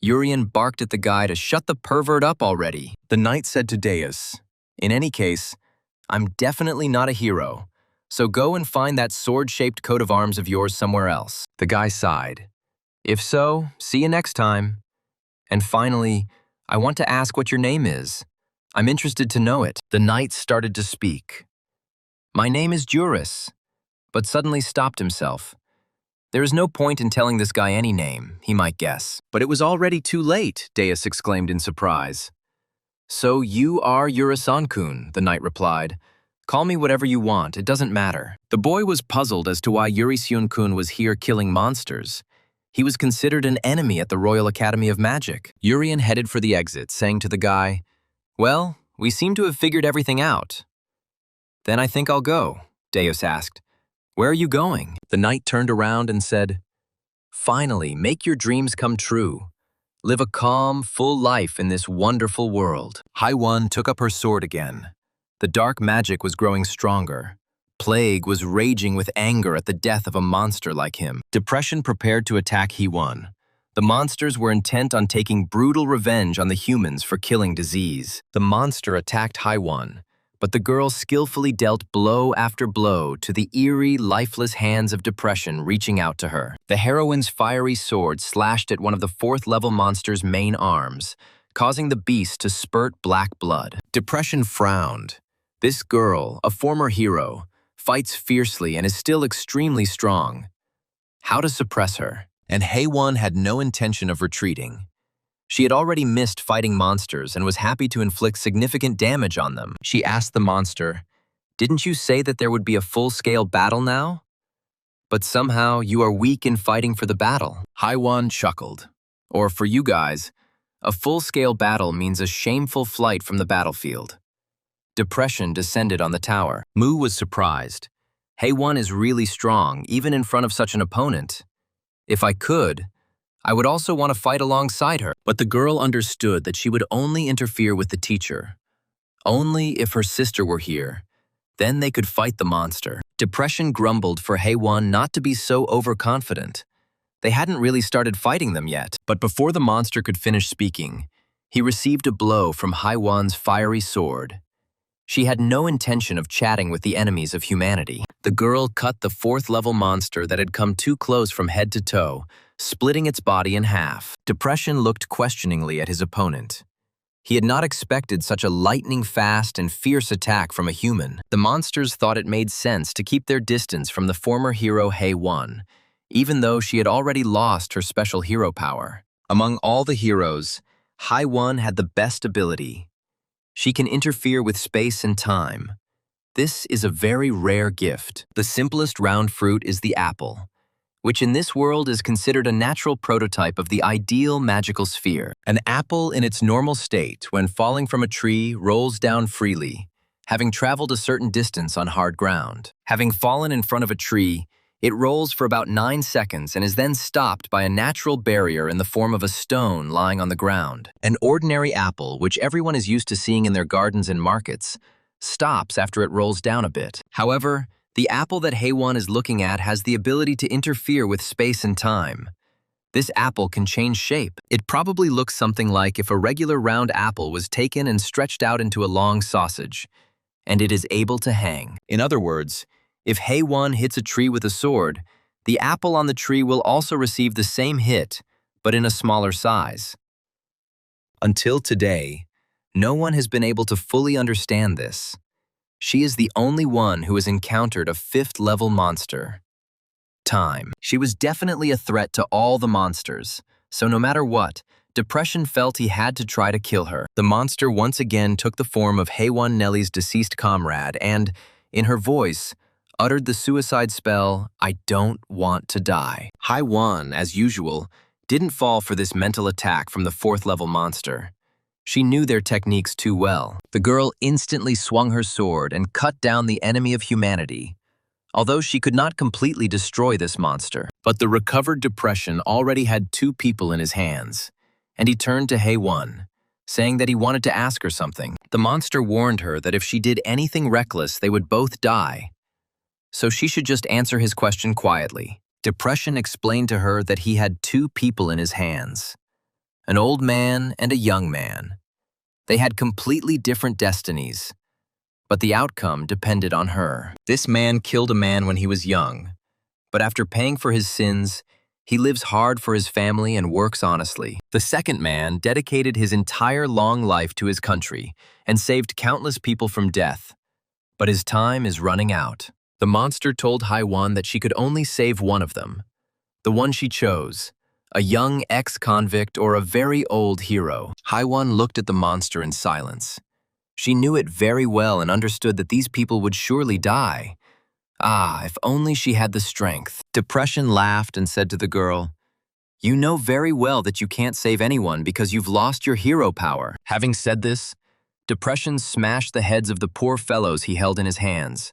Urien barked at the guy to shut the pervert up already. The knight said to Deus, "In any case, I'm definitely not a hero, so go and find that sword-shaped coat of arms of yours somewhere else." The guy sighed. "If so, see you next time. And finally, I want to ask what your name is. I'm interested to know it." The knight started to speak. "My name is Juris," but suddenly stopped himself. There is no point in telling this guy any name, he might guess. But it was already too late, Deus exclaimed in surprise. "So you are Yuri-san-kun," the knight replied. "Call me whatever you want, it doesn't matter." The boy was puzzled as to why Yuri-san-kun was here killing monsters. He was considered an enemy at the Royal Academy of Magic. Urien headed for the exit, saying to the guy, "Well, we seem to have figured everything out." "Then I think I'll go," Deus asked. "Where are you going?" The knight turned around and said, "Finally, make your dreams come true. Live a calm, full life in this wonderful world." Hei-Won took up her sword again. The dark magic was growing stronger. Plague was raging with anger at the death of a monster like him. Depression prepared to attack Hei-Won. The monsters were intent on taking brutal revenge on the humans for killing disease. The monster attacked Hei-Won, but the girl skillfully dealt blow after blow to the eerie, lifeless hands of depression reaching out to her. The heroine's fiery sword slashed at one of the fourth-level monster's main arms, causing the beast to spurt black blood. Depression frowned. This girl, a former hero, fights fiercely and is still extremely strong. How to suppress her? And Hei-Won had no intention of retreating. She had already missed fighting monsters and was happy to inflict significant damage on them. She asked the monster, "Didn't you say that there would be a full-scale battle now? But somehow you are weak in fighting for the battle." Hei-Won chuckled. "Or for you guys, a full-scale battle means a shameful flight from the battlefield." Depression descended on the tower. Mu was surprised. Hei-Won is really strong, even in front of such an opponent. If I could, I would also want to fight alongside her. But the girl understood that she would only interfere with the teacher. Only if her sister were here. Then they could fight the monster. Depression grumbled for Hei-Won not to be so overconfident. They hadn't really started fighting them yet. But before the monster could finish speaking, he received a blow from Hei-Won's fiery sword. She had no intention of chatting with the enemies of humanity. The girl cut the fourth-level monster that had come too close from head to toe, splitting its body in half. Depression looked questioningly at his opponent. He had not expected such a lightning-fast and fierce attack from a human. The monsters thought it made sense to keep their distance from the former hero Hei-Won, even though she had already lost her special hero power. Among all the heroes, Hei-Won had the best ability. She can interfere with space and time. This is a very rare gift. The simplest round fruit is the apple, which in this world is considered a natural prototype of the ideal magical sphere. An apple in its normal state, when falling from a tree, rolls down freely, having traveled a certain distance on hard ground. Having fallen in front of a tree, it rolls for about 9 seconds and is then stopped by a natural barrier in the form of a stone lying on the ground. An ordinary apple, which everyone is used to seeing in their gardens and markets, stops after it rolls down a bit. However, the apple that Hei-Won is looking at has the ability to interfere with space and time. This apple can change shape. It probably looks something like if a regular round apple was taken and stretched out into a long sausage, and it is able to hang. In other words, if Hei-Won hits a tree with a sword, the apple on the tree will also receive the same hit, but in a smaller size. Until today, no one has been able to fully understand this. She is the only one who has encountered a 5th-level monster. Time. She was definitely a threat to all the monsters, so no matter what, Depression felt he had to try to kill her. The monster once again took the form of Haewon Nelly's deceased comrade and, in her voice, uttered the suicide spell, "I don't want to die." Haewon, as usual, didn't fall for this mental attack from the 4th-level monster. She knew their techniques too well. The girl instantly swung her sword and cut down the enemy of humanity, although she could not completely destroy this monster. But the recovered Depression already had 2 people in his hands, and he turned to Haewon, saying that he wanted to ask her something. The monster warned her that if she did anything reckless, they would both die, so she should just answer his question quietly. Depression explained to her that he had 2 people in his hands, an old man and a young man. They had completely different destinies, but the outcome depended on her. This man killed a man when he was young, but after paying for his sins, he lives hard for his family and works honestly. The second man dedicated his entire long life to his country and saved countless people from death, but his time is running out. The monster told Haewon that she could only save one of them, the one she chose, a young ex-convict or a very old hero. Haewon looked at the monster in silence. She knew it very well and understood that these people would surely die. Ah, if only she had the strength. Depression laughed and said to the girl, "You know very well that you can't save anyone because you've lost your hero power." Having said this, Depression smashed the heads of the poor fellows he held in his hands,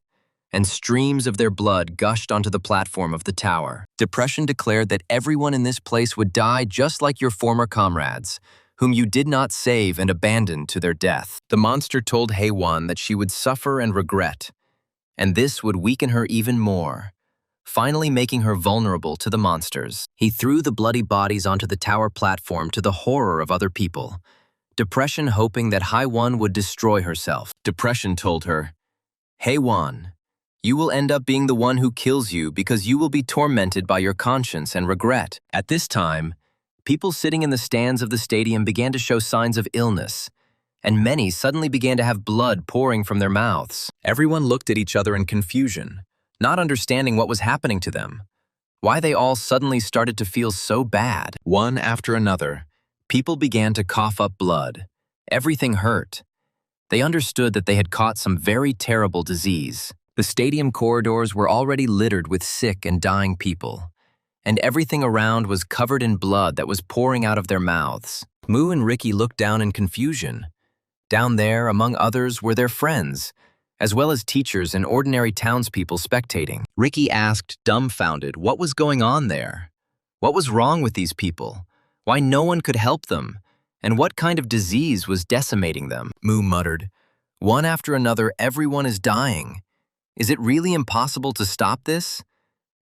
and streams of their blood gushed onto the platform of the tower. Depression declared that everyone in this place would die just like your former comrades, whom you did not save and abandoned to their death. The monster told Haewon that she would suffer and regret, and this would weaken her even more, finally making her vulnerable to the monsters. He threw the bloody bodies onto the tower platform to the horror of other people, Depression hoping that Haewon would destroy herself. Depression told her, "Haewon, you will end up being the one who kills you because you will be tormented by your conscience and regret." At this time, people sitting in the stands of the stadium began to show signs of illness, and many suddenly began to have blood pouring from their mouths. Everyone looked at each other in confusion, not understanding what was happening to them, why they all suddenly started to feel so bad. One after another, people began to cough up blood. Everything hurt. They understood that they had caught some very terrible disease. The stadium corridors were already littered with sick and dying people, and everything around was covered in blood that was pouring out of their mouths. Moo and Ricky looked down in confusion. Down there, among others, were their friends, as well as teachers and ordinary townspeople spectating. Ricky asked, dumbfounded, what was going on there? What was wrong with these people? Why no one could help them? And what kind of disease was decimating them? Moo muttered, "One after another, everyone is dying. Is it really impossible to stop this?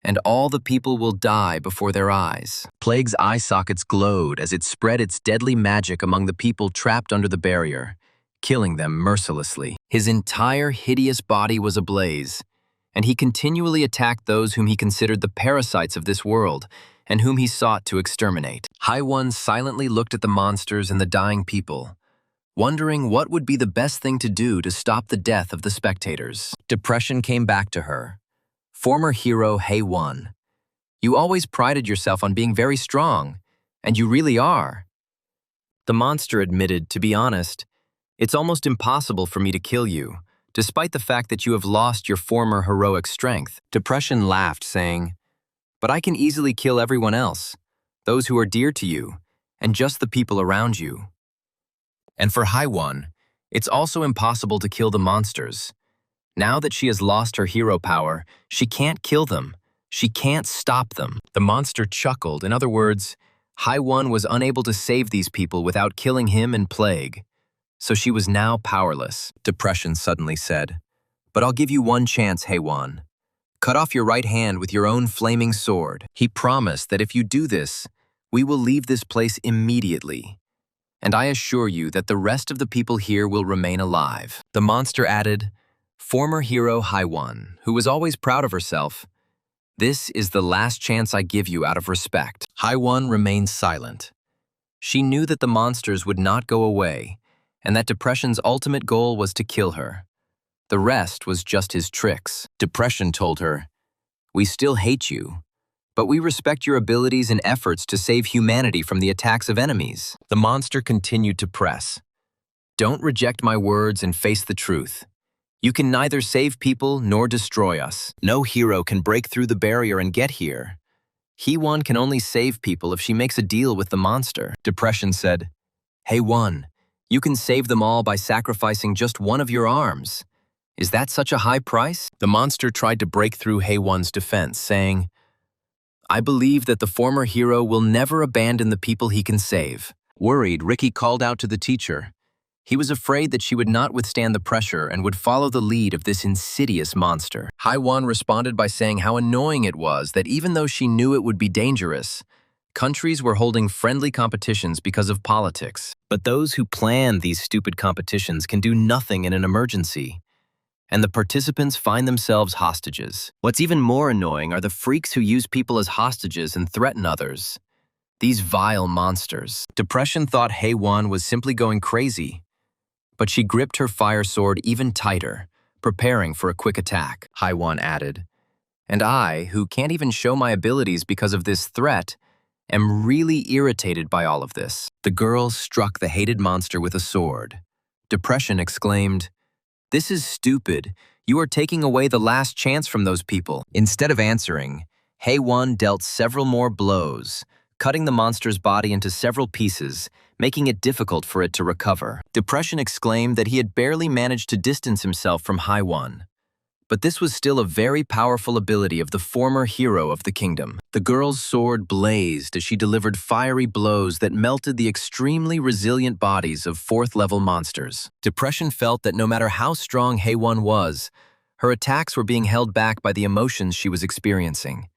And all the people will die before their eyes." Plague's eye sockets glowed as it spread its deadly magic among the people trapped under the barrier, killing them mercilessly. His entire hideous body was ablaze, and he continually attacked those whom he considered the parasites of this world and whom he sought to exterminate. Haewon silently looked at the monsters and the dying people, wondering what would be the best thing to do to stop the death of the spectators. Depression came back to her. Former hero Haewon, you always prided yourself on being very strong, and you really are. The monster admitted, to be honest, it's almost impossible for me to kill you, despite the fact that you have lost your former heroic strength. Depression laughed, saying, "But I can easily kill everyone else, those who are dear to you, and just the people around you." And for Haewon, it's also impossible to kill the monsters. Now that she has lost her hero power, she can't kill them. She can't stop them. The monster chuckled. In other words, Haewon was unable to save these people without killing him and Plague, so she was now powerless. Depression suddenly said, "But I'll give you one chance, Haewon. Cut off your right hand with your own flaming sword." He promised that if you do this, we will leave this place immediately. And I assure you that the rest of the people here will remain alive. The monster added, "Former hero Haewon, who was always proud of herself, this is the last chance I give you out of respect." Haewon remained silent. She knew that the monsters would not go away, and that Depression's ultimate goal was to kill her. The rest was just his tricks. Depression told her, "We still hate you, but we respect your abilities and efforts to save humanity from the attacks of enemies." The monster continued to press. "Don't reject my words and face the truth. You can neither save people nor destroy us. No hero can break through the barrier and get here. He-Won can only save people if she makes a deal with the monster." Depression said, "Hey-Won, you can save them all by sacrificing just one of your arms. Is that such a high price?" The monster tried to break through Hey-Won's defense, saying, "I believe that the former hero will never abandon the people he can save." Worried, Ricky called out to the teacher. He was afraid that she would not withstand the pressure and would follow the lead of this insidious monster. Hai-Won responded by saying how annoying it was that even though she knew it would be dangerous, countries were holding friendly competitions because of politics. But those who plan these stupid competitions can do nothing in an emergency, and the participants find themselves hostages. What's even more annoying are the freaks who use people as hostages and threaten others. These vile monsters. Depression thought Hai-Won was simply going crazy, but she gripped her fire sword even tighter, preparing for a quick attack. Hai-Won added, "And I, who can't even show my abilities because of this threat, am really irritated by all of this." The girl struck the hated monster with a sword. Depression exclaimed, "This is stupid. You are taking away the last chance from those people." Instead of answering, Hai-Won dealt several more blows, cutting the monster's body into several pieces, making it difficult for it to recover. Depression exclaimed that he had barely managed to distance himself from Hai-Won. But this was still a very powerful ability of the former hero of the kingdom. The girl's sword blazed as she delivered fiery blows that melted the extremely resilient bodies of fourth-level monsters. Depression felt that no matter how strong Hai-Won was, her attacks were being held back by the emotions she was experiencing,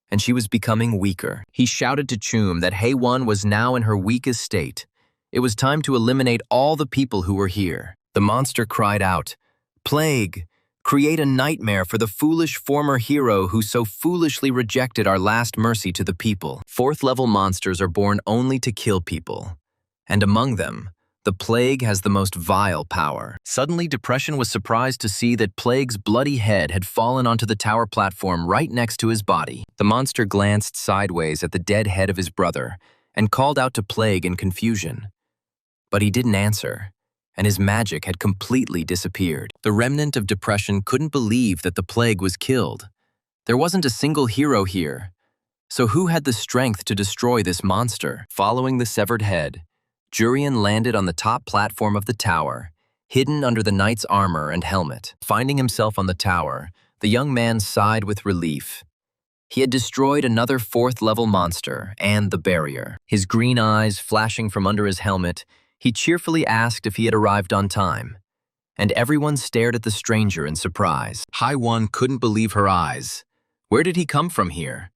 and she was becoming weaker. He shouted to Chum that Hai-Won was now in her weakest state. It was time to eliminate all the people who were here. The monster cried out, "Plague! Create a nightmare for the foolish former hero who so foolishly rejected our last mercy to the people." Fourth-level monsters are born only to kill people, and among them, the Plague has the most vile power. Suddenly, Depression was surprised to see that Plague's bloody head had fallen onto the tower platform right next to his body. The monster glanced sideways at the dead head of his brother and called out to Plague in confusion. But he didn't answer, and his magic had completely disappeared. The remnant of Depression couldn't believe that the Plague was killed. There wasn't a single hero here. So who had the strength to destroy this monster? Following the severed head, Jurian landed on the top platform of the tower, hidden under the knight's armor and helmet. Finding himself on the tower, the young man sighed with relief. He had destroyed another fourth-level monster and the barrier. His green eyes flashing from under his helmet, he cheerfully asked if he had arrived on time, and everyone stared at the stranger in surprise. Hai-Won couldn't believe her eyes. Where did he come from here?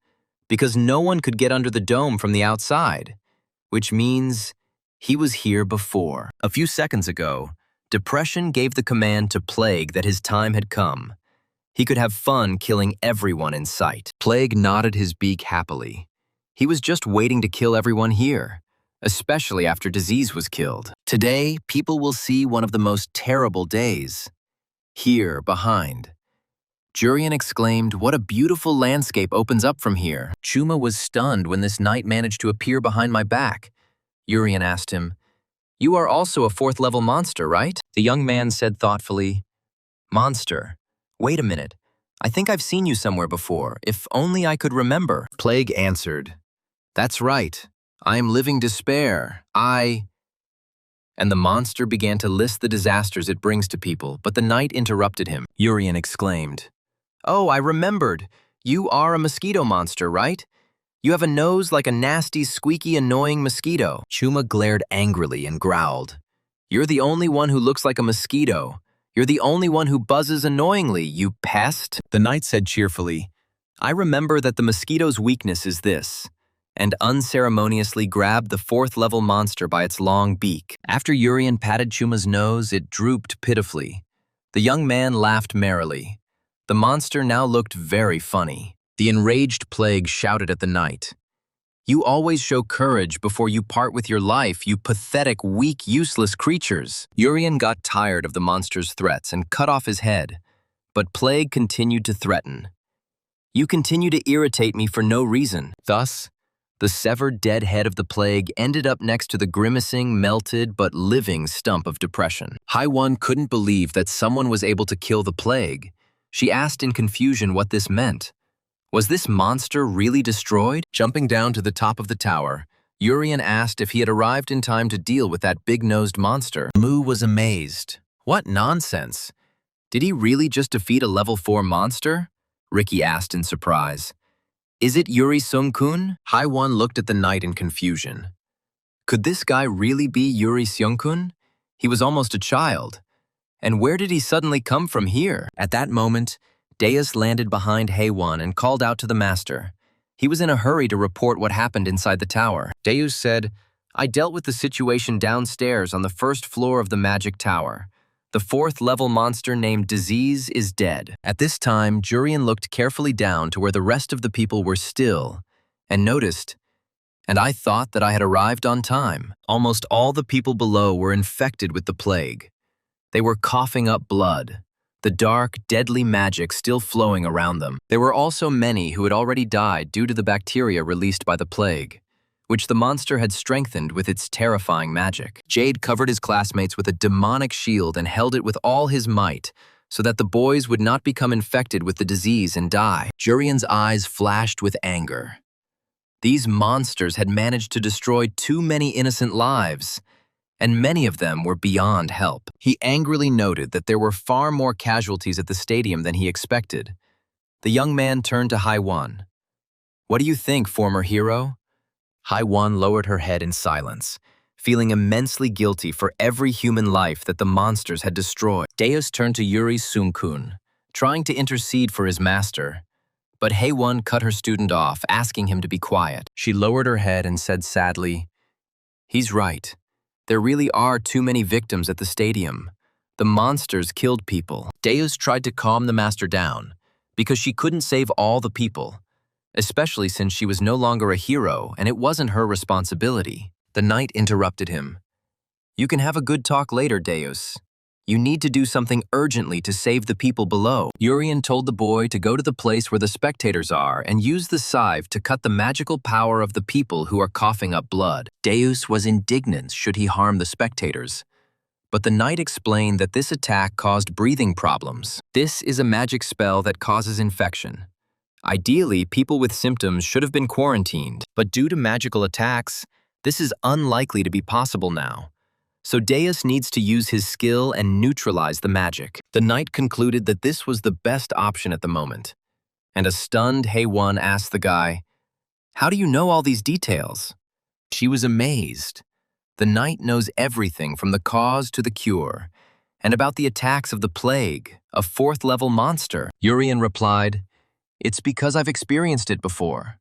Because no one could get under the dome from the outside, which means he was here before. A few seconds ago, Depression gave the command to Plague that his time had come. He could have fun killing everyone in sight. Plague nodded his beak happily. He was just waiting to kill everyone here, especially after Disease was killed. Today, people will see one of the most terrible days. Here, behind. Jurian exclaimed, "What a beautiful landscape opens up from here." Chuma was stunned when this knight managed to appear behind my back. Jurian asked him, "You are also a fourth-level monster, right?" The young man said thoughtfully, "Monster? Wait a minute. I think I've seen you somewhere before, if only I could remember." Plague answered, "That's right. I am Living Despair. And the monster began to list the disasters it brings to people, but the knight interrupted him. Jurian exclaimed, "Oh, I remembered. You are a mosquito monster, right? You have a nose like a nasty, squeaky, annoying mosquito." Chuma glared angrily and growled, "You're the only one who looks like a mosquito. You're the only one who buzzes annoyingly, you pest." The knight said cheerfully, "I remember that the mosquito's weakness is this," and unceremoniously grabbed the fourth-level monster by its long beak. After Jurian patted Chuma's nose, it drooped pitifully. The young man laughed merrily. The monster now looked very funny. The enraged Plague shouted at the knight, You always show courage before you part with your life, you pathetic, weak, useless creatures. Urian got tired of the monster's threats and cut off his head, but Plague continued to threaten. You continue to irritate me for no reason. Thus, the severed dead head of the Plague ended up next to the grimacing, melted, but living stump of Depression. Hai-Wan couldn't believe that someone was able to kill the Plague. She asked in confusion what this meant. Was this monster really destroyed? Jumping down to the top of the tower, Urian asked if he had arrived in time to deal with that big-nosed monster. Mu was amazed. What nonsense! Did he really just defeat a level 4 monster? Ricky asked in surprise. Is it Yuri Seung-kun? Hai-Wan looked at the knight in confusion. Could this guy really be Yuri Seung-kun? He was almost a child. And where did he suddenly come from here? At that moment, Deus landed behind Hai-Wan and called out to the master. He was in a hurry to report what happened inside the tower. Deus said, I dealt with the situation downstairs on the first floor of the magic tower. The 4th-level monster named Disease is dead. At this time, Jurian looked carefully down to where the rest of the people were still and noticed, and I thought that I had arrived on time. Almost all the people below were infected with the plague. They were coughing up blood, the dark, deadly magic still flowing around them. There were also many who had already died due to the bacteria released by the plague, which the monster had strengthened with its terrifying magic. Jade covered his classmates with a demonic shield and held it with all his might so that the boys would not become infected with the disease and die. Jurian's eyes flashed with anger. These monsters had managed to destroy too many innocent lives, and many of them were beyond help. He angrily noted that there were far more casualties at the stadium than he expected. The young man turned to Hai-Wan. What do you think, former hero? Hai-Wan lowered her head in silence, feeling immensely guilty for every human life that the monsters had destroyed. Deus turned to Yuri Seung-kun, trying to intercede for his master, but Hai-Wan cut her student off, asking him to be quiet. She lowered her head and said sadly, He's right. There really are too many victims at the stadium. The monsters killed people. Deus tried to calm the master down, because she couldn't save all the people, especially since she was no longer a hero and it wasn't her responsibility. The knight interrupted him. You can have a good talk later, Deus. You need to do something urgently to save the people below. Urian told the boy to go to the place where the spectators are and use the scythe to cut the magical power of the people who are coughing up blood. Deus was indignant should he harm the spectators, but the knight explained that this attack caused breathing problems. This is a magic spell that causes infection. Ideally, people with symptoms should have been quarantined, but due to magical attacks, this is unlikely to be possible now. So Deus needs to use his skill and neutralize the magic. The knight concluded that this was the best option at the moment, and a stunned Hai-Wan asked the guy, How do you know all these details? She was amazed. The knight knows everything from the cause to the cure, and about the attacks of the plague, a 4th-level monster. Urian replied, It's because I've experienced it before.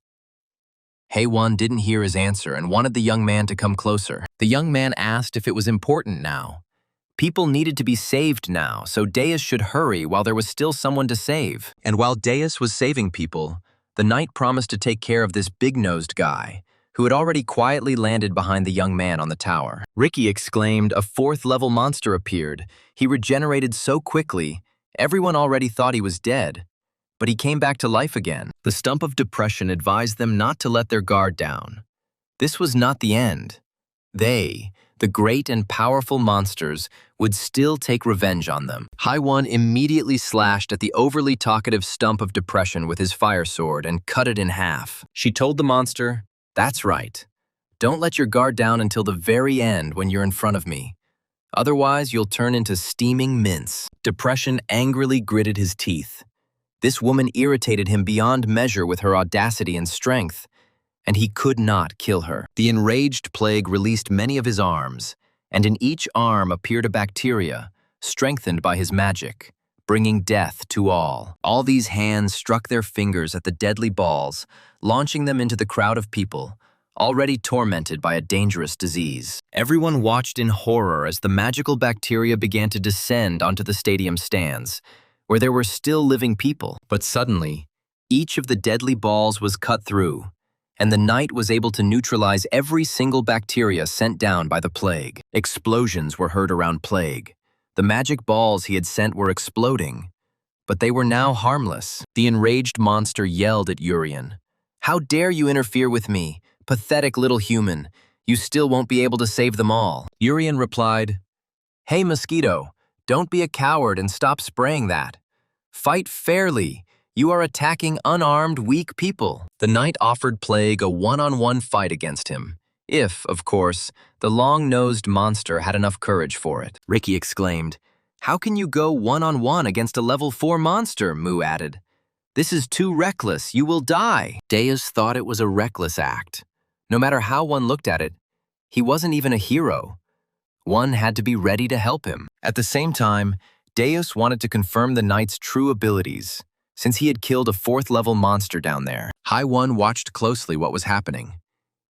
Hai-Wan didn't hear his answer and wanted the young man to come closer. The young man asked if it was important now. People needed to be saved now, so Deus should hurry while there was still someone to save. And while Deus was saving people, the knight promised to take care of this big-nosed guy, who had already quietly landed behind the young man on the tower. Ricky exclaimed, a 4th-level monster appeared. He regenerated so quickly, everyone already thought he was dead. But he came back to life again. The stump of Depression advised them not to let their guard down. This was not the end. They, the great and powerful monsters, would still take revenge on them. Hai-Wan immediately slashed at the overly talkative stump of Depression with his fire sword and cut it in half. She told the monster, That's right. Don't let your guard down until the very end when you're in front of me. Otherwise, you'll turn into steaming mince. Depression angrily gritted his teeth. This woman irritated him beyond measure with her audacity and strength, and he could not kill her. The enraged plague released many of his arms, and in each arm appeared a bacteria, strengthened by his magic, bringing death to all. All these hands struck their fingers at the deadly balls, launching them into the crowd of people, already tormented by a dangerous disease. Everyone watched in horror as the magical bacteria began to descend onto the stadium stands, where there were still living people. But suddenly, each of the deadly balls was cut through, and the knight was able to neutralize every single bacteria sent down by the plague. Explosions were heard around Plague. The magic balls he had sent were exploding, but they were now harmless. The enraged monster yelled at Urian. "How dare you interfere with me? Pathetic little human. You still won't be able to save them all." Urian replied, "Hey, mosquito, don't be a coward and stop spraying that. Fight fairly. You are attacking unarmed, weak people." The knight offered Plague a one-on-one fight against him, if, of course, the long-nosed monster had enough courage for it. Ricky exclaimed, "How can you go one-on-one against a level 4 monster?" Moo added. "This is too reckless. You will die." Deus thought it was a reckless act. No matter how one looked at it, he wasn't even a hero. One had to be ready to help him. At the same time, Deus wanted to confirm the knight's true abilities, since he had killed a 4th-level monster down there. Hai One watched closely what was happening.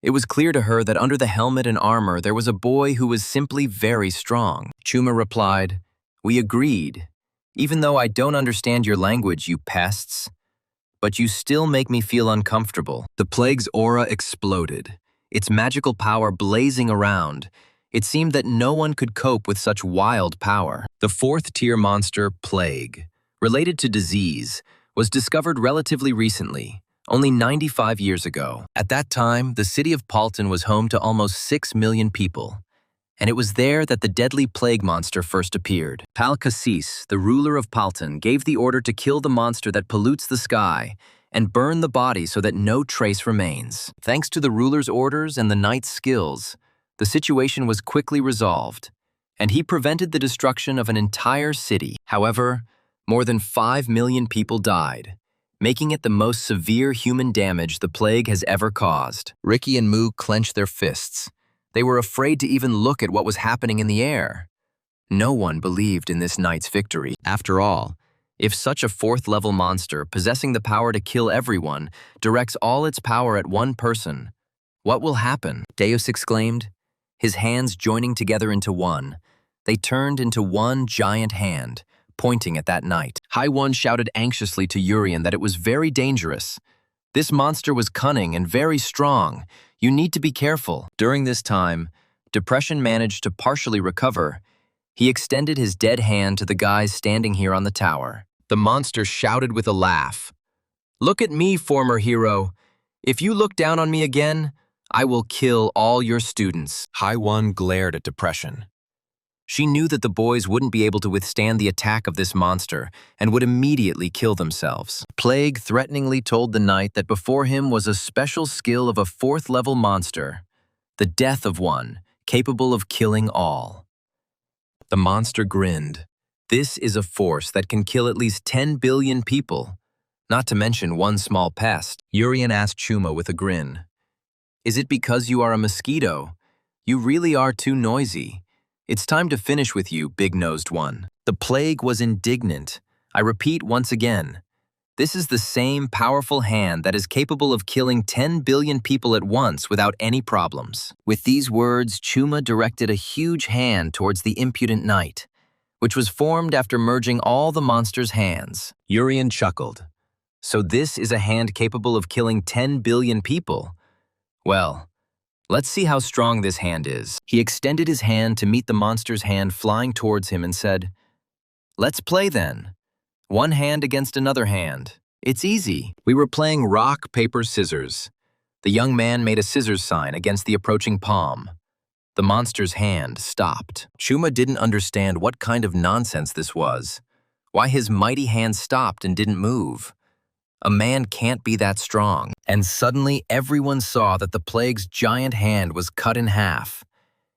It was clear to her that under the helmet and armor there was a boy who was simply very strong. Chuma replied, "We agreed. Even though I don't understand your language, you pests, but you still make me feel uncomfortable." The plague's aura exploded, its magical power blazing around. It seemed that no one could cope with such wild power. The 4th-tier monster, Plague, related to disease, was discovered relatively recently, only 95 years ago. At that time, the city of Palton was home to almost 6 million people, and it was there that the deadly plague monster first appeared. Pal Cassis, the ruler of Palton, gave the order to kill the monster that pollutes the sky and burn the body so that no trace remains. Thanks to the ruler's orders and the knight's skills, the situation was quickly resolved, and he prevented the destruction of an entire city. However, more than 5 million people died, making it the most severe human damage the plague has ever caused. Ricky and Moo clenched their fists. They were afraid to even look at what was happening in the air. No one believed in this knight's victory. After all, if such a 4th-level monster possessing the power to kill everyone directs all its power at one person, what will happen? Deus exclaimed, his hands joining together into one. They turned into one giant hand, pointing at that knight. Hai One shouted anxiously to Urian that it was very dangerous. "This monster was cunning and very strong. You need to be careful." During this time, Depression managed to partially recover. He extended his dead hand to the guys standing here on the tower. The monster shouted with a laugh, "Look at me, former hero. If you look down on me again, I will kill all your students." Hai One glared at Depression. She knew that the boys wouldn't be able to withstand the attack of this monster and would immediately kill themselves. Plague threateningly told the knight that before him was a special skill of a 4th-level monster, the death of one capable of killing all. The monster grinned. "This is a force that can kill at least 10 billion people, not to mention one small pest." Urian asked Chuma with a grin, "Is it because you are a mosquito? You really are too noisy. It's time to finish with you, big-nosed one." The plague was indignant. I repeat once again, this is the same powerful hand that is capable of killing 10 billion people at once without any problems. With these words, Chuma directed a huge hand towards the impudent knight, which was formed after merging all the monster's hands. Urian chuckled. "So this is a hand capable of killing 10 billion people? Well, let's see how strong this hand is." He extended his hand to meet the monster's hand flying towards him and said, "Let's play then. One hand against another hand. It's easy." We were playing rock, paper, scissors. The young man made a scissors sign against the approaching palm. The monster's hand stopped. Chuma didn't understand what kind of nonsense this was, why his mighty hand stopped and didn't move. A man can't be that strong. And suddenly everyone saw that the plague's giant hand was cut in half,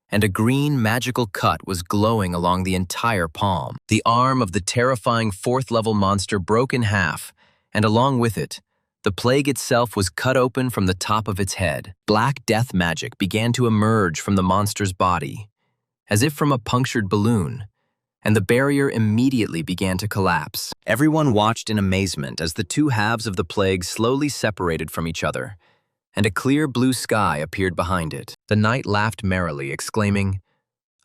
and a green magical cut was glowing along the entire palm. The arm of the terrifying 4th-level monster broke in half, and along with it, the plague itself was cut open from the top of its head. Black death magic began to emerge from the monster's body, as if from a punctured balloon, and the barrier immediately began to collapse. Everyone watched in amazement as the two halves of the plague slowly separated from each other, and a clear blue sky appeared behind it. The knight laughed merrily, exclaiming,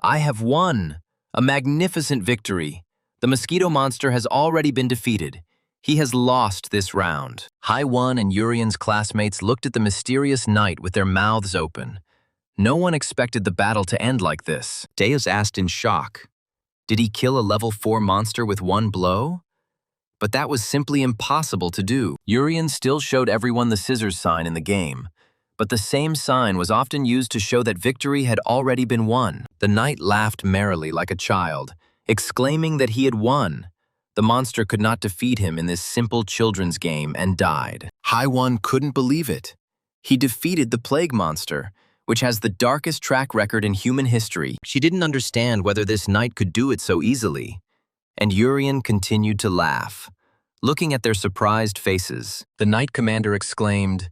"I have won! A magnificent victory! The mosquito monster has already been defeated. He has lost this round. Haiwon and Urian's classmates looked at the mysterious knight with their mouths open. No one expected the battle to end like this. Deus asked in shock, did he kill a level 4 monster with one blow? But that was simply impossible to do. Urian still showed everyone the scissors sign in the game, but the same sign was often used to show that victory had already been won. The knight laughed merrily like a child, exclaiming that he had won. The monster could not defeat him in this simple children's game and died. Haiwon couldn't believe it. He defeated the plague monster, which has the darkest track record in human history. She didn't understand whether this knight could do it so easily. And Urian continued to laugh, looking at their surprised faces. The knight commander exclaimed,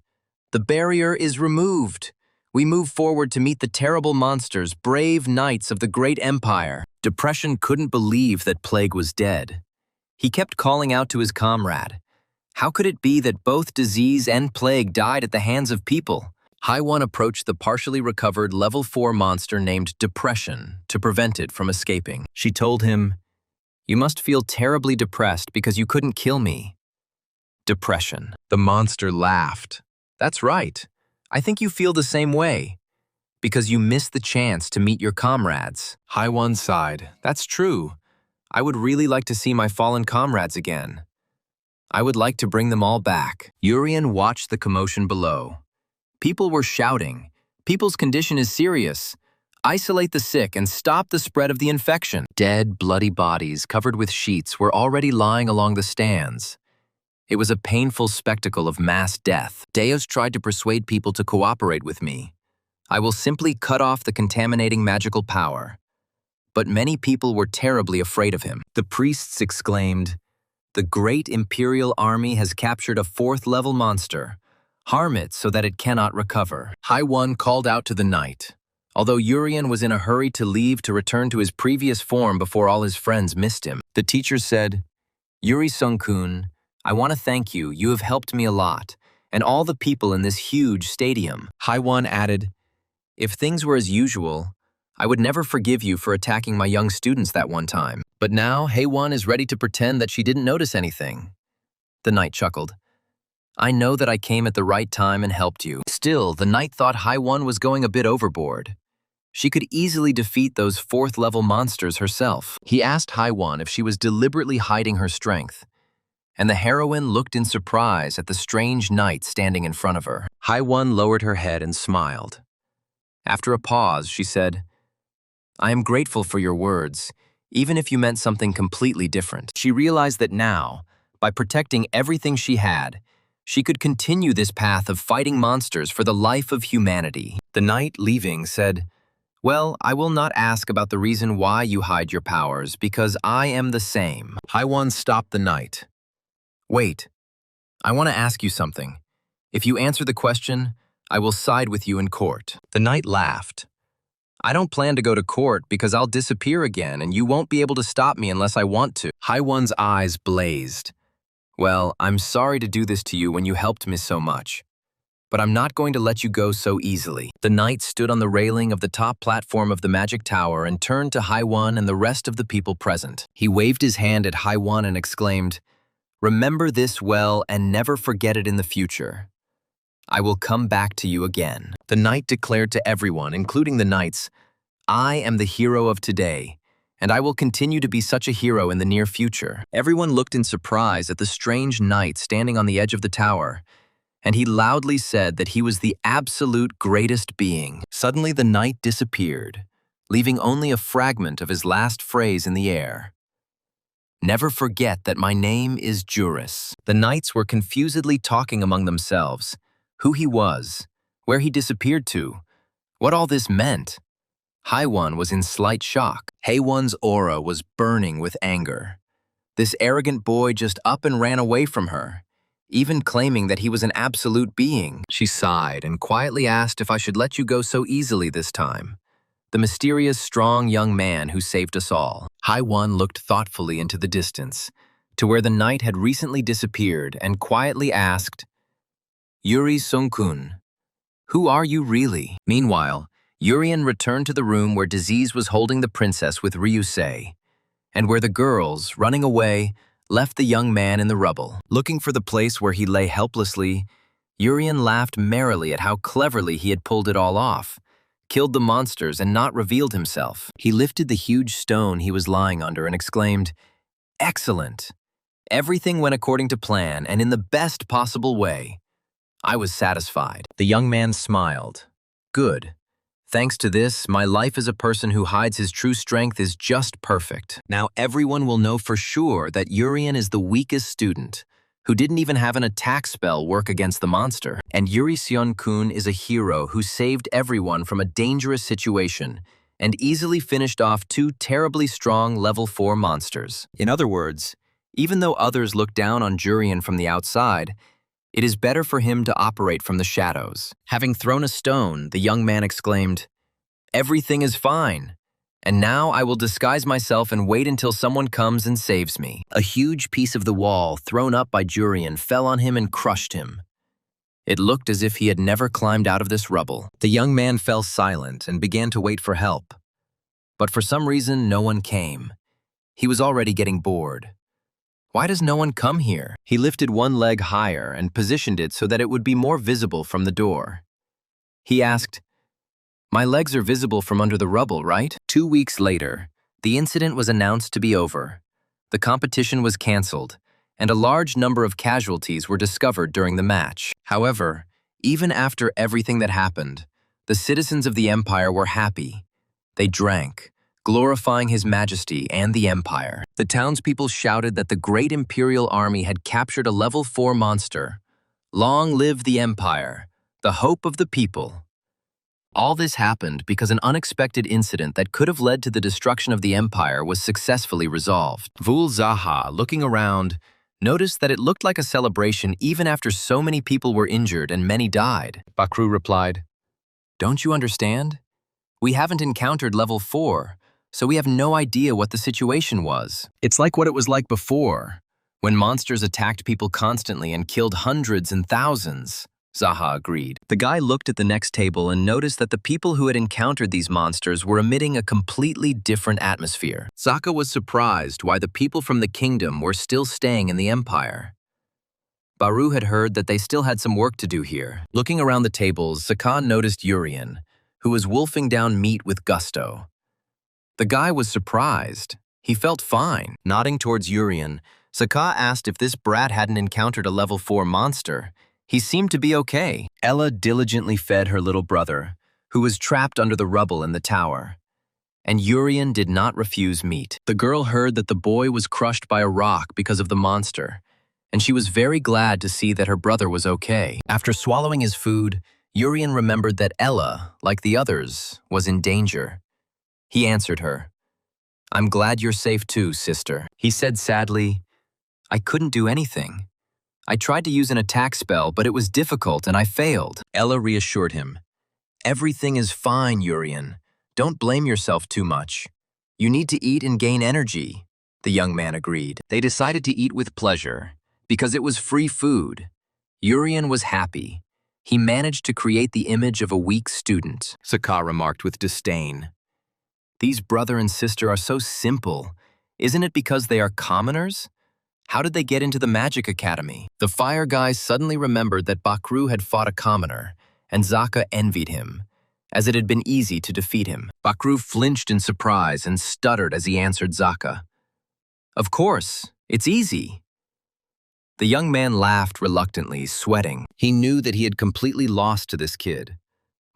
"The barrier is removed. We move forward to meet the terrible monsters, brave knights of the great empire." Depression couldn't believe that Plague was dead. He kept calling out to his comrade. How could it be that both disease and plague died at the hands of people? Haiwon approached the partially recovered level 4 monster named Depression to prevent it from escaping. She told him, "You must feel terribly depressed because you couldn't kill me." Depression. The monster laughed. "That's right. I think you feel the same way, because you missed the chance to meet your comrades." Haiwon sighed. "That's true. I would really like to see my fallen comrades again. I would like to bring them all back." Urian watched the commotion below. People were shouting, "People's condition is serious. Isolate the sick and stop the spread of the infection." Dead, bloody bodies covered with sheets were already lying along the stands. It was a painful spectacle of mass death. Deus tried to persuade people to cooperate with me. I will simply cut off the contaminating magical power. But many people were terribly afraid of him. The priests exclaimed, "The great imperial army has captured a 4th-level monster. Harm it so that it cannot recover." Haiwon called out to the knight, although Urian was in a hurry to leave to return to his previous form before all his friends missed him. The teacher said, "Yuri Sung-kun, I want to thank you. You have helped me a lot, and all the people in this huge stadium." Haiwon added, "If things were as usual, I would never forgive you for attacking my young students that one time. But now Haiwon is ready to pretend that she didn't notice anything." The knight chuckled. "I know that I came at the right time and helped you." Still, the knight thought Haiwon was going a bit overboard. She could easily defeat those 4th-level monsters herself. He asked Haiwon if she was deliberately hiding her strength, and the heroine looked in surprise at the strange knight standing in front of her. Haiwon lowered her head and smiled. After a pause, she said, "I am grateful for your words, even if you meant something completely different." She realized that now, by protecting everything she had, she could continue this path of fighting monsters for the life of humanity. The knight, leaving, said, "Well, I will not ask about the reason why you hide your powers, because I am the same." Haiwon stopped the knight. "Wait, I want to ask you something. If you answer the question, I will side with you in court." The knight laughed. "I don't plan to go to court because I'll disappear again and you won't be able to stop me unless I want to." Haiwon's eyes blazed. "Well, I'm sorry to do this to you when you helped me so much, but I'm not going to let you go so easily." The knight stood on the railing of the top platform of the magic tower and turned to Haiwon and the rest of the people present. He waved his hand at Haiwon and exclaimed, "Remember this well and never forget it in the future. I will come back to you again." The knight declared to everyone, including the knights, "I am the hero of today, and I will continue to be such a hero in the near future." Everyone looked in surprise at the strange knight standing on the edge of the tower, and he loudly said that he was the absolute greatest being. Suddenly the knight disappeared, leaving only a fragment of his last phrase in the air. "Never forget that my name is Juris." The knights were confusedly talking among themselves, who he was, where he disappeared to, what all this meant. Haiwon was in slight shock. Haiwon's aura was burning with anger. This arrogant boy just up and ran away from her, even claiming that he was an absolute being. She sighed and quietly asked if I should let you go so easily this time. The mysterious, strong young man who saved us all. Haiwon looked thoughtfully into the distance, to where the knight had recently disappeared, and quietly asked, "Yuri Sung-kun, who are you really?" Meanwhile, Urian returned to the room where Disease was holding the princess with Ryusei, and where the girls, running away, left the young man in the rubble. Looking for the place where he lay helplessly, Urian laughed merrily at how cleverly he had pulled it all off, killed the monsters and not revealed himself. He lifted the huge stone he was lying under and exclaimed, "Excellent! Everything went according to plan and in the best possible way." I was satisfied. The young man smiled. "Good. Thanks to this, my life as a person who hides his true strength is just perfect. Now everyone will know for sure that Urian is the weakest student, who didn't even have an attack spell work against the monster. And Yuri Seon-kun is a hero who saved everyone from a dangerous situation and easily finished off 2 terribly strong level 4 monsters." In other words, even though others look down on Jurian from the outside, it is better for him to operate from the shadows. Having thrown a stone, the young man exclaimed, "Everything is fine, and now I will disguise myself and wait until someone comes and saves me." A huge piece of the wall thrown up by Jurian fell on him and crushed him. It looked as if he had never climbed out of this rubble. The young man fell silent and began to wait for help. But for some reason, no one came. He was already getting bored. Why does no one come here? He lifted one leg higher and positioned it so that it would be more visible from the door. He asked, "My legs are visible from under the rubble, right?" 2 weeks later, the incident was announced to be over. The competition was cancelled, and a large number of casualties were discovered during the match. However, even after everything that happened, the citizens of the empire were happy. They drank, glorifying His Majesty and the empire. The townspeople shouted that the great imperial army had captured a level 4 monster. Long live the empire, the hope of the people. All this happened because an unexpected incident that could have led to the destruction of the empire was successfully resolved. Vul Zaha, looking around, noticed that it looked like a celebration even after so many people were injured and many died. Bakru replied, "Don't you understand? We haven't encountered level 4, so we have no idea what the situation was. It's like what it was like before, when monsters attacked people constantly and killed hundreds and thousands." Zaha agreed. The guy looked at the next table and noticed that the people who had encountered these monsters were emitting a completely different atmosphere. Zaka was surprised why the people from the kingdom were still staying in the empire. Baru had heard that they still had some work to do here. Looking around the tables, Zaka noticed Urian, who was wolfing down meat with gusto. The guy was surprised. He felt fine. Nodding towards Urian, Zaka asked if this brat hadn't encountered a level 4 monster. He seemed to be okay. Ella diligently fed her little brother, who was trapped under the rubble in the tower. And Urian did not refuse meat. The girl heard that the boy was crushed by a rock because of the monster, and she was very glad to see that her brother was okay. After swallowing his food, Urian remembered that Ella, like the others, was in danger. He answered her, "I'm glad you're safe too, sister." He said sadly, "I couldn't do anything. I tried to use an attack spell, but it was difficult and I failed." Ella reassured him. "Everything is fine, Urian. Don't blame yourself too much. You need to eat and gain energy." The young man agreed. They decided to eat with pleasure, because it was free food. Urian was happy. He managed to create the image of a weak student, Saka remarked with disdain. "These brother and sister are so simple. Isn't it because they are commoners? How did they get into the Magic Academy?" The fire guy suddenly remembered that Bakru had fought a commoner, and Zaka envied him, as it had been easy to defeat him. Bakru flinched in surprise and stuttered as he answered Zaka. "Of course, it's easy." The young man laughed reluctantly, sweating. He knew that he had completely lost to this kid.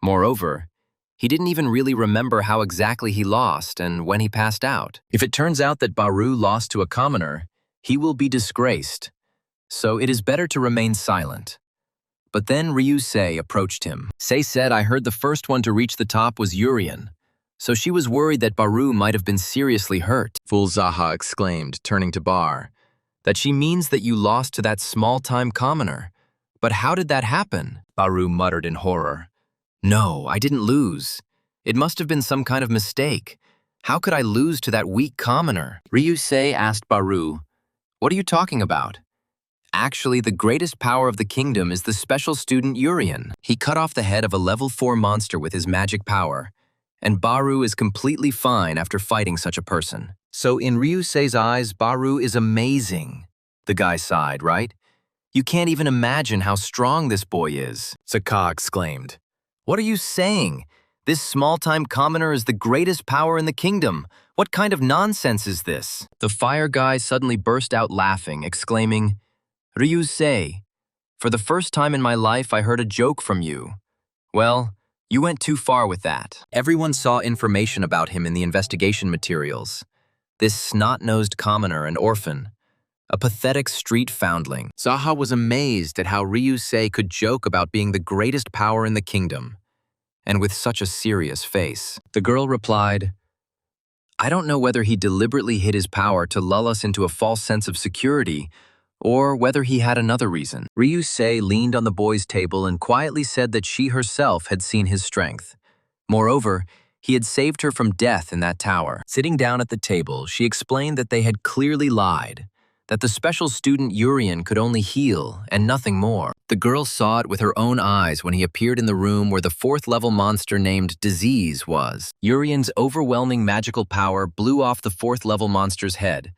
Moreover, he didn't even really remember how exactly he lost and when he passed out. If it turns out that Baru lost to a commoner, he will be disgraced, so it is better to remain silent. But then Ryusei approached him. Sei said, "I heard the first one to reach the top was Urian, so she was worried that Baru might have been seriously hurt." Fool Zaha exclaimed, turning to Bar, "That she means that you lost to that small-time commoner. But how did that happen?" Baru muttered in horror. "No, I didn't lose. It must have been some kind of mistake. How could I lose to that weak commoner?" Ryusei asked Baru, "What are you talking about?" "Actually, the greatest power of the kingdom is the special student Urian. He cut off the head of a level 4 monster with his magic power, and Baru is completely fine after fighting such a person." So in Ryusei's eyes, Baru is amazing. The guy sighed, right? You can't even imagine how strong this boy is, Saka exclaimed. What are you saying? This small-time commoner is the greatest power in the kingdom. What kind of nonsense is this? The fire guy suddenly burst out laughing, exclaiming, Ryusei, for the first time in my life I heard a joke from you. Well, you went too far with that. Everyone saw information about him in the investigation materials. This snot-nosed commoner and orphan. A pathetic street foundling. Zaha was amazed at how Ryusei could joke about being the greatest power in the kingdom, and with such a serious face. The girl replied, I don't know whether he deliberately hid his power to lull us into a false sense of security, or whether he had another reason. Ryusei leaned on the boy's table and quietly said that she herself had seen his strength. Moreover, he had saved her from death in that tower. Sitting down at the table, she explained that they had clearly lied, that the special student Urien could only heal and nothing more. The girl saw it with her own eyes when he appeared in the room where the fourth-level monster named Disease was. Urien's overwhelming magical power blew off the fourth-level monster's head,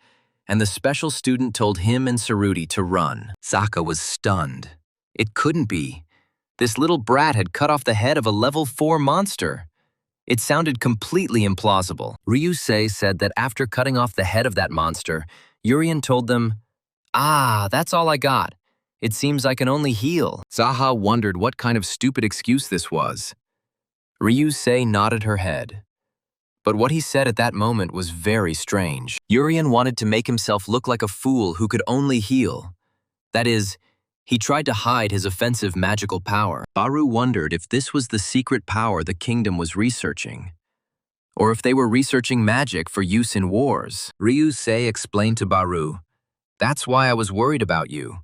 and the special student told him and Saruti to run. Saka was stunned. It couldn't be. This little brat had cut off the head of a level 4 monster. It sounded completely implausible. Ryusei said that after cutting off the head of that monster, Urien told them, that's all I got. It seems I can only heal. Zaha wondered what kind of stupid excuse this was. Ryusei nodded her head. But what he said at that moment was very strange. Urien wanted to make himself look like a fool who could only heal. That is, he tried to hide his offensive magical power. Baru wondered if this was the secret power the kingdom was researching, or if they were researching magic for use in wars. Ryusei explained to Baru, that's why I was worried about you.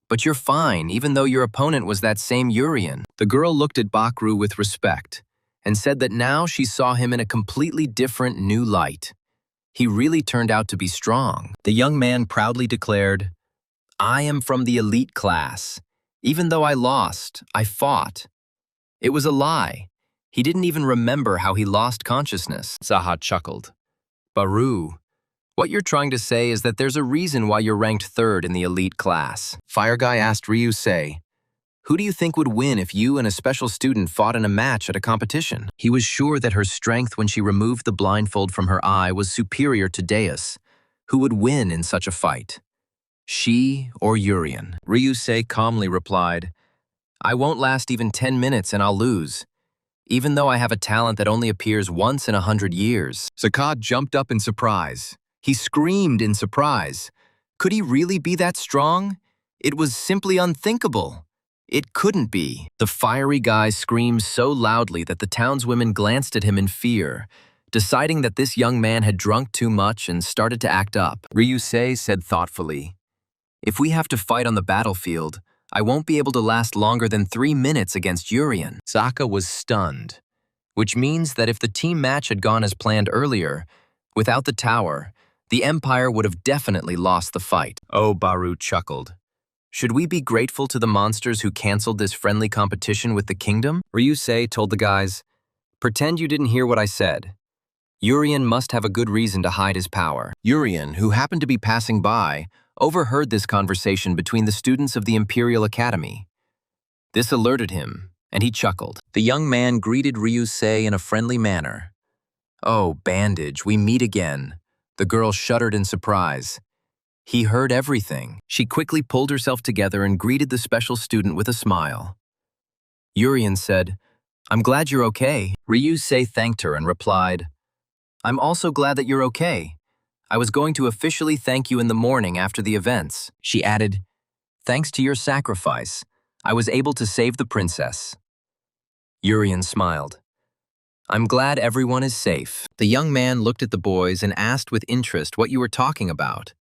But you're fine, even though your opponent was that same Urien. The girl looked at Bakru with respect and said that now she saw him in a completely different new light. He really turned out to be strong. The young man proudly declared, I am from the elite class. Even though I lost, I fought. It was a lie. He didn't even remember how he lost consciousness. Zaha chuckled. Baru, what you're trying to say is that there's a reason why you're ranked 3rd in the elite class. Fire Guy asked Ryusei, who do you think would win if you and a special student fought in a match at a competition? He was sure that her strength when she removed the blindfold from her eye was superior to Deus. Who would win in such a fight? She or Urien? Ryusei calmly replied, I won't last even 10 minutes and I'll lose, even though I have a talent that only appears once in 100 years. Zakad jumped up in surprise. He screamed in surprise. Could he really be that strong? It was simply unthinkable. It couldn't be. The fiery guy screamed so loudly that the townswomen glanced at him in fear, deciding that this young man had drunk too much and started to act up. Ryusei said thoughtfully, if we have to fight on the battlefield, I won't be able to last longer than 3 minutes against Urien. Saka was stunned, which means that if the team match had gone as planned earlier, without the tower, the Empire would have definitely lost the fight. Oh, Baru chuckled. Should we be grateful to the monsters who canceled this friendly competition with the kingdom? Ryusei told the guys, pretend you didn't hear what I said. Urien must have a good reason to hide his power. Urien, who happened to be passing by, overheard this conversation between the students of the Imperial Academy. This alerted him, and he chuckled. The young man greeted Ryusei in a friendly manner. Oh, Bandage, we meet again. The girl shuddered in surprise. He heard everything. She quickly pulled herself together and greeted the special student with a smile. Urien said, I'm glad you're okay. Ryusei thanked her and replied, I'm also glad that you're okay. I was going to officially thank you in the morning after the events. She added, thanks to your sacrifice, I was able to save the princess. Urien smiled. I'm glad everyone is safe. The young man looked at the boys and asked with interest what you were talking about.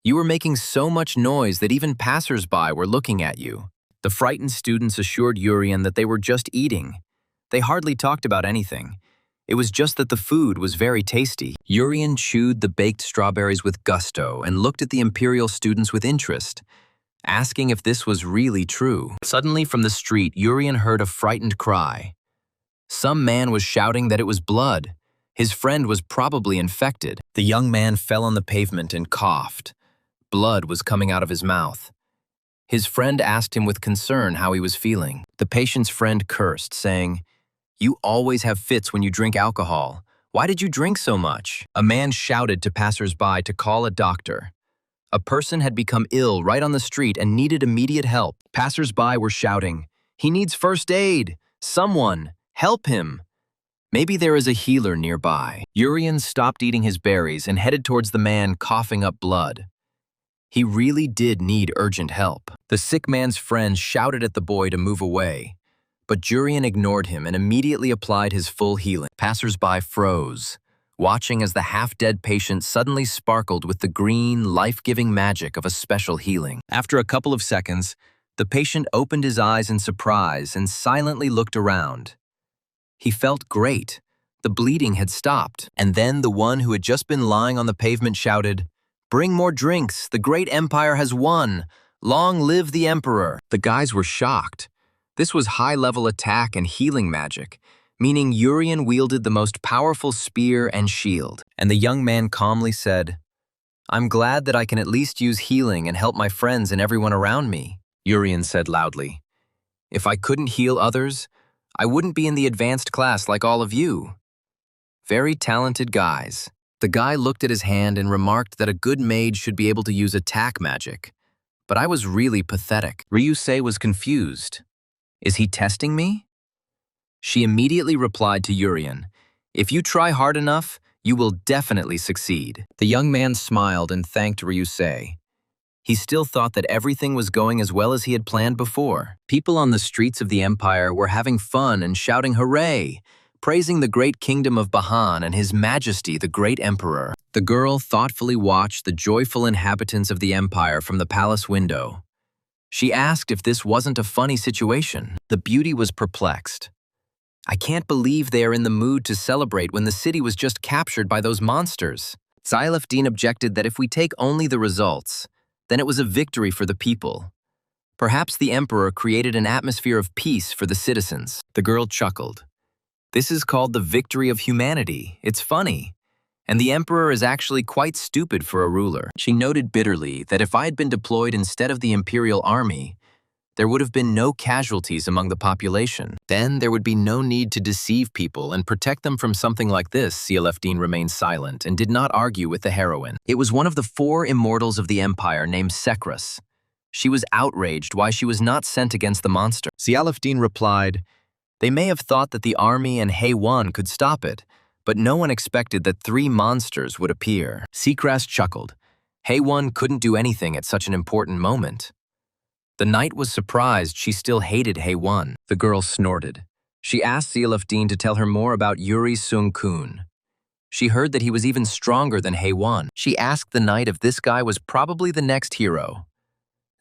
You were making so much noise that even passers-by were looking at you. The frightened students assured Urien that they were just eating. They hardly talked about anything. It was just that the food was very tasty. Urien chewed the baked strawberries with gusto and looked at the Imperial students with interest, asking if this was really true. Suddenly from the street, Urien heard a frightened cry. Some man was shouting that it was blood. His friend was probably infected. The young man fell on the pavement and coughed. Blood was coming out of his mouth. His friend asked him with concern how he was feeling. The patient's friend cursed, saying, "You always have fits when you drink alcohol. Why did you drink so much?" A man shouted to passers-by to call a doctor. A person had become ill right on the street and needed immediate help. Passers-by were shouting, "He needs first aid! Someone, help him!" Maybe there is a healer nearby. Urian stopped eating his berries and headed towards the man coughing up blood. He really did need urgent help. The sick man's friend shouted at the boy to move away, but Jurian ignored him and immediately applied his full healing. Passers-by froze, watching as the half-dead patient suddenly sparkled with the green, life-giving magic of a special healing. After a couple of seconds, the patient opened his eyes in surprise and silently looked around. He felt great. The bleeding had stopped. And then the one who had just been lying on the pavement shouted, "Bring more drinks! The great empire has won! Long live the emperor!" The guys were shocked. This was high-level attack and healing magic, meaning Urian wielded the most powerful spear and shield. And the young man calmly said, "I'm glad that I can at least use healing and help my friends and everyone around me," Urian said loudly. "If I couldn't heal others, I wouldn't be in the advanced class like all of you." Very talented guys. The guy looked at his hand and remarked that a good mage should be able to use attack magic. But I was really pathetic. Ryusei was confused. "Is he testing me?" She immediately replied to Urian, "If you try hard enough, you will definitely succeed." The young man smiled and thanked Ryusei. He still thought that everything was going as well as he had planned before. People on the streets of the empire were having fun and shouting hooray, praising the great kingdom of Bahan and His Majesty, the great emperor. The girl thoughtfully watched the joyful inhabitants of the empire from the palace window. She asked if this wasn't a funny situation. The beauty was perplexed. "I can't believe they are in the mood to celebrate when the city was just captured by those monsters." Zylefdeen objected that if we take only the results, then it was a victory for the people. Perhaps the emperor created an atmosphere of peace for the citizens. The girl chuckled. "This is called the victory of humanity. It's funny. And the emperor is actually quite stupid for a ruler." She noted bitterly that if I had been deployed instead of the imperial army, there would have been no casualties among the population. Then there would be no need to deceive people and protect them from something like this. Zylefdeen remained silent and did not argue with the heroine. It was one of the 4 immortals of the empire named Sekras. She was outraged why she was not sent against the monster. Zylefdeen replied, "They may have thought that the army and Haewon could stop it, but no one expected that 3 monsters would appear." Sekras chuckled. Haewon couldn't do anything at such an important moment. The knight was surprised she still hated Haewon. The girl snorted. She asked Zylefdeen to tell her more about Yuri Sung-kun. She heard that he was even stronger than Haewon. She asked the knight if this guy was probably the next hero.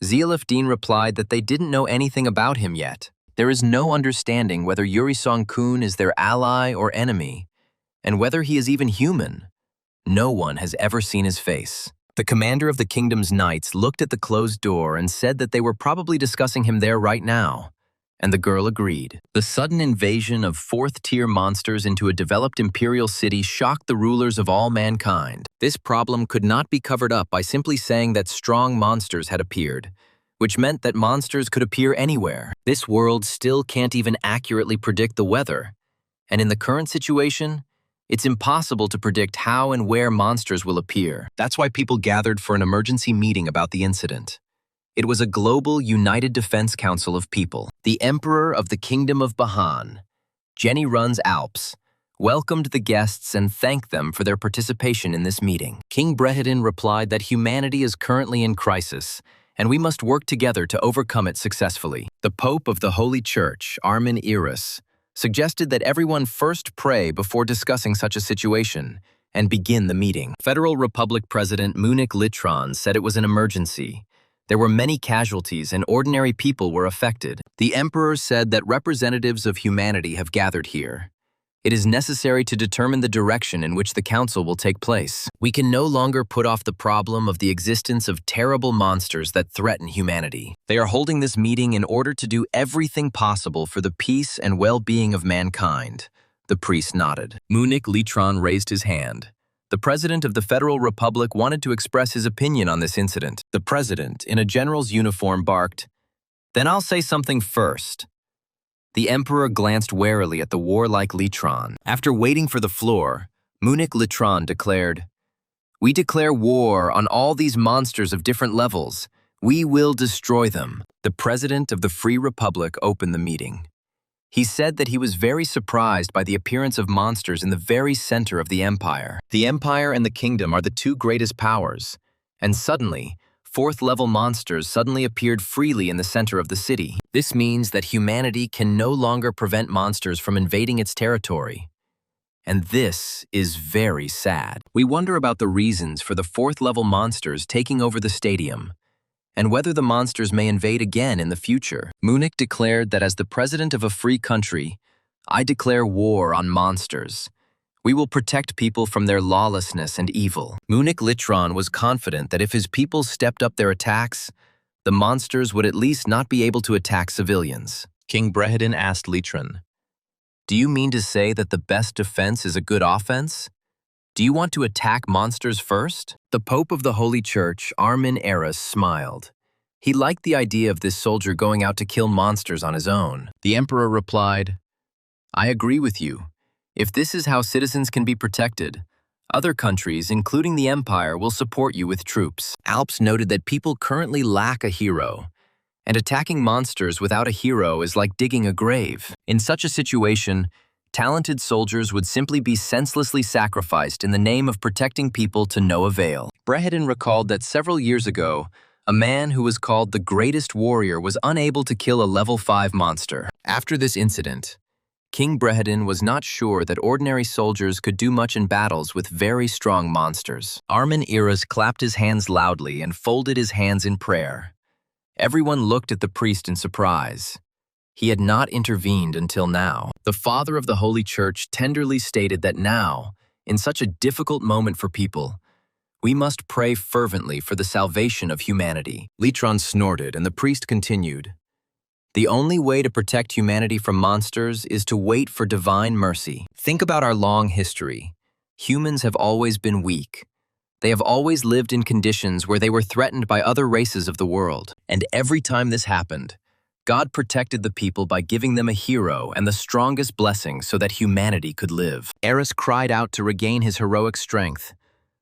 Zylefdeen replied that they didn't know anything about him yet. There is no understanding whether Yuri Sung-kun is their ally or enemy, and whether he is even human. No one has ever seen his face. The commander of the kingdom's knights looked at the closed door and said that they were probably discussing him there right now, and the girl agreed. The sudden invasion of 4th-tier monsters into a developed imperial city shocked the rulers of all mankind. This problem could not be covered up by simply saying that strong monsters had appeared, which meant that monsters could appear anywhere. This world still can't even accurately predict the weather, and in the current situation, it's impossible to predict how and where monsters will appear. That's why people gathered for an emergency meeting about the incident. It was a global, united defense council of people. The Emperor of the Kingdom of Bahan, Jenny Runs Alps, welcomed the guests and thanked them for their participation in this meeting. King Brehedin replied that humanity is currently in crisis, and we must work together to overcome it successfully. The Pope of the Holy Church, Armin Iris, suggested that everyone first pray before discussing such a situation and begin the meeting. Federal Republic President Munich Litron said it was an emergency. There were many casualties and ordinary people were affected. The emperor said that representatives of humanity have gathered here. It is necessary to determine the direction in which the council will take place. We can no longer put off the problem of the existence of terrible monsters that threaten humanity. They are holding this meeting in order to do everything possible for the peace and well-being of mankind. The priest nodded. Munich Litron raised his hand. The President of the Federal Republic wanted to express his opinion on this incident. The President, in a general's uniform, barked, "Then I'll say something first." The Emperor glanced warily at the warlike Litron. After waiting for the floor, Munich Litron declared, "We declare war on all these monsters of different levels. We will destroy them." The President of the Free Republic opened the meeting. He said that he was very surprised by the appearance of monsters in the very center of the empire. The empire and the kingdom are the two greatest powers, and suddenly, fourth-level monsters suddenly appeared freely in the center of the city. This means that humanity can no longer prevent monsters from invading its territory. And this is very sad. We wonder about the reasons for the fourth-level monsters taking over the stadium, and whether the monsters may invade again in the future. Munich declared that as the president of a free country, "I declare war on monsters. We will protect people from their lawlessness and evil." Munich Litron was confident that if his people stepped up their attacks, the monsters would at least not be able to attack civilians. King Brehedin asked Litron, "Do you mean to say that the best defense is a good offense? Do you want to attack monsters first?" The Pope of the Holy Church, Armin Eras, smiled. He liked the idea of this soldier going out to kill monsters on his own. The Emperor replied, "I agree with you. If this is how citizens can be protected, other countries, including the Empire, will support you with troops." Alps noted that people currently lack a hero, and attacking monsters without a hero is like digging a grave. In such a situation, talented soldiers would simply be senselessly sacrificed in the name of protecting people to no avail. Brehedin recalled that several years ago, a man who was called the greatest warrior was unable to kill a level 5 monster. After this incident, King Brehedin was not sure that ordinary soldiers could do much in battles with very strong monsters. Armin Eras clapped his hands loudly and folded his hands in prayer. Everyone looked at the priest in surprise. He had not intervened until now. The Father of the Holy Church tenderly stated that now, in such a difficult moment for people, we must pray fervently for the salvation of humanity. Litron snorted, and the priest continued, "The only way to protect humanity from monsters is to wait for divine mercy. Think about our long history. Humans have always been weak. They have always lived in conditions where they were threatened by other races of the world. And every time this happened, God protected the people by giving them a hero and the strongest blessing so that humanity could live." Eris cried out to regain his heroic strength.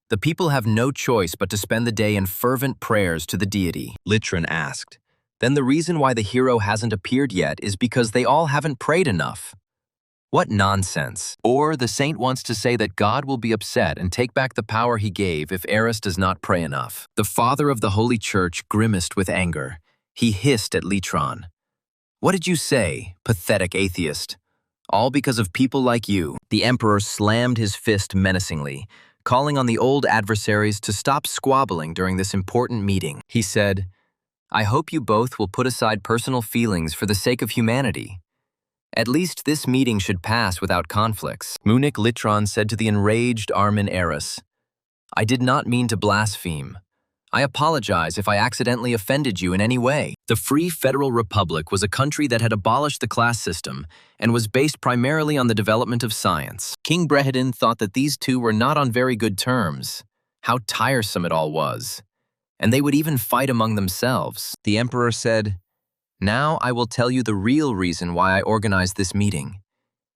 "The people have no choice but to spend the day in fervent prayers to the deity." Litron asked, "Then the reason why the hero hasn't appeared yet is because they all haven't prayed enough." What nonsense. Or the saint wants to say that God will be upset and take back the power he gave if Eris does not pray enough. The Father of the Holy Church grimaced with anger. He hissed at Litron. "What did you say, pathetic atheist? All because of people like you." The Emperor slammed his fist menacingly, calling on the old adversaries to stop squabbling during this important meeting. He said, "I hope you both will put aside personal feelings for the sake of humanity. At least this meeting should pass without conflicts." Munich Litron said to the enraged Armin Eras, "I did not mean to blaspheme. I apologize if I accidentally offended you in any way." The Free Federal Republic was a country that had abolished the class system and was based primarily on the development of science. King Brehedin thought that these two were not on very good terms. How tiresome it all was. And they would even fight among themselves. The Emperor said, "Now I will tell you the real reason why I organized this meeting.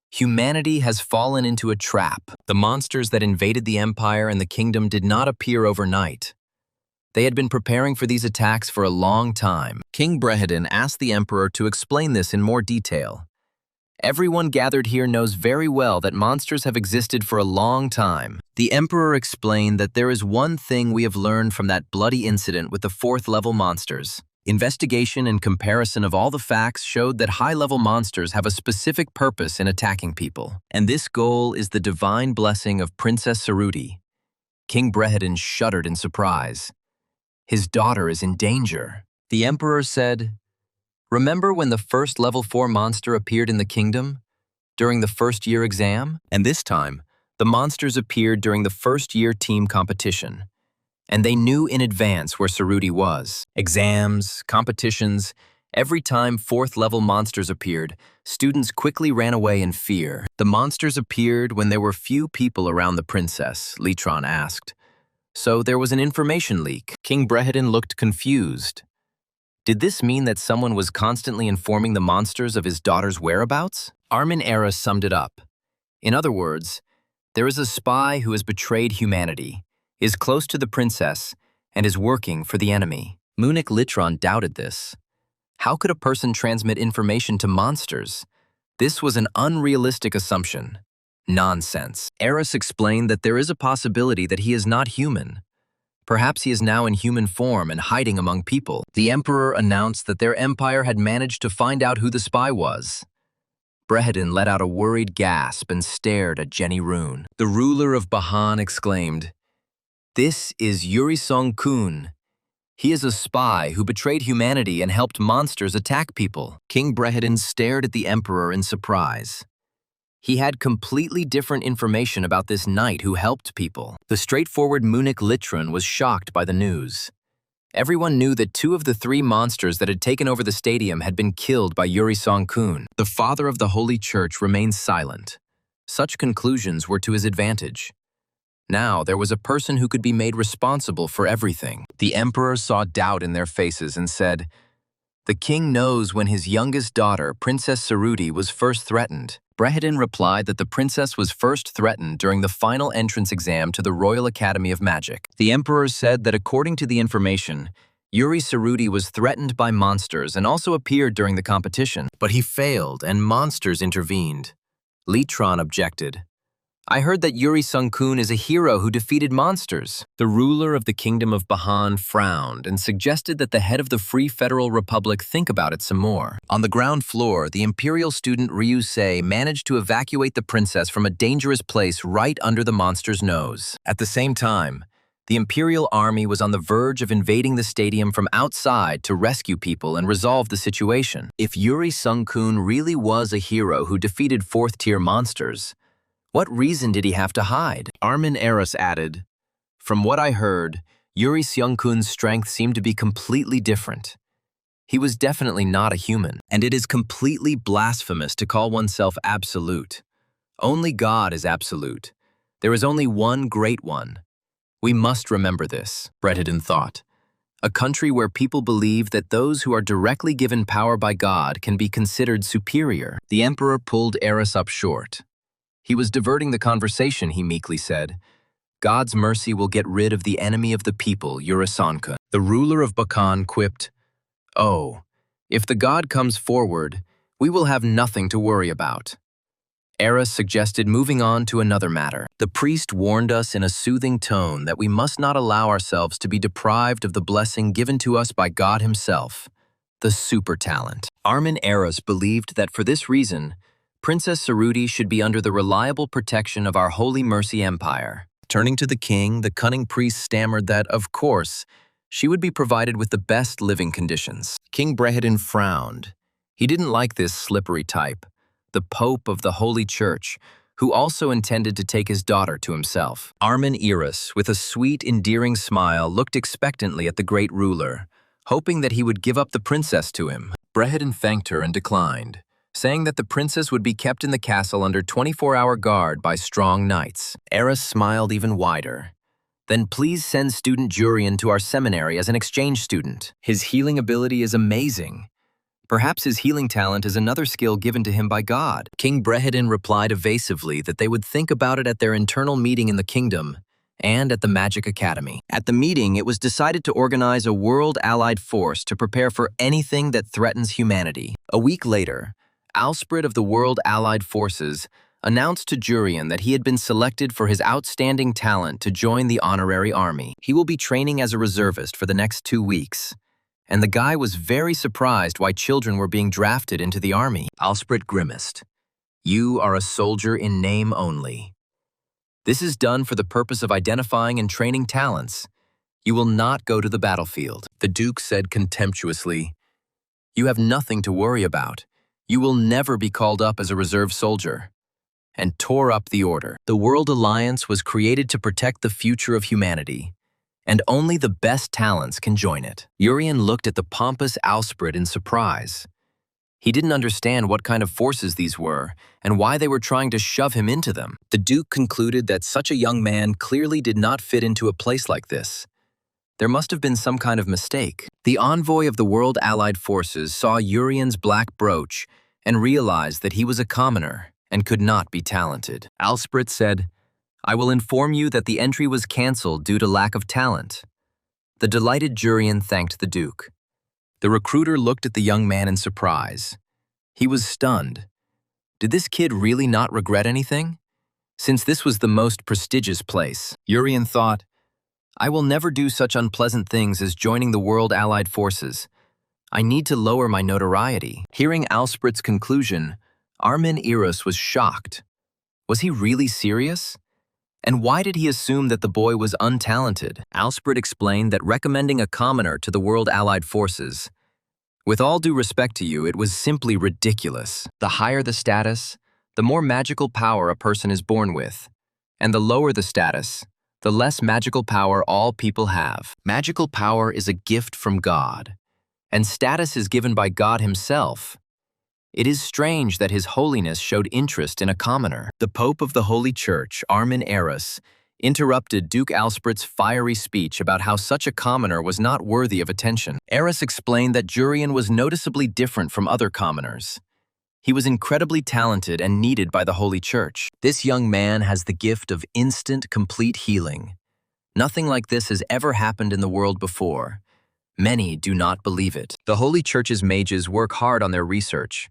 Humanity has fallen into a trap. The monsters that invaded the empire and the kingdom did not appear overnight. They had been preparing for these attacks for a long time." King Brehedin asked the Emperor to explain this in more detail. "Everyone gathered here knows very well that monsters have existed for a long time." The Emperor explained that there is one thing we have learned from that bloody incident with the fourth-level monsters. Investigation and comparison of all the facts showed that high-level monsters have a specific purpose in attacking people. And this goal is the divine blessing of Princess Saruti. King Brehedin shuddered in surprise. His daughter is in danger. The Emperor said, "Remember when the first level 4 monster appeared in the kingdom? During the first-year exam? And this time, the monsters appeared during the first-year team competition. And they knew in advance where Saruti was. Exams, competitions, Every time fourth-level monsters appeared, students quickly ran away in fear. The monsters appeared when there were few people around the princess, Litron asked. So there was an information leak. King Brehedin looked confused. Did this mean that someone was constantly informing the monsters of his daughter's whereabouts? Armin Era summed it up. In other words, there is a spy who has betrayed humanity, is close to the princess, and is working for the enemy. Munich Litron doubted this. How could a person transmit information to monsters? This was an unrealistic assumption. Nonsense. Eris explained that there is a possibility that he is not human. Perhaps he is now in human form and hiding among people. The emperor announced that their empire had managed to find out who the spy was. Brehedin let out a worried gasp and stared at Jenny Rune. The ruler of Bahan exclaimed, "This is Yuri Song-kun. He is a spy who betrayed humanity and helped monsters attack people." King Brehedin stared at the emperor in surprise. He had completely different information about this knight who helped people. The straightforward Munich Litron was shocked by the news. Everyone knew that 2 of the 3 monsters that had taken over the stadium had been killed by Yuri Song-kun. The father of the Holy Church remained silent. Such conclusions were to his advantage. Now there was a person who could be made responsible for everything. The emperor saw doubt in their faces and said, "The king knows when his youngest daughter, Princess Saruti, was first threatened." Brehedin replied that the princess was first threatened during the final entrance exam to the Royal Academy of Magic. The emperor said that according to the information, Yuri Saruti was threatened by monsters and also appeared during the competition. But he failed and monsters intervened. Litron objected. "I heard that Yuri Sung-kun is a hero who defeated monsters." The ruler of the Kingdom of Bahan frowned and suggested that the head of the Free Federal Republic think about it some more. On the ground floor, the imperial student Ryu Se managed to evacuate the princess from a dangerous place right under the monster's nose. At the same time, the imperial army was on the verge of invading the stadium from outside to rescue people and resolve the situation. If Yuri Sung-kun really was a hero who defeated fourth-tier monsters, what reason did he have to hide? Armin Eris added, "From what I heard, Yuri Seung-kun's strength seemed to be completely different. He was definitely not a human, and it is completely blasphemous to call oneself absolute. Only God is absolute. There is only one great one. We must remember this," Brehedin thought. A country where people believe that those who are directly given power by God can be considered superior. The emperor pulled Eris up short. He was diverting the conversation, he meekly said. "God's mercy will get rid of the enemy of the people, Yurisankun." The ruler of Bakan quipped, "Oh, if the god comes forward, we will have nothing to worry about." Eris suggested moving on to another matter. The priest warned us in a soothing tone that we must not allow ourselves to be deprived of the blessing given to us by God himself, the super talent. Armin Eris believed that for this reason, Princess Saruti should be under the reliable protection of our Holy Mercy Empire. Turning to the king, the cunning priest stammered that, of course, she would be provided with the best living conditions. King Brehedin frowned. He didn't like this slippery type, the Pope of the Holy Church, who also intended to take his daughter to himself. Armin Eris, with a sweet, endearing smile, looked expectantly at the great ruler, hoping that he would give up the princess to him. Brehedin thanked her and declined, saying that the princess would be kept in the castle under 24-hour guard by strong knights. Eris smiled even wider. "Then please send student Jurian to our seminary as an exchange student. His healing ability is amazing. Perhaps his healing talent is another skill given to him by God." King Brehedin replied evasively that they would think about it at their internal meeting in the kingdom and at the Magic Academy. At the meeting, it was decided to organize a world allied force to prepare for anything that threatens humanity. A week later, Alspred of the World Allied Forces announced to Jurian that he had been selected for his outstanding talent to join the honorary army. He will be training as a reservist for the next 2 weeks. And the guy was very surprised why children were being drafted into the army. Alspred grimaced. "You are a soldier in name only. This is done for the purpose of identifying and training talents. You will not go to the battlefield." The Duke said contemptuously, "You have nothing to worry about. You will never be called up as a reserve soldier," and tore up the order. The World Alliance was created to protect the future of humanity, and only the best talents can join it. Urien looked at the pompous Alsprit in surprise. He didn't understand what kind of forces these were and why they were trying to shove him into them. The Duke concluded that such a young man clearly did not fit into a place like this. There must have been some kind of mistake. The envoy of the World Allied Forces saw Urien's black brooch and realized that he was a commoner and could not be talented. Alsprit said, "I will inform you that the entry was cancelled due to lack of talent." The delighted Jurien thanked the Duke. The recruiter looked at the young man in surprise. He was stunned. Did this kid really not regret anything? Since this was the most prestigious place, Urien thought, "I will never do such unpleasant things as joining the World Allied Forces. I need to lower my notoriety." Hearing Alsprit's conclusion, Eros was shocked. Was he really serious? And why did he assume that the boy was untalented? Alsprit explained that recommending a commoner to the World Allied Forces, with all due respect to you, it was simply ridiculous. The higher the status, the more magical power a person is born with. And the lower the status, the less magical power all people have. Magical power is a gift from God, and status is given by God himself. It is strange that His Holiness showed interest in a commoner. The Pope of the Holy Church, Eros, interrupted Duke Alsprit's fiery speech about how such a commoner was not worthy of attention. Eros explained that Jurien was noticeably different from other commoners. He was incredibly talented and needed by the Holy Church. This young man has the gift of instant, complete healing. Nothing like this has ever happened in the world before. Many do not believe it. The Holy Church's mages work hard on their research,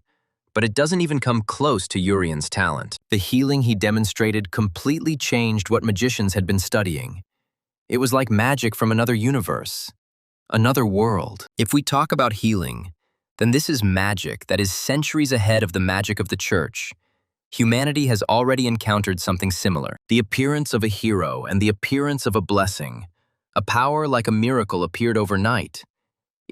but it doesn't even come close to Urien's talent. The healing he demonstrated completely changed what magicians had been studying. It was like magic from another universe, another world. If we talk about healing, then this is magic that is centuries ahead of the magic of the Church. Humanity has already encountered something similar. The appearance of a hero and the appearance of a blessing. A power like a miracle appeared overnight.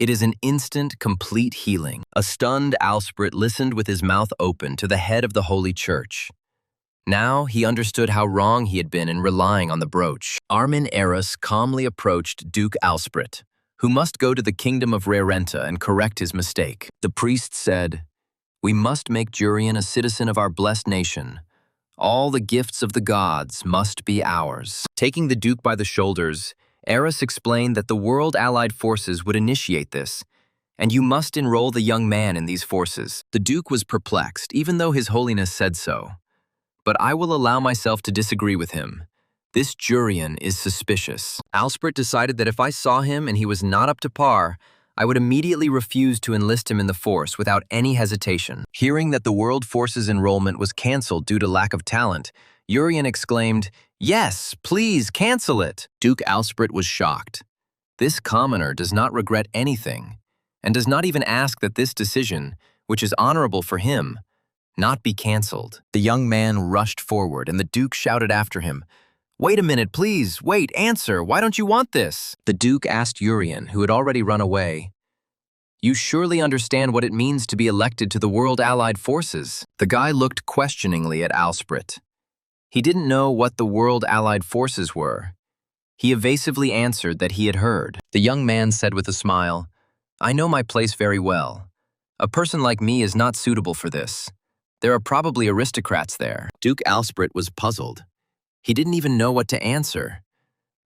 It is an instant, complete healing. A stunned Alsprit listened with his mouth open to the head of the Holy Church. Now he understood how wrong he had been in relying on the brooch. Eros calmly approached Duke Alsprit, who must go to the kingdom of Rarenta and correct his mistake. The priest said, "We must make Jurien a citizen of our blessed nation. All the gifts of the gods must be ours." Taking the Duke by the shoulders, Eros explained that the World Allied Forces would initiate this, and you must enroll the young man in these forces. The Duke was perplexed, even though His Holiness said so. But I will allow myself to disagree with him. This Jurien is suspicious. Alsprit decided that if I saw him and he was not up to par, I would immediately refuse to enlist him in the force without any hesitation. Hearing that the World Forces enrollment was cancelled due to lack of talent, Urien exclaimed, "Yes, please cancel it." Duke Alsprit was shocked. This commoner does not regret anything, and does not even ask that this decision, which is honorable for him, not be cancelled. The young man rushed forward, and the Duke shouted after him, "Wait a minute, please, wait, answer, why don't you want this?" The Duke asked Urien, who had already run away, "You surely understand what it means to be elected to the World Allied Forces?" The guy looked questioningly at Alsprit. He didn't know what the World Allied Forces were. He evasively answered that he had heard. The young man said with a smile, "I know my place very well. A person like me is not suitable for this. There are probably aristocrats there." Duke Alsprit was puzzled. He didn't even know what to answer.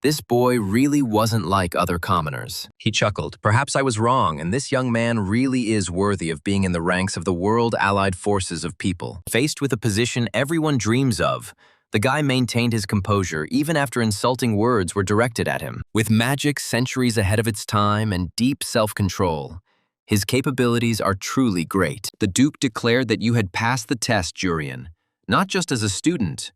This boy really wasn't like other commoners. He chuckled, "Perhaps I was wrong, and this young man really is worthy of being in the ranks of the World Allied Forces of people." Faced with a position everyone dreams of, the guy maintained his composure even after insulting words were directed at him. With magic centuries ahead of its time and deep self-control, his capabilities are truly great. The Duke declared that you had passed the test, Jurien, not just as a student,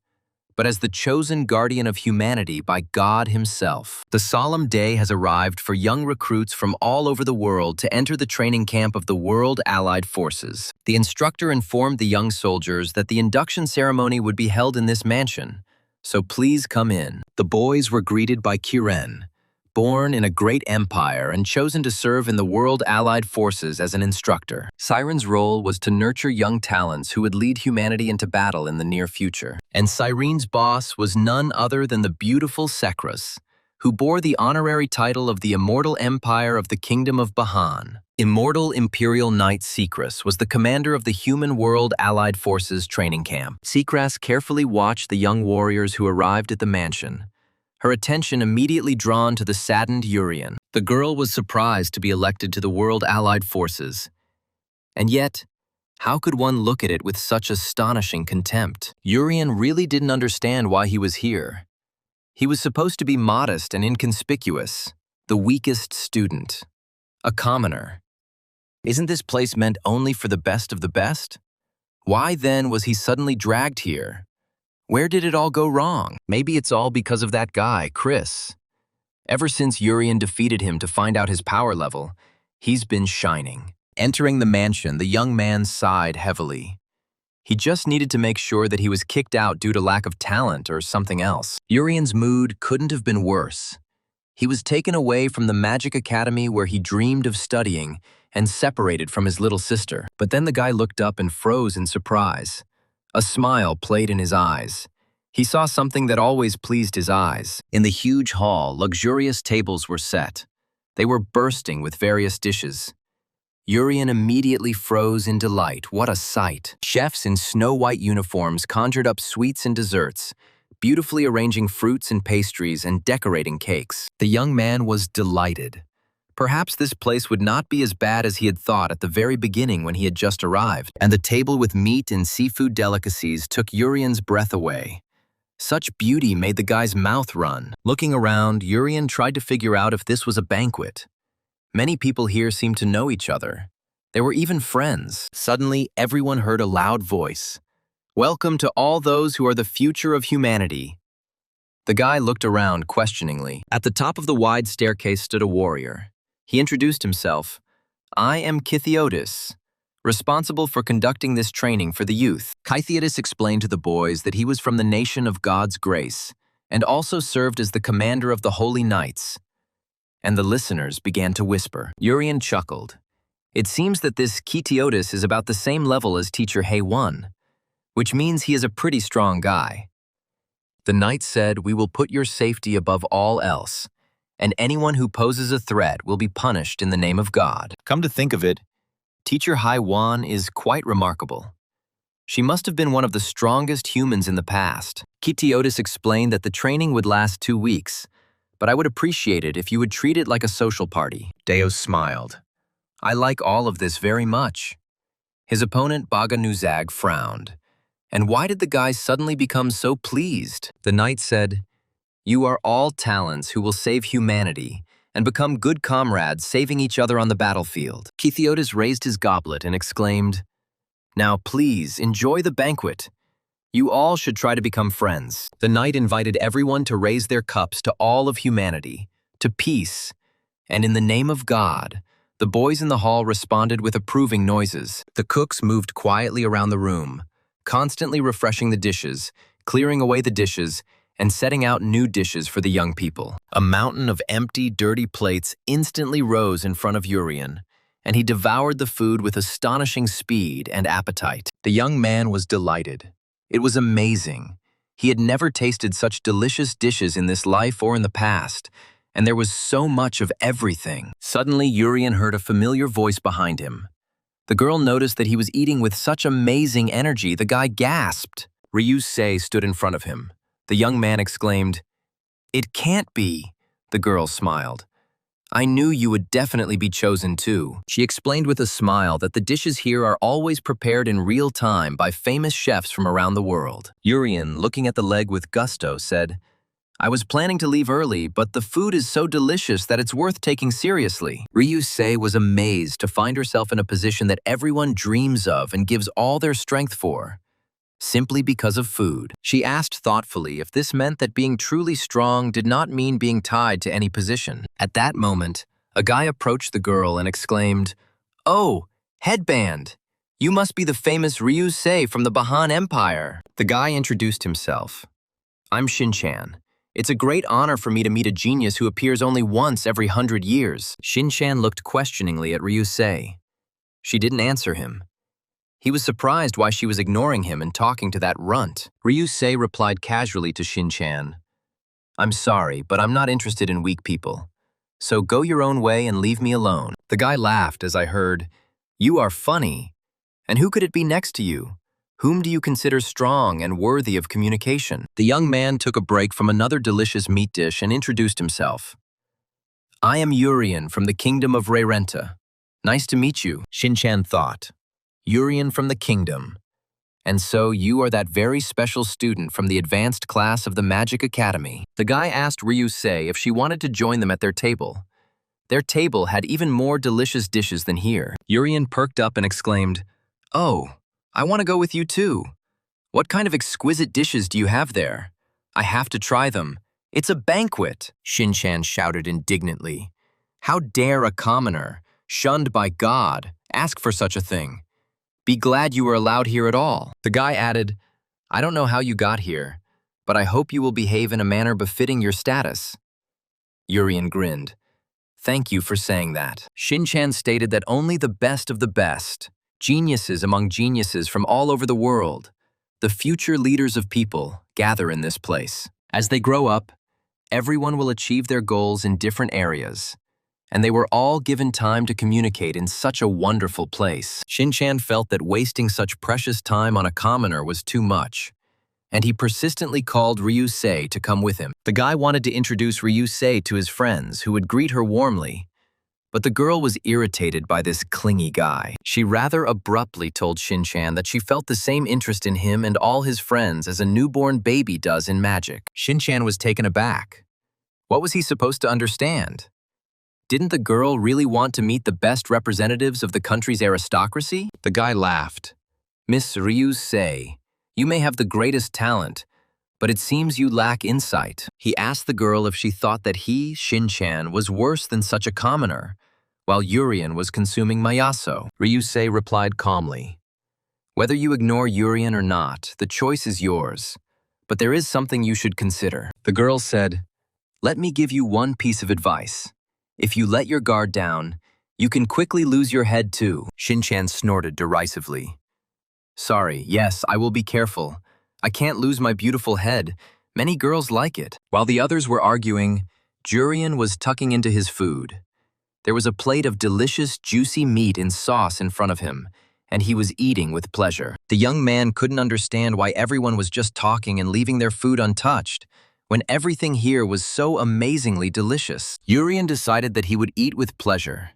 but as the chosen guardian of humanity by God himself. The solemn day has arrived for young recruits from all over the world to enter the training camp of the World Allied Forces. The instructor informed the young soldiers that the induction ceremony would be held in this mansion, so please come in. The boys were greeted by Kiren, born in a great empire and chosen to serve in the World Allied Forces as an instructor. Siren's role was to nurture young talents who would lead humanity into battle in the near future. And Sirene's boss was none other than the beautiful Sekras, who bore the honorary title of the Immortal Empire of the Kingdom of Bahan. Immortal Imperial Knight Secras was the commander of the Human World Allied Forces training camp. Secras carefully watched the young warriors who arrived at the mansion, her attention immediately drawn to the saddened Urian. The girl was surprised to be elected to the World Allied Forces. And yet, how could one look at it with such astonishing contempt? Urian really didn't understand why he was here. He was supposed to be modest and inconspicuous, the weakest student, a commoner. Isn't this place meant only for the best of the best? Why then was he suddenly dragged here? Where did it all go wrong? Maybe it's all because of that guy, Chris. Ever since Urian defeated him to find out his power level, he's been shining. Entering the mansion, the young man sighed heavily. He just needed to make sure that he was kicked out due to lack of talent or something else. Urian's mood couldn't have been worse. He was taken away from the magic academy where he dreamed of studying and separated from his little sister. But then the guy looked up and froze in surprise. A smile played in his eyes. He saw something that always pleased his eyes. In the huge hall, luxurious tables were set. They were bursting with various dishes. Urian immediately froze in delight. What a sight! Chefs in snow-white uniforms conjured up sweets and desserts, beautifully arranging fruits and pastries and decorating cakes. The young man was delighted. Perhaps this place would not be as bad as he had thought at the very beginning when he had just arrived, and the table with meat and seafood delicacies took Urian's breath away. Such beauty made the guy's mouth run. Looking around, Urian tried to figure out if this was a banquet. Many people here seemed to know each other. There were even friends. Suddenly, everyone heard a loud voice. "Welcome to all those who are the future of humanity." The guy looked around questioningly. At the top of the wide staircase stood a warrior. He introduced himself. "I am Kythiotis, responsible for conducting this training for the youth." Kythiotis explained to the boys that he was from the nation of God's grace and also served as the commander of the Holy Knights. And the listeners began to whisper. Urian chuckled. It seems that this Kythiotis is about the same level as Teacher Hay-1, which means he is a pretty strong guy. The knight said, "We will put your safety above all else, and anyone who poses a threat will be punished in the name of God." Come to think of it, Teacher Hay-1 is quite remarkable. She must have been one of the strongest humans in the past. Kythiotis explained that the training would last 2 weeks, but I would appreciate it if you would treat it like a social party. Deos smiled. "I like all of this very much." His opponent, Baga Nuzag, frowned. And why did the guy suddenly become so pleased? The knight said, "You are all talents who will save humanity and become good comrades saving each other on the battlefield." Kythiotis raised his goblet and exclaimed, "Now please enjoy the banquet. You all should try to become friends." The knight invited everyone to raise their cups to all of humanity, to peace, and in the name of God. The boys in the hall responded with approving noises. The cooks moved quietly around the room, constantly refreshing the dishes, clearing away the dishes, and setting out new dishes for the young people. A mountain of empty, dirty plates instantly rose in front of Urian, and he devoured the food with astonishing speed and appetite. The young man was delighted. It was amazing. He had never tasted such delicious dishes in this life or in the past, and there was so much of everything. Suddenly, Urian heard a familiar voice behind him. The girl noticed that he was eating with such amazing energy, the guy gasped. Ryusei stood in front of him. The young man exclaimed, "It can't be." The girl smiled. "I knew you would definitely be chosen too." She explained with a smile that the dishes here are always prepared in real time by famous chefs from around the world. Urian, looking at the leg with gusto, said, "I was planning to leave early, but the food is so delicious that it's worth taking seriously." Ryusei was amazed to find herself in a position that everyone dreams of and gives all their strength for, simply because of food. She asked thoughtfully if this meant that being truly strong did not mean being tied to any position. At that moment, a guy approached the girl and exclaimed, "Oh, headband! You must be the famous Ryusei from the Bahan Empire." The guy introduced himself. "I'm Shinchan. It's a great honor for me to meet a genius who appears only once every 100 years. Shinchan looked questioningly at Ryusei. She didn't answer him. He was surprised why she was ignoring him and talking to that runt. Ryusei replied casually to Shinchan, I'm sorry, but I'm not interested in weak people. So go your own way and leave me alone. The guy laughed as I heard, "You are funny. And who could it be next to you? Whom do you consider strong and worthy of communication?" The young man took a break from another delicious meat dish and introduced himself. "I am Urian from the kingdom of Rayrenta. Nice to meet you," Shinchan thought. Urian from the kingdom. And so you are that very special student from the advanced class of the Magic Academy. The guy asked Ryusei if she wanted to join them at their table. Their table had even more delicious dishes than here. Urian perked up and exclaimed, "Oh, I want to go with you too. What kind of exquisite dishes do you have there? I have to try them. It's a banquet," Shinchan shouted indignantly. "How dare a commoner, shunned by God, ask for such a thing? Be glad you were allowed here at all." The guy added, "I don't know how you got here, but I hope you will behave in a manner befitting your status." Urian grinned. "Thank you for saying that." Shinchan stated that only the best of the best, geniuses among geniuses from all over the world, the future leaders of people, gather in this place. As they grow up, everyone will achieve their goals in different areas, and they were all given time to communicate in such a wonderful place. Shinchan felt that wasting such precious time on a commoner was too much, and he persistently called Ryusei to come with him. The guy wanted to introduce Ryusei to his friends, who would greet her warmly, but the girl was irritated by this clingy guy. She rather abruptly told Shinchan that she felt the same interest in him and all his friends as a newborn baby does in magic. Shinchan was taken aback. What was he supposed to understand? Didn't the girl really want to meet the best representatives of the country's aristocracy? The guy laughed. "Miss Ryusei, you may have the greatest talent, but it seems you lack insight." He asked the girl if she thought that he, Shinchan, was worse than such a commoner, while Urian was consuming mayaso. Ryusei replied calmly, "Whether you ignore Urian or not, the choice is yours, but there is something you should consider." The girl said, "Let me give you one piece of advice. If you let your guard down, you can quickly lose your head too." Shinchan snorted derisively. "Sorry, yes, I will be careful. I can't lose my beautiful head. Many girls like it." While the others were arguing, Jurian was tucking into his food. There was a plate of delicious, juicy meat in sauce in front of him, and he was eating with pleasure. The young man couldn't understand why everyone was just talking and leaving their food untouched, when everything here was so amazingly delicious. Urian decided that he would eat with pleasure.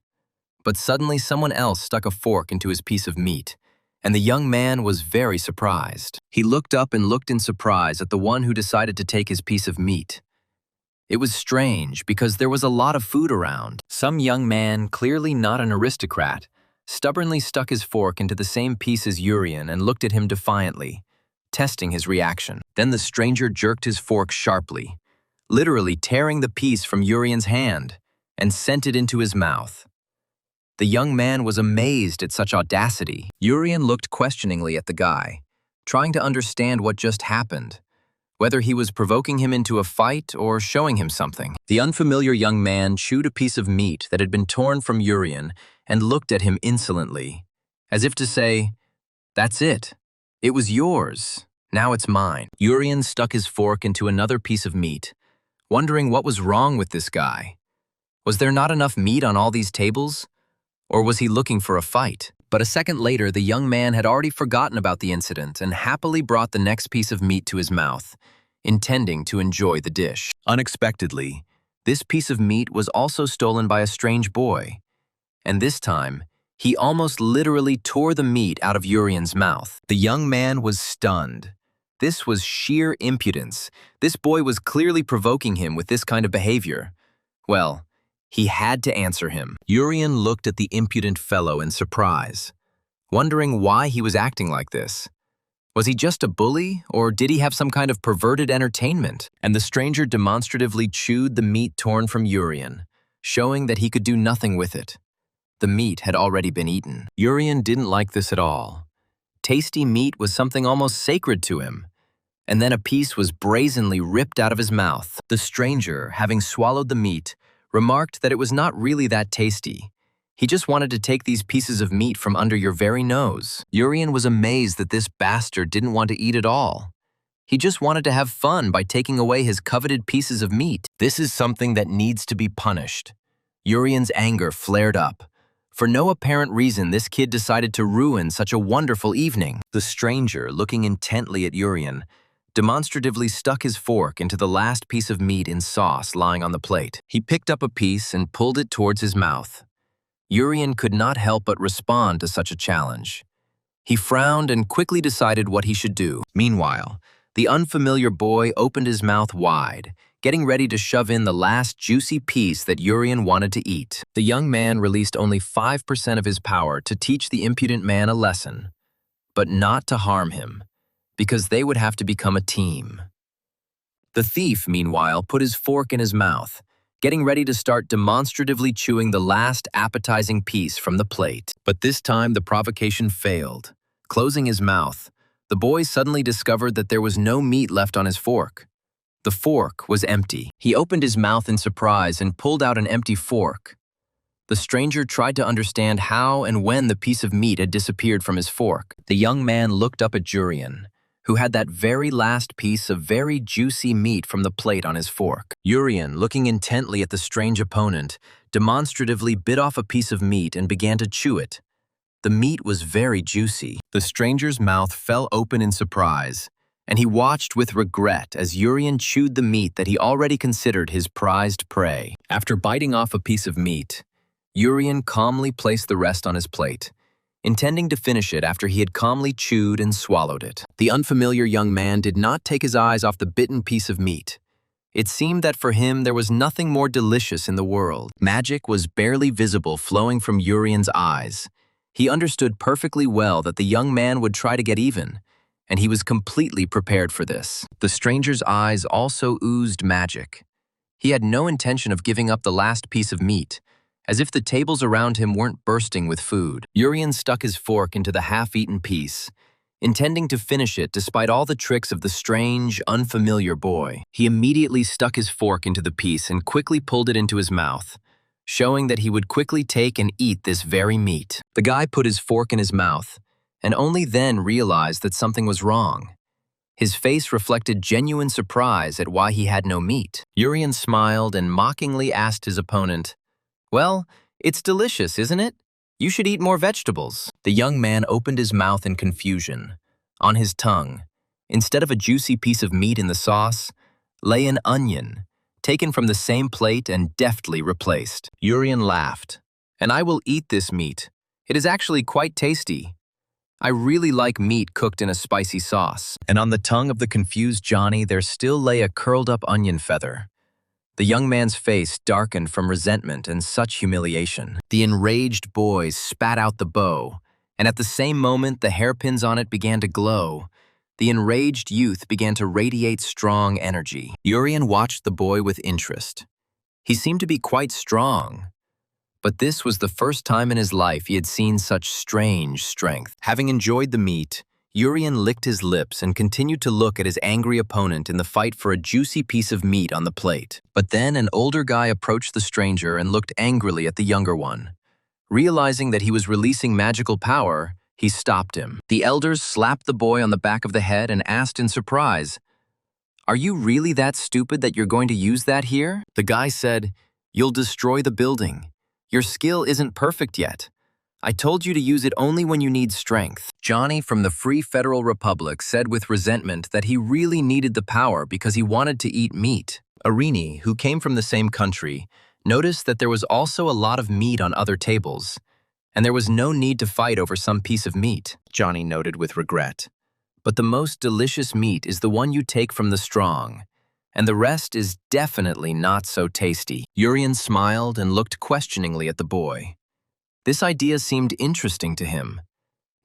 But suddenly someone else stuck a fork into his piece of meat, and the young man was very surprised. He looked up and looked in surprise at the one who decided to take his piece of meat. It was strange because there was a lot of food around. Some young man, clearly not an aristocrat, stubbornly stuck his fork into the same piece as Urian and looked at him defiantly, testing his reaction. Then the stranger jerked his fork sharply, literally tearing the piece from Urian's hand, and sent it into his mouth. The young man was amazed at such audacity. Urian looked questioningly at the guy, trying to understand what just happened, whether he was provoking him into a fight or showing him something. The unfamiliar young man chewed a piece of meat that had been torn from Urian and looked at him insolently, as if to say, "That's it. It was yours. Now it's mine." Urian stuck his fork into another piece of meat, wondering what was wrong with this guy. Was there not enough meat on all these tables? Or was he looking for a fight? But a second later, the young man had already forgotten about the incident and happily brought the next piece of meat to his mouth, intending to enjoy the dish. Unexpectedly, this piece of meat was also stolen by a strange boy, and this time, he almost literally tore the meat out of Urian's mouth. The young man was stunned. This was sheer impudence. This boy was clearly provoking him with this kind of behavior. Well, he had to answer him. Urian looked at the impudent fellow in surprise, wondering why he was acting like this. Was he just a bully, or did he have some kind of perverted entertainment? And the stranger demonstratively chewed the meat torn from Urian, showing that he could do nothing with it. The meat had already been eaten. Urian didn't like this at all. Tasty meat was something almost sacred to him. And then a piece was brazenly ripped out of his mouth. The stranger, having swallowed the meat, remarked that it was not really that tasty. He just wanted to take these pieces of meat from under your very nose. Urian was amazed that this bastard didn't want to eat at all. He just wanted to have fun by taking away his coveted pieces of meat. This is something that needs to be punished. Urian's anger flared up. For no apparent reason, this kid decided to ruin such a wonderful evening. The stranger, looking intently at Urian, demonstratively stuck his fork into the last piece of meat in sauce lying on the plate. He picked up a piece and pulled it towards his mouth. Urian could not help but respond to such a challenge. He frowned and quickly decided what he should do. Meanwhile, the unfamiliar boy opened his mouth wide, getting ready to shove in the last juicy piece that Urian wanted to eat. The young man released only 5% of his power to teach the impudent man a lesson, but not to harm him, because they would have to become a team. The thief, meanwhile, put his fork in his mouth, getting ready to start demonstratively chewing the last appetizing piece from the plate. But this time the provocation failed. Closing his mouth, the boy suddenly discovered that there was no meat left on his fork. The fork was empty. He opened his mouth in surprise and pulled out an empty fork. The stranger tried to understand how and when the piece of meat had disappeared from his fork. The young man looked up at Urian, who had that very last piece of very juicy meat from the plate on his fork. Urian, looking intently at the strange opponent, demonstratively bit off a piece of meat and began to chew it. The meat was very juicy. The stranger's mouth fell open in surprise, and he watched with regret as Urian chewed the meat that he already considered his prized prey. After biting off a piece of meat, Urian calmly placed the rest on his plate, intending to finish it after he had calmly chewed and swallowed it. The unfamiliar young man did not take his eyes off the bitten piece of meat. It seemed that for him there was nothing more delicious in the world. Magic was barely visible flowing from Urian's eyes. He understood perfectly well that the young man would try to get even, and he was completely prepared for this. The stranger's eyes also oozed magic. He had no intention of giving up the last piece of meat, as if the tables around him weren't bursting with food. Urian stuck his fork into the half-eaten piece, intending to finish it despite all the tricks of the strange, unfamiliar boy. He immediately stuck his fork into the piece and quickly pulled it into his mouth, showing that he would quickly take and eat this very meat. The guy put his fork in his mouth, and only then realized that something was wrong. His face reflected genuine surprise at why he had no meat. Urian smiled and mockingly asked his opponent, "Well, it's delicious, isn't it? You should eat more vegetables." The young man opened his mouth in confusion. On his tongue, instead of a juicy piece of meat in the sauce, lay an onion, taken from the same plate and deftly replaced. Urian laughed. "And I will eat this meat. It is actually quite tasty. I really like meat cooked in a spicy sauce." And on the tongue of the confused Johnny there still lay a curled-up onion feather. The young man's face darkened from resentment and such humiliation. The enraged boy spat out the bow, and at the same moment the hairpins on it began to glow. The enraged youth began to radiate strong energy. Urian watched the boy with interest. He seemed to be quite strong, but this was the first time in his life he had seen such strange strength. Having enjoyed the meat, Urian licked his lips and continued to look at his angry opponent in the fight for a juicy piece of meat on the plate. But then an older guy approached the stranger and looked angrily at the younger one. Realizing that he was releasing magical power, he stopped him. The elders slapped the boy on the back of the head and asked in surprise, "Are you really that stupid that you're going to use that here?" The guy said, "You'll destroy the building. Your skill isn't perfect yet. I told you to use it only when you need strength." Johnny from the Free Federal Republic said with resentment that he really needed the power because he wanted to eat meat. Arini, who came from the same country, noticed that there was also a lot of meat on other tables, and there was no need to fight over some piece of meat, Johnny noted with regret. But the most delicious meat is the one you take from the strong, and the rest is definitely not so tasty. Urian smiled and looked questioningly at the boy. This idea seemed interesting to him.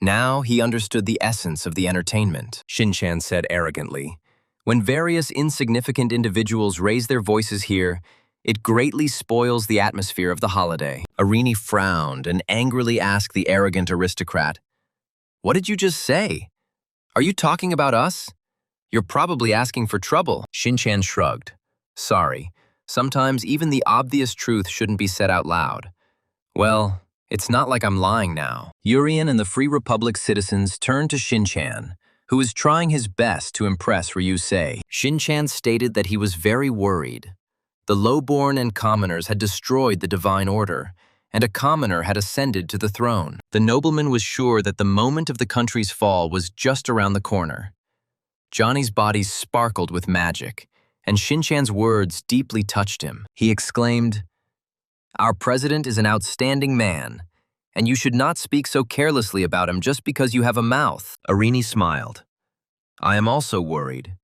Now he understood the essence of the entertainment. Shinchan said arrogantly, "When various insignificant individuals raise their voices here, it greatly spoils the atmosphere of the holiday." Arini frowned and angrily asked the arrogant aristocrat, "What did you just say? Are you talking about us? You're probably asking for trouble." Shinchan shrugged. "Sorry, sometimes even the obvious truth shouldn't be said out loud. Well, it's not like I'm lying now." Urian and the Free Republic citizens turned to Shinchan, who was trying his best to impress Ryusei. Shinchan stated that he was very worried. The lowborn and commoners had destroyed the divine order, and a commoner had ascended to the throne. The nobleman was sure that the moment of the country's fall was just around the corner. Johnny's body sparkled with magic, and Shinchan's words deeply touched him. He exclaimed, "Our president is an outstanding man, and you should not speak so carelessly about him just because you have a mouth." Arini smiled. "I am also worried.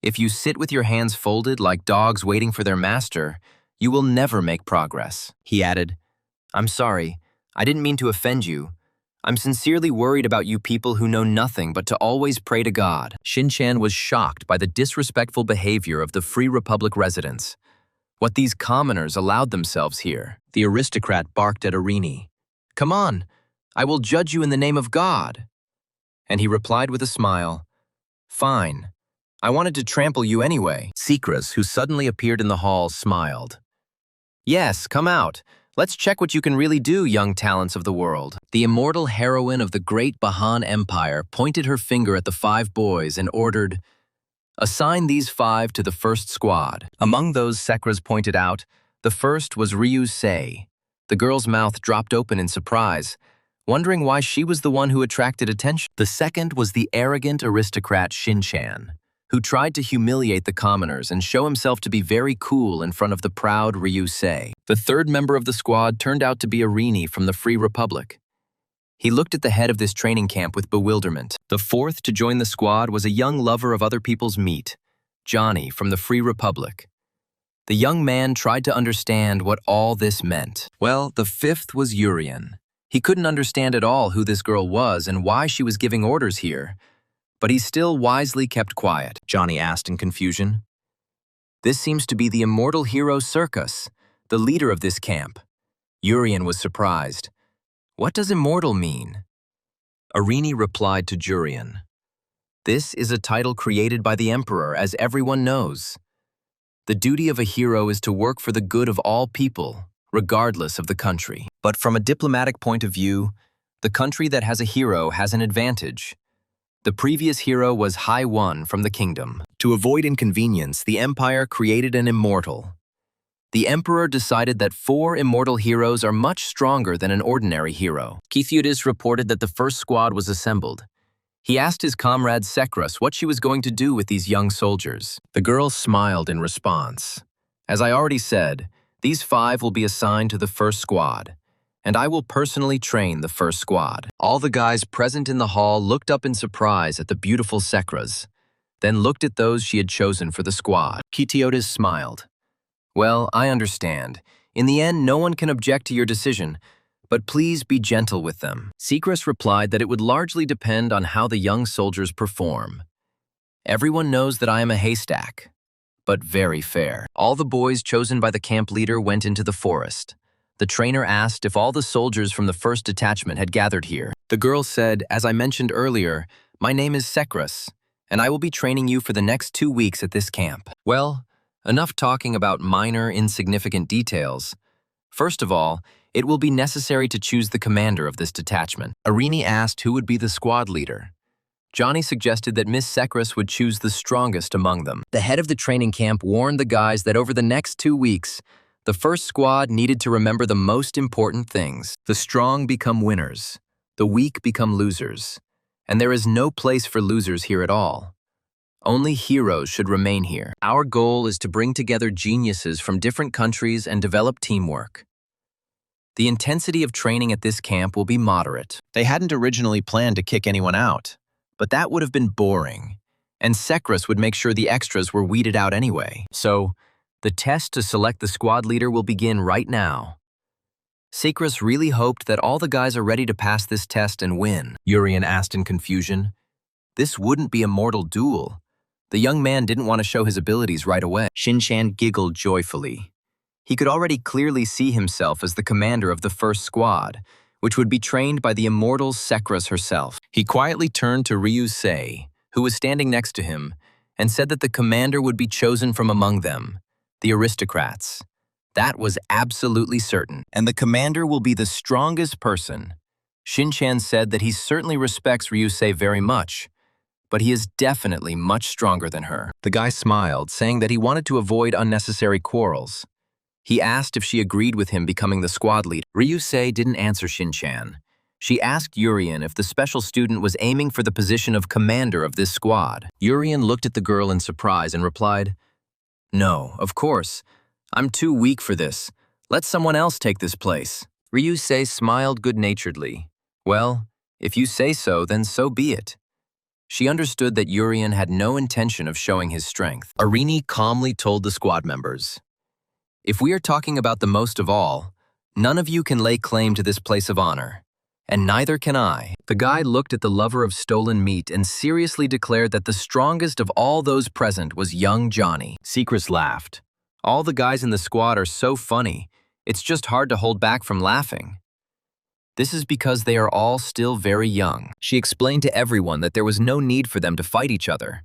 If you sit with your hands folded like dogs waiting for their master, you will never make progress." He added, "I'm sorry, I didn't mean to offend you. I'm sincerely worried about you people who know nothing but to always pray to God." Shinchan was shocked by the disrespectful behavior of the Free Republic residents. What these commoners allowed themselves here. The aristocrat barked at Arini, "Come on, I will judge you in the name of God." And he replied with a smile, "Fine, I wanted to trample you anyway." Secras, who suddenly appeared in the hall, smiled. "Yes, come out. Let's check what you can really do, young talents of the world." The immortal heroine of the great Bahan Empire pointed her finger at the 5 boys and ordered, "Assign these 5 to the first squad." Among those Secras pointed out, the first was Ryusei. The girl's mouth dropped open in surprise, wondering why she was the one who attracted attention. The second was the arrogant aristocrat Shinchan, who tried to humiliate the commoners and show himself to be very cool in front of the proud Ryusei. The third member of the squad turned out to be Arini from the Free Republic. He looked at the head of this training camp with bewilderment. The fourth to join the squad was a young lover of other people's meat, Johnny from the Free Republic. The young man tried to understand what all this meant. Well, the fifth was Urian. He couldn't understand at all who this girl was and why she was giving orders here, but he still wisely kept quiet. Johnny asked in confusion. "This seems to be the immortal hero Circus, the leader of this camp." Urian was surprised. "What does immortal mean?" Arini replied to Jurian, "This is a title created by the emperor, as everyone knows. The duty of a hero is to work for the good of all people, regardless of the country. But from a diplomatic point of view, the country that has a hero has an advantage. The previous hero was Hai One from the kingdom. To avoid inconvenience, the empire created an immortal. The emperor decided that 4 immortal heroes are much stronger than an ordinary hero." Kithiudis reported that the first squad was assembled. He asked his comrade Secras what she was going to do with these young soldiers. The girl smiled in response. "As I already said, these 5 will be assigned to the first squad, and I will personally train the first squad." All the guys present in the hall looked up in surprise at the beautiful Secras, then looked at those she had chosen for the squad. Kithiudis smiled. "Well, I understand. In the end, no one can object to your decision, but please be gentle with them." Secras replied that it would largely depend on how the young soldiers perform. "Everyone knows that I am a haystack, but very fair." All the boys chosen by the camp leader went into the forest. The trainer asked if all the soldiers from the first detachment had gathered here. The girl said, "As I mentioned earlier, my name is Secras, and I will be training you for the next 2 weeks at this camp." Well, enough talking about minor, insignificant details. First of all, it will be necessary to choose the commander of this detachment. Arini asked who would be the squad leader. Johnny suggested that Miss Secras would choose the strongest among them. The head of the training camp warned the guys that over the next 2 weeks, the first squad needed to remember the most important things. The strong become winners, the weak become losers, and there is no place for losers here at all. Only heroes should remain here. Our goal is to bring together geniuses from different countries and develop teamwork. The intensity of training at this camp will be moderate. They hadn't originally planned to kick anyone out, but that would have been boring, and Secras would make sure the extras were weeded out anyway. So, the test to select the squad leader will begin right now. Secras really hoped that all the guys are ready to pass this test and win. Urian asked in confusion. This wouldn't be a mortal duel. The young man didn't want to show his abilities right away. Shinchan giggled joyfully. He could already clearly see himself as the commander of the first squad, which would be trained by the immortal Secras herself. He quietly turned to Ryusei, who was standing next to him, and said that the commander would be chosen from among them, the aristocrats. That was absolutely certain, and the commander will be the strongest person. Shinchan said that he certainly respects Ryusei very much, but he is definitely much stronger than her. The guy smiled, saying that he wanted to avoid unnecessary quarrels. He asked if she agreed with him becoming the squad leader. Ryusei didn't answer Shin-chan. She asked Urien if the special student was aiming for the position of commander of this squad. Urien looked at the girl in surprise and replied, "No, of course. I'm too weak for this. Let someone else take this place." Ryusei smiled good-naturedly. "Well, if you say so, then so be it." She understood that Urien had no intention of showing his strength. Arini calmly told the squad members, "If we are talking about the most of all, none of you can lay claim to this place of honor. And neither can I." The guy looked at the lover of stolen meat and seriously declared that the strongest of all those present was young Johnny. Secrets laughed. "All the guys in the squad are so funny, it's just hard to hold back from laughing. This is because they are all still very young." She explained to everyone that there was no need for them to fight each other.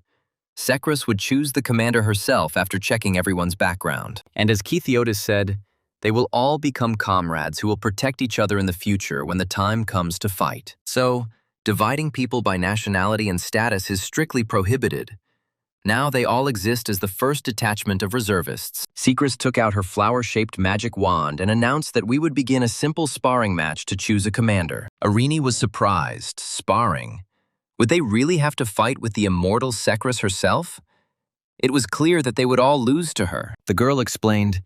Sekris would choose the commander herself after checking everyone's background. And as Kithiotis said, they will all become comrades who will protect each other in the future when the time comes to fight. So, dividing people by nationality and status is strictly prohibited. Now they all exist as the first detachment of reservists. Secris took out her flower-shaped magic wand and announced that we would begin a simple sparring match to choose a commander. Arini was surprised. Sparring? Would they really have to fight with the immortal Sekris herself? It was clear that they would all lose to her. The girl explained,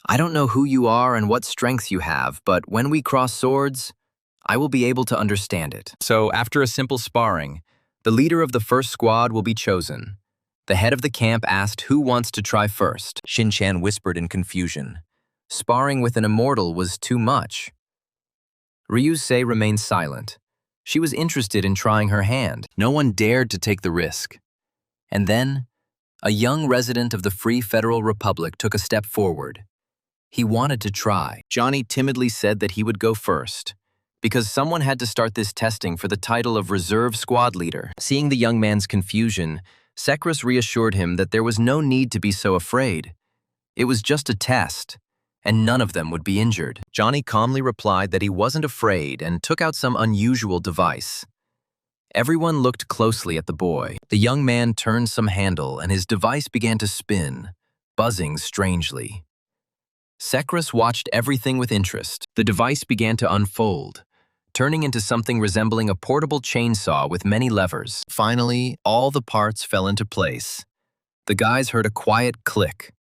"I don't know who you are and what strength you have, but when we cross swords, I will be able to understand it." So, after a simple sparring, the leader of the first squad will be chosen. The head of the camp asked who wants to try first. Shin-chan whispered in confusion. Sparring with an immortal was too much. Ryusei remained silent. She was interested in trying her hand. No one dared to take the risk. And then, a young resident of the Free Federal Republic took a step forward. He wanted to try. Johnny timidly said that he would go first, because someone had to start this testing for the title of Reserve Squad Leader. Seeing the young man's confusion, Sekris reassured him that there was no need to be so afraid. It was just a test, and none of them would be injured. Johnny calmly replied that he wasn't afraid and took out some unusual device. Everyone looked closely at the boy. The young man turned some handle and his device began to spin, buzzing strangely. Sekris watched everything with interest. The device began to unfold, turning into something resembling a portable chainsaw with many levers. Finally, all the parts fell into place. The guys heard a quiet click.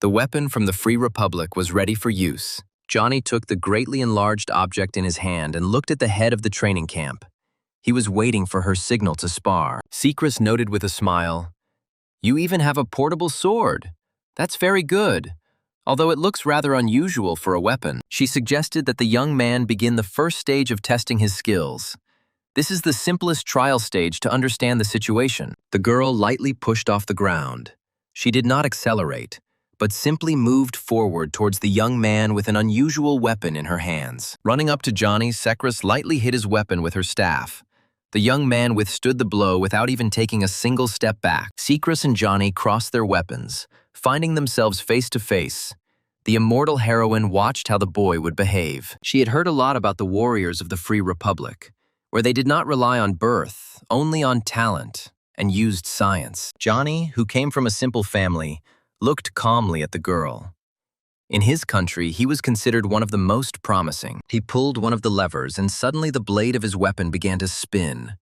The weapon from the Free Republic was ready for use. Johnny took the greatly enlarged object in his hand and looked at the head of the training camp. He was waiting for her signal to spar. Sekris noted with a smile, "You even have a portable sword. That's very good, although it looks rather unusual for a weapon." She suggested that the young man begin the first stage of testing his skills. This is the simplest trial stage to understand the situation. The girl lightly pushed off the ground. She did not accelerate, but simply moved forward towards the young man with an unusual weapon in her hands. Running up to Johnny, Sekris lightly hit his weapon with her staff. The young man withstood the blow without even taking a single step back. Sekris and Johnny crossed their weapons, finding themselves face to face. The immortal heroine watched how the boy would behave. She had heard a lot about the warriors of the Free Republic, where they did not rely on birth, only on talent, and used science. Johnny, who came from a simple family, looked calmly at the girl. In his country, he was considered one of the most promising. He pulled one of the levers, and suddenly the blade of his weapon began to spin.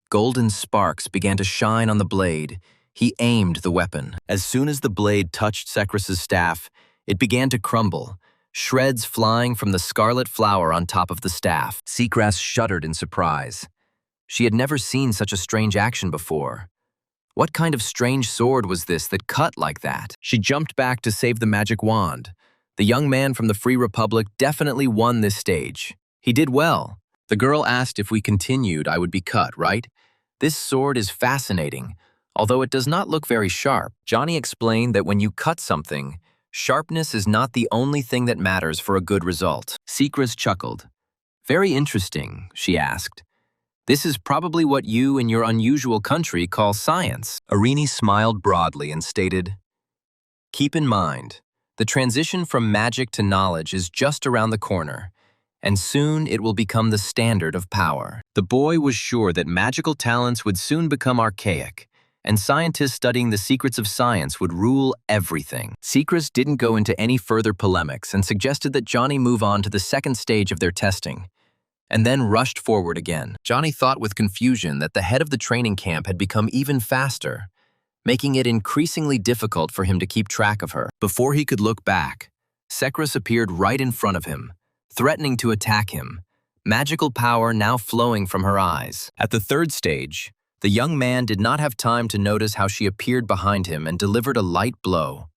Golden sparks began to shine on the blade. He aimed the weapon. As soon as the blade touched Sekris's staff, it began to crumble, shreds flying from the scarlet flower on top of the staff. Seagrass shuddered in surprise. She had never seen such a strange action before. What kind of strange sword was this that cut like that? She jumped back to save the magic wand. The young man from the Free Republic definitely won this stage. He did well. The girl asked if we continued, I would be cut, right? This sword is fascinating, although it does not look very sharp. Johnny explained that when you cut something, sharpness is not the only thing that matters for a good result. Sekris chuckled. Very interesting, she asked. This is probably what you in your unusual country call science. Arini smiled broadly and stated, keep in mind, the transition from magic to knowledge is just around the corner, and soon it will become the standard of power. The boy was sure that magical talents would soon become archaic, and scientists studying the secrets of science would rule everything. Secrets didn't go into any further polemics and suggested that Johnny move on to the second stage of their testing, and then rushed forward again. Johnny thought with confusion that the head of the training camp had become even faster, making it increasingly difficult for him to keep track of her. Before he could look back, Sekras appeared right in front of him, threatening to attack him, magical power now flowing from her eyes. At the third stage, the young man did not have time to notice how she appeared behind him and delivered a light blow.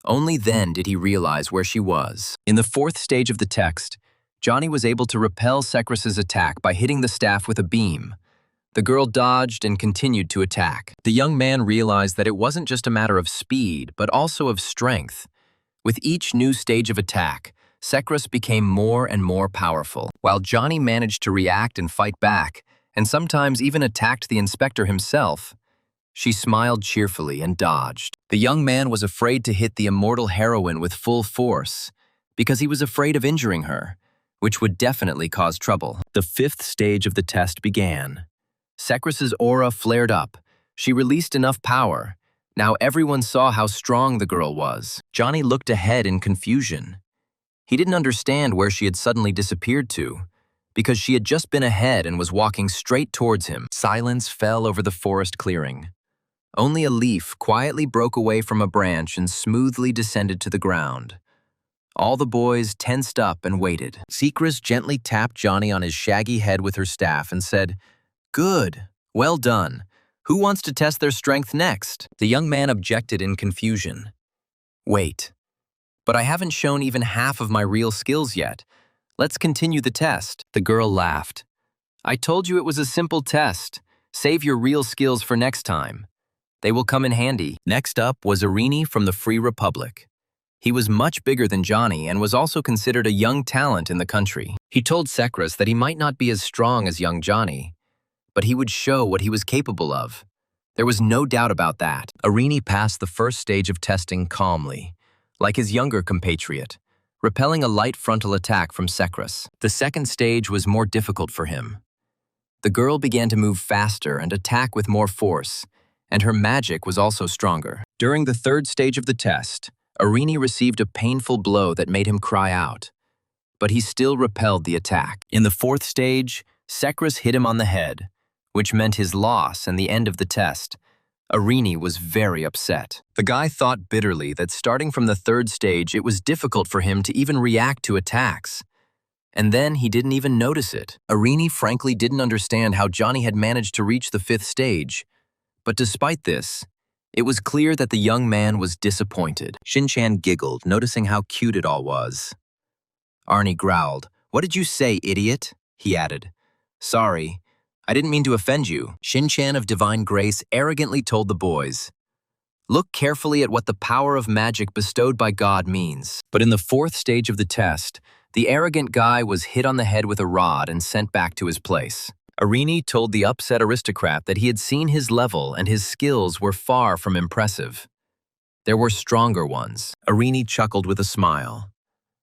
Only then did he realize where she was. In the fourth stage of the text, Johnny was able to repel Sekras's attack by hitting the staff with a beam. The girl dodged and continued to attack. The young man realized that it wasn't just a matter of speed, but also of strength. With each new stage of attack, Sekras became more and more powerful. While Johnny managed to react and fight back, and sometimes even attacked the inspector himself, she smiled cheerfully and dodged. The young man was afraid to hit the immortal heroine with full force, because he was afraid of injuring her, which would definitely cause trouble. The fifth stage of the test began. Sekras's aura flared up. She released enough power. Now everyone saw how strong the girl was. Johnny looked ahead in confusion. He didn't understand where she had suddenly disappeared to, because she had just been ahead and was walking straight towards him. Silence fell over the forest clearing. Only a leaf quietly broke away from a branch and smoothly descended to the ground. All the boys tensed up and waited. Sekras gently tapped Johnny on his shaggy head with her staff and said, "Good, well done. Who wants to test their strength next?" The young man objected in confusion. "Wait, but I haven't shown even half of my real skills yet. Let's continue the test." The girl laughed. "I told you it was a simple test. Save your real skills for next time. They will come in handy." Next up was Irini from the Free Republic. He was much bigger than Johnny and was also considered a young talent in the country. He told Sekras that he might not be as strong as young Johnny, but he would show what he was capable of. There was no doubt about that. Irini passed the first stage of testing calmly, like his younger compatriot, repelling a light frontal attack from Sekras. The second stage was more difficult for him. The girl began to move faster and attack with more force, and her magic was also stronger. During the third stage of the test, Irini received a painful blow that made him cry out, but he still repelled the attack. In the fourth stage, Sekras hit him on the head, which meant his loss and the end of the test. Irini was very upset. The guy thought bitterly that starting from the third stage, it was difficult for him to even react to attacks. And then he didn't even notice it. Irini frankly didn't understand how Johnny had managed to reach the fifth stage. But despite this, it was clear that the young man was disappointed. Shinchan giggled, noticing how cute it all was. Arnie growled, "What did you say, idiot?" he added. "Sorry. I didn't mean to offend you." Shinchan of Divine Grace arrogantly told the boys, "Look carefully at what the power of magic bestowed by God means." But in the fourth stage of the test, the arrogant guy was hit on the head with a rod and sent back to his place. Irini told the upset aristocrat that he had seen his level and his skills were far from impressive. There were stronger ones. Irini chuckled with a smile.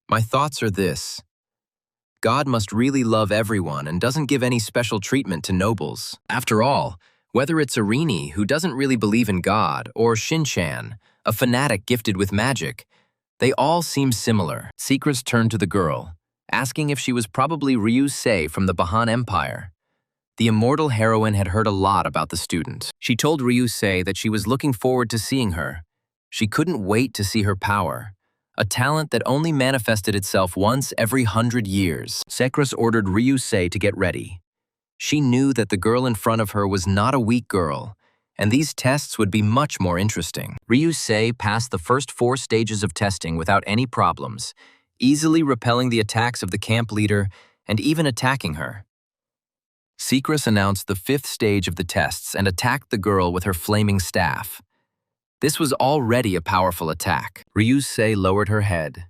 "My thoughts are this. God must really love everyone and doesn't give any special treatment to nobles. After all, whether it's Irini, who doesn't really believe in God, or Shinchan, a fanatic gifted with magic, they all seem similar." Sekras turned to the girl, asking if she was probably Ryu Se from the Bahan Empire. The immortal heroine had heard a lot about the student. She told Ryu Se that she was looking forward to seeing her. She couldn't wait to see her power, a talent that only manifested itself once every 100 years. Sekras ordered Ryu Se to get ready. She knew that the girl in front of her was not a weak girl, and these tests would be much more interesting. Ryu Se passed the first 4 stages of testing without any problems, easily repelling the attacks of the camp leader and even attacking her. Sekras announced the 5th stage of the tests and attacked the girl with her flaming staff. This was already a powerful attack. Ryu Se lowered her head.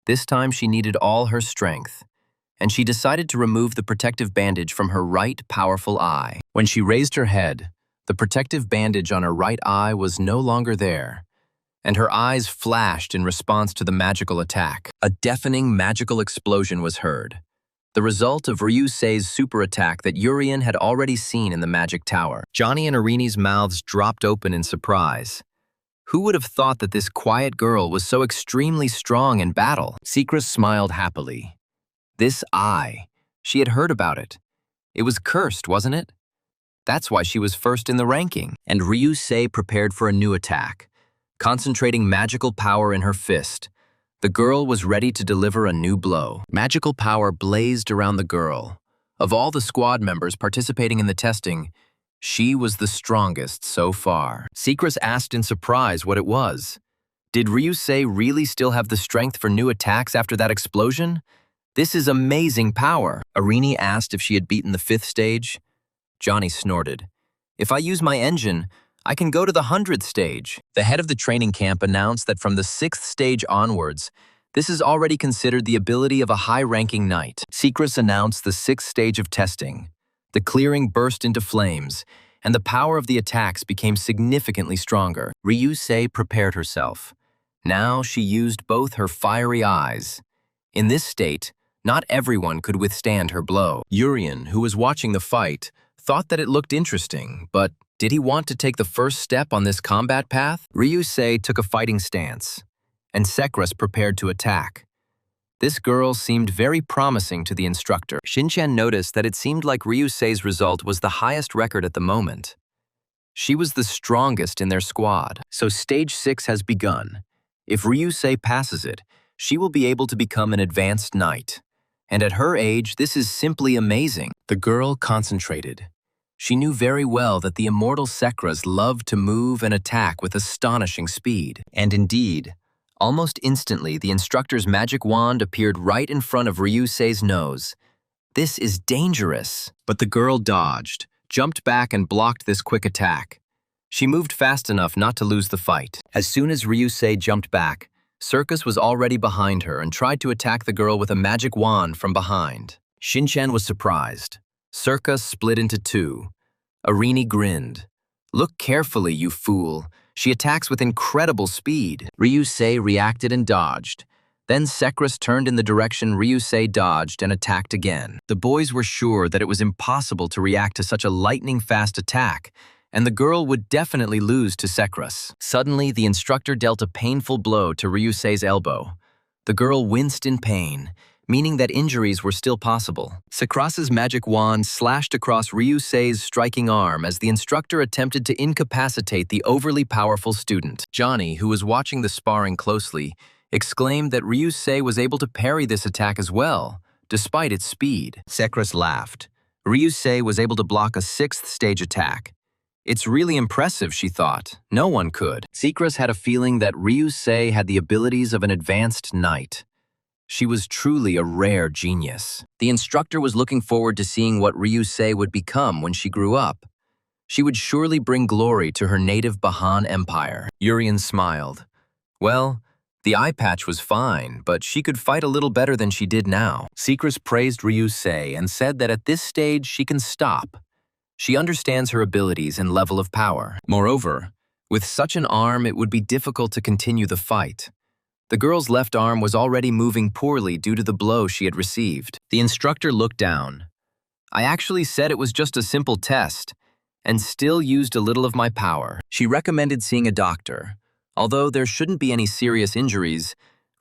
This time she needed all her strength, and she decided to remove the protective bandage from her right powerful eye. When she raised her head, the protective bandage on her right eye was no longer there, and her eyes flashed in response to the magical attack. A deafening magical explosion was heard. the result of Ryusei's super attack that Urien had already seen in the magic tower. Johnny and Irini's mouths dropped open in surprise. Who would have thought that this quiet girl was so extremely strong in battle? Secra smiled happily. This eye. She had heard about it. It was cursed, wasn't it? That's why she was first in the ranking. And Ryusei prepared for a new attack. Concentrating magical power in her fist, the girl was ready to deliver a new blow. Magical power blazed around the girl. Of all the squad members participating in the testing, she was the strongest so far. Secras asked in surprise what it was. Did Ryusei really still have the strength for new attacks after that explosion? This is amazing power. Irini asked if she had beaten the 5th stage. Johnny snorted. If I use my engine, I can go to the 100th stage. The head of the training camp announced that from the 6th stage onwards, this is already considered the ability of a high-ranking knight. Secras announced the 6th stage of testing. The clearing burst into flames, and the power of the attacks became significantly stronger. Ryusei prepared herself. Now she used both her fiery eyes. In this state, not everyone could withstand her blow. Urien, who was watching the fight, thought that it looked interesting, but did he want to take the first step on this combat path? Ryusei took a fighting stance, and Secras prepared to attack. This girl seemed very promising to the instructor. Shinchan noticed that it seemed like Ryusei's result was the highest record at the moment. She was the strongest in their squad. So stage 6 has begun. If Ryusei passes it, she will be able to become an advanced knight. And at her age, this is simply amazing. The girl concentrated. She knew very well that the immortal Secras loved to move and attack with astonishing speed. And indeed, almost instantly, the instructor's magic wand appeared right in front of Ryusei's nose. This is dangerous. But the girl dodged, jumped back and blocked this quick attack. She moved fast enough not to lose the fight. As soon as Ryusei jumped back, Circus was already behind her and tried to attack the girl with a magic wand from behind. Shinchan was surprised. Circus split into two. Irini grinned. Look carefully, you fool. She attacks with incredible speed. Ryusei reacted and dodged. Then Secras turned in the direction Ryusei dodged and attacked again. The boys were sure that it was impossible to react to such a lightning-fast attack, and the girl would definitely lose to Secras. Suddenly, the instructor dealt a painful blow to Ryusei's elbow. The girl winced in pain, meaning that injuries were still possible. Secras's magic wand slashed across Ryusei's striking arm as the instructor attempted to incapacitate the overly powerful student. Johnny, who was watching the sparring closely, exclaimed that Ryusei was able to parry this attack as well, despite its speed. Secras laughed. Ryusei was able to block a 6th stage attack. It's really impressive, she thought. No one could. Secras had a feeling that Ryusei had the abilities of an advanced knight. She was truly a rare genius. The instructor was looking forward to seeing what Ryusei would become when she grew up. She would surely bring glory to her native Bahan Empire. Urien smiled. Well, the eye patch was fine, but she could fight a little better than she did now. Secras praised Ryusei and said that at this stage she can stop. She understands her abilities and level of power. Moreover, with such an arm, it would be difficult to continue the fight. The girl's left arm was already moving poorly due to the blow she had received. The instructor looked down. I actually said it was just a simple test, and still used a little of my power. She recommended seeing a doctor. Although there shouldn't be any serious injuries,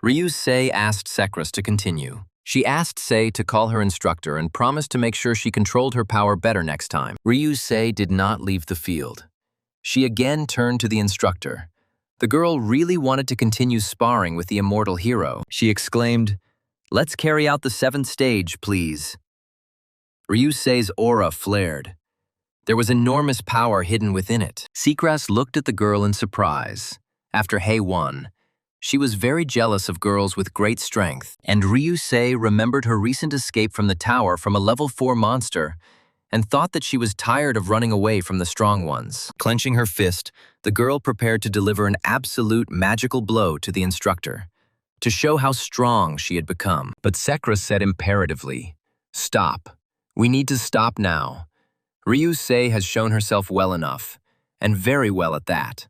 Ryusei asked Secras to continue. She asked Sei to call her instructor and promised to make sure she controlled her power better next time. Ryusei did not leave the field. She again turned to the instructor. The girl really wanted to continue sparring with the immortal hero. She exclaimed, "Let's carry out the 7th stage, please." Ryusei's aura flared. There was enormous power hidden within it. Secras looked at the girl in surprise. After Hei won, she was very jealous of girls with great strength, and Ryusei remembered her recent escape from the tower from a level 4 monster and thought that she was tired of running away from the strong ones. Clenching her fist, the girl prepared to deliver an absolute magical blow to the instructor, to show how strong she had become. But Secras said imperatively, "Stop. We need to stop now. Ryusei has shown herself well enough, and very well at that."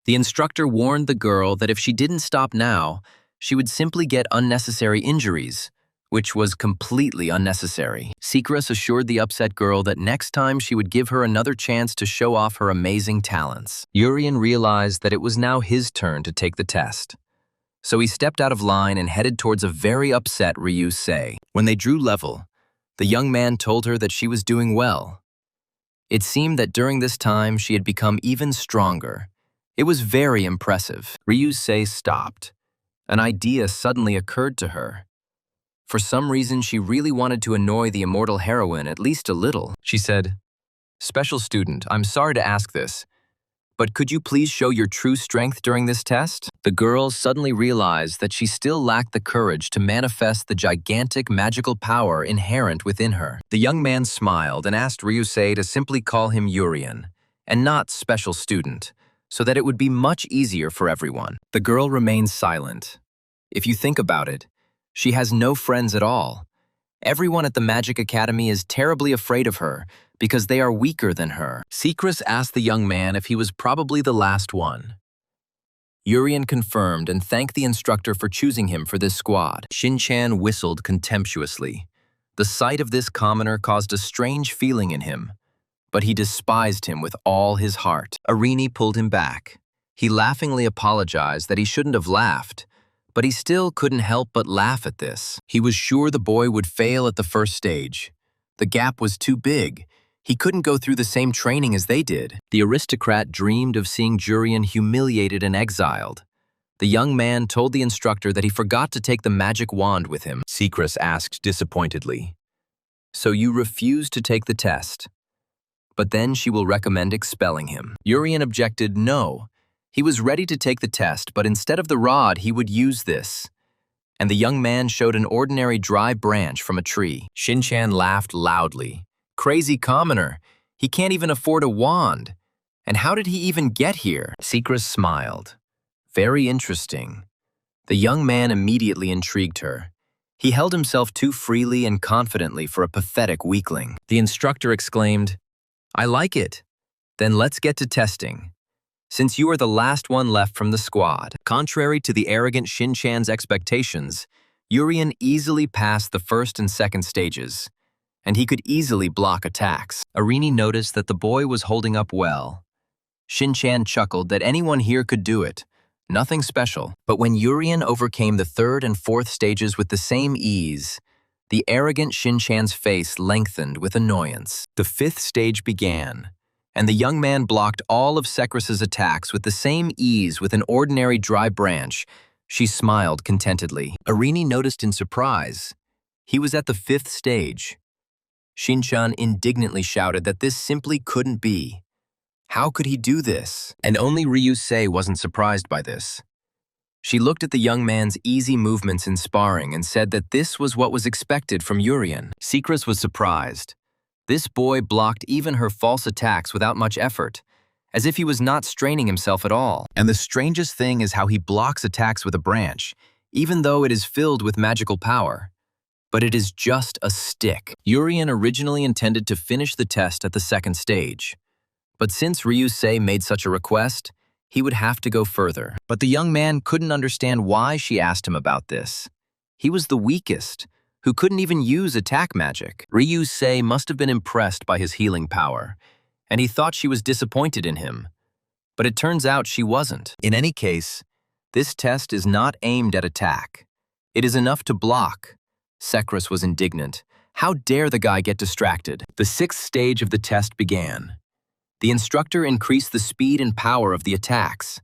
The instructor warned the girl that if she didn't stop now, she would simply get unnecessary injuries, which was completely unnecessary. Secrus assured the upset girl that next time she would give her another chance to show off her amazing talents. Urian realized that it was now his turn to take the test. So he stepped out of line and headed towards a very upset Ryusei. When they drew level, the young man told her that she was doing well. It seemed that during this time she had become even stronger. It was very impressive. Ryusei stopped. An idea suddenly occurred to her. For some reason, she really wanted to annoy the immortal heroine at least a little. She said, "Special student, I'm sorry to ask this, but could you please show your true strength during this test?" The girl suddenly realized that she still lacked the courage to manifest the gigantic magical power inherent within her. The young man smiled and asked Ryusei to simply call him Urian, and not special student, so that it would be much easier for everyone. The girl remained silent. If you think about it, she has no friends at all. Everyone at the Magic Academy is terribly afraid of her because they are weaker than her. Secrus asked the young man if he was probably the last one. Urian confirmed and thanked the instructor for choosing him for this squad. Shin-chan whistled contemptuously. The sight of this commoner caused a strange feeling in him, but he despised him with all his heart. Arini pulled him back. He laughingly apologized that he shouldn't have laughed, but he still couldn't help but laugh at this. He was sure the boy would fail at the first stage. The gap was too big. He couldn't go through the same training as they did. The aristocrat dreamed of seeing Jurian humiliated and exiled. The young man told the instructor that he forgot to take the magic wand with him. Secrus asked disappointedly, "So you refuse to take the test? But then she will recommend expelling him." Urian objected no. He was ready to take the test, but instead of the rod, he would use this. And the young man showed an ordinary dry branch from a tree. Shin-chan laughed loudly. "Crazy commoner. He can't even afford a wand. And how did he even get here?" Secrus smiled. Very interesting. The young man immediately intrigued her. He held himself too freely and confidently for a pathetic weakling. The instructor exclaimed, "I like it. Then let's get to testing. Since you are the last one left from the squad." Contrary to the arrogant Shin-chan's expectations, Urian easily passed the first and second stages, and he could easily block attacks. Arini noticed that the boy was holding up well. Shin-chan chuckled that anyone here could do it. Nothing special. But when Urian overcame the third and fourth stages with the same ease, the arrogant Shin-chan's face lengthened with annoyance. The fifth stage began, and the young man blocked all of Secrus's attacks with the same ease with an ordinary dry branch. She smiled contentedly. Arini noticed in surprise. He was at the fifth stage. Shin-chan indignantly shouted that this simply couldn't be. How could he do this? And only Ryusei wasn't surprised by this. She looked at the young man's easy movements in sparring and said that this was what was expected from Urian. Secrus was surprised. This boy blocked even her false attacks without much effort, as if he was not straining himself at all. And the strangest thing is how he blocks attacks with a branch, even though it is filled with magical power. But it is just a stick. Urian originally intended to finish the test at the second stage. But since Ryusei made such a request, he would have to go further. But the young man couldn't understand why she asked him about this. He was the weakest, who couldn't even use attack magic. Ryusei must have been impressed by his healing power, and he thought she was disappointed in him. But it turns out she wasn't. In any case, this test is not aimed at attack. It is enough to block. Secrus was indignant. How dare the guy get distracted? The sixth stage of the test began. The instructor increased the speed and power of the attacks,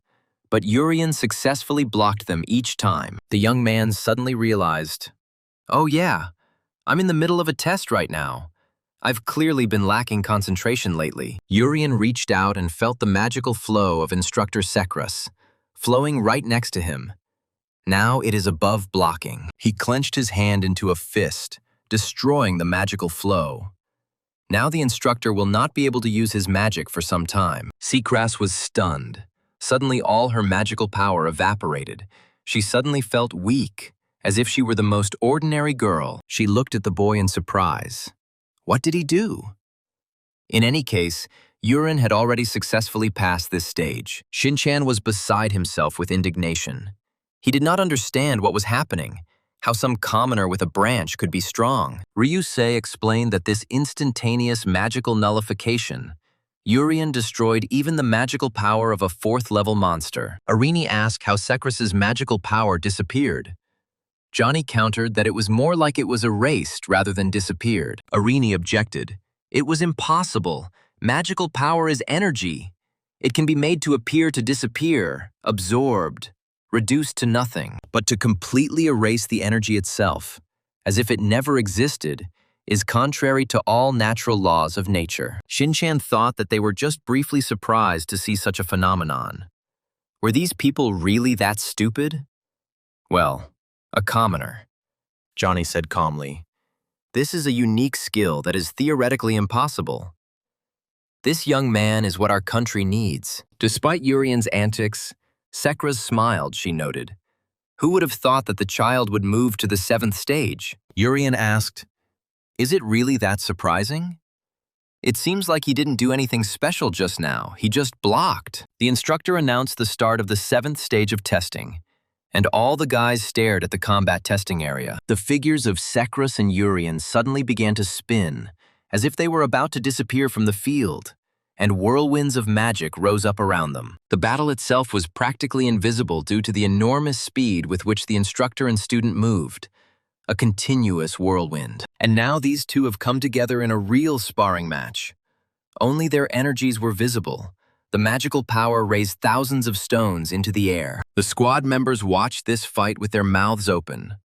but Urian successfully blocked them each time. The young man suddenly realized, "Oh yeah, I'm in the middle of a test right now. I've clearly been lacking concentration lately." Urian reached out and felt the magical flow of Instructor Secrus, flowing right next to him. Now it is above blocking. He clenched his hand into a fist, destroying the magical flow. Now the instructor will not be able to use his magic for some time. Secrus was stunned. Suddenly all her magical power evaporated. She suddenly felt weak, as if she were the most ordinary girl. She looked at the boy in surprise. What did he do? In any case, Urian had already successfully passed this stage. Shin-chan was beside himself with indignation. He did not understand what was happening. how some commoner with a branch could be strong. Ryusei explained that this instantaneous magical nullification, Urien destroyed even the magical power of a fourth-level monster. Arini asked how Sekris's magical power disappeared. Johnny countered that it was more like it was erased rather than disappeared. Arini objected. It was impossible. Magical power is energy. It can be made to appear to disappear, absorbed, reduced to nothing. But to completely erase the energy itself, as if it never existed, is contrary to all natural laws of nature. Shinchan thought that they were just briefly surprised to see such a phenomenon. Were these people really that stupid? Well, a commoner, Johnny said calmly. This is a unique skill that is theoretically impossible. This young man is what our country needs. Despite Urien's antics, Sekris smiled, she noted. Who would have thought that the child would move to the 7th stage? Urien asked, is it really that surprising? It seems like he didn't do anything special just now. He just blocked. The instructor announced the start of the 7th stage of testing, and all the guys stared at the combat testing area. The figures of Sekris and Urien suddenly began to spin, as if they were about to disappear from the field, and whirlwinds of magic rose up around them. The battle itself was practically invisible due to the enormous speed with which the instructor and student moved, a continuous whirlwind. And now these two have come together in a real sparring match. Only their energies were visible. The magical power raised thousands of stones into the air. The squad members watched this fight with their mouths open.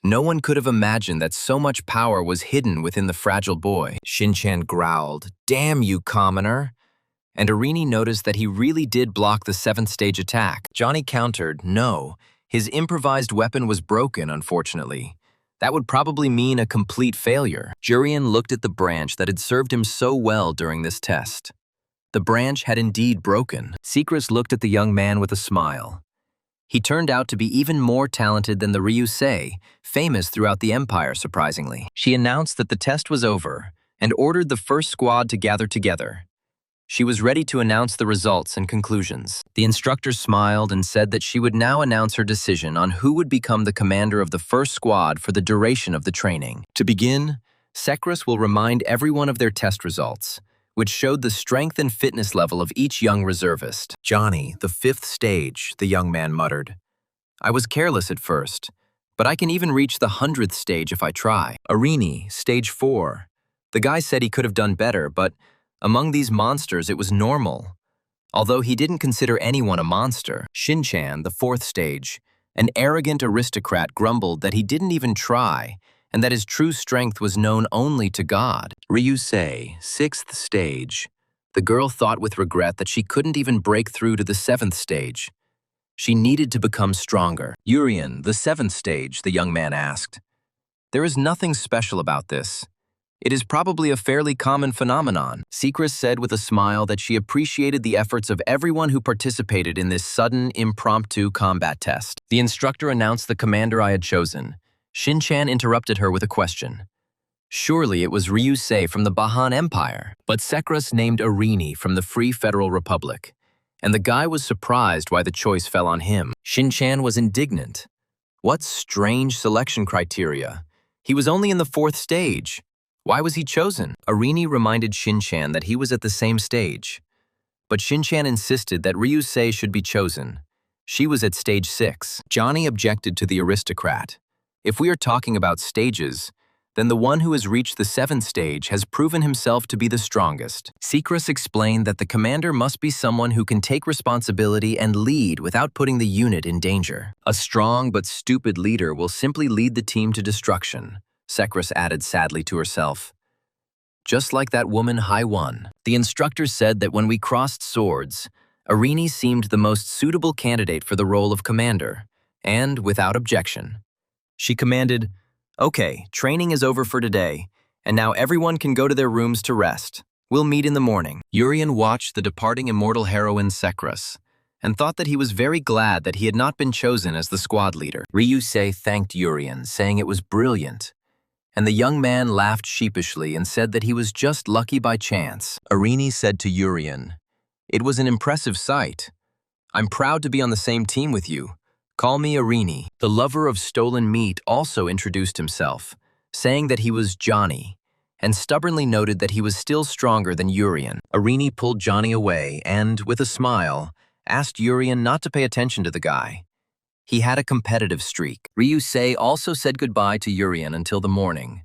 No one could have imagined that so much power was hidden within the fragile boy. Shinchan growled, "Damn you, commoner!" And Arini noticed that he really did block the 7th stage attack. Johnny countered, no, his improvised weapon was broken, unfortunately. That would probably mean a complete failure. Jurien looked at the branch that had served him so well during this test. The branch had indeed broken. Sekris looked at the young man with a smile. He turned out to be even more talented than the Ryusei, famous throughout the Empire, surprisingly. She announced that the test was over and ordered the first squad to gather together. She was ready to announce the results and conclusions. The instructor smiled and said that she would now announce her decision on who would become the commander of the first squad for the duration of the training. To begin, Sekris will remind everyone of their test results, which showed the strength and fitness level of each young reservist. Johnny, the 5th stage, the young man muttered. I was careless at first, but I can even reach the 100th stage if I try. Arini, stage 4. The guy said he could have done better, but among these monsters it was normal. Although he didn't consider anyone a monster. Shinchan, the 4th stage, an arrogant aristocrat, grumbled that he didn't even try, and that his true strength was known only to God. Ryusei, 6th stage. The girl thought with regret that she couldn't even break through to the 7th stage. She needed to become stronger. Urien, the 7th stage, the young man asked. There is nothing special about this. It is probably a fairly common phenomenon. Sekris said with a smile that she appreciated the efforts of everyone who participated in this sudden, impromptu combat test. The instructor announced the commander I had chosen. Shinchan interrupted her with a question. Surely it was Ryusei from the Bahan Empire, but Sekris named Arini from the Free Federal Republic, and the guy was surprised why the choice fell on him. Shinchan was indignant. What strange selection criteria? He was only in the 4th stage. Why was he chosen? Arini reminded Shinchan that he was at the same stage, but Shinchan insisted that Ryusei should be chosen. She was at stage 6. Johnny objected to the aristocrat. If we are talking about stages, then the one who has reached the 7th stage has proven himself to be the strongest. Sekris explained that the commander must be someone who can take responsibility and lead without putting the unit in danger. A strong but stupid leader will simply lead the team to destruction, Sekris added sadly to herself. Just like that woman Haiwan. The instructor said that when we crossed swords, Arini seemed the most suitable candidate for the role of commander, and without objection. She commanded, Okay, training is over for today, and now everyone can go to their rooms to rest. We'll meet in the morning. Urien watched the departing immortal heroine Sekris, and thought that he was very glad that he had not been chosen as the squad leader. Ryusei thanked Urien, saying it was brilliant, and the young man laughed sheepishly and said that he was just lucky by chance. Arini said to Urien, It was an impressive sight. I'm proud to be on the same team with you. Call me Irini. The lover of stolen meat also introduced himself, saying that he was Johnny, and stubbornly noted that he was still stronger than Urian. Irini pulled Johnny away and, with a smile, asked Urian not to pay attention to the guy. He had a competitive streak. Ryusei also said goodbye to Urian until the morning.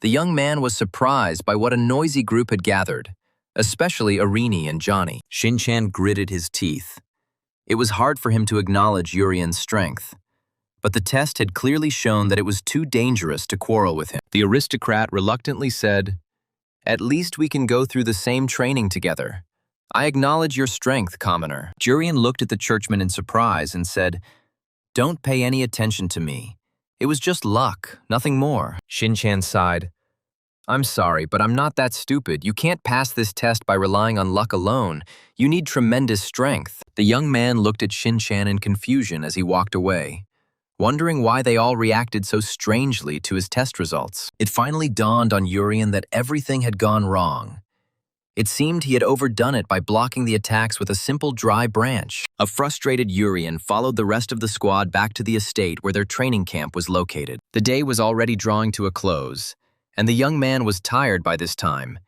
The young man was surprised by what a noisy group had gathered, especially Irini and Johnny. Shinchan gritted his teeth. It was hard for him to acknowledge Urian's strength, but the test had clearly shown that it was too dangerous to quarrel with him. The aristocrat reluctantly said, "At least we can go through the same training together. I acknowledge your strength, commoner." Urian looked at the churchman in surprise and said, "Don't pay any attention to me. It was just luck, nothing more." Shinchan sighed. "I'm sorry, but I'm not that stupid. You can't pass this test by relying on luck alone. You need tremendous strength." The young man looked at Shinchan in confusion as he walked away, wondering why they all reacted so strangely to his test results. It finally dawned on Urian that everything had gone wrong. It seemed he had overdone it by blocking the attacks with a simple dry branch. A frustrated Urian followed the rest of the squad back to the estate where their training camp was located. The day was already drawing to a close, and the young man was tired by this time.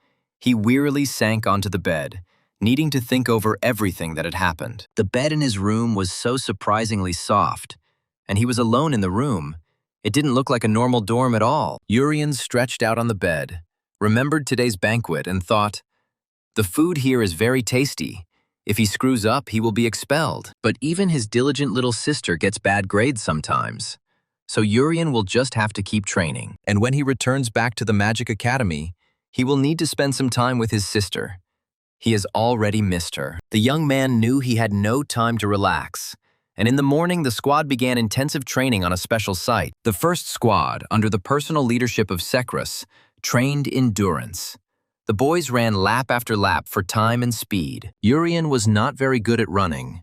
He wearily sank onto the bed, needing to think over everything that had happened. The bed in his room was so surprisingly soft, and he was alone in the room. It didn't look like a normal dorm at all. Urian stretched out on the bed, remembered today's banquet, and thought, "The food here is very tasty. If he screws up, he will be expelled." But even his diligent little sister gets bad grades sometimes. So Urian will just have to keep training. And when he returns back to the Magic Academy, he will need to spend some time with his sister. He has already missed her. The young man knew he had no time to relax, and in the morning the squad began intensive training on a special site. The first squad, under the personal leadership of Sekras, trained endurance. The boys ran lap after lap for time and speed. Urian was not very good at running,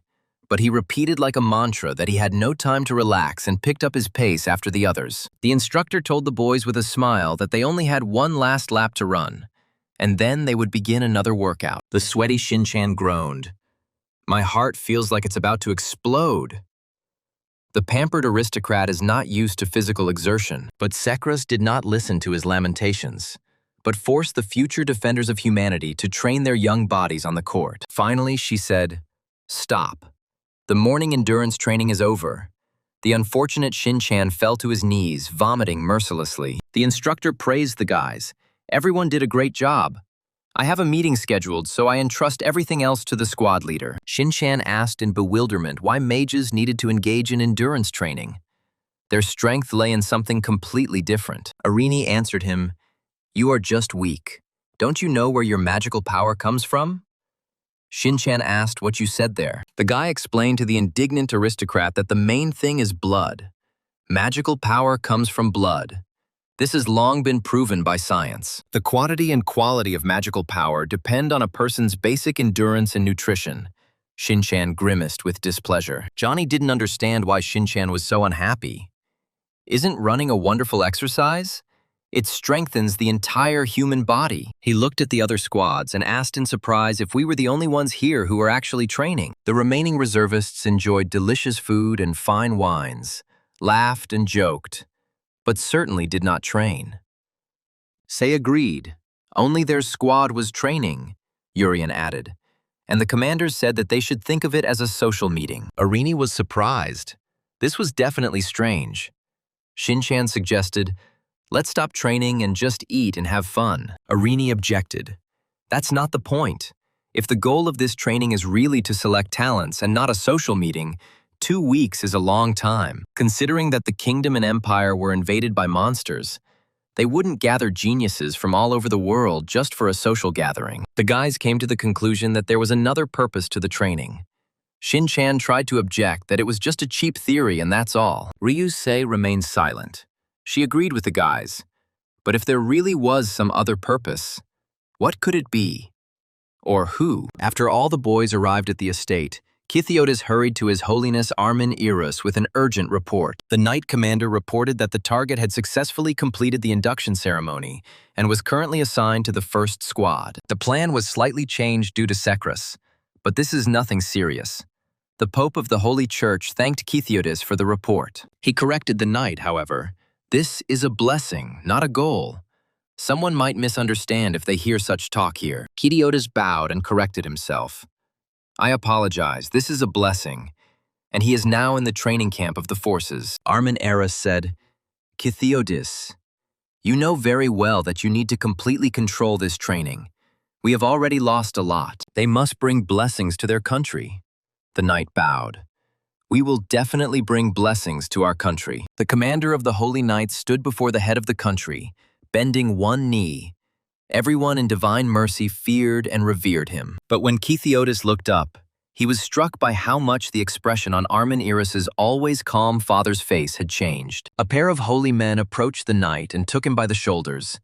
but he repeated like a mantra that he had no time to relax and picked up his pace after the others. The instructor told the boys with a smile that they only had one last lap to run, and then they would begin another workout. The sweaty Shinchan groaned. "My heart feels like it's about to explode." The pampered aristocrat is not used to physical exertion, but Sekras did not listen to his lamentations, but forced the future defenders of humanity to train their young bodies on the court. Finally, she said, "Stop. The morning endurance training is over." The unfortunate Shinchan fell to his knees, vomiting mercilessly. The instructor praised the guys. "Everyone did a great job. I have a meeting scheduled, so I entrust everything else to the squad leader." Shinchan asked in bewilderment why mages needed to engage in endurance training. Their strength lay in something completely different. Irini answered him, "You are just weak. Don't you know where your magical power comes from?" Shinchan asked what you said there. The guy explained to the indignant aristocrat that the main thing is blood. Magical power comes from blood. This has long been proven by science. The quantity and quality of magical power depend on a person's basic endurance and nutrition. Shinchan grimaced with displeasure. Johnny didn't understand why Shinchan was so unhappy. "Isn't running a wonderful exercise? It strengthens the entire human body." He looked at the other squads and asked in surprise if we were the only ones here who were actually training. The remaining reservists enjoyed delicious food and fine wines, laughed and joked, but certainly did not train. Say agreed. Only their squad was training, Urian added, and the commanders said that they should think of it as a social meeting. Irini was surprised. This was definitely strange. Shinchan suggested, "Let's stop training and just eat and have fun." Irini objected. "That's not the point. If the goal of this training is really to select talents and not a social meeting, 2 weeks is a long time. Considering that the kingdom and empire were invaded by monsters, they wouldn't gather geniuses from all over the world just for a social gathering." The guys came to the conclusion that there was another purpose to the training. Shinchan tried to object that it was just a cheap theory and that's all. Ryusei remained silent. She agreed with the guys. But if there really was some other purpose, what could it be? Or who? After all the boys arrived at the estate, Kithiotis hurried to His Holiness Armin Eros with an urgent report. The Knight Commander reported that the target had successfully completed the induction ceremony and was currently assigned to the first squad. The plan was slightly changed due to Sekras, but this is nothing serious. The Pope of the Holy Church thanked Kithiotis for the report. He corrected the knight, however. This is a blessing, not a goal. Someone might misunderstand if they hear such talk here. Kithiotis bowed and corrected himself. I apologize, this is a blessing, and he is now in the training camp of the forces. Armen said, Kithiotis, you know very well that you need to completely control this training. We have already lost a lot. They must bring blessings to their country. The knight bowed. We will definitely bring blessings to our country. The commander of the Holy Knights stood before the head of the country, bending one knee. Everyone in divine mercy feared and revered him. But when Kithiotis looked up, he was struck by how much the expression on Armen always calm father's face had changed. A pair of holy men approached the knight and took him by the shoulders.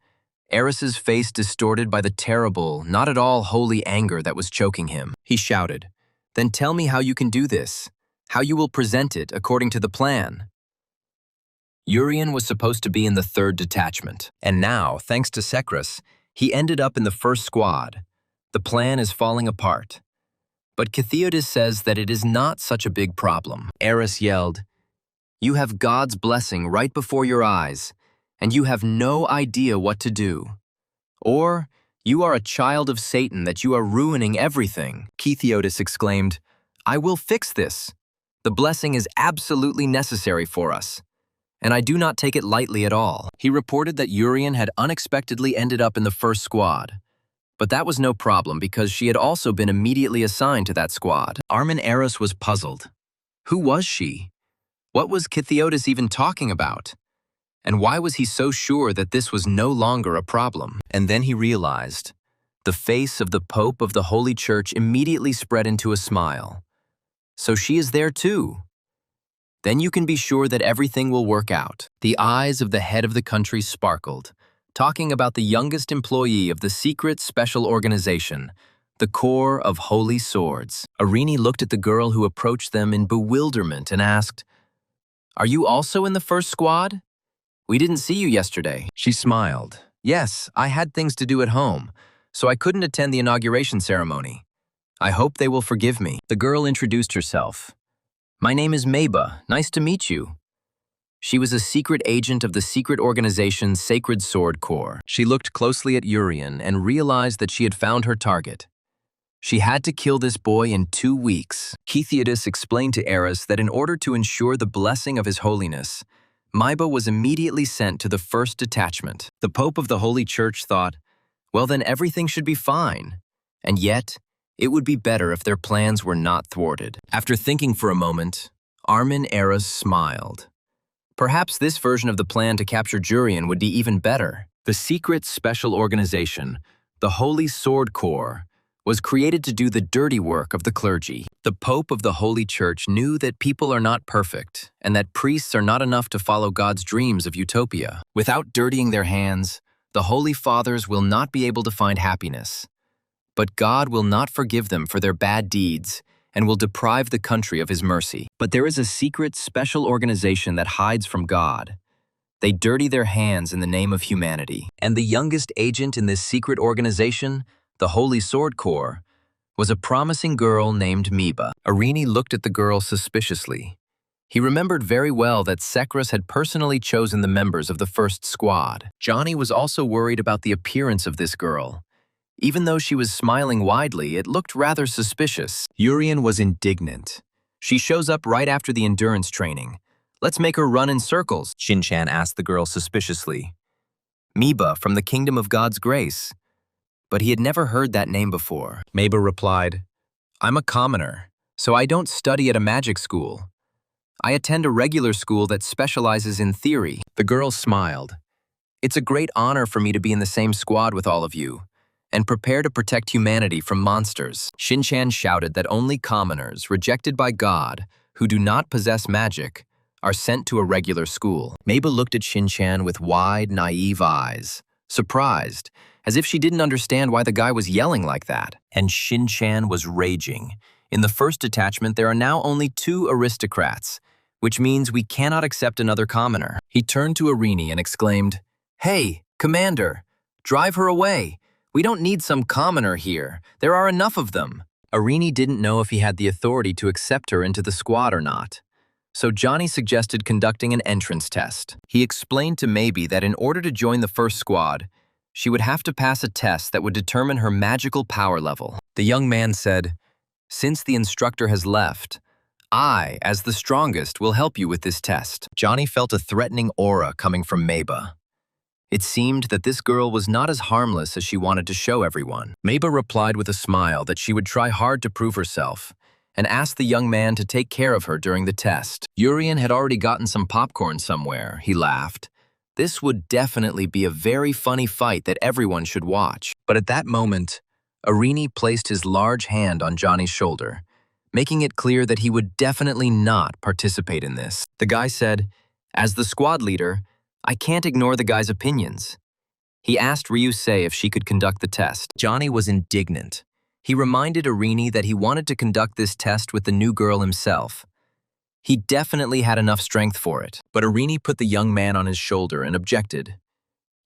Eris's face distorted by the terrible, not at all holy anger that was choking him. He shouted, Then tell me how you can do this, how you will present it according to the plan. Urien was supposed to be in the 3rd detachment, and now, thanks to Sekras, he ended up in the 1st squad. The plan is falling apart. But Kithiotis says that it is not such a big problem. Eris yelled, You have God's blessing right before your eyes, and you have no idea what to do. Or, you are a child of Satan that you are ruining everything. Kithiotis exclaimed, I will fix this. The blessing is absolutely necessary for us, and I do not take it lightly at all. He reported that Urien had unexpectedly ended up in the 1st squad. But that was no problem because she had also been immediately assigned to that squad. Armen was puzzled. Who was she? What was Kithiotis even talking about? And why was he so sure that this was no longer a problem? And then he realized. The face of the Pope of the Holy Church immediately spread into a smile. So she is there too. Then you can be sure that everything will work out. The eyes of the head of the country sparkled, talking about the youngest employee of the secret special organization, the Corps of Holy Swords. Irini looked at the girl who approached them in bewilderment and asked, Are you also in the 1st squad? We didn't see you yesterday. She smiled. Yes, I had things to do at home, so I couldn't attend the inauguration ceremony. I hope they will forgive me. The girl introduced herself. My name is Maba. Nice to meet you. She was a secret agent of the secret organization's Sacred Sword Corps. She looked closely at Urien and realized that she had found her target. She had to kill this boy in 2 weeks. Kithiotis explained to Eris that in order to ensure the blessing of His Holiness, Maiba was immediately sent to the 1st detachment. The Pope of the Holy Church thought, well then everything should be fine. And yet, it would be better if their plans were not thwarted. After thinking for a moment, Armen smiled. Perhaps this version of the plan to capture Urien would be even better. The secret special organization, the Holy Sword Corps, was created to do the dirty work of the clergy. The Pope of the Holy Church knew that people are not perfect and that priests are not enough to follow God's dreams of utopia. Without dirtying their hands, the Holy Fathers will not be able to find happiness. But God will not forgive them for their bad deeds and will deprive the country of His mercy. But there is a secret special organization that hides from God. They dirty their hands in the name of humanity. And the youngest agent in this secret organization, the Holy Sword Corps, was a promising girl named Meba. Irini looked at the girl suspiciously. He remembered very well that Sekras had personally chosen the members of the 1st squad. Johnny was also worried about the appearance of this girl. Even though she was smiling widely, it looked rather suspicious. Urien was indignant. She shows up right after the endurance training. Let's make her run in circles, Shinchan asked the girl suspiciously. Meba from the Kingdom of God's Grace. But he had never heard that name before. Meba replied, I'm a commoner, so I don't study at a magic school. I attend a regular school that specializes in theory. The girl smiled. It's a great honor for me to be in the same squad with all of you, and prepare to protect humanity from monsters. Shinchan shouted that only commoners, rejected by God, who do not possess magic, are sent to a regular school. Maba looked at Shinchan with wide, naive eyes, surprised, as if she didn't understand why the guy was yelling like that. And Shinchan was raging. In the 1st detachment, there are now only 2 aristocrats, which means we cannot accept another commoner. He turned to Irini and exclaimed, Hey, Commander, drive her away. We don't need some commoner here. There are enough of them. Arini didn't know if he had the authority to accept her into the squad or not, so Johnny suggested conducting an entrance test. He explained to Maybe that in order to join the first squad, she would have to pass a test that would determine her magical power level. The young man said, "Since the instructor has left, I, as the strongest, will help you with this test." Johnny felt a threatening aura coming from Maba. It seemed that this girl was not as harmless as she wanted to show everyone. Maba replied with a smile that she would try hard to prove herself, and asked the young man to take care of her during the test. Urian had already gotten some popcorn somewhere, he laughed. This would definitely be a very funny fight that everyone should watch. But at that moment, Arini placed his large hand on Johnny's shoulder, making it clear that he would definitely not participate in this. The guy said, "As the squad leader, I can't ignore the guy's opinions." He asked Ryusei if she could conduct the test. Johnny was indignant. He reminded Arini that he wanted to conduct this test with the new girl himself. He definitely had enough strength for it. But Arini put the young man on his shoulder and objected.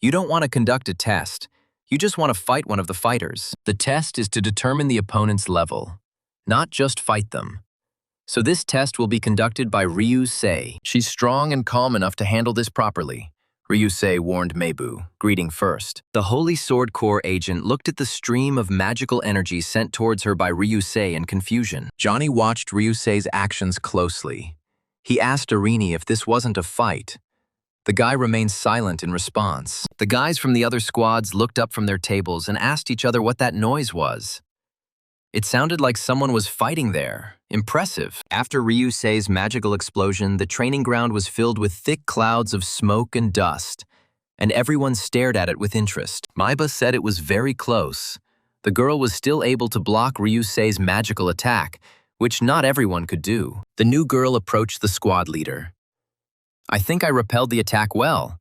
"You don't want to conduct a test. You just want to fight one of the fighters. The test is to determine the opponent's level, not just fight them. So this test will be conducted by Ryusei. She's strong and calm enough to handle this properly," Ryusei warned Meibu, greeting first. The Holy Sword Corps agent looked at the stream of magical energy sent towards her by Ryusei in confusion. Johnny watched Ryusei's actions closely. He asked Arini if this wasn't a fight. The guy remained silent in response. The guys from the other squads looked up from their tables and asked each other what that noise was. It sounded like someone was fighting there. Impressive. After Ryusei's magical explosion, the training ground was filled with thick clouds of smoke and dust, and everyone stared at it with interest. Maiba said it was very close. The girl was still able to block Ryusei's magical attack, which not everyone could do. The new girl approached the squad leader. "I think I repelled the attack well.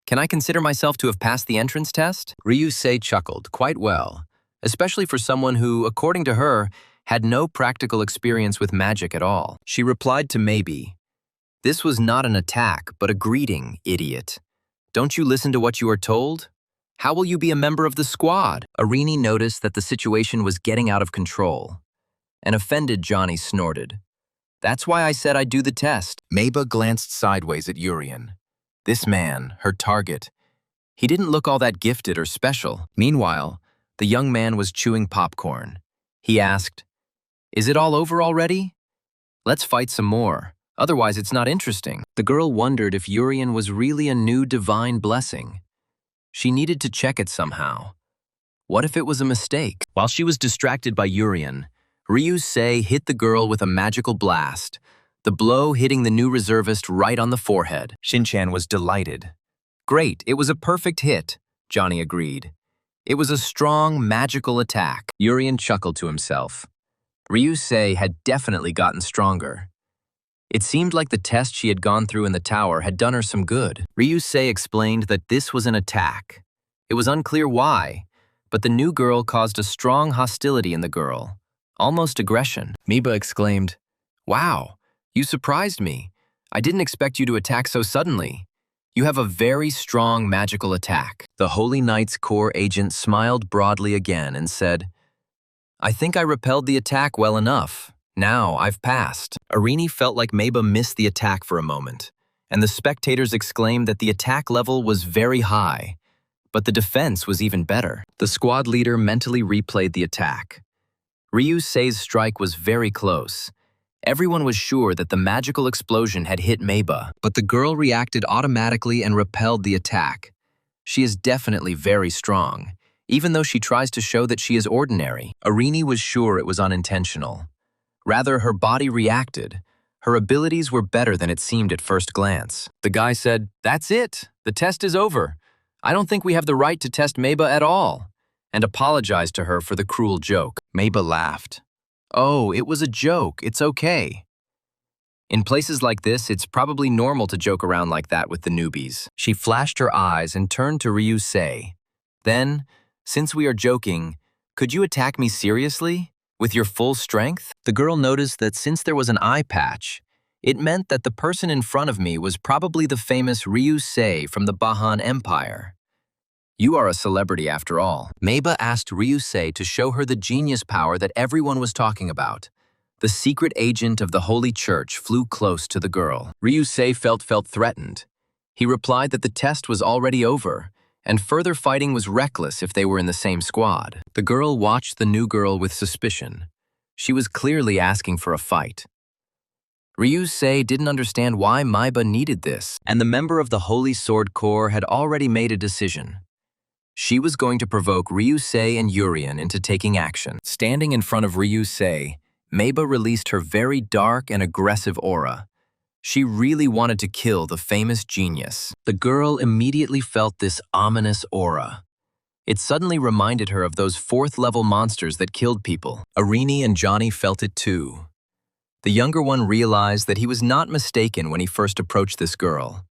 Can I consider myself to have passed the entrance test?" Ryusei chuckled, "Quite well. Especially for someone who, according to her, had no practical experience with magic at all." She replied to Maybe, "This was not an attack, but a greeting, idiot. Don't you listen to what you are told? How will you be a member of the squad?" Arini noticed that the situation was getting out of control. An offended Johnny snorted. "That's why I said I'd do the test." Maba glanced sideways at Urian. This man, her target, he didn't look all that gifted or special. Meanwhile, the young man was chewing popcorn. He asked, "Is it all over already? Let's fight some more, otherwise it's not interesting." The girl wondered if Urian was really a new divine blessing. She needed to check it somehow. What if it was a mistake? While she was distracted by Urian, Ryusei hit the girl with a magical blast, the blow hitting the new reservist right on the forehead. Shinchan was delighted. "Great, it was a perfect hit," Johnny agreed. "It was a strong, magical attack." Urian chuckled to himself. Ryusei had definitely gotten stronger. It seemed like the test she had gone through in the tower had done her some good. Ryusei explained that this was an attack. It was unclear why, but the new girl caused a strong hostility in the girl, almost aggression. Miba exclaimed, "Wow, you surprised me. I didn't expect you to attack so suddenly. You have a very strong magical attack." The Holy Knight's Corps agent smiled broadly again and said, "I think I repelled the attack well enough. Now I've passed." Arini felt like Maba missed the attack for a moment, and the spectators exclaimed that the attack level was very high, but the defense was even better. The squad leader mentally replayed the attack. Ryusei's strike was very close. Everyone was sure that the magical explosion had hit Maba, but the girl reacted automatically and repelled the attack. She is definitely very strong, even though she tries to show that she is ordinary. Arini was sure it was unintentional. Rather, her body reacted. Her abilities were better than it seemed at first glance. The guy said, "That's it. The test is over. I don't think we have the right to test Maba at all," and apologized to her for the cruel joke. Maba laughed. "Oh, it was a joke. It's okay." In places like this, it's probably normal to joke around like that with the newbies. She flashed her eyes and turned to Ryusei. "Then, since we are joking, could you attack me seriously? With your full strength?" The girl noticed that since there was an eye patch, it meant that the person in front of me was probably the famous Ryusei from the Bahan Empire. You are a celebrity after all. Meiba asked Ryusei to show her the genius power that everyone was talking about. The secret agent of the Holy Church flew close to the girl. Ryusei felt threatened. He replied that the test was already over, and further fighting was reckless if they were in the same squad. The girl watched the new girl with suspicion. She was clearly asking for a fight. Ryusei didn't understand why Meiba needed this, and the member of the Holy Sword Corps had already made a decision. She was going to provoke Ryusei and Urien into taking action. Standing in front of Ryusei, Meiba released her very dark and aggressive aura. She really wanted to kill the famous genius. The girl immediately felt this ominous aura. It suddenly reminded her of those fourth-level monsters that killed people. Arini and Johnny felt it too. The younger one realized that he was not mistaken when he first approached this girl.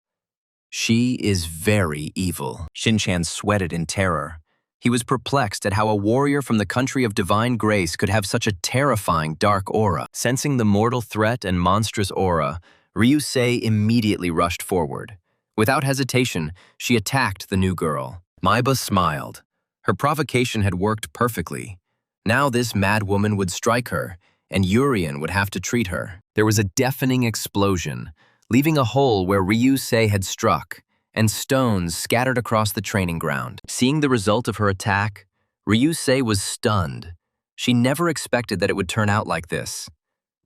She is very evil. Shinchan sweated in terror. He was perplexed at how a warrior from the country of divine grace could have such a terrifying dark aura. Sensing the mortal threat and monstrous aura, Ryusei immediately rushed forward. Without hesitation, she attacked the new girl. Meiba smiled. Her provocation had worked perfectly. Now this mad woman would strike her, and Urien would have to treat her. There was a deafening explosion, leaving a hole where Ryusei had struck, and stones scattered across the training ground. Seeing the result of her attack, Ryusei was stunned. She never expected that it would turn out like this.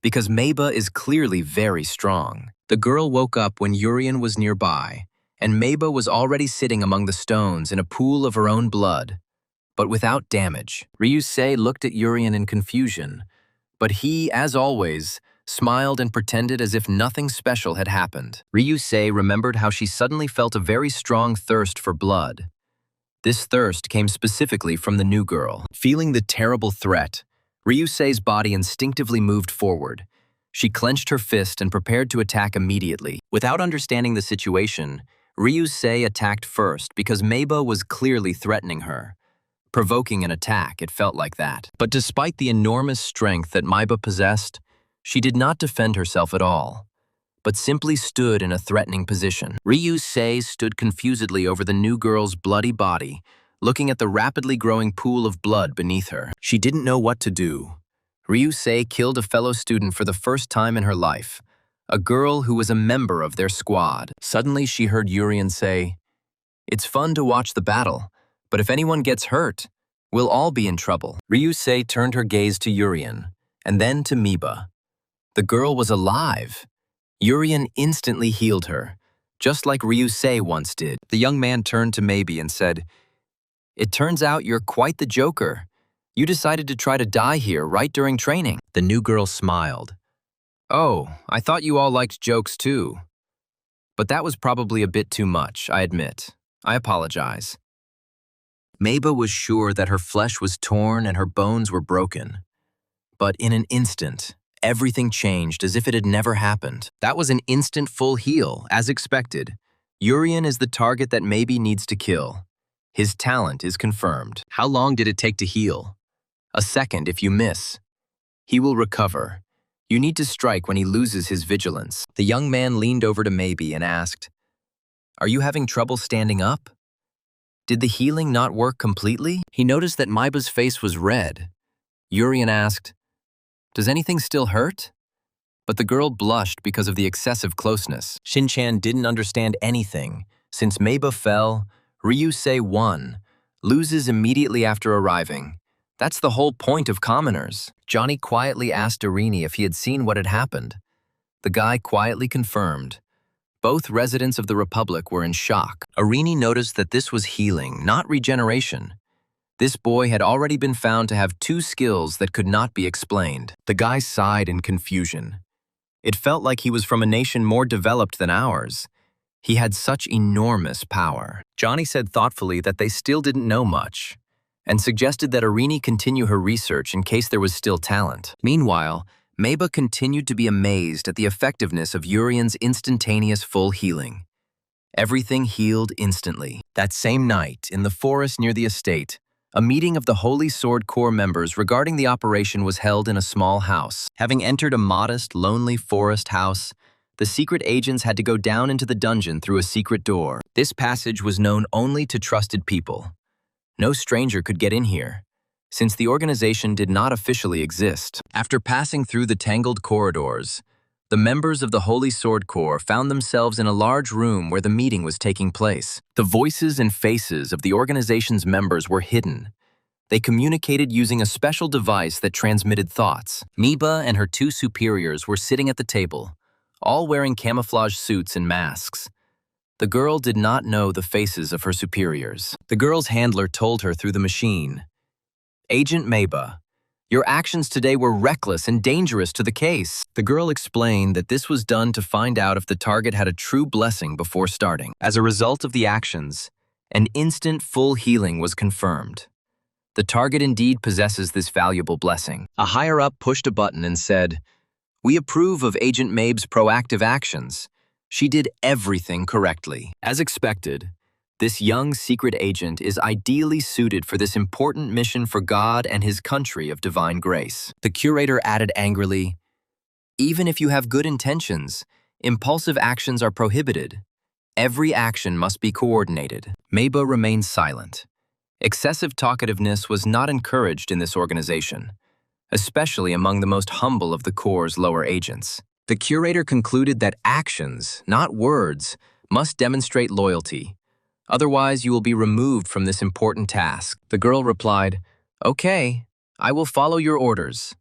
Because Meiba is clearly very strong. The girl woke up when Urien was nearby, and Meiba was already sitting among the stones in a pool of her own blood, but without damage. Ryusei looked at Urien in confusion, but he, as always, smiled and pretended as if nothing special had happened. Ryusei remembered how she suddenly felt a very strong thirst for blood. This thirst came specifically from the new girl. Feeling the terrible threat, Ryusei's body instinctively moved forward. She clenched her fist and prepared to attack immediately. Without understanding the situation, Ryusei attacked first because Meiba was clearly threatening her. Provoking an attack, it felt like that. But despite the enormous strength that Meiba possessed, she did not defend herself at all, but simply stood in a threatening position. Ryusei stood confusedly over the new girl's bloody body, looking at the rapidly growing pool of blood beneath her. She didn't know what to do. Ryusei killed a fellow student for the first time in her life, a girl who was a member of their squad. Suddenly she heard Urien say, "It's fun to watch the battle, but if anyone gets hurt, we'll all be in trouble." Ryusei turned her gaze to Urien, and then to Meiba. The girl was alive. Urien instantly healed her, just like Ryusei once did. The young man turned to Meiba and said, "It turns out you're quite the joker. You decided to try to die here right during training." The new girl smiled. "Oh, I thought you all liked jokes too. But that was probably a bit too much, I admit. I apologize." Meiba was sure that her flesh was torn and her bones were broken. But in an instant, everything changed as if it had never happened. That was an instant full heal, as expected. Urien is the target that Meiba needs to kill. His talent is confirmed. How long did it take to heal? A second if you miss. He will recover. You need to strike when he loses his vigilance. The young man leaned over to Meiba and asked, "Are you having trouble standing up? Did the healing not work completely?" He noticed that Meiba's face was red. Urien asked, "Does anything still hurt?" But the girl blushed because of the excessive closeness. Shinchan didn't understand anything. Since Meiba fell, Ryusei won, loses immediately after arriving. That's the whole point of commoners. Johnny quietly asked Arini if he had seen what had happened. The guy quietly confirmed. Both residents of the Republic were in shock. Arini noticed that this was healing, not regeneration. This boy had already been found to have two skills that could not be explained. The guy sighed in confusion. It felt like he was from a nation more developed than ours. He had such enormous power. Johnny said thoughtfully that they still didn't know much, and suggested that Arini continue her research in case there was still talent. Meanwhile, Meiba continued to be amazed at the effectiveness of Urien's instantaneous full healing. Everything healed instantly. That same night, in the forest near the estate, a meeting of the Holy Sword Corps members regarding the operation was held in a small house. Having entered a modest, lonely forest house, the secret agents had to go down into the dungeon through a secret door. This passage was known only to trusted people. No stranger could get in here, since the organization did not officially exist. After passing through the tangled corridors, the members of the Holy Sword Corps found themselves in a large room where the meeting was taking place. The voices and faces of the organization's members were hidden. They communicated using a special device that transmitted thoughts. Miba and her two superiors were sitting at the table, all wearing camouflage suits and masks. The girl did not know the faces of her superiors. The girl's handler told her through the machine, "Agent Miba, your actions today were reckless and dangerous to the case." The girl explained that this was done to find out if the target had a true blessing before starting. As a result of the actions, an instant full healing was confirmed. The target indeed possesses this valuable blessing. A higher-up pushed a button and said, "We approve of Agent Mabe's proactive actions. She did everything correctly." As expected, this young secret agent is ideally suited for this important mission for God and his country of divine grace. The curator added angrily, "Even if you have good intentions, impulsive actions are prohibited. Every action must be coordinated." Maba remained silent. Excessive talkativeness was not encouraged in this organization, especially among the most humble of the Corps' lower agents. The curator concluded that actions, not words, must demonstrate loyalty. Otherwise, you will be removed from this important task. The girl replied, "Okay, I will follow your orders."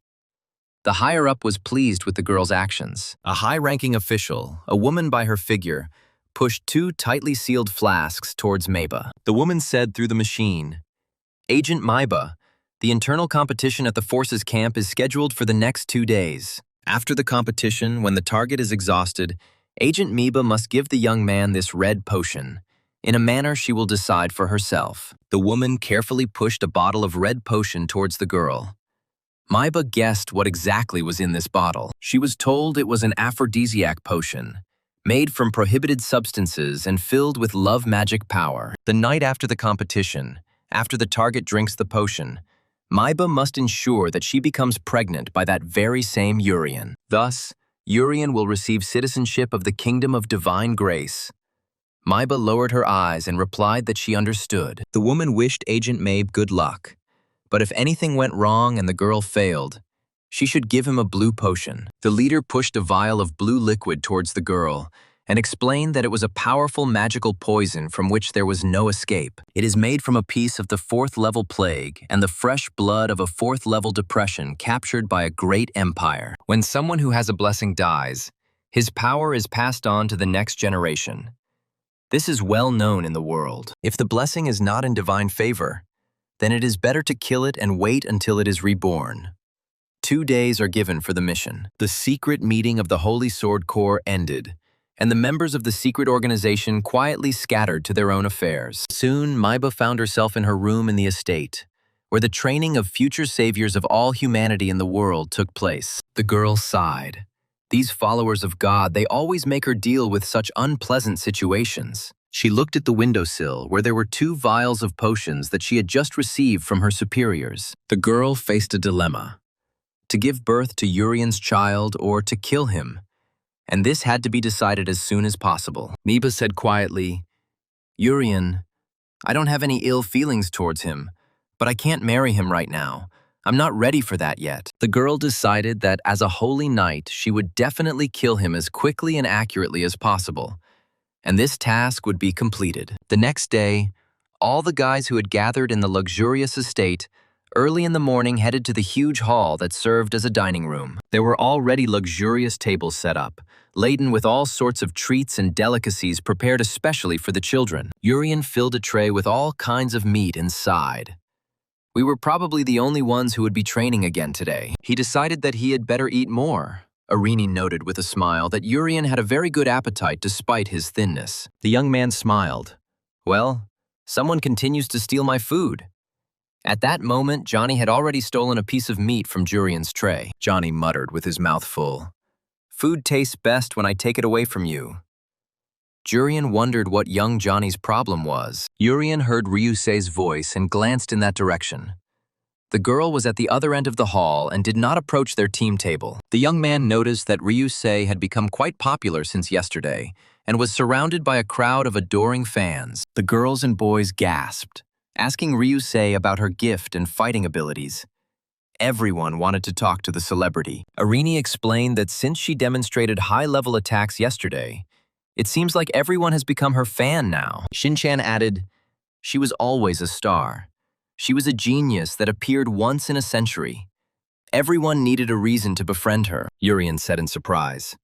The higher-up was pleased with the girl's actions. A high-ranking official, a woman by her figure, pushed two tightly sealed flasks towards Maba. The woman said through the machine, "Agent Miba, the internal competition at the forces camp is scheduled for the next 2 days. After the competition, when the target is exhausted, Agent Miba must give the young man this red potion, in a manner she will decide for herself." The woman carefully pushed a bottle of red potion towards the girl. Miba guessed what exactly was in this bottle. She was told it was an aphrodisiac potion, made from prohibited substances and filled with love magic power. The night after the competition, after the target drinks the potion, Miba must ensure that she becomes pregnant by that very same Urian. Thus, Urian will receive citizenship of the Kingdom of Divine Grace. Miba lowered her eyes and replied that she understood. The woman wished Agent Mabe good luck, but if anything went wrong and the girl failed, she should give him a blue potion. The leader pushed a vial of blue liquid towards the girl and explained that it was a powerful magical poison from which there was no escape. It is made from a piece of the 4th-level plague and the fresh blood of a 4th-level depression captured by a great empire. When someone who has a blessing dies, his power is passed on to the next generation. This is well known in the world. If the blessing is not in divine favor, then it is better to kill it and wait until it is reborn. 2 days are given for the mission. The secret meeting of the Holy Sword Corps ended, and the members of the secret organization quietly scattered to their own affairs. Soon, Miba found herself in her room in the estate, where the training of future saviors of all humanity in the world took place. The girl sighed. These followers of God, they always make her deal with such unpleasant situations. She looked at the windowsill, where there were 2 vials of potions that she had just received from her superiors. The girl faced a dilemma: to give birth to Urian's child or to kill him, and this had to be decided as soon as possible. Miba said quietly, "Urian, I don't have any ill feelings towards him, but I can't marry him right now. I'm not ready for that yet." The girl decided that as a holy knight, she would definitely kill him as quickly and accurately as possible, and this task would be completed. The next day, all the guys who had gathered in the luxurious estate early in the morning headed to the huge hall that served as a dining room. There were already luxurious tables set up, laden with all sorts of treats and delicacies prepared especially for the children. Urian filled a tray with all kinds of meat and sighed. We were probably the only ones who would be training again today. He decided that he had better eat more. Irini noted with a smile that Urian had a very good appetite despite his thinness. The young man smiled. "Well, someone continues to steal my food." At that moment, Johnny had already stolen a piece of meat from Jurian's tray. Johnny muttered with his mouth full. "Food tastes best when I take it away from you." Jurian wondered what young Johnny's problem was. Urian heard Ryusei's voice and glanced in that direction. The girl was at the other end of the hall and did not approach their team table. The young man noticed that Ryusei had become quite popular since yesterday and was surrounded by a crowd of adoring fans. The girls and boys gasped, asking Ryusei about her gift and fighting abilities. Everyone wanted to talk to the celebrity. Arini explained that since she demonstrated high-level attacks yesterday, it seems like everyone has become her fan now. Shinchan added, "She was always a star. She was a genius that appeared once in a century. Everyone needed a reason to befriend her," Urien said in surprise.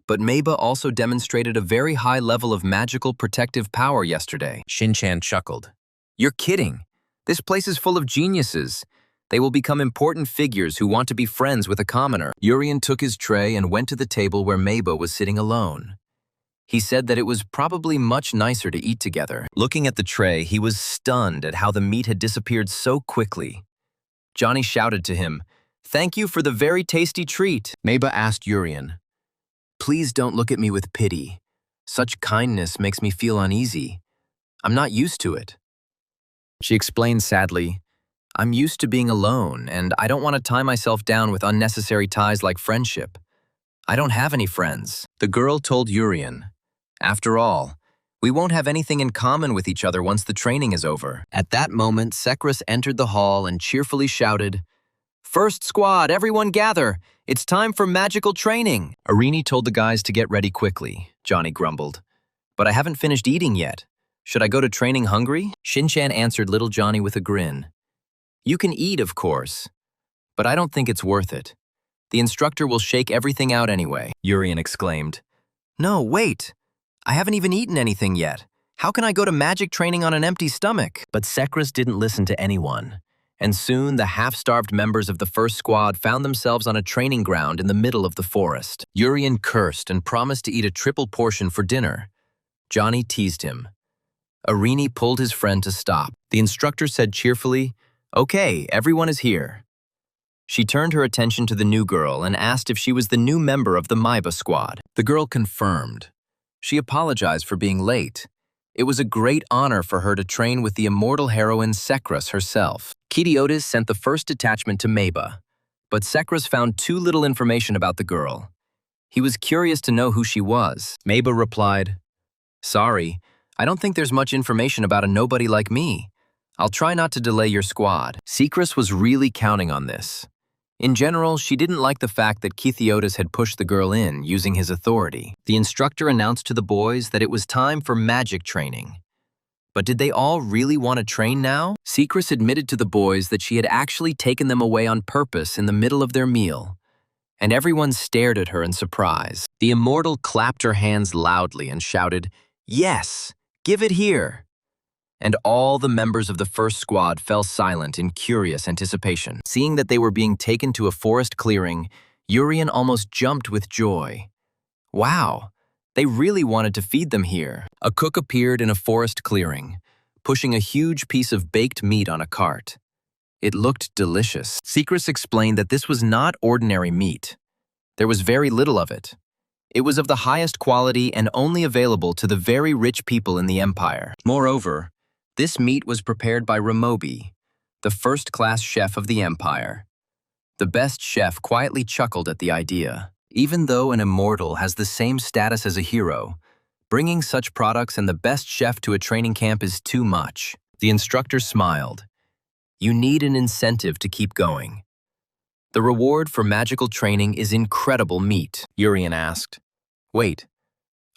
But Meiba also demonstrated a very high level of magical protective power yesterday. Shinchan chuckled. "You're kidding. This place is full of geniuses. They will become important figures who want to be friends with a commoner." Urien took his tray and went to the table where Meiba was sitting alone. He said that it was probably much nicer to eat together. Looking at the tray, he was stunned at how the meat had disappeared so quickly. Johnny shouted to him, "Thank you for the very tasty treat." Meiba asked Urien, "Please don't look at me with pity. Such kindness makes me feel uneasy. I'm not used to it." She explained sadly, "I'm used to being alone, and I don't want to tie myself down with unnecessary ties like friendship. I don't have any friends." The girl told Urien, "After all, we won't have anything in common with each other once the training is over." At that moment, Sekras entered the hall and cheerfully shouted, "First squad, everyone gather! It's time for magical training!" Arini told the guys to get ready quickly, Johnny grumbled. "But I haven't finished eating yet. Should I go to training hungry?" Shinchan answered little Johnny with a grin. "You can eat, of course, but I don't think it's worth it. The instructor will shake everything out anyway," Urien exclaimed. "No, wait! I haven't even eaten anything yet. How can I go to magic training on an empty stomach?" But Sekras didn't listen to anyone, and soon the half-starved members of the first squad found themselves on a training ground in the middle of the forest. Urien cursed and promised to eat a triple portion for dinner. Johnny teased him. Arini pulled his friend to stop. The instructor said cheerfully, "Okay, everyone is here." She turned her attention to the new girl and asked if she was the new member of the Meiba squad. The girl confirmed. She apologized for being late. It was a great honor for her to train with the immortal heroine Sekras herself. Kitiotis sent the first detachment to Meiba, but Sekras found too little information about the girl. He was curious to know who she was. Meiba replied, "Sorry, I don't think there's much information about a nobody like me. I'll try not to delay your squad." Sekras was really counting on this. In general, she didn't like the fact that Kitiotis had pushed the girl in, using his authority. The instructor announced to the boys that it was time for magic training. But did they all really want to train now? Sekras admitted to the boys that she had actually taken them away on purpose in the middle of their meal, and everyone stared at her in surprise. The immortal clapped her hands loudly and shouted, "Yes, give it here!" And all the members of the first squad fell silent in curious anticipation. Seeing that they were being taken to a forest clearing, Urien almost jumped with joy. Wow, they really wanted to feed them here. A cook appeared in a forest clearing, pushing a huge piece of baked meat on a cart. It looked delicious. Sekras explained that this was not ordinary meat. There was very little of it. It was of the highest quality and only available to the very rich people in the empire. Moreover, this meat was prepared by Ramobi, the first-class chef of the empire. The best chef quietly chuckled at the idea. Even though an immortal has the same status as a hero, bringing such products and the best chef to a training camp is too much. The instructor smiled. You need an incentive to keep going. The reward for magical training is incredible meat, Urien asked. Wait,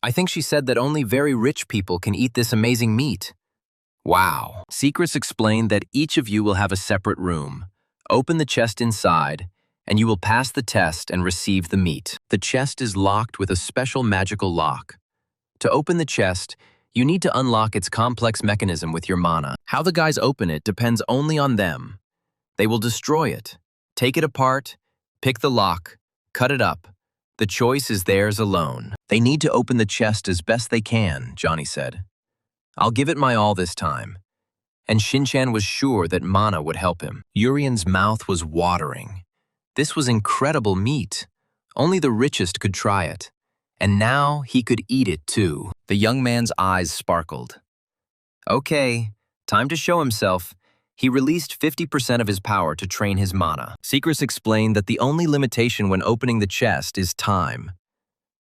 I think she said that only very rich people can eat this amazing meat. Wow. Sekras explained that each of you will have a separate room. Open the chest inside, and you will pass the test and receive the meat. The chest is locked with a special magical lock. To open the chest, you need to unlock its complex mechanism with your mana. How the guys open it depends only on them. They will destroy it, take it apart, pick the lock, cut it up. The choice is theirs alone. They need to open the chest as best they can, Johnny said. I'll give it my all this time. And Shinchan was sure that mana would help him. Urien's mouth was watering. This was incredible meat. Only the richest could try it. And now he could eat it too. The young man's eyes sparkled. Okay, time to show himself. He released 50% of his power to train his mana. Secrets explained that the only limitation when opening the chest is time.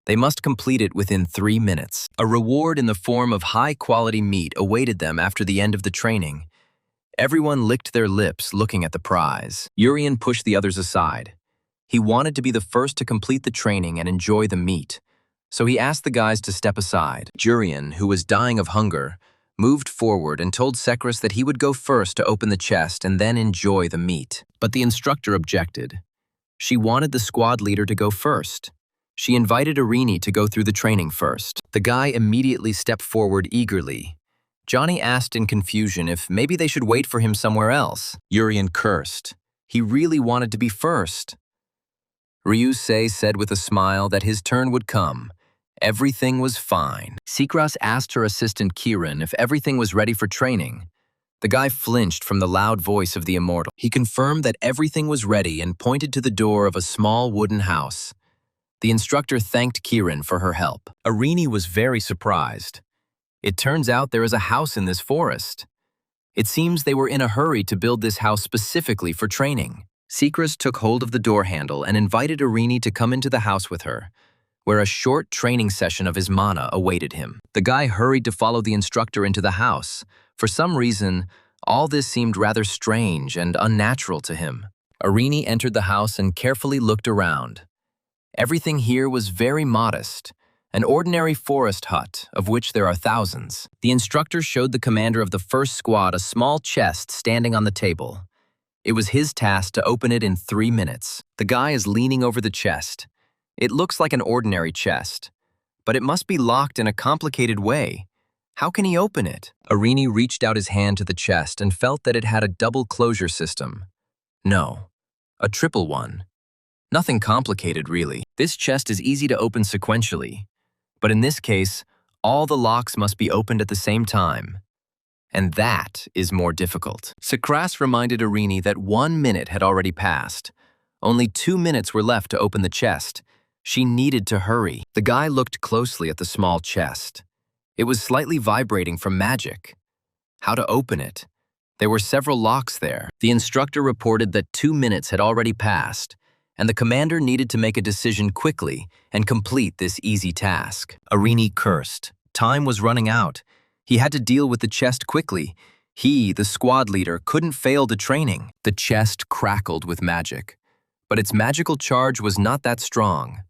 They must complete it within 3 minutes. A reward in the form of high-quality meat awaited them after the end of the training. Everyone licked their lips looking at the prize. Urien pushed the others aside. He wanted to be the first to complete the training and enjoy the meat, so he asked the guys to step aside. Urien, who was dying of hunger, moved forward and told Sekras that he would go first to open the chest and then enjoy the meat. But the instructor objected. She wanted the squad leader to go first. She invited Irini to go through the training first. The guy immediately stepped forward eagerly. Johnny asked in confusion if maybe they should wait for him somewhere else. Urien cursed. He really wanted to be first. Ryusei said with a smile that his turn would come. Everything was fine. Sekras asked her assistant Kirin if everything was ready for training. The guy flinched from the loud voice of the immortal. He confirmed that everything was ready and pointed to the door of a small wooden house. The instructor thanked Kirin for her help. Irini was very surprised. It turns out there is a house in this forest. It seems they were in a hurry to build this house specifically for training. Sekras took hold of the door handle and invited Irini to come into the house with her, where a short training session of his mana awaited him. The guy hurried to follow the instructor into the house. For some reason, all this seemed rather strange and unnatural to him. Irini entered the house and carefully looked around. Everything here was very modest, an ordinary forest hut, of which there are thousands. The instructor showed the commander of the first squad a small chest standing on the table. It was his task to open it in 3 minutes. The guy is leaning over the chest. It looks like an ordinary chest, but it must be locked in a complicated way. How can he open it? Irini reached out his hand to the chest and felt that it had a double closure system. No, a triple one. Nothing complicated, really. This chest is easy to open sequentially, but in this case, all the locks must be opened at the same time. And that is more difficult. Sekras reminded Irini that 1 minute had already passed. Only 2 minutes were left to open the chest. She needed to hurry. The guy looked closely at the small chest. It was slightly vibrating from magic. How to open it? There were several locks there. The instructor reported that 2 minutes had already passed, and the commander needed to make a decision quickly and complete this easy task. Irini cursed. Time was running out. He had to deal with the chest quickly. He, the squad leader, couldn't fail the training. The chest crackled with magic, but its magical charge was not that strong.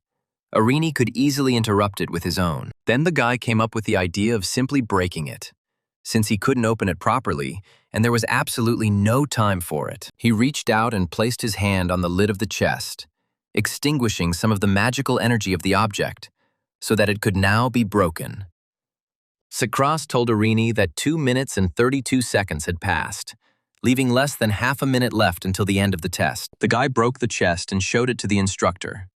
Irini could easily interrupt it with his own. Then the guy came up with the idea of simply breaking it, since he couldn't open it properly, and there was absolutely no time for it. He reached out and placed his hand on the lid of the chest, extinguishing some of the magical energy of the object, so that it could now be broken. Sekras told Irini that 2 minutes and 32 seconds had passed, leaving less than half a minute left until the end of the test. The guy broke the chest and showed it to the instructor.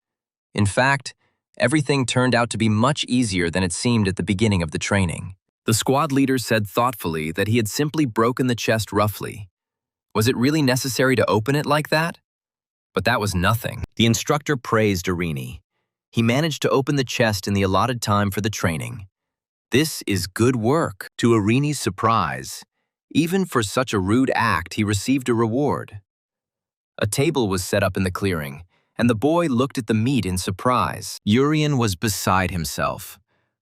In fact, everything turned out to be much easier than it seemed at the beginning of the training. The squad leader said thoughtfully that he had simply broken the chest roughly. Was it really necessary to open it like that? But that was nothing. The instructor praised Irini. He managed to open the chest in the allotted time for the training. This is good work. To Irini's surprise, even for such a rude act, he received a reward. A table was set up in the clearing, and the boy looked at the meat in surprise. Urien was beside himself.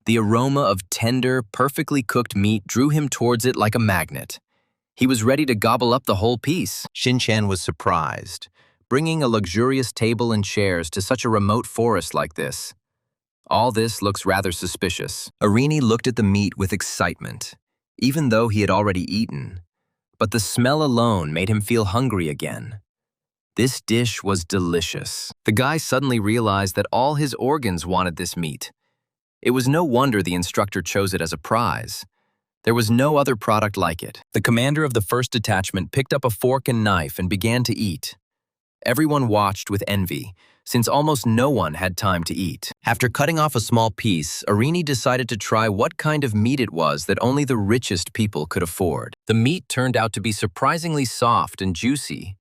The aroma of tender, perfectly cooked meat drew him towards it like a magnet. He was ready to gobble up the whole piece. Shinchan was surprised, bringing a luxurious table and chairs to such a remote forest like this. All this looks rather suspicious. Irini looked at the meat with excitement, even though he had already eaten. But the smell alone made him feel hungry again. This dish was delicious. The guy suddenly realized that all his organs wanted this meat. It was no wonder the instructor chose it as a prize. There was no other product like it. The commander of the first detachment picked up a fork and knife and began to eat. Everyone watched with envy, since almost no one had time to eat. After cutting off a small piece, Irini decided to try what kind of meat it was that only the richest people could afford. The meat turned out to be surprisingly soft and juicy,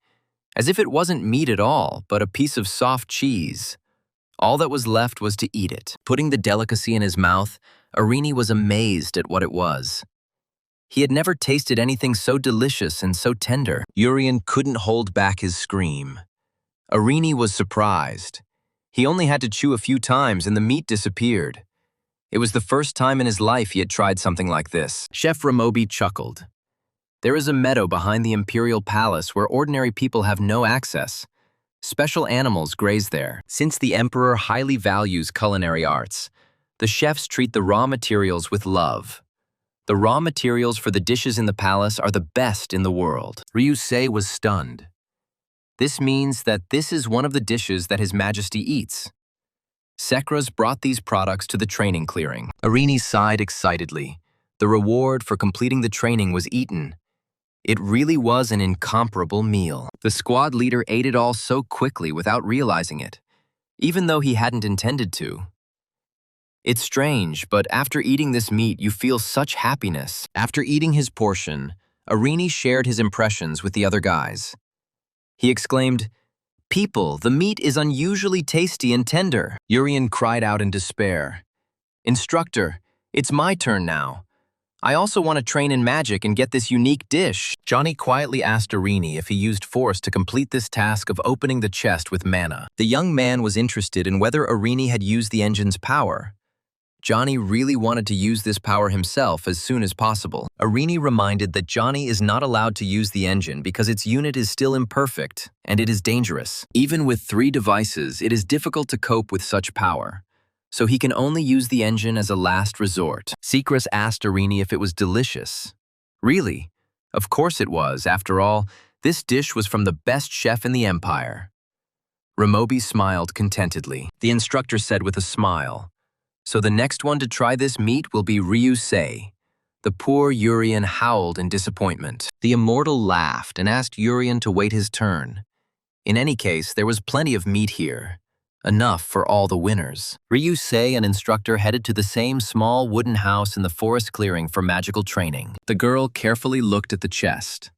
as if it wasn't meat at all, but a piece of soft cheese. All that was left was to eat it. Putting the delicacy in his mouth, Irini was amazed at what it was. He had never tasted anything so delicious and so tender. Urian couldn't hold back his scream. Arini was surprised. He only had to chew a few times and the meat disappeared. It was the first time in his life he had tried something like this. Chef Ramobi chuckled. There is a meadow behind the imperial palace where ordinary people have no access. Special animals graze there. Since the emperor highly values culinary arts, the chefs treat the raw materials with love. The raw materials for the dishes in the palace are the best in the world. Ryusei was stunned. This means that this is one of the dishes that His Majesty eats. Sekras brought these products to the training clearing. Arini sighed excitedly. The reward for completing the training was eaten. It really was an incomparable meal. The squad leader ate it all so quickly without realizing it, even though he hadn't intended to. It's strange, but after eating this meat, you feel such happiness. After eating his portion, Arini shared his impressions with the other guys. He exclaimed, "People, the meat is unusually tasty and tender." Urian cried out in despair. "Instructor, it's my turn now. I also want to train in magic and get this unique dish." Johnny quietly asked Arini if he used force to complete this task of opening the chest with mana. The young man was interested in whether Arini had used the engine's power. Johnny really wanted to use this power himself as soon as possible. Arini reminded that Johnny is not allowed to use the engine because its unit is still imperfect, and it is dangerous. Even with 3 devices, it is difficult to cope with such power. So he can only use the engine as a last resort. Sekras asked Arini if it was delicious. Really? Of course it was. After all, this dish was from the best chef in the empire. Ramobi smiled contentedly. The instructor said with a smile, "So the next one to try this meat will be Ryusei." The poor Urian howled in disappointment. The immortal laughed and asked Urian to wait his turn. In any case, there was plenty of meat here. Enough for all the winners. Ryusei and instructor headed to the same small wooden house in the forest clearing for magical training. The girl carefully looked at the chest.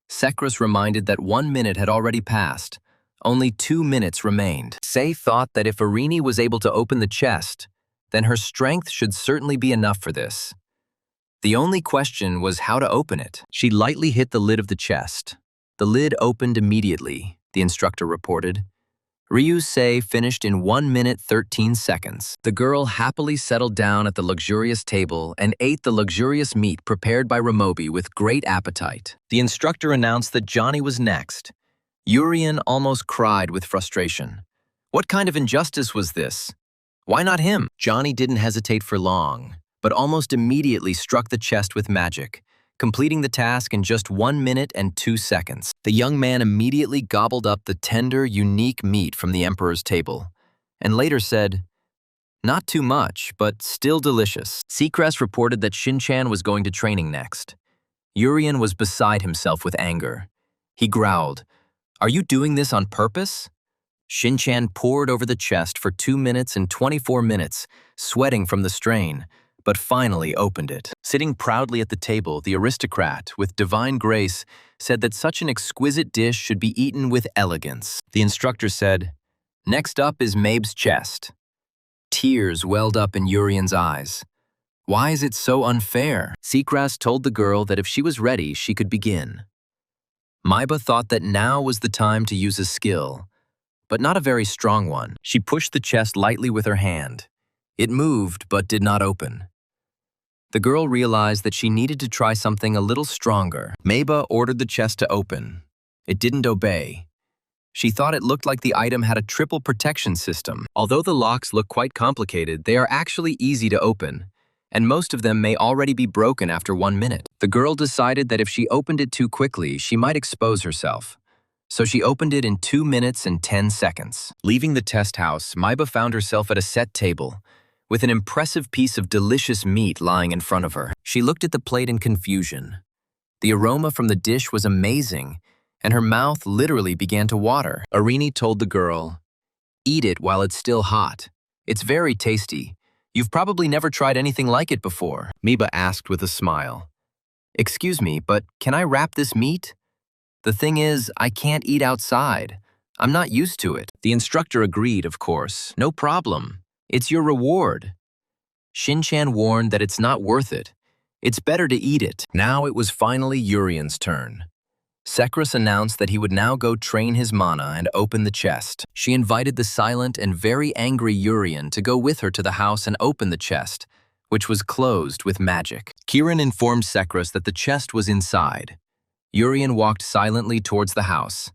Sekras reminded that 1 minute had already passed. Only 2 minutes remained. Sei thought that if Arini was able to open the chest, then her strength should certainly be enough for this. The only question was how to open it. She lightly hit the lid of the chest. The lid opened immediately, the instructor reported. Ryusei finished in 1 minute 13 seconds. The girl happily settled down at the luxurious table and ate the luxurious meat prepared by Ramobi with great appetite. The instructor announced that Johnny was next. Urian almost cried with frustration. What kind of injustice was this? Why not him? Johnny didn't hesitate for long, but almost immediately struck the chest with magic, completing the task in just 1 minute and 2 seconds. The young man immediately gobbled up the tender, unique meat from the emperor's table, and later said, "Not too much, but still delicious." Sekras reported that Shinchan was going to training next. Urian was beside himself with anger. He growled, "Are you doing this on purpose?" Shinchan pored over the chest for 2 minutes and 24 minutes, sweating from the strain, but finally opened it. Sitting proudly at the table, the aristocrat, with divine grace, said that such an exquisite dish should be eaten with elegance. The instructor said, "Next up is Mabe's chest." Tears welled up in Urian's eyes. Why is it so unfair? Sekras told the girl that if she was ready, she could begin. Maiba thought that now was the time to use a skill, but not a very strong one. She pushed the chest lightly with her hand. It moved, but did not open. The girl realized that she needed to try something a little stronger. Maiba ordered the chest to open. It didn't obey. She thought it looked like the item had a triple protection system. Although the locks look quite complicated, they are actually easy to open, and most of them may already be broken after 1 minute. The girl decided that if she opened it too quickly, she might expose herself. So she opened it in 2 minutes and 10 seconds. Leaving the test house, Maiba found herself at a set table, with an impressive piece of delicious meat lying in front of her. She looked at the plate in confusion. The aroma from the dish was amazing, and her mouth literally began to water. Arini told the girl, "Eat it while it's still hot. It's very tasty. You've probably never tried anything like it before." Maiba asked with a smile, "Excuse me, but can I wrap this meat? The thing is, I can't eat outside. I'm not used to it." The instructor agreed, of course. "No problem. It's your reward." Shinchan warned that it's not worth it. It's better to eat it. Now it was finally Urian's turn. Sekras announced that he would now go train his mana and open the chest. She invited the silent and very angry Urian to go with her to the house and open the chest, which was closed with magic. Kiran informed Sekras that the chest was inside. Urian walked silently towards the house.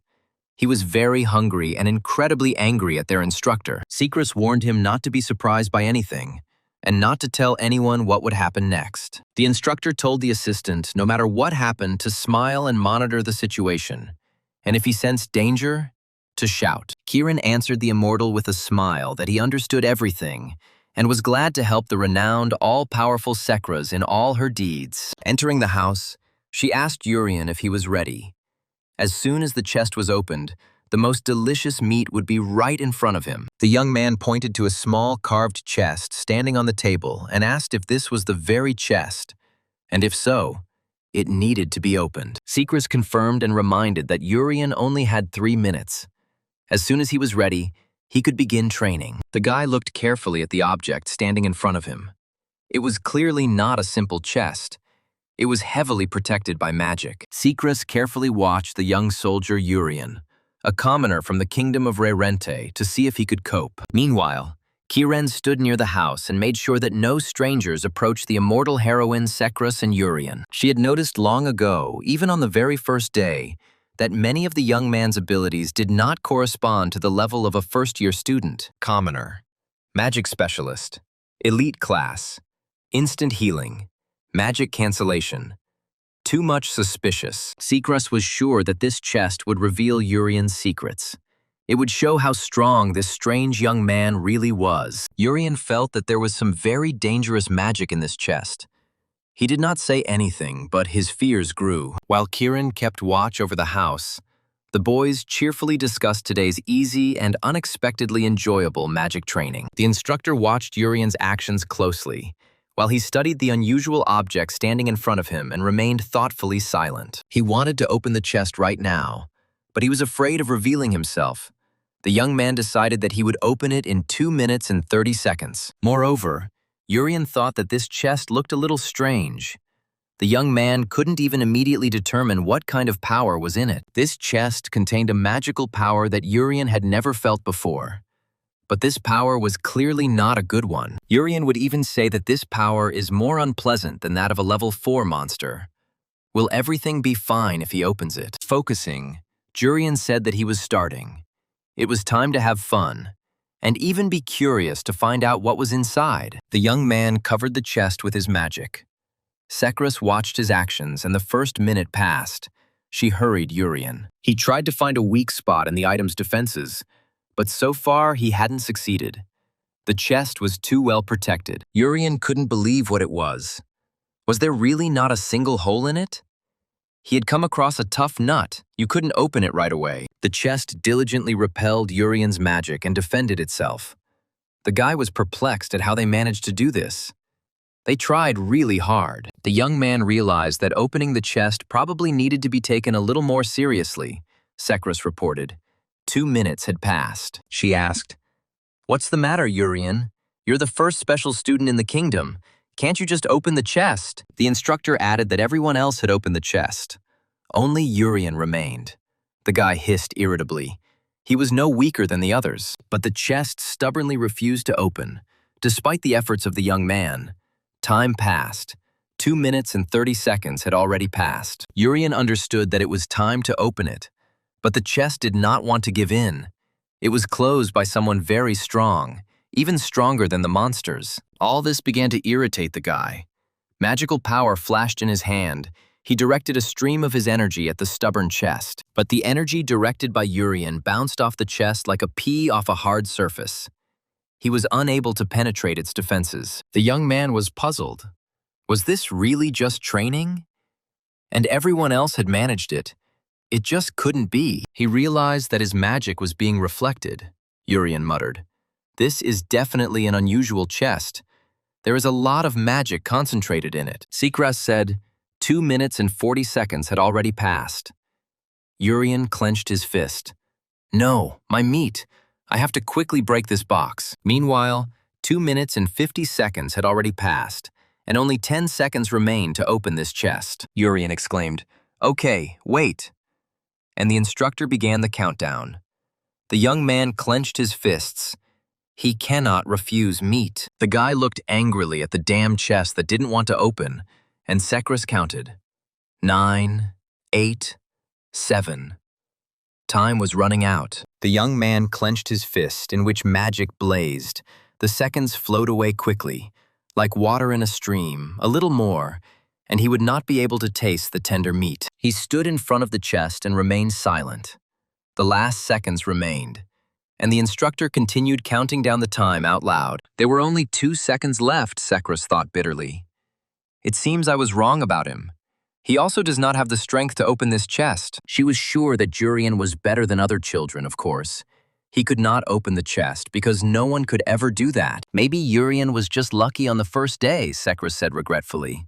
He was very hungry and incredibly angry at their instructor. Sekras warned him not to be surprised by anything, and not to tell anyone what would happen next. The instructor told the assistant, no matter what happened, to smile and monitor the situation, and if he sensed danger, to shout. Kiran answered the immortal with a smile that he understood everything, and was glad to help the renowned, all-powerful Sekras in all her deeds. Entering the house, she asked Urian if he was ready. As soon as the chest was opened, the most delicious meat would be right in front of him. The young man pointed to a small carved chest standing on the table and asked if this was the very chest, and if so, it needed to be opened. Sekras confirmed and reminded that Urian only had 3 minutes. As soon as he was ready, he could begin training. The guy looked carefully at the object standing in front of him. It was clearly not a simple chest. It was heavily protected by magic. Sekras carefully watched the young soldier Urian, a commoner from the kingdom of Rerente, to see if he could cope. Meanwhile, Kiran stood near the house and made sure that no strangers approached the immortal heroines Sekras and Urian. She had noticed long ago, even on the very first day, that many of the young man's abilities did not correspond to the level of a first-year student. Commoner, magic specialist, elite class, instant healing, magic cancellation. Too much suspicious. Sekras was sure that this chest would reveal Urian's secrets. It would show how strong this strange young man really was. Urian felt that there was some very dangerous magic in this chest. He did not say anything, but his fears grew. While Kiran kept watch over the house, the boys cheerfully discussed today's easy and unexpectedly enjoyable magic training. The instructor watched Urian's actions closely, while he studied the unusual object standing in front of him and remained thoughtfully silent. He wanted to open the chest right now, but he was afraid of revealing himself. The young man decided that he would open it in 2 minutes and 30 seconds. Moreover, Urian thought that this chest looked a little strange. The young man couldn't even immediately determine what kind of power was in it. This chest contained a magical power that Urian had never felt before. But this power was clearly not a good one. Urian would even say that this power is more unpleasant than that of a level 4 monster. Will everything be fine if he opens it? Focusing, Urian said that he was starting. It was time to have fun, and even be curious to find out what was inside. The young man covered the chest with his magic. Sekras watched his actions, and the first minute passed. She hurried Urian. He tried to find a weak spot in the item's defenses, but so far he hadn't succeeded. The chest was too well protected. Urian couldn't believe what it was. Was there really not a single hole in it? He had come across a tough nut. You couldn't open it right away. The chest diligently repelled Urian's magic and defended itself. The guy was perplexed at how they managed to do this. They tried really hard. The young man realized that opening the chest probably needed to be taken a little more seriously, Sekras reported. 2 minutes had passed. She asked, "What's the matter, Urian? You're the first special student in the kingdom. Can't you just open the chest?" The instructor added that everyone else had opened the chest. Only Urian remained. The guy hissed irritably. He was no weaker than the others, but the chest stubbornly refused to open, despite the efforts of the young man. Time passed. 2 minutes and 30 seconds had already passed. Urian understood that it was time to open it, but the chest did not want to give in. It was closed by someone very strong, even stronger than the monsters. All this began to irritate the guy. Magical power flashed in his hand. He directed a stream of his energy at the stubborn chest, but the energy directed by Urian bounced off the chest like a pea off a hard surface. He was unable to penetrate its defenses. The young man was puzzled. Was this really just training? And everyone else had managed it. It just couldn't be. He realized that his magic was being reflected. Urian muttered, "This is definitely an unusual chest. There is a lot of magic concentrated in it." Sekras said 2 minutes and 40 seconds had already passed. Urian clenched his fist. "No, my meat. I have to quickly break this box." Meanwhile, 2 minutes and 50 seconds had already passed, and only 10 seconds remained to open this chest. Urian exclaimed, "Okay, wait." And the instructor began the countdown. The young man clenched his fists. He cannot refuse meat. The guy looked angrily at the damn chest that didn't want to open, and Sekras counted. 9, 8, 7. Time was running out. The young man clenched his fist, in which magic blazed. The seconds flowed away quickly, like water in a stream, a little more, and he would not be able to taste the tender meat. He stood in front of the chest and remained silent. The last seconds remained, and the instructor continued counting down the time out loud. There were only 2 seconds left, Sekras thought bitterly. It seems I was wrong about him. He also does not have the strength to open this chest. She was sure that Jurian was better than other children, of course. He could not open the chest because no one could ever do that. Maybe Urian was just lucky on the first day, Sekras said regretfully.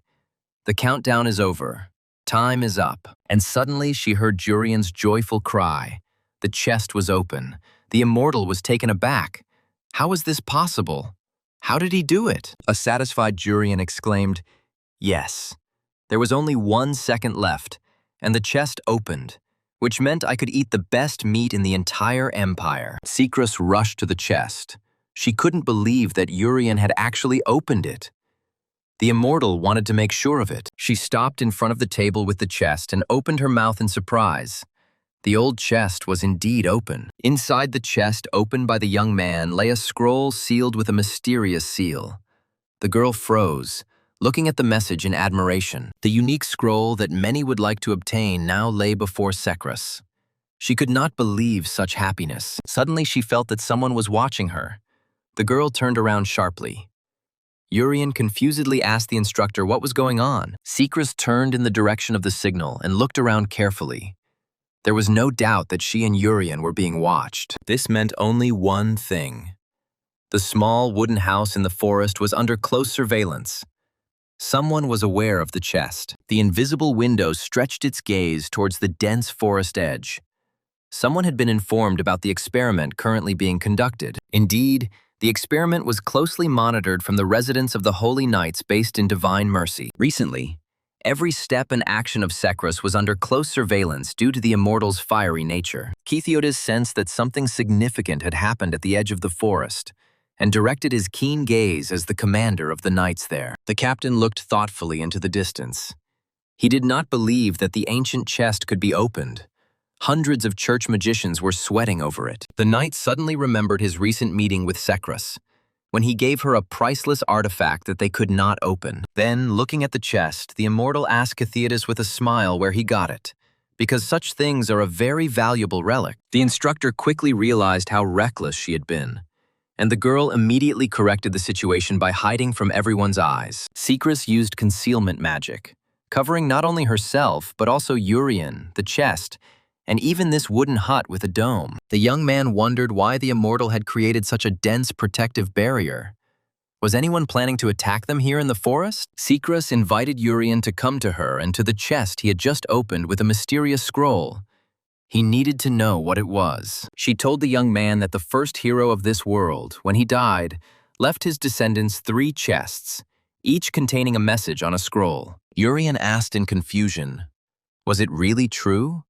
The countdown is over. Time is up. And suddenly she heard Jurian's joyful cry. The chest was open. The immortal was taken aback. How was this possible? How did he do it? A satisfied Jurian exclaimed, "Yes." There was only 1 second left, and the chest opened, which meant I could eat the best meat in the entire empire. Sekras rushed to the chest. She couldn't believe that Urian had actually opened it. The immortal wanted to make sure of it. She stopped in front of the table with the chest and opened her mouth in surprise. The old chest was indeed open. Inside the chest opened by the young man lay a scroll sealed with a mysterious seal. The girl froze, looking at the message in admiration. The unique scroll that many would like to obtain now lay before Sekras. She could not believe such happiness. Suddenly she felt that someone was watching her. The girl turned around sharply. Urian confusedly asked the instructor what was going on. Sekras turned in the direction of the signal and looked around carefully. There was no doubt that she and Urian were being watched. This meant only one thing. The small wooden house in the forest was under close surveillance. Someone was aware of the chest. The invisible window stretched its gaze towards the dense forest edge. Someone had been informed about the experiment currently being conducted. Indeed, the experiment was closely monitored from the residence of the Holy Knights based in Divine Mercy. Recently, every step and action of Sekras was under close surveillance due to the immortal's fiery nature. Kithiotis sensed that something significant had happened at the edge of the forest, and directed his keen gaze as the commander of the knights there. The captain looked thoughtfully into the distance. He did not believe that the ancient chest could be opened. Hundreds of church magicians were sweating over it. The knight suddenly remembered his recent meeting with Sekras, when he gave her a priceless artifact that they could not open. Then, looking at the chest, the immortal asked Kithiotis with a smile where he got it, because such things are a very valuable relic. The instructor quickly realized how reckless she had been, and the girl immediately corrected the situation by hiding from everyone's eyes. Sekras used concealment magic, covering not only herself, but also Urian, the chest, and even this wooden hut with a dome. The young man wondered why the immortal had created such a dense protective barrier. Was anyone planning to attack them here in the forest? Sekras invited Urian to come to her and to the chest he had just opened with a mysterious scroll. He needed to know what it was. She told the young man that the first hero of this world, when he died, left his descendants 3 chests, each containing a message on a scroll. Urian asked in confusion, was it really true?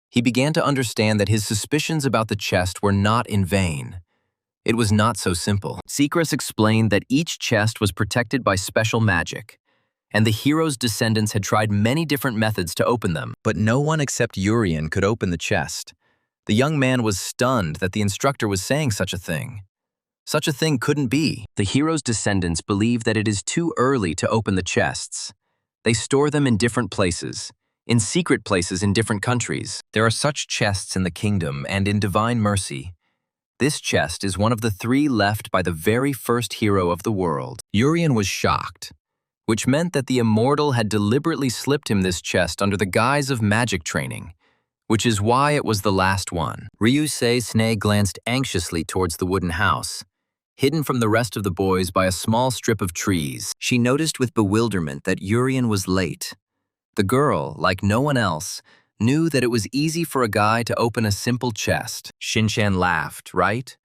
He began to understand that his suspicions about the chest were not in vain. It was not so simple. Sekras explained that each chest was protected by special magic, and the hero's descendants had tried many different methods to open them, but no one except Urian could open the chest. The young man was stunned that the instructor was saying such a thing. Such a thing couldn't be. The hero's descendants believe that it is too early to open the chests. They store them in different places, in secret places in different countries. There are such chests in the kingdom and in Divine Mercy. This chest is one of the 3 left by the very first hero of the world. Urian was shocked, which meant that the immortal had deliberately slipped him this chest under the guise of magic training, which is why it was the last one. Ryusei Sne glanced anxiously towards the wooden house, hidden from the rest of the boys by a small strip of trees. She noticed with bewilderment that Urian was late. The girl, like no one else, knew that it was easy for a guy to open a simple chest. Shinshan laughed, right?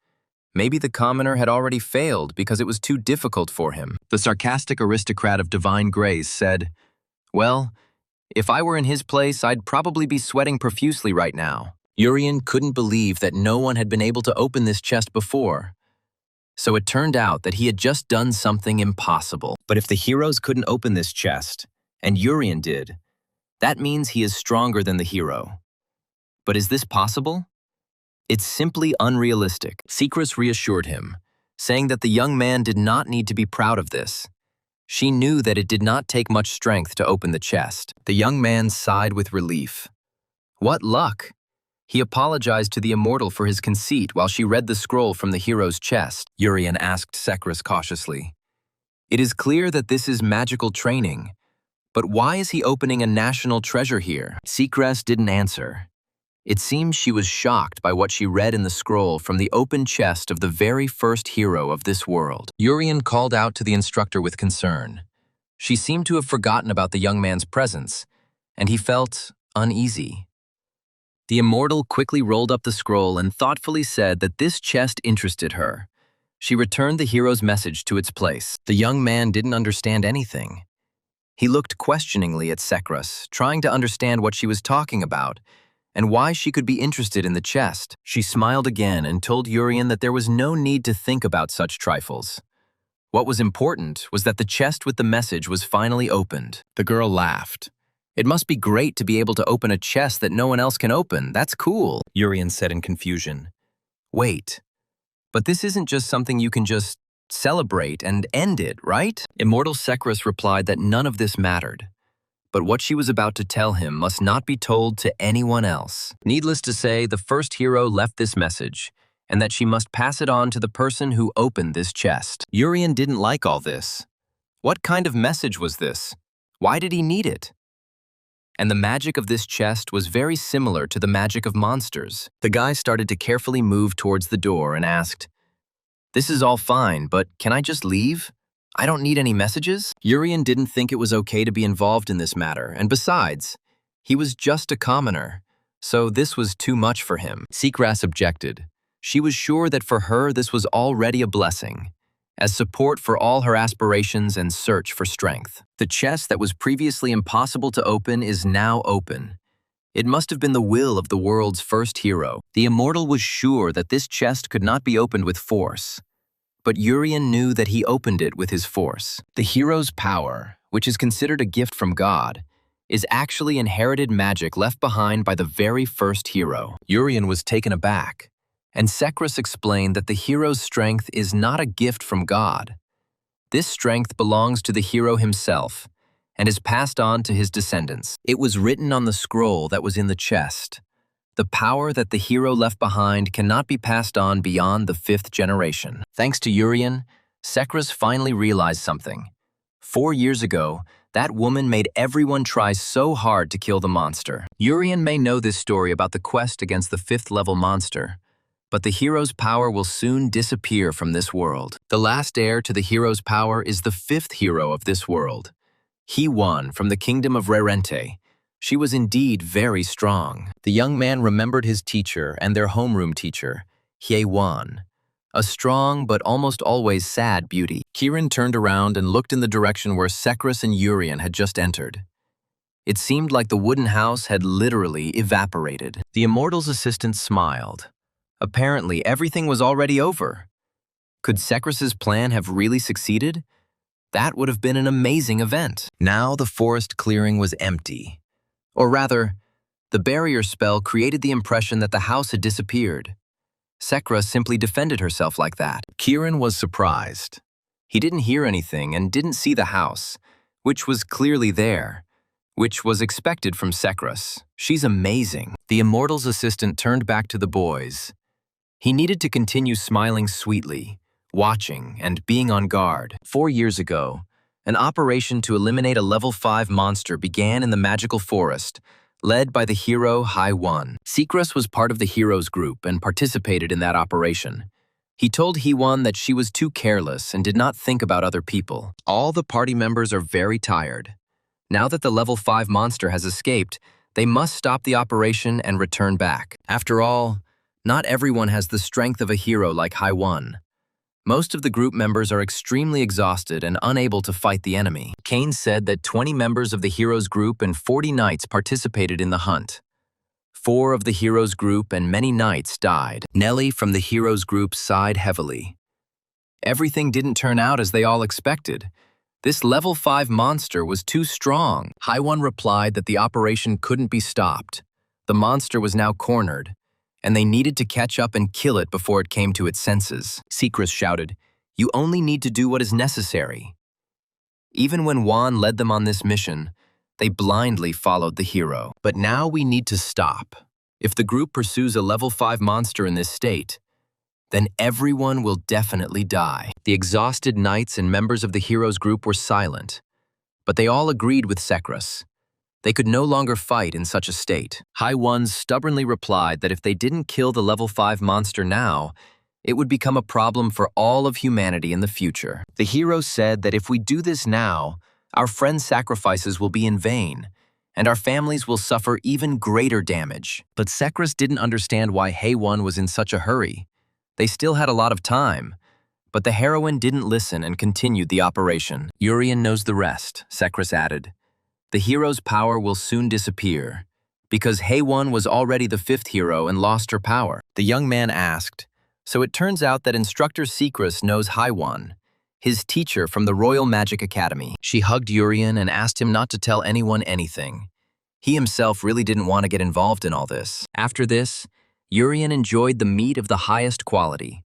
Maybe the commoner had already failed because it was too difficult for him. The sarcastic aristocrat of divine grace said, "Well, if I were in his place, I'd probably be sweating profusely right now." Urian couldn't believe that no one had been able to open this chest before. So it turned out that he had just done something impossible. But if the heroes couldn't open this chest, and Urian did, that means he is stronger than the hero. But is this possible? It's simply unrealistic. Secrus reassured him, saying that the young man did not need to be proud of this. She knew that it did not take much strength to open the chest. The young man sighed with relief. What luck! He apologized to the immortal for his conceit while she read the scroll from the hero's chest. Urian asked Secrus cautiously. It is clear that this is magical training, but why is he opening a national treasure here? Secrus didn't answer. It seems she was shocked by what she read in the scroll from the open chest of the very first hero of this world. Urian called out to the instructor with concern. She seemed to have forgotten about the young man's presence, and he felt uneasy. The immortal quickly rolled up the scroll and thoughtfully said that this chest interested her. She returned the hero's message to its place. The young man didn't understand anything. He looked questioningly at Secrus, trying to understand what she was talking about, and why she could be interested in the chest. She smiled again and told Urian that there was no need to think about such trifles. What was important was that the chest with the message was finally opened. The girl laughed. It must be great to be able to open a chest that no one else can open. That's cool, Urian said in confusion. Wait, but this isn't just something you can just celebrate and end it, right? Immortal Secrus replied that none of this mattered. But what she was about to tell him must not be told to anyone else. Needless to say, the first hero left this message, and that she must pass it on to the person who opened this chest. Urian didn't like all this. What kind of message was this? Why did he need it? And the magic of this chest was very similar to the magic of monsters. The guy started to carefully move towards the door and asked, "This is all fine, but can I just leave? I don't need any messages?" Urian didn't think it was okay to be involved in this matter, and besides, he was just a commoner, so this was too much for him. Secras objected. She was sure that for her this was already a blessing, as support for all her aspirations and search for strength. The chest that was previously impossible to open is now open. It must have been the will of the world's first hero. The immortal was sure that this chest could not be opened with force. But Urian knew that he opened it with his force. The hero's power, which is considered a gift from God, is actually inherited magic left behind by the very first hero. Urian was taken aback, and Secrus explained that the hero's strength is not a gift from God. This strength belongs to the hero himself and is passed on to his descendants. It was written on the scroll that was in the chest. The power that the hero left behind cannot be passed on beyond the 5th generation. Thanks to Urian, Secrus finally realized something. 4 years ago, that woman made everyone try so hard to kill the monster. Urian may know this story about the quest against the 5th-level monster, but the hero's power will soon disappear from this world. The last heir to the hero's power is the 5th hero of this world. He won from the kingdom of Rerente. She was indeed very strong. The young man remembered his teacher and their homeroom teacher, Hye-won, a strong but almost always sad beauty. Kiran turned around and looked in the direction where Secrus and Urian had just entered. It seemed like the wooden house had literally evaporated. The immortal's assistant smiled. Apparently, everything was already over. Could Secrus's plan have really succeeded? That would have been an amazing event. Now the forest clearing was empty. Or rather, the barrier spell created the impression that the house had disappeared. Secrus simply defended herself like that. Kiran was surprised. He didn't hear anything and didn't see the house, which was clearly there, which was expected from Secrus. She's amazing. The immortal's assistant turned back to the boys. He needed to continue smiling sweetly, watching, and being on guard. 4 years ago, an operation to eliminate a level 5 monster began in the magical forest, led by the hero Hye-won. Secrus was part of the heroes group and participated in that operation. He told Hye-won that she was too careless and did not think about other people. All the party members are very tired. Now that the level 5 monster has escaped, they must stop the operation and return back. After all, Not everyone has the strength of a hero like Haiwan. Most of the group members are extremely exhausted and unable to fight the enemy. Kane said that 20 members of the heroes group and 40 knights participated in the hunt. 4 of the heroes group and many knights died. Nellie from the heroes group sighed heavily. Everything didn't turn out as they all expected. This level 5 monster was too strong. Haiwan replied that the operation couldn't be stopped. The monster was now cornered, and they needed to catch up and kill it before it came to its senses. Secret shouted, "You only need to do what is necessary." Even when Juan led them on this mission, they blindly followed the hero. But now we need to stop. If the group pursues a level 5 monster in this state, then everyone will definitely die. The exhausted knights and members of the heroes group were silent, but they all agreed with Sekras. They could no longer fight in such a state. Haiwan stubbornly replied that if they didn't kill the level 5 monster now, it would become a problem for all of humanity in the future. The hero said that if we do this now, our friends' sacrifices will be in vain, and our families will suffer even greater damage. But Sekras didn't understand why Haiwan was in such a hurry. They still had a lot of time, but the heroine didn't listen and continued the operation. Urien knows the rest, Sekras added. The hero's power will soon disappear, because Haiwan was already the 5th hero and lost her power. The young man asked, so it turns out that Instructor Sekras knows Haiwan, his teacher from the Royal Magic Academy. She hugged Urien and asked him not to tell anyone anything. He himself really didn't want to get involved in all this. After this, Urien enjoyed the meat of the highest quality.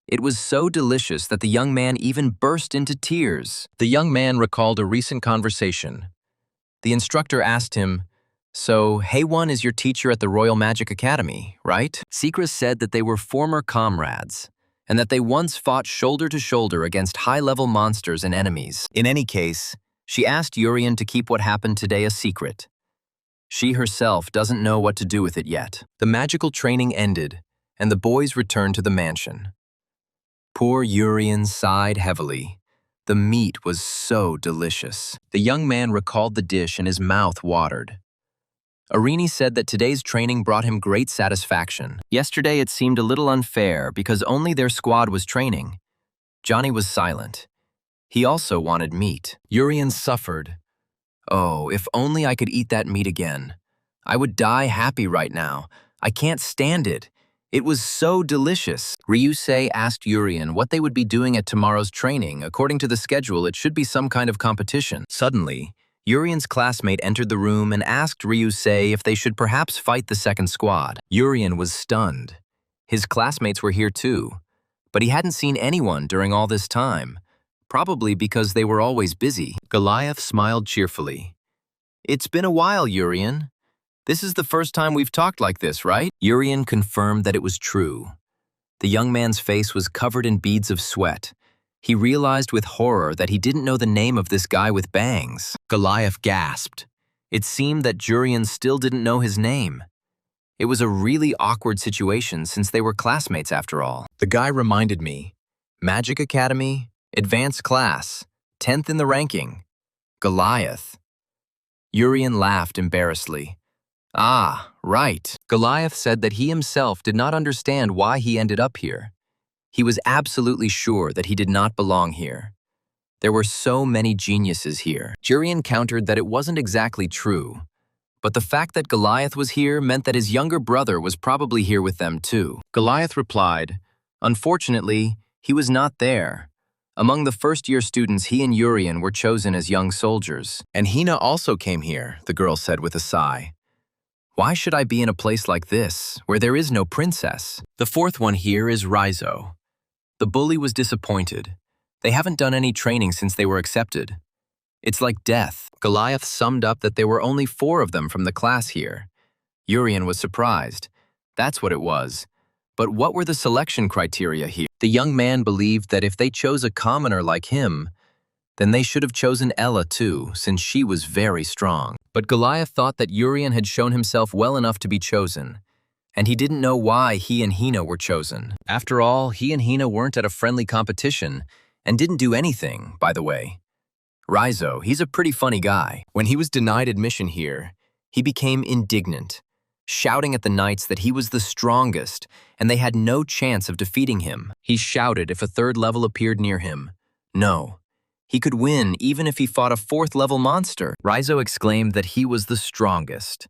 It was so delicious that the young man even burst into tears. The young man recalled a recent conversation. The instructor asked him, "So, Haiwan is your teacher at the Royal Magic Academy, right?" Sekras said that they were former comrades, and that they once fought shoulder to shoulder against high-level monsters and enemies. In any case, she asked Urien to keep what happened today a secret. She herself doesn't know what to do with it yet. The magical training ended, and the boys returned to the mansion. Poor Urien sighed heavily. The meat was so delicious. The young man recalled the dish and his mouth watered. Arini said that today's training brought him great satisfaction. Yesterday it seemed a little unfair because only their squad was training. Johnny was silent. He also wanted meat. Urien suffered. Oh, if only I could eat that meat again. I would die happy right now. I can't stand it. It was so delicious. Ryusei asked Urien what they would be doing at tomorrow's training. According to the schedule, it should be some kind of competition. Suddenly, Urien's classmate entered the room and asked Ryusei if they should perhaps fight the second squad. Urien was stunned. His classmates were here too, but he hadn't seen anyone during all this time, probably because they were always busy. Goliath smiled cheerfully. "It's been a while, Urien. This is the first time we've talked like this, right?" Urien confirmed that it was true. The young man's face was covered in beads of sweat. He realized with horror that he didn't know the name of this guy with bangs. Goliath gasped. It seemed that Urien still didn't know his name. It was a really awkward situation since they were classmates after all. The guy reminded me. Magic Academy, advanced class, 10th in the ranking. Goliath. Urien laughed embarrassedly. Ah, right. Goliath said that he himself did not understand why he ended up here. He was absolutely sure that he did not belong here. There were so many geniuses here. Urien countered that it wasn't exactly true, but the fact that Goliath was here meant that his younger brother was probably here with them too. Goliath replied, "Unfortunately, he was not there. Among the first-year students, he and Urien were chosen as young soldiers. And Hina also came here," the girl said with a sigh. "Why should I be in a place like this, where there is no princess?" The 4th one here is Raizo. The bully was disappointed. They haven't done any training since they were accepted. It's like death. Goliath summed up that there were only 4 of them from the class here. Urien was surprised. That's what it was. But what were the selection criteria here? The young man believed that if they chose a commoner like him, then they should have chosen Ella too, since she was very strong. But Goliath thought that Urien had shown himself well enough to be chosen, and he didn't know why he and Hina were chosen. After all, he and Hina weren't at a friendly competition and didn't do anything, by the way. Raizo, he's a pretty funny guy. When he was denied admission here, he became indignant. shouting at the knights that he was the strongest and they had no chance of defeating him. He shouted if a third level appeared near him. No. He could win even if he fought a fourth-level monster. Raizo exclaimed that he was the strongest.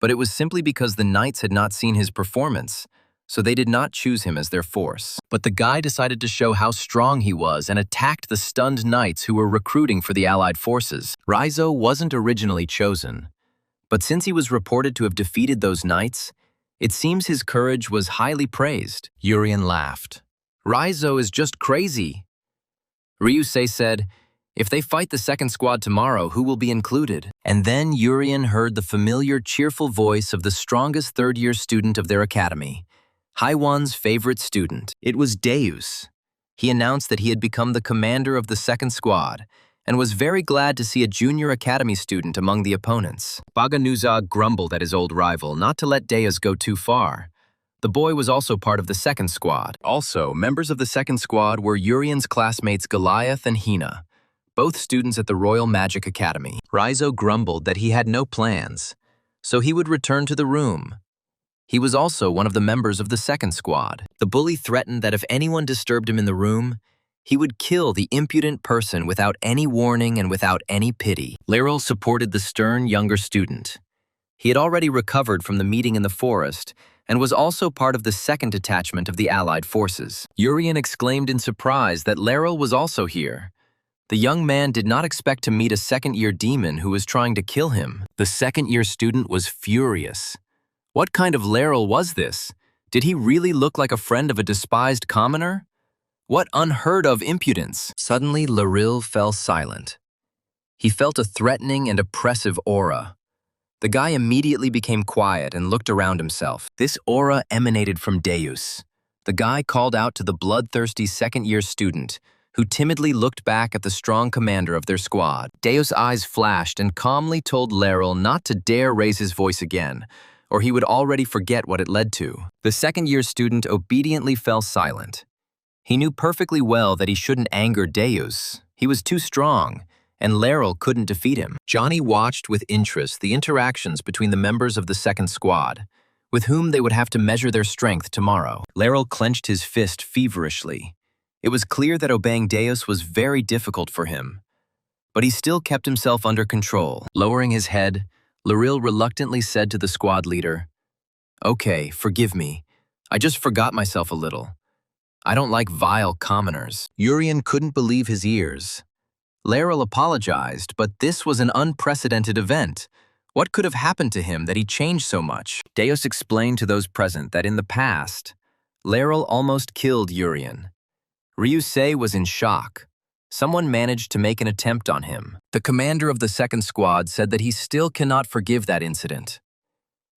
But it was simply because the knights had not seen his performance, so they did not choose him as their force. But the guy decided to show how strong he was and attacked the stunned knights who were recruiting for the allied forces. Raizo wasn't originally chosen, but since he was reported to have defeated those knights, it seems his courage was highly praised. Urien laughed. Raizo is just crazy. Ryusei said, if they fight the second squad tomorrow, who will be included? And then Urien heard the familiar, cheerful voice of the strongest third-year student of their academy, Haiwan's favorite student. It was Deus. He announced that he had become the commander of the second squad and was very glad to see a junior academy student among the opponents. Baganuza grumbled at his old rival not to let Deus go too far. The boy was also part of the second squad. Also, members of the second squad were Urien's classmates Goliath and Hina, both students at the Royal Magic Academy. Raizo grumbled that he had no plans, so he would return to the room. He was also one of the members of the second squad. The bully threatened that if anyone disturbed him in the room, he would kill the impudent person without any warning and without any pity. Laryl supported the stern younger student. He had already recovered from the meeting in the forest and was also part of the second detachment of the Allied forces. Urien exclaimed in surprise that Laryl was also here. The young man did not expect to meet a second-year demon who was trying to kill him. The second-year student was furious. What kind of Laryl was this? Did he really look like a friend of a despised commoner? What unheard-of impudence! Suddenly, Laryl fell silent. He felt a threatening and oppressive aura. The guy immediately became quiet and looked around himself. This aura emanated from Deus. The guy called out to the bloodthirsty second-year student, who timidly looked back at the strong commander of their squad. Deus' eyes flashed and calmly told Laryl not to dare raise his voice again, or he would already forget what it led to. The second-year student obediently fell silent. He knew perfectly well that he shouldn't anger Deus. He was too strong, and Laryl couldn't defeat him. Johnny watched with interest the interactions between the members of the second squad, with whom they would have to measure their strength tomorrow. Laryl clenched his fist feverishly. It was clear that obeying Deus was very difficult for him, but he still kept himself under control. Lowering his head, Laryl reluctantly said to the squad leader, "Okay, forgive me. I just forgot myself a little. I don't like vile commoners." Urien couldn't believe his ears. Laryl apologized, but this was an unprecedented event. What could have happened to him that he changed so much? Deus explained to those present that in the past, Laryl almost killed Urien. Ryusei was in shock. Someone managed to make an attempt on him. The commander of the second squad said that he still cannot forgive that incident.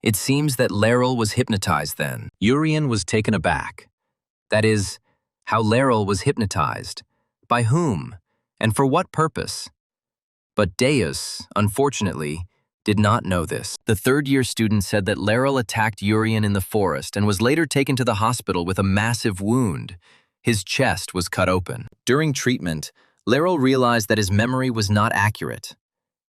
It seems that Laryl was hypnotized then. Urien was taken aback. That is, how Laryl was hypnotized. By whom? And for what purpose? But Deus, unfortunately, did not know this. The third-year student said that Laryl attacked Urien in the forest and was later taken to the hospital with a massive wound. His chest was cut open. During treatment, Laryl realized that his memory was not accurate.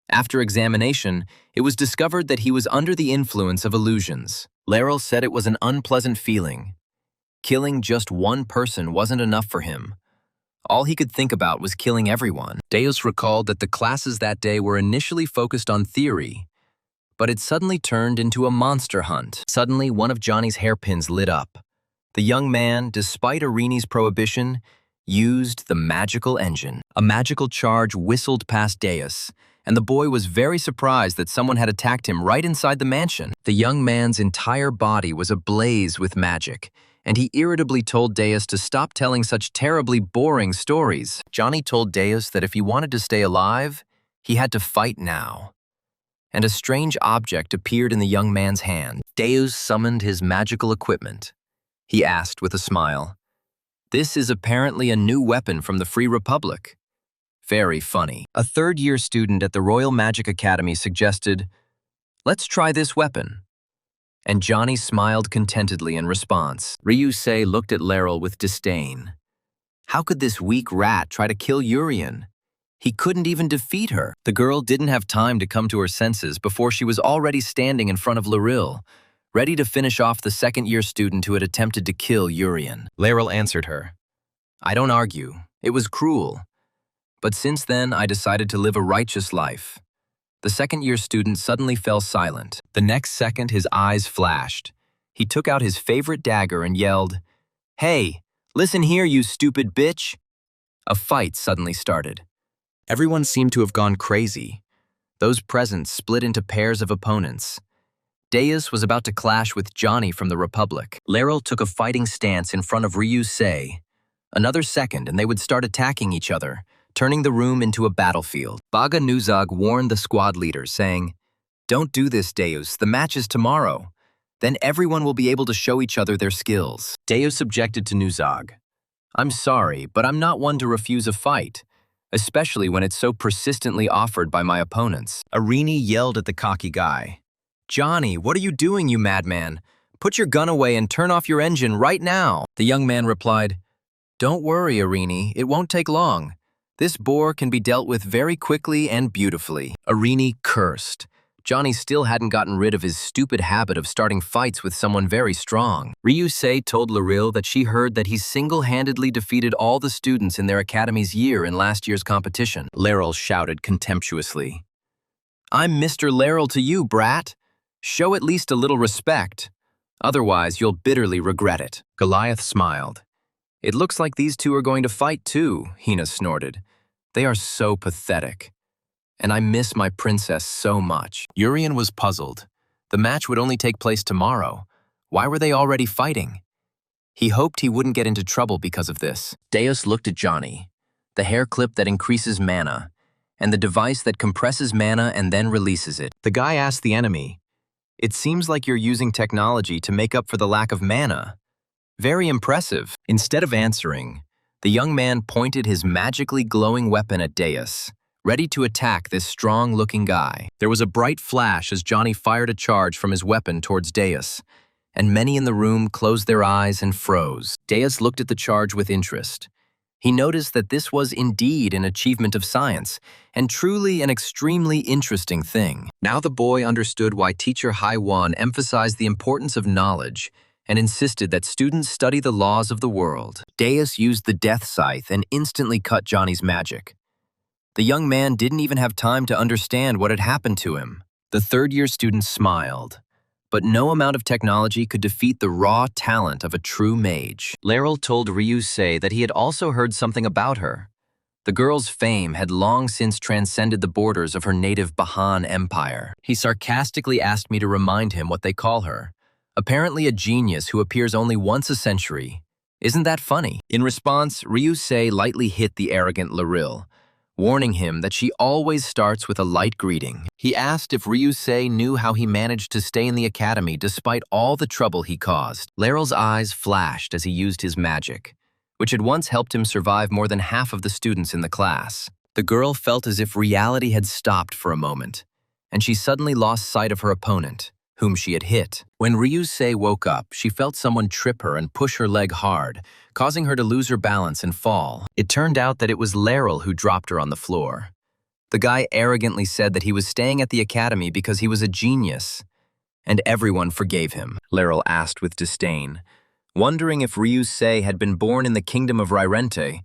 After examination, it was discovered that he was under the influence of illusions. Laryl said it was an unpleasant feeling. Killing just one person wasn't enough for him. All he could think about was killing everyone. Deus recalled that the classes that day were initially focused on theory, but it suddenly turned into a monster hunt. Suddenly, one of Johnny's hairpins lit up. The young man, despite Irini's prohibition, used the magical engine. A magical charge whistled past Deus, and the boy was very surprised that someone had attacked him right inside the mansion. The young man's entire body was ablaze with magic, and he irritably told Deus to stop telling such terribly boring stories. Johnny told Deus that if he wanted to stay alive, he had to fight now. And a strange object appeared in the young man's hand. Deus summoned his magical equipment. He asked with a smile, "This is apparently a new weapon from the Free Republic." Very funny. A third-year student at the Royal Magic Academy suggested, "Let's try this weapon." And Johnny smiled contentedly in response. Ryusei looked at Laryl with disdain. How could this weak rat try to kill Urien? He couldn't even defeat her. The girl didn't have time to come to her senses before she was already standing in front of Laryl. ready to finish off the second-year student who had attempted to kill Urian. Laryl answered her. I don't argue. It was cruel. But since then, I decided to live a righteous life. The second-year student suddenly fell silent. The next second, his eyes flashed. He took out his favorite dagger and yelled, Hey, listen here, you stupid bitch! A fight suddenly started. Everyone seemed to have gone crazy. Those present split into pairs of opponents. Deus was about to clash with Johnny from the Republic. Laryl took a fighting stance in front of Ryusei. Another second and they would start attacking each other, turning the room into a battlefield. Baga Nuzag warned the squad leaders, saying, Don't do this, Deus. The match is tomorrow. Then everyone will be able to show each other their skills. Deus objected to Nuzag. I'm sorry, but I'm not one to refuse a fight, especially when it's so persistently offered by my opponents. Arini yelled at the cocky guy. Johnny, what are you doing, you madman? Put your gun away and turn off your engine right now. The young man replied, Don't worry, Arini, it won't take long. This boar can be dealt with very quickly and beautifully. Arini cursed. Johnny still hadn't gotten rid of his stupid habit of starting fights with someone very strong. Ryusei told Laryl that she heard that he single-handedly defeated all the students in their academy's year in last year's competition. Laryl shouted contemptuously. I'm Mr. Laryl to you, brat. Show at least a little respect. Otherwise, you'll bitterly regret it. Goliath smiled. It looks like these two are going to fight too, Hina snorted. They are so pathetic. And I miss my princess so much. Urian was puzzled. The match would only take place tomorrow. Why were they already fighting? He hoped he wouldn't get into trouble because of this. Deus looked at Johnny. The hair clip that increases mana, and the device that compresses mana and then releases it. The guy asked the enemy, It seems like you're using technology to make up for the lack of mana. Very impressive. Instead of answering, the young man pointed his magically glowing weapon at Deus, ready to attack this strong-looking guy. There was a bright flash as Johnny fired a charge from his weapon towards Deus, and many in the room closed their eyes and froze. Deus looked at the charge with interest. He noticed that this was indeed an achievement of science, and truly an extremely interesting thing. Now the boy understood why teacher Haiwan emphasized the importance of knowledge and insisted that students study the laws of the world. Deus used the death scythe and instantly cut Johnny's magic. The young man didn't even have time to understand what had happened to him. The third-year student smiled, but no amount of technology could defeat the raw talent of a true mage. Laryl told Ryusei that he had also heard something about her. The girl's fame had long since transcended the borders of her native Bahan Empire. He sarcastically asked me to remind him what they call her. Apparently a genius who appears only once a century. Isn't that funny? In response, Ryusei lightly hit the arrogant Laryl, warning him that she always starts with a light greeting. He asked if Ryusei knew how he managed to stay in the academy despite all the trouble he caused. Laryl's eyes flashed as he used his magic, which had once helped him survive more than half of the students in the class. The girl felt as if reality had stopped for a moment, and she suddenly lost sight of her opponent, whom she had hit. When Ryusei woke up, she felt someone trip her and push her leg hard, causing her to lose her balance and fall. It turned out that it was Laryl who dropped her on the floor. The guy arrogantly said that he was staying at the academy because he was a genius, and everyone forgave him. Laryl asked with disdain, wondering if Ryusei had been born in the kingdom of Ryrente.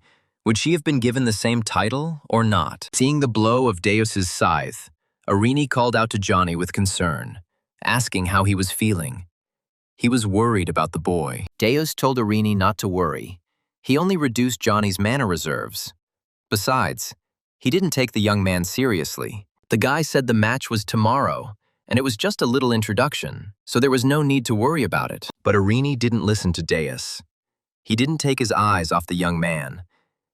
Would she have been given the same title or not? Seeing the blow of Deus's scythe, Arini called out to Johnny with concern, asking how he was feeling. He was worried about the boy. Deus told Arini not to worry. He only reduced Johnny's mana reserves. Besides, he didn't take the young man seriously. The guy said the match was tomorrow, and it was just a little introduction, so there was no need to worry about it. But Arini didn't listen to Deus. He didn't take his eyes off the young man.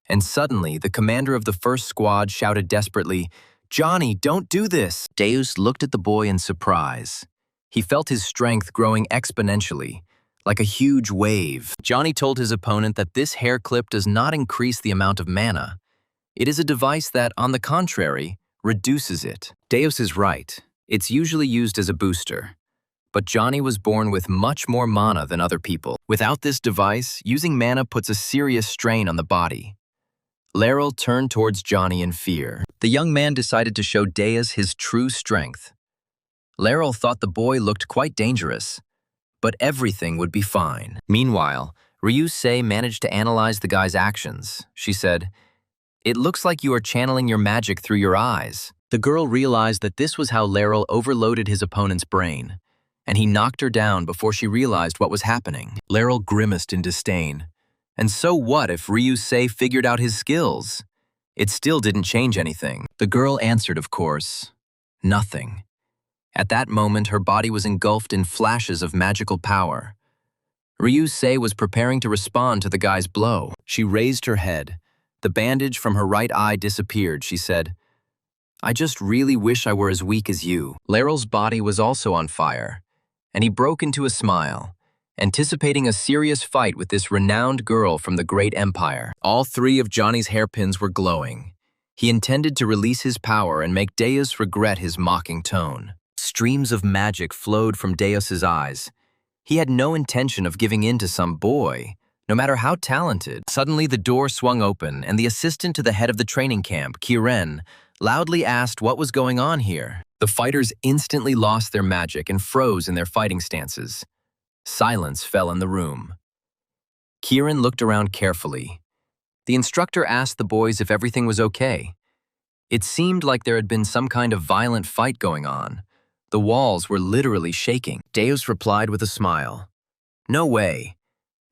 And suddenly, the commander of the first squad shouted desperately, Johnny, don't do this! Deus looked at the boy in surprise. He felt his strength growing exponentially, like a huge wave. Johnny told his opponent that this hair clip does not increase the amount of mana. It is a device that, on the contrary, reduces it. Deus is right. It's usually used as a booster. But Johnny was born with much more mana than other people. Without this device, using mana puts a serious strain on the body. Laryl turned towards Johnny in fear. The young man decided to show Deus his true strength. Laryl thought the boy looked quite dangerous, but everything would be fine. Meanwhile, Ryusei managed to analyze the guy's actions. She said, "It looks like you are channeling your magic through your eyes." The girl realized that this was how Laryl overloaded his opponent's brain, and he knocked her down before she realized what was happening. Laryl grimaced in disdain. And so what if Ryusei figured out his skills? It still didn't change anything. The girl answered, of course, nothing. At that moment, her body was engulfed in flashes of magical power. Ryusei was preparing to respond to the guy's blow. She raised her head. The bandage from her right eye disappeared. She said, "I just really wish I were as weak as you." Laryl's body was also on fire, and he broke into a smile, anticipating a serious fight with this renowned girl from the great empire. All three of Johnny's hairpins were glowing. He intended to release his power and make Deus regret his mocking tone. Streams of magic flowed from Deus's eyes. He had no intention of giving in to some boy, no matter how talented. Suddenly, the door swung open, and the assistant to the head of the training camp, Kiren, loudly asked what was going on here. The fighters instantly lost their magic and froze in their fighting stances. Silence fell in the room. Kiren looked around carefully. The instructor asked the boys if everything was okay. It seemed like there had been some kind of violent fight going on. The walls were literally shaking. Deus replied with a smile. "No way.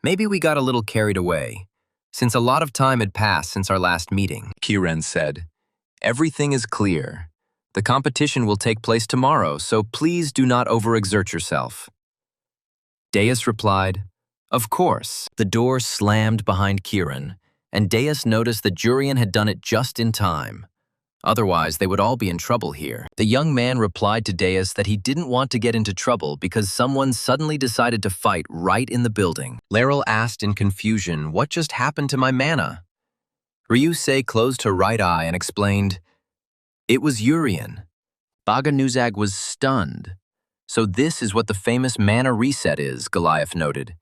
Maybe we got a little carried away, since a lot of time had passed since our last meeting." Kiren said, "Everything is clear. The competition will take place tomorrow, so please do not overexert yourself." Deus replied, "Of course." The door slammed behind Kiren, and Deus noticed that Jurian had done it just in time. Otherwise, they would all be in trouble here. The young man replied to Deus that he didn't want to get into trouble because someone suddenly decided to fight right in the building. Laryl asked in confusion, "What just happened to my mana?" Ryusei closed her right eye and explained, "It was Urian." Baganuzag was stunned. "So this is what the famous mana reset is," Goliath noted.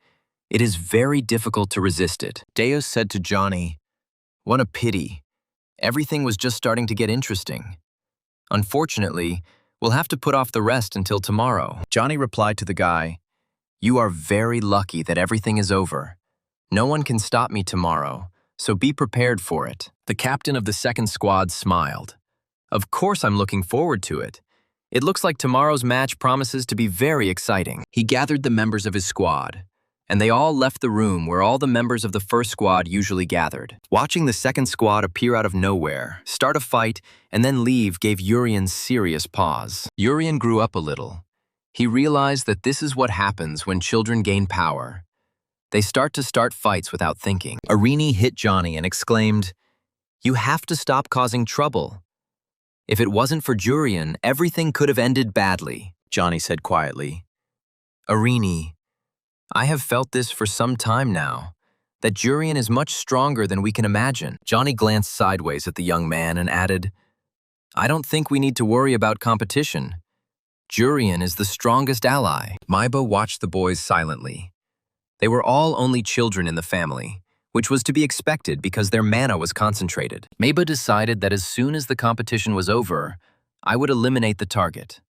"It is very difficult to resist it." Deus said to Johnny, "What a pity. Everything was just starting to get interesting. Unfortunately, we'll have to put off the rest until tomorrow." Johnny replied to the guy, "You are very lucky that everything is over. No one can stop me tomorrow, so be prepared for it." The captain of the second squad smiled. "Of course I'm looking forward to it. It looks like tomorrow's match promises to be very exciting." He gathered the members of his squad, and they all left the room where all the members of the first squad usually gathered. Watching the second squad appear out of nowhere, start a fight, and then leave gave Urian serious pause. Urian grew up a little. He realized that this is what happens when children gain power. They start fights without thinking. Arini hit Johnny and exclaimed, "You have to stop causing trouble. If it wasn't for Jurian, everything could have ended badly," Johnny said quietly. "Arini, I have felt this for some time now, that Jurian is much stronger than we can imagine." Johnny glanced sideways at the young man and added, "I don't think we need to worry about competition. Jurian is the strongest ally." Maiba watched the boys silently. They were all only children in the family, which was to be expected because their mana was concentrated. Maiba decided that as soon as the competition was over, I would eliminate the target.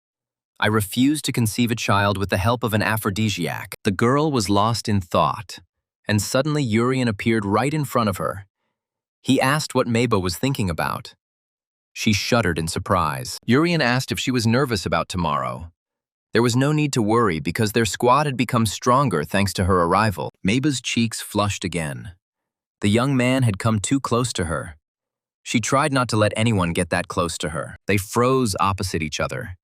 I refused to conceive a child with the help of an aphrodisiac. The girl was lost in thought, and suddenly Urian appeared right in front of her. He asked what Maiba was thinking about. She shuddered in surprise. Urian asked if she was nervous about tomorrow. There was no need to worry because their squad had become stronger thanks to her arrival. Maiba's cheeks flushed again. The young man had come too close to her. She tried not to let anyone get that close to her. They froze opposite each other.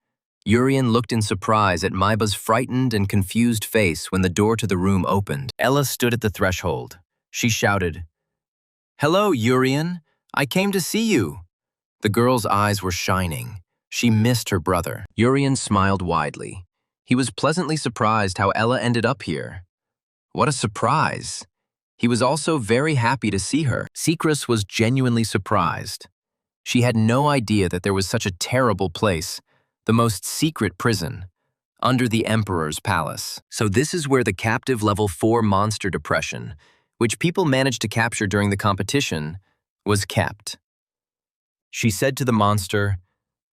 Urian looked in surprise at Maiba's frightened and confused face when the door to the room opened. Ella stood at the threshold. She shouted, "Hello, Urian. I came to see you." The girl's eyes were shining. She missed her brother. Urian smiled widely. He was pleasantly surprised how Ella ended up here. What a surprise. He was also very happy to see her. Secrus was genuinely surprised. She had no idea that there was such a terrible place, the most secret prison, under the Emperor's palace. So this is where the captive level 4 monster depression, which people managed to capture during the competition, was kept. She said to the monster,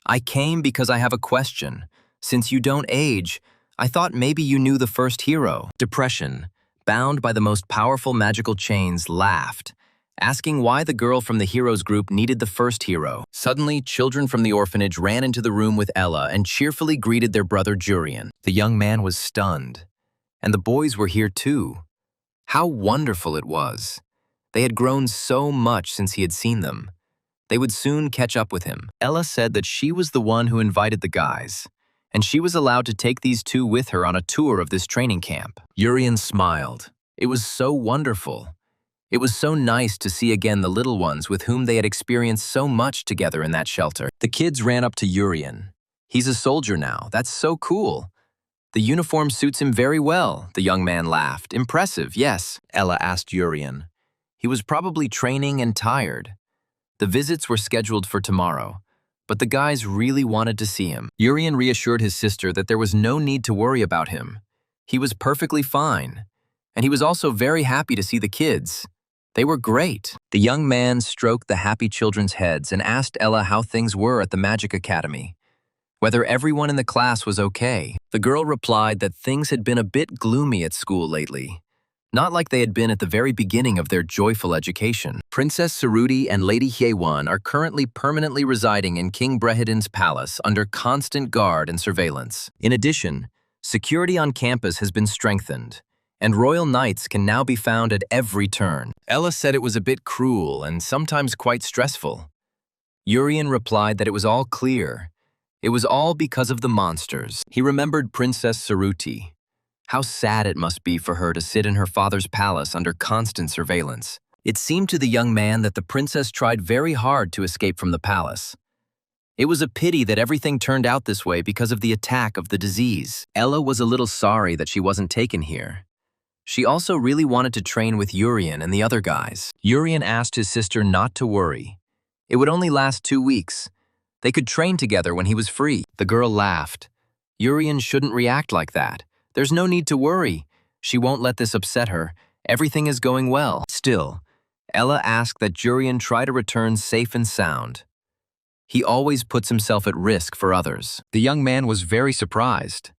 "I came because I have a question. Since you don't age, I thought maybe you knew the first hero. Depression, bound by the most powerful magical chains, laughed, asking why the girl from the heroes group needed the first hero. Suddenly, children from the orphanage ran into the room with Ella and cheerfully greeted their brother Jurian. The young man was stunned. And the boys were here too. How wonderful it was. They had grown so much since he had seen them. They would soon catch up with him. Ella said that she was the one who invited the guys, and she was allowed to take these two with her on a tour of this training camp. Urian smiled. It was so wonderful. It was so nice to see again the little ones with whom they had experienced so much together in that shelter. The kids ran up to Urian. He's a soldier now. That's so cool. The uniform suits him very well, the young man laughed. Impressive, yes, Ella asked Urian. He was probably training and tired. The visits were scheduled for tomorrow, but the guys really wanted to see him. Urian reassured his sister that there was no need to worry about him. He was perfectly fine, and he was also very happy to see the kids. They were great. The young man stroked the happy children's heads and asked Ella how things were at the Magic Academy, whether everyone in the class was okay. The girl replied that things had been a bit gloomy at school lately, not like they had been at the very beginning of their joyful education. Princess Saruti and Lady Hyewan are currently permanently residing in King Brehidin's palace under constant guard and surveillance. In addition, security on campus has been strengthened, and royal knights can now be found at every turn. Ella said it was a bit cruel and sometimes quite stressful. Urian replied that it was all clear. It was all because of the monsters. He remembered Princess Saruti. How sad it must be for her to sit in her father's palace under constant surveillance. It seemed to the young man that the princess tried very hard to escape from the palace. It was a pity that everything turned out this way because of the attack of the disease. Ella was a little sorry that she wasn't taken here. She also really wanted to train with Urian and the other guys. Urian asked his sister not to worry. It would only last 2 weeks. They could train together when he was free. The girl laughed. Urian shouldn't react like that. There's no need to worry. She won't let this upset her. Everything is going well. Still, Ella asked that Jurian try to return safe and sound. He always puts himself at risk for others. The young man was very surprised.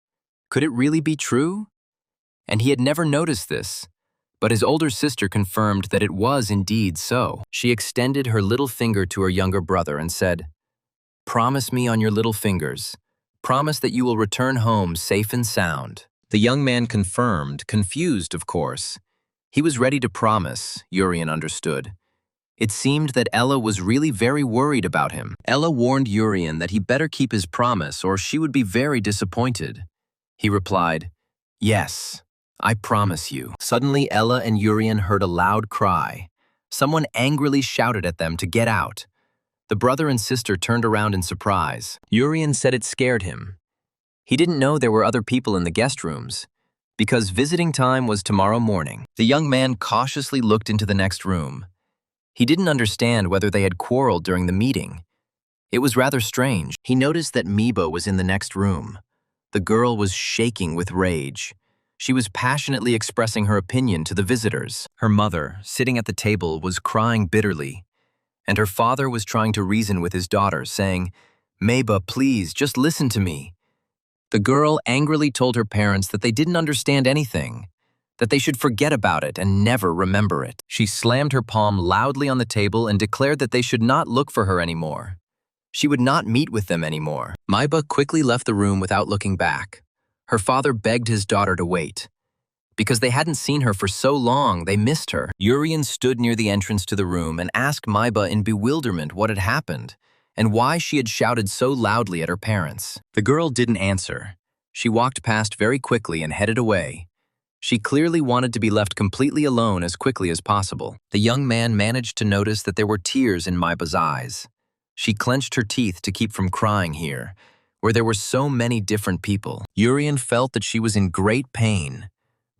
Could it really be true? And he had never noticed this, but his older sister confirmed that it was indeed so. She extended her little finger to her younger brother and said, "Promise me on your little fingers. Promise that you will return home safe and sound." The young man confirmed, confused, of course. He was ready to promise, Urian understood. It seemed that Ella was really very worried about him. Ella warned Urian that he better keep his promise or she would be very disappointed. He replied, "Yes, I promise you." Suddenly, Ella and Urian heard a loud cry. Someone angrily shouted at them to get out. The brother and sister turned around in surprise. Urian said it scared him. He didn't know there were other people in the guest rooms, because visiting time was tomorrow morning. The young man cautiously looked into the next room. He didn't understand whether they had quarreled during the meeting. It was rather strange. He noticed that Miba was in the next room. The girl was shaking with rage. She was passionately expressing her opinion to the visitors. Her mother, sitting at the table, was crying bitterly, and her father was trying to reason with his daughter, saying, "Miba, please, just listen to me." The girl angrily told her parents that they didn't understand anything, that they should forget about it and never remember it. She slammed her palm loudly on the table and declared that they should not look for her anymore. She would not meet with them anymore. Miba quickly left the room without looking back. Her father begged his daughter to wait. Because they hadn't seen her for so long, they missed her. Urian stood near the entrance to the room and asked Miba in bewilderment what had happened and why she had shouted so loudly at her parents. The girl didn't answer. She walked past very quickly and headed away. She clearly wanted to be left completely alone as quickly as possible. The young man managed to notice that there were tears in Miba's eyes. She clenched her teeth to keep from crying here, where there were so many different people. Urian felt that she was in great pain,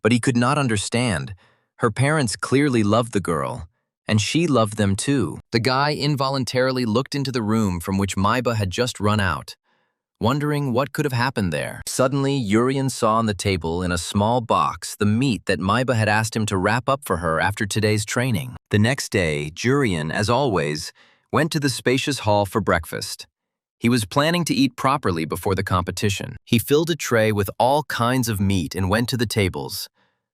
but he could not understand. Her parents clearly loved the girl, and she loved them too. The guy involuntarily looked into the room from which Miba had just run out, wondering what could have happened there. Suddenly, Urian saw on the table in a small box the meat that Miba had asked him to wrap up for her after today's training. The next day, Urian, as always, went to the spacious hall for breakfast. He was planning to eat properly before the competition. He filled a tray with all kinds of meat and went to the tables,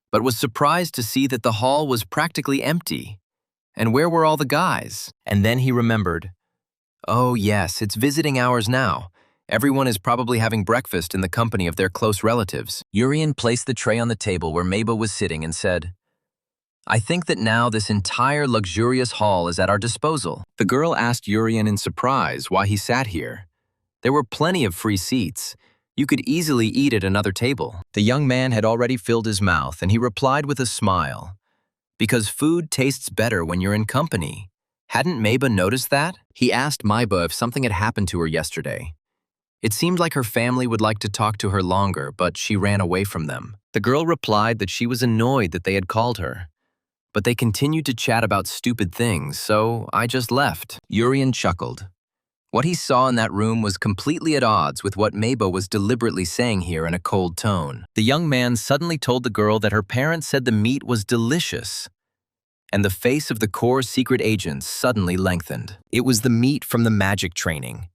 but was surprised to see that the hall was practically empty. And where were all the guys? And then he remembered, oh yes, it's visiting hours now. Everyone is probably having breakfast in the company of their close relatives. Urian placed the tray on the table where Maba was sitting and said, I think that now this entire luxurious hall is at our disposal. The girl asked Urian in surprise why he sat here. There were plenty of free seats. You could easily eat at another table. The young man had already filled his mouth, and he replied with a smile, because food tastes better when you're in company. Hadn't Maba noticed that? He asked Maba if something had happened to her yesterday. It seemed like her family would like to talk to her longer, but she ran away from them. The girl replied that she was annoyed that they had called her. But they continued to chat about stupid things, so I just left. Urian chuckled. What he saw in that room was completely at odds with what Maba was deliberately saying here in a cold tone. The young man suddenly told the girl that her parents said the meat was delicious, and the face of the core secret agent suddenly lengthened. It was the meat from the magic training,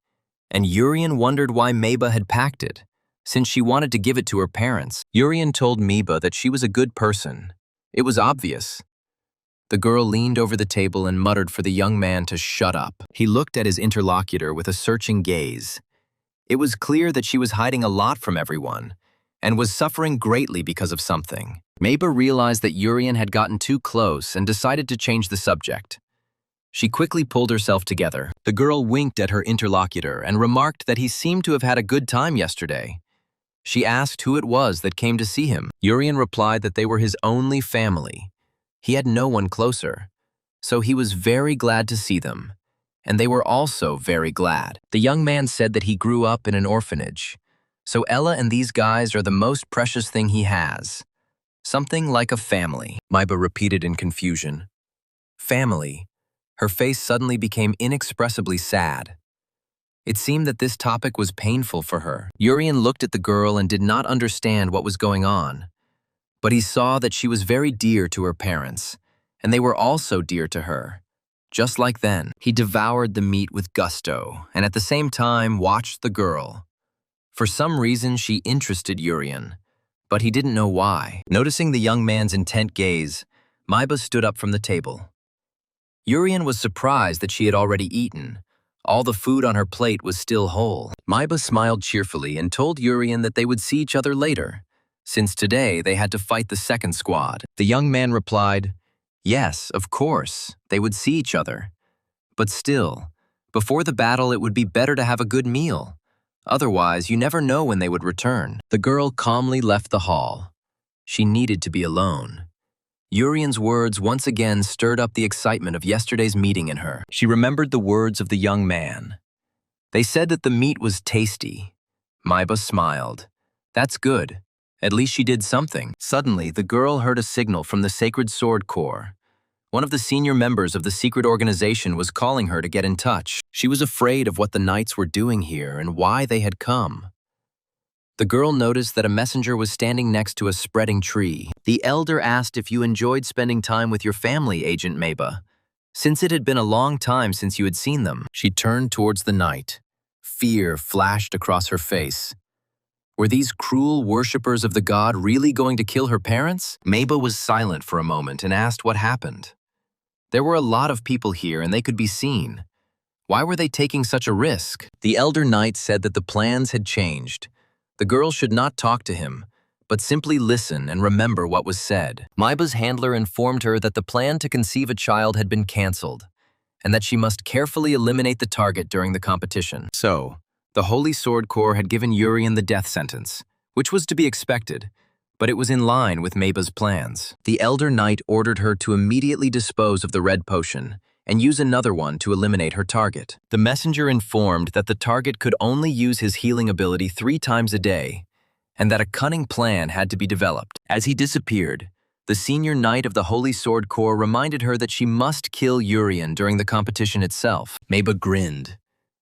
and Urian wondered why Maba had packed it, since she wanted to give it to her parents. Urian told Maba that she was a good person. It was obvious. The girl leaned over the table and muttered for the young man to shut up. He looked at his interlocutor with a searching gaze. It was clear that she was hiding a lot from everyone, and was suffering greatly because of something. Maba realized that Urian had gotten too close and decided to change the subject. She quickly pulled herself together. The girl winked at her interlocutor and remarked that he seemed to have had a good time yesterday. She asked who it was that came to see him. Urian replied that they were his only family. He had no one closer, so he was very glad to see them, and they were also very glad. The young man said that he grew up in an orphanage, so Ella and these guys are the most precious thing he has. Something like a family, Maba repeated in confusion. Family. Her face suddenly became inexpressibly sad. It seemed that this topic was painful for her. Urian looked at the girl and did not understand what was going on. But he saw that she was very dear to her parents, and they were also dear to her. Just like then, he devoured the meat with gusto, and at the same time watched the girl. For some reason, she interested Urian, but he didn't know why. Noticing the young man's intent gaze, Maba stood up from the table. Urian was surprised that she had already eaten. All the food on her plate was still whole. Maba smiled cheerfully and told Urian that they would see each other later, since today they had to fight the second squad. The young man replied, yes, of course, they would see each other. But still, before the battle it would be better to have a good meal. Otherwise, you never know when they would return. The girl calmly left the hall. She needed to be alone. Urian's words once again stirred up the excitement of yesterday's meeting in her. She remembered the words of the young man. They said that the meat was tasty. Maba smiled. That's good. At least she did something. Suddenly, the girl heard a signal from the Sacred Sword Corps. One of the senior members of the secret organization was calling her to get in touch. She was afraid of what the knights were doing here and why they had come. The girl noticed that a messenger was standing next to a spreading tree. The elder asked if you enjoyed spending time with your family, Agent Maba, since it had been a long time since you had seen them. She turned towards the knight. Fear flashed across her face. Were these cruel worshippers of the god really going to kill her parents? Maba was silent for a moment and asked what happened. There were a lot of people here and they could be seen. Why were they taking such a risk? The elder knight said that the plans had changed. The girl should not talk to him, but simply listen and remember what was said. Maba's handler informed her that the plan to conceive a child had been cancelled, and that she must carefully eliminate the target during the competition. So, the Holy Sword Corps had given Urian the death sentence, which was to be expected, but it was in line with Maba's plans. The Elder Knight ordered her to immediately dispose of the red potion and use another one to eliminate her target. The messenger informed that the target could only use his healing ability 3 times a day, and that a cunning plan had to be developed. As he disappeared, the senior knight of the Holy Sword Corps reminded her that she must kill Urian during the competition itself. Maba grinned.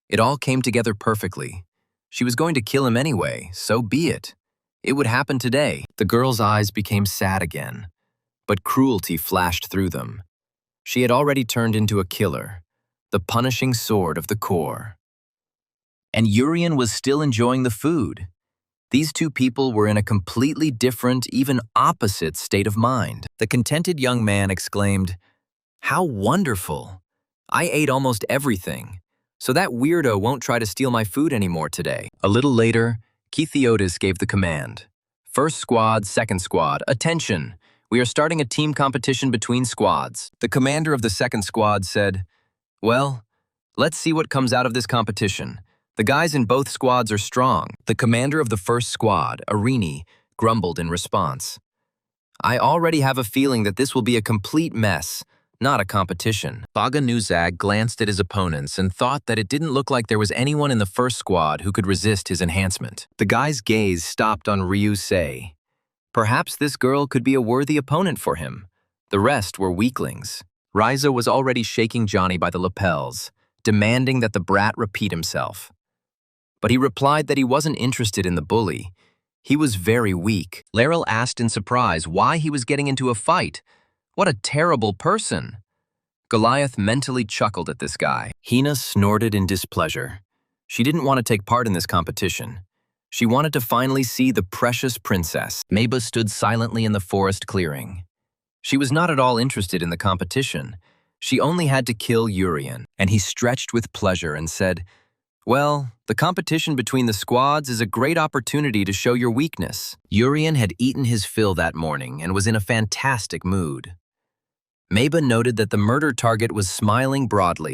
It all came together perfectly. She was going to kill him anyway, so be it. It would happen today. The girl's eyes became sad again, but cruelty flashed through them. She had already turned into a killer, the punishing sword of the Corps. and Urian was still enjoying the food. These two people were in a completely different, even opposite state of mind. The contented young man exclaimed, "How wonderful! I ate almost everything, so that weirdo won't try to steal my food anymore today." A little later, Kithiotis gave the command. "First squad, second squad, attention! We are starting a team competition between squads." The commander of the second squad said, "Well, let's see what comes out of this competition. The guys in both squads are strong." The commander of the first squad, Arini, grumbled in response. "I already have a feeling that this will be a complete mess, not a competition." Baganuzag glanced at his opponents and thought that it didn't look like there was anyone in the first squad who could resist his enhancement. The guy's gaze stopped on Ryusei. Perhaps this girl could be a worthy opponent for him. The rest were weaklings. Raizo was already shaking Johnny by the lapels, demanding that the brat repeat himself. But he replied that he wasn't interested in the bully. He was very weak. Laryl asked in surprise why he was getting into a fight. What a terrible person! Goliath mentally chuckled at this guy. Hina snorted in displeasure. She didn't want to take part in this competition. She wanted to finally see the precious princess. Maba stood silently in the forest clearing. She was not at all interested in the competition. She only had to kill Urian, and he stretched with pleasure and said, "Well, the competition between the squads is a great opportunity to show your weakness." Urian had eaten his fill that morning and was in a fantastic mood. Maba noted that the murder target was smiling broadly.